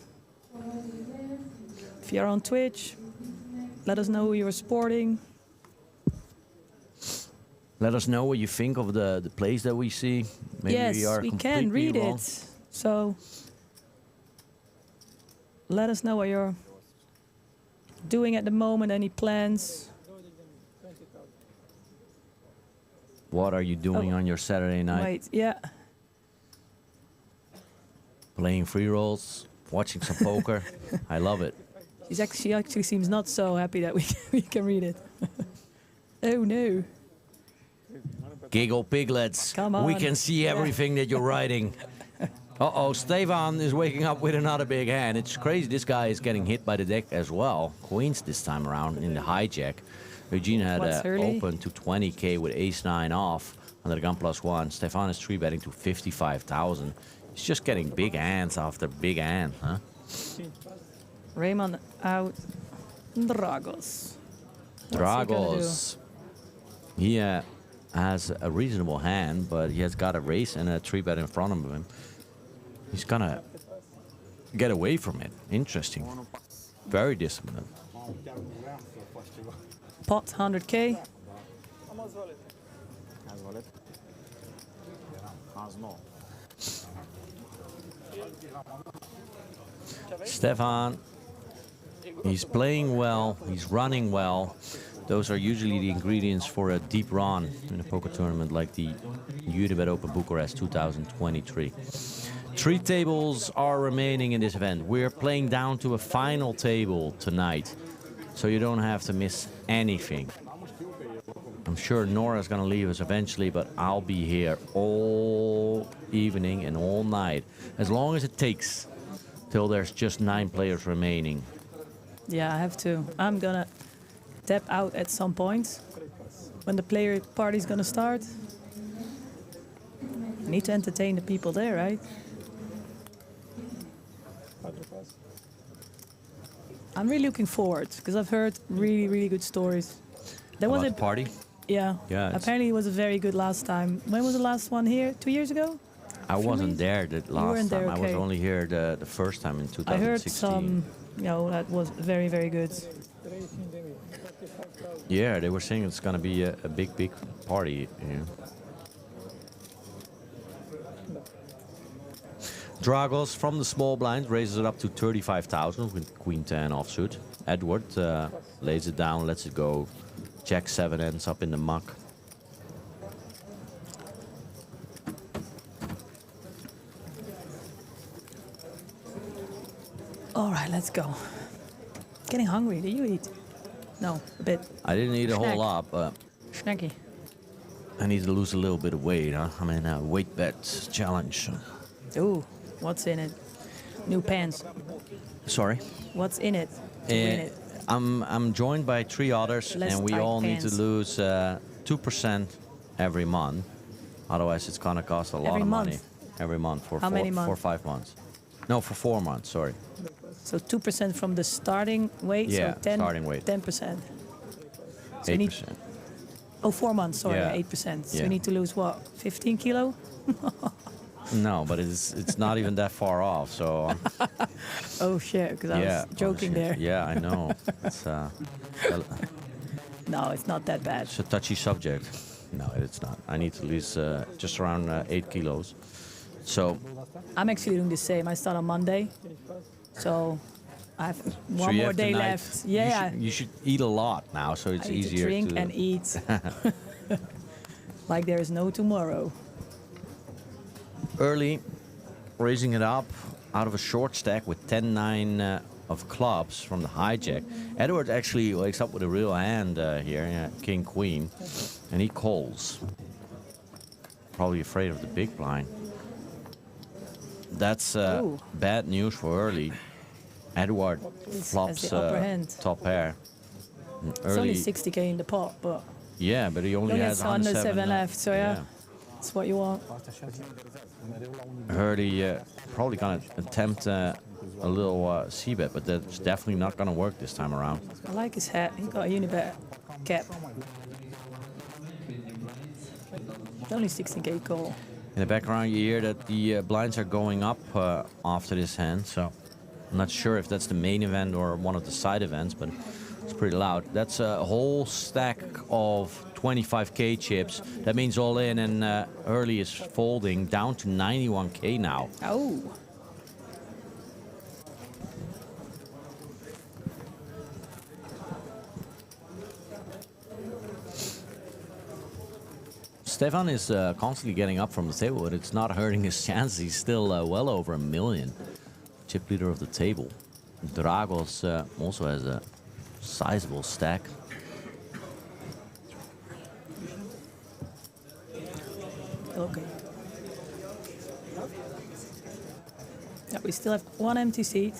If you're on Twitch, let us know who you're supporting.
Let us know what you think of the plays that we see. Maybe
yes,
we are
we can
completely
read
wrong.
it. So let us know what you're doing at the moment. Any plans?
What are you doing on your Saturday night?
Wait, yeah.
Playing free rolls, watching some poker. I love it.
She actually seems not so happy that we can read it. Oh no.
Giggle piglets.
Come
We
on.
can see
Yeah.
everything that you're writing. Uh-oh, Stefan is waking up with another big hand. It's crazy. This guy is getting hit by the deck as well. Queens this time around in the hijack. Eugene had
What's early?
open to 20K with ace-9 off under the gun +1. Stefan is 3-betting to 55,000. He's just getting big hands after big hand, huh?
Raymond out. Dragos. What's he gonna do?
Dragos. He has a reasonable hand, but he has got a race and a 3-bet in front of him. He's gonna get away from it. Interesting. Very disciplined.
Pot 100K.
Stefan, he's playing well, he's running well. Those are usually the ingredients for a deep run in a poker tournament like the Unibet Open Bucharest 2023. 3 tables are remaining in this event. We're playing down to a final table tonight, so you don't have to miss anything. I'm sure Nora's gonna leave us eventually, but I'll be here all evening and all night, as long as it takes, till there's just 9 players remaining.
Yeah, I have to. I'm gonna tap out at some point when the player party's gonna start. I need to entertain the people there, right? I'm really looking forward because I've heard really, really good stories. There was
About
a
the party?
Yeah.
Yeah, it's-
Apparently, it was very good last time. When was the last one here? 2 years ago?
I wasn't there the last
weren't there,
time. I was
okay.
only here the first time in 2016.
I heard some, that was very, very good.
Yeah, they were saying it's gonna be a big, big party. Yeah. Dragos from the small blind raises it up to 35,000 with Queen 10 offsuit. Edward lays it down, lets it go. Jack 7 ends up in the muck.
All right, let's go. Getting hungry. Did you eat? No, a bit.
I didn't eat a
Snack.
whole lot, but
Snacky.
I need to lose a little bit of weight. Huh? I'm in a weight bet challenge.
Ooh, what's in it? New pants.
Sorry.
What's in it? To win it?
I'm joined by 3 others,
Less
and we
tight
all need to
pants.
lose 2% every month. Otherwise, it's gonna cost a lot
Every
of
month?
money. Every month for
How many months?
4 or 5 months. No, for 4 months. Sorry.
So 2% from the starting weight.
Yeah,
so 10,
starting weight.
10%. So you need,
8%.
oh, 4 months. Sorry,
Yeah.
8%. So
Yeah.
you need to lose what? 15 kilo.
No, but it's not even that far off. So
Oh shit! Because I
yeah,
was joking
honestly.
there.
Yeah, I know. It's
No, it's not that bad.
it's a touchy subject. No, it's not. I need to lose just around 8 kilos. So
I'm actually doing the same. I start on Monday, so I have
so
one
you
more
have
day
tonight-
left. Yeah,
You should eat a lot now, so it's
I need
easier
to drink and eat like there is no tomorrow.
Early, raising it up out of a short stack with 10-9 of clubs from the hijack. Edward actually wakes up with a real hand here, King Queen, and he calls. Probably afraid of the big blind. That's
Ooh.
bad news for early. Edward
Has
flops
the upper hand.
top pair. And
It's only 60k in the pot, but
yeah, but he
you
only
only
has
has 107 left. So yeah,
yeah.
it's what you want.
Hurley probably gonna attempt a little c-bet, but that's definitely not gonna work this time around.
I like his hat. He got a Unibet cap. It's only 16k call.
In the background, you hear that the blinds are going up after this hand, so I'm not sure if that's the main event or one of the side events, but It's pretty loud. That's a whole stack of 25k chips. That means all in, and early is folding down to 91k now.
Oh.
Stefan is constantly getting up from the table, but it's not hurting his chances. He's still well over 1 million. Chip leader of the table. Dragos also has a sizable stack.
Okay. Yeah, we still have one empty seat.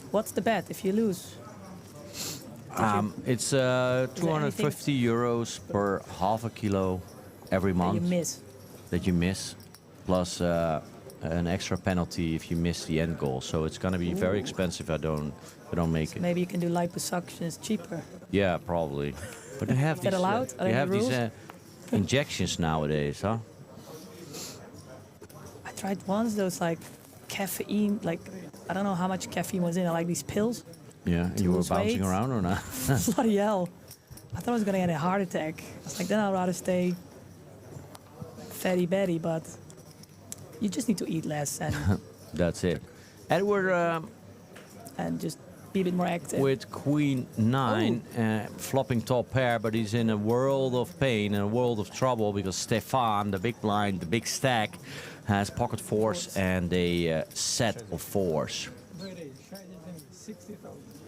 What's the bet if you lose?
It's 250 euros per half a kilo every month.
That you miss.
That you miss, plus an extra penalty if you miss the end goal. So it's going to be very expensive if I don't make it.
Maybe you can do liposuction. It's cheaper.
Yeah, probably. But they have
Is that
these,
allowed? Are
they
there
have
any
these
rules?
injections nowadays, huh?
I tried once those like caffeine, like I don't know how much caffeine was in it, like these pills.
Yeah, and you were
lose
bouncing
weight.
around or not?
Bloody hell. I thought I was going to get a heart attack. I was like, then I'd rather stay fatty Betty, but you just need to eat less and
That's it. Edward
and just be a bit more active.
with Queen 9, flopping top pair, but he's in a world of pain and a world of trouble because Stefan, the big blind, the big stack, has pocket fours and a set of fours.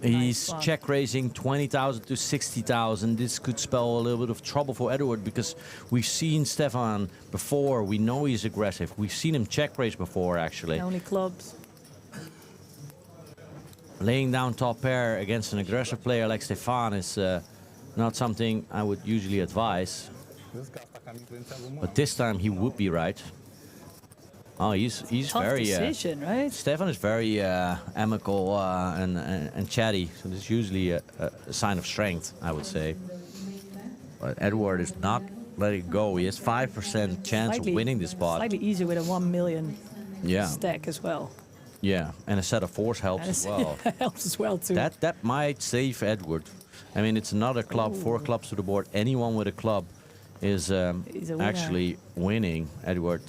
He's
fun.
check raising 20,000 to 60,000. This could spell a little bit of trouble for Edward because we've seen Stefan before. We know he's aggressive. We've seen him check raise before, actually.
Only clubs.
Laying down top pair against an aggressive player like Stefan is not something I would usually advise. But this time he would be right. Oh, he's
Tough
very
decision, right?
Stefan is very amicable and chatty, so this is usually a sign of strength, I would say. But Edward is not letting it go. He has 5% chance of winning this spot.
Slightly easier with a 1 million
Yeah,
stack as well.
yeah, and a set of fours helps
And
as well.
helps as well too.
That might save Edward. I mean, it's another club, 4 clubs to the board. Anyone with a club is
He's a winner.
actually winning. Edward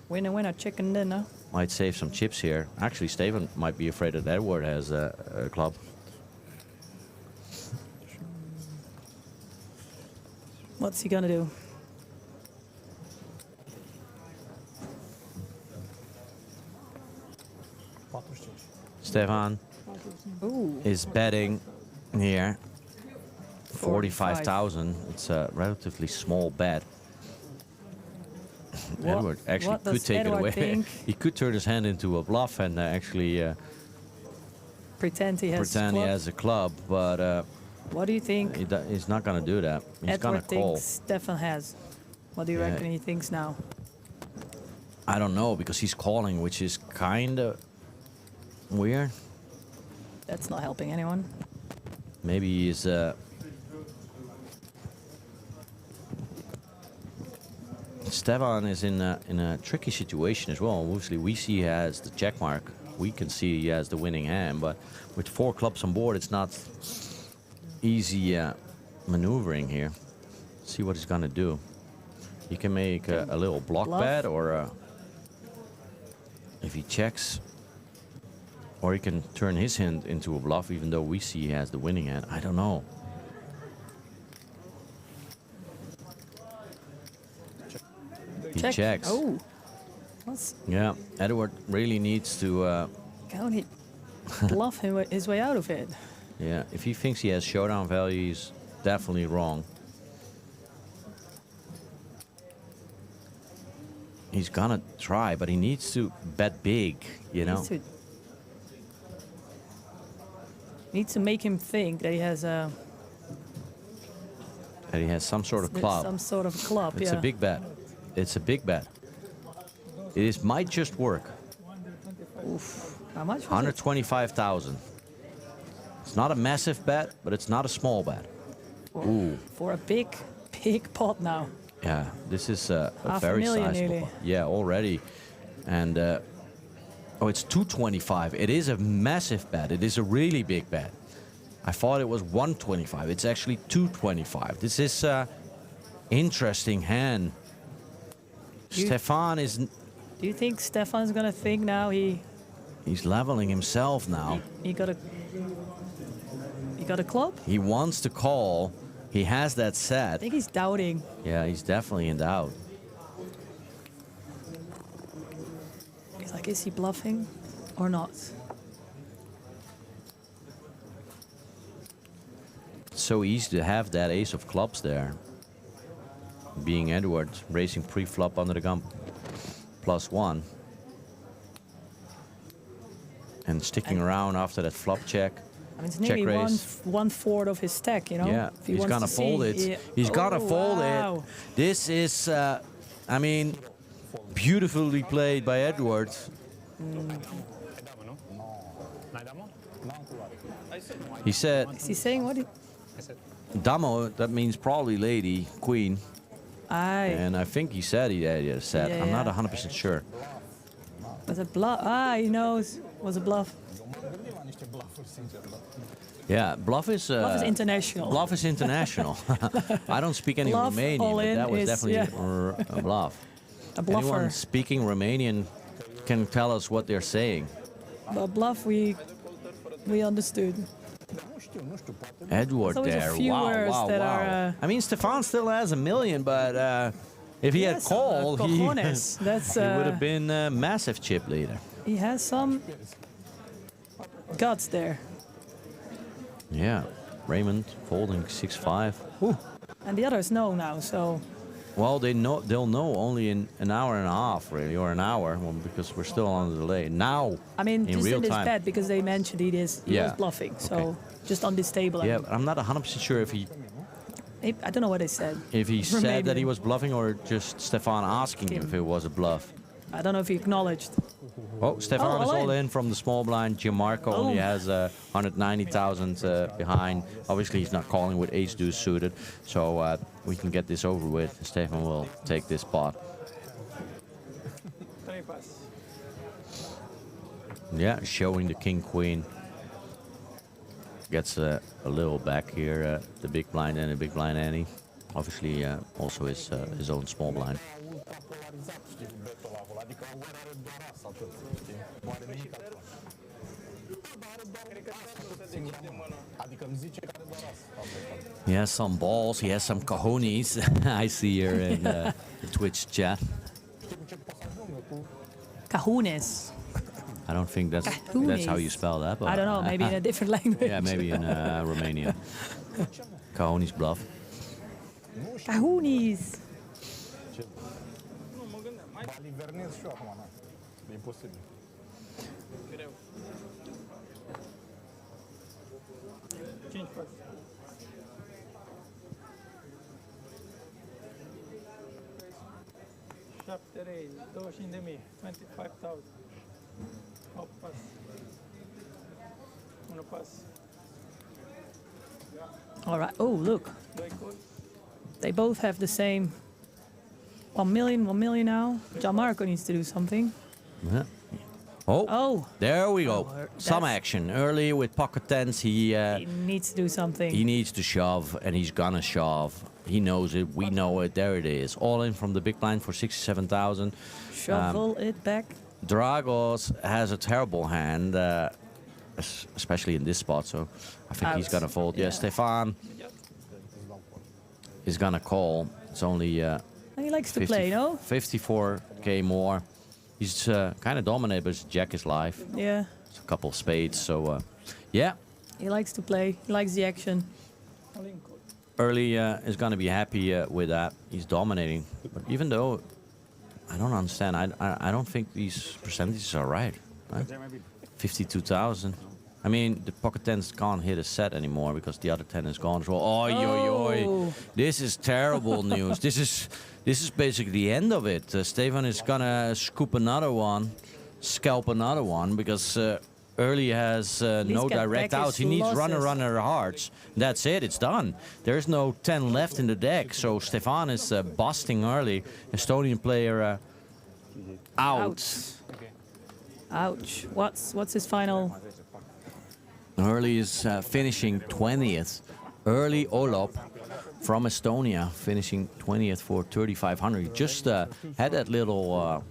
Winner, winner, chicken dinner.
might save some chips here. Actually, Steven might be afraid that Edward has a club.
What's he gonna do?
Stefan
Ooh.
is betting here 45,000. It's a relatively small bet.
What-
Edward actually
what
could
does
take
Edward
it away.
think?
He could turn his hand into a bluff and actually
Pretend he has.
pretend he
clubs?
has a club, but
What do you think
he's not going to do that. He's going
Edward
to call.
thinks Stefan has? What do you
Yeah.
reckon he thinks now?
I don't know, because he's calling, which is kind of weird.
That's not helping anyone.
Maybe he's Stefan is in a tricky situation as well. Obviously, we see he has the check mark. We can see he has the winning hand, but with 4 clubs on board, it's not easy maneuvering here. See what he's gonna do. He can make a little block
Bluff.
bet, or if he checks, or he can turn his hand into a bluff, even though we see he has the winning hand. I don't know. He
Check.
checks.
Oh. What's
Yeah, Edward really needs to.
can he bluff his way out of it?
Yeah, if he thinks he has showdown value, he's definitely wrong. He's gonna try, but he needs to bet big, you know?
Needs to make him think that he has a
That he has some sort of club.
some sort of club.
It's
yeah.
a big bet. It's a big bet. Might just work.
Oof. How much? Was it?
125,000. It's not a massive bet, but it's not a small bet. Ooh.
For a big pot now.
Yeah, this is a
Half a
very
million
sizable.
nearly.
Yeah, already, and Oh, it's 225. It is a massive bet. It is a really big bet. I thought it was 125. It's actually 225. This is interesting hand. Stefan is...
Do you think Stefan's gonna think now
He's leveling himself now.
he got a club?
He wants to call. He has that
I
set.
think he's doubting.
Yeah, he's definitely in doubt.
He's like, is he bluffing or not?
It's so easy to have that ace of clubs there. Being Edward, racing pre-flop under the gun +1. And sticking around after that flop check.
I mean, it's
check
nearly
raise.
one fourth of his stack, you know?
Yeah,
If he
he's
wants
gonna
to
fold
see,
it.
yeah.
He's gonna
Oh,
fold
wow.
it. This is, I mean, beautifully played by Edward. He said,
Is he saying what?
Damo, that means probably lady, queen.
Aye.
And I think he said he had a set.
Yeah,
I'm not
yeah.
100% sure.
Was it bluff? Ah, he knows. Was a bluff.
Yeah, bluff is...
Bluff is international.
Bluff is international. I don't speak any
Bluff
Romanian,
all
but
in
that was
is-
definitely
yeah.
a bluff.
A bluffer.
Anyone speaking Romanian can tell us what they're saying.
But bluff, we understood.
Edward
There's always a
there,
few
wow,
words
wow,
that
wow.
are,
I mean, Stefan still has $1 million, but if he had
Yes,
called, he,
cojones. That's,
he would have been a massive chip leader.
he has some guts there.
Yeah, Raymond folding 6-5. Ooh.
And the others know now, so...
Well, they'll know only in an hour and a half, really, or an hour, well, because we're still on the delay. Now,
I mean,
in
just
real
in this
time.
bet, because they mentioned he was
Yeah.
bluffing, so
Okay.
just on this table.
Yeah, but I'm not 100% sure if he
I don't know what they said.
said that he
Romanian.
was bluffing or just Stefan asking him if it was a bluff.
I don't know if he acknowledged.
Oh, Stefan
Oh,
is
all
all
in.
in from the small blind. Gianmarco only
Oh.
has 190,000 behind. Obviously, he's not calling with ace-deuce suited, so we can get this over with. Stefan will take this pot. Yeah, showing the king-queen. Gets a little back here, the big blind and the big blind ante. Obviously, also his own small blind. He has some balls, he has some cojones, I see here in the Twitch chat.
Cajunes.
I don't think that's how you spell that. But
I don't know, maybe in a different language.
Yeah, maybe in Romanian. Cojones bluff.
Cajunes.
Chapter 25,000. Pass. Pass.
All right. Oh, look. They both have the same 1 million now. Gianmarco needs to do something.
Yeah. Oh, there we go. Some
that's-
action. Early with pocket tens,
He needs to do something.
he needs to shove, and he's gonna shove. He knows it. We know it. There it is. All in from the big blind for 67,000.
Shovel it back.
Dragos has a terrible hand, especially in this spot. So I think he's
Out.
gonna fold. Yeah, Stefan is gonna call. It's only
He likes to play, no?
54k more. He's kind of dominated, but his jack is live.
Yeah.
It's a couple of spades, so yeah.
He likes to play. He likes the action.
Early is going to be happy with that. He's dominating. But even though I don't understand, I don't think these percentages are right. 52,000. I mean, the pocket tens can't hit a set anymore because the other 10 is gone as well. Oi, oi, oi. This is terrible news. This is basically the end of it. Stefan is going to scoop another one, scalp another one, because Early has no
get
direct
back
out.
his
He needs runner,
losses.
runner, hearts. That's it. It's done. There's no 10 left in the deck. So Stefan is busting early. Estonian player out.
Ouch. What's his final?
Early is finishing 20th. Early Olop from Estonia finishing 20th for 3,500. He just had that little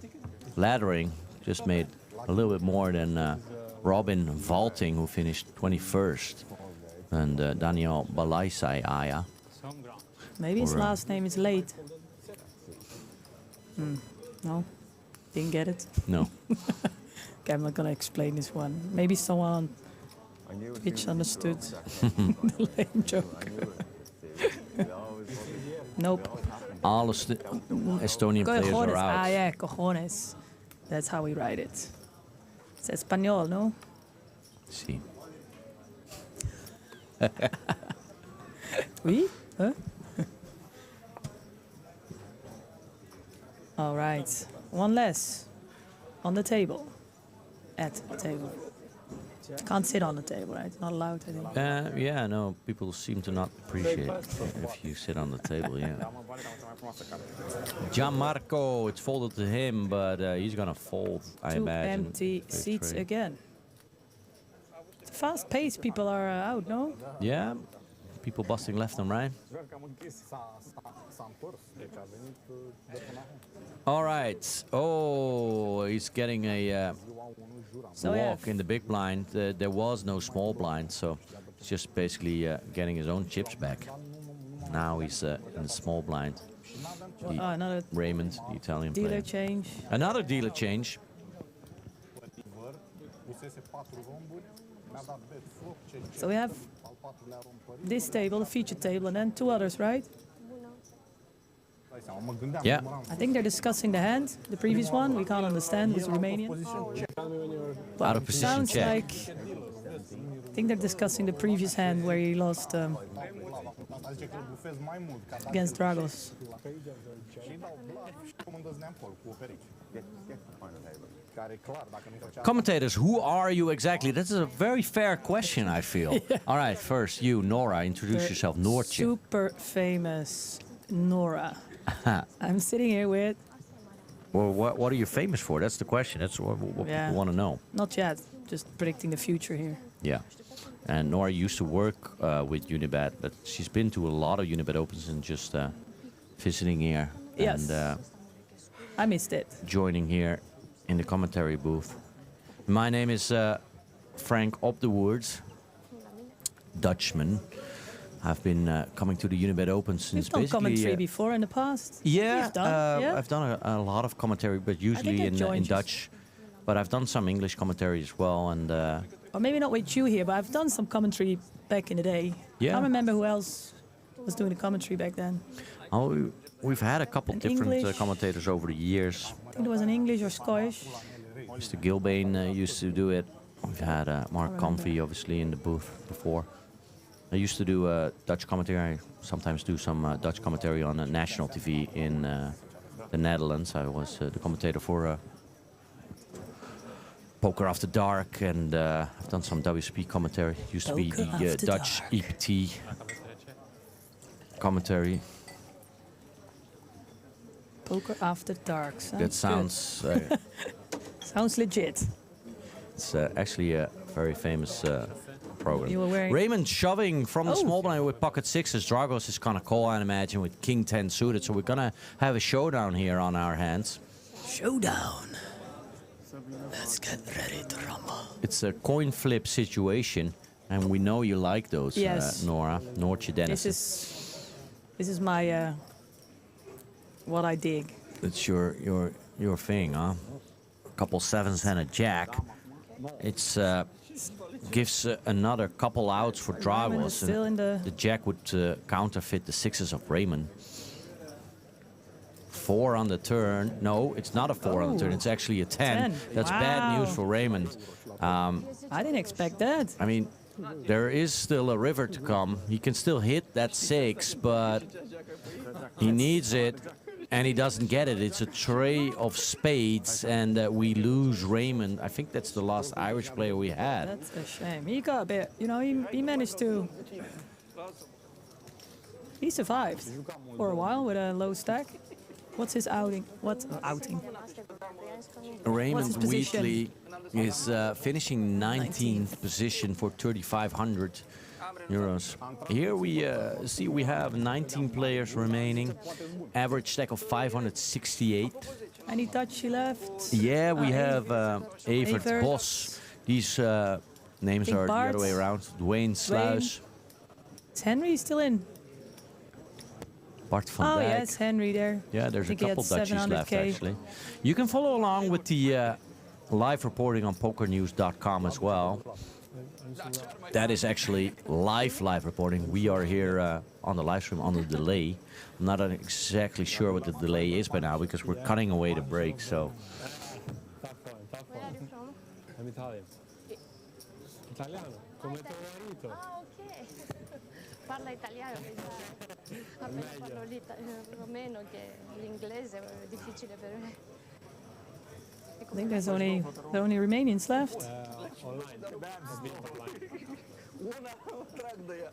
laddering, just made a little bit more than Robin Vaulting, who finished 21st, and Daniel Balaisai Aya.
Maybe his last name is late. No, didn't get it.
No.
Okay, I'm not gonna explain this one. Maybe someone on Twitch understood the lame joke. Nope.
All Estonian players
Cojones.
are out.
Ah, yeah, cojones. That's how we write it. It's Espanol, no?
See.
Oui? Huh? All right. One less on the table. At the table. Can't sit on the table, right? Not allowed, I think.
Yeah, no, people seem to not appreciate it if you sit on the table, yeah. Gianmarco, it's folded to him, but he's gonna fold, I
Two
imagine.
empty
Big
seats
trade.
again. Fast pace, people are out, no?
Yeah, people busting left and right. All right. Oh, he's getting a walk in the big blind. There was no small blind, so he's just basically getting his own chips back. Now he's in the small blind.
Another
Raymond, the Italian
dealer
player.
change.
Another dealer change.
So we have this table, the feature table, and then two others, right?
Yeah.
I think they're discussing the hand. The previous one, we can't understand, was Romanian. But
Out of position
sounds
check.
like, I think they're discussing the previous hand where he lost against Dragos.
Commentators, who are you exactly? This is a very fair question, I feel. All right, first you, Nora, introduce yourself. Noortje.
Super famous Nora. I'm sitting here with...
Well, what are you famous for? That's the question. That's what
Yeah.
people want to know.
Not yet, just predicting the future here.
Yeah. And Nora used to work with Unibet, but she's been to a lot of Unibet Opens and just visiting here.
Yes.
And
I missed it.
joining here in the commentary booth. My name is Frank Op de Woerds, Dutchman. I've been coming to the Unibet Open since
You've done
basically...
commentary before in the past?
Yeah,
You've done, yeah?
I've done a lot of commentary, but usually
I
in
joined you.
Dutch. But I've done some English commentary as well, and
Or maybe not with you here, but I've done some commentary back in the day.
Yeah.
I can't remember who else was doing the commentary back then.
we've had a couple
In
different
English?
commentators over the years.
I think it was in English or Scottish.
Mr. Gilbane used to do it. We've had Mark Comfy, obviously, in the booth before. I used to do Dutch commentary. I sometimes do some Dutch commentary on national TV in the Netherlands. I was the commentator for Poker After Dark, and I've done some WSP commentary. Used to be
Poker
the
After
Dutch
Dark.
EPT commentary.
Poker After Dark.
That sounds...
Sounds legit.
It's actually a very famous program.
You were wearing-
Raymond shoving from the
Oh.
small blind with pocket sixes. Dragos is gonna call, I imagine, with king 10 suited. So we're gonna have a showdown here on our hands.
Showdown. Let's get ready to rumble.
It's a coin flip situation, and we know you like those,
Yes.
Nora. Noortje Dennis.
This is my what I dig.
It's your thing, huh? A couple sevens and a jack. It's gives another couple outs for
Raymond is
Dragos.
still in the-
jack would counterfeit the sixes of Raymond. 4 on the turn. No, it's not a 4 on the turn. It's actually a 10.
10.
That's bad
Wow.
news for Raymond.
I didn't expect that.
I mean, there is still a river to come. He can still hit that 6, but he needs it, and he doesn't get it. It's a tray of spades, and we lose Raymond. I think that's the last Irish player we had.
That's a shame. He got a bit, he managed to... He survived for a while with a low stack. What's his outing? What outing?
Raymond
position?
Wheatley is finishing 19th position for 3,500 euros. Here we see we have 19 players remaining, average stack of 568.
Any touchy left?
Yeah, we have Evert
Evert.
Bos. These names
Think
are the
Bart.
other way around. Dwayne Sluis,
Is Henry still in?
Bart van
Oh,
Dijk.
yes, Henry there.
Yeah, there's a
think he had
couple Dutchies left
700K.
actually. You can follow along with the live reporting on pokernews.com as well. That is actually live reporting. We are here on the live stream on the delay. I'm not exactly sure what the delay is by now because we're cutting away the break. So
I'm Italian. Italiano, come tuo marito.
Ah, ok. Parla italiano, a me parlo romeno che l'inglese è difficile per me.
I think there's only Romanians left.
Online.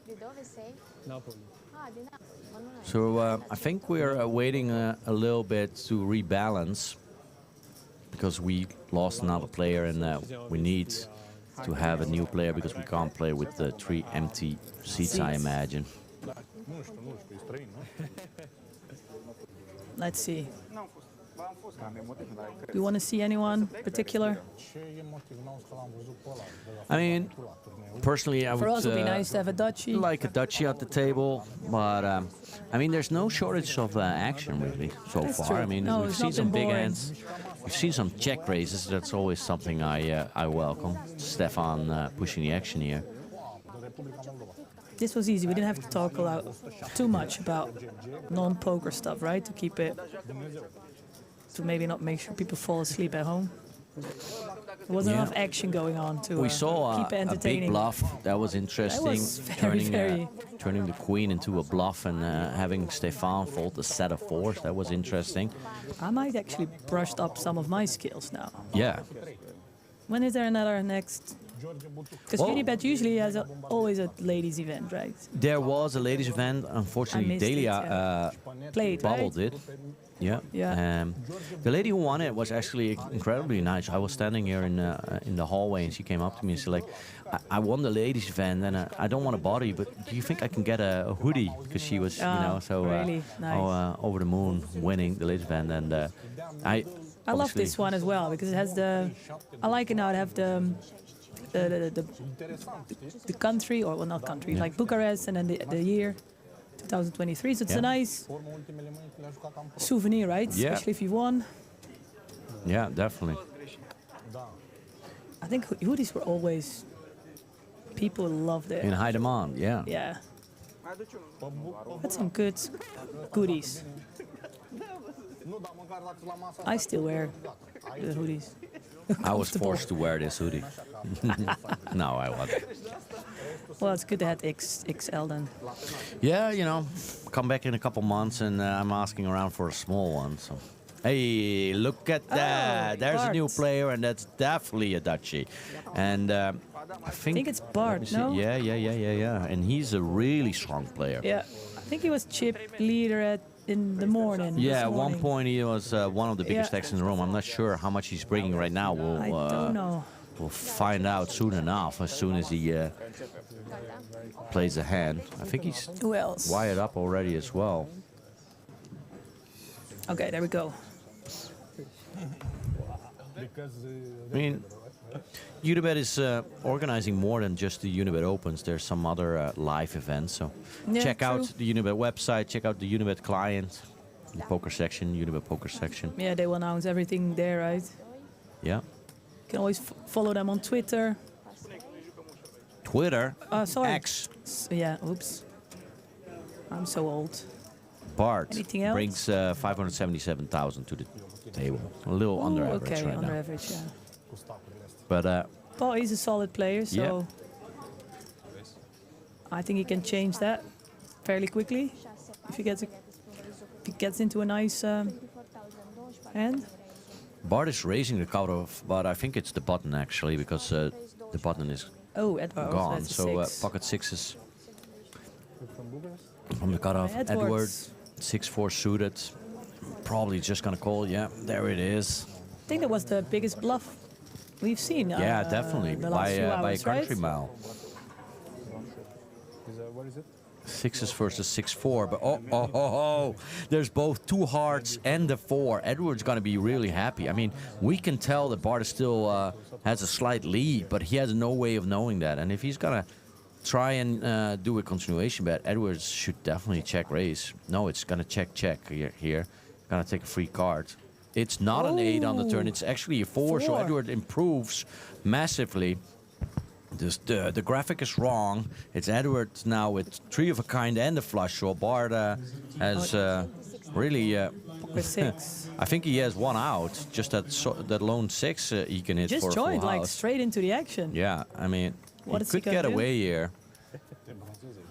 Di dove sei?
Napoli.
Ah, di Napoli. Ma non è.
So I think we're waiting a little bit to rebalance because we lost another player and we need to have a new player because we can't play with the 3 empty seats, I imagine.
Let's see. Do you want to see anyone particular?
I mean, personally, I would
For us, it would be nice to have a Dutchie.
like a Dutchie at the table, but I mean, there's no shortage of action really so
That's
far.
true.
I mean,
No,
we've
it's
seen
not
some
been
big
boring.
hands, we've seen some check raises. That's always something I welcome. Stefan pushing the action here.
This was easy. We didn't have to talk too much about non-poker stuff, right? To keep it, to maybe not make sure people fall asleep at home. There wasn't
Yeah.
enough action going on to
We saw
keep it
a
entertaining.
big bluff. That was interesting.
was very-
Turning the queen into a bluff and having Stefan fold a set of 4s. That was interesting.
I might actually brushed up some of my skills now.
Yeah.
When is there another next? Because
Well-
Unibet usually has always a ladies' event, right?
There was a ladies' event. Unfortunately,
missed it,
Delia
yeah. Played,
bubbled
right?
it. Yeah.
Yeah.
The lady who won it was actually incredibly nice. I was standing here in the hallway, and she came up to me and said, "Like, I won the ladies' event, and I don't want to bother you, but do you think I can get a hoodie?" Because she was,
really nice.
over the moon, winning the ladies' event, and I
love
obviously-
this one as well because it has the. I like it now to have the country, or well, not country, like Bucharest, and then the year 2023. So it's a nice souvenir, right?
Yeah.
Especially if you won.
Yeah, definitely.
I think hoodies were always people loved it.
In high demand. Yeah.
Yeah. That's some good goodies. I still wear the hoodies.
I was forced to wear this hoodie. No, I wasn't.
Well, it's good to have XL then.
Yeah, come back in a couple months and I'm asking around for a small one. So, hey, look at that! There's a new
Bart.
player, and that's definitely a Dutchie. And I think
it's
let
Bart,
me see.
no?
Yeah. And he's a really strong player.
Yeah, I think he was chip leader in the morning.
Yeah,
this
at one
morning.
point he was one of the biggest
Yeah.
stacks in the room. I'm not sure how much he's bringing right now.
I don't know.
We'll find out soon enough, as soon as he plays a hand. I think he's
Who else?
wired up already as well.
Okay, there we go.
I mean, Unibet is organizing more than just the Unibet Opens. There's some other live events. So
Yeah,
check out
true.
the Unibet website, check out the Unibet client, the poker section, Unibet poker section.
Yeah, they will announce everything there, right?
Yeah.
You can always follow them on Twitter.
Twitter,
Sorry.
X,
Yeah, oops. I'm so old.
Bart
Anything else?
brings 577,000 to the table. A little under
Ooh,
average
okay,
right
under
now.
average, yeah.
But
Well, he's a solid player, so
Yeah.
I think he can change that fairly quickly if he gets into a nice hand.
Bart is raising the cutoff, but I think it's the button actually, because the button is
Oh, Edward,
gone.
that's a
So
six.
pocket sixes from the cutoff.
Edwards.
Edward, 6-4 suited. Probably just gonna call. Yeah, there it is.
I think that was the biggest bluff we've seen.
Yeah, definitely
the last few
by a
hours,
country
right?
mile.
What is it?
Sixes versus 6-4, but there's both 2 hearts and the 4. Edward's gonna be really happy. I mean, we can tell that Bart still has a slight lead, but he has no way of knowing that. And if he's gonna try and do a continuation bet, Edwards should definitely check raise. No, it's gonna check here. Gonna take a free card. It's not an 8 on the turn. It's actually a 4. So Edward improves massively. The graphic is wrong. It's Edward now with 3 of a kind and a flush. So Bart has really.
Poker 6.
I think he has 1 out. Just that lone 6 he can hit
Just
for a full
joined like
house.
straight into the action.
Yeah, I mean,
What
he
is he
could
gonna
get
do?
away here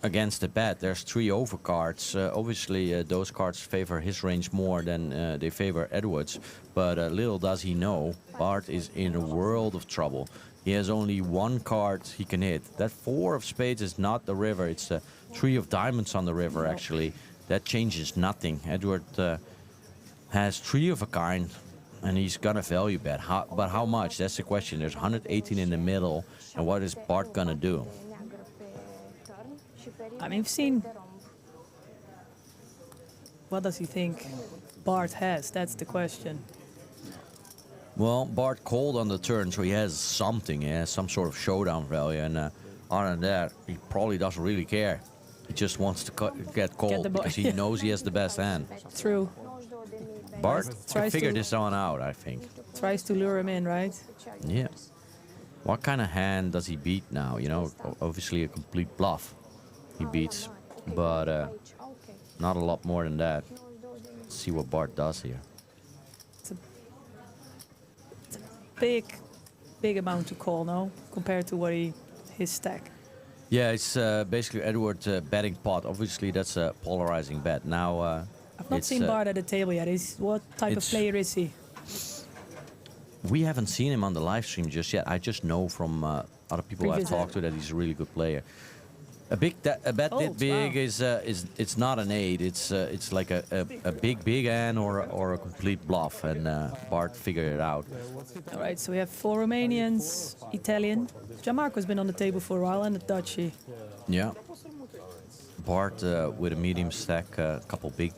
against the bet. There's 3 overcards. Obviously, those cards favor his range more than they favor Edwards. But little does he know, Bart is in a world of trouble. He has only 1 card he can hit. That 4 of spades is not the river. It's the 3 of diamonds on the river, actually. That changes nothing. Edward has 3 of a kind, and he's gonna value bet. But how much? That's the question. There's 118 in the middle, and what is Bart gonna do?
I mean, we've seen. What does he think Bart has? That's the question.
Well, Bart called on the turn, so he has something. He has some sort of showdown value, and other than that, he probably doesn't really care. He just wants to get called because he knows he has the best hand.
True.
Bart
Tries
figured
to-
this one out, I think.
Tries to lure him in, right?
Yeah. What kind of hand does he beat now? You know, obviously a complete bluff he beats, but not a lot more than that. Let's see what Bart does here.
Big amount to call now compared to what his stack.
Yeah, it's basically Edward betting pot. Obviously, that's a polarizing bet. Now,
I've not seen Bart at the table yet. What type of player is he?
We haven't seen him on the live stream just yet. I just know from other people I've
Previous-
talked to that he's a really good player. A bet that big is it's not an 8. It's like a big hand or a complete bluff, and Bart figured it out.
All right, so we have 4 Romanians, Italian. Gianmarco's been on the table for a while, and a Dutchie.
Yeah. Bart with a medium stack, a couple big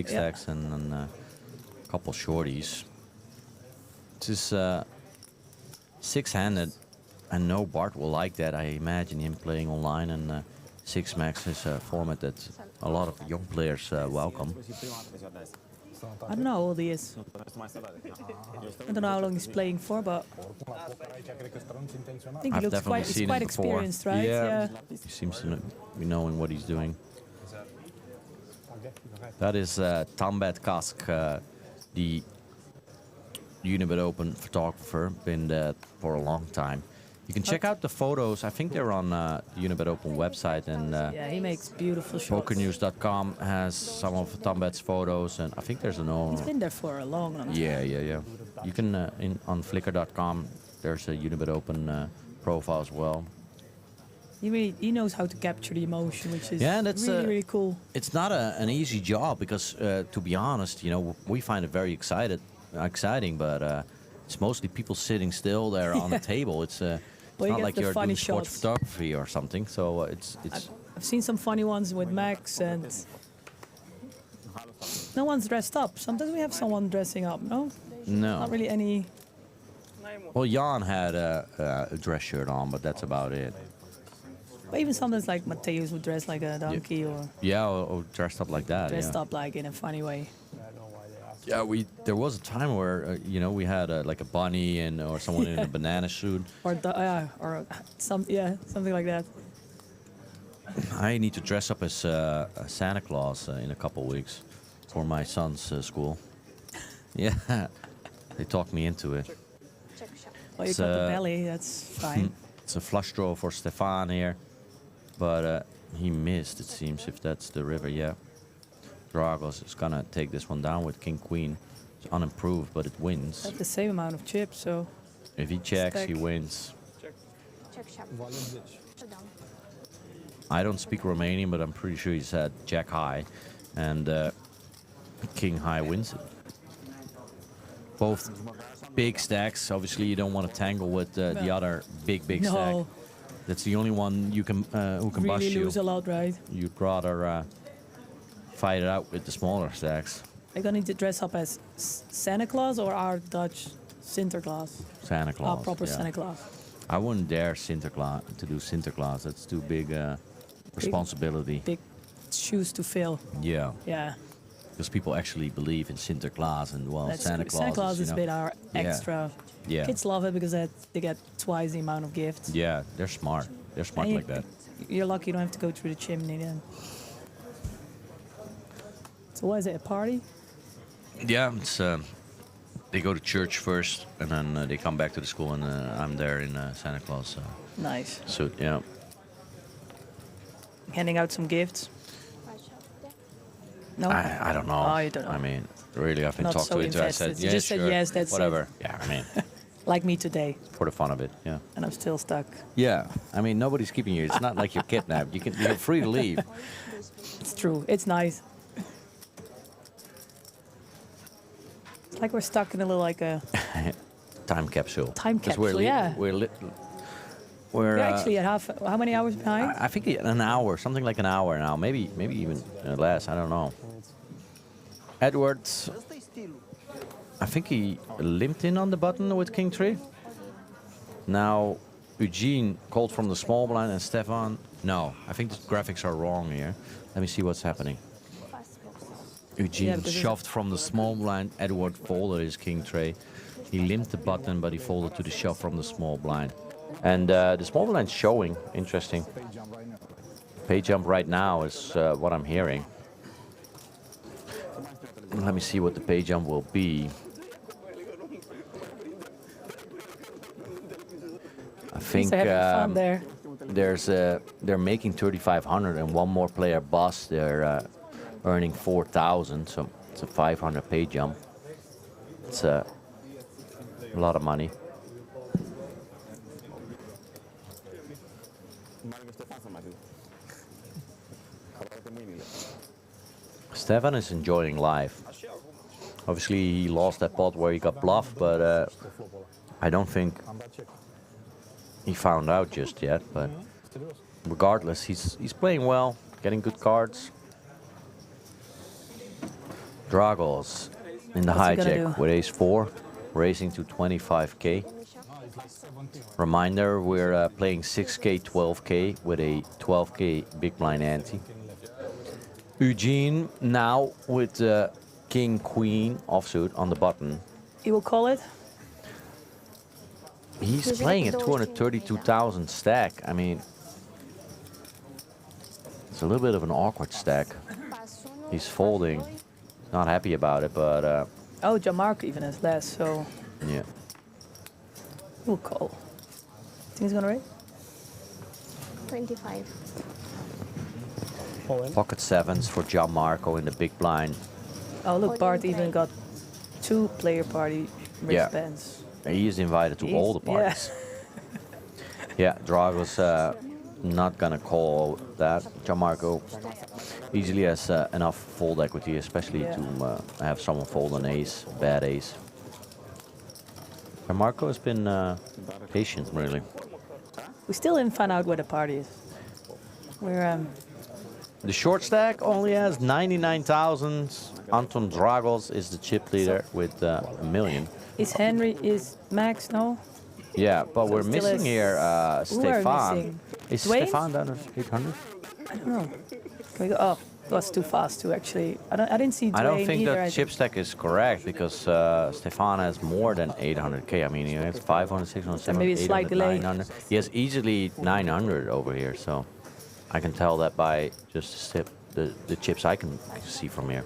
stacks, and a couple shorties. This is 6-handed. I know Bart will like that. I imagine him playing online, and 6-max is a format that a lot of young players welcome.
I don't know how old he is. I don't know how long he's playing for, but I think he
I've
looks
definitely
he's
seen
quite
him before.
experienced, right?
Yeah. He seems to be knowing what he's doing. That is Tambet Kask, the Unibet Open photographer, been there for a long time. You can check out the photos. I think they're on the Unibet Open website, and
Yeah, he makes beautiful shots.
PokerNews.com has some of Tambet's photos, and I think there's an
He's been there for a long time.
yeah. You can on Flickr.com. There's a Unibet Open profile as well.
He knows how to capture the emotion, which is
Yeah, that's
really cool.
It's not an easy job because, to be honest, we find it very exciting, but it's mostly people sitting still there on the table. It's
Well, you
not
get
like
the
you're
funny
doing sports
shots.
photography or something. So
I've seen some funny ones with Max, and no one's dressed up. Sometimes we have someone dressing up, no?
No.
Not really any.
Well, Jan had a dress shirt on, but that's about it.
But even sometimes like Mateus would dress like a donkey or
Yeah, or dressed up like that.
dressed
yeah.
up like in a funny way.
Yeah, there was a time where we had like a bunny or someone in a banana suit.
Or something like that.
I need to dress up as Santa Claus in a couple weeks for my son's school. Yeah, they talked me into it.
Well, you got the belly, that's fine.
It's a flush draw for Stefan here, but he missed, it seems, if that's the river, yeah. Dragos is gonna take this one down with King Queen. It's unimproved, but it wins.
Have the same amount of chips, so
If he checks,
Stack.
he wins. I don't speak Romanian, but I'm pretty sure he said Jack high. And King high wins it. Both big stacks. Obviously, you don't want to tangle with the other big
No.
stack. That's the only one you can who can bust
Really
you.
lose a lot, right?
You'd rather fight it out with the smaller stacks.
Are you going to dress up as Santa Claus or our Dutch Sinterklaas?
Santa Claus.
Our proper
yeah.
Santa Claus.
I wouldn't dare Sinterklaas to do Sinterklaas. That's too big responsibility.
Big shoes to fill.
Yeah.
Yeah.
Because people actually believe in Sinterklaas and well, Santa Claus.
Santa Claus
you
is a
know.
bit our
Yeah.
extra.
Yeah.
Kids love it because they get twice the amount of gifts.
Yeah, they're smart. They're smart
And
like that.
You're lucky you don't have to go through the chimney then. So what is it, a party?
Yeah, it's they go to church first and then they come back to the school and I'm there in Santa Claus
Nice.
suit. Yeah.
Handing out some gifts. No?
I don't know.
Oh, you don't know.
I mean, really, I've been
Not
talked
so
to it. I said,
invested. You
yeah,
just said
sure,
yes, that's it.
whatever. Yeah, I mean,
Like me today.
for the fun of it. Yeah.
And I'm still stuck.
Yeah, I mean, nobody's keeping you. It's not like you're kidnapped. You're free to leave.
It's true. It's nice. It's like we're stuck in a little like a.
Time capsule.
Time
'Cause
capsule, yeah.
We're
We're actually at how many hours behind?
I think an hour, something like an hour now. Maybe even less. I don't know. Edwards, I think he limped in on the button with King 3. Now, Eugene called from the small blind and Stefan. No, I think the graphics are wrong here. Let me see what's happening. Eugene shoved from the small blind. Edward folded his King tray. He limped the button, but he folded to the shove from the small blind. And the small blind's showing. Interesting. Pay jump right now is what I'm hearing. Let me see what the pay jump will be. I think
fun there.
they're making 3,500 and one more player bust. They're earning 4,000, so it's a 500 pay jump. It's a lot of money. Stefan is enjoying life. Obviously, he lost that pot where he got bluffed, but I don't think he found out just yet. But regardless, he's playing well, getting good cards. Dragos in the hijack with ace-4, racing to 25k. Reminder, we're playing 6k, 12k with a 12k big blind ante. Eugene now with King, Queen offsuit on the button.
You will call it?
He's playing at 232,000 stack. I mean, it's a little bit of an awkward stack. He's folding. Not happy about it, but...
Oh, Jamarco even has less, so...
Yeah.
We'll call. Think he's gonna raise?
25.
Pocket sevens for Gianmarco in the big blind.
Oh, look, Bart even got 2 player party
Yeah.
wristbands.
He is invited to all the parties. Yeah, Drago's not gonna call that. Gianmarco easily has enough fold equity, especially to have someone fold an ace, bad ace. Gianmarco has been patient, really.
We still didn't find out where the party is. We're
The short stack only has 99,000. Anton Dragos is the chip leader with $1 million.
is Max no?
Yeah, but we're
still
missing
is-
here
Who are we
Stefan.
missing?
Is
Dwayne?
Stefan down at 800?
I don't know. Can we go? Oh, that's too fast too. Actually, I didn't see.
I don't
Dwayne
think
either,
that chip stack is correct because Stefan has more than 800k. I mean, he has 500, 600, 700,
maybe a slight
800,
delay.
900. He has easily 900 over here, so I can tell that by just the chips I can see from here.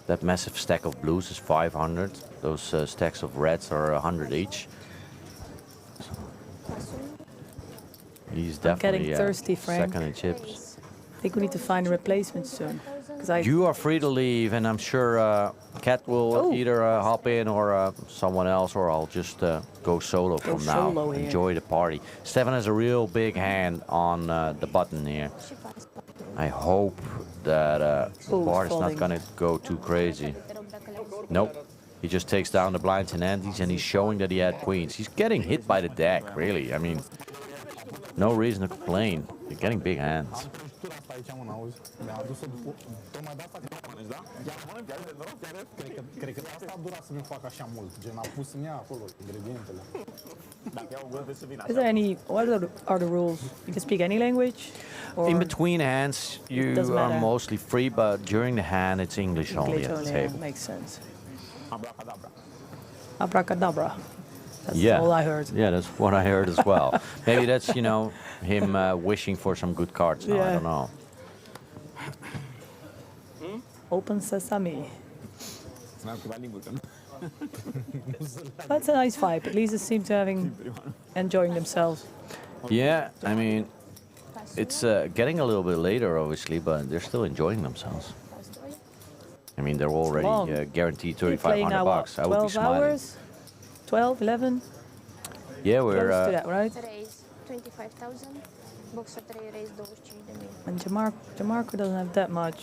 That massive stack of blues is 500. Those stacks of reds are 100 each. He's definitely
getting thirsty, Frank.
second in chips.
I think we need to find a replacement soon. Because
You are free to leave, and I'm sure Kat will either hop in or someone else, or I'll just go solo from now.
solo here.
Enjoy the party. Stefan has a real big hand on the button here. I hope that
Ooh,
Bart is not
folding.
going to go too crazy. Nope. He just takes down the blinds and antes, and he's showing that he had queens. He's getting hit by the deck, really. I mean, no reason to complain. You're getting big hands.
Cred că de asta a durat să mi fac așa mult. Gen, a pus în ea acolo ingredientele.
Is there any? What are the rules? You can speak any language. Or
In between hands, you
doesn't
are
matter.
mostly free, but during the hand, it's English only
English
at the
only, yeah,
table.
makes sense. Abracadabra. That's
Yeah.
all I heard.
Yeah, that's what I heard as well. Maybe that's, you know, him wishing for some good cards now. I
Yeah.
don't know.
Open sesame. That's a nice vibe. At least it seems to enjoying themselves.
Yeah, I mean, it's getting a little bit later, obviously, but they're still enjoying themselves. I mean, they're already
long.
guaranteed
You're playing
3,500
now, what,
bucks. I would be
12
smiling.
hours? 12, 11?
Yeah, we're
Close to that, right?
Raise 25,000. Boxa 3 raise 25,000.
And Jamarco doesn't have that much.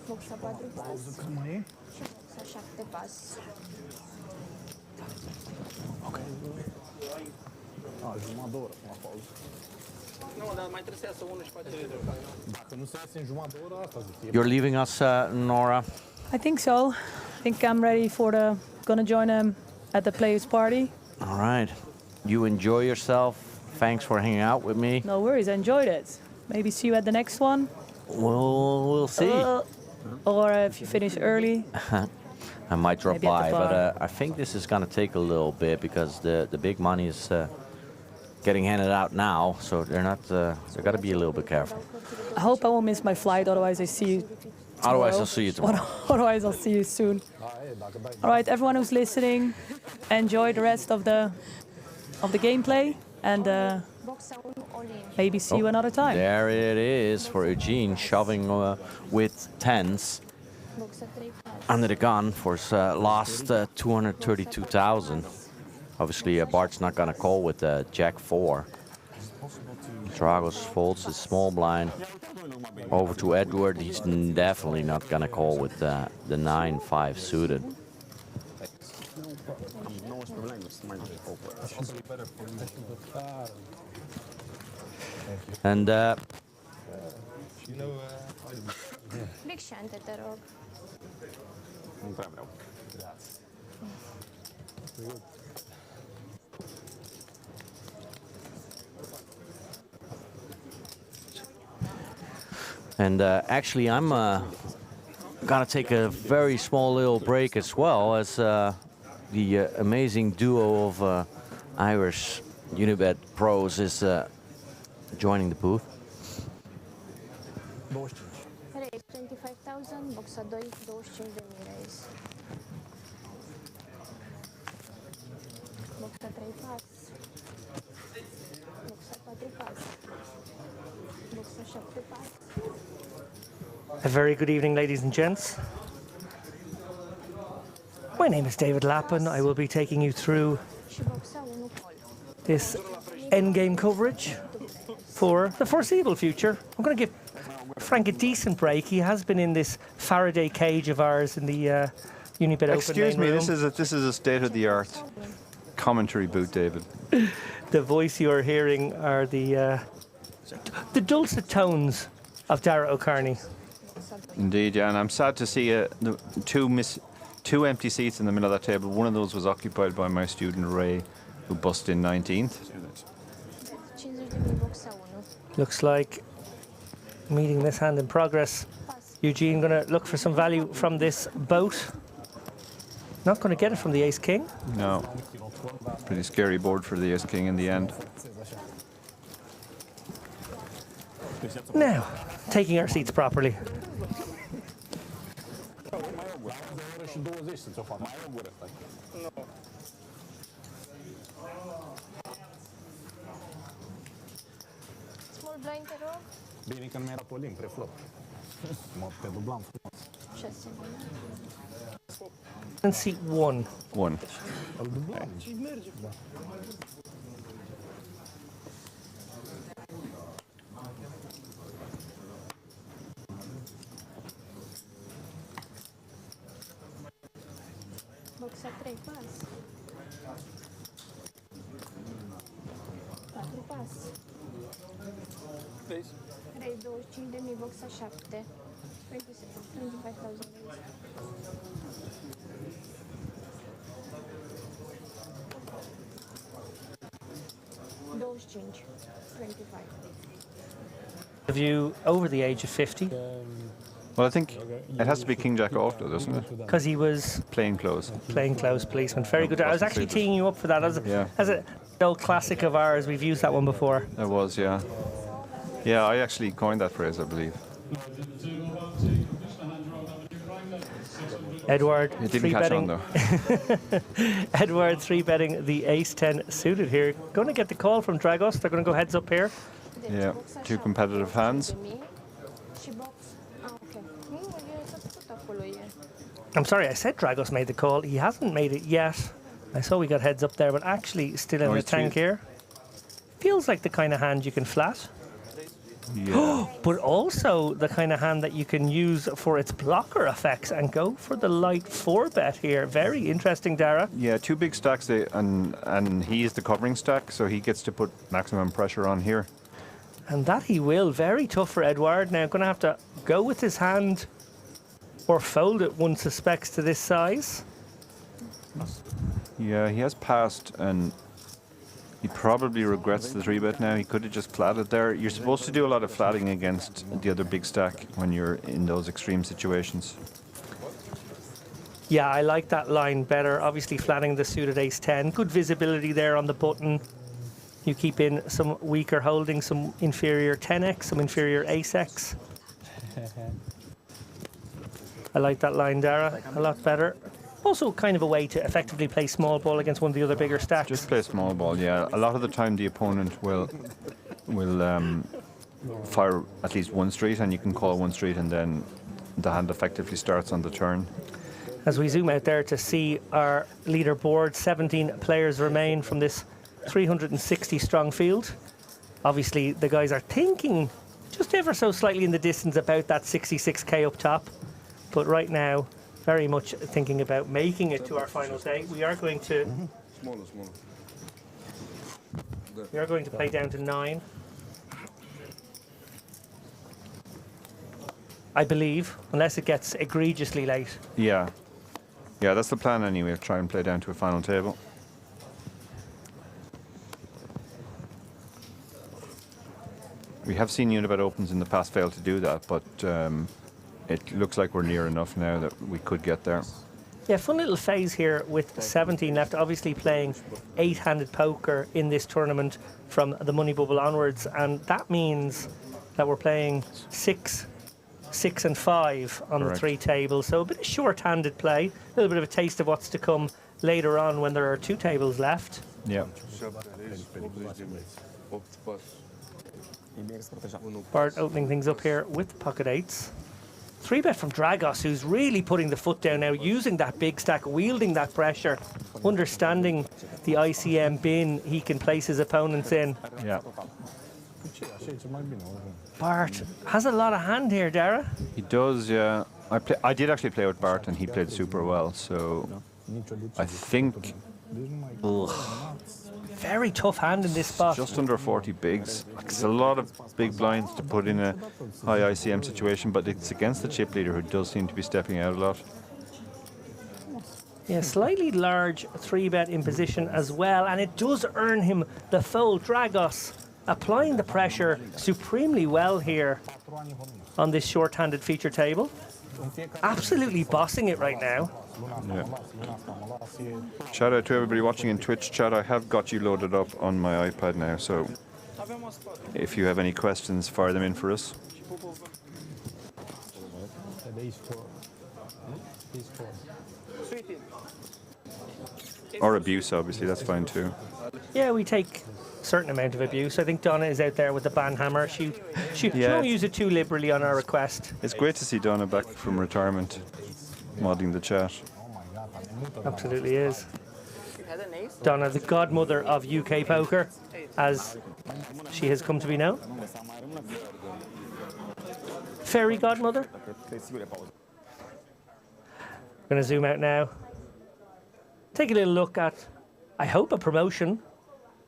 Boxa 4 pas. Și boxa 7 pas.
Jumătate de oră până la pauză. Nu, dar mai trebuie să iasă unul și face... Dacă nu se iasă în jumătate de oră, asta zic.
You're leaving us, Nora.
I think so. I think I'm ready for gonna join them at the players' party.
All right. You enjoy yourself. Thanks for hanging out with me.
No worries, I enjoyed it. Maybe see you at the next one.
We'll see.
Or if you finish early.
I might drop
Maybe at
by,
the
but
bar.
I think this is going to take a little bit because the big money is getting handed out now, so they're not. They got to be a little bit careful.
I hope I won't miss my flight, otherwise I see you tomorrow.
Otherwise, I'll see you tomorrow.
Otherwise, I'll see you soon. All right, everyone who's listening, enjoy the rest of the gameplay, and
Boxa 1 all in.
maybe see you another time.
There it is for Eugene, shoving with tens
Boxa 3 pas.
under the gun for his last 232,000. Obviously, Bart's not going to call with Jack 4. Dragos folds his small blind over to Edward. He's definitely not going to call with the 9-5 suited. And
Big shante, te rog.
Nu prea vreau.
And actually, I'm gonna take a very small little break as well, as the amazing duo of Irish Unibet pros is joining the booth.
Raise 25,000. Boxa 2 25,000 raise. Boxa 3 pas. Boxa 4 pas. Boxa 7 pas.
A very good evening, ladies and gents. My name is David Lappin. I will be taking you through
Și boxa 1 call.
this endgame coverage for the foreseeable future. I'm going to give Frank a decent break. He has been in this Faraday cage of ours in the Unibet Open
Excuse
main
me,
room.
this is a state-of-the-art commentary booth, David.
The voice you are hearing are the dulcet tones of Dara O'Carney.
Indeed, yeah, and I'm sad to see the two empty seats in the middle of that table. One of those was occupied by my student Ray, who bussed in 19th.
50,000 boxa 1.
Looks like meeting this hand in progress. Eugene going to look for some value from this boat. Not going to get it from the ace king.
No, pretty scary board for the ace king in the end.
Now, taking our seats properly.
Și 20 să-ți o fac. Mai e o gură, stai.
Small blind, te rog.
Bine că nu mi-ai dat o limb preflop. Mă te dublam frumos.
6.
And seat 1.
Îl dublam. Merge.
Boxa 3 pas. 4 pas. 3, 25.000, boxa 7. 25,000 lei. Those change. 25.
Have you over the age of 50?
Well, I think it has to be King Jack off, though, doesn't it?
Because he was
Plain clothes.
Plain clothes policeman. Very good. I was actually teeing you up for that. As an old classic of ours, we've used that one before.
It was, yeah. Yeah, I actually coined that phrase, I believe.
Edward,
It didn't catch on, though.
Edward 3-betting the ace-10 suited here. Going to get the call from Dragos. They're going to go heads up here.
Yeah, two competitive hands.
I'm sorry, I said Dragos made the call. He hasn't made it yet. I saw we got heads up there, but actually still in the tank here. Feels like the kind of hand you can flat.
Yeah.
But also the kind of hand that you can use for its blocker effects and go for the light 4-bet here. Very interesting, Dara.
Yeah, two big stacks, and he is the covering stack, so he gets to put maximum pressure on here.
And that he will. Very tough for Edward. Now, going to have to go with his hand or fold it, one suspects, to this size.
Yeah, he has passed, and he probably regrets the 3-bet now. He could have just flatted there. You're supposed to do a lot of flatting against the other big stack when you're in those extreme situations.
Yeah, I like that line better. Obviously, flatting the suited ace-10. Good visibility there on the button. You keep in some weaker holdings, some inferior 10x, some inferior ace-x. I like that line, Dara, a lot better. Also kind of a way to effectively play small ball against one of the other bigger stacks.
Just play small ball, yeah. A lot of the time the opponent will fire at least one street, and you can call one street, and then the hand effectively starts on the turn.
As we zoom out there to see our leaderboard, 17 players remain from this 360 strong field. Obviously the guys are thinking just ever so slightly in the distance about that 66k up top, but right now very much thinking about making it to our final day. We are going to play down to 9, I believe, unless it gets egregiously late.
Yeah, that's the plan anyway. Try and play down to a final table. We have seen Unibet Opens in the past fail to do that, but it looks like we're near enough now that we could get there.
Yeah, fun little phase here with 17 left. Obviously playing 8-handed poker in this tournament from the money bubble onwards, and that means that we're playing 6, 6 and 5 on
Correct.
the 3 tables. So a bit of short-handed play, a little bit of a taste of what's to come later on when there are 2 tables left.
Yeah.
Bart opening things up here with pocket 8s. 3-bet from Dragos, who's really putting the foot down now, using that big stack, wielding that pressure, understanding the ICM bin he can place his opponents in.
Yeah.
Bart has a lot of hand here, Dara.
He does, yeah. I did actually play with Bart, and he played super well, so I think...
Very tough hand in this spot.
Just under 40 bigs. It's a lot of big blinds to put in a high ICM situation, but it's against the chip leader, who does seem to be stepping out a lot.
Yeah, slightly large 3-bet in position as well, and it does earn him the fold. Dragos applying the pressure supremely well here on this short-handed feature table. Absolutely bossing it right now.
Yeah. Shout out to everybody watching in Twitch chat. I have got you loaded up on my iPad now, so if you have any questions, fire them in for us. Or abuse, obviously, that's fine too.
Yeah, we take a certain amount of abuse. I think Donna is out there with the ban hammer. She
Yeah.
don't use it too liberally on our request.
It's great to see Donna back from retirement, modding the chat.
Absolutely is. Donna, the godmother of UK poker, as she has come to be known. Fairy godmother. Going to zoom out now. take a little look at, I hope, a promotion.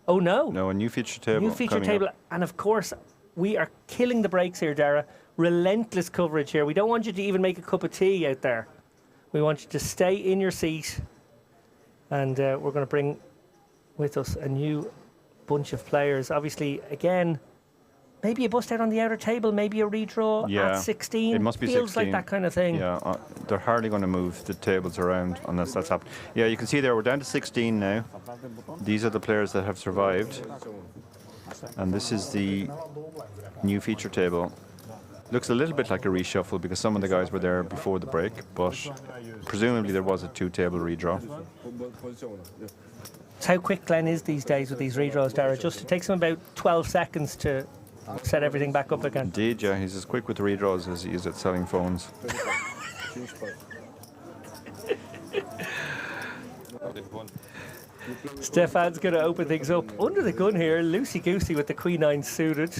Oh no.
No, a new feature table.
New feature
coming
table.
up.
And of course, we are killing the brakes here, Dara. Relentless coverage here. We don't want you to even make a cup of tea out there. We want you to stay in your seat. And we're going to bring with us a new bunch of players. Obviously, again, maybe a bust out on the outer table, maybe a redraw at 16.
It must be
Feels
16.
like that kind of thing.
Yeah, they're hardly going to move the tables around unless that's happened. Yeah, you can see there we're down to 16 now. These are the players that have survived. And this is the new feature table. Looks a little bit like a reshuffle because some of the guys were there before the break, but presumably there was a 2-table redraw.
It's how quick Glenn is these days with these redraws, Dara. Just it takes him about 12 seconds to set everything back up again.
Indeed, yeah, he's as quick with redraws as he is at selling phones.
Stefan's going to open things up under the gun here. Loosey-goosey with the Queen 9 suited.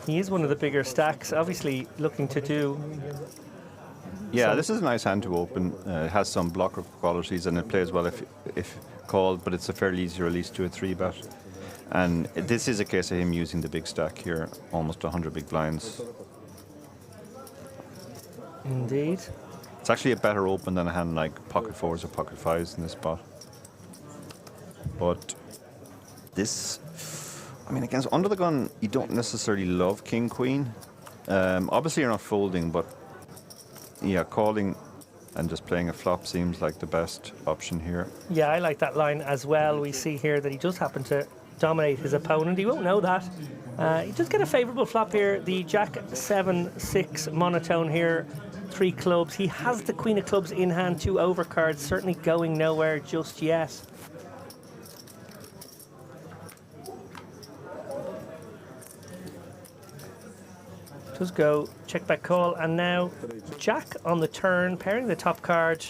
He is one of the bigger stacks, obviously looking to do.
Yeah, this is a nice hand to open. It has some blocker qualities and it plays well if called, but it's a fairly easy release to a 3-bet. And this is a case of him using the big stack here, almost 100 big blinds.
Indeed.
It's actually a better open than a hand like pocket 4s or pocket 5s in this spot. But this, I mean, against under the gun, you don't necessarily love king queen. Obviously, you're not folding, but yeah, calling and just playing a flop seems like the best option here.
Yeah, I like that line as well. We see here that he does happen to dominate his opponent. He won't know that. He does get a favourable flop here. The Jack 7-6 monotone here. 3 clubs. He has the Queen of Clubs in hand, 2 overcards, certainly going nowhere just yet. Does go check back call, and now Jack on the turn, pairing the top card.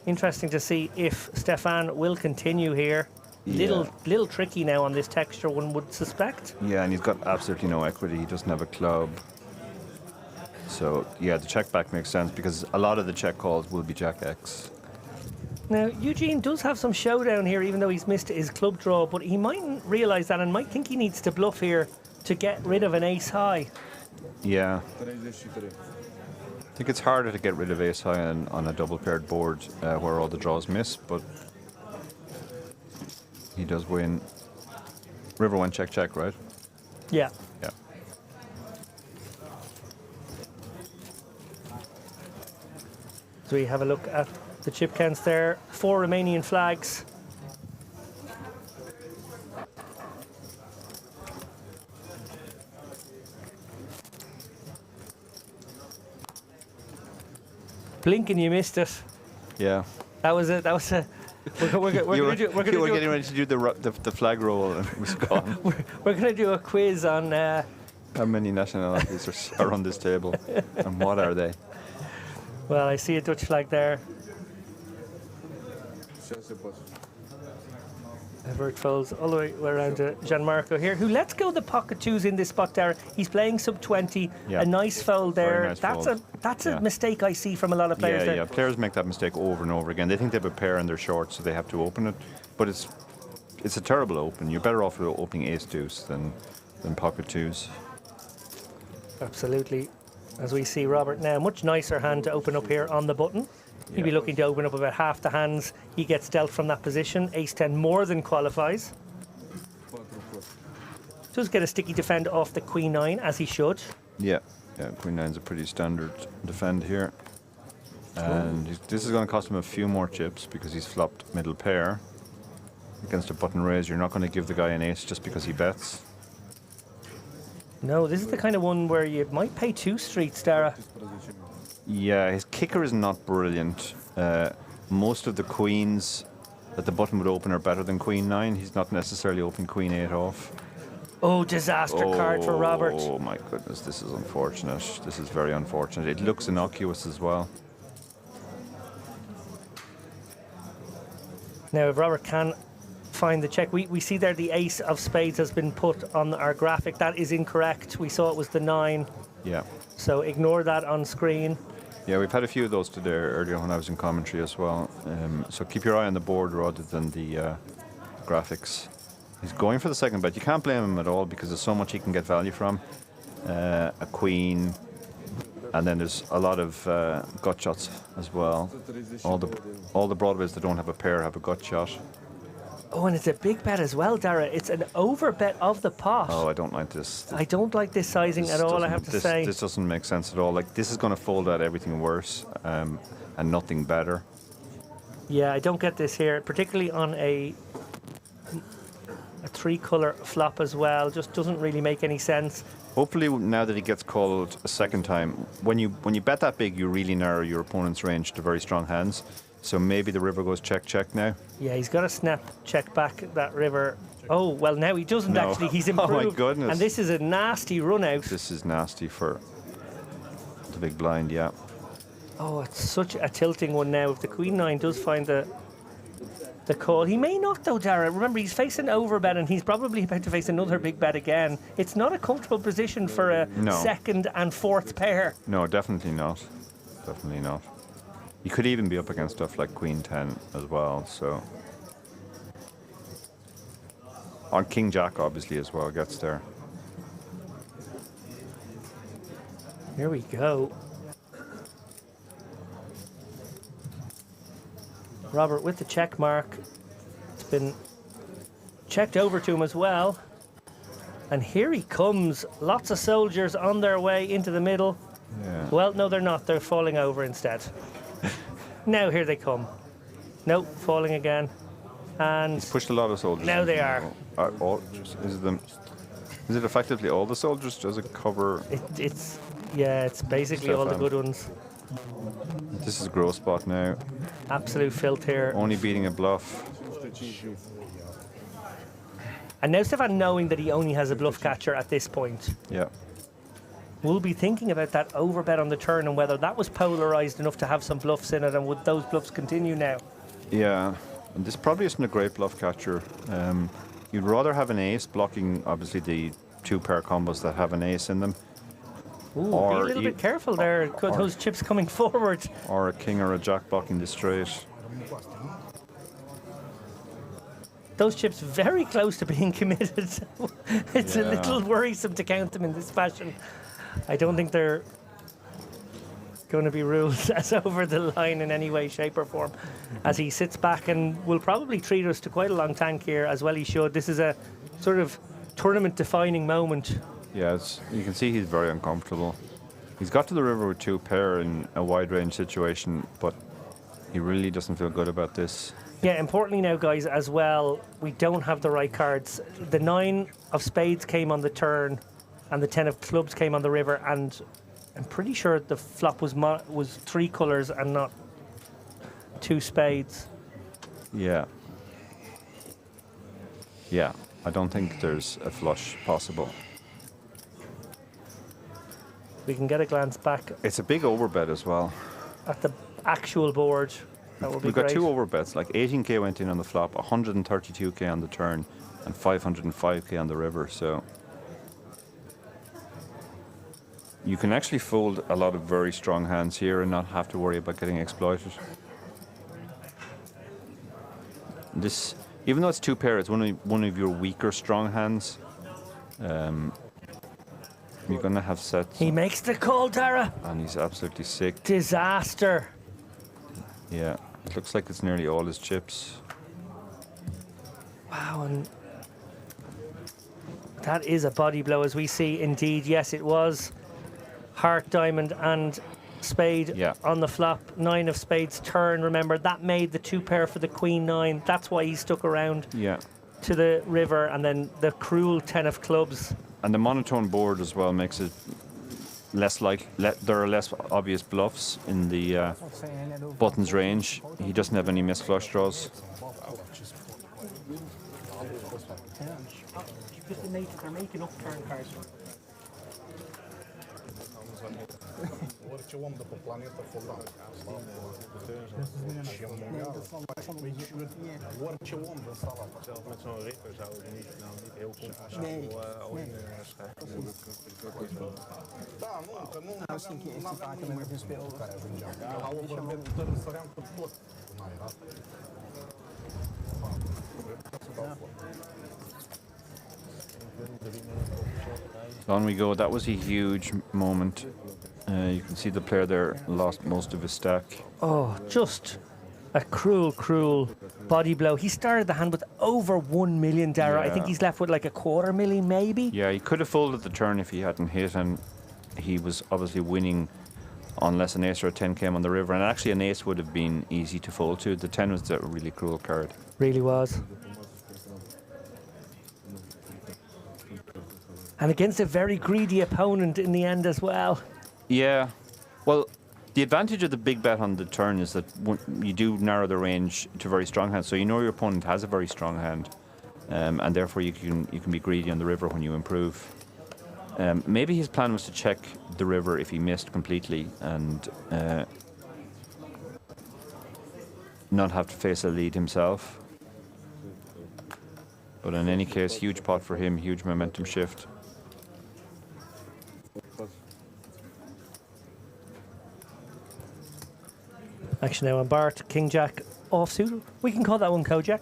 Interesting to see if Stefan will continue here.
Yeah.
Little tricky now on this texture, one would suspect.
Yeah, and he's got absolutely no equity. He doesn't have a club. So, yeah, the check back makes sense because a lot of the check calls will be Jack X.
Now, Eugene does have some showdown here, even though he's missed his club draw, but he mightn't realise that and might think he needs to bluff here to get rid of an ace high.
Yeah. I think it's harder to get rid of ace high on a double paired board where all the draws miss, but he does win. River went check check, right?
Yeah.
Yeah.
So we have a look at the chip counts there. 4 Romanian flags. Blinking, you missed it.
Yeah.
That was it. We're
getting ready to do the flag roll and it was gone.
We're going to do a quiz on
how many nationalities are on this table and what are they?
Well, I see a Dutch flag there. Vert folds all the way around to Gianmarco here, who lets go the pocket 2s in this spot there. He's playing sub 20.
Yeah.
A nice fold there.
Nice
that's
fold.
a mistake I see from a lot of players there.
Yeah, players make that mistake over and over again. They think they have a pair and they're short, so they have to open it. But it's a terrible open. You're better off with opening ace deuce than pocket 2s.
Absolutely. As we see Robert now, much nicer hand to open up here on the button. He'd be looking to open up about half the hands he gets dealt from that position. Ace 10 more than qualifies. Does get a sticky defend off the Queen 9, as he should.
Yeah, Queen 9's a pretty standard defend here. And this is going to cost him a few more chips because he's flopped middle pair. Against a button raise, you're not going to give the guy an ace just because he bets.
No, this is the kind of one where you might pay 2 streets, Dara.
Yeah, his kicker is not brilliant. Most of the queens that the button would open are better than Queen 9. He's not necessarily open Queen 8 off.
Oh, disaster card for Robert.
Oh my goodness, this is unfortunate. This is very unfortunate. It looks innocuous as well.
Now, if Robert can find the check, we see there the ace of spades has been put on our graphic. That is incorrect. We saw it was the 9.
Yeah.
So ignore that on screen.
Yeah, we've had a few of those today earlier when I was in commentary as well. So keep your eye on the board rather than the graphics. He's going for the second bet. You can't blame him at all because there's so much he can get value from. A queen, and then there's a lot of gut shots as well. All the broadways that don't have a pair have a gut shot.
Oh, and it's a big bet as well, Dara. It's an over bet of the pot.
Oh, I don't like this.
I don't like this sizing at all, I have to say.
This doesn't make sense at all. Like, this is going to fold out everything worse and nothing better.
Yeah, I don't get this here, particularly on a 3-colour flop as well. Just doesn't really make any sense.
Hopefully, now that he gets called a second time, when you bet that big, you really narrow your opponent's range to very strong hands. So maybe the river goes check, check now.
Yeah, he's got to snap check back that river. Oh, well, now he doesn't actually. He's improved.
Oh, my goodness.
And this is a nasty run out.
This is nasty for the big blind, yeah.
Oh, it's such a tilting one now. If the Queen 9 does find the call, he may not though, Dara. Remember, he's facing overbet and he's probably about to face another big bet again. It's not a comfortable position for a second and fourth pair.
No, definitely not. Definitely not. You could even be up against stuff like Queen 10 as well, so. On King Jack, obviously, as well, gets there.
Here we go. Robert with the check mark. It's been checked over to him as well. And here he comes. Lots of soldiers on their way into the middle.
Yeah.
Well, no, they're not. They're falling over instead. Now here they come. Nope, falling again. And
he's pushed a lot of soldiers.
Now they are.
Is it effectively all the soldiers? Does it cover?
It's basically all the good ones.
This is gross spot now.
Absolute filth here.
Only beating a bluff.
And now Stefan knowing that he only has a bluff catcher at this point.
Yeah.
We'll be thinking about that overbet on the turn and whether that was polarised enough to have some bluffs in it, and would those bluffs continue now?
Yeah, and this probably isn't a great bluff catcher. You'd rather have an ace blocking, obviously, the 2-pair combos that have an ace in them.
Ooh, be a little bit careful there, those chips coming forward.
Or a king or a jack blocking the straight.
Those chips very close to being committed. It's a little worrisome to count them in this fashion. I don't think they're going to be ruled as over the line in any way, shape or form. As he sits back and will probably treat us to quite a long tank here, as well he should. This is a sort of tournament-defining moment.
Yeah, you can see he's very uncomfortable. He's got to the river with 2-pair in a wide-range situation, but he really doesn't feel good about this.
Yeah, importantly now, guys, as well, we don't have the right cards. The 9 of spades came on the turn, and the 10 of clubs came on the river, and I'm pretty sure the flop was 3 colours and not 2 spades.
Yeah. Yeah, I don't think there's a flush possible.
We can get a glance back.
It's a big overbet as well.
At the actual board. That would be
We've got
great.
2 overbets, like 18k went in on the flop, 132k on the turn, and 505k on the river, so you can actually fold a lot of very strong hands here and not have to worry about getting exploited. This, even though it's 2-pair, it's one of your weaker strong hands. You're going to have sets.
He makes the call, Dara.
And he's absolutely sick.
Disaster.
Yeah, it looks like it's nearly all his chips.
Wow, and that is a body blow, as we see. Indeed, yes, it was. Heart, diamond, and spade on the flop. 9 of spades turn. Remember, that made the 2-pair for the Queen 9. That's why he stuck around to the river, and then the cruel 10 of clubs.
And the monotone board as well makes it less like there are less obvious bluffs in the buttons range. He doesn't have any missed flush draws.
They're making up turn cards.
onda po planeta fulla. Wortje onda salad.
Zelfs met zo'n ripper zou het niet heel comfortabel schrijven.
Nou, Stinky heeft een paar keer met gespeeld.
On we go. That was a huge moment. You can see the player there lost most of his stack.
Oh, just a cruel body blow. He started the hand with over 1 million, Dara. I think
Yeah.
he's left with like a 250,000 maybe.
Yeah, he could have folded the turn if he hadn't hit, and he was obviously winning unless an ace or a 10 came on the river. And actually, an ace would have been easy to fold to. The 10 was a really cruel card.
Really was. And against a very greedy opponent in the end as well.
Yeah. Well, the advantage of the big bet on the turn is that you do narrow the range to very strong hands. So you know your opponent has a very strong hand, and therefore you can be greedy on the river when you improve. Maybe his plan was to check the river if he missed completely and not have to face a lead himself. But in any case, huge pot for him, huge momentum shift.
Action now on Bart, King Jack offsuit. We can call that one Kojak.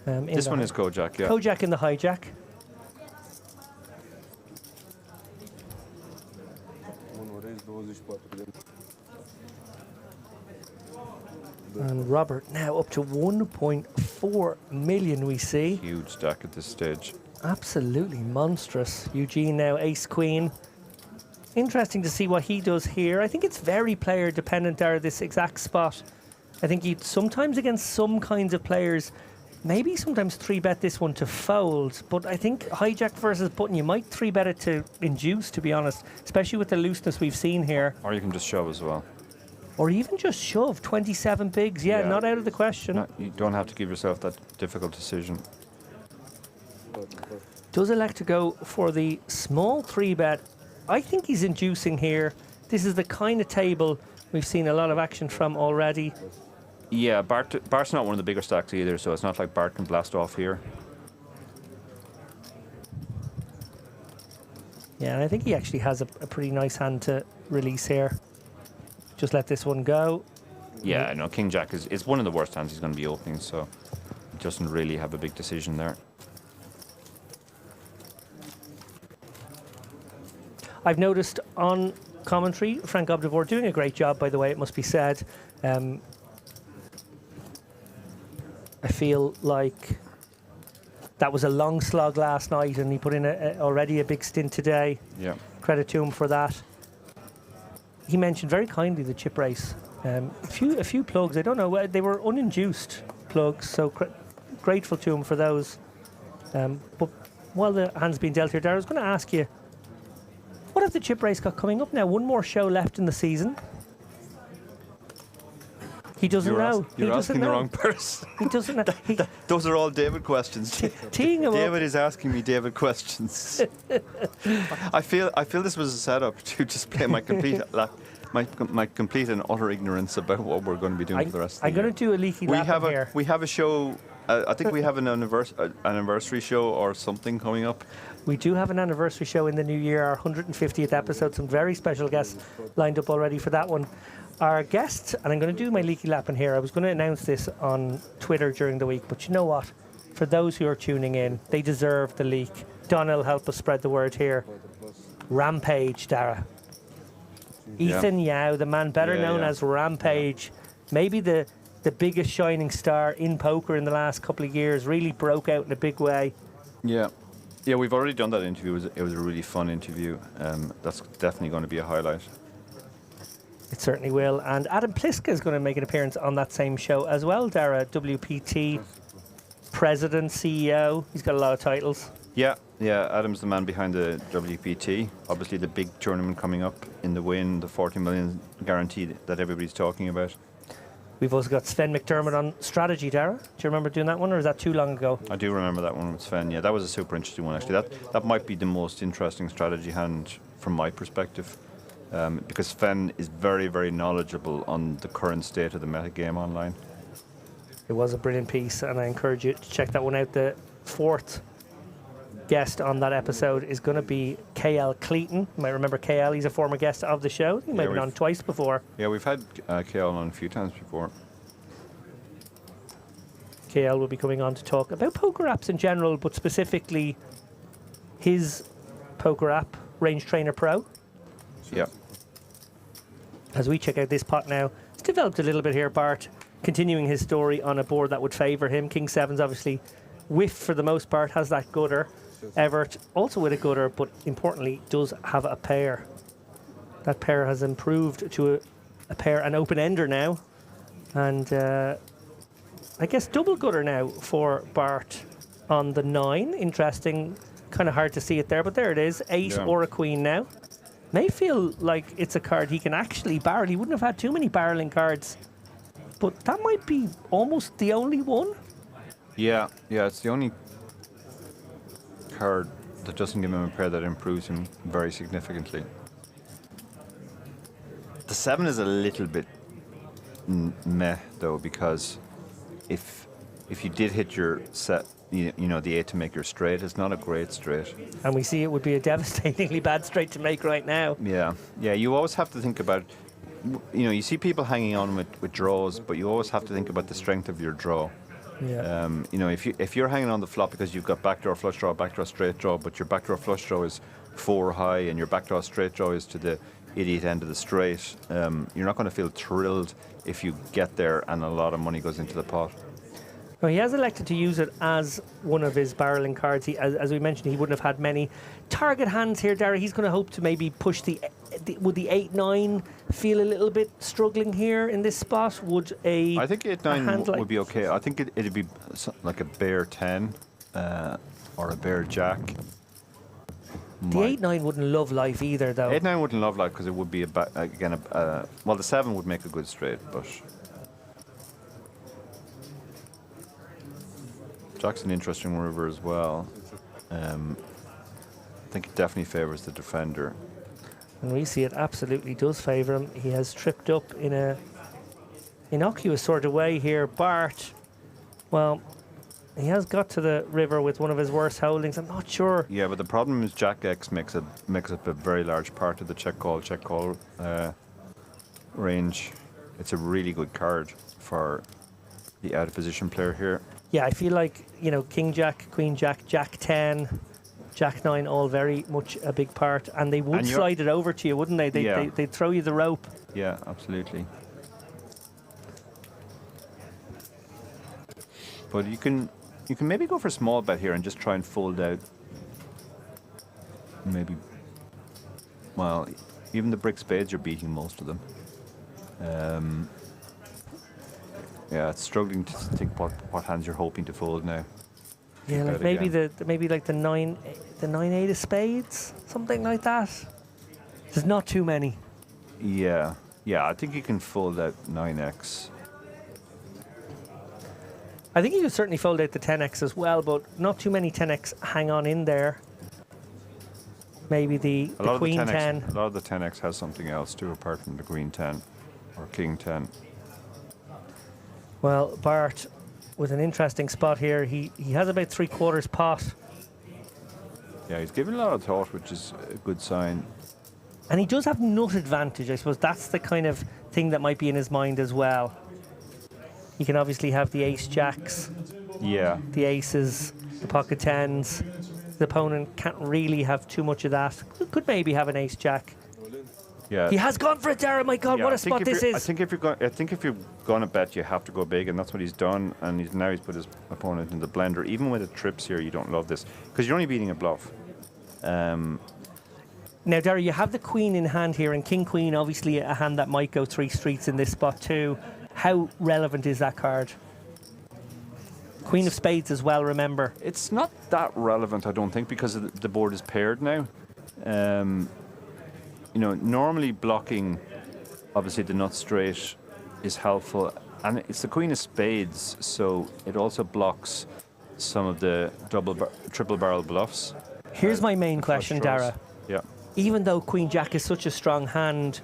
This one is Kojak, yeah.
Kojak in the hijack. And Robert now up to 1.4 million we see.
Huge stack at this stage.
Absolutely monstrous. Eugene now ace queen. Interesting to see what he does here. I think it's very player dependent there, this exact spot. I think you'd sometimes against some kinds of players, maybe sometimes 3-bet this one to fold, but I think hijack versus button, you might 3-bet it to induce, to be honest, especially with the looseness we've seen here.
Or you can just shove as well.
Or even just shove, 27 bigs, yeah, not out of the question.
No, you don't have to give yourself that difficult decision.
Does elect to go for the small 3-bet. I think he's inducing here. This is the kind of table we've seen a lot of action from already.
Yeah, Bart's not one of the bigger stacks either, so it's not like Bart can blast off here.
Yeah, and I think he actually has a pretty nice hand to release here. Just let this one go.
Yeah, no, King Jack is one of the worst hands he's going to be opening, so he doesn't really have a big decision there.
I've noticed on commentary, Frank Obdivor doing a great job, by the way, it must be said. I feel like that was a long slog last night, and he put in already a big stint today.
Yeah.
Credit to him for that. He mentioned very kindly the chip race. A few plugs, I don't know, they were uninduced plugs, so grateful to him for those. But while the hand's been dealt here, Darragh, I was going to ask you, what have the chip race got coming up now? One more show left in the season. He doesn't know.
You're asking the wrong person.
He doesn't know.
Those are all David questions. David is asking me David questions. I feel this was a setup to display my complete my complete and utter ignorance about what we're going to be doing for the rest of the year.
I'm going to do a leaky lap here.
We have a show. I think we have an anniversary show or something coming up.
We do have an anniversary show in the new year, our 150th episode. Some very special guests lined up already for that one. Our guests, and I'm going to do my leaky lap in here. I was going to announce this on Twitter during the week, but you know what? For those who are tuning in, they deserve the leak. Donna will help us spread the word here. Rampage, Darragh. Ethan Yao, the man better known as Rampage, maybe the biggest shining star in poker in the last couple of years, really broke out in a big way.
Yeah, we've already done that interview. It was a really fun interview. That's definitely going to be a highlight.
It certainly will. And Adam Pliska is going to make an appearance on that same show as well, Darragh. WPT, President, CEO. He's got a lot of titles.
Yeah, Adam's the man behind the WPT. Obviously the big tournament coming up in the win, the 40 million guarantee that everybody's talking about.
We've also got Sven McDermott on strategy, Darragh. Do you remember doing that one, or is that too long ago?
I do remember that one with Sven. Yeah, that was a super interesting one, actually. That might be the most interesting strategy hand from my perspective. because Sven is very, very knowledgeable on the current state of the metagame online.
It was a brilliant piece, and I encourage you to check that one out. The fourth guest on that episode is going to be KL Cleaton. You might remember KL, he's a former guest of the show. He might have been on twice before.
Yeah, we've had KL on a few times before.
KL will be coming on to talk about poker apps in general, but specifically his poker app, Range Trainer Pro.
Yeah.
As we check out this pot now, it's developed a little bit here, Bart, continuing his story on a board that would favour him. King 7's obviously whiffed for the most part, has that gutter. Everett also with a gutter, but importantly does have a pair. That pair has improved to a pair, an open-ender now. And I guess double gutter now for Bart on the 9. Interesting, kind of hard to see it there, but there it is. 8 or a queen now. May feel like it's a card he can actually barrel. He wouldn't have had too many barreling cards, but that might be almost the only one.
Yeah, it's the only card that doesn't give him a pair that improves him very significantly. The 7 is a little bit meh though, because if you did hit your set, you know, the 8 to make your straight, it's not a great straight.
And we see it would be a devastatingly bad straight to make right now.
Yeah, you always have to think about, you know, you see people hanging on with draws, but you always have to think about the strength of your draw.
Yeah.
You know, if you're hanging on the flop because you've got backdoor flush draw, backdoor straight draw, but your backdoor flush draw is 4 high and your backdoor straight draw is to the idiot end of the straight, you're not going to feel thrilled if you get there and a lot of money goes into the pot.
Well, he has elected to use it as one of his barreling cards. As we mentioned, he wouldn't have had many target hands here, Dara. He's going to hope to maybe push would the 8-9 feel a little bit struggling here in this spot? I
think 8-9 would be okay. I think it'd be like a bear 10 or a bear jack.
The 8-9 wouldn't love life either, though.
8-9 wouldn't love life because it would be well, the 7 would make a good straight, but Jack's an interesting river as well. I think it definitely favours the defender.
And we see it absolutely does favour him. He has tripped up in a innocuous sort of way here. Bart, well, he has got to the river with one of his worst holdings. I'm not sure.
Yeah, but the problem is Jack X makes up a very large part of the check call range. It's a really good card for the out of position player here.
Yeah, I feel like, you know, King Jack, Queen Jack, Jack 10, Jack 9, all very much a big part, and they would slide it over to you, wouldn't they? They'd throw you the rope.
Yeah, absolutely. But you can maybe go for a small bet here and just try and fold out. Maybe, well, even the brick spades, you're beating most of them. Yeah, it's struggling to think what hands you're hoping to fold now.
Yeah, like maybe the 9-8 of spades, something like that. There's not too many.
Yeah, I think you can fold out 9x.
I think you could certainly fold out the 10x as well, but not too many 10x hang on in there. Maybe the Queen 10.
A lot of the 10x has something else too, apart from the Queen 10 or King 10.
Well, Bart, with an interesting spot here, he has about 3/4 pot.
Yeah, he's given a lot of thought, which is a good sign.
And he does have nut advantage. I suppose that's the kind of thing that might be in his mind as well. He can obviously have the ace jacks, the aces, the pocket 10s. The opponent can't really have too much of that. Could maybe have an ace jack.
Yeah.
He has gone for it, Darren. My God, what a spot this is.
I think if you're going to bet, you have to go big, and that's what he's done. And he's put his opponent in the blender. Even with the trips here, you don't love this because you're only beating a bluff. Now,
Darren, you have the queen in hand here, and king queen, obviously a hand that might go 3 streets in this spot too. How relevant is that card? Queen of spades as well, remember.
It's not that relevant, I don't think, because the board is paired now. You know, normally blocking, obviously the nut straight is helpful, and it's the Queen of Spades, so it also blocks some of the triple barrel bluffs.
Here's my main question, Dara.
Yeah.
even though Queen Jack is such a strong hand,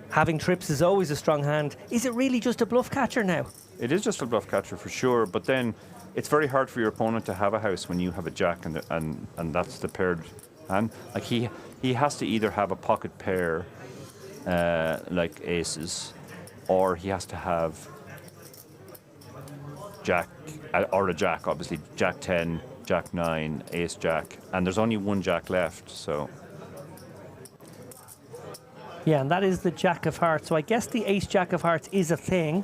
having trips is always a strong hand. Is it really just a bluff catcher now?
It is just a bluff catcher for sure, but then it's very hard for your opponent to have a house when you have a jack and that's the paired hand. Like he has to either have a pocket pair like aces, or he has to have jack or a jack, obviously jack 10, jack 9, ace jack, and there's only one jack left, so.
Yeah, and that is the Jack of Hearts. So I guess the Ace Jack of Hearts is a thing.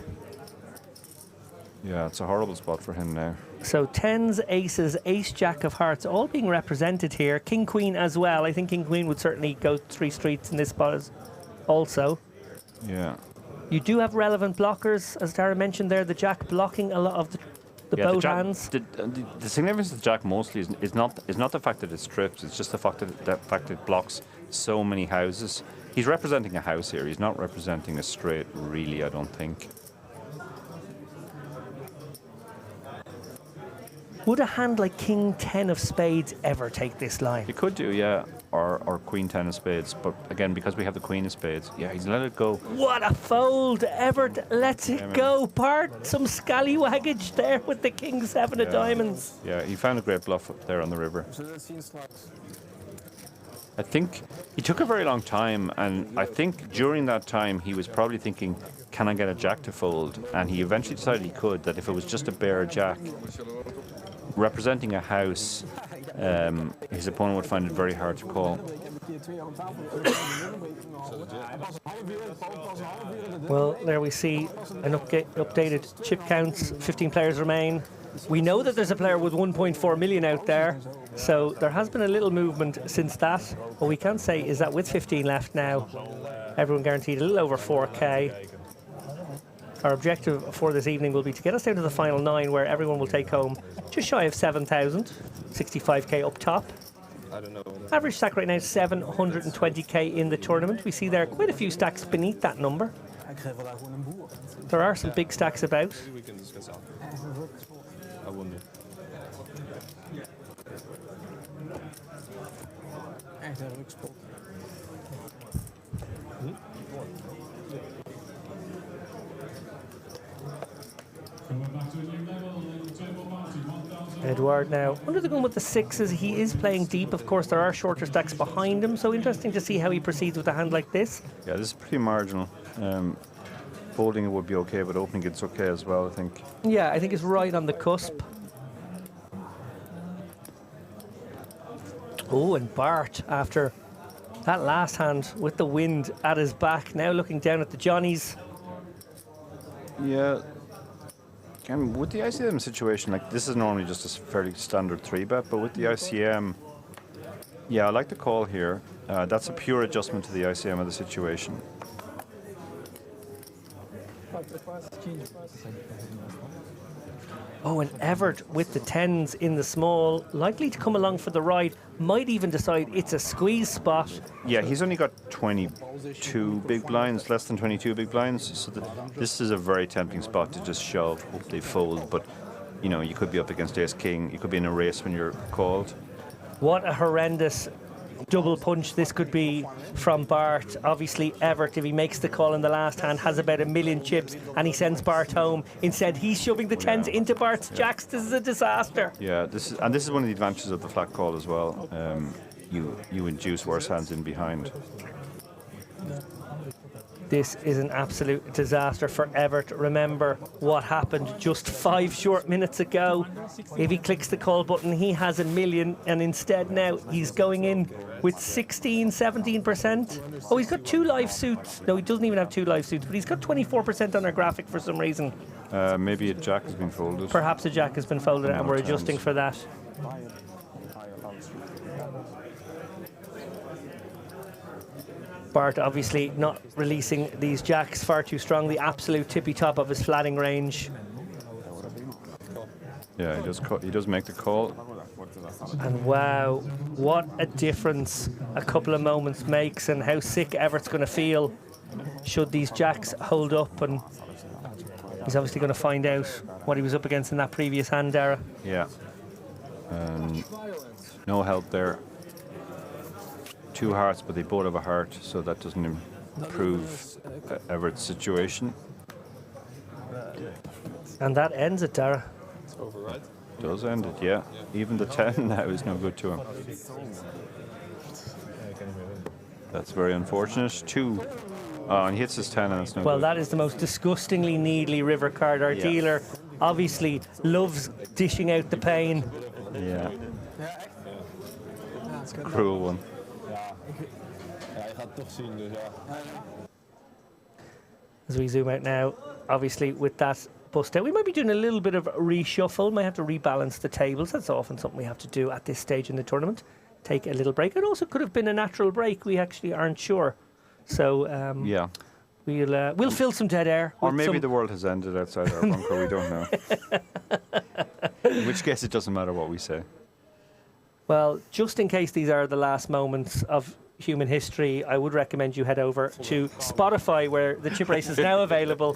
Yeah, it's a horrible spot for him now.
So tens, aces, Ace Jack of Hearts all being represented here. King Queen as well. I think King Queen would certainly go 3 streets in this spot also.
Yeah.
You do have relevant blockers, as Tara mentioned there. The Jack blocking a lot of the boat hands.
The significance of the Jack mostly is not the fact that it strips. It's just the fact that it blocks so many houses. He's representing a house here. He's not representing a straight, really, I don't think.
Would a hand like King 10 of Spades ever take this line?
He could do, yeah. Or Queen 10 of Spades. But again, because we have the Queen of Spades, yeah, he's let it go.
What a fold. Everett lets it go. Part some scallywaggage there with the King 7 of Diamonds.
Yeah, he found a great bluff up there on the river. I think he took a very long time, and I think during that time he was probably thinking, can I get a jack to fold? And he eventually decided he could, that if it was just a bare jack representing a house, his opponent would find it very hard to call.
Well, there we see an updated chip counts. 15 players remain. We know that there's a player with 1.4 million out there, so there has been a little movement since that. What we can say is that with 15 left now, everyone guaranteed a little over 4K. Our objective for this evening will be to get us down to the final 9, where everyone will take home just shy of 7,000, 65K up top. Average stack right now is 720K in the tournament. We see there quite a few stacks beneath that number. There are some big stacks about. Edouard now under the gun with the 6s. He is playing deep. Of course, there are shorter stacks behind him, so interesting to see how he proceeds with a hand like this.
Yeah, this is pretty marginal. Folding it would be okay, but opening it's okay as well, I think.
Yeah, I think it's right on the cusp. Oh, and Bart, after that last hand with the wind at his back, now looking down at the Johnnies.
Yeah. With the ICM situation, like this is normally just a fairly standard 3-bet, but with the ICM, yeah, I like the call here. That's a pure adjustment to the ICM of the situation.
Oh, and Everett with the 10s in the small, likely to come along for the ride, might even decide it's a squeeze spot.
Yeah, he's only got 22 big blinds, less than 22 big blinds, so this is a very tempting spot to just shove, hope they fold, but you know, you could be up against ace-king, you could be in a race when you're called.
What a horrendous double punch this could be from Bart. Obviously Everett, if he makes the call in the last hand, has about 1 million chips and he sends Bart home. Instead he's shoving the 10s into Bart's jacks. This is a disaster.
Yeah, this is one of the advantages of the flat call as well. You induce worse hands in behind.
This is an absolute disaster for Everett. Remember what happened just 5 short minutes ago. If he clicks the call button, he has 1 million, and instead now he's going in with 16, 17%. Oh, he's got 2 live suits. No, he doesn't even have 2 live suits, but he's got 24% on our graphic for some reason.
Maybe a jack has been folded.
Perhaps a jack has been folded, and we're adjusting for that. Bart obviously not releasing these jacks far too strong, the absolute tippy top of his flatting range.
Yeah, he does make the call.
And wow, what a difference a couple of moments makes, and how sick Everett's going to feel should these jacks hold up. And he's obviously going to find out what he was up against in that previous hand, Dara.
Yeah. No help there. 2 hearts, but they both have a heart, so that doesn't improve Everett's situation.
And that ends it, Dara.
It's over, right?
Does end it, yeah. Even the 10 now is no good to him. That's very unfortunate. 2. Oh, and he hits his 10 and it's no
Well,
good.
that is the most disgustingly needly river card. Our
Yeah.
dealer obviously loves dishing out the pain.
Yeah. Cruel one.
Ja, je gaat het toch zien, dus ja.
As we zoom out now, obviously with that bust out, we might be doing a little bit of a reshuffle, might have to rebalance the tables. That's often something we have to do at this stage in the tournament. Take a little break. It also could have been a natural break. We actually aren't sure. So
yeah,
we'll fill some dead air.
Or
with
maybe
some
the world has ended outside our bunker, we don't know. In which case it doesn't matter what we say.
Well, just in case these are the last moments of human history, I would recommend you head over to Spotify, where the chip race is now available.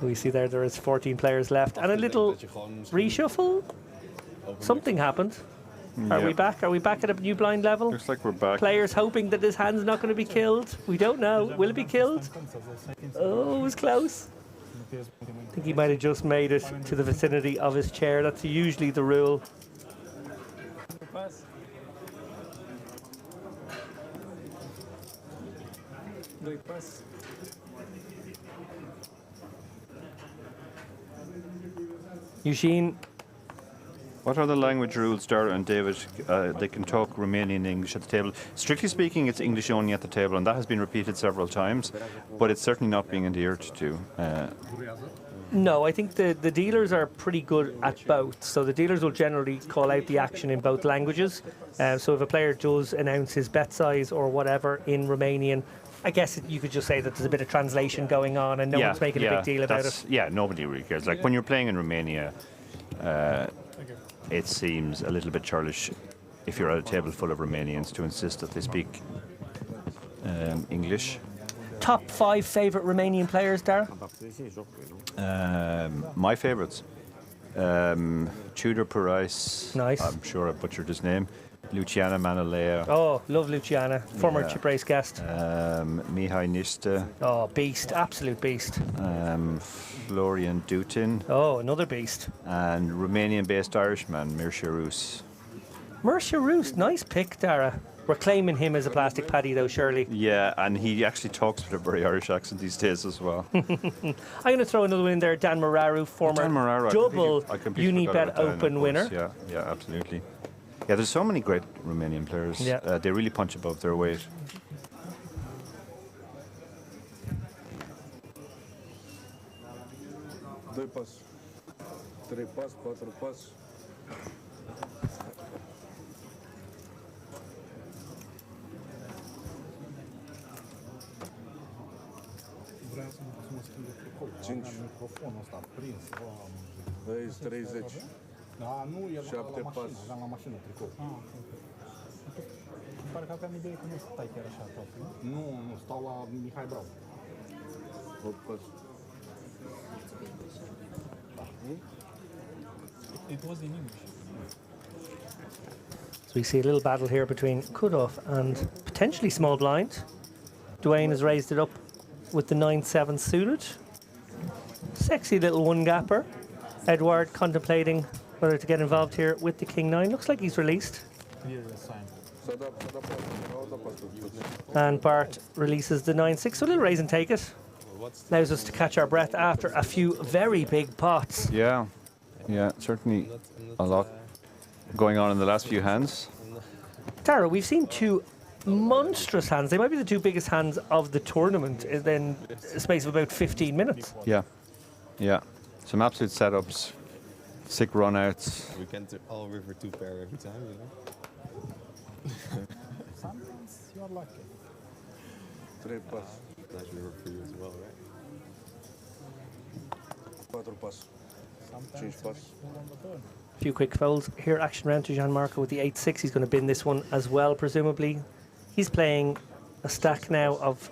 We see there is 14 players left. And a little reshuffle. Something happened. Are we back? Are we back at a new blind level?
Looks like we're back.
Players hoping that his hand's not going to be killed. We don't know. Will it be killed? Oh, it was close. I think he might have just made it to the vicinity of his chair. That's usually the rule. Eugene.
What are the language rules, Dara and David? They can talk Romanian and English at the table. Strictly speaking, it's English only at the table, and that has been repeated several times, but it's certainly not being adhered to.
No, I think the dealers are pretty good at both. So the dealers will generally call out the action in both languages. So if a player does announce his bet size or whatever in Romanian, I guess you could just say that there's a bit of translation going on and no one's making a big deal about it.
Yeah, nobody really cares. Like when you're playing in Romania, it seems a little bit churlish if you're at a table full of Romanians to insist that they speak English.
Top 5 favourite Romanian players, Dara?
My favourites. Tudor Parais.
Nice.
I'm sure I butchered his name. Luciana Manolea.
Oh, love Luciana. Former chip race guest.
Mihai Nista.
Oh, beast. Absolute beast.
Florian Dutin.
Oh, another beast.
And Romanian-based Irishman, Mircea Rus.
Mircea Rus. Nice pick, Dara. We're claiming him as a plastic paddy, though, surely.
Yeah, and he actually talks with a very Irish accent these days as well.
I'm going to throw another one in there. Dan Moraru, former double Unibet Open winner.
Yeah, absolutely. Yeah, there's so many great Romanian players.
Yeah.
They really punch above their weight.
Doi pas, 3 pas, 4 pas.
Vreau să mă schimb de tricou.
5.
Microfonul ăsta prins.
Vezi, 30.
Da, nu, el
7
la
pas.
mașină, aveam la mașină tricou. Îmi pare că aveam idee că nu stai chiar așa tot. Nu, stau la Mihai Brau.
8 pas.
It was in English.
So we see a little battle here between cutoff and potentially small blind. Dwayne has raised it up with the 9-7 suited. Sexy little one-gapper. Edward contemplating whether to get involved here with the King-9. Looks like he's released. And Bart releases the 9-6. So a little raise and take it. Allows us to catch our breath after a few very big pots.
Yeah, certainly a lot going on in the last few hands.
Tara, we've seen 2 monstrous hands. They might be the 2 biggest hands of the tournament in a space of about 15 minutes.
Yeah. Some absolute setups, sick run-outs.
We can do all river 2 pair every time, you know?
Sometimes you are lucky.
3 pas.
Nice river for you as well, right?
4 pas. 5 pas.
A few quick folds here. Action round to Gianmarco with the 8-6. He's going to bin this one as well, presumably. He's playing a stack now of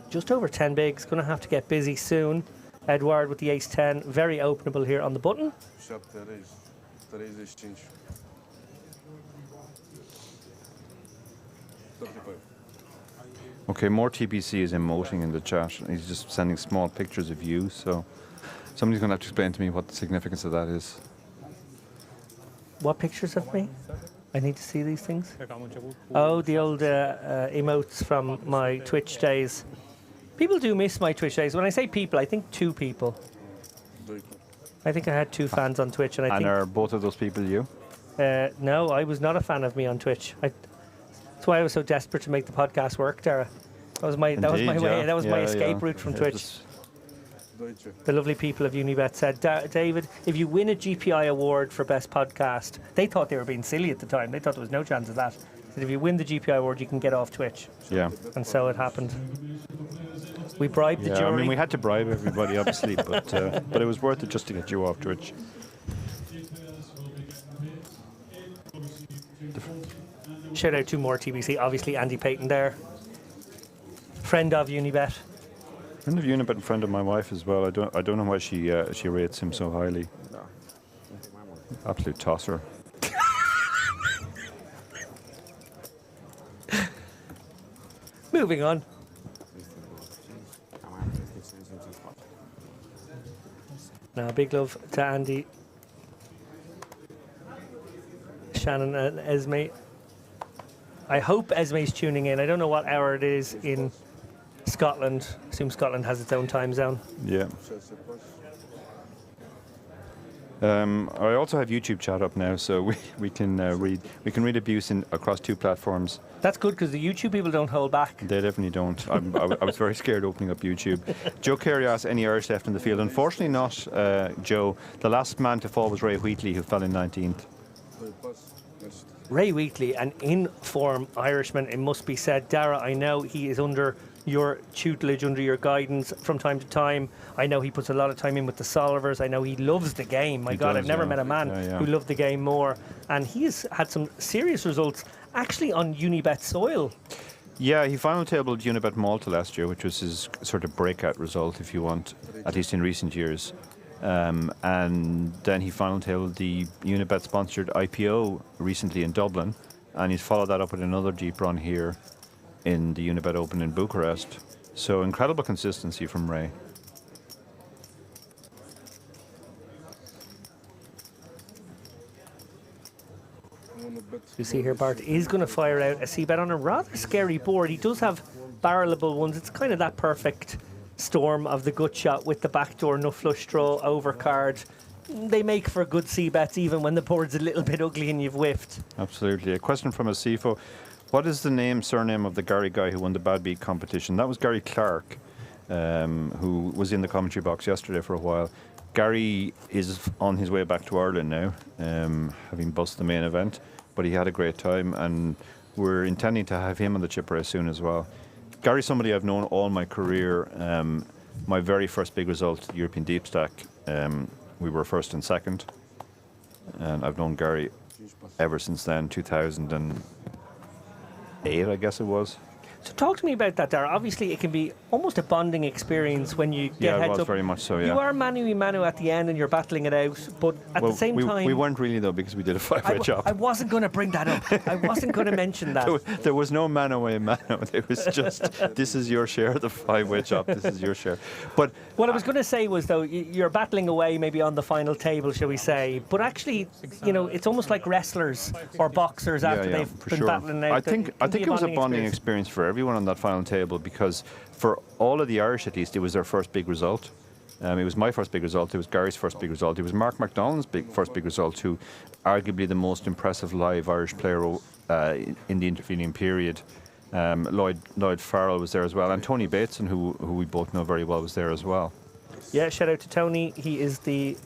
just over 10 bigs. Going to have to get busy soon. Edward with the ace-10. Very openable here on the button.
7 reis. 35.
Okay, more TBC is emoting in the chat. He's just sending small pictures of you, so somebody's going to have to explain to me what the significance of that is.
What pictures of me? I need to see these things. Oh, the old emotes from my Twitch days. People do miss my Twitch days. When I say people, I think 2 people. I think I had 2 fans on Twitch, and I think.
And are both of those people you?
No, I was not a fan of me on Twitch. That's why I was so desperate to make the podcast work, Dara. That was my way. That was my escape route from Twitch. The lovely people of Unibet said, David, if you win a GPI award for best podcast, they thought they were being silly at the time. They thought there was no chance of that. Said if you win the GPI award, you can get off Twitch.
Yeah.
And so it happened. We bribed the jury.
I mean, we had to bribe everybody, obviously, but it was worth it just to get you off Twitch.
Shout out to more TBC. Obviously, Andy Payton there. Friend of Unibet.
Friend of Unibet and friend of my wife as well. I don't know why she rates him so highly. Absolute tosser.
Moving on. Now, big love to Andy, Shannon and Esme. I hope Esme's tuning in. I don't know what hour it is in Scotland. I assume Scotland has its own time zone.
Yeah. I also have YouTube chat up now, so we can read abuse across 2 platforms.
That's good because the YouTube people don't hold back.
They definitely don't. I was very scared opening up YouTube. Joe Carey asked, any Irish left in the field? Unfortunately not, Joe. The last man to fall was Ray Wheatley, who fell in 19th.
Ray Wheatley, an in-form Irishman, it must be said. Dara, I know he is under your tutelage, under your guidance from time to time. I know he puts a lot of time in with the solvers. I know he loves the game. My God, I've never met a man who loved the game more. And he's had some serious results, actually, on Unibet soil.
Yeah, he final tabled Unibet Malta last year, which was his sort of breakout result, if you want, at least in recent years. And then he final tabled the Unibet sponsored IPO recently in Dublin, and he's followed that up with another deep run here in the Unibet Open in Bucharest. So incredible consistency from Ray.
You see here, Bart is going to fire out a C-bet on a rather scary board. He does have barrelable ones. It's kind of that perfect storm of the gut shot with the backdoor no flush draw overcard. They make for good C-bets even when the board's a little bit ugly and you've whiffed.
Absolutely. A question from a CFO. What is the surname of the Gary guy who won the Bad Beat competition? That was Gary Clark, who was in the commentary box yesterday for a while. Gary is on his way back to Ireland now, having bussed the main event, but he had a great time, and we're intending to have him on the chip race soon as well. Gary's somebody I've known all my career. My very first big result, European Deep Stack, we were first and second, and I've known Gary ever since then, 2008, I guess it was.
So talk to me about that, Dara. Obviously, it can be almost a bonding experience when you get heads up.
Very much so, yeah.
You are manu at the end and you're battling it out, but at the same time...
We weren't really, though, because we did a 5-way chop.
I wasn't going to bring that up. I wasn't going to mention that.
There was no mano. It was just, this is your share of the 5-way chop. This is your share. But
what I was going to say was, though, you're battling away maybe on the final table, shall we say, but actually, you know, it's almost like wrestlers or boxers after they've been battling out.
I think it was a bonding experience for everyone on that final table, because for all of the Irish, at least, it was their first big result. It was my first big result. It was Gary's first big result. It was Mark McDonald's first big result, who arguably the most impressive live Irish player in the intervening period. Lloyd Farrell was there as well, and Tony Bateson, who we both know very well, was there as well.
Yeah, shout out to Tony. He is the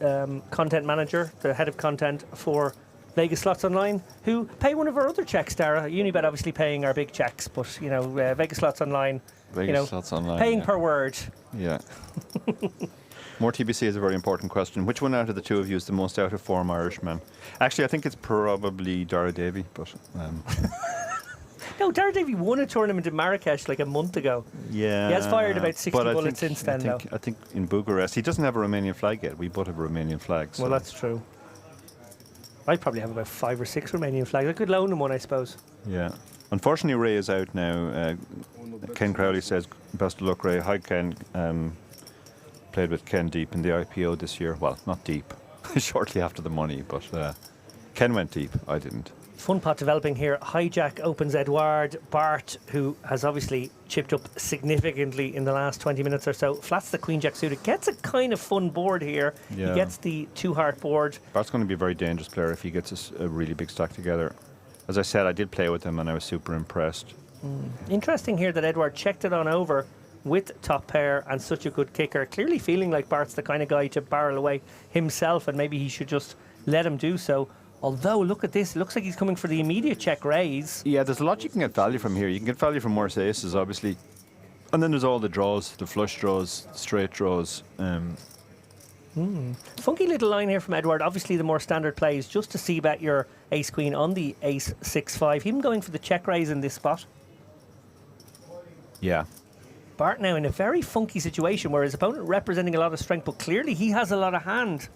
content manager, the head of content for Vegas Slots Online, who pay one of our other checks, Dara. Unibet obviously paying our big checks, but, you know, Vegas Slots Online,
Slots Online,
paying per word.
Yeah. More TBC is a very important question. Which one out of the two of you is the most out of form Irishman? Actually, I think it's probably Dara Davy, but...
No, Dara Davy won a tournament in Marrakesh like a month ago.
Yeah.
He has fired about 60 bullets since then, though.
I think in Bucharest, he doesn't have a Romanian flag yet. We both have a Romanian flag. So.
Well, that's true. I probably have about 5 or 6 Romanian flags. I could loan him one, I suppose.
Yeah. Unfortunately, Ray is out now. Ken Crowley says, best of luck, Ray. Hi, Ken. Played with Ken deep in the IPO this year. Well, not deep. Shortly after the money, but Ken went deep. I didn't.
Fun pot developing here. Hijack opens Edouard. Bart, who has obviously chipped up significantly in the last 20 minutes or so, flats the Queen Jack suited. Gets a kind of fun board here.
Yeah.
He gets the 2-heart board.
Bart's going to be a very dangerous player if he gets a really big stack together. As I said, I did play with him and I was super impressed.
Interesting here that Edouard checked it on over with top pair and such a good kicker. Clearly feeling like Bart's the kind of guy to barrel away himself, and maybe he should just let him do so. Although, look at this. It looks like he's coming for the immediate check raise.
Yeah, there's a lot you can get value from here. You can get value from worse aces, obviously. And then there's all the draws, the flush draws, straight draws.
Funky little line here from Edouard. Obviously, the more standard plays, just to see bet your ace-queen on the ace-6-5. Him going for the check raise in this spot.
Yeah.
Bart now in a very funky situation where his opponent representing a lot of strength, but clearly he has a lot of hand.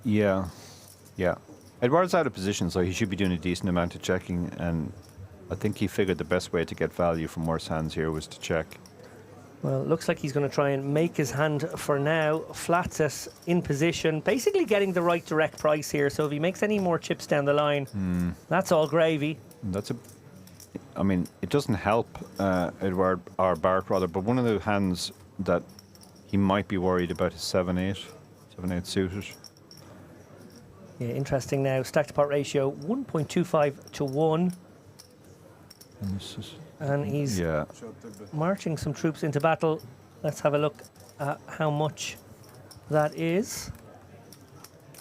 Yeah. Yeah. Edouard's out of position, so he should be doing a decent amount of checking, and I think he figured the best way to get value from worse hands here was to check.
Well, it looks like he's going to try and make his hand for now. Flats it in position, basically getting the right direct price here, so if he makes any more chips down the line, that's all gravy.
I mean, it doesn't help Edouard, or Bart rather, but one of the hands that he might be worried about is 7-8 suited.
Yeah, interesting now. Stack to pot ratio 1.25 to 1. And he's marching some troops into battle. Let's have a look at how much that is.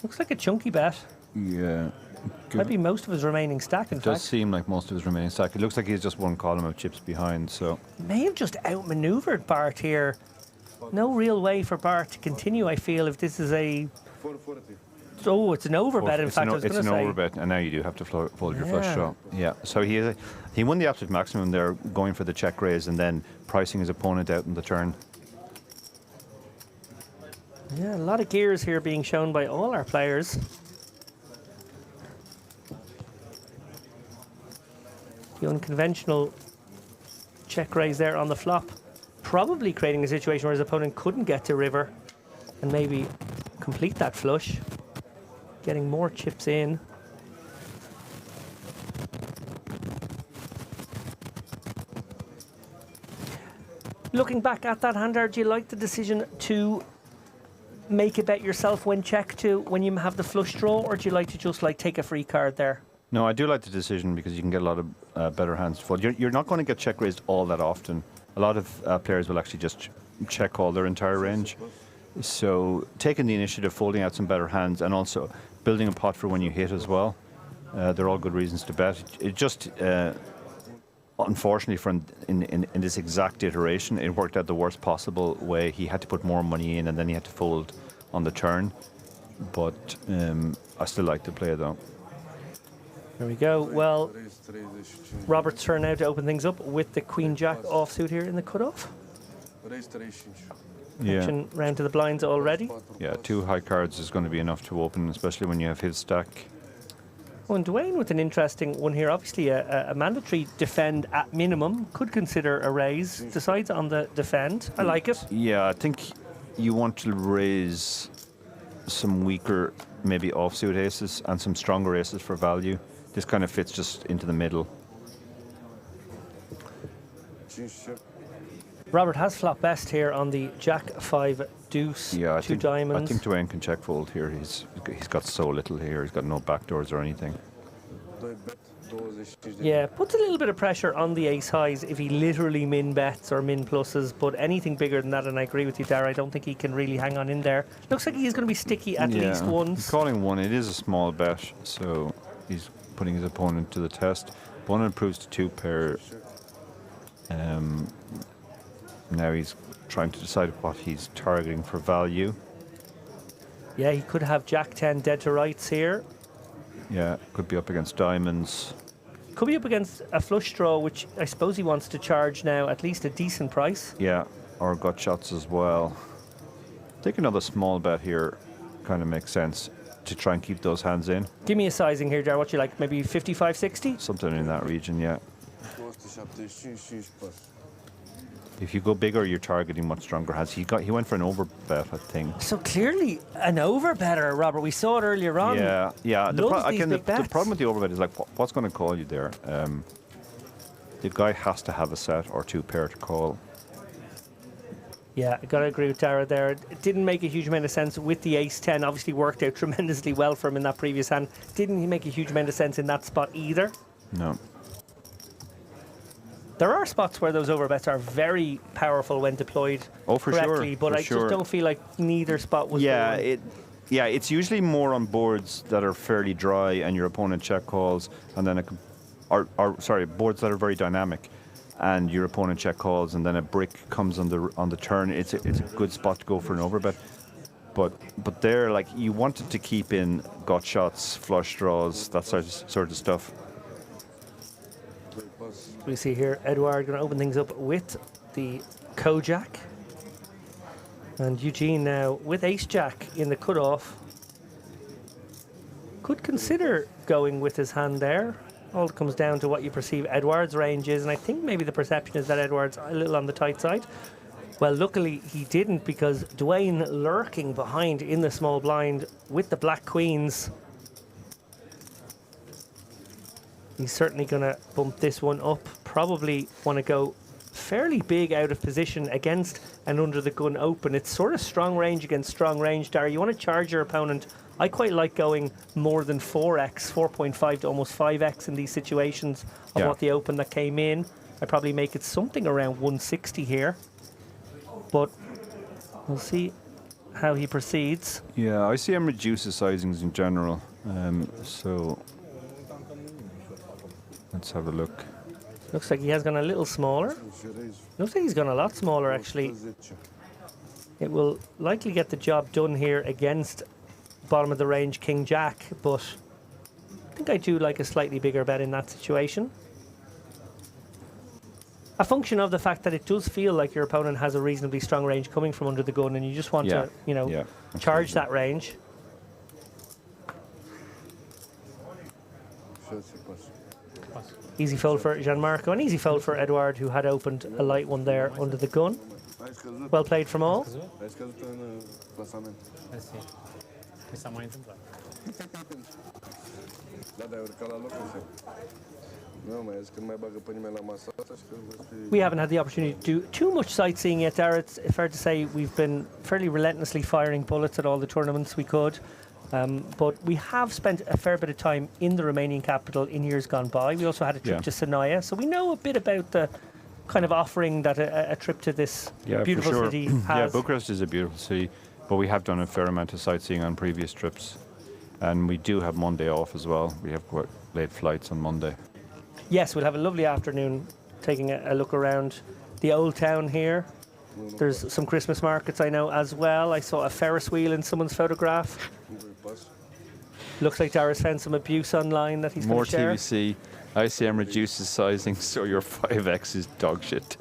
Looks like a chunky bet.
Yeah.
Might be most of his remaining stack, in
It does
fact.
seem like most of his remaining stack. It looks like he's just one column of chips behind, so...
May have just outmaneuvered Bart here. No real way for Bart to continue, I feel, if this is a... Oh, it's an overbet, in fact, I was going to say.
It's an overbet, and now you do have to fold your flush draw. Yeah, so he won the absolute maximum there, going for the check raise and then pricing his opponent out in the turn.
Yeah, a lot of gears here being shown by all our players. The unconventional check raise there on the flop, probably creating a situation where his opponent couldn't get to river and maybe complete that flush. Getting more chips in. Looking back at that hand, do you like the decision to make a bet yourself when check to when you have the flush draw, or do you like to just take a free card there?
No, I do like the decision because you can get a lot of better hands to fold. You're not going to get check raised all that often. A lot of players will actually just check call their entire range. So taking the initiative, folding out some better hands, and also building a pot for when you hit as well. They're all good reasons to bet. It just, unfortunately, in this exact iteration, it worked out the worst possible way. He had to put more money in, and then he had to fold on the turn. But I still like to play, though.
There we go. Well, Robert's turn now to open things up with the Queen Jack offsuit here in the cutoff. Action round to the blinds already.
Yeah, 2 high cards is going to be enough to open, especially when you have his stack.
Oh, and Dwayne with an interesting one here. Obviously, a mandatory defend at minimum. Could consider a raise. Decides on the defend. I like it.
Yeah, I think you want to raise some weaker, maybe offsuit aces and some stronger aces for value. This kind of fits just into the middle.
Robert has flop best here on the Jack 5 deuce.
Yeah,
two diamonds.
I think Dwayne can check fold here. He's got so little here. He's got no backdoors or anything.
Yeah, puts a little bit of pressure on the ace highs if he literally min bets or min pluses, but anything bigger than that, and I agree with you, Dara, I don't think he can really hang on in there. Looks like he's going to be sticky at least once.
He's calling one. It is a small bet, so he's putting his opponent to the test. One improves to 2 pair. Now he's trying to decide what he's targeting for value.
Yeah, he could have Jack 10 dead to rights here.
Yeah, could be up against diamonds.
Could be up against a flush draw, which I suppose he wants to charge now at least a decent price.
Yeah, or gut shots as well. I think another small bet here kind of makes sense. to try and keep those hands in.
Give me a sizing here, Jar. What you like? Maybe 55, 60?
Something in that region, yeah. If you go bigger, you're targeting much stronger hands. He went for an overbet, I think.
So clearly an overbetter, Robert. We saw it earlier on.
Yeah.
The
The problem with the overbet is like, what's going to call you there? The guy has to have a set or two pair to call.
Yeah, I got to agree with Dara there. It didn't make a huge amount of sense with the ace-10. Obviously worked out tremendously well for him in that previous hand. Didn't make a huge amount of sense in that spot either.
No.
There are spots where those overbets are very powerful when deployed correctly, but I just don't feel like neither spot was the one.
It's usually more on boards that are fairly dry and your opponent check calls, and then boards that are very dynamic, and your opponent check calls, and then a brick comes on the turn. It's a good spot to go for an overbet. But there, like, you wanted to keep in gut shots, flush draws, that sort of stuff.
We see here Edouard going to open things up with the Kojak. And Eugene now with ace-jack in the cutoff. Could consider going with his hand there. All comes down to what you perceive Edouard's range is, and I think maybe the perception is that Edouard's a little on the tight side. Well, luckily he didn't, because Dwayne lurking behind in the small blind with the black queens. He's certainly going to bump this one up. Probably want to go fairly big out of position against and under the gun open. It's sort of strong range against strong range, Dara. You want to charge your opponent. I quite like going more than 4x, 4.5 to almost 5x in these situations of what the open that came in. I probably make it something around 160 here. But we'll see how he proceeds.
Yeah, I see him reduce his sizings in general. So let's have a look.
Looks like he has gone a little smaller. Looks like he's gone a lot smaller, actually. It will likely get the job done here against bottom of the range King Jack, but I think I do like a slightly bigger bet in that situation. A function of the fact that it does feel like your opponent has a reasonably strong range coming from under the gun, and you just want to, charge that range. Easy fold for Gianmarco, and easy fold for Edouard, who had opened a light one there under the gun. Well played from all. We haven't had the opportunity to do too much sightseeing yet, Dara. It's fair to say we've been fairly relentlessly firing bullets at all the tournaments we could. But we have spent a fair bit of time in the Romanian capital in years gone by. We also had a trip to Sinaia, so we know a bit about the kind of offering that a trip to this beautiful city has.
Yeah, Bucharest is a beautiful city, but we have done a fair amount of sightseeing on previous trips. And we do have Monday off as well. We have quite late flights on Monday.
Yes, we'll have a lovely afternoon taking a look around the old town here. There's some Christmas markets, I know, as well. I saw a Ferris wheel in someone's photograph. Looks like Dara's found some abuse online that he's going to share.
More TVC. ICM reduces sizing, so your 5x is dog shit.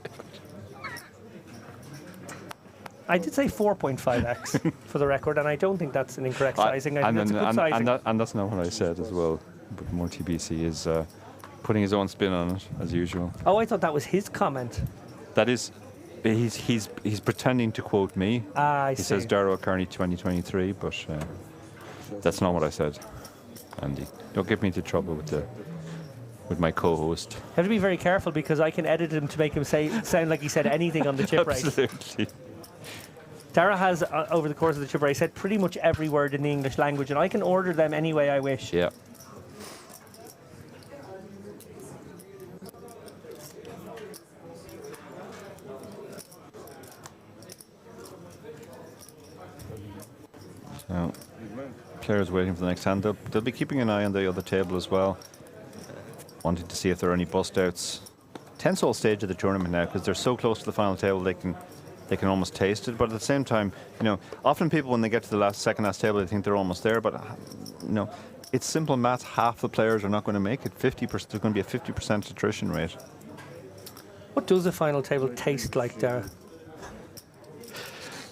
I did say 4.5x for the record, and I don't think that's an incorrect sizing. I think that's a good sizing.
And that's not what I said as well. But more TBC is putting his own spin on it, as usual.
Oh, I thought that was his comment.
That is... He's pretending to quote me.
I see.
He says Darrow Carney 2023, but that's not what I said. Andy, don't get me into trouble with my co-host.
You have to be very careful, because I can edit him to make him sound like he said anything on the chip race.
Absolutely.
Dara has, over the course of the chip race, said pretty much every word in the English language, and I can order them any way I wish.
Yeah. So, players waiting for the next hand. They'll be keeping an eye on the other table as well, wanting to see if there are any bust outs. Tense whole stage of the tournament now, because they're so close to the final table they can almost taste it. But at the same time, often people when they get to the second last table, they think they're almost there. But it's simple math. Half the players are not going to make it. 50%. There's going to be a 50% attrition rate.
What does the final table taste like, Dara?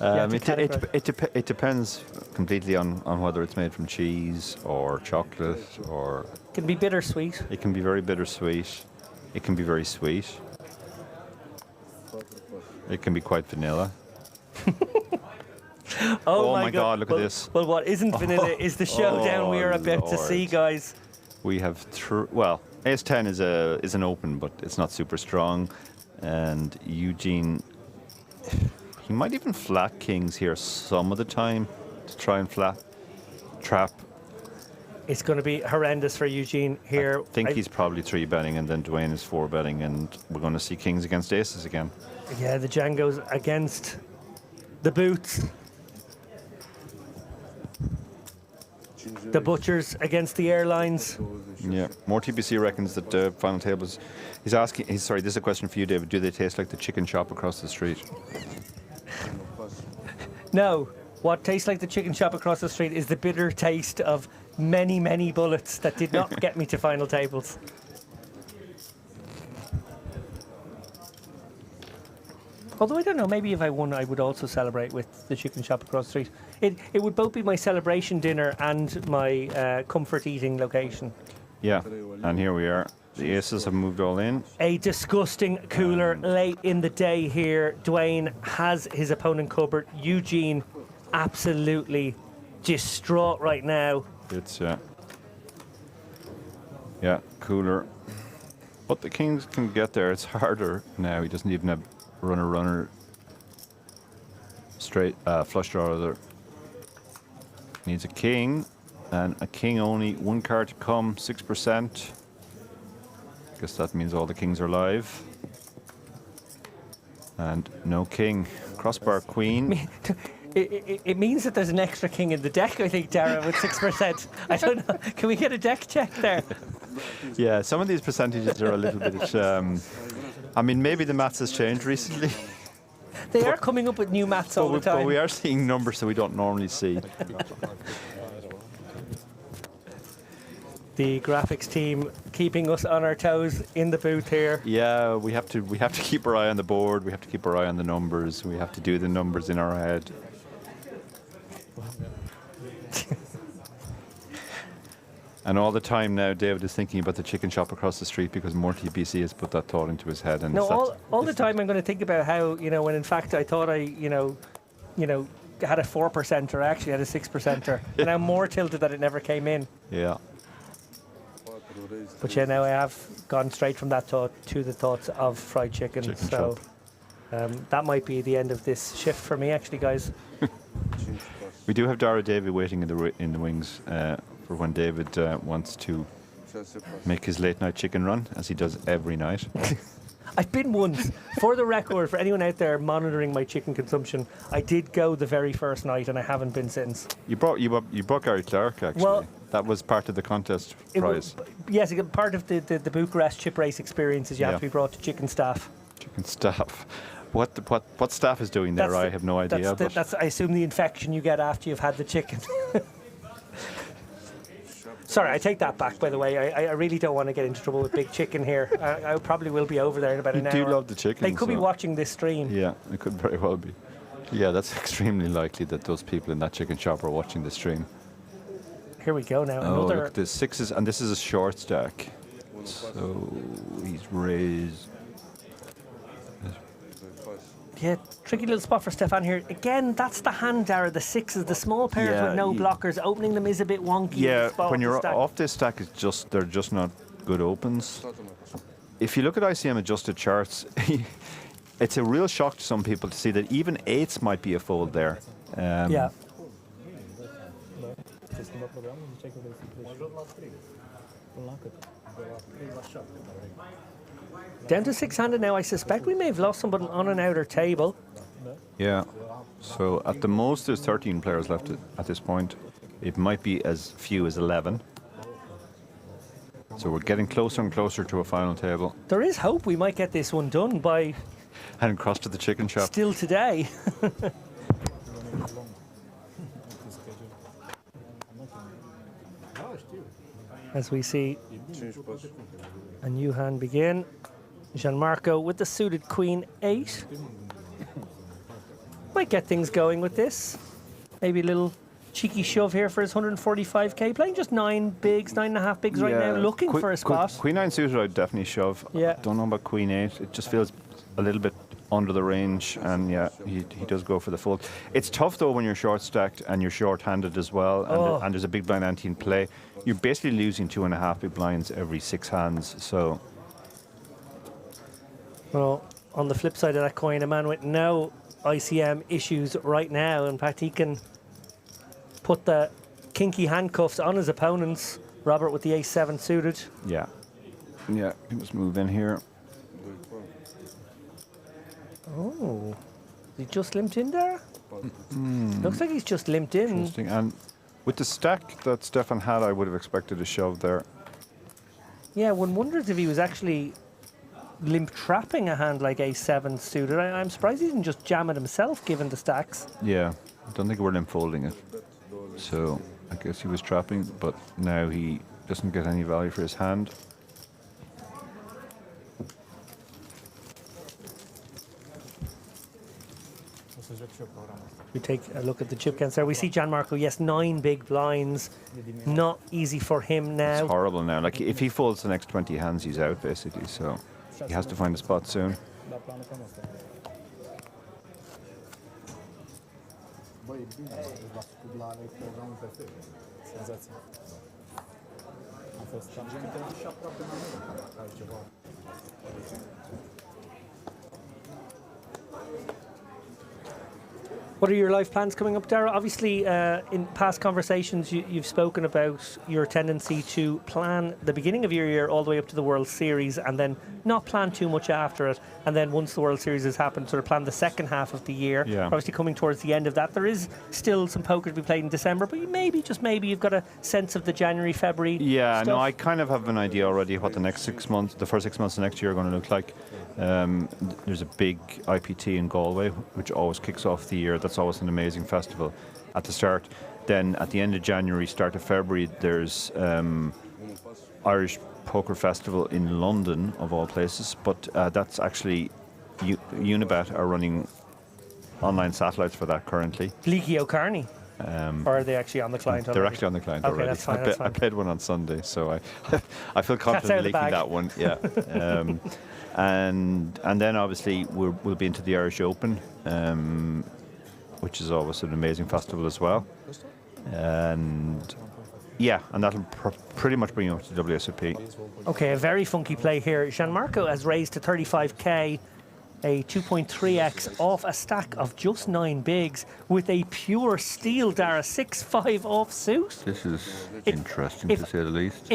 It depends completely on whether it's made from cheese or chocolate or.
It can be bittersweet.
It can be very bittersweet. It can be very sweet. It can be quite vanilla.
Oh
my God! Look at this.
Well, what isn't vanilla is the showdown we are about to see, guys.
We have Ace-10 is an open, but it's not super strong, and Eugene. He might even flat kings here some of the time to try and trap.
It's going to be horrendous for Eugene here.
I think he's probably 3-betting, and then Dwayne is 4-betting, and we're going to see kings against aces again.
Yeah, the Django's against the boots. The butchers against the airlines.
Yeah, more TBC reckons that the final tables. He's asking. Sorry, this is a question for you, David. Do they taste like the chicken shop across the street?
No. What tastes like the chicken shop across the street is the bitter taste of many, many bullets that did not get me to final tables. Although I don't know, maybe if I won, I would also celebrate with the chicken shop across the street. It would both be my celebration dinner and my comfort eating location.
Yeah, and here we are. The aces have moved all in.
A disgusting cooler late in the day here. Dwayne has his opponent covered. Eugene absolutely distraught right now.
It's cooler. But the kings can get there. It's harder now. He doesn't even have runner straight flush draw rather. Needs a king, and a king only, one card to come, 6%. Guess that means all the kings are live. And no king. Crossbar queen.
It means that there's an extra king in the deck, I think, Dara, with 6%. I don't know. Can we get a deck check there?
Yeah, some of these percentages are a little bit. I mean, maybe the maths has changed recently.
They are coming up with new maths all the time.
But we are seeing numbers that we don't normally see.
The graphics team keeping us on our toes in the booth here.
Yeah, we have to keep our eye on the board. We have to keep our eye on the numbers. We have to do the numbers in our head. And all the time now, David is thinking about the chicken shop across the street because more TBC has put that thought into his head. And
no, all the time I'm going to think about how, when in fact I thought I, had a 4%er, I actually had a 6%er. And I'm more tilted that it never came in.
Yeah.
But yeah, now I have gone straight from that thought to the thoughts of fried chicken. So that might be the end of this shift for me, actually, guys.
We do have Dara Davey waiting in the wings for when David wants to make his late night chicken run, as he does every night.
I've been once. For the record, for anyone out there monitoring my chicken consumption, I did go the very first night, and I haven't been since.
You brought Gary Clark, actually.
Well,
that was part of the contest prize.
Yes, part of the Bucharest chip race experiences. You have to be brought to chicken staff.
Chicken staff. What staff is doing there? I have no idea.
That's I assume the infection you get after you've had the chicken. Sorry, I take that back, by the way. I really don't want to get into trouble with Big Chicken here. I probably will be over there in about an hour.
You do love the chicken.
They could be watching this stream.
Yeah, it could very well be. Yeah, that's extremely likely that those people in that chicken shop are watching the stream.
Here we go now.
Oh, look at this. 6s, and this is a short stack. So he's raised.
Yeah, tricky little spot for Stefan here. Again, that's the hand, Dara. The 6s, the small pairs with no blockers. Opening them is a bit wonky.
Yeah, when you're off this stack, they're just not good opens. If you look at ICM adjusted charts, it's a real shock to some people to see that even 8s might be a fold there.
Yeah. Down to 6-handed now. I suspect we may have lost someone on an outer table.
Yeah. So at the most, there's 13 players left at this point. It might be as few as 11. So we're getting closer and closer to a final table.
There is hope we might get this one done by...
And cross to the chicken shop.
Still today. As we see a new hand begin. Gianmarco with the suited Queen 8. might get things going with this. Maybe a little cheeky shove here for his 145k. Playing just 9 bigs, 9.5 bigs right now, looking for a spot.
Queen 9 suited, I'd definitely shove.
Yeah.
Don't know about Queen 8. It just feels a little bit under the range, and yeah, he does go for the fold. It's tough though when you're short stacked and you're short handed as well, and there's a big blind ante in play. You're basically losing 2.5 big blinds every 6 hands. So,
well, on the flip side of that coin, a man with no ICM issues right now. In fact, he can put the kinky handcuffs on his opponents. Robert with the ace-7 suited.
yeah, he must move in here.
Oh, he just limped in there? Looks like he's just limped in.
Interesting. And with the stack that Stefan had, I would have expected a shove there.
Yeah, one wonders if he was actually limp trapping a hand like ace-7 suited. I'm surprised he didn't just jam it himself, given the stacks.
Yeah, I don't think we're limp folding it. So I guess he was trapping, but now he doesn't get any value for his hand.
We take a look at the chip counts there. We see Gianmarco, yes, 9 big blinds. Not easy for him now.
It's horrible now. Like, if he folds the next 20 hands, he's out, basically. So he has to find a spot soon.
What are your life plans coming up, Dara? Obviously, in past conversations, you've spoken about your tendency to plan the beginning of your year all the way up to the World Series and then not plan too much after it. And then once the World Series has happened, sort of plan the second half of the year.
Yeah.
Obviously, coming towards the end of that, there is still some poker to be played in December, but maybe, just maybe, you've got a sense of the January, February
Yeah,
stuff.
no, I kind of have an idea already what the next 6 months, the first 6 months of next year are going to look like. There's a big IPT in Galway, which always kicks off the year. That's always an amazing festival at the start. Then at the end of January, start of February, there's Irish Poker Festival in London, of all places. But that's actually, Unibet are running online satellites for that currently.
Bleaky O'Carney. Or are they actually on the client
They're
already?
actually on the client
Okay,
already.
that's fine, that's fine.
I played one on Sunday, so I feel
Cat's out
confident
of the
leaking
bag.
that one. Yeah. And then obviously we'll be into the Irish Open, which is always an amazing festival as well. And yeah, and that'll pretty much bring you up to WSOP.
Okay, a very funky play here. Gianmarco has raised to 35k, a 2.3x off a stack of just 9 bigs with a pure steel Dara 6-5 offsuit.
This is interesting to say the least.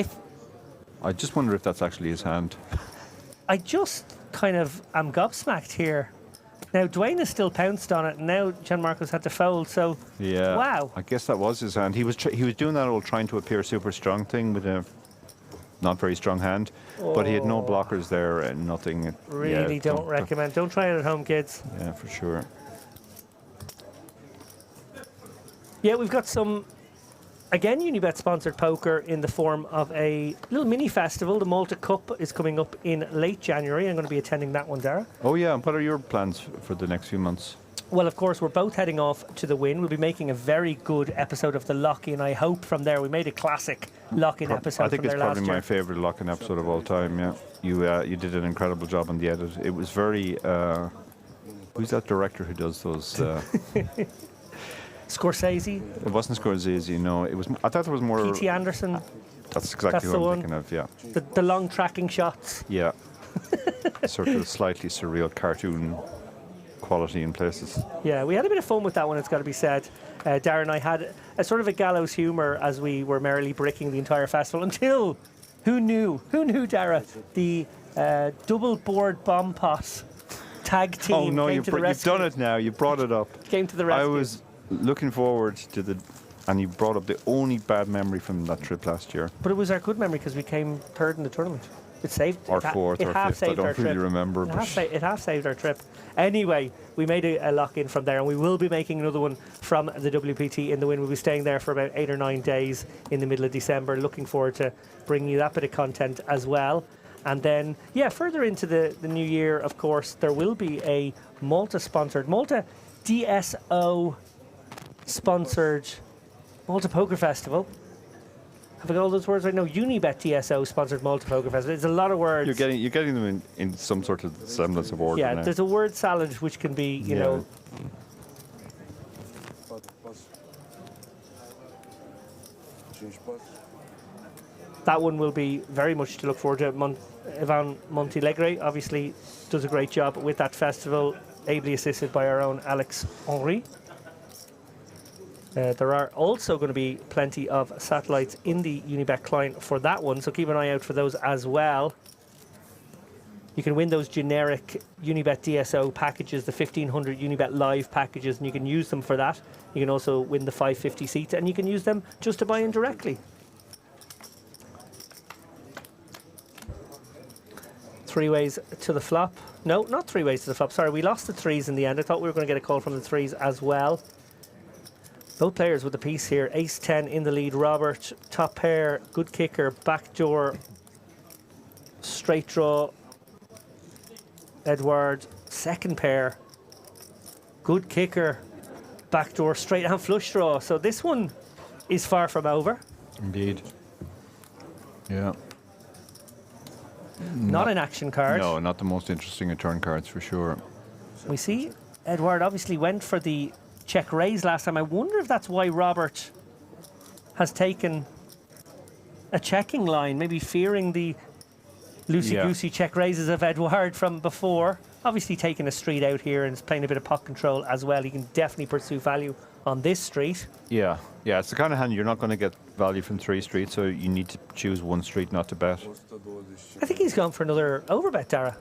I just wonder if that's actually his hand.
I just kind of am gobsmacked here. Now, Dwayne has still pounced on it, and now Gianmarco's had to fold, so
Yeah.
wow.
I guess that was his hand. He was doing that old trying to appear super strong thing with a not very strong hand, but he had no blockers there and nothing.
Really don't recommend. Don't try it at home, kids.
Yeah, for sure.
Yeah, we've got some, again, Unibet sponsored poker in the form of a little mini festival. The Malta Cup is coming up in late January. I'm going to be attending that one, Dara.
Oh yeah, what are your plans for the next few months?
Well, of course, we're both heading off to the Win. We'll be making a very good episode of the Lock-In. I hope from there we made a classic Lock-In episode
I think
from
it's
there last
probably
year.
my favourite Lock-In episode of all time. Yeah, you did an incredible job on the edit. It was very. Who's that director who does those?
Scorsese.
It wasn't Scorsese. No, it was. I thought it was more.
P.T. Anderson.
That's exactly
That's
who
the
I'm
one.
thinking of. Yeah.
The long tracking shots.
Yeah. Sort of slightly surreal cartoon quality in places.
Yeah, we had a bit of fun with that one, it's got to be said. Darren and I had a sort of a gallows humour as we were merrily bricking the entire festival until, who knew, Dara, the double board bomb pot tag team
Oh no,
came
you've
to the rescue.
done it now. You brought it up.
Came to the rescue.
I was looking forward to the, and you brought up the only bad memory from that trip last year.
But it was our good memory because we came third in the tournament. It saved
Or
it ha-
fourth
it
or
half
fifth, I
saved our
don't really
trip.
remember,
It
but-
half saved our trip. Anyway, we made a lock-in from there, and we will be making another one from the WPT in the Win. We'll be staying there for about 8 or 9 days in the middle of December. Looking forward to bringing you that bit of content as well. And then, yeah, further into the new year, of course, there will be a Malta-sponsored. Malta DSO sponsored Malta Poker Festival. Have I got all those words right? No, Unibet DSO sponsored Malta Poker Festival. It's a lot of words.
You're getting them in some sort of semblance of order.
Yeah,
now.
there's a word salad which can be, you know. That one will be very much to look forward to. Ivan Montilegre obviously does a great job with that festival, ably assisted by our own Alex Henry. There are also going to be plenty of satellites in the Unibet client for that one, so keep an eye out for those as well. You can win those generic Unibet DSO packages, the 1500 Unibet Live packages, and you can use them for that. You can also win the 550 seats, and you can use them just to buy in directly. 3 ways to the flop. No, not 3 ways to the flop. Sorry, we lost the threes in the end. I thought we were going to get a call from the threes as well. Both players with a piece here. Ace-10 in the lead. Robert, top pair, good kicker, backdoor, straight draw. Edward, second pair, good kicker, backdoor, straight and flush draw. So this one is far from over.
Indeed. Yeah.
Not an action card.
No, not the most interesting of turn cards for sure.
We see Edward obviously went for the check raise last time. I wonder if that's why Robert has taken a checking line, maybe fearing the loosey-goosey check raises of Edward from before. Obviously taking a street out here and is playing a bit of pot control as well. He can definitely pursue value on this street.
Yeah, it's the kind of hand you're not going to get value from 3 streets, so you need to choose 1 street not to bet.
I think he's gone for another overbet, Dara.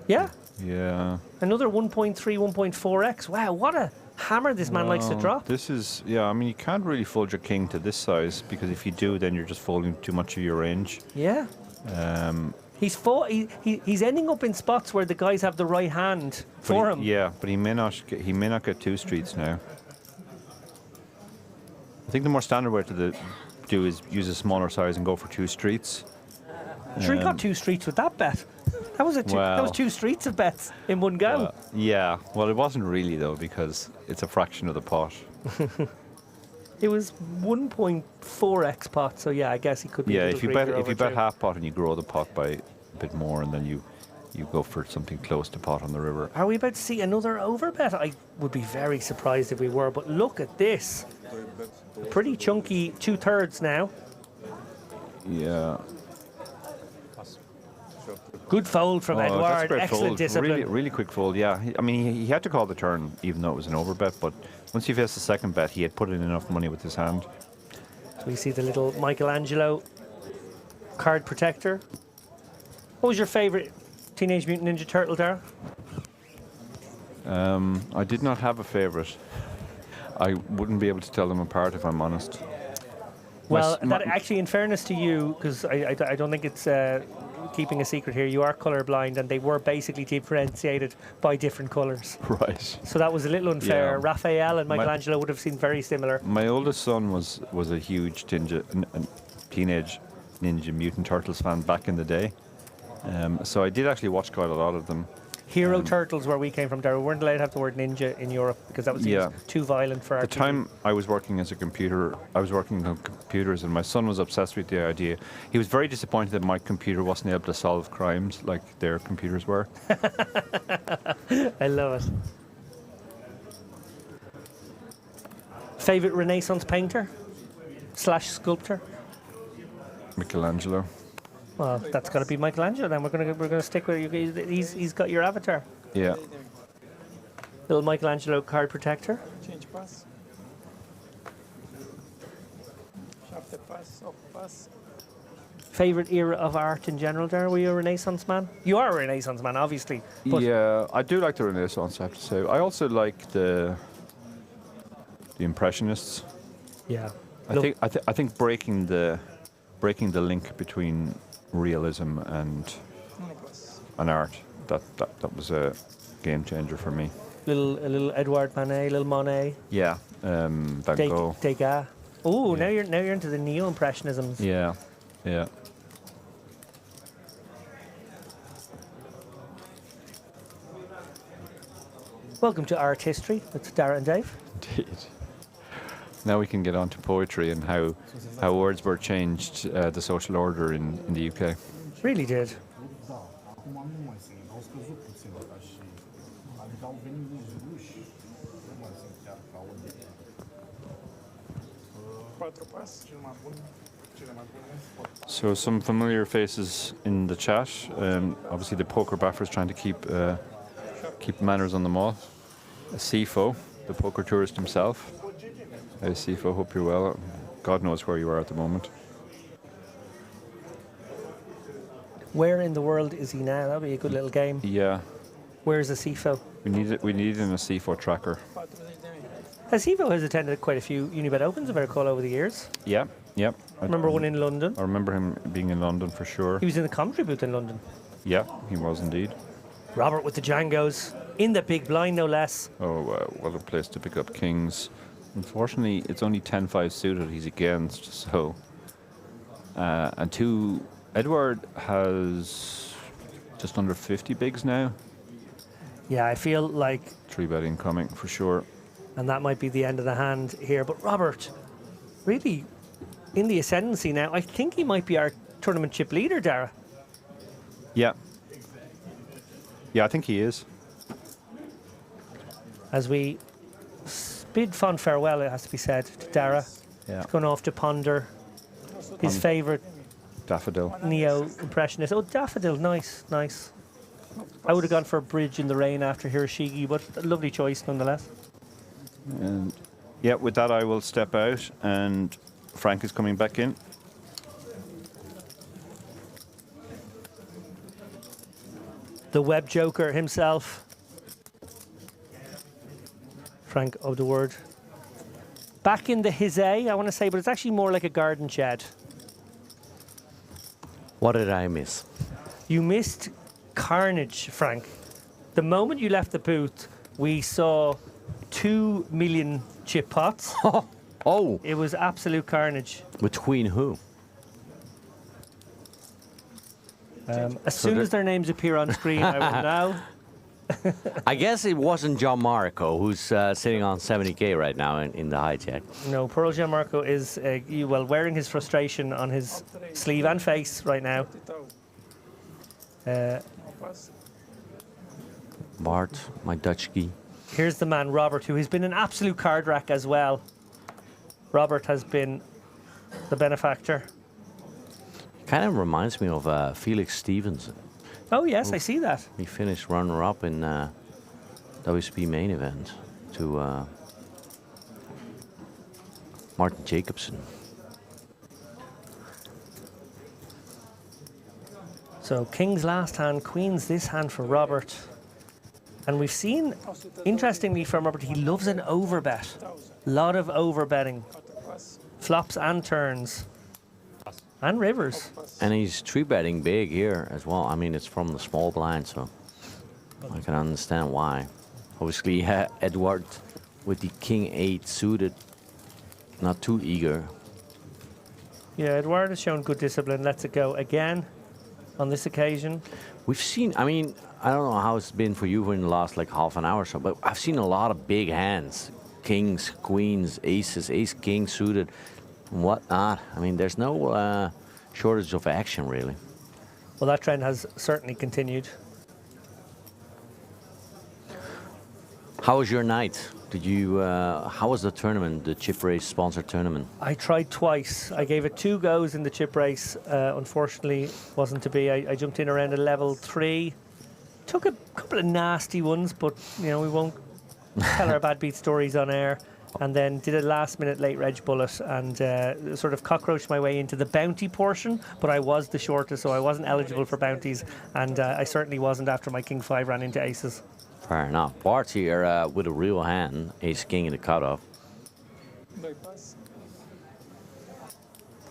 Yeah?
Yeah.
Another 1.3, 1.4x. Wow, what a hammer this man likes to drop.
This is, I mean, you can't really fold your king to this size, because if you do, then you're just folding too much of your range.
Yeah. He's ending up in spots where the guys have the right hand for him.
Yeah, but he may not get 2 streets now. I think the more standard way to do is use a smaller size and go for 2 streets.
Sure, he got 2 streets with that bet. That was 2 streets of bets in one go.
Well, it wasn't really though, because it's a fraction of the pot.
It was 1.4x pot, so yeah, I guess he could be.
Yeah, if you bet half pot and you grow the pot by a bit more, and then you go for something close to pot on the river.
Are we about to see another overbet? I would be very surprised if we were, but look at this. Pretty chunky 2/3 now.
Yeah.
Good fold from Edward. Excellent
fold.
discipline.
Really quick fold, yeah. I mean, he had to call the turn, even though it was an overbet, but once he faced the second bet, he had put in enough money with his hand.
So we see the little Michelangelo card protector. What was your favourite Teenage Mutant Ninja Turtle, Dara?
I did not have a favourite. I wouldn't be able to tell them apart if I'm honest.
Well, actually, in fairness to you, because I don't think it's keeping a secret here, you are colourblind, and they were basically differentiated by different colours.
Right.
So that was a little unfair.
Yeah.
Raphael and Michelangelo would have seemed very similar.
My oldest son was a huge Teenage Ninja Mutant Turtles fan back in the day. So I did actually watch quite a lot of them.
Hero Turtles, where we came from, Darryl, weren't allowed to have the word ninja in Europe because that was too violent for our
The time I was working on computers, and my son was obsessed with the idea. He was very disappointed that my computer wasn't able to solve crimes like their computers were.
I love it. Favorite Renaissance painter / sculptor?
Michelangelo.
Well, that's got to be Michelangelo. Then we're gonna stick with you. He's got your avatar.
Yeah.
Little Michelangelo card protector.
Change pass. Sharp the pass, off pass.
Favorite era of art in general, Darren? Were you a Renaissance man? You are a Renaissance man, obviously. But
Yeah, I do like the Renaissance, I have to say. I also like the Impressionists.
Yeah.
I think breaking the link between realism and art, that was a game changer for me.
a little Edouard Manet, little Monet.
Yeah, Van Gogh.
Degas. Oh, now you're into the neo-impressionisms.
Yeah.
Welcome to Art History with Dara and Dave.
Indeed. Now we can get on to poetry and how Wordsworth changed the social order in the UK.
Really did.
So some familiar faces in the chat. Obviously the poker baffers trying to keep manners on them all. Sifo, the poker tourist himself. Hey Sifo, hope you're well. God knows where you are at the moment.
Where in the world is he now? That'd be a good little game.
Yeah.
Where's the Sifo?
We need it in a Sifo tracker.
Sifo has attended quite a few Unibet Opens, if I recall, over the years.
Yeah, yep.
I remember one in London.
I remember him being in London for sure.
He was in the commentary booth in London.
Yeah, he was indeed.
Robert with the Djangos, in the big blind no less.
Oh, what a place to pick up kings. Unfortunately, it's only 10-5 suited he's against, so... and Edward has just under 50 bigs now.
Yeah, I feel like...
3-betting coming, for sure.
And that might be the end of the hand here. But Robert, really in the ascendancy now. I think he might be our tournament chip leader, Dara.
Yeah. Yeah, I think he is.
As we bid fond farewell, it has to be said, to Dara.
Yeah.
He's going off to ponder his favourite
Daffodil.
neo-impressionist. Oh, Daffodil, nice, nice. I would have gone for a bridge in the rain after Hiroshige, but a lovely choice nonetheless.
And yeah, with that I will step out, and Frank is coming back in.
The web joker himself, Frank of the Word. Back in the Hizay, I want to say, but it's actually more like a garden shed.
What did I miss?
You missed carnage, Frank. The moment you left the booth, we saw 2 million chip pots.
Oh!
It was absolute carnage.
Between who?
As soon as their names appear on screen, I will know.
I guess it wasn't John Marco, who's sitting on 70k right now in the hijack.
No, Pearl Gianmarco is wearing his frustration on his sleeve and face right now.
Bart, my Dutch key.
Here's the man, Robert, who has been an absolute card rack as well. Robert has been the benefactor.
Kind of reminds me of Felix Stevenson.
Oh, yes, I see that.
He finished runner-up in WSB main event to Martin Jacobson.
So King's last hand, Queen's this hand for Robert. And we've seen, interestingly from Robert, he loves an overbet. A lot of overbetting. Flops and turns. And rivers.
And he's 3-betting big here as well. I mean, it's from the small blind, so I can understand why. Obviously, Edward with the King 8 suited, not too eager.
Yeah, Edward has shown good discipline. Lets it go again on this occasion.
We've seen, I mean, I don't know how it's been for you in the last like half an hour or so, but I've seen a lot of big hands. Kings, queens, aces, ace-king suited, and whatnot. I mean, there's no shortage of action, really.
Well, that trend has certainly continued.
How was your night? Did you? How was the tournament, the chip race sponsored tournament?
I tried twice. I gave it 2 goes in the chip race. Unfortunately, wasn't to be. I jumped in around a level 3. Took a couple of nasty ones, but you know we won't tell our bad beat stories on air. And then did a last-minute late reg bullet and sort of cockroached my way into the bounty portion. But I was the shortest, so I wasn't eligible for bounties, and I certainly wasn't after my King 5 ran into aces.
Fair enough. Bart's here with a real hand, ace-king in the cutoff.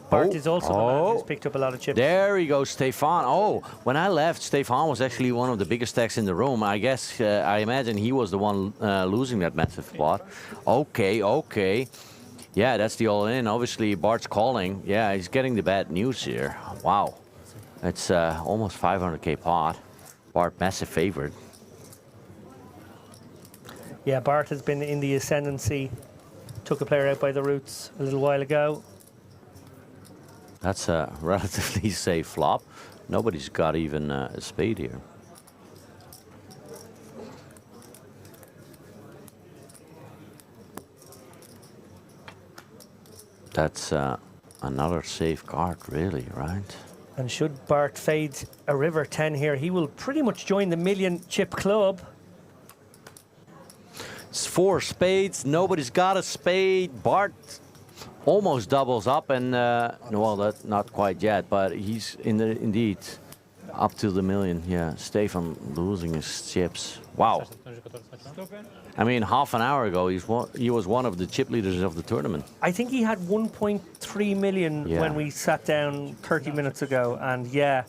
Bart is also the man who's picked up a lot of chips.
There he goes, Stefan. Oh, when I left, Stefan was actually one of the biggest stacks in the room. I guess, I imagine he was the one losing that massive pot. Okay, okay. Yeah, that's the all-in. Obviously, Bart's calling. Yeah, he's getting the bad news here. Wow. It's almost 500k pot. Bart, massive favorite.
Yeah, Bart has been in the ascendancy. Took a player out by the roots a little while ago.
That's a relatively safe flop. Nobody's got even a spade here. That's another safe card, really, right?
And should Bart fade a river 10 here, he will pretty much join the million chip club.
It's 4 spades. Nobody's got a spade. Bart almost doubles up, and well, that not quite yet, but he's indeed up to the million. Yeah, Stefan losing his chips. Wow. I mean, half an hour ago, he was one of the chip leaders of the tournament.
I think he had 1.3 million when we sat down 30 minutes ago, and yeah,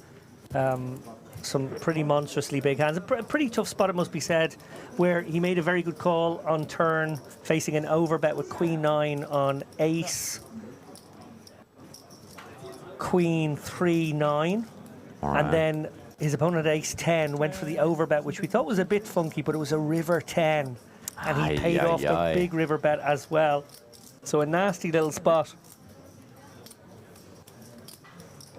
some pretty monstrously big hands. A pretty tough spot, it must be said, where he made a very good call on turn, facing an overbet with Queen 9 on Ace, Queen 3 9, and then his opponent Ace 10 went for the overbet, which we thought was a bit funky, but it was a river 10, and he paid off the big river bet as well. So a nasty little spot.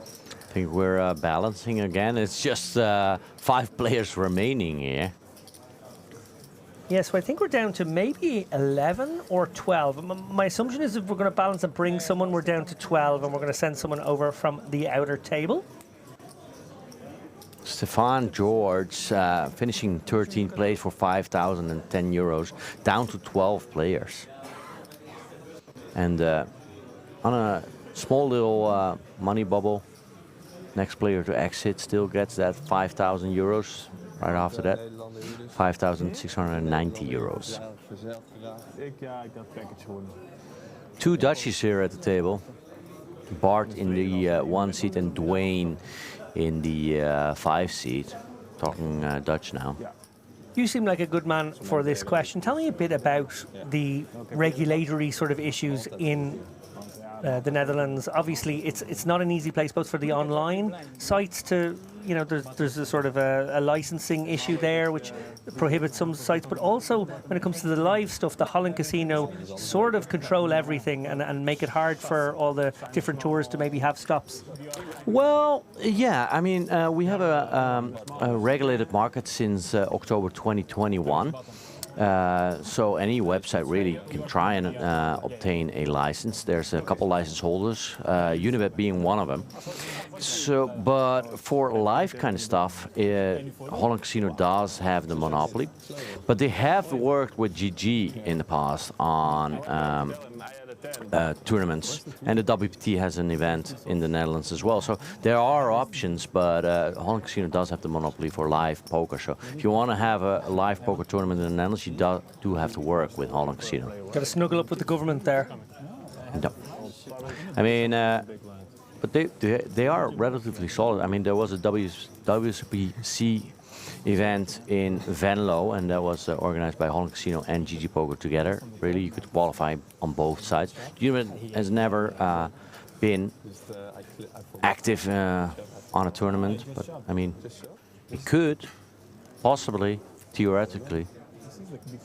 I think we're balancing again. It's just 5 players remaining here.
Yeah, so I think we're down to maybe 11 or 12. My assumption is if we're going to balance and bring someone, we're down to 12, and we're going to send someone over from the outer table.
Stefan George finishing 13th place for 5,010 euros, down to 12 players. And on a small little money bubble, next player to exit still gets that 5,000 euros. Right after that, 5,690 euros. 2 Dutchies here at the table. Bart in the 1 seat and Dwayne in the 5 seat. Talking Dutch now.
You seem like a good man for this question. Tell me a bit about the regulatory sort of issues in the Netherlands. Obviously, it's not an easy place, both for the online sites to, you know, there's a sort of a licensing issue there which prohibits some sites, but also when it comes to the live stuff, the Holland Casino sort of control everything and make it hard for all the different tours to maybe have stops.
Well, yeah, I mean, we have a regulated market since October 2021. So any website really can try and obtain a license. There's a couple license holders, Unibet being one of them. So, but for live kind of stuff, Holland Casino does have the monopoly. But they have worked with GG in the past on tournaments, and the WPT has an event in the Netherlands as well. So there are options, but Holland Casino does have the monopoly for live poker. So if you want to have a live poker tournament in the Netherlands, you do have to work with Holland Casino.
Got to snuggle up with the government there.
No. I mean, but they are relatively solid. I mean, there was a WSBC event in Venlo, and that was organized by Holland Casino and GG Poker together. Really, you could qualify on both sides. Unibet has never been active on a tournament, but I mean, we could possibly, theoretically.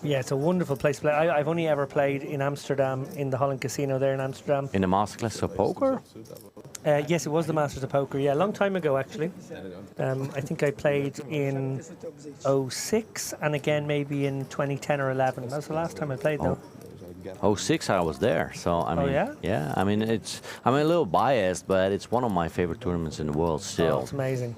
Yeah, it's a wonderful place to play. I've only ever played in Amsterdam, in the Holland Casino there in Amsterdam.
In the Masterclass of Poker?
Yes, it was the Masters of Poker, yeah, a long time ago actually. I think I played in 06 and again maybe in 2010 or 11. That was the last time I played though.
06 I was there, so I mean, yeah, I mean, I'm a little biased, but it's one of my favorite tournaments in the world still.
Oh, it's amazing.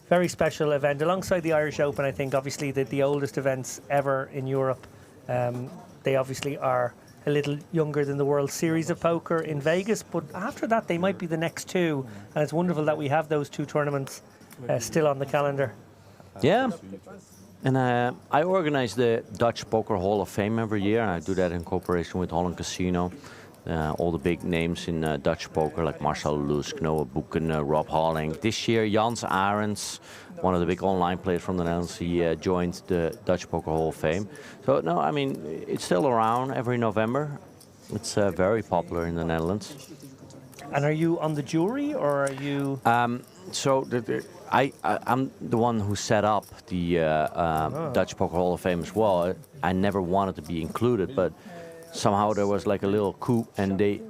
Very special event alongside the Irish Open. I think obviously the oldest events ever in Europe. They obviously are a little younger than the World Series of Poker in Vegas, but after that they might be the next two, and it's wonderful that we have those two tournaments still on the calendar.
Yeah, and I organize the Dutch Poker Hall of Fame every year, and I do that in cooperation with Holland Casino. All the big names in Dutch poker like Marcel Lusk, Noah Boeken, Rob Halling. This year, Jans Arends, one of the big online players from the Netherlands, he joined the Dutch Poker Hall of Fame. So, no, I mean, it's still around every November. It's very popular in the Netherlands.
And are you on the jury, or are you?
So I'm the one who set up the Dutch Poker Hall of Fame as well. I never wanted to be included, but somehow there was like a little coup, and they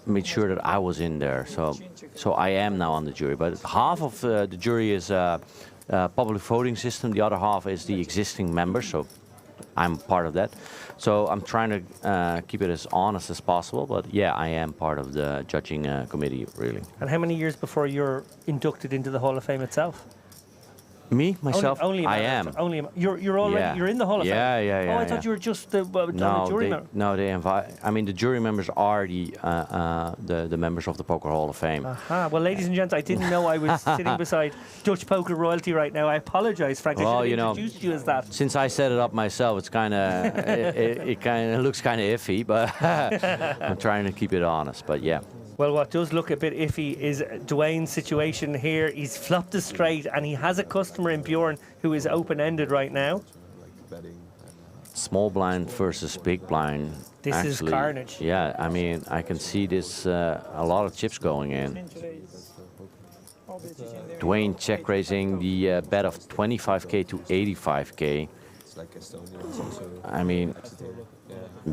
made sure that I was in there. So I am now on the jury. But half of the jury is a public voting system. The other half is the existing members. So I'm part of that. So I'm trying to keep it as honest as possible. But yeah, I am part of the judging committee, really.
And how many years before you're inducted into the Hall of Fame itself?
Me, myself,
only
I am.
You're already you're in the Hall of Fame.
Yeah.
Oh, I thought you were just the jury member.
No, they invite. I mean, the jury members are the members of the Poker Hall of Fame.
Aha. Well, ladies and gents, I didn't know I was sitting beside Dutch poker royalty right now. I apologise, Frank. I should have introduced you as that.
Since I set it up myself, it's kind of it kind of looks kind of iffy, but I'm trying to keep it honest. But yeah.
Well, what does look a bit iffy is Dwayne's situation here. He's flopped a straight, and he has a customer in Bjorn who is open-ended right now.
Small blind versus big blind.
This is carnage.
Yeah, I mean, I can see this a lot of chips going in. Dwayne check raising the bet of 25k to 85k. I mean,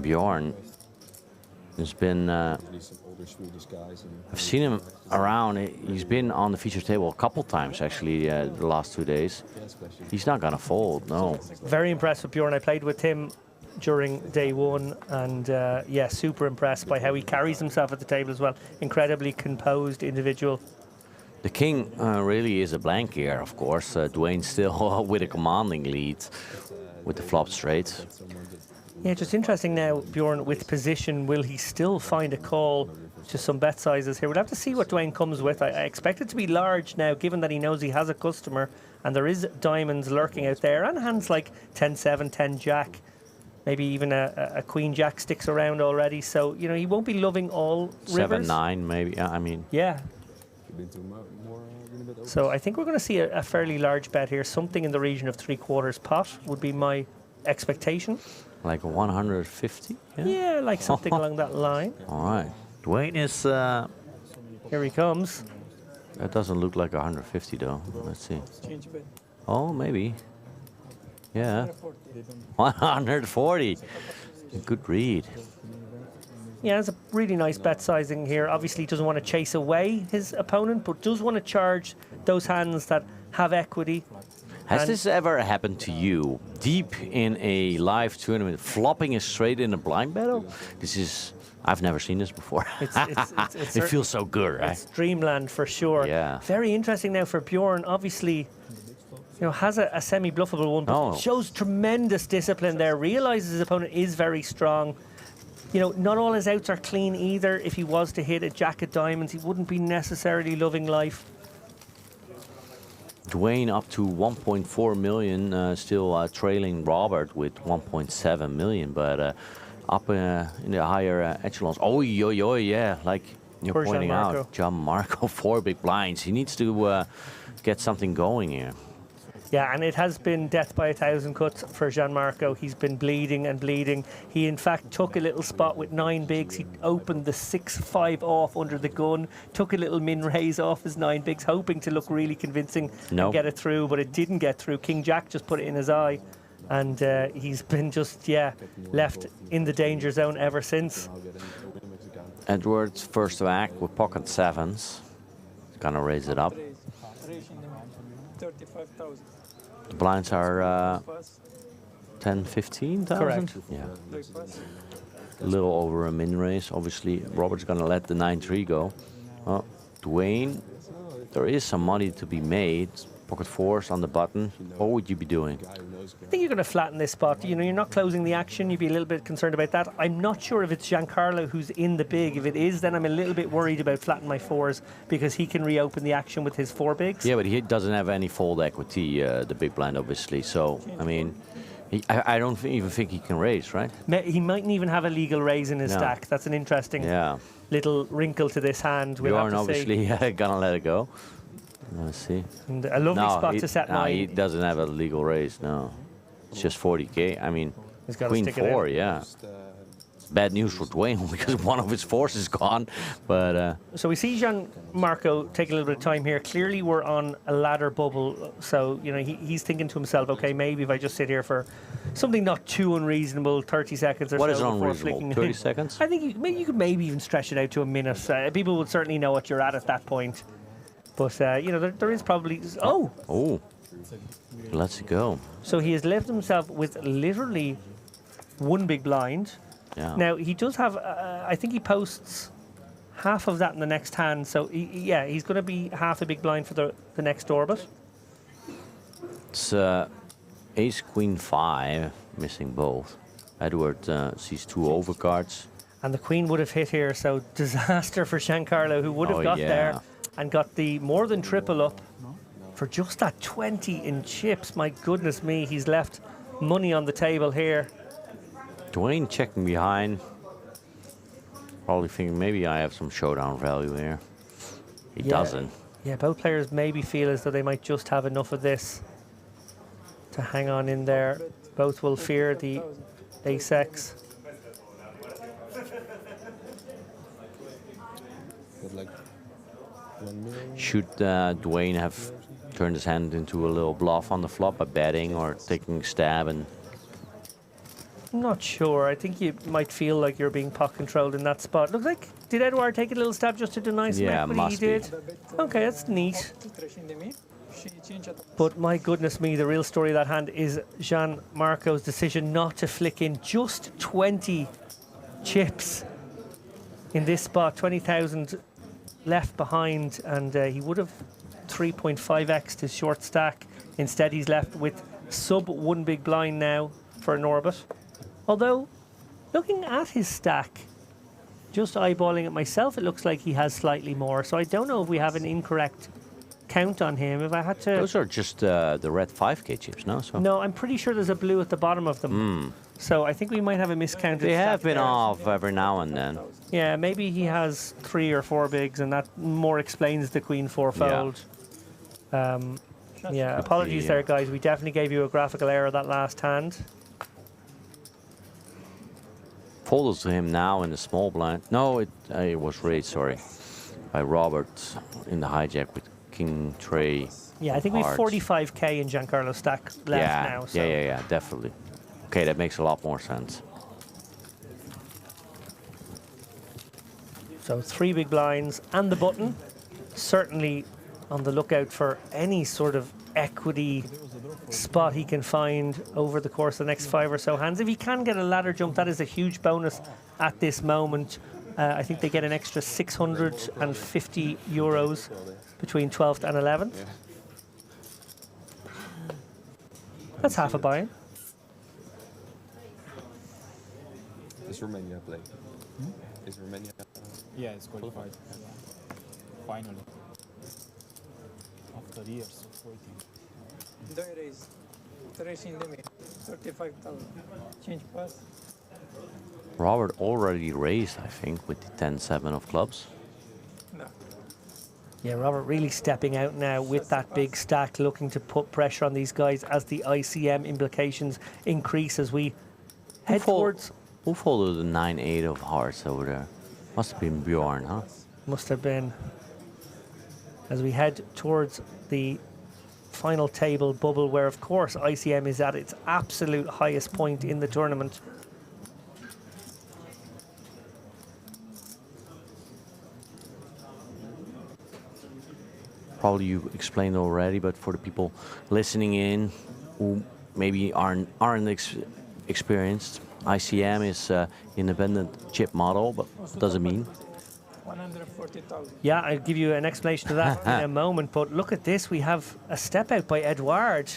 Bjorn has been. I've seen him around. He's been on the feature table a couple times actually the last 2 days. He's not gonna fold, no.
Very impressed with Bjorn. I played with him during day one, and yeah, super impressed by how he carries himself at the table as well. Incredibly composed individual.
The king really is a blank here, of course. Dwayne still with a commanding lead with the flop straight.
Yeah, just interesting now, Bjorn, with position, will he still find a call to some bet sizes here? We'll have to see what Dwayne comes with. I expect it to be large now, given that he knows he has a customer, and there is diamonds lurking out there, and hands like 10-7, 10-jack, maybe even a queen-jack sticks around already. So, you know, he won't be loving all rivers.
7-9 maybe, I mean.
Yeah. So I think we're going to see a fairly large bet here. Something in the region of 3/4 pot would be my expectation.
Like 150?
Yeah, like something along that line.
All right. Dwayne is...
Here he comes.
That doesn't look like 150 though. Let's see. Oh, maybe. Yeah. 140. Good read.
Yeah, it's a really nice bet sizing here. Obviously, he doesn't want to chase away his opponent, but does want to charge those hands that have equity.
Has this ever happened to you, deep in a live tournament, flopping a straight in a blind battle? This is... I've never seen this before. It feels so good, right?
It's dreamland for sure.
Yeah.
Very interesting now for Bjorn. Obviously, you know, has a semi-bluffable one, but shows tremendous discipline there. Realizes his opponent is very strong. You know, not all his outs are clean either. If he was to hit a jack of diamonds, he wouldn't be necessarily loving life.
Dwayne up to 1.4 million, still trailing Robert with 1.7 million, but up in the higher echelons. Oh, yeah, like you're pointing out, Gianmarco, 4 big blinds. He needs to get something going here.
Yeah, and it has been death by 1,000 cuts for Gianmarco. He's been bleeding and bleeding. He, in fact, took a little spot with 9 bigs. He opened the 6-5 off under the gun, took a little min raise off his 9 bigs, hoping to look really convincing and get it through, but it didn't get through. King Jack just put it in his eye, and he's been just, left in the danger zone ever since.
Edwards first to act with pocket sevens. Gonna raise it up.
35,000.
The blinds are 10, 15,000?
Correct.
Yeah. A little over a min raise. Obviously, Robert's going to let the 9-3 go. Oh, Dwayne, there is some money to be made. Pocket fours on the button. What would you be doing?
I think you're going to flatten this spot. You know, you're not closing the action. You'd be a little bit concerned about that. I'm not sure if it's Giancarlo who's in the big. If it is, then I'm a little bit worried about flattening my fours because he can reopen the action with his 4 bigs.
Yeah, but he doesn't have any fold equity, the big blind, obviously. So, I mean, I don't even think he can raise, right?
He mightn't even have a legal raise in his stack. That's an interesting little wrinkle to this hand.
We'll have to obviously going to let it go. Let's see.
And a lovely spot to set 9.
No, he doesn't have a legal raise, no. It's just 40k. I mean,
he's got
queen
to
4, yeah. bad news for Dwayne because one of his force is gone. But
so we see Gianmarco take a little bit of time here. Clearly, we're on a ladder bubble, so you know he's thinking to himself, okay, maybe if I just sit here for something not too unreasonable, 30 seconds or
what
so.
is
before
unreasonable?
flicking
30
in.
seconds?
I think you could maybe even stretch it out to a minute. People would certainly know what you're at that point. But you know, there is probably
Oh, let's go.
So he has left himself with literally one big blind.
Yeah.
Now, he does have, I think he posts half of that in the next hand. So, he's going to be half a big blind for the next orbit.
It's ace, queen, 5, missing both. Edward sees 2 overcards.
And the queen would have hit here, so disaster for Giancarlo, who would have got there and got the more than triple up for just that 20 in chips. My goodness me, he's left money on the table here.
Dwayne checking behind. Probably thinking maybe I have some showdown value here. He doesn't.
Yeah, both players maybe feel as though they might just have enough of this to hang on in there. Both will fear the ace-x.
Should Dwayne have turned his hand into a little bluff on the flop by betting or taking a stab? And
I'm not sure. I think you might feel like you're being pot controlled in that spot. Looks like, did Edouard take a little stab just to deny some equity?
must
He did. Okay, that's neat. But my goodness me, the real story of that hand is Gianmarco's decision not to flick in just 20 chips in this spot. 20,000 left behind, and he would have 3.5x his short stack. Instead, he's left with sub 1 big blind now for an orbit. Although, looking at his stack, just eyeballing it myself, it looks like he has slightly more. So I don't know if we have an incorrect count on him. If I had to...
Those are just the red 5K chips, no? So.
No, I'm pretty sure there's a blue at the bottom of them. So I think we might have a miscounted
They have
stack
been
there.
off every now and then.
Yeah, maybe he has 3 or 4 bigs, and that more explains the queen 4 fold. Yeah, apologies there, guys. We definitely gave you a graphical error that last hand.
Folds to him now in the small blind. No, it was raised, sorry, by Robert in the hijack with king tray.
Yeah, I think we have
hearts.
45k in Giancarlo's stack left now. So.
Yeah, definitely. Okay, that makes a lot more sense.
So 3 big blinds and the button. Certainly on the lookout for any sort of equity spot he can find over the course of the next 5 or so hands. If he can get a ladder jump, that is a huge bonus at this moment. I think they get an extra 650 euros between 12th and 11th. That's half a buy-in.
Is Romania playing? Is Romania?
Yeah, it's qualified. Finally. After years of waiting.
Don't raise. Tracing limit. 35,000. Change pass.
Robert already raised, I think, with the 10-7 of clubs.
No.
Yeah, Robert really stepping out now with that big stack, looking to put pressure on these guys as the ICM implications increase as we head towards...
Who folded the 9-8 of hearts over there? Must have been Bjorn, huh?
Must have been. As we head towards the final table bubble, where of course ICM is at its absolute highest point in the tournament.
Probably you explained already, but for the people listening in who maybe aren't experienced, ICM is independent chip model, but what does it mean?
140,000.
Yeah, I'll give you an explanation of that in a moment, but look at this. We have a step out by Edouard,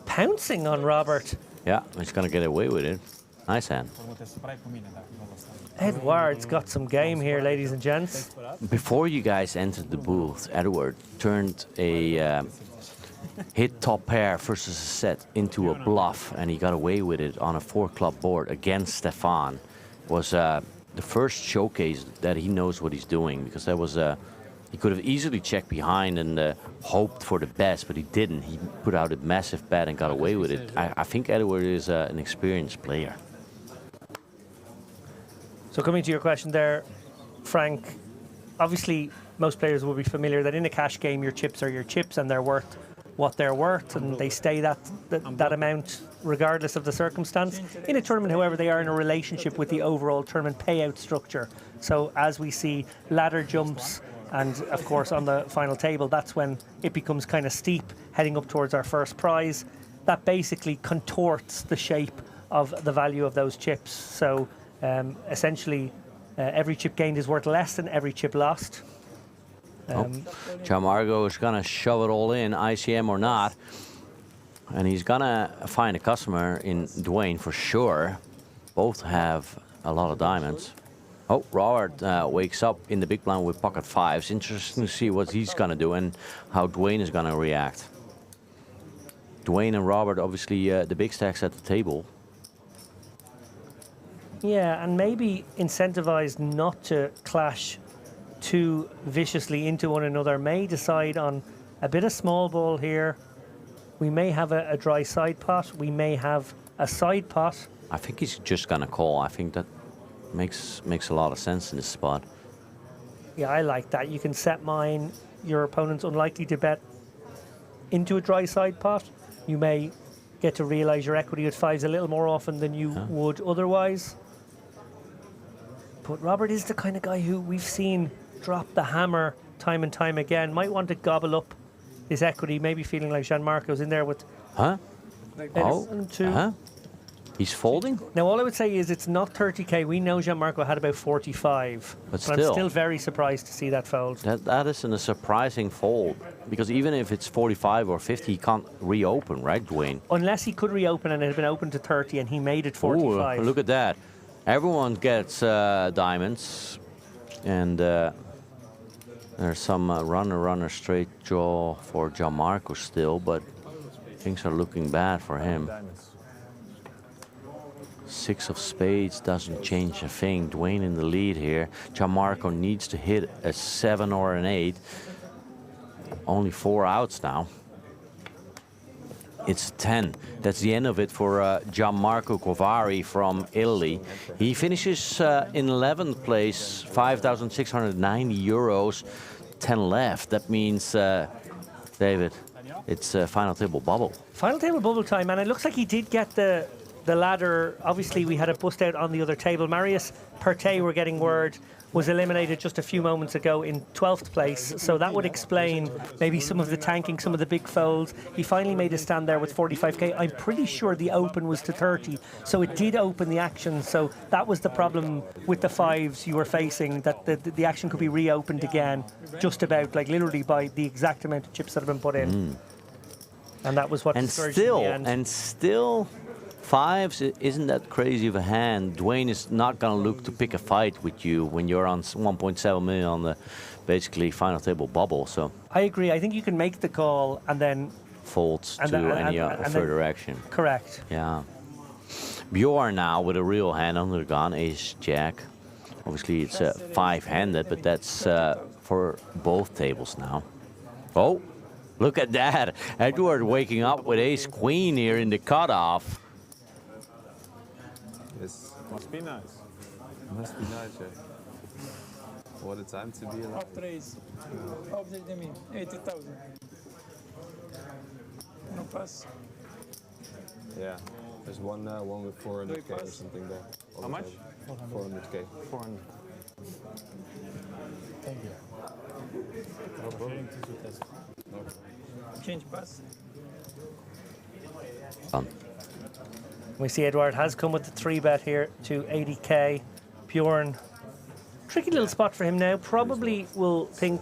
pouncing on Robert.
Yeah, he's going to get away with it. Nice hand.
Edouard's got some game here, ladies and gents.
Before you guys entered the booth, Edward turned a hit top pair versus a set into a bluff, and he got away with it on a 4-club board against Stefan. Was the first showcase that he knows what he's doing, because that was he could have easily checked behind and hoped for the best, but he didn't. He put out a massive bet and got away with it. I think Edward is an experienced player.
So coming to your question there, Frank, obviously most players will be familiar that in a cash game your chips are your chips and they're worth what they're worth and they stay that amount regardless of the circumstance. In a tournament, however, they are in a relationship with the overall tournament payout structure. So as we see ladder jumps and of course on the final table, that's when it becomes kind of steep heading up towards our first prize. That basically contorts the shape of the value of those chips. So essentially every chip gained is worth less than every chip lost.
Gianmarco is going to shove it all in, ICM or not. And he's going to find a customer in Dwayne for sure. Both have a lot of diamonds. Oh, Robert wakes up in the big blind with pocket fives. Interesting to see what he's going to do and how Dwayne is going to react. Dwayne and Robert, obviously the big stacks at the table.
Yeah, and maybe incentivized not to clash too viciously into one another, may decide on a bit of small ball here. We may have a dry side pot. We may have a side pot.
I think he's just going to call. I think that makes a lot of sense in this spot.
Yeah, I like that. You can set mine. Your opponent's unlikely to bet into a dry side pot. You may get to realize your equity with fives a little more often than you would otherwise. But Robert is the kind of guy who we've seen drop the hammer time and time again. Might want to gobble up his equity, maybe feeling like Gianmarco's in there with...
Huh?
Two.
He's folding?
Now, all I would say is it's not 30k. We know Gianmarco had about 45.
But
I'm still very surprised to see that fold.
That is a surprising fold. Because even if it's 45 or 50, he can't reopen, right, Dwayne?
Unless he could reopen and it had been open to 30 and he made it 45.
Ooh, look at that. Everyone gets diamonds. And there's some runner straight draw for Gianmarco still, but things are looking bad for him. Six of spades doesn't change a thing. Dwayne in the lead here. Gianmarco needs to hit a 7 or an 8. Only 4 outs now. It's 10. That's the end of it for Gianmarco Covari from Italy. He finishes in 11th place, 5,690 euros, 10 left. That means, David, it's final table bubble.
Final table bubble time, and it looks like he did get the ladder. Obviously, we had a bust out on the other table. Marius Pertet, we're getting word, was eliminated just a few moments ago in 12th place. So that would explain maybe some of the tanking, some of the big folds. He finally made a stand there with 45k. I'm pretty sure the open was to 30. So it did open the action. So that was the problem with the fives you were facing, that the action could be reopened again, just about, like literally by the exact amount of chips that have been put in. And that was what discouraged in the end.
And still, fives isn't that crazy of a hand. Dwayne is not going to look to pick a fight with you when you're on 1.7 million on the basically final table bubble. So
I agree. I think you can make the call and then
folds to any further action.
Correct.
Yeah. Bjorn now with a real hand under the gun, ace jack. Obviously it's 5-handed, but that's for both tables now. Oh, look at that. Edward waking up with ace queen here in the cutoff.
This must be nice. Must be nice, yeah. What a time to be alive.
After raise. After the mean, 80,000. No pass.
Yeah, there's one with 400k or something there. How much? 400k. 400.
Thank you.
No problem.
Change pass.
We see Edward has come with the 3-bet here to 80k. Bjorn, tricky little spot for him now. Probably will think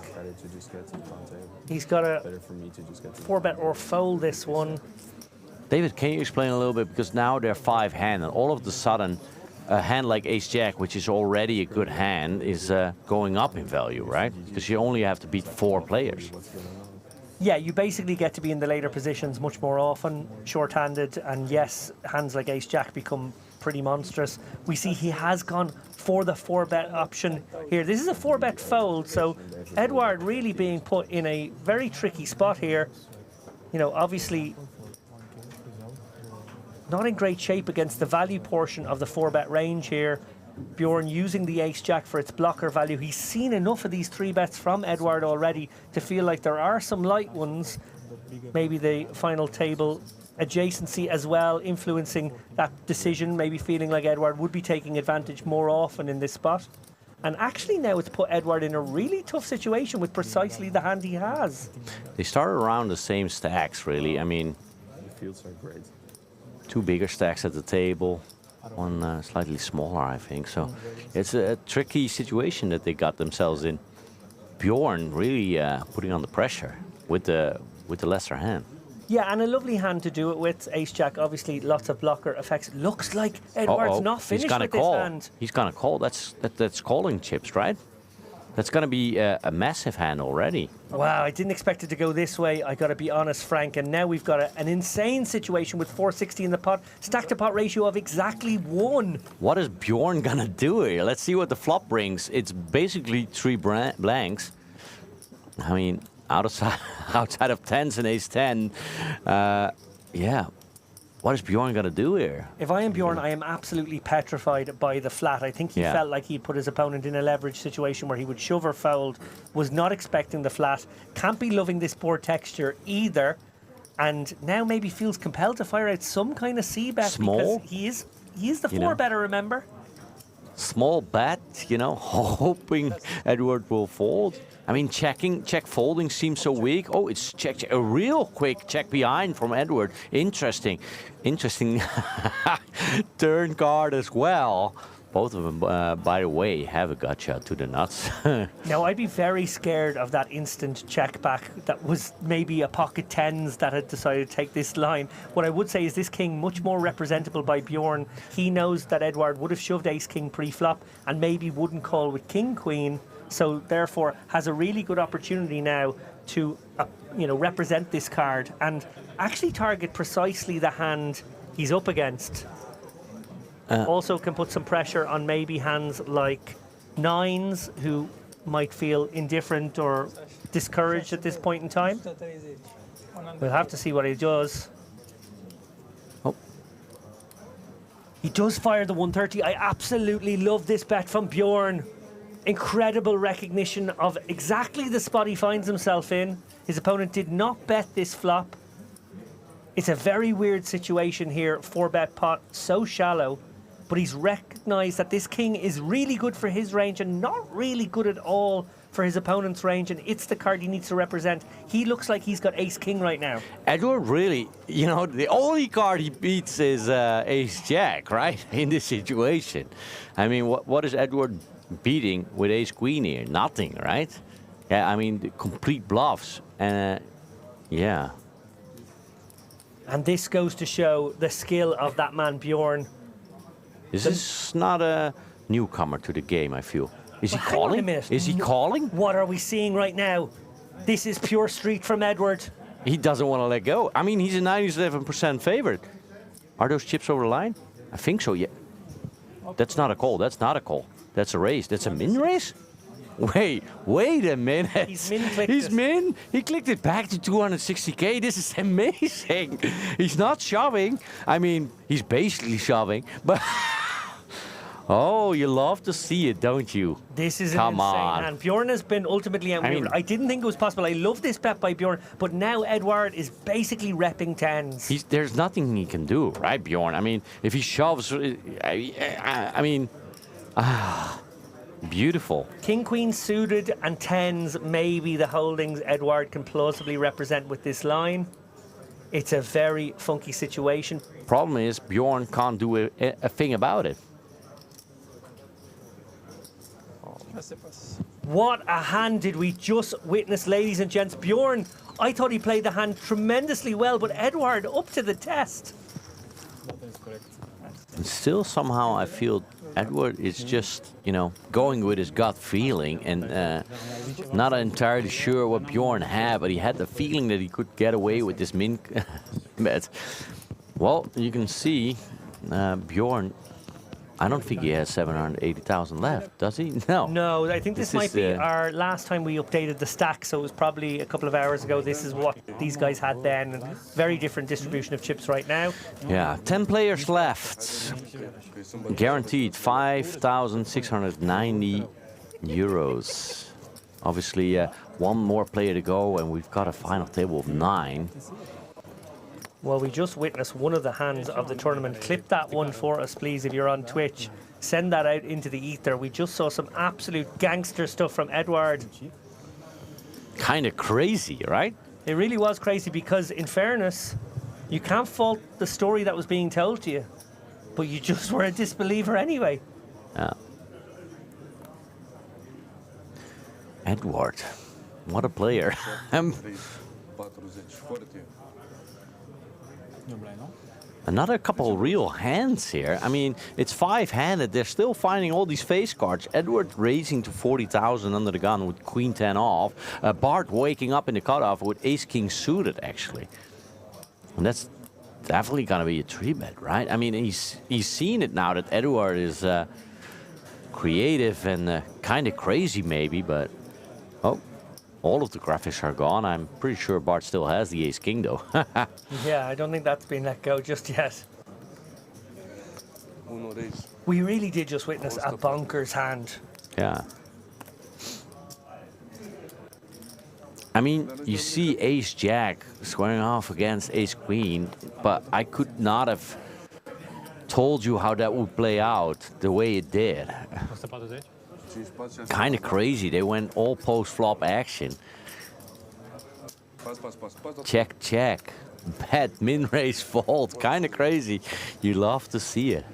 he's got a 4-bet or fold this one.
David, can you explain a little bit? Because now they're 5-handed. All of a sudden, a hand like ace-jack, which is already a good hand, is going up in value, right? Because you only have to beat 4 players.
Yeah, you basically get to be in the later positions much more often, short-handed, and yes, hands like ace-jack become pretty monstrous. We see he has gone for the 4-bet option here. This is a 4-bet fold, so Edward really being put in a very tricky spot here. You know, obviously not in great shape against the value portion of the 4-bet range here. Bjorn using the ace-jack for its blocker value. He's seen enough of these 3-bets from Edward already to feel like there are some light ones. Maybe the final table adjacency as well influencing that decision, maybe feeling like Edward would be taking advantage more often in this spot. And actually now it's put Edward in a really tough situation with precisely the hand he has.
They started around the same stacks, really. I mean,
The fields are great.
2 bigger stacks at the table, one slightly smaller, I think. So it's a tricky situation that they got themselves in. Bjorn really putting on the pressure with the lesser hand.
Yeah, and a lovely hand to do it with. Ace-jack, obviously, lots of blocker effects. Looks like Edward's not finished with this hand.
He's gonna call. That's calling chips, right? That's gonna be a massive hand already.
Wow, I didn't expect it to go this way. I gotta be honest, Frank. And now we've got an insane situation with 460 in the pot. Stack to pot ratio of exactly 1.
What is Bjorn gonna do here? Let's see what the flop brings. It's basically 3 blanks. I mean, outside of tens and ace 10, yeah. What is Bjorn gonna do here?
If I am Bjorn, I am absolutely petrified by the flat. I think he felt like he'd put his opponent in a leverage situation where he would shove or fold. Was not expecting the flat. Can't be loving this board texture either. And now maybe feels compelled to fire out some kind of c-bet.
Small?
Because he is the 4-better, remember?
Small bet, you know, hoping Edward will fold. I mean, check folding seems so weak. Oh, it's a real quick check behind from Edward. Interesting turn card as well. Both of them, by the way, have a gotcha to the nuts.
Now, I'd be very scared of that instant check back that was maybe a pocket tens that had decided to take this line. What I would say is this king much more representable by Bjorn. He knows that Edward would have shoved ace-king pre-flop and maybe wouldn't call with king-queen. So therefore has a really good opportunity now to represent this card and actually target precisely the hand he's up against. Also can put some pressure on maybe hands like nines who might feel indifferent or discouraged at this point in time. We'll have to see what he does.
Oh.
He does fire the 130. I absolutely love this bet from Bjorn. Incredible recognition of exactly the spot he finds himself in. His opponent did not bet this flop. It's a very weird situation here. 4-bet pot, so shallow. But he's recognized that this king is really good for his range and not really good at all for his opponent's range. And it's the card he needs to represent. He looks like he's got ace-king right now.
Edward really, the only card he beats is ace-jack, right? In this situation. I mean, what is Edward beating with ace-queen here? Nothing, right? Yeah, I mean, the complete bluffs. Yeah.
And this goes to show the skill of that man, Bjorn.
This is not a newcomer to the game, I feel. Is he calling?
Hang on a minute.
Is he calling?
What are we seeing right now? This is pure street from Edward.
He doesn't want to let go. I mean, he's a 97% favorite. Are those chips over the line? I think so, yeah. That's not a call. That's not a call. That's a raise. That's a min raise? Wait a minute.
He's min-clicked
He's min? He clicked it back to 260K. This is amazing. He's not shoving. I mean, he's basically shoving, but... Oh, you love to see it, don't you?
This is
Come
an insane
on.
hand. Bjorn has been ultimately outmaneuvered. I didn't think it was possible. I love this bet by Bjorn, but now Edward is basically repping tens.
There's nothing he can do, right, Bjorn? I mean, if he shoves, beautiful.
King, queen suited and tens may be the holdings Edward can plausibly represent with this line. It's a very funky situation.
Problem is, Bjorn can't do a thing about it.
What a hand did we just witness, ladies and gents. Bjorn, I thought he played the hand tremendously well, but Edward up to the test.
And still, somehow, I feel Edward is just, going with his gut feeling and not entirely sure what Bjorn had, but he had the feeling that he could get away with this min bet. Well, you can see Bjorn I don't think he has 780,000 left, does he? No.
No, I think this might
is,
be our last time we updated the stack, so it was probably a couple of hours ago. This is what these guys had then. And very different distribution of chips right now.
Yeah, 10 players left. Guaranteed 5,690 euros. Obviously, one more player to go, and we've got a final table of 9.
Well, we just witnessed one of the hands of the tournament. Clip that one for us, please, if you're on Twitch. Send that out into the ether. We just saw some absolute gangster stuff from Edward.
Kind of crazy, right?
It really was crazy because, in fairness, you can't fault the story that was being told to you. But you just were a disbeliever anyway.
Yeah. Edward, what a player. Another couple real hands here. I mean, it's 5-handed. They're still finding all these face cards. Edward raising to 40,000 under the gun with Queen 10 off. Bart waking up in the cutoff with Ace King suited, actually. And that's definitely going to be a 3-bet, right? I mean, he's seen it now that Edward is creative and kind of crazy, maybe, but oh. All of the graphics are gone. I'm pretty sure Bart still has the Ace King, though.
Yeah, I don't think that's been let go just yet. We really did just witness a bonkers hand.
Yeah. I mean, you see Ace Jack squaring off against Ace Queen, but I could not have told you how that would play out the way it did. Kind of crazy. They went all post-flop action. Check, check. Bet, min-raise, fold. Kind of crazy. You love to see it.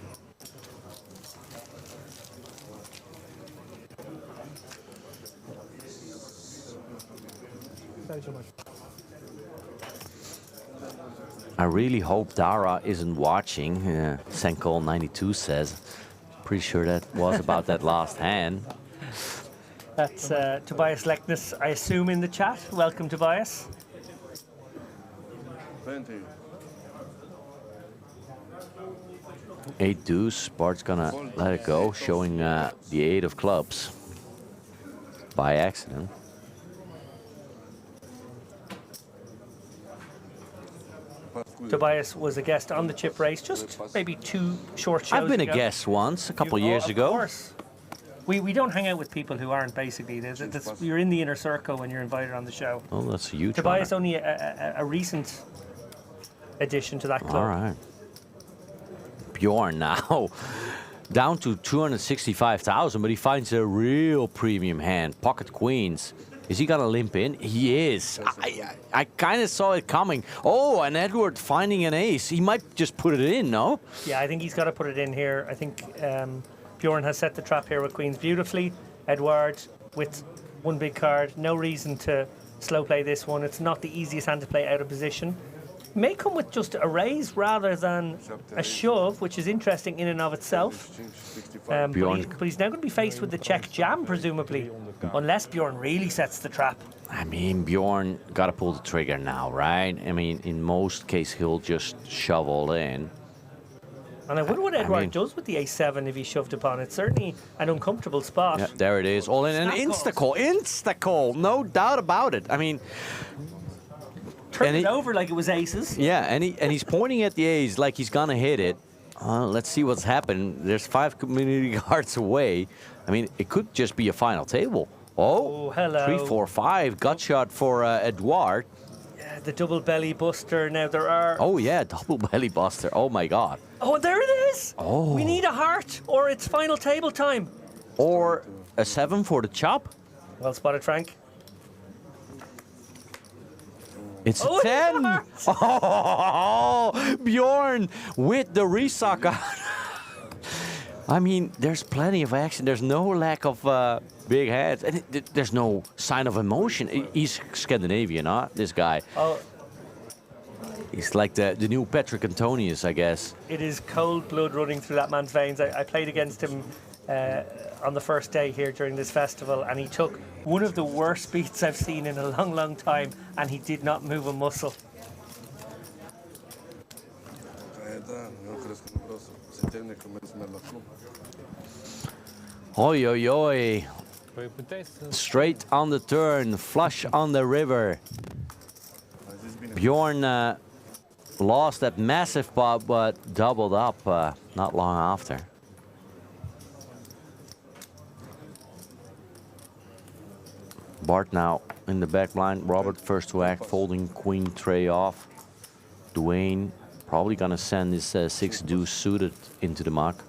I really hope Dara isn't watching. Senkol92 says. Pretty sure that was about that last hand.
That's Tobias Lekness, I assume, in the chat. Welcome, Tobias.
Eight deuce. Bart's gonna let it go, showing the 8 of clubs by accident.
Tobias was a guest on the chip race just maybe 2 short shows
I've been
ago.
a guest once, a couple years ago.
Of course. We don't hang out with people who aren't, basically. You're in the inner circle when you're invited on the show.
Oh, that's a huge
Tobias
honor.
only a recent addition to that club.
All right. Bjorn now down to 265,000, but he finds a real premium hand. Pocket queens. Is he gonna limp in? He is. I kind of saw it coming. Oh, and Edward finding an ace. He might just put it in, no?
Yeah, I think he's got to put it in here. I think Bjorn has set the trap here with queens beautifully. Edward with one big card. No reason to slow play this one. It's not the easiest hand to play out of position. May come with just a raise rather than a shove, which is interesting in and of itself. But he's now going to be faced with the check jam, presumably, unless Bjorn really sets the trap.
I mean, Bjorn got to pull the trigger now, right? I mean, in most cases, he'll just shove all in.
And I wonder what Edward does with the ace-7 if he shoved upon. It's certainly an uncomfortable spot.
Yeah, there it is, all in, and insta-call, no doubt about it. I mean...
Turned it over like it was aces.
Yeah, and he's pointing at the ace like he's gonna hit it. Let's see what's happened. There's 5 community cards away. I mean, it could just be a final table. Oh,
hello.
3, 4, 5. Gut shot for Edouard.
Yeah, the double belly buster. Now there are...
Oh, yeah, double belly buster. Oh, my God.
Oh, there it is.
Oh.
We need a heart or it's final table time.
Or a 7 for the chop.
Well spotted, Frank.
It's a 10. Oh, Bjorn with the resuck out. I mean, there's plenty of action. There's no lack of big heads. And there's no sign of emotion. He's Scandinavian, huh? This guy.
Oh.
He's like the new Patrick Antonius, I guess.
It is cold blood running through that man's veins. I played against him on the first day here during this festival, and he took one of the worst beats I've seen in a long, long time, and he did not move a muscle.
Oi, oi, oi. Straight on the turn, flush on the river. Bjorn lost that massive pot, but doubled up not long after. Bart now in the back blind. Robert first to act, folding queen tray off. Dwayne probably gonna send his 6 deuce suited into the muck.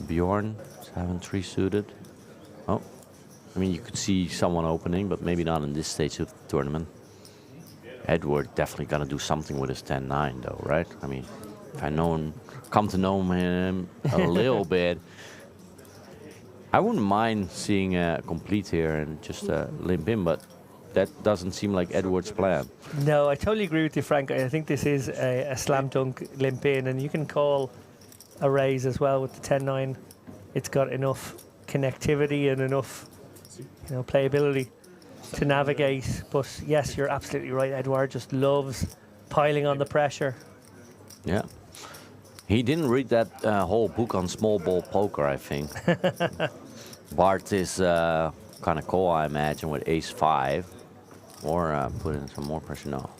Bjorn 7-3 suited. Oh, I mean, you could see someone opening, but maybe not in this stage of the tournament. Edward definitely gonna do something with his 10-9 though, right? I mean, if I come to know him a little bit, I wouldn't mind seeing a complete here and just limp in, but that doesn't seem like Edward's plan.
No, I totally agree with you, Frank. I think this is a slam dunk limp in, and you can call a raise as well with the 10-9. It's got enough connectivity and enough, playability to navigate. But yes, you're absolutely right. Edward just loves piling on the pressure.
Yeah. He didn't read that whole book on small ball poker, I think. Bart is kind of cool, I imagine, with ace-5. Or put in some more pressure. No.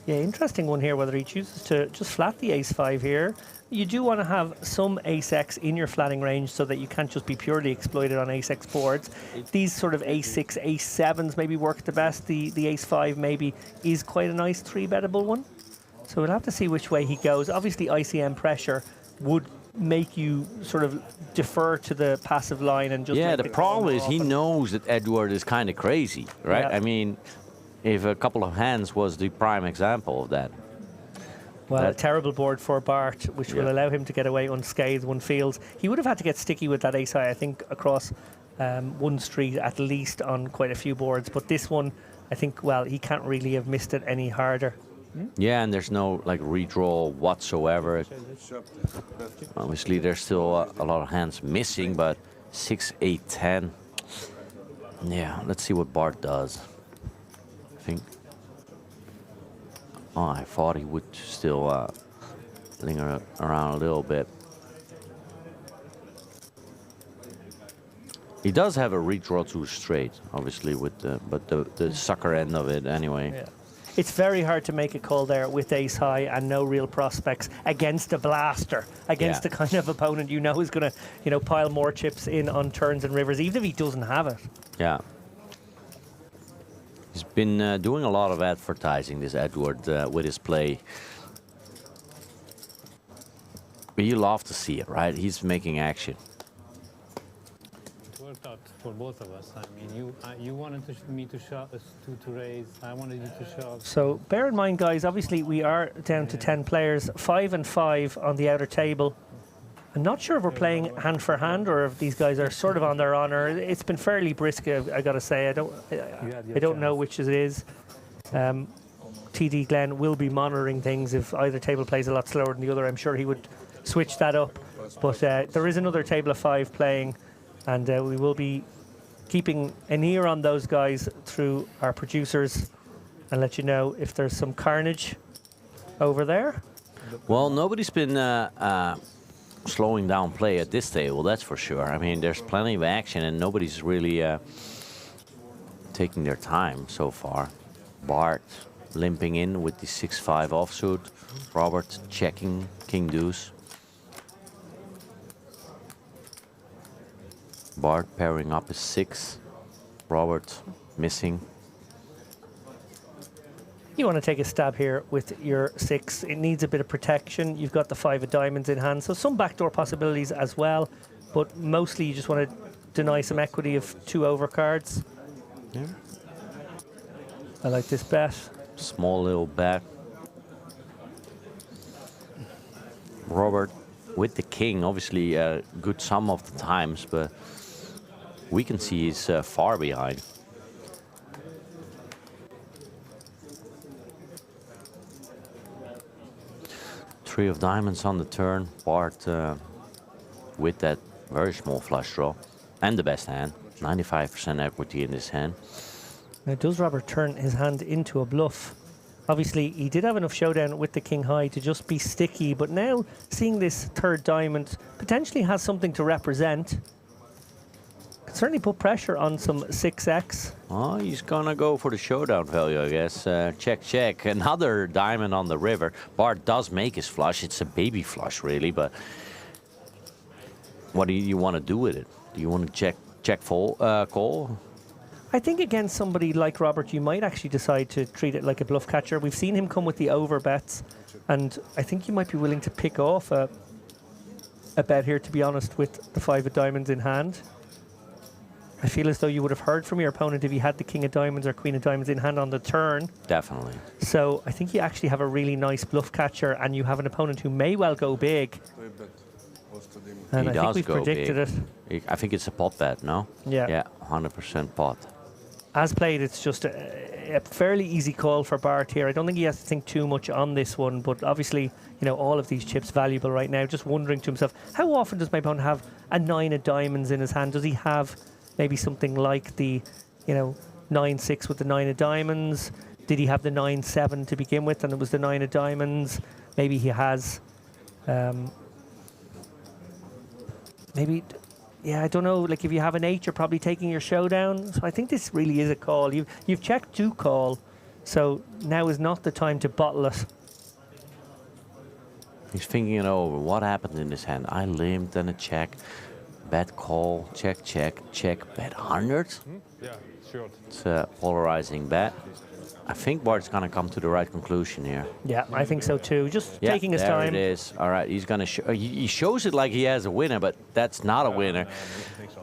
Yeah, interesting one here, whether he chooses to just flat the ace-5 here. You do want to have some ace-x in your flatting range so that you can't just be purely exploited on ace-x boards. These sort of ace-6, ace-7s maybe work the best. The ace-5 maybe is quite a nice 3-bettable one. So we'll have to see which way he goes. Obviously, ICM pressure would make you sort of defer to the passive line and just...
Yeah, the problem is he knows that Edward is kind of crazy, right?
Yeah.
I mean, if a couple of hands was the prime example of that.
Well, a terrible board for Bart, which will allow him to get away unscathed, one feels. He would have had to get sticky with that ace-high, I think, across one street at least on quite a few boards. But this one, I think, well, he can't really have missed it any harder.
Yeah, and there's no like redraw whatsoever. Obviously, there's still a lot of hands missing, but 6, 8, 10. Yeah, let's see what Bart does. I think. Oh, I thought he would still linger around a little bit. He does have a redraw to straight, obviously, with the sucker end of it anyway.
Yeah. It's very hard to make a call there with ace high and no real prospects against a blaster, against the kind of opponent you know is going to, pile more chips in on turns and rivers, even if he doesn't have it.
Yeah. He's been doing a lot of advertising, this Edward, with his play. But you love to see it, right? He's making action.
It worked out for both of us. I mean, you wanted me to shove, to raise. I wanted you to shove.
So bear in mind, guys, obviously we are down to 10 players, 5 and 5 on the outer table. I'm not sure if we're playing hand for hand or if these guys are sort of on their honor. It's been fairly brisk, I got to say. I don't know which it is. TD Glenn will be monitoring things. If either table plays a lot slower than the other, I'm sure he would switch that up. But there is another table of 5 playing, and we will be keeping an ear on those guys through our producers and let you know if there's some carnage over there.
Well, nobody's been slowing down play at this table, that's for sure. I mean, there's plenty of action and nobody's really taking their time so far. Bart limping in with the 6-5 offsuit. Robert checking king deuce. Bart pairing up his 6. Robert missing.
You want to take a stab here with your 6. It needs a bit of protection. You've got the 5 of diamonds in hand, so some backdoor possibilities as well. But mostly you just want to deny some equity of 2 overcards.
Yeah.
I like this bet.
Small little bet. Robert with the king, obviously a good sum of the times, but we can see he's far behind. Three of diamonds on the turn. Bart with that very small flush draw and the best hand. 95% equity in this hand.
Now, does Robert turn his hand into a bluff? Obviously, he did have enough showdown with the king high to just be sticky, but now seeing this third diamond potentially has something to represent. Could certainly put pressure on some 6x.
Oh, he's gonna go for the showdown value, I guess. Check, check. Another diamond on the river. Bart does make his flush. It's a baby flush, really, but what do you want to do with it? Do you want to check call?
I think against somebody like Robert, you might actually decide to treat it like a bluff catcher. We've seen him come with the over bets, and I think you might be willing to pick off a bet here, to be honest, with the 5 of diamonds in hand. I feel as though you would have heard from your opponent if he had the king of diamonds or queen of diamonds in hand on the turn.
Definitely.
So I think you actually have a really nice bluff catcher, and you have an opponent who may well go big. And
He
I think
does
we've
go
predicted
big. I think it's a pot bet, no?
Yeah.
Yeah, 100% pot.
As played, it's just a fairly easy call for Bart here. I don't think he has to think too much on this one, but obviously, you know, all of these chips valuable right now. Just wondering to himself, how often does my opponent have a 9 of diamonds in his hand? Does he have maybe something like the, you know, 9-6 with the 9 of diamonds? Did he have the 9-7 to begin with, and it was the 9 of diamonds? Maybe he has, maybe. Yeah, I don't know. Like, if you have an 8, you're probably taking your showdown. So I think this really is a call. You've checked to call, so now is not the time to bottle it.
He's thinking it over. What happened in his hand? I limped, then a check. Bet call, check, check, check. Bet 100?
Yeah, sure.
It's a polarizing bet. I think Bart's going to come to the right conclusion here.
Yeah, I think so too. Just taking his time.
There it is. All right, he's going to he shows it like he has a winner, but that's not a winner.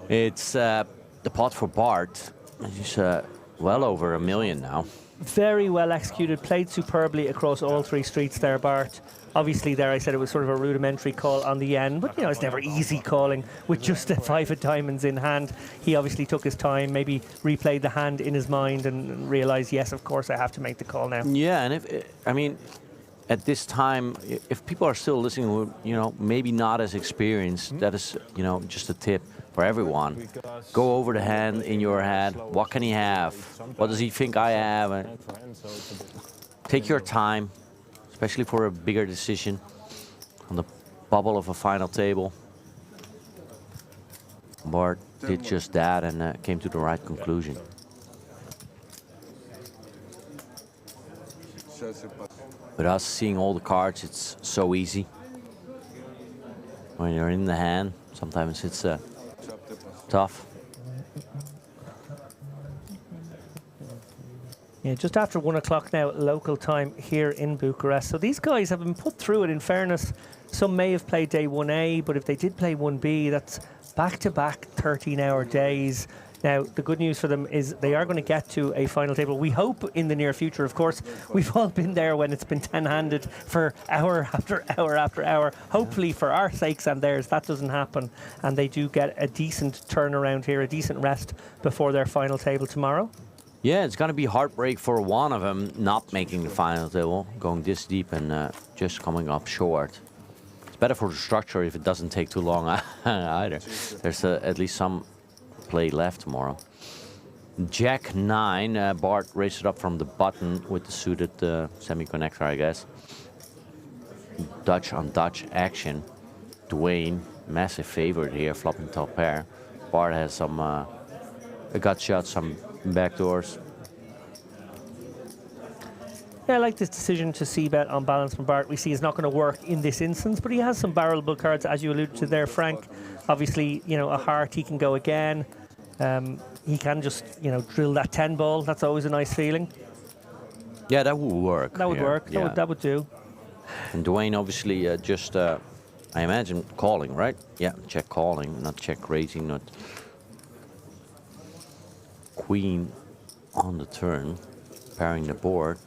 It's the pot for Bart. He's well over $1 million now.
Very well executed, played superbly across all 3 streets there, Bart. Obviously there I said it was sort of a rudimentary call on the end, but you know, it's never easy calling with just the 5 of diamonds in hand. He obviously took his time, maybe replayed the hand in his mind and realized, yes, of course I have to make the call now.
Yeah, and I mean, at this time, if people are still listening who, you know, maybe not as experienced, that is, you know, just a tip for everyone. Go over the hand in your head. What can he have? What does he think I have? And take your time, especially for a bigger decision on the bubble of a final table. Bart did just that and came to the right conclusion. With us seeing all the cards, it's so easy. When you're in the hand, sometimes it's tough.
Yeah, just after 1 o'clock now, local time here in Bucharest. So these guys have been put through it. In fairness, some may have played day 1A, but if they did play 1B, that's back-to-back 13-hour days. Now, the good news for them is they are going to get to a final table. We hope in the near future, of course. We've all been there when it's been 10-handed for hour after hour after hour. Hopefully, for our sakes and theirs, that doesn't happen. And they do get a decent turnaround here, a decent rest before their final table tomorrow.
Yeah, it's going to be heartbreak for one of them not making the final table, going this deep and just coming up short. It's better for the structure if it doesn't take too long either. There's at least some play left tomorrow. Jack 9, Bart raised it up from the button with the suited semi-connector, I guess. Dutch on Dutch action. Dwayne, massive favorite here, flopping top pair. Bart has some a gut shot, some backdoors.
Yeah, I like this decision to c-bet on balance from Bart. We see is not going to work in this instance, but he has some barrelable cards, as you alluded to there, Frank. Obviously, you know, a heart, he can go again. He can just, you know, drill that 10 ball. That's always a nice feeling.
Yeah, that would work.
That would work.
Yeah.
That would do.
And Dwayne obviously just, I imagine, calling, right? Yeah, check calling, not check raising, not queen on the turn, pairing the board.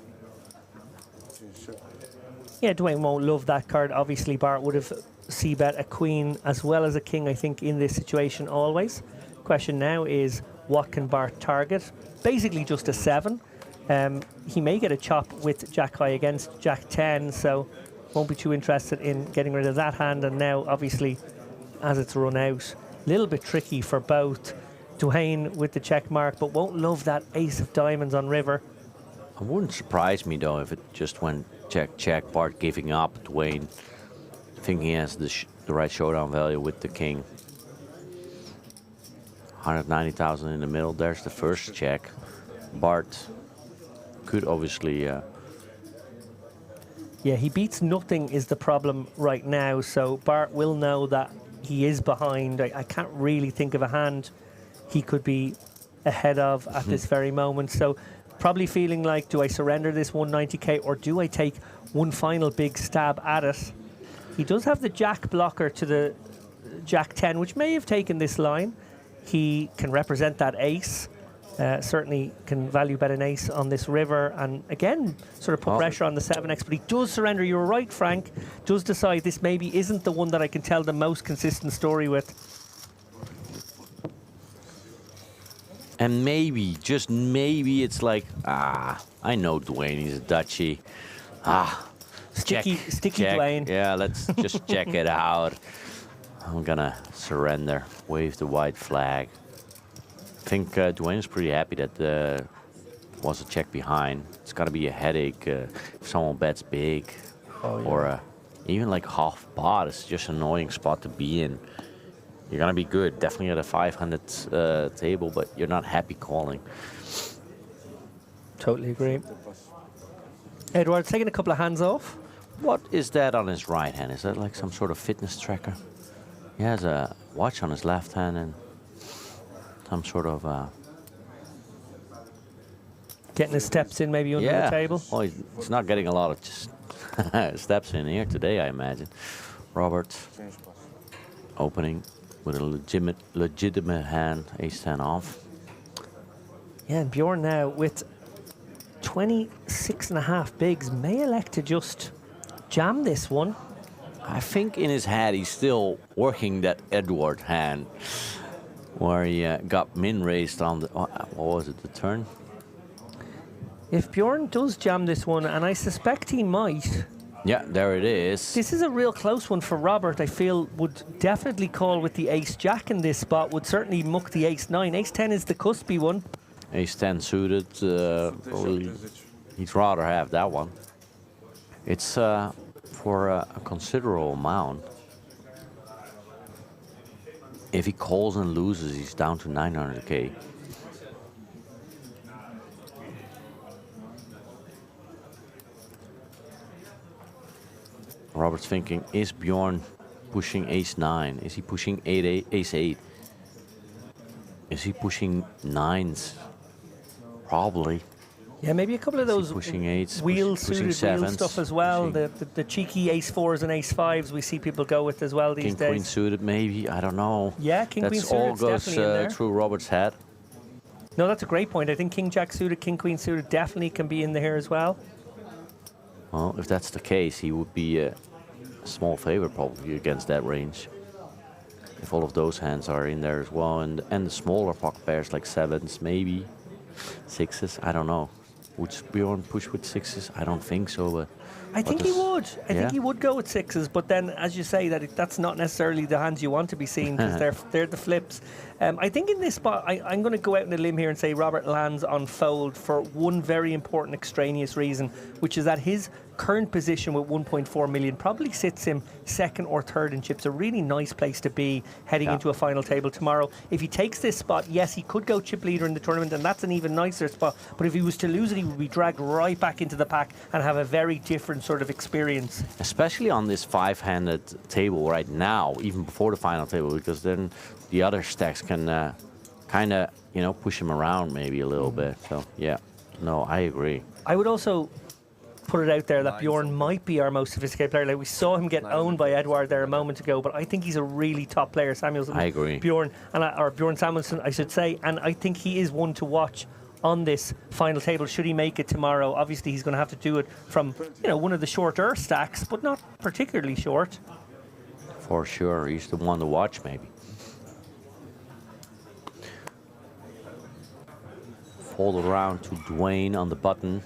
Yeah, Dwayne won't love that card. Obviously, Bart would have c-bet a queen as well as a king, I think, in this situation always. Question now is, what can Bart target? Basically just a 7. He may get a chop with Jack High against Jack 10, so won't be too interested in getting rid of that hand. And now, obviously, as it's run out, a little bit tricky for both. Dwayne with the check mark, but won't love that ace of diamonds on river.
It wouldn't surprise me, though, if it just went check, Bart giving up, Dwayne thinking he has the right showdown value with the king. 190,000 in the middle. There's the first check. Bart could obviously...
Yeah, he beats nothing is the problem right now, so Bart will know that he is behind. I can't really think of a hand he could be ahead of at this very moment. So probably feeling like, do I surrender this 190k or do I take one final big stab at it? He does have the jack blocker to the jack 10, which may have taken this line. He can represent that ace. Certainly can value bet an ace on this river, and again sort of put pressure on the 7x, but he does surrender. You're right, Frank. Does decide this maybe isn't the one that I can tell the most consistent story with.
And maybe, just maybe, it's like, I know Dwayne, he's a Dutchie.
Sticky Dwayne.
Yeah, let's just check it out. I'm gonna surrender, wave the white flag. I think Dwayne's pretty happy that was a check behind. It's gotta be a headache if someone bets big, or even like half pot. It's just an annoying spot to be in. You're gonna be good, definitely at a 500 table, but you're not happy calling.
Totally agree. Edward's taking a couple of hands off.
What is that on his right hand? Is that like some sort of fitness tracker? He has a watch on his left hand and some sort of...
Getting his steps in maybe under the table?
Well, he's not getting a lot of steps in here today, I imagine. Robert opening with a legitimate hand, ace-10 off.
Yeah, and Bjorn now with 26.5 bigs may elect to just jam this one.
I think in his head he's still working that Edward hand where he got min raised on the, what was it, the turn?
If Bjorn does jam this one, and I suspect he might.
Yeah, there it is.
This is a real close one for Robert. I feel would definitely call with the ace-jack in this spot, would certainly muck the ace-9. Ace-10 is the cuspy one.
Ace-10 suited, probably he'd rather have that one. It's for a considerable amount. If he calls and loses, he's down to 900k. Robert's thinking, is Bjorn pushing ace-9? Is he pushing ace-8? Is he pushing 9s? Probably.
Yeah, maybe a couple of those
pushing 8s,
wheel-suited wheel
7s,
stuff as well. The cheeky ace-4s and ace-5s we see people go with as well these days.
King-queen suited maybe, I don't know.
Yeah, king-queen suited
That's all goes through Robert's head.
No, that's a great point. I think king-jack suited, king-queen suited definitely can be in here as well.
Well, if that's the case, he would be a small favorite probably against that range. If all of those hands are in there as well, and the smaller pocket pairs like 7s, maybe 6s, I don't know. Would Bjorn push with 6s? I don't think so, but...
I think he would. I think he would go with 6s, but then, as you say, that's not necessarily the hands you want to be seeing because they're the flips. I think in this spot, I'm going to go out on a limb here and say Robert lands on fold for one very important extraneous reason, which is that his current position with 1.4 million probably sits him second or third in chips. A really nice place to be heading into a final table tomorrow. If he takes this spot, yes, he could go chip leader in the tournament, and that's an even nicer spot. But if he was to lose it, he would be dragged right back into the pack and have a very different sort of experience.
Especially on this 5-handed table right now, even before the final table, because then the other stacks can kind of, push him around maybe a little bit. So, yeah, no, I agree.
I would also put it out there that Bjorn might be our most sophisticated player. Like we saw him get owned by Edward there a moment ago, but I think he's a really top player, Samuelson.
I agree.
Bjorn, or Bjorn Samuelson, I should say, and I think he is one to watch on this final table should he make it tomorrow. Obviously, he's going to have to do it from one of the shorter stacks, but not particularly short.
For sure, he's the one to watch, maybe. Fold around to Dwayne on the button.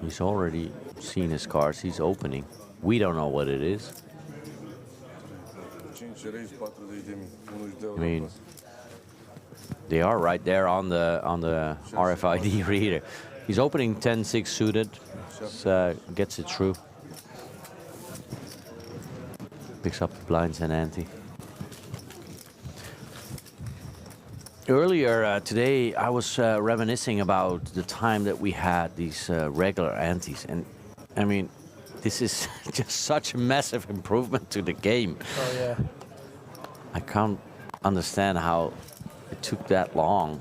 He's already seen his cards. He's opening. We don't know what it is. I mean, They are right there on the RFID reader. He's opening 10-6 suited. Gets it through. Picks up the blinds and ante. Earlier today, I was reminiscing about the time that we had these regular antes, and I mean, this is just such a massive improvement to the game.
Oh yeah.
I can't understand how it took that long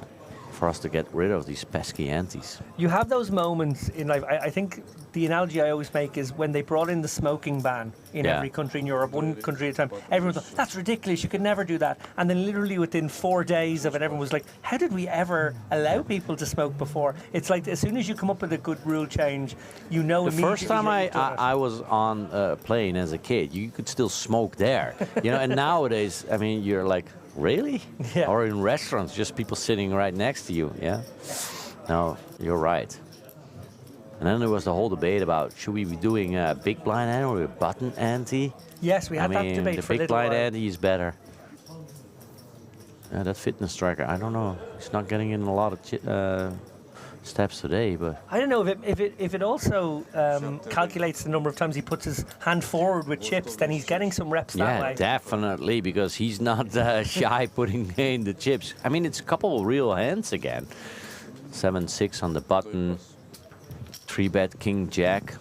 for us to get rid of these pesky antes.
You have those moments in life. I think the analogy I always make is when they brought in the smoking ban in every country in Europe, one country at a time. Everyone thought, that's ridiculous, you could never do that. And then literally within 4 days of it, everyone was like, how did we ever allow people to smoke before? It's like as soon as you come up with a good rule change, you know
the
immediately.
First time I was on a plane as a kid, you could still smoke there. And nowadays, I mean, you're like, really?
Yeah.
Or in restaurants, just people sitting right next to you, yeah? No, you're right. And then there was the whole debate about, should we be doing a big blind ante or a button ante?
Yes, we had that debate for a
the big
little
blind
while.
ante is better. That fitness striker, I don't know. He's not getting in a lot of steps today, but
I don't know if it also calculates the number of times he puts his hand forward with chips, then he's getting some reps that way.
Yeah, definitely, because he's not shy putting in the chips. I mean, it's a couple of real hands again. 7-6 on the button. 3-bet King Jack.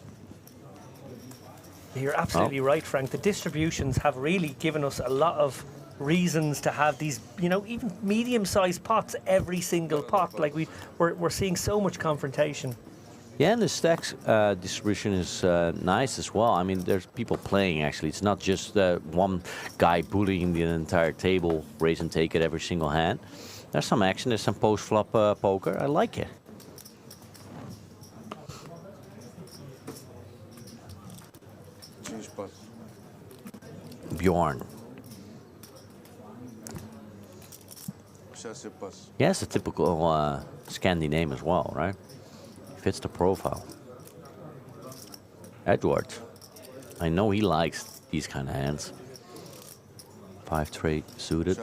You're absolutely right, Frank. The distributions have really given us a lot of reasons to have these, even medium-sized pots every single pot. Like we're seeing so much confrontation.
Yeah, and the stacks distribution is nice as well. I mean, there's people playing, actually. It's not just one guy bullying the entire table, raise and take it every single hand. There's some action, there's some post-flop poker. I like it. Bjorn. Yeah, it's a typical Scandi name as well, right? Fits the profile. Edward. I know he likes these kind of hands. 5-3 suited.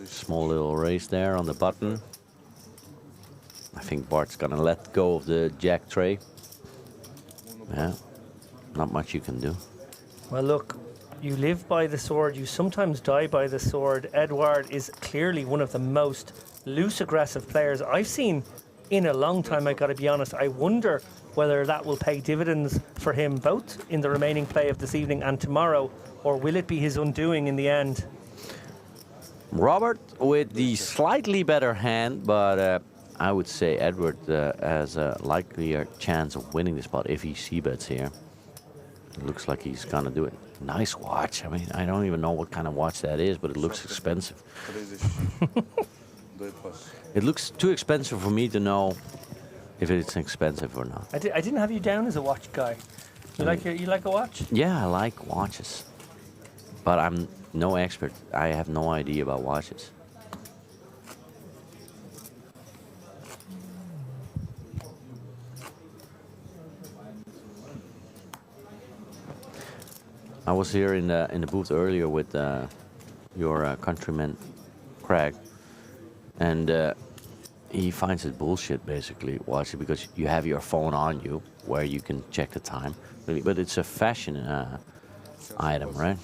Small little raise there on the button. I think Bart's gonna let go of the jack tray. Yeah, not much you can do.
Well, look, you live by the sword, you sometimes die by the sword. Edouard is clearly one of the most loose, aggressive players I've seen in a long time, I gotta be honest. I wonder whether that will pay dividends for him both in the remaining play of this evening and tomorrow, or will it be his undoing in the end?
Robert with the slightly better hand, but I would say Edward has a likelier chance of winning this spot if he c-bets here. It looks like he's gonna do it. Nice watch. I mean, I don't even know what kind of watch that is, but it looks expensive. It looks too expensive for me to know if it's expensive or not.
I didn't have you down as a watch guy. You like a watch?
Yeah, I like watches, but I'm no expert. I have no idea about watches. I was here in the booth earlier with your countryman Craig, and he finds it bullshit basically watching, because you have your phone on you where you can check the time, but it's a fashion item, right?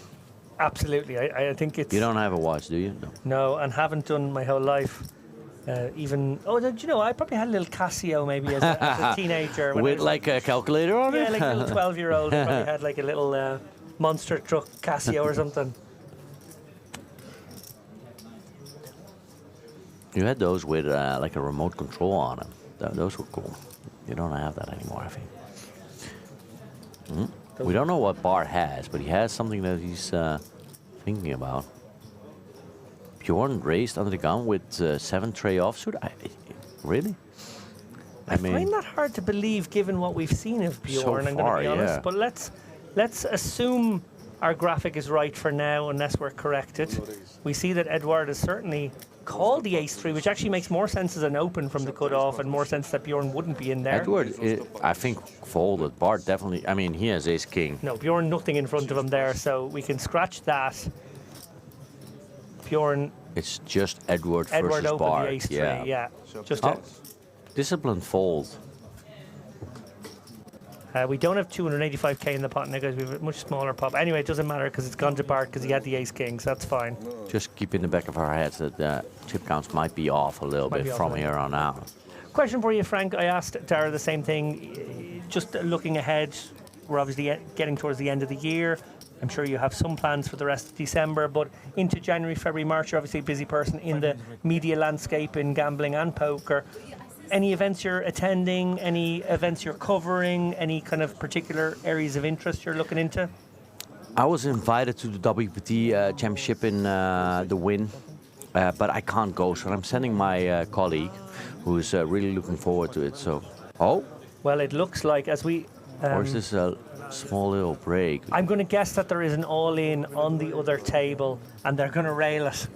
Absolutely. I think it's...
You don't have a watch, do you? No.
No, and haven't done my whole life. Even... Oh, did you know, I probably had a little Casio maybe as a teenager.
With like a calculator on it?
Yeah, like a little 12-year-old probably had like a little monster truck Casio or something.
You had those with like a remote control on them. Those were cool. You don't have that anymore, I think. We don't know what Bart has, but he has something that he's thinking about. Bjorn raised under the gun with 7 tray offsuit. Really?
I find that hard to believe given what we've seen of Bjorn,
so
I'm
far,
going to be honest.
yeah.
But let's assume our graphic is right for now, unless we're corrected. We see that Edouard has certainly called the ace-3, which actually makes more sense as an open from the cut-off and more sense that Bjorn wouldn't be in there.
Edward, I think, folded. Bart definitely, I mean, he has ace-king.
No, Bjorn nothing in front of him there, so we can scratch that. Bjorn
It's just Edward
Edward
versus
opened
Bart.
the ace
yeah.
three, yeah. Just
Disciplined fold.
we don't have 285k in the pot now, guys. We have a much smaller pot. Anyway, it doesn't matter because it's gone to Bart because he had the ace king, so that's fine.
Just keep in the back of our heads that chip counts might be off a little bit from here on out.
Question for you, Frank. I asked Dara the same thing. Just looking ahead, we're obviously getting towards the end of the year. I'm sure you have some plans for the rest of December, but into January, February, March, you're obviously a busy person in the media landscape in gambling and poker. Any events you're attending, any events you're covering, any kind of particular areas of interest you're looking into?
I was invited to the WPT championship in the Win, but I can't go, so I'm sending my colleague, who is really looking forward to it. So,
well, it looks like as we...
or is this a small little break?
I'm going to guess that there is an all-in on the other table, and they're going to rail it.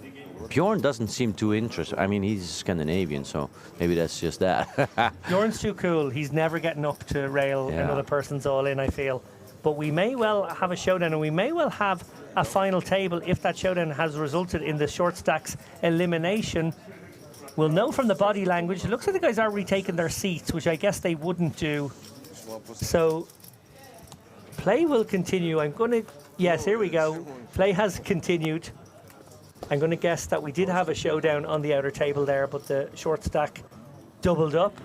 Bjorn doesn't seem too interested. I mean, he's Scandinavian, so maybe that's just that.
Bjorn's too cool. He's never getting up to rail another person's all-in, I feel. But we may well have a showdown, and we may well have a final table if that showdown has resulted in the short stacks elimination. We'll know from the body language. It looks like the guys are retaking their seats, which I guess they wouldn't do. So play will continue. I'm going to... Yes, here we go. Play has continued. I'm going to guess that we did have a showdown on the outer table there, but the short stack doubled up.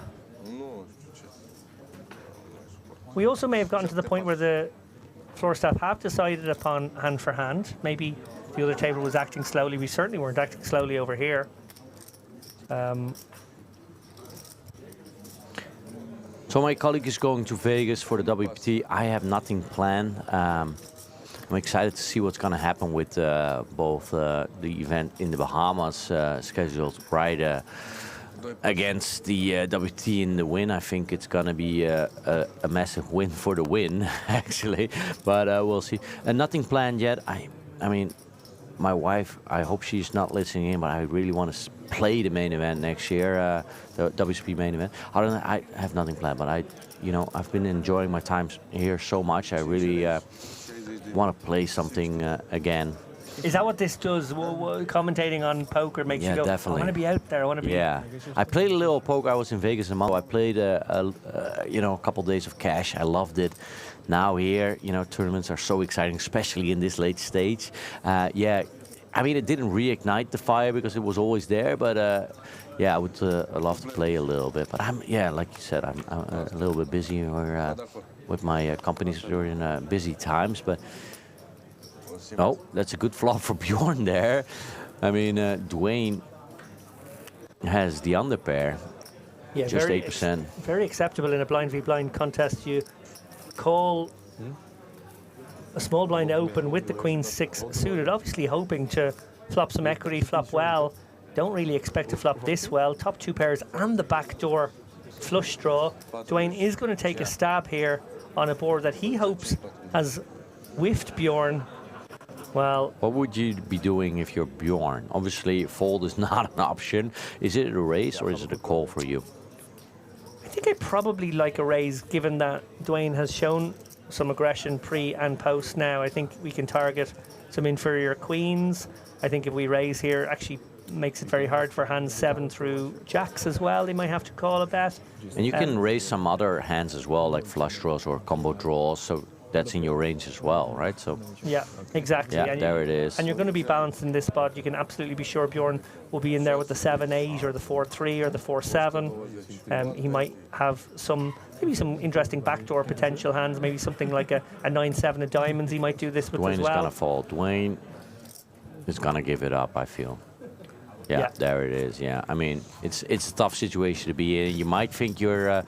We also may have gotten to the point where the floor staff have decided upon hand for hand. Maybe the other table was acting slowly. We certainly weren't acting slowly over here.
So my colleague is going to Vegas for the WPT. I have nothing planned. I'm excited to see what's going to happen with both the event in the Bahamas scheduled right against the WPT in the Win. I think it's going to be a massive win for the Win, actually. But we'll see. And nothing planned yet. I mean, my wife, I hope she's not listening in, but I really want to play the main event next year, the WSP main event. I have nothing planned, but I've been enjoying my time here so much. I really want to play something again.
Is that what this does? Commentating on poker makes you go,
definitely.
I want to be out there, I want to be...
Yeah, I played a little poker. I was in Vegas a month. I played a couple days of cash. I loved it. Now here, tournaments are so exciting, especially in this late stage. I mean, it didn't reignite the fire because it was always there, but I would love to play a little bit. But like you said, I'm a little bit busy with my companies during busy times. But that's a good flop for Bjorn there. I mean, Dwayne has the underpair, just 8%.
Very acceptable in a blind v blind contest. You call a small blind open with the queen six suited, obviously hoping to flop some equity, flop well. Don't really expect to flop this well. Top two pairs and the backdoor flush draw. Dwayne is going to take a stab here on a board that he hopes has whiffed Bjorn. Well,
what would you be doing if you're Bjorn? Obviously, fold is not an option. Is it a raise or is it a call for you?
I think I probably like a raise, given that Dwayne has shown some aggression pre and post now. I think we can target some inferior queens. I think if we raise here, actually makes it very hard for hands 7 through jacks as well. They might have to call a bet.
And you can raise some other hands as well, like flush draws or combo draws. So that's in your range as well, right? So
yeah, exactly.
Yeah, there it is.
And you're going to be balanced in this spot. You can absolutely be sure Bjorn will be in there with the 7-8 or the 4-3 or the 4-7. He might have maybe some interesting backdoor potential hands. Maybe something like a 9-7 of diamonds. He might do this with
Dwayne
as well.
Dwayne is going to fold. Dwayne is going to give it up, I feel. Yeah, there it is. Yeah, I mean, it's a tough situation to be in. You might think your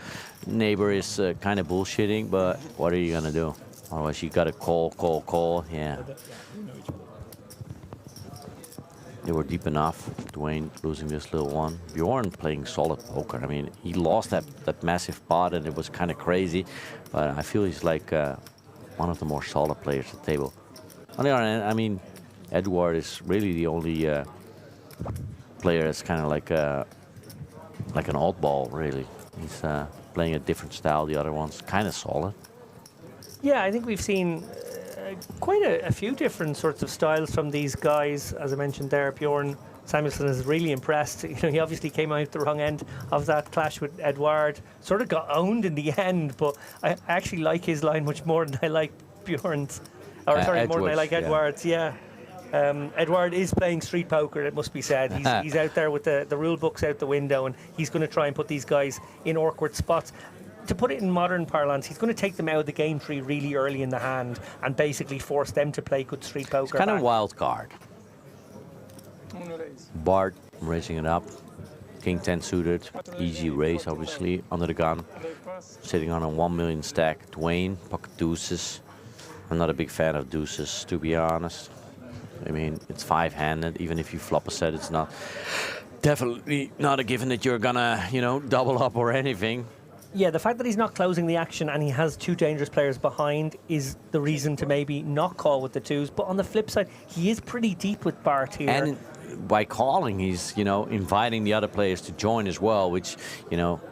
neighbor is kind of bullshitting, but what are you going to do? Otherwise, you got to call. Yeah. They were deep enough. Dwayne losing this little one. Bjorn playing solid poker. I mean, he lost that massive pot, and it was kind of crazy. But I feel he's like one of the more solid players at the table. On the other hand, I mean, Edward is really the only player that's kind of like an oddball, really. He's playing a different style. The other one's kind of solid.
Yeah, I think we've seen quite a few different sorts of styles from these guys. As I mentioned there, Bjorn Samuelson is really impressed. You know, he obviously came out the wrong end of that clash with Edouard. Sort of got owned in the end, but I actually like his line much more than I like Bjorn's. Or sorry, more than I like Edouard's. Yeah. Edouard is playing street poker, it must be said. He's out there with the rule books out the window, and he's going to try and put these guys in awkward spots. To put it in modern parlance, he's going to take them out of the game tree really early in the hand and basically force them to play good street poker.
It's kind of wild card. Bart raising it up. King 10 suited. Easy raise, obviously, under the gun. Sitting on a 1 million stack. Dwayne, pocket deuces. I'm not a big fan of deuces, to be honest. I mean, it's 5-handed. Even if you flop a set, it's not definitely not a given that you're gonna, you know, double up or anything.
Yeah, the fact that he's not closing the action and he has two dangerous players behind is the reason to maybe not call with the twos. But on the flip side, he is pretty deep with Bart here.
And by calling, he's, you know, inviting the other players to join as well, which, you know,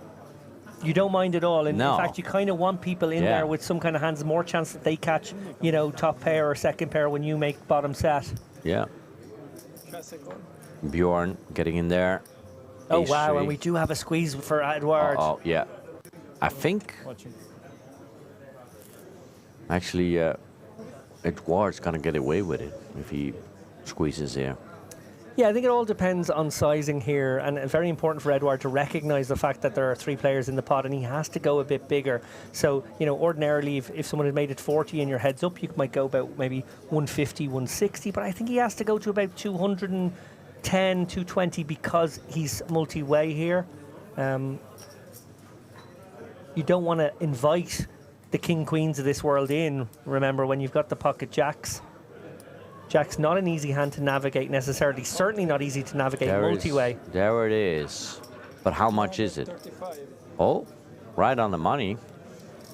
you don't mind at all. And
no.
in fact, you kind of want people in there with some kind of hands, more chance that they catch, you know, top pair or second pair when you make bottom set.
Yeah. Bjorn getting in there.
Oh, wow, and we do have a squeeze for Edouard.
Oh, yeah. I think actually Edouard's going to get away with it if he squeezes here.
Yeah, I think it all depends on sizing here, and it's very important for Edouard to recognise the fact that there are 3 players in the pot and he has to go a bit bigger. So, you know, ordinarily if someone had made it 40 in your heads up, you might go about maybe 150, 160, but I think he has to go to about 210, 220 because he's multi-way here. You don't want to invite the king-queens of this world in, remember, when you've got the pocket jacks. Jack's not an easy hand to navigate necessarily, certainly not easy to navigate multi-way.
There it is. But how much is it? Oh, right on the money.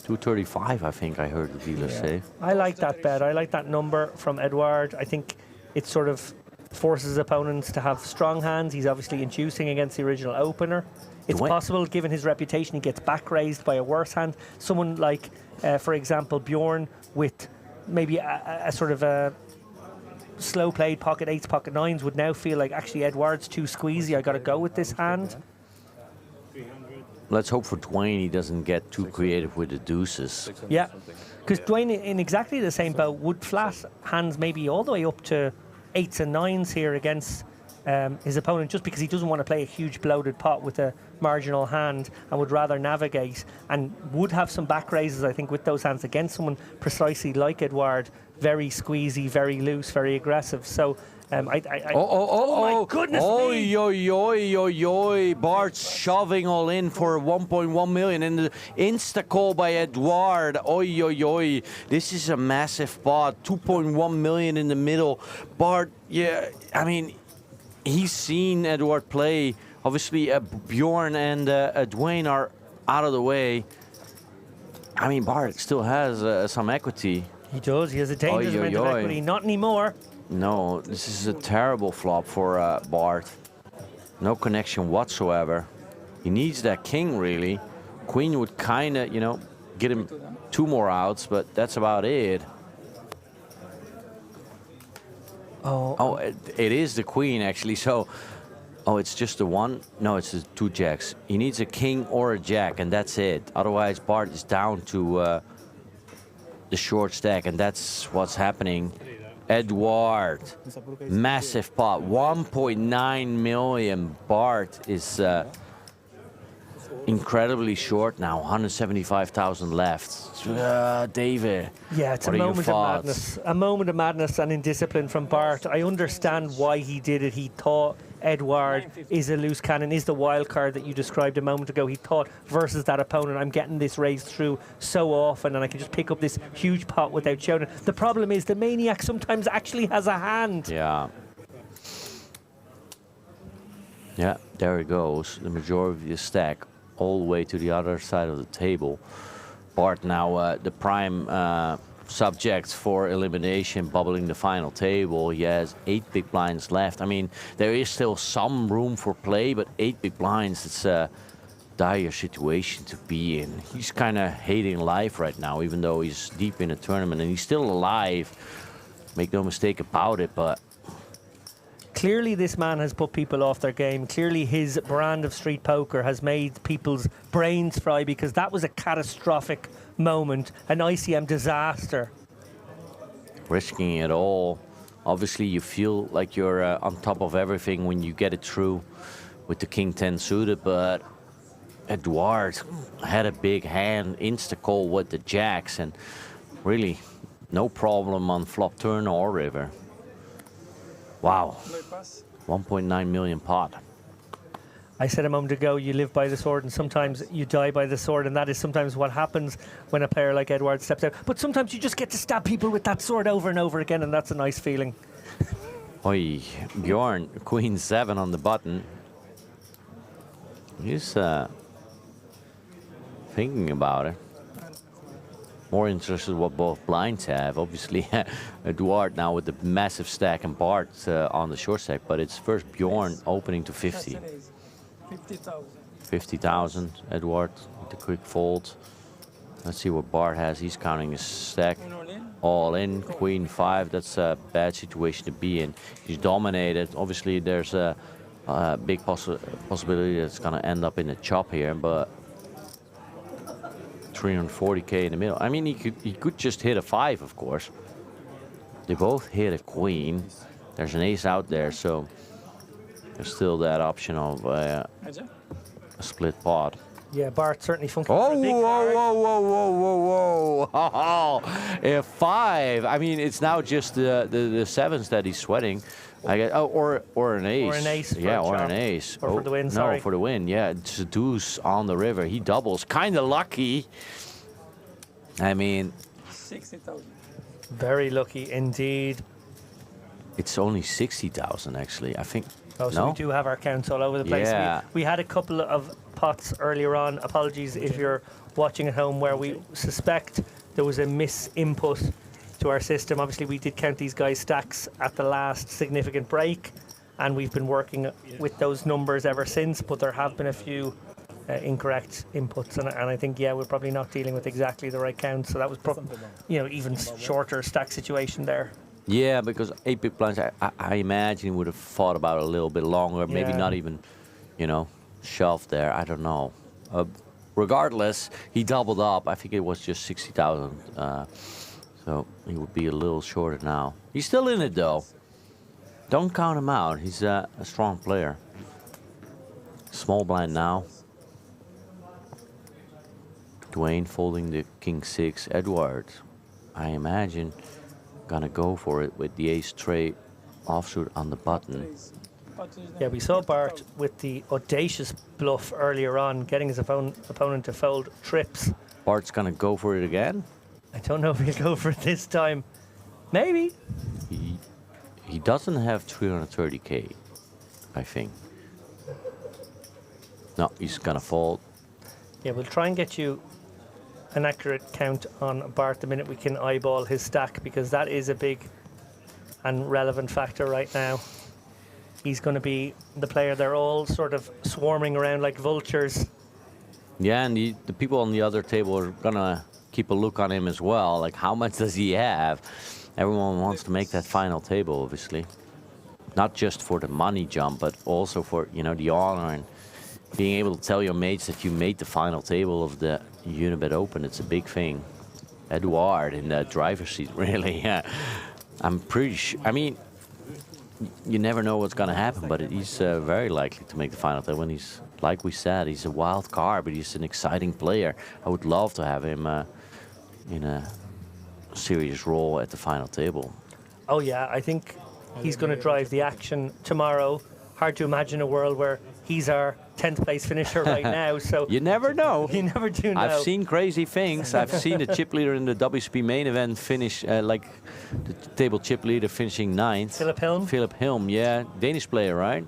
235, I think I heard the dealer say.
I like that bet. I like that number from Edouard. I think it sort of forces opponents to have strong hands. He's obviously inducing against the original opener. It's possible, given his reputation, he gets back raised by a worse hand. Someone like, for example, Bjorn with maybe a sort of a slow played pocket 8s, pocket 9s would now feel like actually Edouard's too squeezy. I got to go with this hand.
Let's hope for Dwayne he doesn't get too creative with the deuces.
Yeah, because Dwayne in exactly the same boat would flat hands maybe all the way up to 8s and 9s here against his opponent, just because he doesn't want to play a huge bloated pot with a marginal hand and would rather navigate, and would have some back raises, I think, with those hands against someone precisely like Edouard. Very squeezy, very loose, very aggressive. So, oh my goodness me!
Oi. Bart's shoving all in for 1.1 million, and the insta call by Edouard. Oi. This is a massive pot. 2.1 million in the middle. Bart, yeah, I mean, he's seen Edouard play. Obviously, Bjorn and Dwayne are out of the way. I mean, Bart still has some equity.
He does. He has a dangerous amount of equity. Not anymore.
No, this is a terrible flop for Bart. No connection whatsoever. He needs that king, really. Queen would kind of, you know, get him 2 more outs, but that's about it. Oh, it is the queen, actually. So, it's just the one? No, it's the 2 jacks. He needs a king or a jack, and that's it. Otherwise, Bart is down to the short stack, and that's what's happening. Edouard, massive pot, 1.9 million. Bart is incredibly short now, 175,000 left. David,
yeah, it's a moment of madness. A moment of madness and indiscipline from Bart. I understand why he did it. He thought Edouard is a loose cannon, is the wild card that you described a moment ago. He thought, versus that opponent, I'm getting this raised through so often and I can just pick up this huge pot without shouting. The problem is the maniac sometimes actually has a hand.
Yeah, there it goes. The majority of the stack all the way to the other side of the table. Bart now the prime subject for elimination, bubbling the final table. He has 8 big blinds left. I mean, there is still some room for play, but 8 big blinds, it's a dire situation to be in. He's kind of hating life right now, even though he's deep in a tournament, and he's still alive. Make no mistake about it, but
Clearly, this man has put people off their game. Clearly, his brand of street poker has made people's brains fry, because that was a catastrophic moment, an ICM disaster.
Risking it all. Obviously, you feel like you're on top of everything when you get it through with the King 10 suited, but Edouard had a big hand, insta-call with the jacks, and really no problem on flop turn or river. Wow. 1.9 million pot.
I said a moment ago, you live by the sword, and sometimes you die by the sword, and that is sometimes what happens when a player like Edouard steps out. But sometimes you just get to stab people with that sword over and over again, and that's a nice feeling.
Oi, Bjorn, Queen 7 on the button. He's thinking about it. More interested in what both blinds have. Obviously, Edouard now with the massive stack and Bart on the short stack, but it's first Bjorn opening to 50.
50,000.
50,000, Edouard with the quick fold. Let's see what Bart has. He's counting his stack. All in, Queen 5. That's a bad situation to be in. He's dominated. Obviously, there's a big possibility that it's going to end up in a chop here, but 340k in the middle. I mean, he could just hit a 5, of course. They both hit a queen. There's an ace out there, so there's still that option of a split pot.
Yeah, Bart certainly funky.
Oh, whoa. A 5. I mean, it's now just the sevens that he's sweating. I guess, or an ace.
Or an ace.
Yeah, or an ace.
Or for the win, sorry.
No, for the win, yeah. It's a deuce on the river. He doubles. Kind of lucky. I mean...
60,000.
Very lucky indeed.
It's only 60,000, actually. I think...
Oh, so we do have our counts all over the place.
Yeah.
We had a couple of pots earlier on. Apologies if you're watching at home, where we suspect there was a misinput to our system. Obviously, we did count these guys' stacks at the last significant break, and we've been working with those numbers ever since, but there have been a few incorrect inputs, and I think, yeah, we're probably not dealing with exactly the right count, so that was probably, even shorter stack situation there.
Yeah, because 8 big blinds, I imagine he would have thought about it a little bit longer, maybe not even, shoved there, I don't know. Regardless, he doubled up. I think it was just 60,000. So he would be a little shorter now. He's still in it, though. Don't count him out. He's a strong player. Small blind now. Dwayne folding the King 6. Edouard, I imagine, gonna go for it with the ace straight offsuit on the button.
Yeah, we saw Bart with the audacious bluff earlier on, getting his opponent to fold trips.
Bart's gonna go for it again?
I don't know if he'll go for it this time. Maybe.
He doesn't have 330k, I think. No, he's gonna fold.
Yeah, we'll try and get you an accurate count on Bart the minute we can eyeball his stack, because that is a big and relevant factor right now. He's going to be the player. They're all sort of swarming around like vultures.
Yeah, and the people on the other table are gonna keep a look on him as well. Like, how much does he have? Everyone wants to make that final table, obviously. Not just for the money jump, but also for, the honor and being able to tell your mates that you made the final table of the Unibet Open. It's a big thing. Edouard in the driver's seat, really. Yeah. I'm pretty sure. I mean, you never know what's going to happen, but he's very likely to make the final table. And he's, like we said, he's a wild card, but he's an exciting player. I would love to have him in a serious role at the final table.
Oh, yeah, I think he's going to drive the action tomorrow. Hard to imagine a world where he's our 10th place finisher right now. So
you never know.
You never do know.
I've seen crazy things. I've seen the chip leader in the WSP main event finish like the table chip leader finishing 9th.
Philip Hilm?
Philip Hilm, yeah. Danish player, right?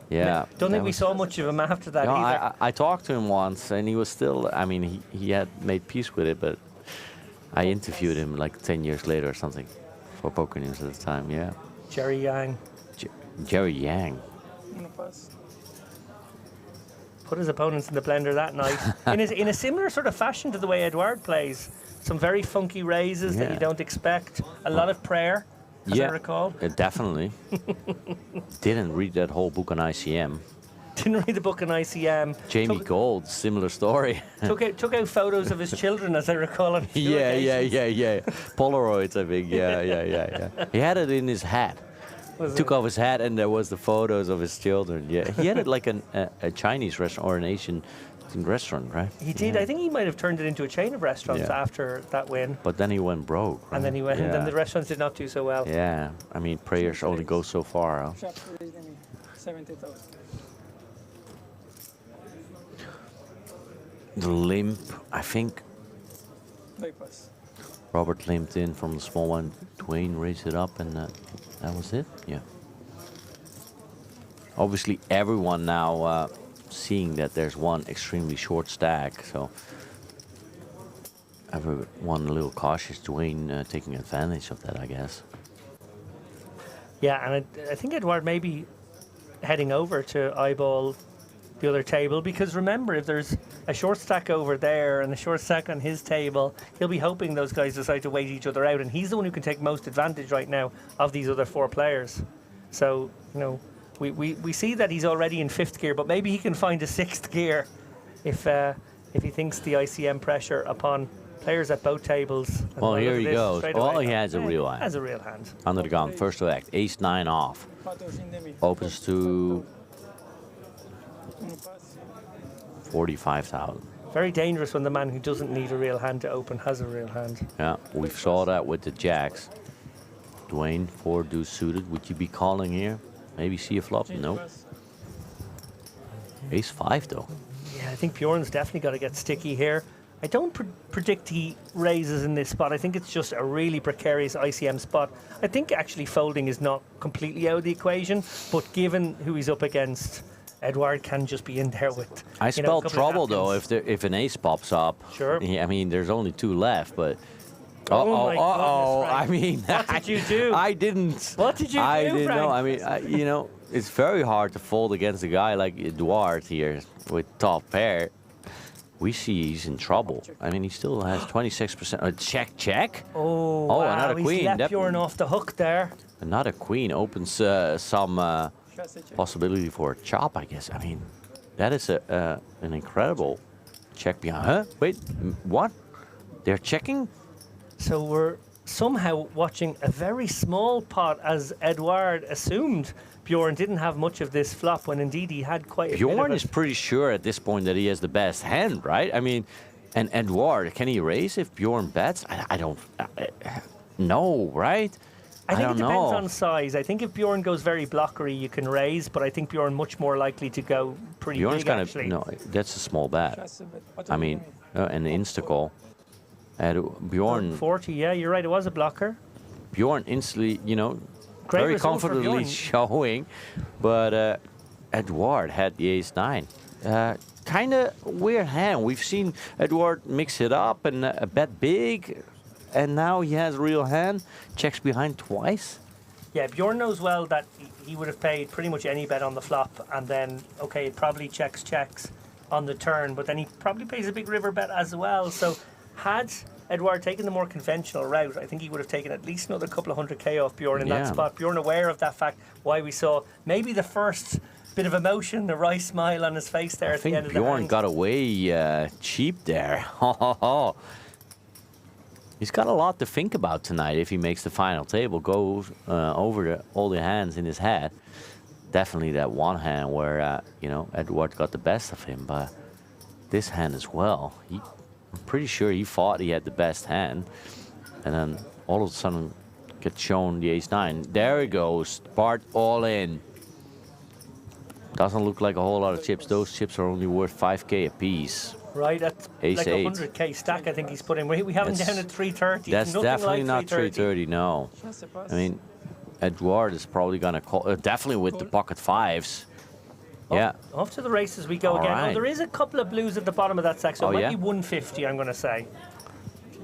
Yeah.
Don't think we saw much of him after that either.
I talked to him once, and he was still, I mean, he had made peace with it, but I interviewed him like 10 years later or something for Poker News at the time, yeah.
Jerry Yang.
Jerry Yang.
Put his opponents in the blender that night. in a similar sort of fashion to the way Edouard plays. Some very funky raises that you don't expect. A lot of prayer. as I recall.
Definitely. Didn't read that whole book on ICM.
Didn't read the book on ICM.
Jamie Gold, similar story.
took out photos of his children, as I recall. On
yeah. Polaroids, I think. Yeah. He had it in his hat. Took off his hat, and there was the photos of his children. Yeah, he had it like a Chinese restaurant or an Asian restaurant, right?
He did. I think he might have turned it into a chain of restaurants after that win.
But then he went broke. Right?
And then he went. And then the restaurants did not do so well.
Yeah, I mean, prayers only go so far. Huh?
70,000.
The limp, I think.
Bypass.
Robert limped in from the small one. Dwayne raised it up, and that was it. Yeah. Obviously, everyone now seeing that there's one extremely short stack, so everyone a little cautious. Dwayne taking advantage of that, I guess.
Yeah, and I think Edouard may be heading over to eyeball the other table, because remember, if there's a short stack over there and a short stack on his table, he'll be hoping those guys decide to wait each other out, and he's the one who can take most advantage right now of these other four players. So, you know, we see that he's already in fifth gear, but maybe he can find a sixth gear if he thinks the ICM pressure upon players at both tables.
Well, here he goes. Oh, he has a real hand.
Has a real hand.
Under the gun, first to act, ace-9 off. Opens to 45,000.
Very dangerous when the man who doesn't need a real hand to open has a real hand.
Yeah, we saw that with the jacks. Dwayne, 4 deuce suited. Would you be calling here? Maybe see a flop? No. Ace-5 though.
Yeah, I think Bjorn's definitely got to get sticky here. I don't predict he raises in this spot. I think it's just a really precarious ICM spot. I think actually folding is not completely out of the equation, but given who he's up against, Edouard can just be in there with.
I spell trouble though if an ace pops up.
Sure.
I mean, there's only 2 left, but.
I
mean,
what did you do?
I didn't.
What did you do?
I didn't
Frank?
know. I mean, you know, it's very hard to fold against a guy like Edouard here with top pair. We see he's in trouble. I mean, he still has 26%. Check.
Oh, wow.
Another queen.
He's let Bjorn off the hook there.
Another queen opens some possibility for a chop, I guess. I mean, that is an incredible check behind. Huh? Wait, what? They're checking?
So we're somehow watching a very small pot, as Edouard assumed Bjorn didn't have much of this flop, when indeed he had quite a bit of it.
Bjorn is pretty sure at this point that he has the best hand, right? I mean, and Edouard, can he raise if Bjorn bets? I don't know, right?
I think
don't
it depends
know.
on size. I think if Bjorn goes very blockery, you can raise, but I think Bjorn much more likely to go pretty
Bjorn's
big,
kind
actually.
of, no, that's a small bet. I mean, an insta-call. Bjorn...
40, yeah, you're right, it was a blocker.
Bjorn instantly, you know,
Great
very
result for
comfortably
Bjorn.
showing, but Edouard had the ace-9. Kind of weird hand. We've seen Edouard mix it up and bet big, and now he has a real hand. Checks behind twice.
Yeah, Bjorn knows well that he would have paid pretty much any bet on the flop, and then, okay, it probably checks on the turn, but then he probably pays a big river bet as well. So had Edouard taken the more conventional route, I think he would have taken at least another couple of 100k off Bjorn in that spot. Bjorn aware of that fact, why we saw maybe the first bit of emotion, the wry smile on his face there at the end of the
Bjorn
hand.
got away cheap there. He's got a lot to think about tonight if he makes the final table, goes over all the hands in his head. Definitely that one hand where, you know, Edouard got the best of him, but this hand as well. I'm pretty sure he thought he had the best hand, and then all of a sudden gets shown the ace-9. There he goes, Bart all in. Doesn't look like a whole lot of chips. Those chips are only worth 5k a piece.
Right, that's
Ace
like a
8.
100k stack I think he's put in. We have him down at 330.
That's
Nothing
definitely
like
not 330, no. I mean, Edouard is probably going to call, definitely with the pocket 5s. Yeah.
Off to the races we go
All
again.
right.
Oh, there is a couple of blues at the bottom of that stack, so
Oh,
it might
yeah?
be 150, I'm going to say.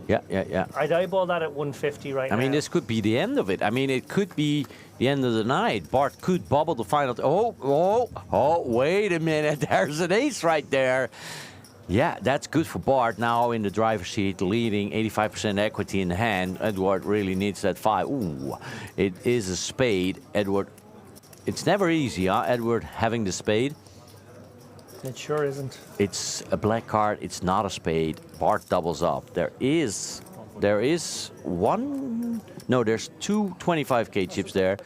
Yeah.
I'd eyeball that at 150 right now.
I mean, this could be the end of it. I mean, it could be the end of the night. Bart could bubble the final. Oh, wait a minute. There's an ace right there. Yeah, that's good for Bart now in the driver's seat, leading 85% equity in the hand. Edward really needs that 5. Ooh, it is a spade. Edward, it's never easy, huh? Edward having the spade.
It sure isn't.
It's a black card. It's not a spade. Bart doubles up. There is one. No, there's two 25k chips there.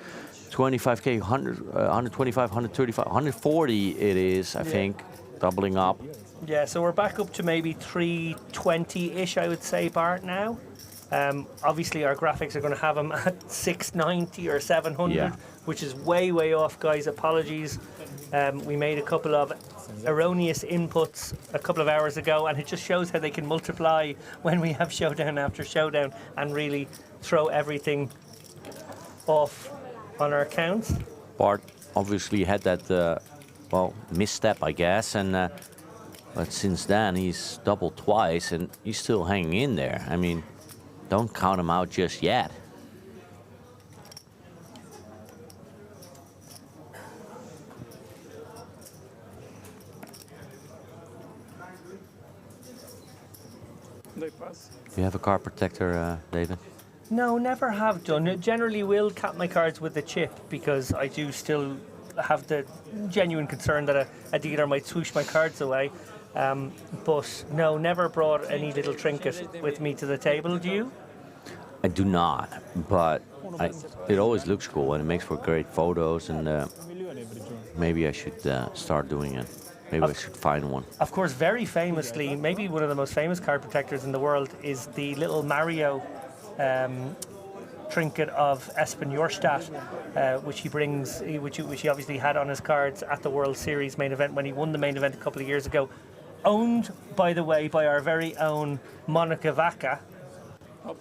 25k, 100, 125, 135, 140 it is, I think, doubling up.
Yeah, so we're back up to maybe 320-ish, I would say, Bart, now. Obviously, our graphics are going to have him at 690 or 700, which is way, way off, guys. Apologies. We made a couple of erroneous inputs a couple of hours ago, and it just shows how they can multiply when we have showdown after showdown and really throw everything off on our accounts.
Bart obviously had that, misstep, I guess, and but since then he's doubled twice and he's still hanging in there. I mean, don't count him out just yet.
They pass.
You have a card protector, David?
No, never have done. Generally will cap my cards with the chip because I do still have the genuine concern that a dealer might swoosh my cards away. But no, never brought any little trinket with me to the table. Do you?
I do not, but it always looks cool and it makes for great photos, and maybe I should start doing it. Maybe I should find one.
Of course, very famously, maybe one of the most famous card protectors in the world is the little Mario trinket of Espen Jorstad, which he brings, which he obviously had on his cards at the World Series main event when he won the main event a couple of years ago. Owned, by the way, by our very own Monica Vaca,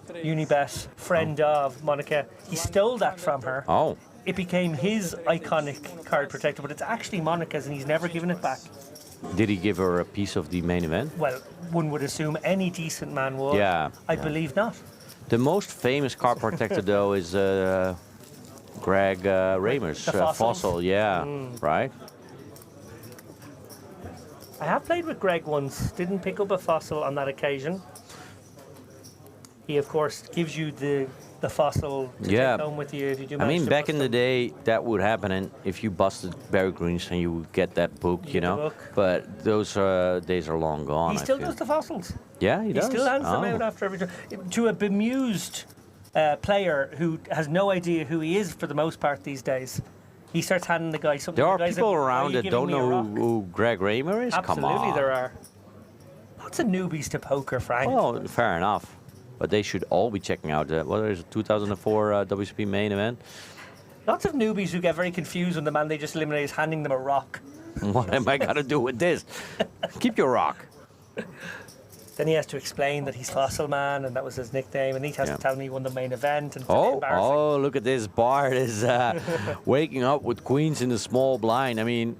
Unibet, friend of Monica. He stole that from her.
Oh.
It became his iconic card protector, but it's actually Monica's, and he's never given it back.
Did he give her a piece of the main event?
Well, one would assume any decent man would.
Yeah.
I believe not.
The most famous card protector, though, is Greg Raymer's Fossil. Yeah, right?
I have played with Greg once. Didn't pick up a Fossil on that occasion. He, of course, gives you the Fossil to take home with you if you do.
I mean, back in the day, that would happen, and if you busted Barry Greens, and you would get that book, you know. But those days are long gone.
He still does the Fossils.
Yeah, he does.
He still hands them out after every turn. To a bemused player who has no idea who he is for the most part these days, he starts handing the guy something.
There are people around that don't know who Greg Raymer is.
Absolutely,
Come on.
there are. Lots of newbies to poker, Frank.
Oh, fair enough. But they should all be checking out what is it, 2004 WSP main event.
Lots of newbies who get very confused when the man they just eliminated is handing them a rock.
What am I gonna do with this? Keep your rock.
Then he has to explain that he's Fossil Man and that was his nickname, and he has to tell me he won the main event. And
Oh, look at this. Bart is waking up with queens in the small blind. I mean,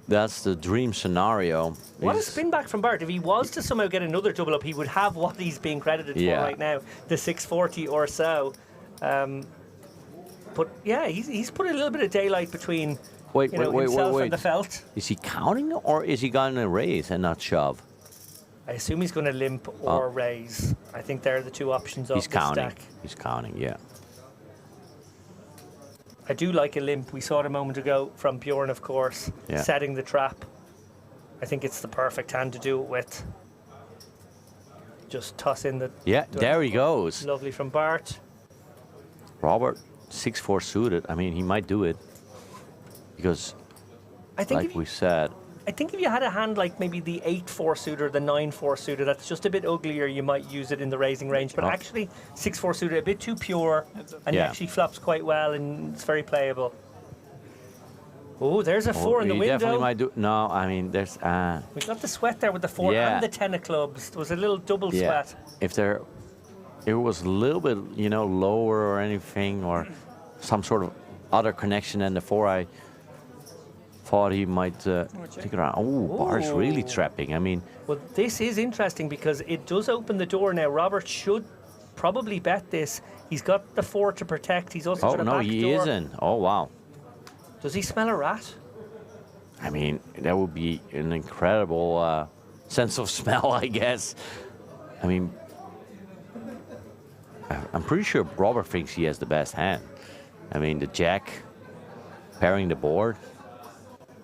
that's the dream scenario.
What a spin back from Bart. If he was to somehow get another double up, he would have what he's being credited for right now, the 640 or so. But yeah, he's put a little bit of daylight between himself and the felt.
Is he counting, or is he going to raise and not shove?
I assume he's going to limp or raise. I think they're the two options of the stack.
He's counting, yeah.
I do like a limp. We saw it a moment ago from Bjorn, of course, setting the trap. I think it's the perfect hand to do it with. Just toss in the...
Yeah, there he goes.
Lovely from Bart.
Robert, 6-4 suited. I mean, he might do it. Because, like we said...
I think if you had a hand like maybe the 8-4 suited or the 9-4 suited, that's just a bit uglier, you might use it in the raising range. But actually, 6-4 suited, a bit too pure, and he actually flops quite well, and it's very playable. Oh, there's a 4 in the window.
Definitely might do. No, I mean, there's...
we got the sweat there with the 4 and the 10 of clubs. There was a little double sweat.
If it was a little bit, lower or anything, or some sort of other connection than the 4, I thought he might take it around. Oh, Bart's really trapping. I mean...
Well, this is interesting because it does open the door now. Robert should probably bet this. He's got the 4 to protect. He's also got a back door.
Oh, no, he isn't. Oh, wow.
Does he smell a rat?
I mean, that would be an incredible sense of smell, I guess. I mean, I'm pretty sure Robert thinks he has the best hand. I mean, the jack, pairing the board,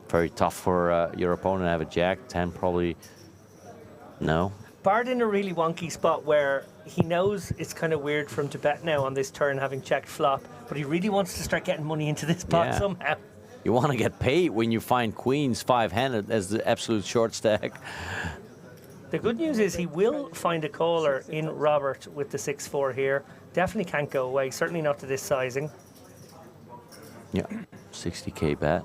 very tough for your opponent to have a jack. 10 probably, no.
Bard in a really wonky spot where he knows it's kind of weird for him to bet now on this turn, having checked flop, but he really wants to start getting money into this pot somehow.
You want to get paid when you find queens 5-handed as the absolute short stack.
The good news is he will find a caller in Robert with the 6-4 here. Definitely can't go away, certainly not to this sizing.
Yeah, 60k bet.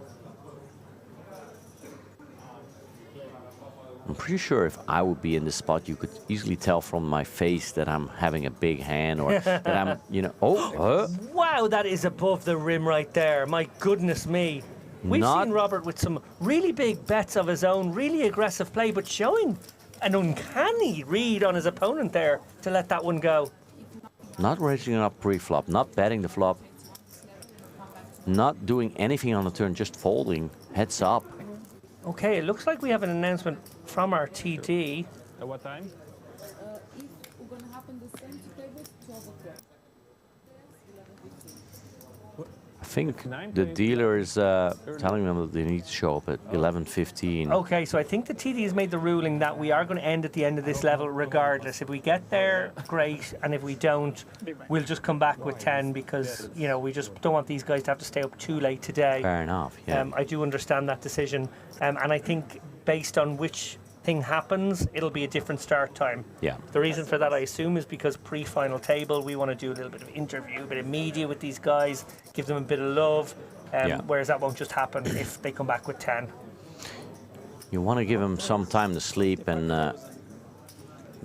I'm pretty sure if I would be in this spot, you could easily tell from my face that I'm having a big hand or that I'm, you know,
Wow, that is above the rim right there. My goodness me. We've seen Robert with some really big bets of his own, really aggressive play, but showing an uncanny read on his opponent there to let that one go.
Not raising it up pre-flop, not betting the flop, not doing anything on the turn, just folding, heads up.
Okay, it looks like we have an announcement from our TD.
At what time?
We're going to happen the same to tables 12 o'clock.
I think the dealer is telling them that they need to show up at 11:15.
Okay, so I think the TD has made the ruling that we are going to end at the end of this level regardless. If we get there, great, and if we don't, we'll just come back with 10 because, you know, we just don't want these guys to have to stay up too late today.
Fair enough, yeah.
I do understand that decision, and I think based on which thing happens, it'll be a different start time.
Yeah.
The reason for that, I assume, is because pre-final table, we want to do a little bit of interview, a bit of media with these guys, give them a bit of love, whereas that won't just happen if they come back with 10.
You want to give them some time to sleep and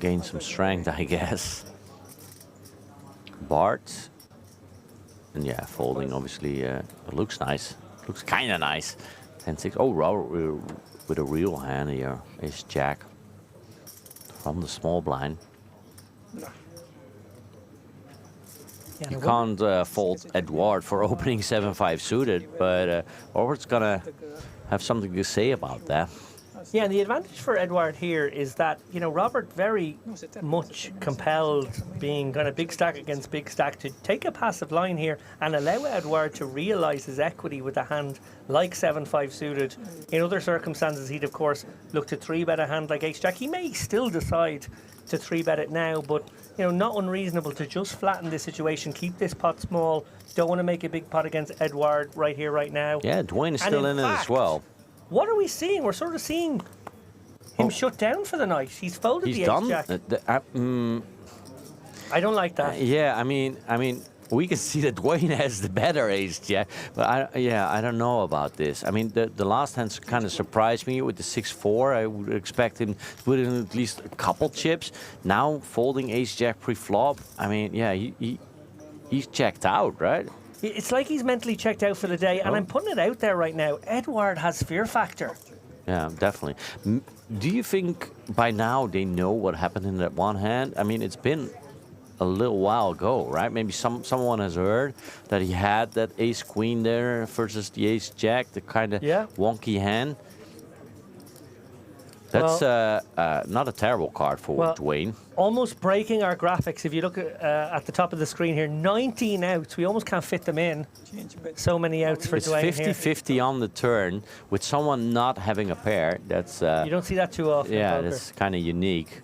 gain some strength, I guess. Bart. And yeah, folding, obviously, it looks nice. Looks kind of nice. 10-6. Oh, Robert with a real hand here. Ace Jack from the small blind. You can't fault Edouard for opening 7-5 suited, but Robert's gonna have something to say about that.
Yeah, and the advantage for Edouard here is that, you know, Robert very much compelled, being kind of big stack against big stack, to take a passive line here and allow Edouard to realise his equity with a hand like 7-5 suited. In other circumstances, he'd of course look to 3-bet a hand like Ace-Jack. He may still decide to 3-bet it now, but, you know, not unreasonable to just flatten this situation, keep this pot small. Don't want to make a big pot against Edouard right here, right now.
Yeah, Dwayne is still in it as well.
What are we seeing? We're sort of seeing him shut down for the night. He's folded the Ace-Jack. I don't like that.
Yeah, I mean, we can see that Dwayne has the better Ace-Jack, but I don't know about this. I mean, the last hand kind of surprised me with the 6-4. I would expect him to put in at least a couple chips. Now folding Ace-Jack pre-flop. I mean, yeah, he's checked out, right?
It's like he's mentally checked out for the day, and I'm putting it out there right now. Edouard has fear factor.
Yeah, definitely. Do you think by now they know what happened in that one hand? I mean, it's been a little while ago, right? Maybe someone has heard that he had that ace-queen there versus the ace-jack, the kind of wonky hand. That's not a terrible card for Dwayne.
Almost breaking our graphics. If you look at the top of the screen here, 19 outs. We almost can't fit them in. So many outs for Dwayne here.
It's 50-50 on the turn with someone not having a pair. That's
you don't see that too often.
Yeah, that's kind of unique.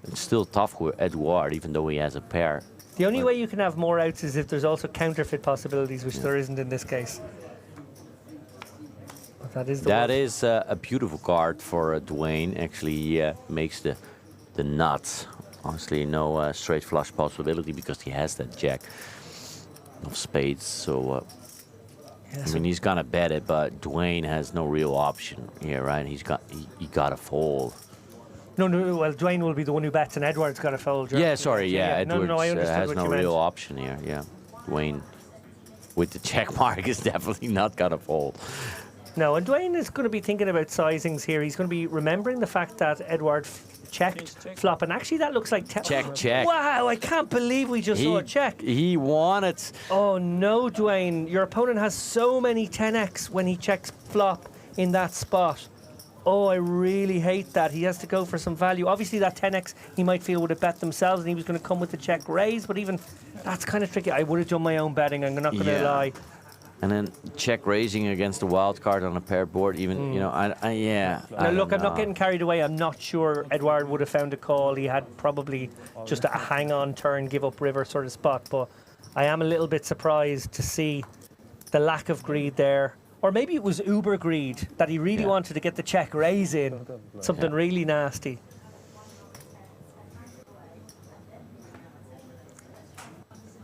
It's still tough with Edouard, even though he has a pair.
The only way you can have more outs is if there's also counterfeit possibilities, which there isn't in this case.
That is a beautiful card for Dwayne. Actually, he makes the nuts. Honestly, no straight flush possibility because he has that jack of spades. So, I mean, he's gonna bet it, but Dwayne has no real option here, right? He got to fold.
No. Well, Dwayne will be the one who bets, and Edward's got to fold.
Yeah, sorry. Yeah, Edwards
I understood
has
what
no
you
real
meant.
option here. Yeah, Dwayne with the check mark is definitely not gonna fold.
No, and Dwayne is going to be thinking about sizings here. He's going to be remembering the fact that Edouard checked flop, and actually that looks like...
Check.
Wow, I can't believe we just saw a check.
He won it.
Oh, no, Dwayne. Your opponent has so many 10x when he checks flop in that spot. Oh, I really hate that. He has to go for some value. Obviously, that 10x he might feel would have bet themselves, and he was going to come with the check raise. But even that's kind of tricky. I would have done my own betting. I'm not going to lie.
And then check raising against the wild card on a paired board. Even you know,
Now look, I'm not getting carried away. I'm not sure Edouard would have found a call. He had probably just a hang-on turn, give up river sort of spot. But I am a little bit surprised to see the lack of greed there. Or maybe it was uber greed, that he really wanted to get the check raise in. Something really nasty.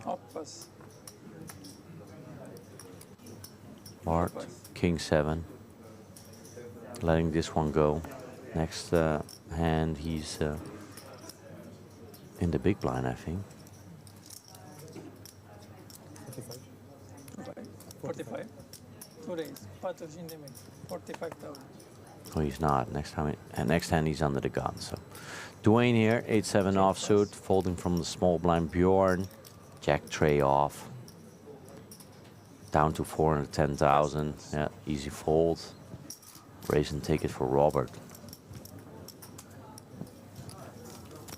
Hoppas.
Bart, King 7. Letting this one go. Next hand, he's in the big blind, I think.
45. 2 days. 45,000.
Oh, he's not. Next hand he's under the gun. So, Dwayne here, 8-7 offsuit, folding from the small blind. Bjorn, Jack tray off, down to 410,000. Yeah, easy fold. Raise and take it for Robert.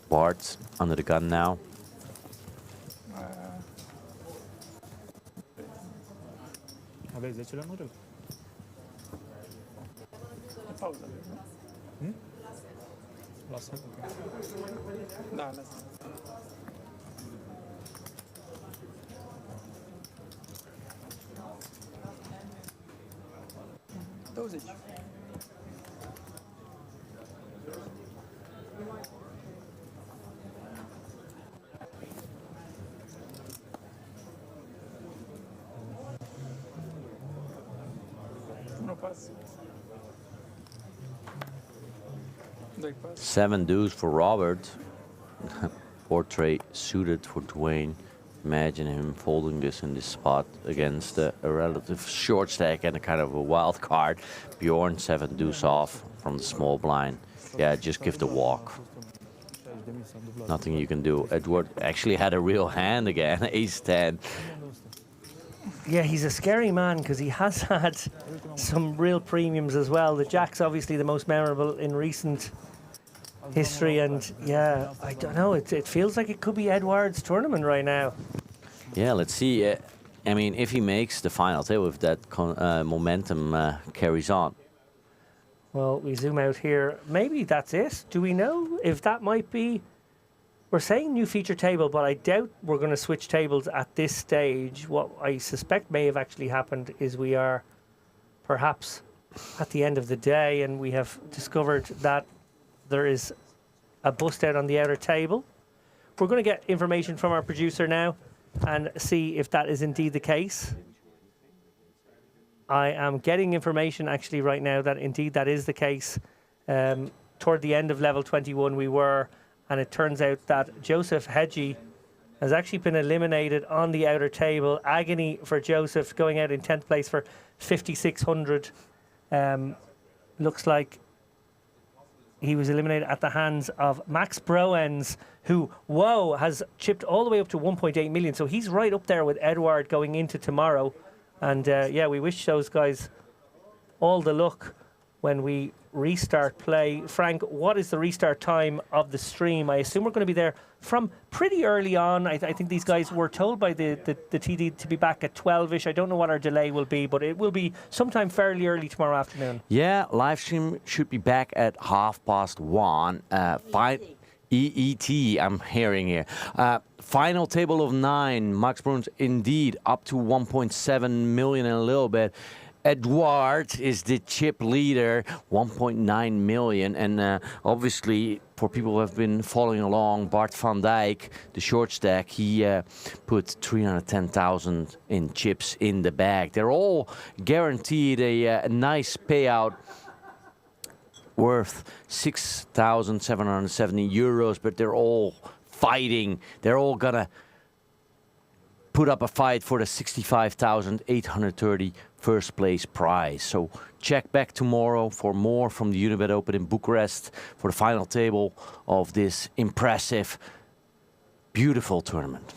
Bart under the gun now.
Aveți 10 lămuriri?
Pauză.
Lasă.
Da, lasă. Nu pas.
7 deuce for Robert. Portrait suited for Dwayne. Imagine him folding this in this spot against a relative short stack and a kind of a wild card. Bjorn 7 deuce off from the small blind. Yeah, just give the walk. Nothing you can do. Edward actually had a real hand again, ace 10.
Yeah, he's a scary man because he has had some real premiums as well. The Jack's obviously the most memorable in recent history, and yeah, I don't know. It feels like it could be Edouard's tournament right now.
Yeah, let's see. I mean, if he makes the final table, if that momentum carries on.
Well, we zoom out here. Maybe that's it. Do we know if that might be? We're saying new feature table, but I doubt we're going to switch tables at this stage. What I suspect may have actually happened is we are perhaps at the end of the day, and we have discovered that there is a bust out on the outer table. We're going to get information from our producer now and see if that is indeed the case. I am getting information actually right now that indeed that is the case. Toward the end of level 21 we were, and it turns out that Joseph Hedgie has actually been eliminated on the outer table. Agony for Joseph, going out in 10th place for 5,600. Looks like he was eliminated at the hands of Max Broens, who, whoa, has chipped all the way up to 1.8 million. So he's right up there with Edouard going into tomorrow. And yeah, we wish those guys all the luck when we restart play. Frank, what is the restart time of the stream? I assume we're going to be there from pretty early on. I think these guys were told by the TD to be back at 12-ish. I don't know what our delay will be, but it will be sometime fairly early tomorrow afternoon.
Yeah, live stream should be back at 1:30. EET, I'm hearing here. Final table of 9. Max Bruns indeed up to 1.7 million and a little bit. Edouard is the chip leader, 1.9 million. And obviously, for people who have been following along, Bart van Dijk, the short stack, he put 310,000 in chips in the bag. They're all guaranteed a nice payout worth 6,770 euros, but they're all fighting. They're all gonna put up a fight for the 65,830 first place prize. So check back tomorrow for more from the Unibet Open in Bucharest for the final table of this impressive, beautiful tournament.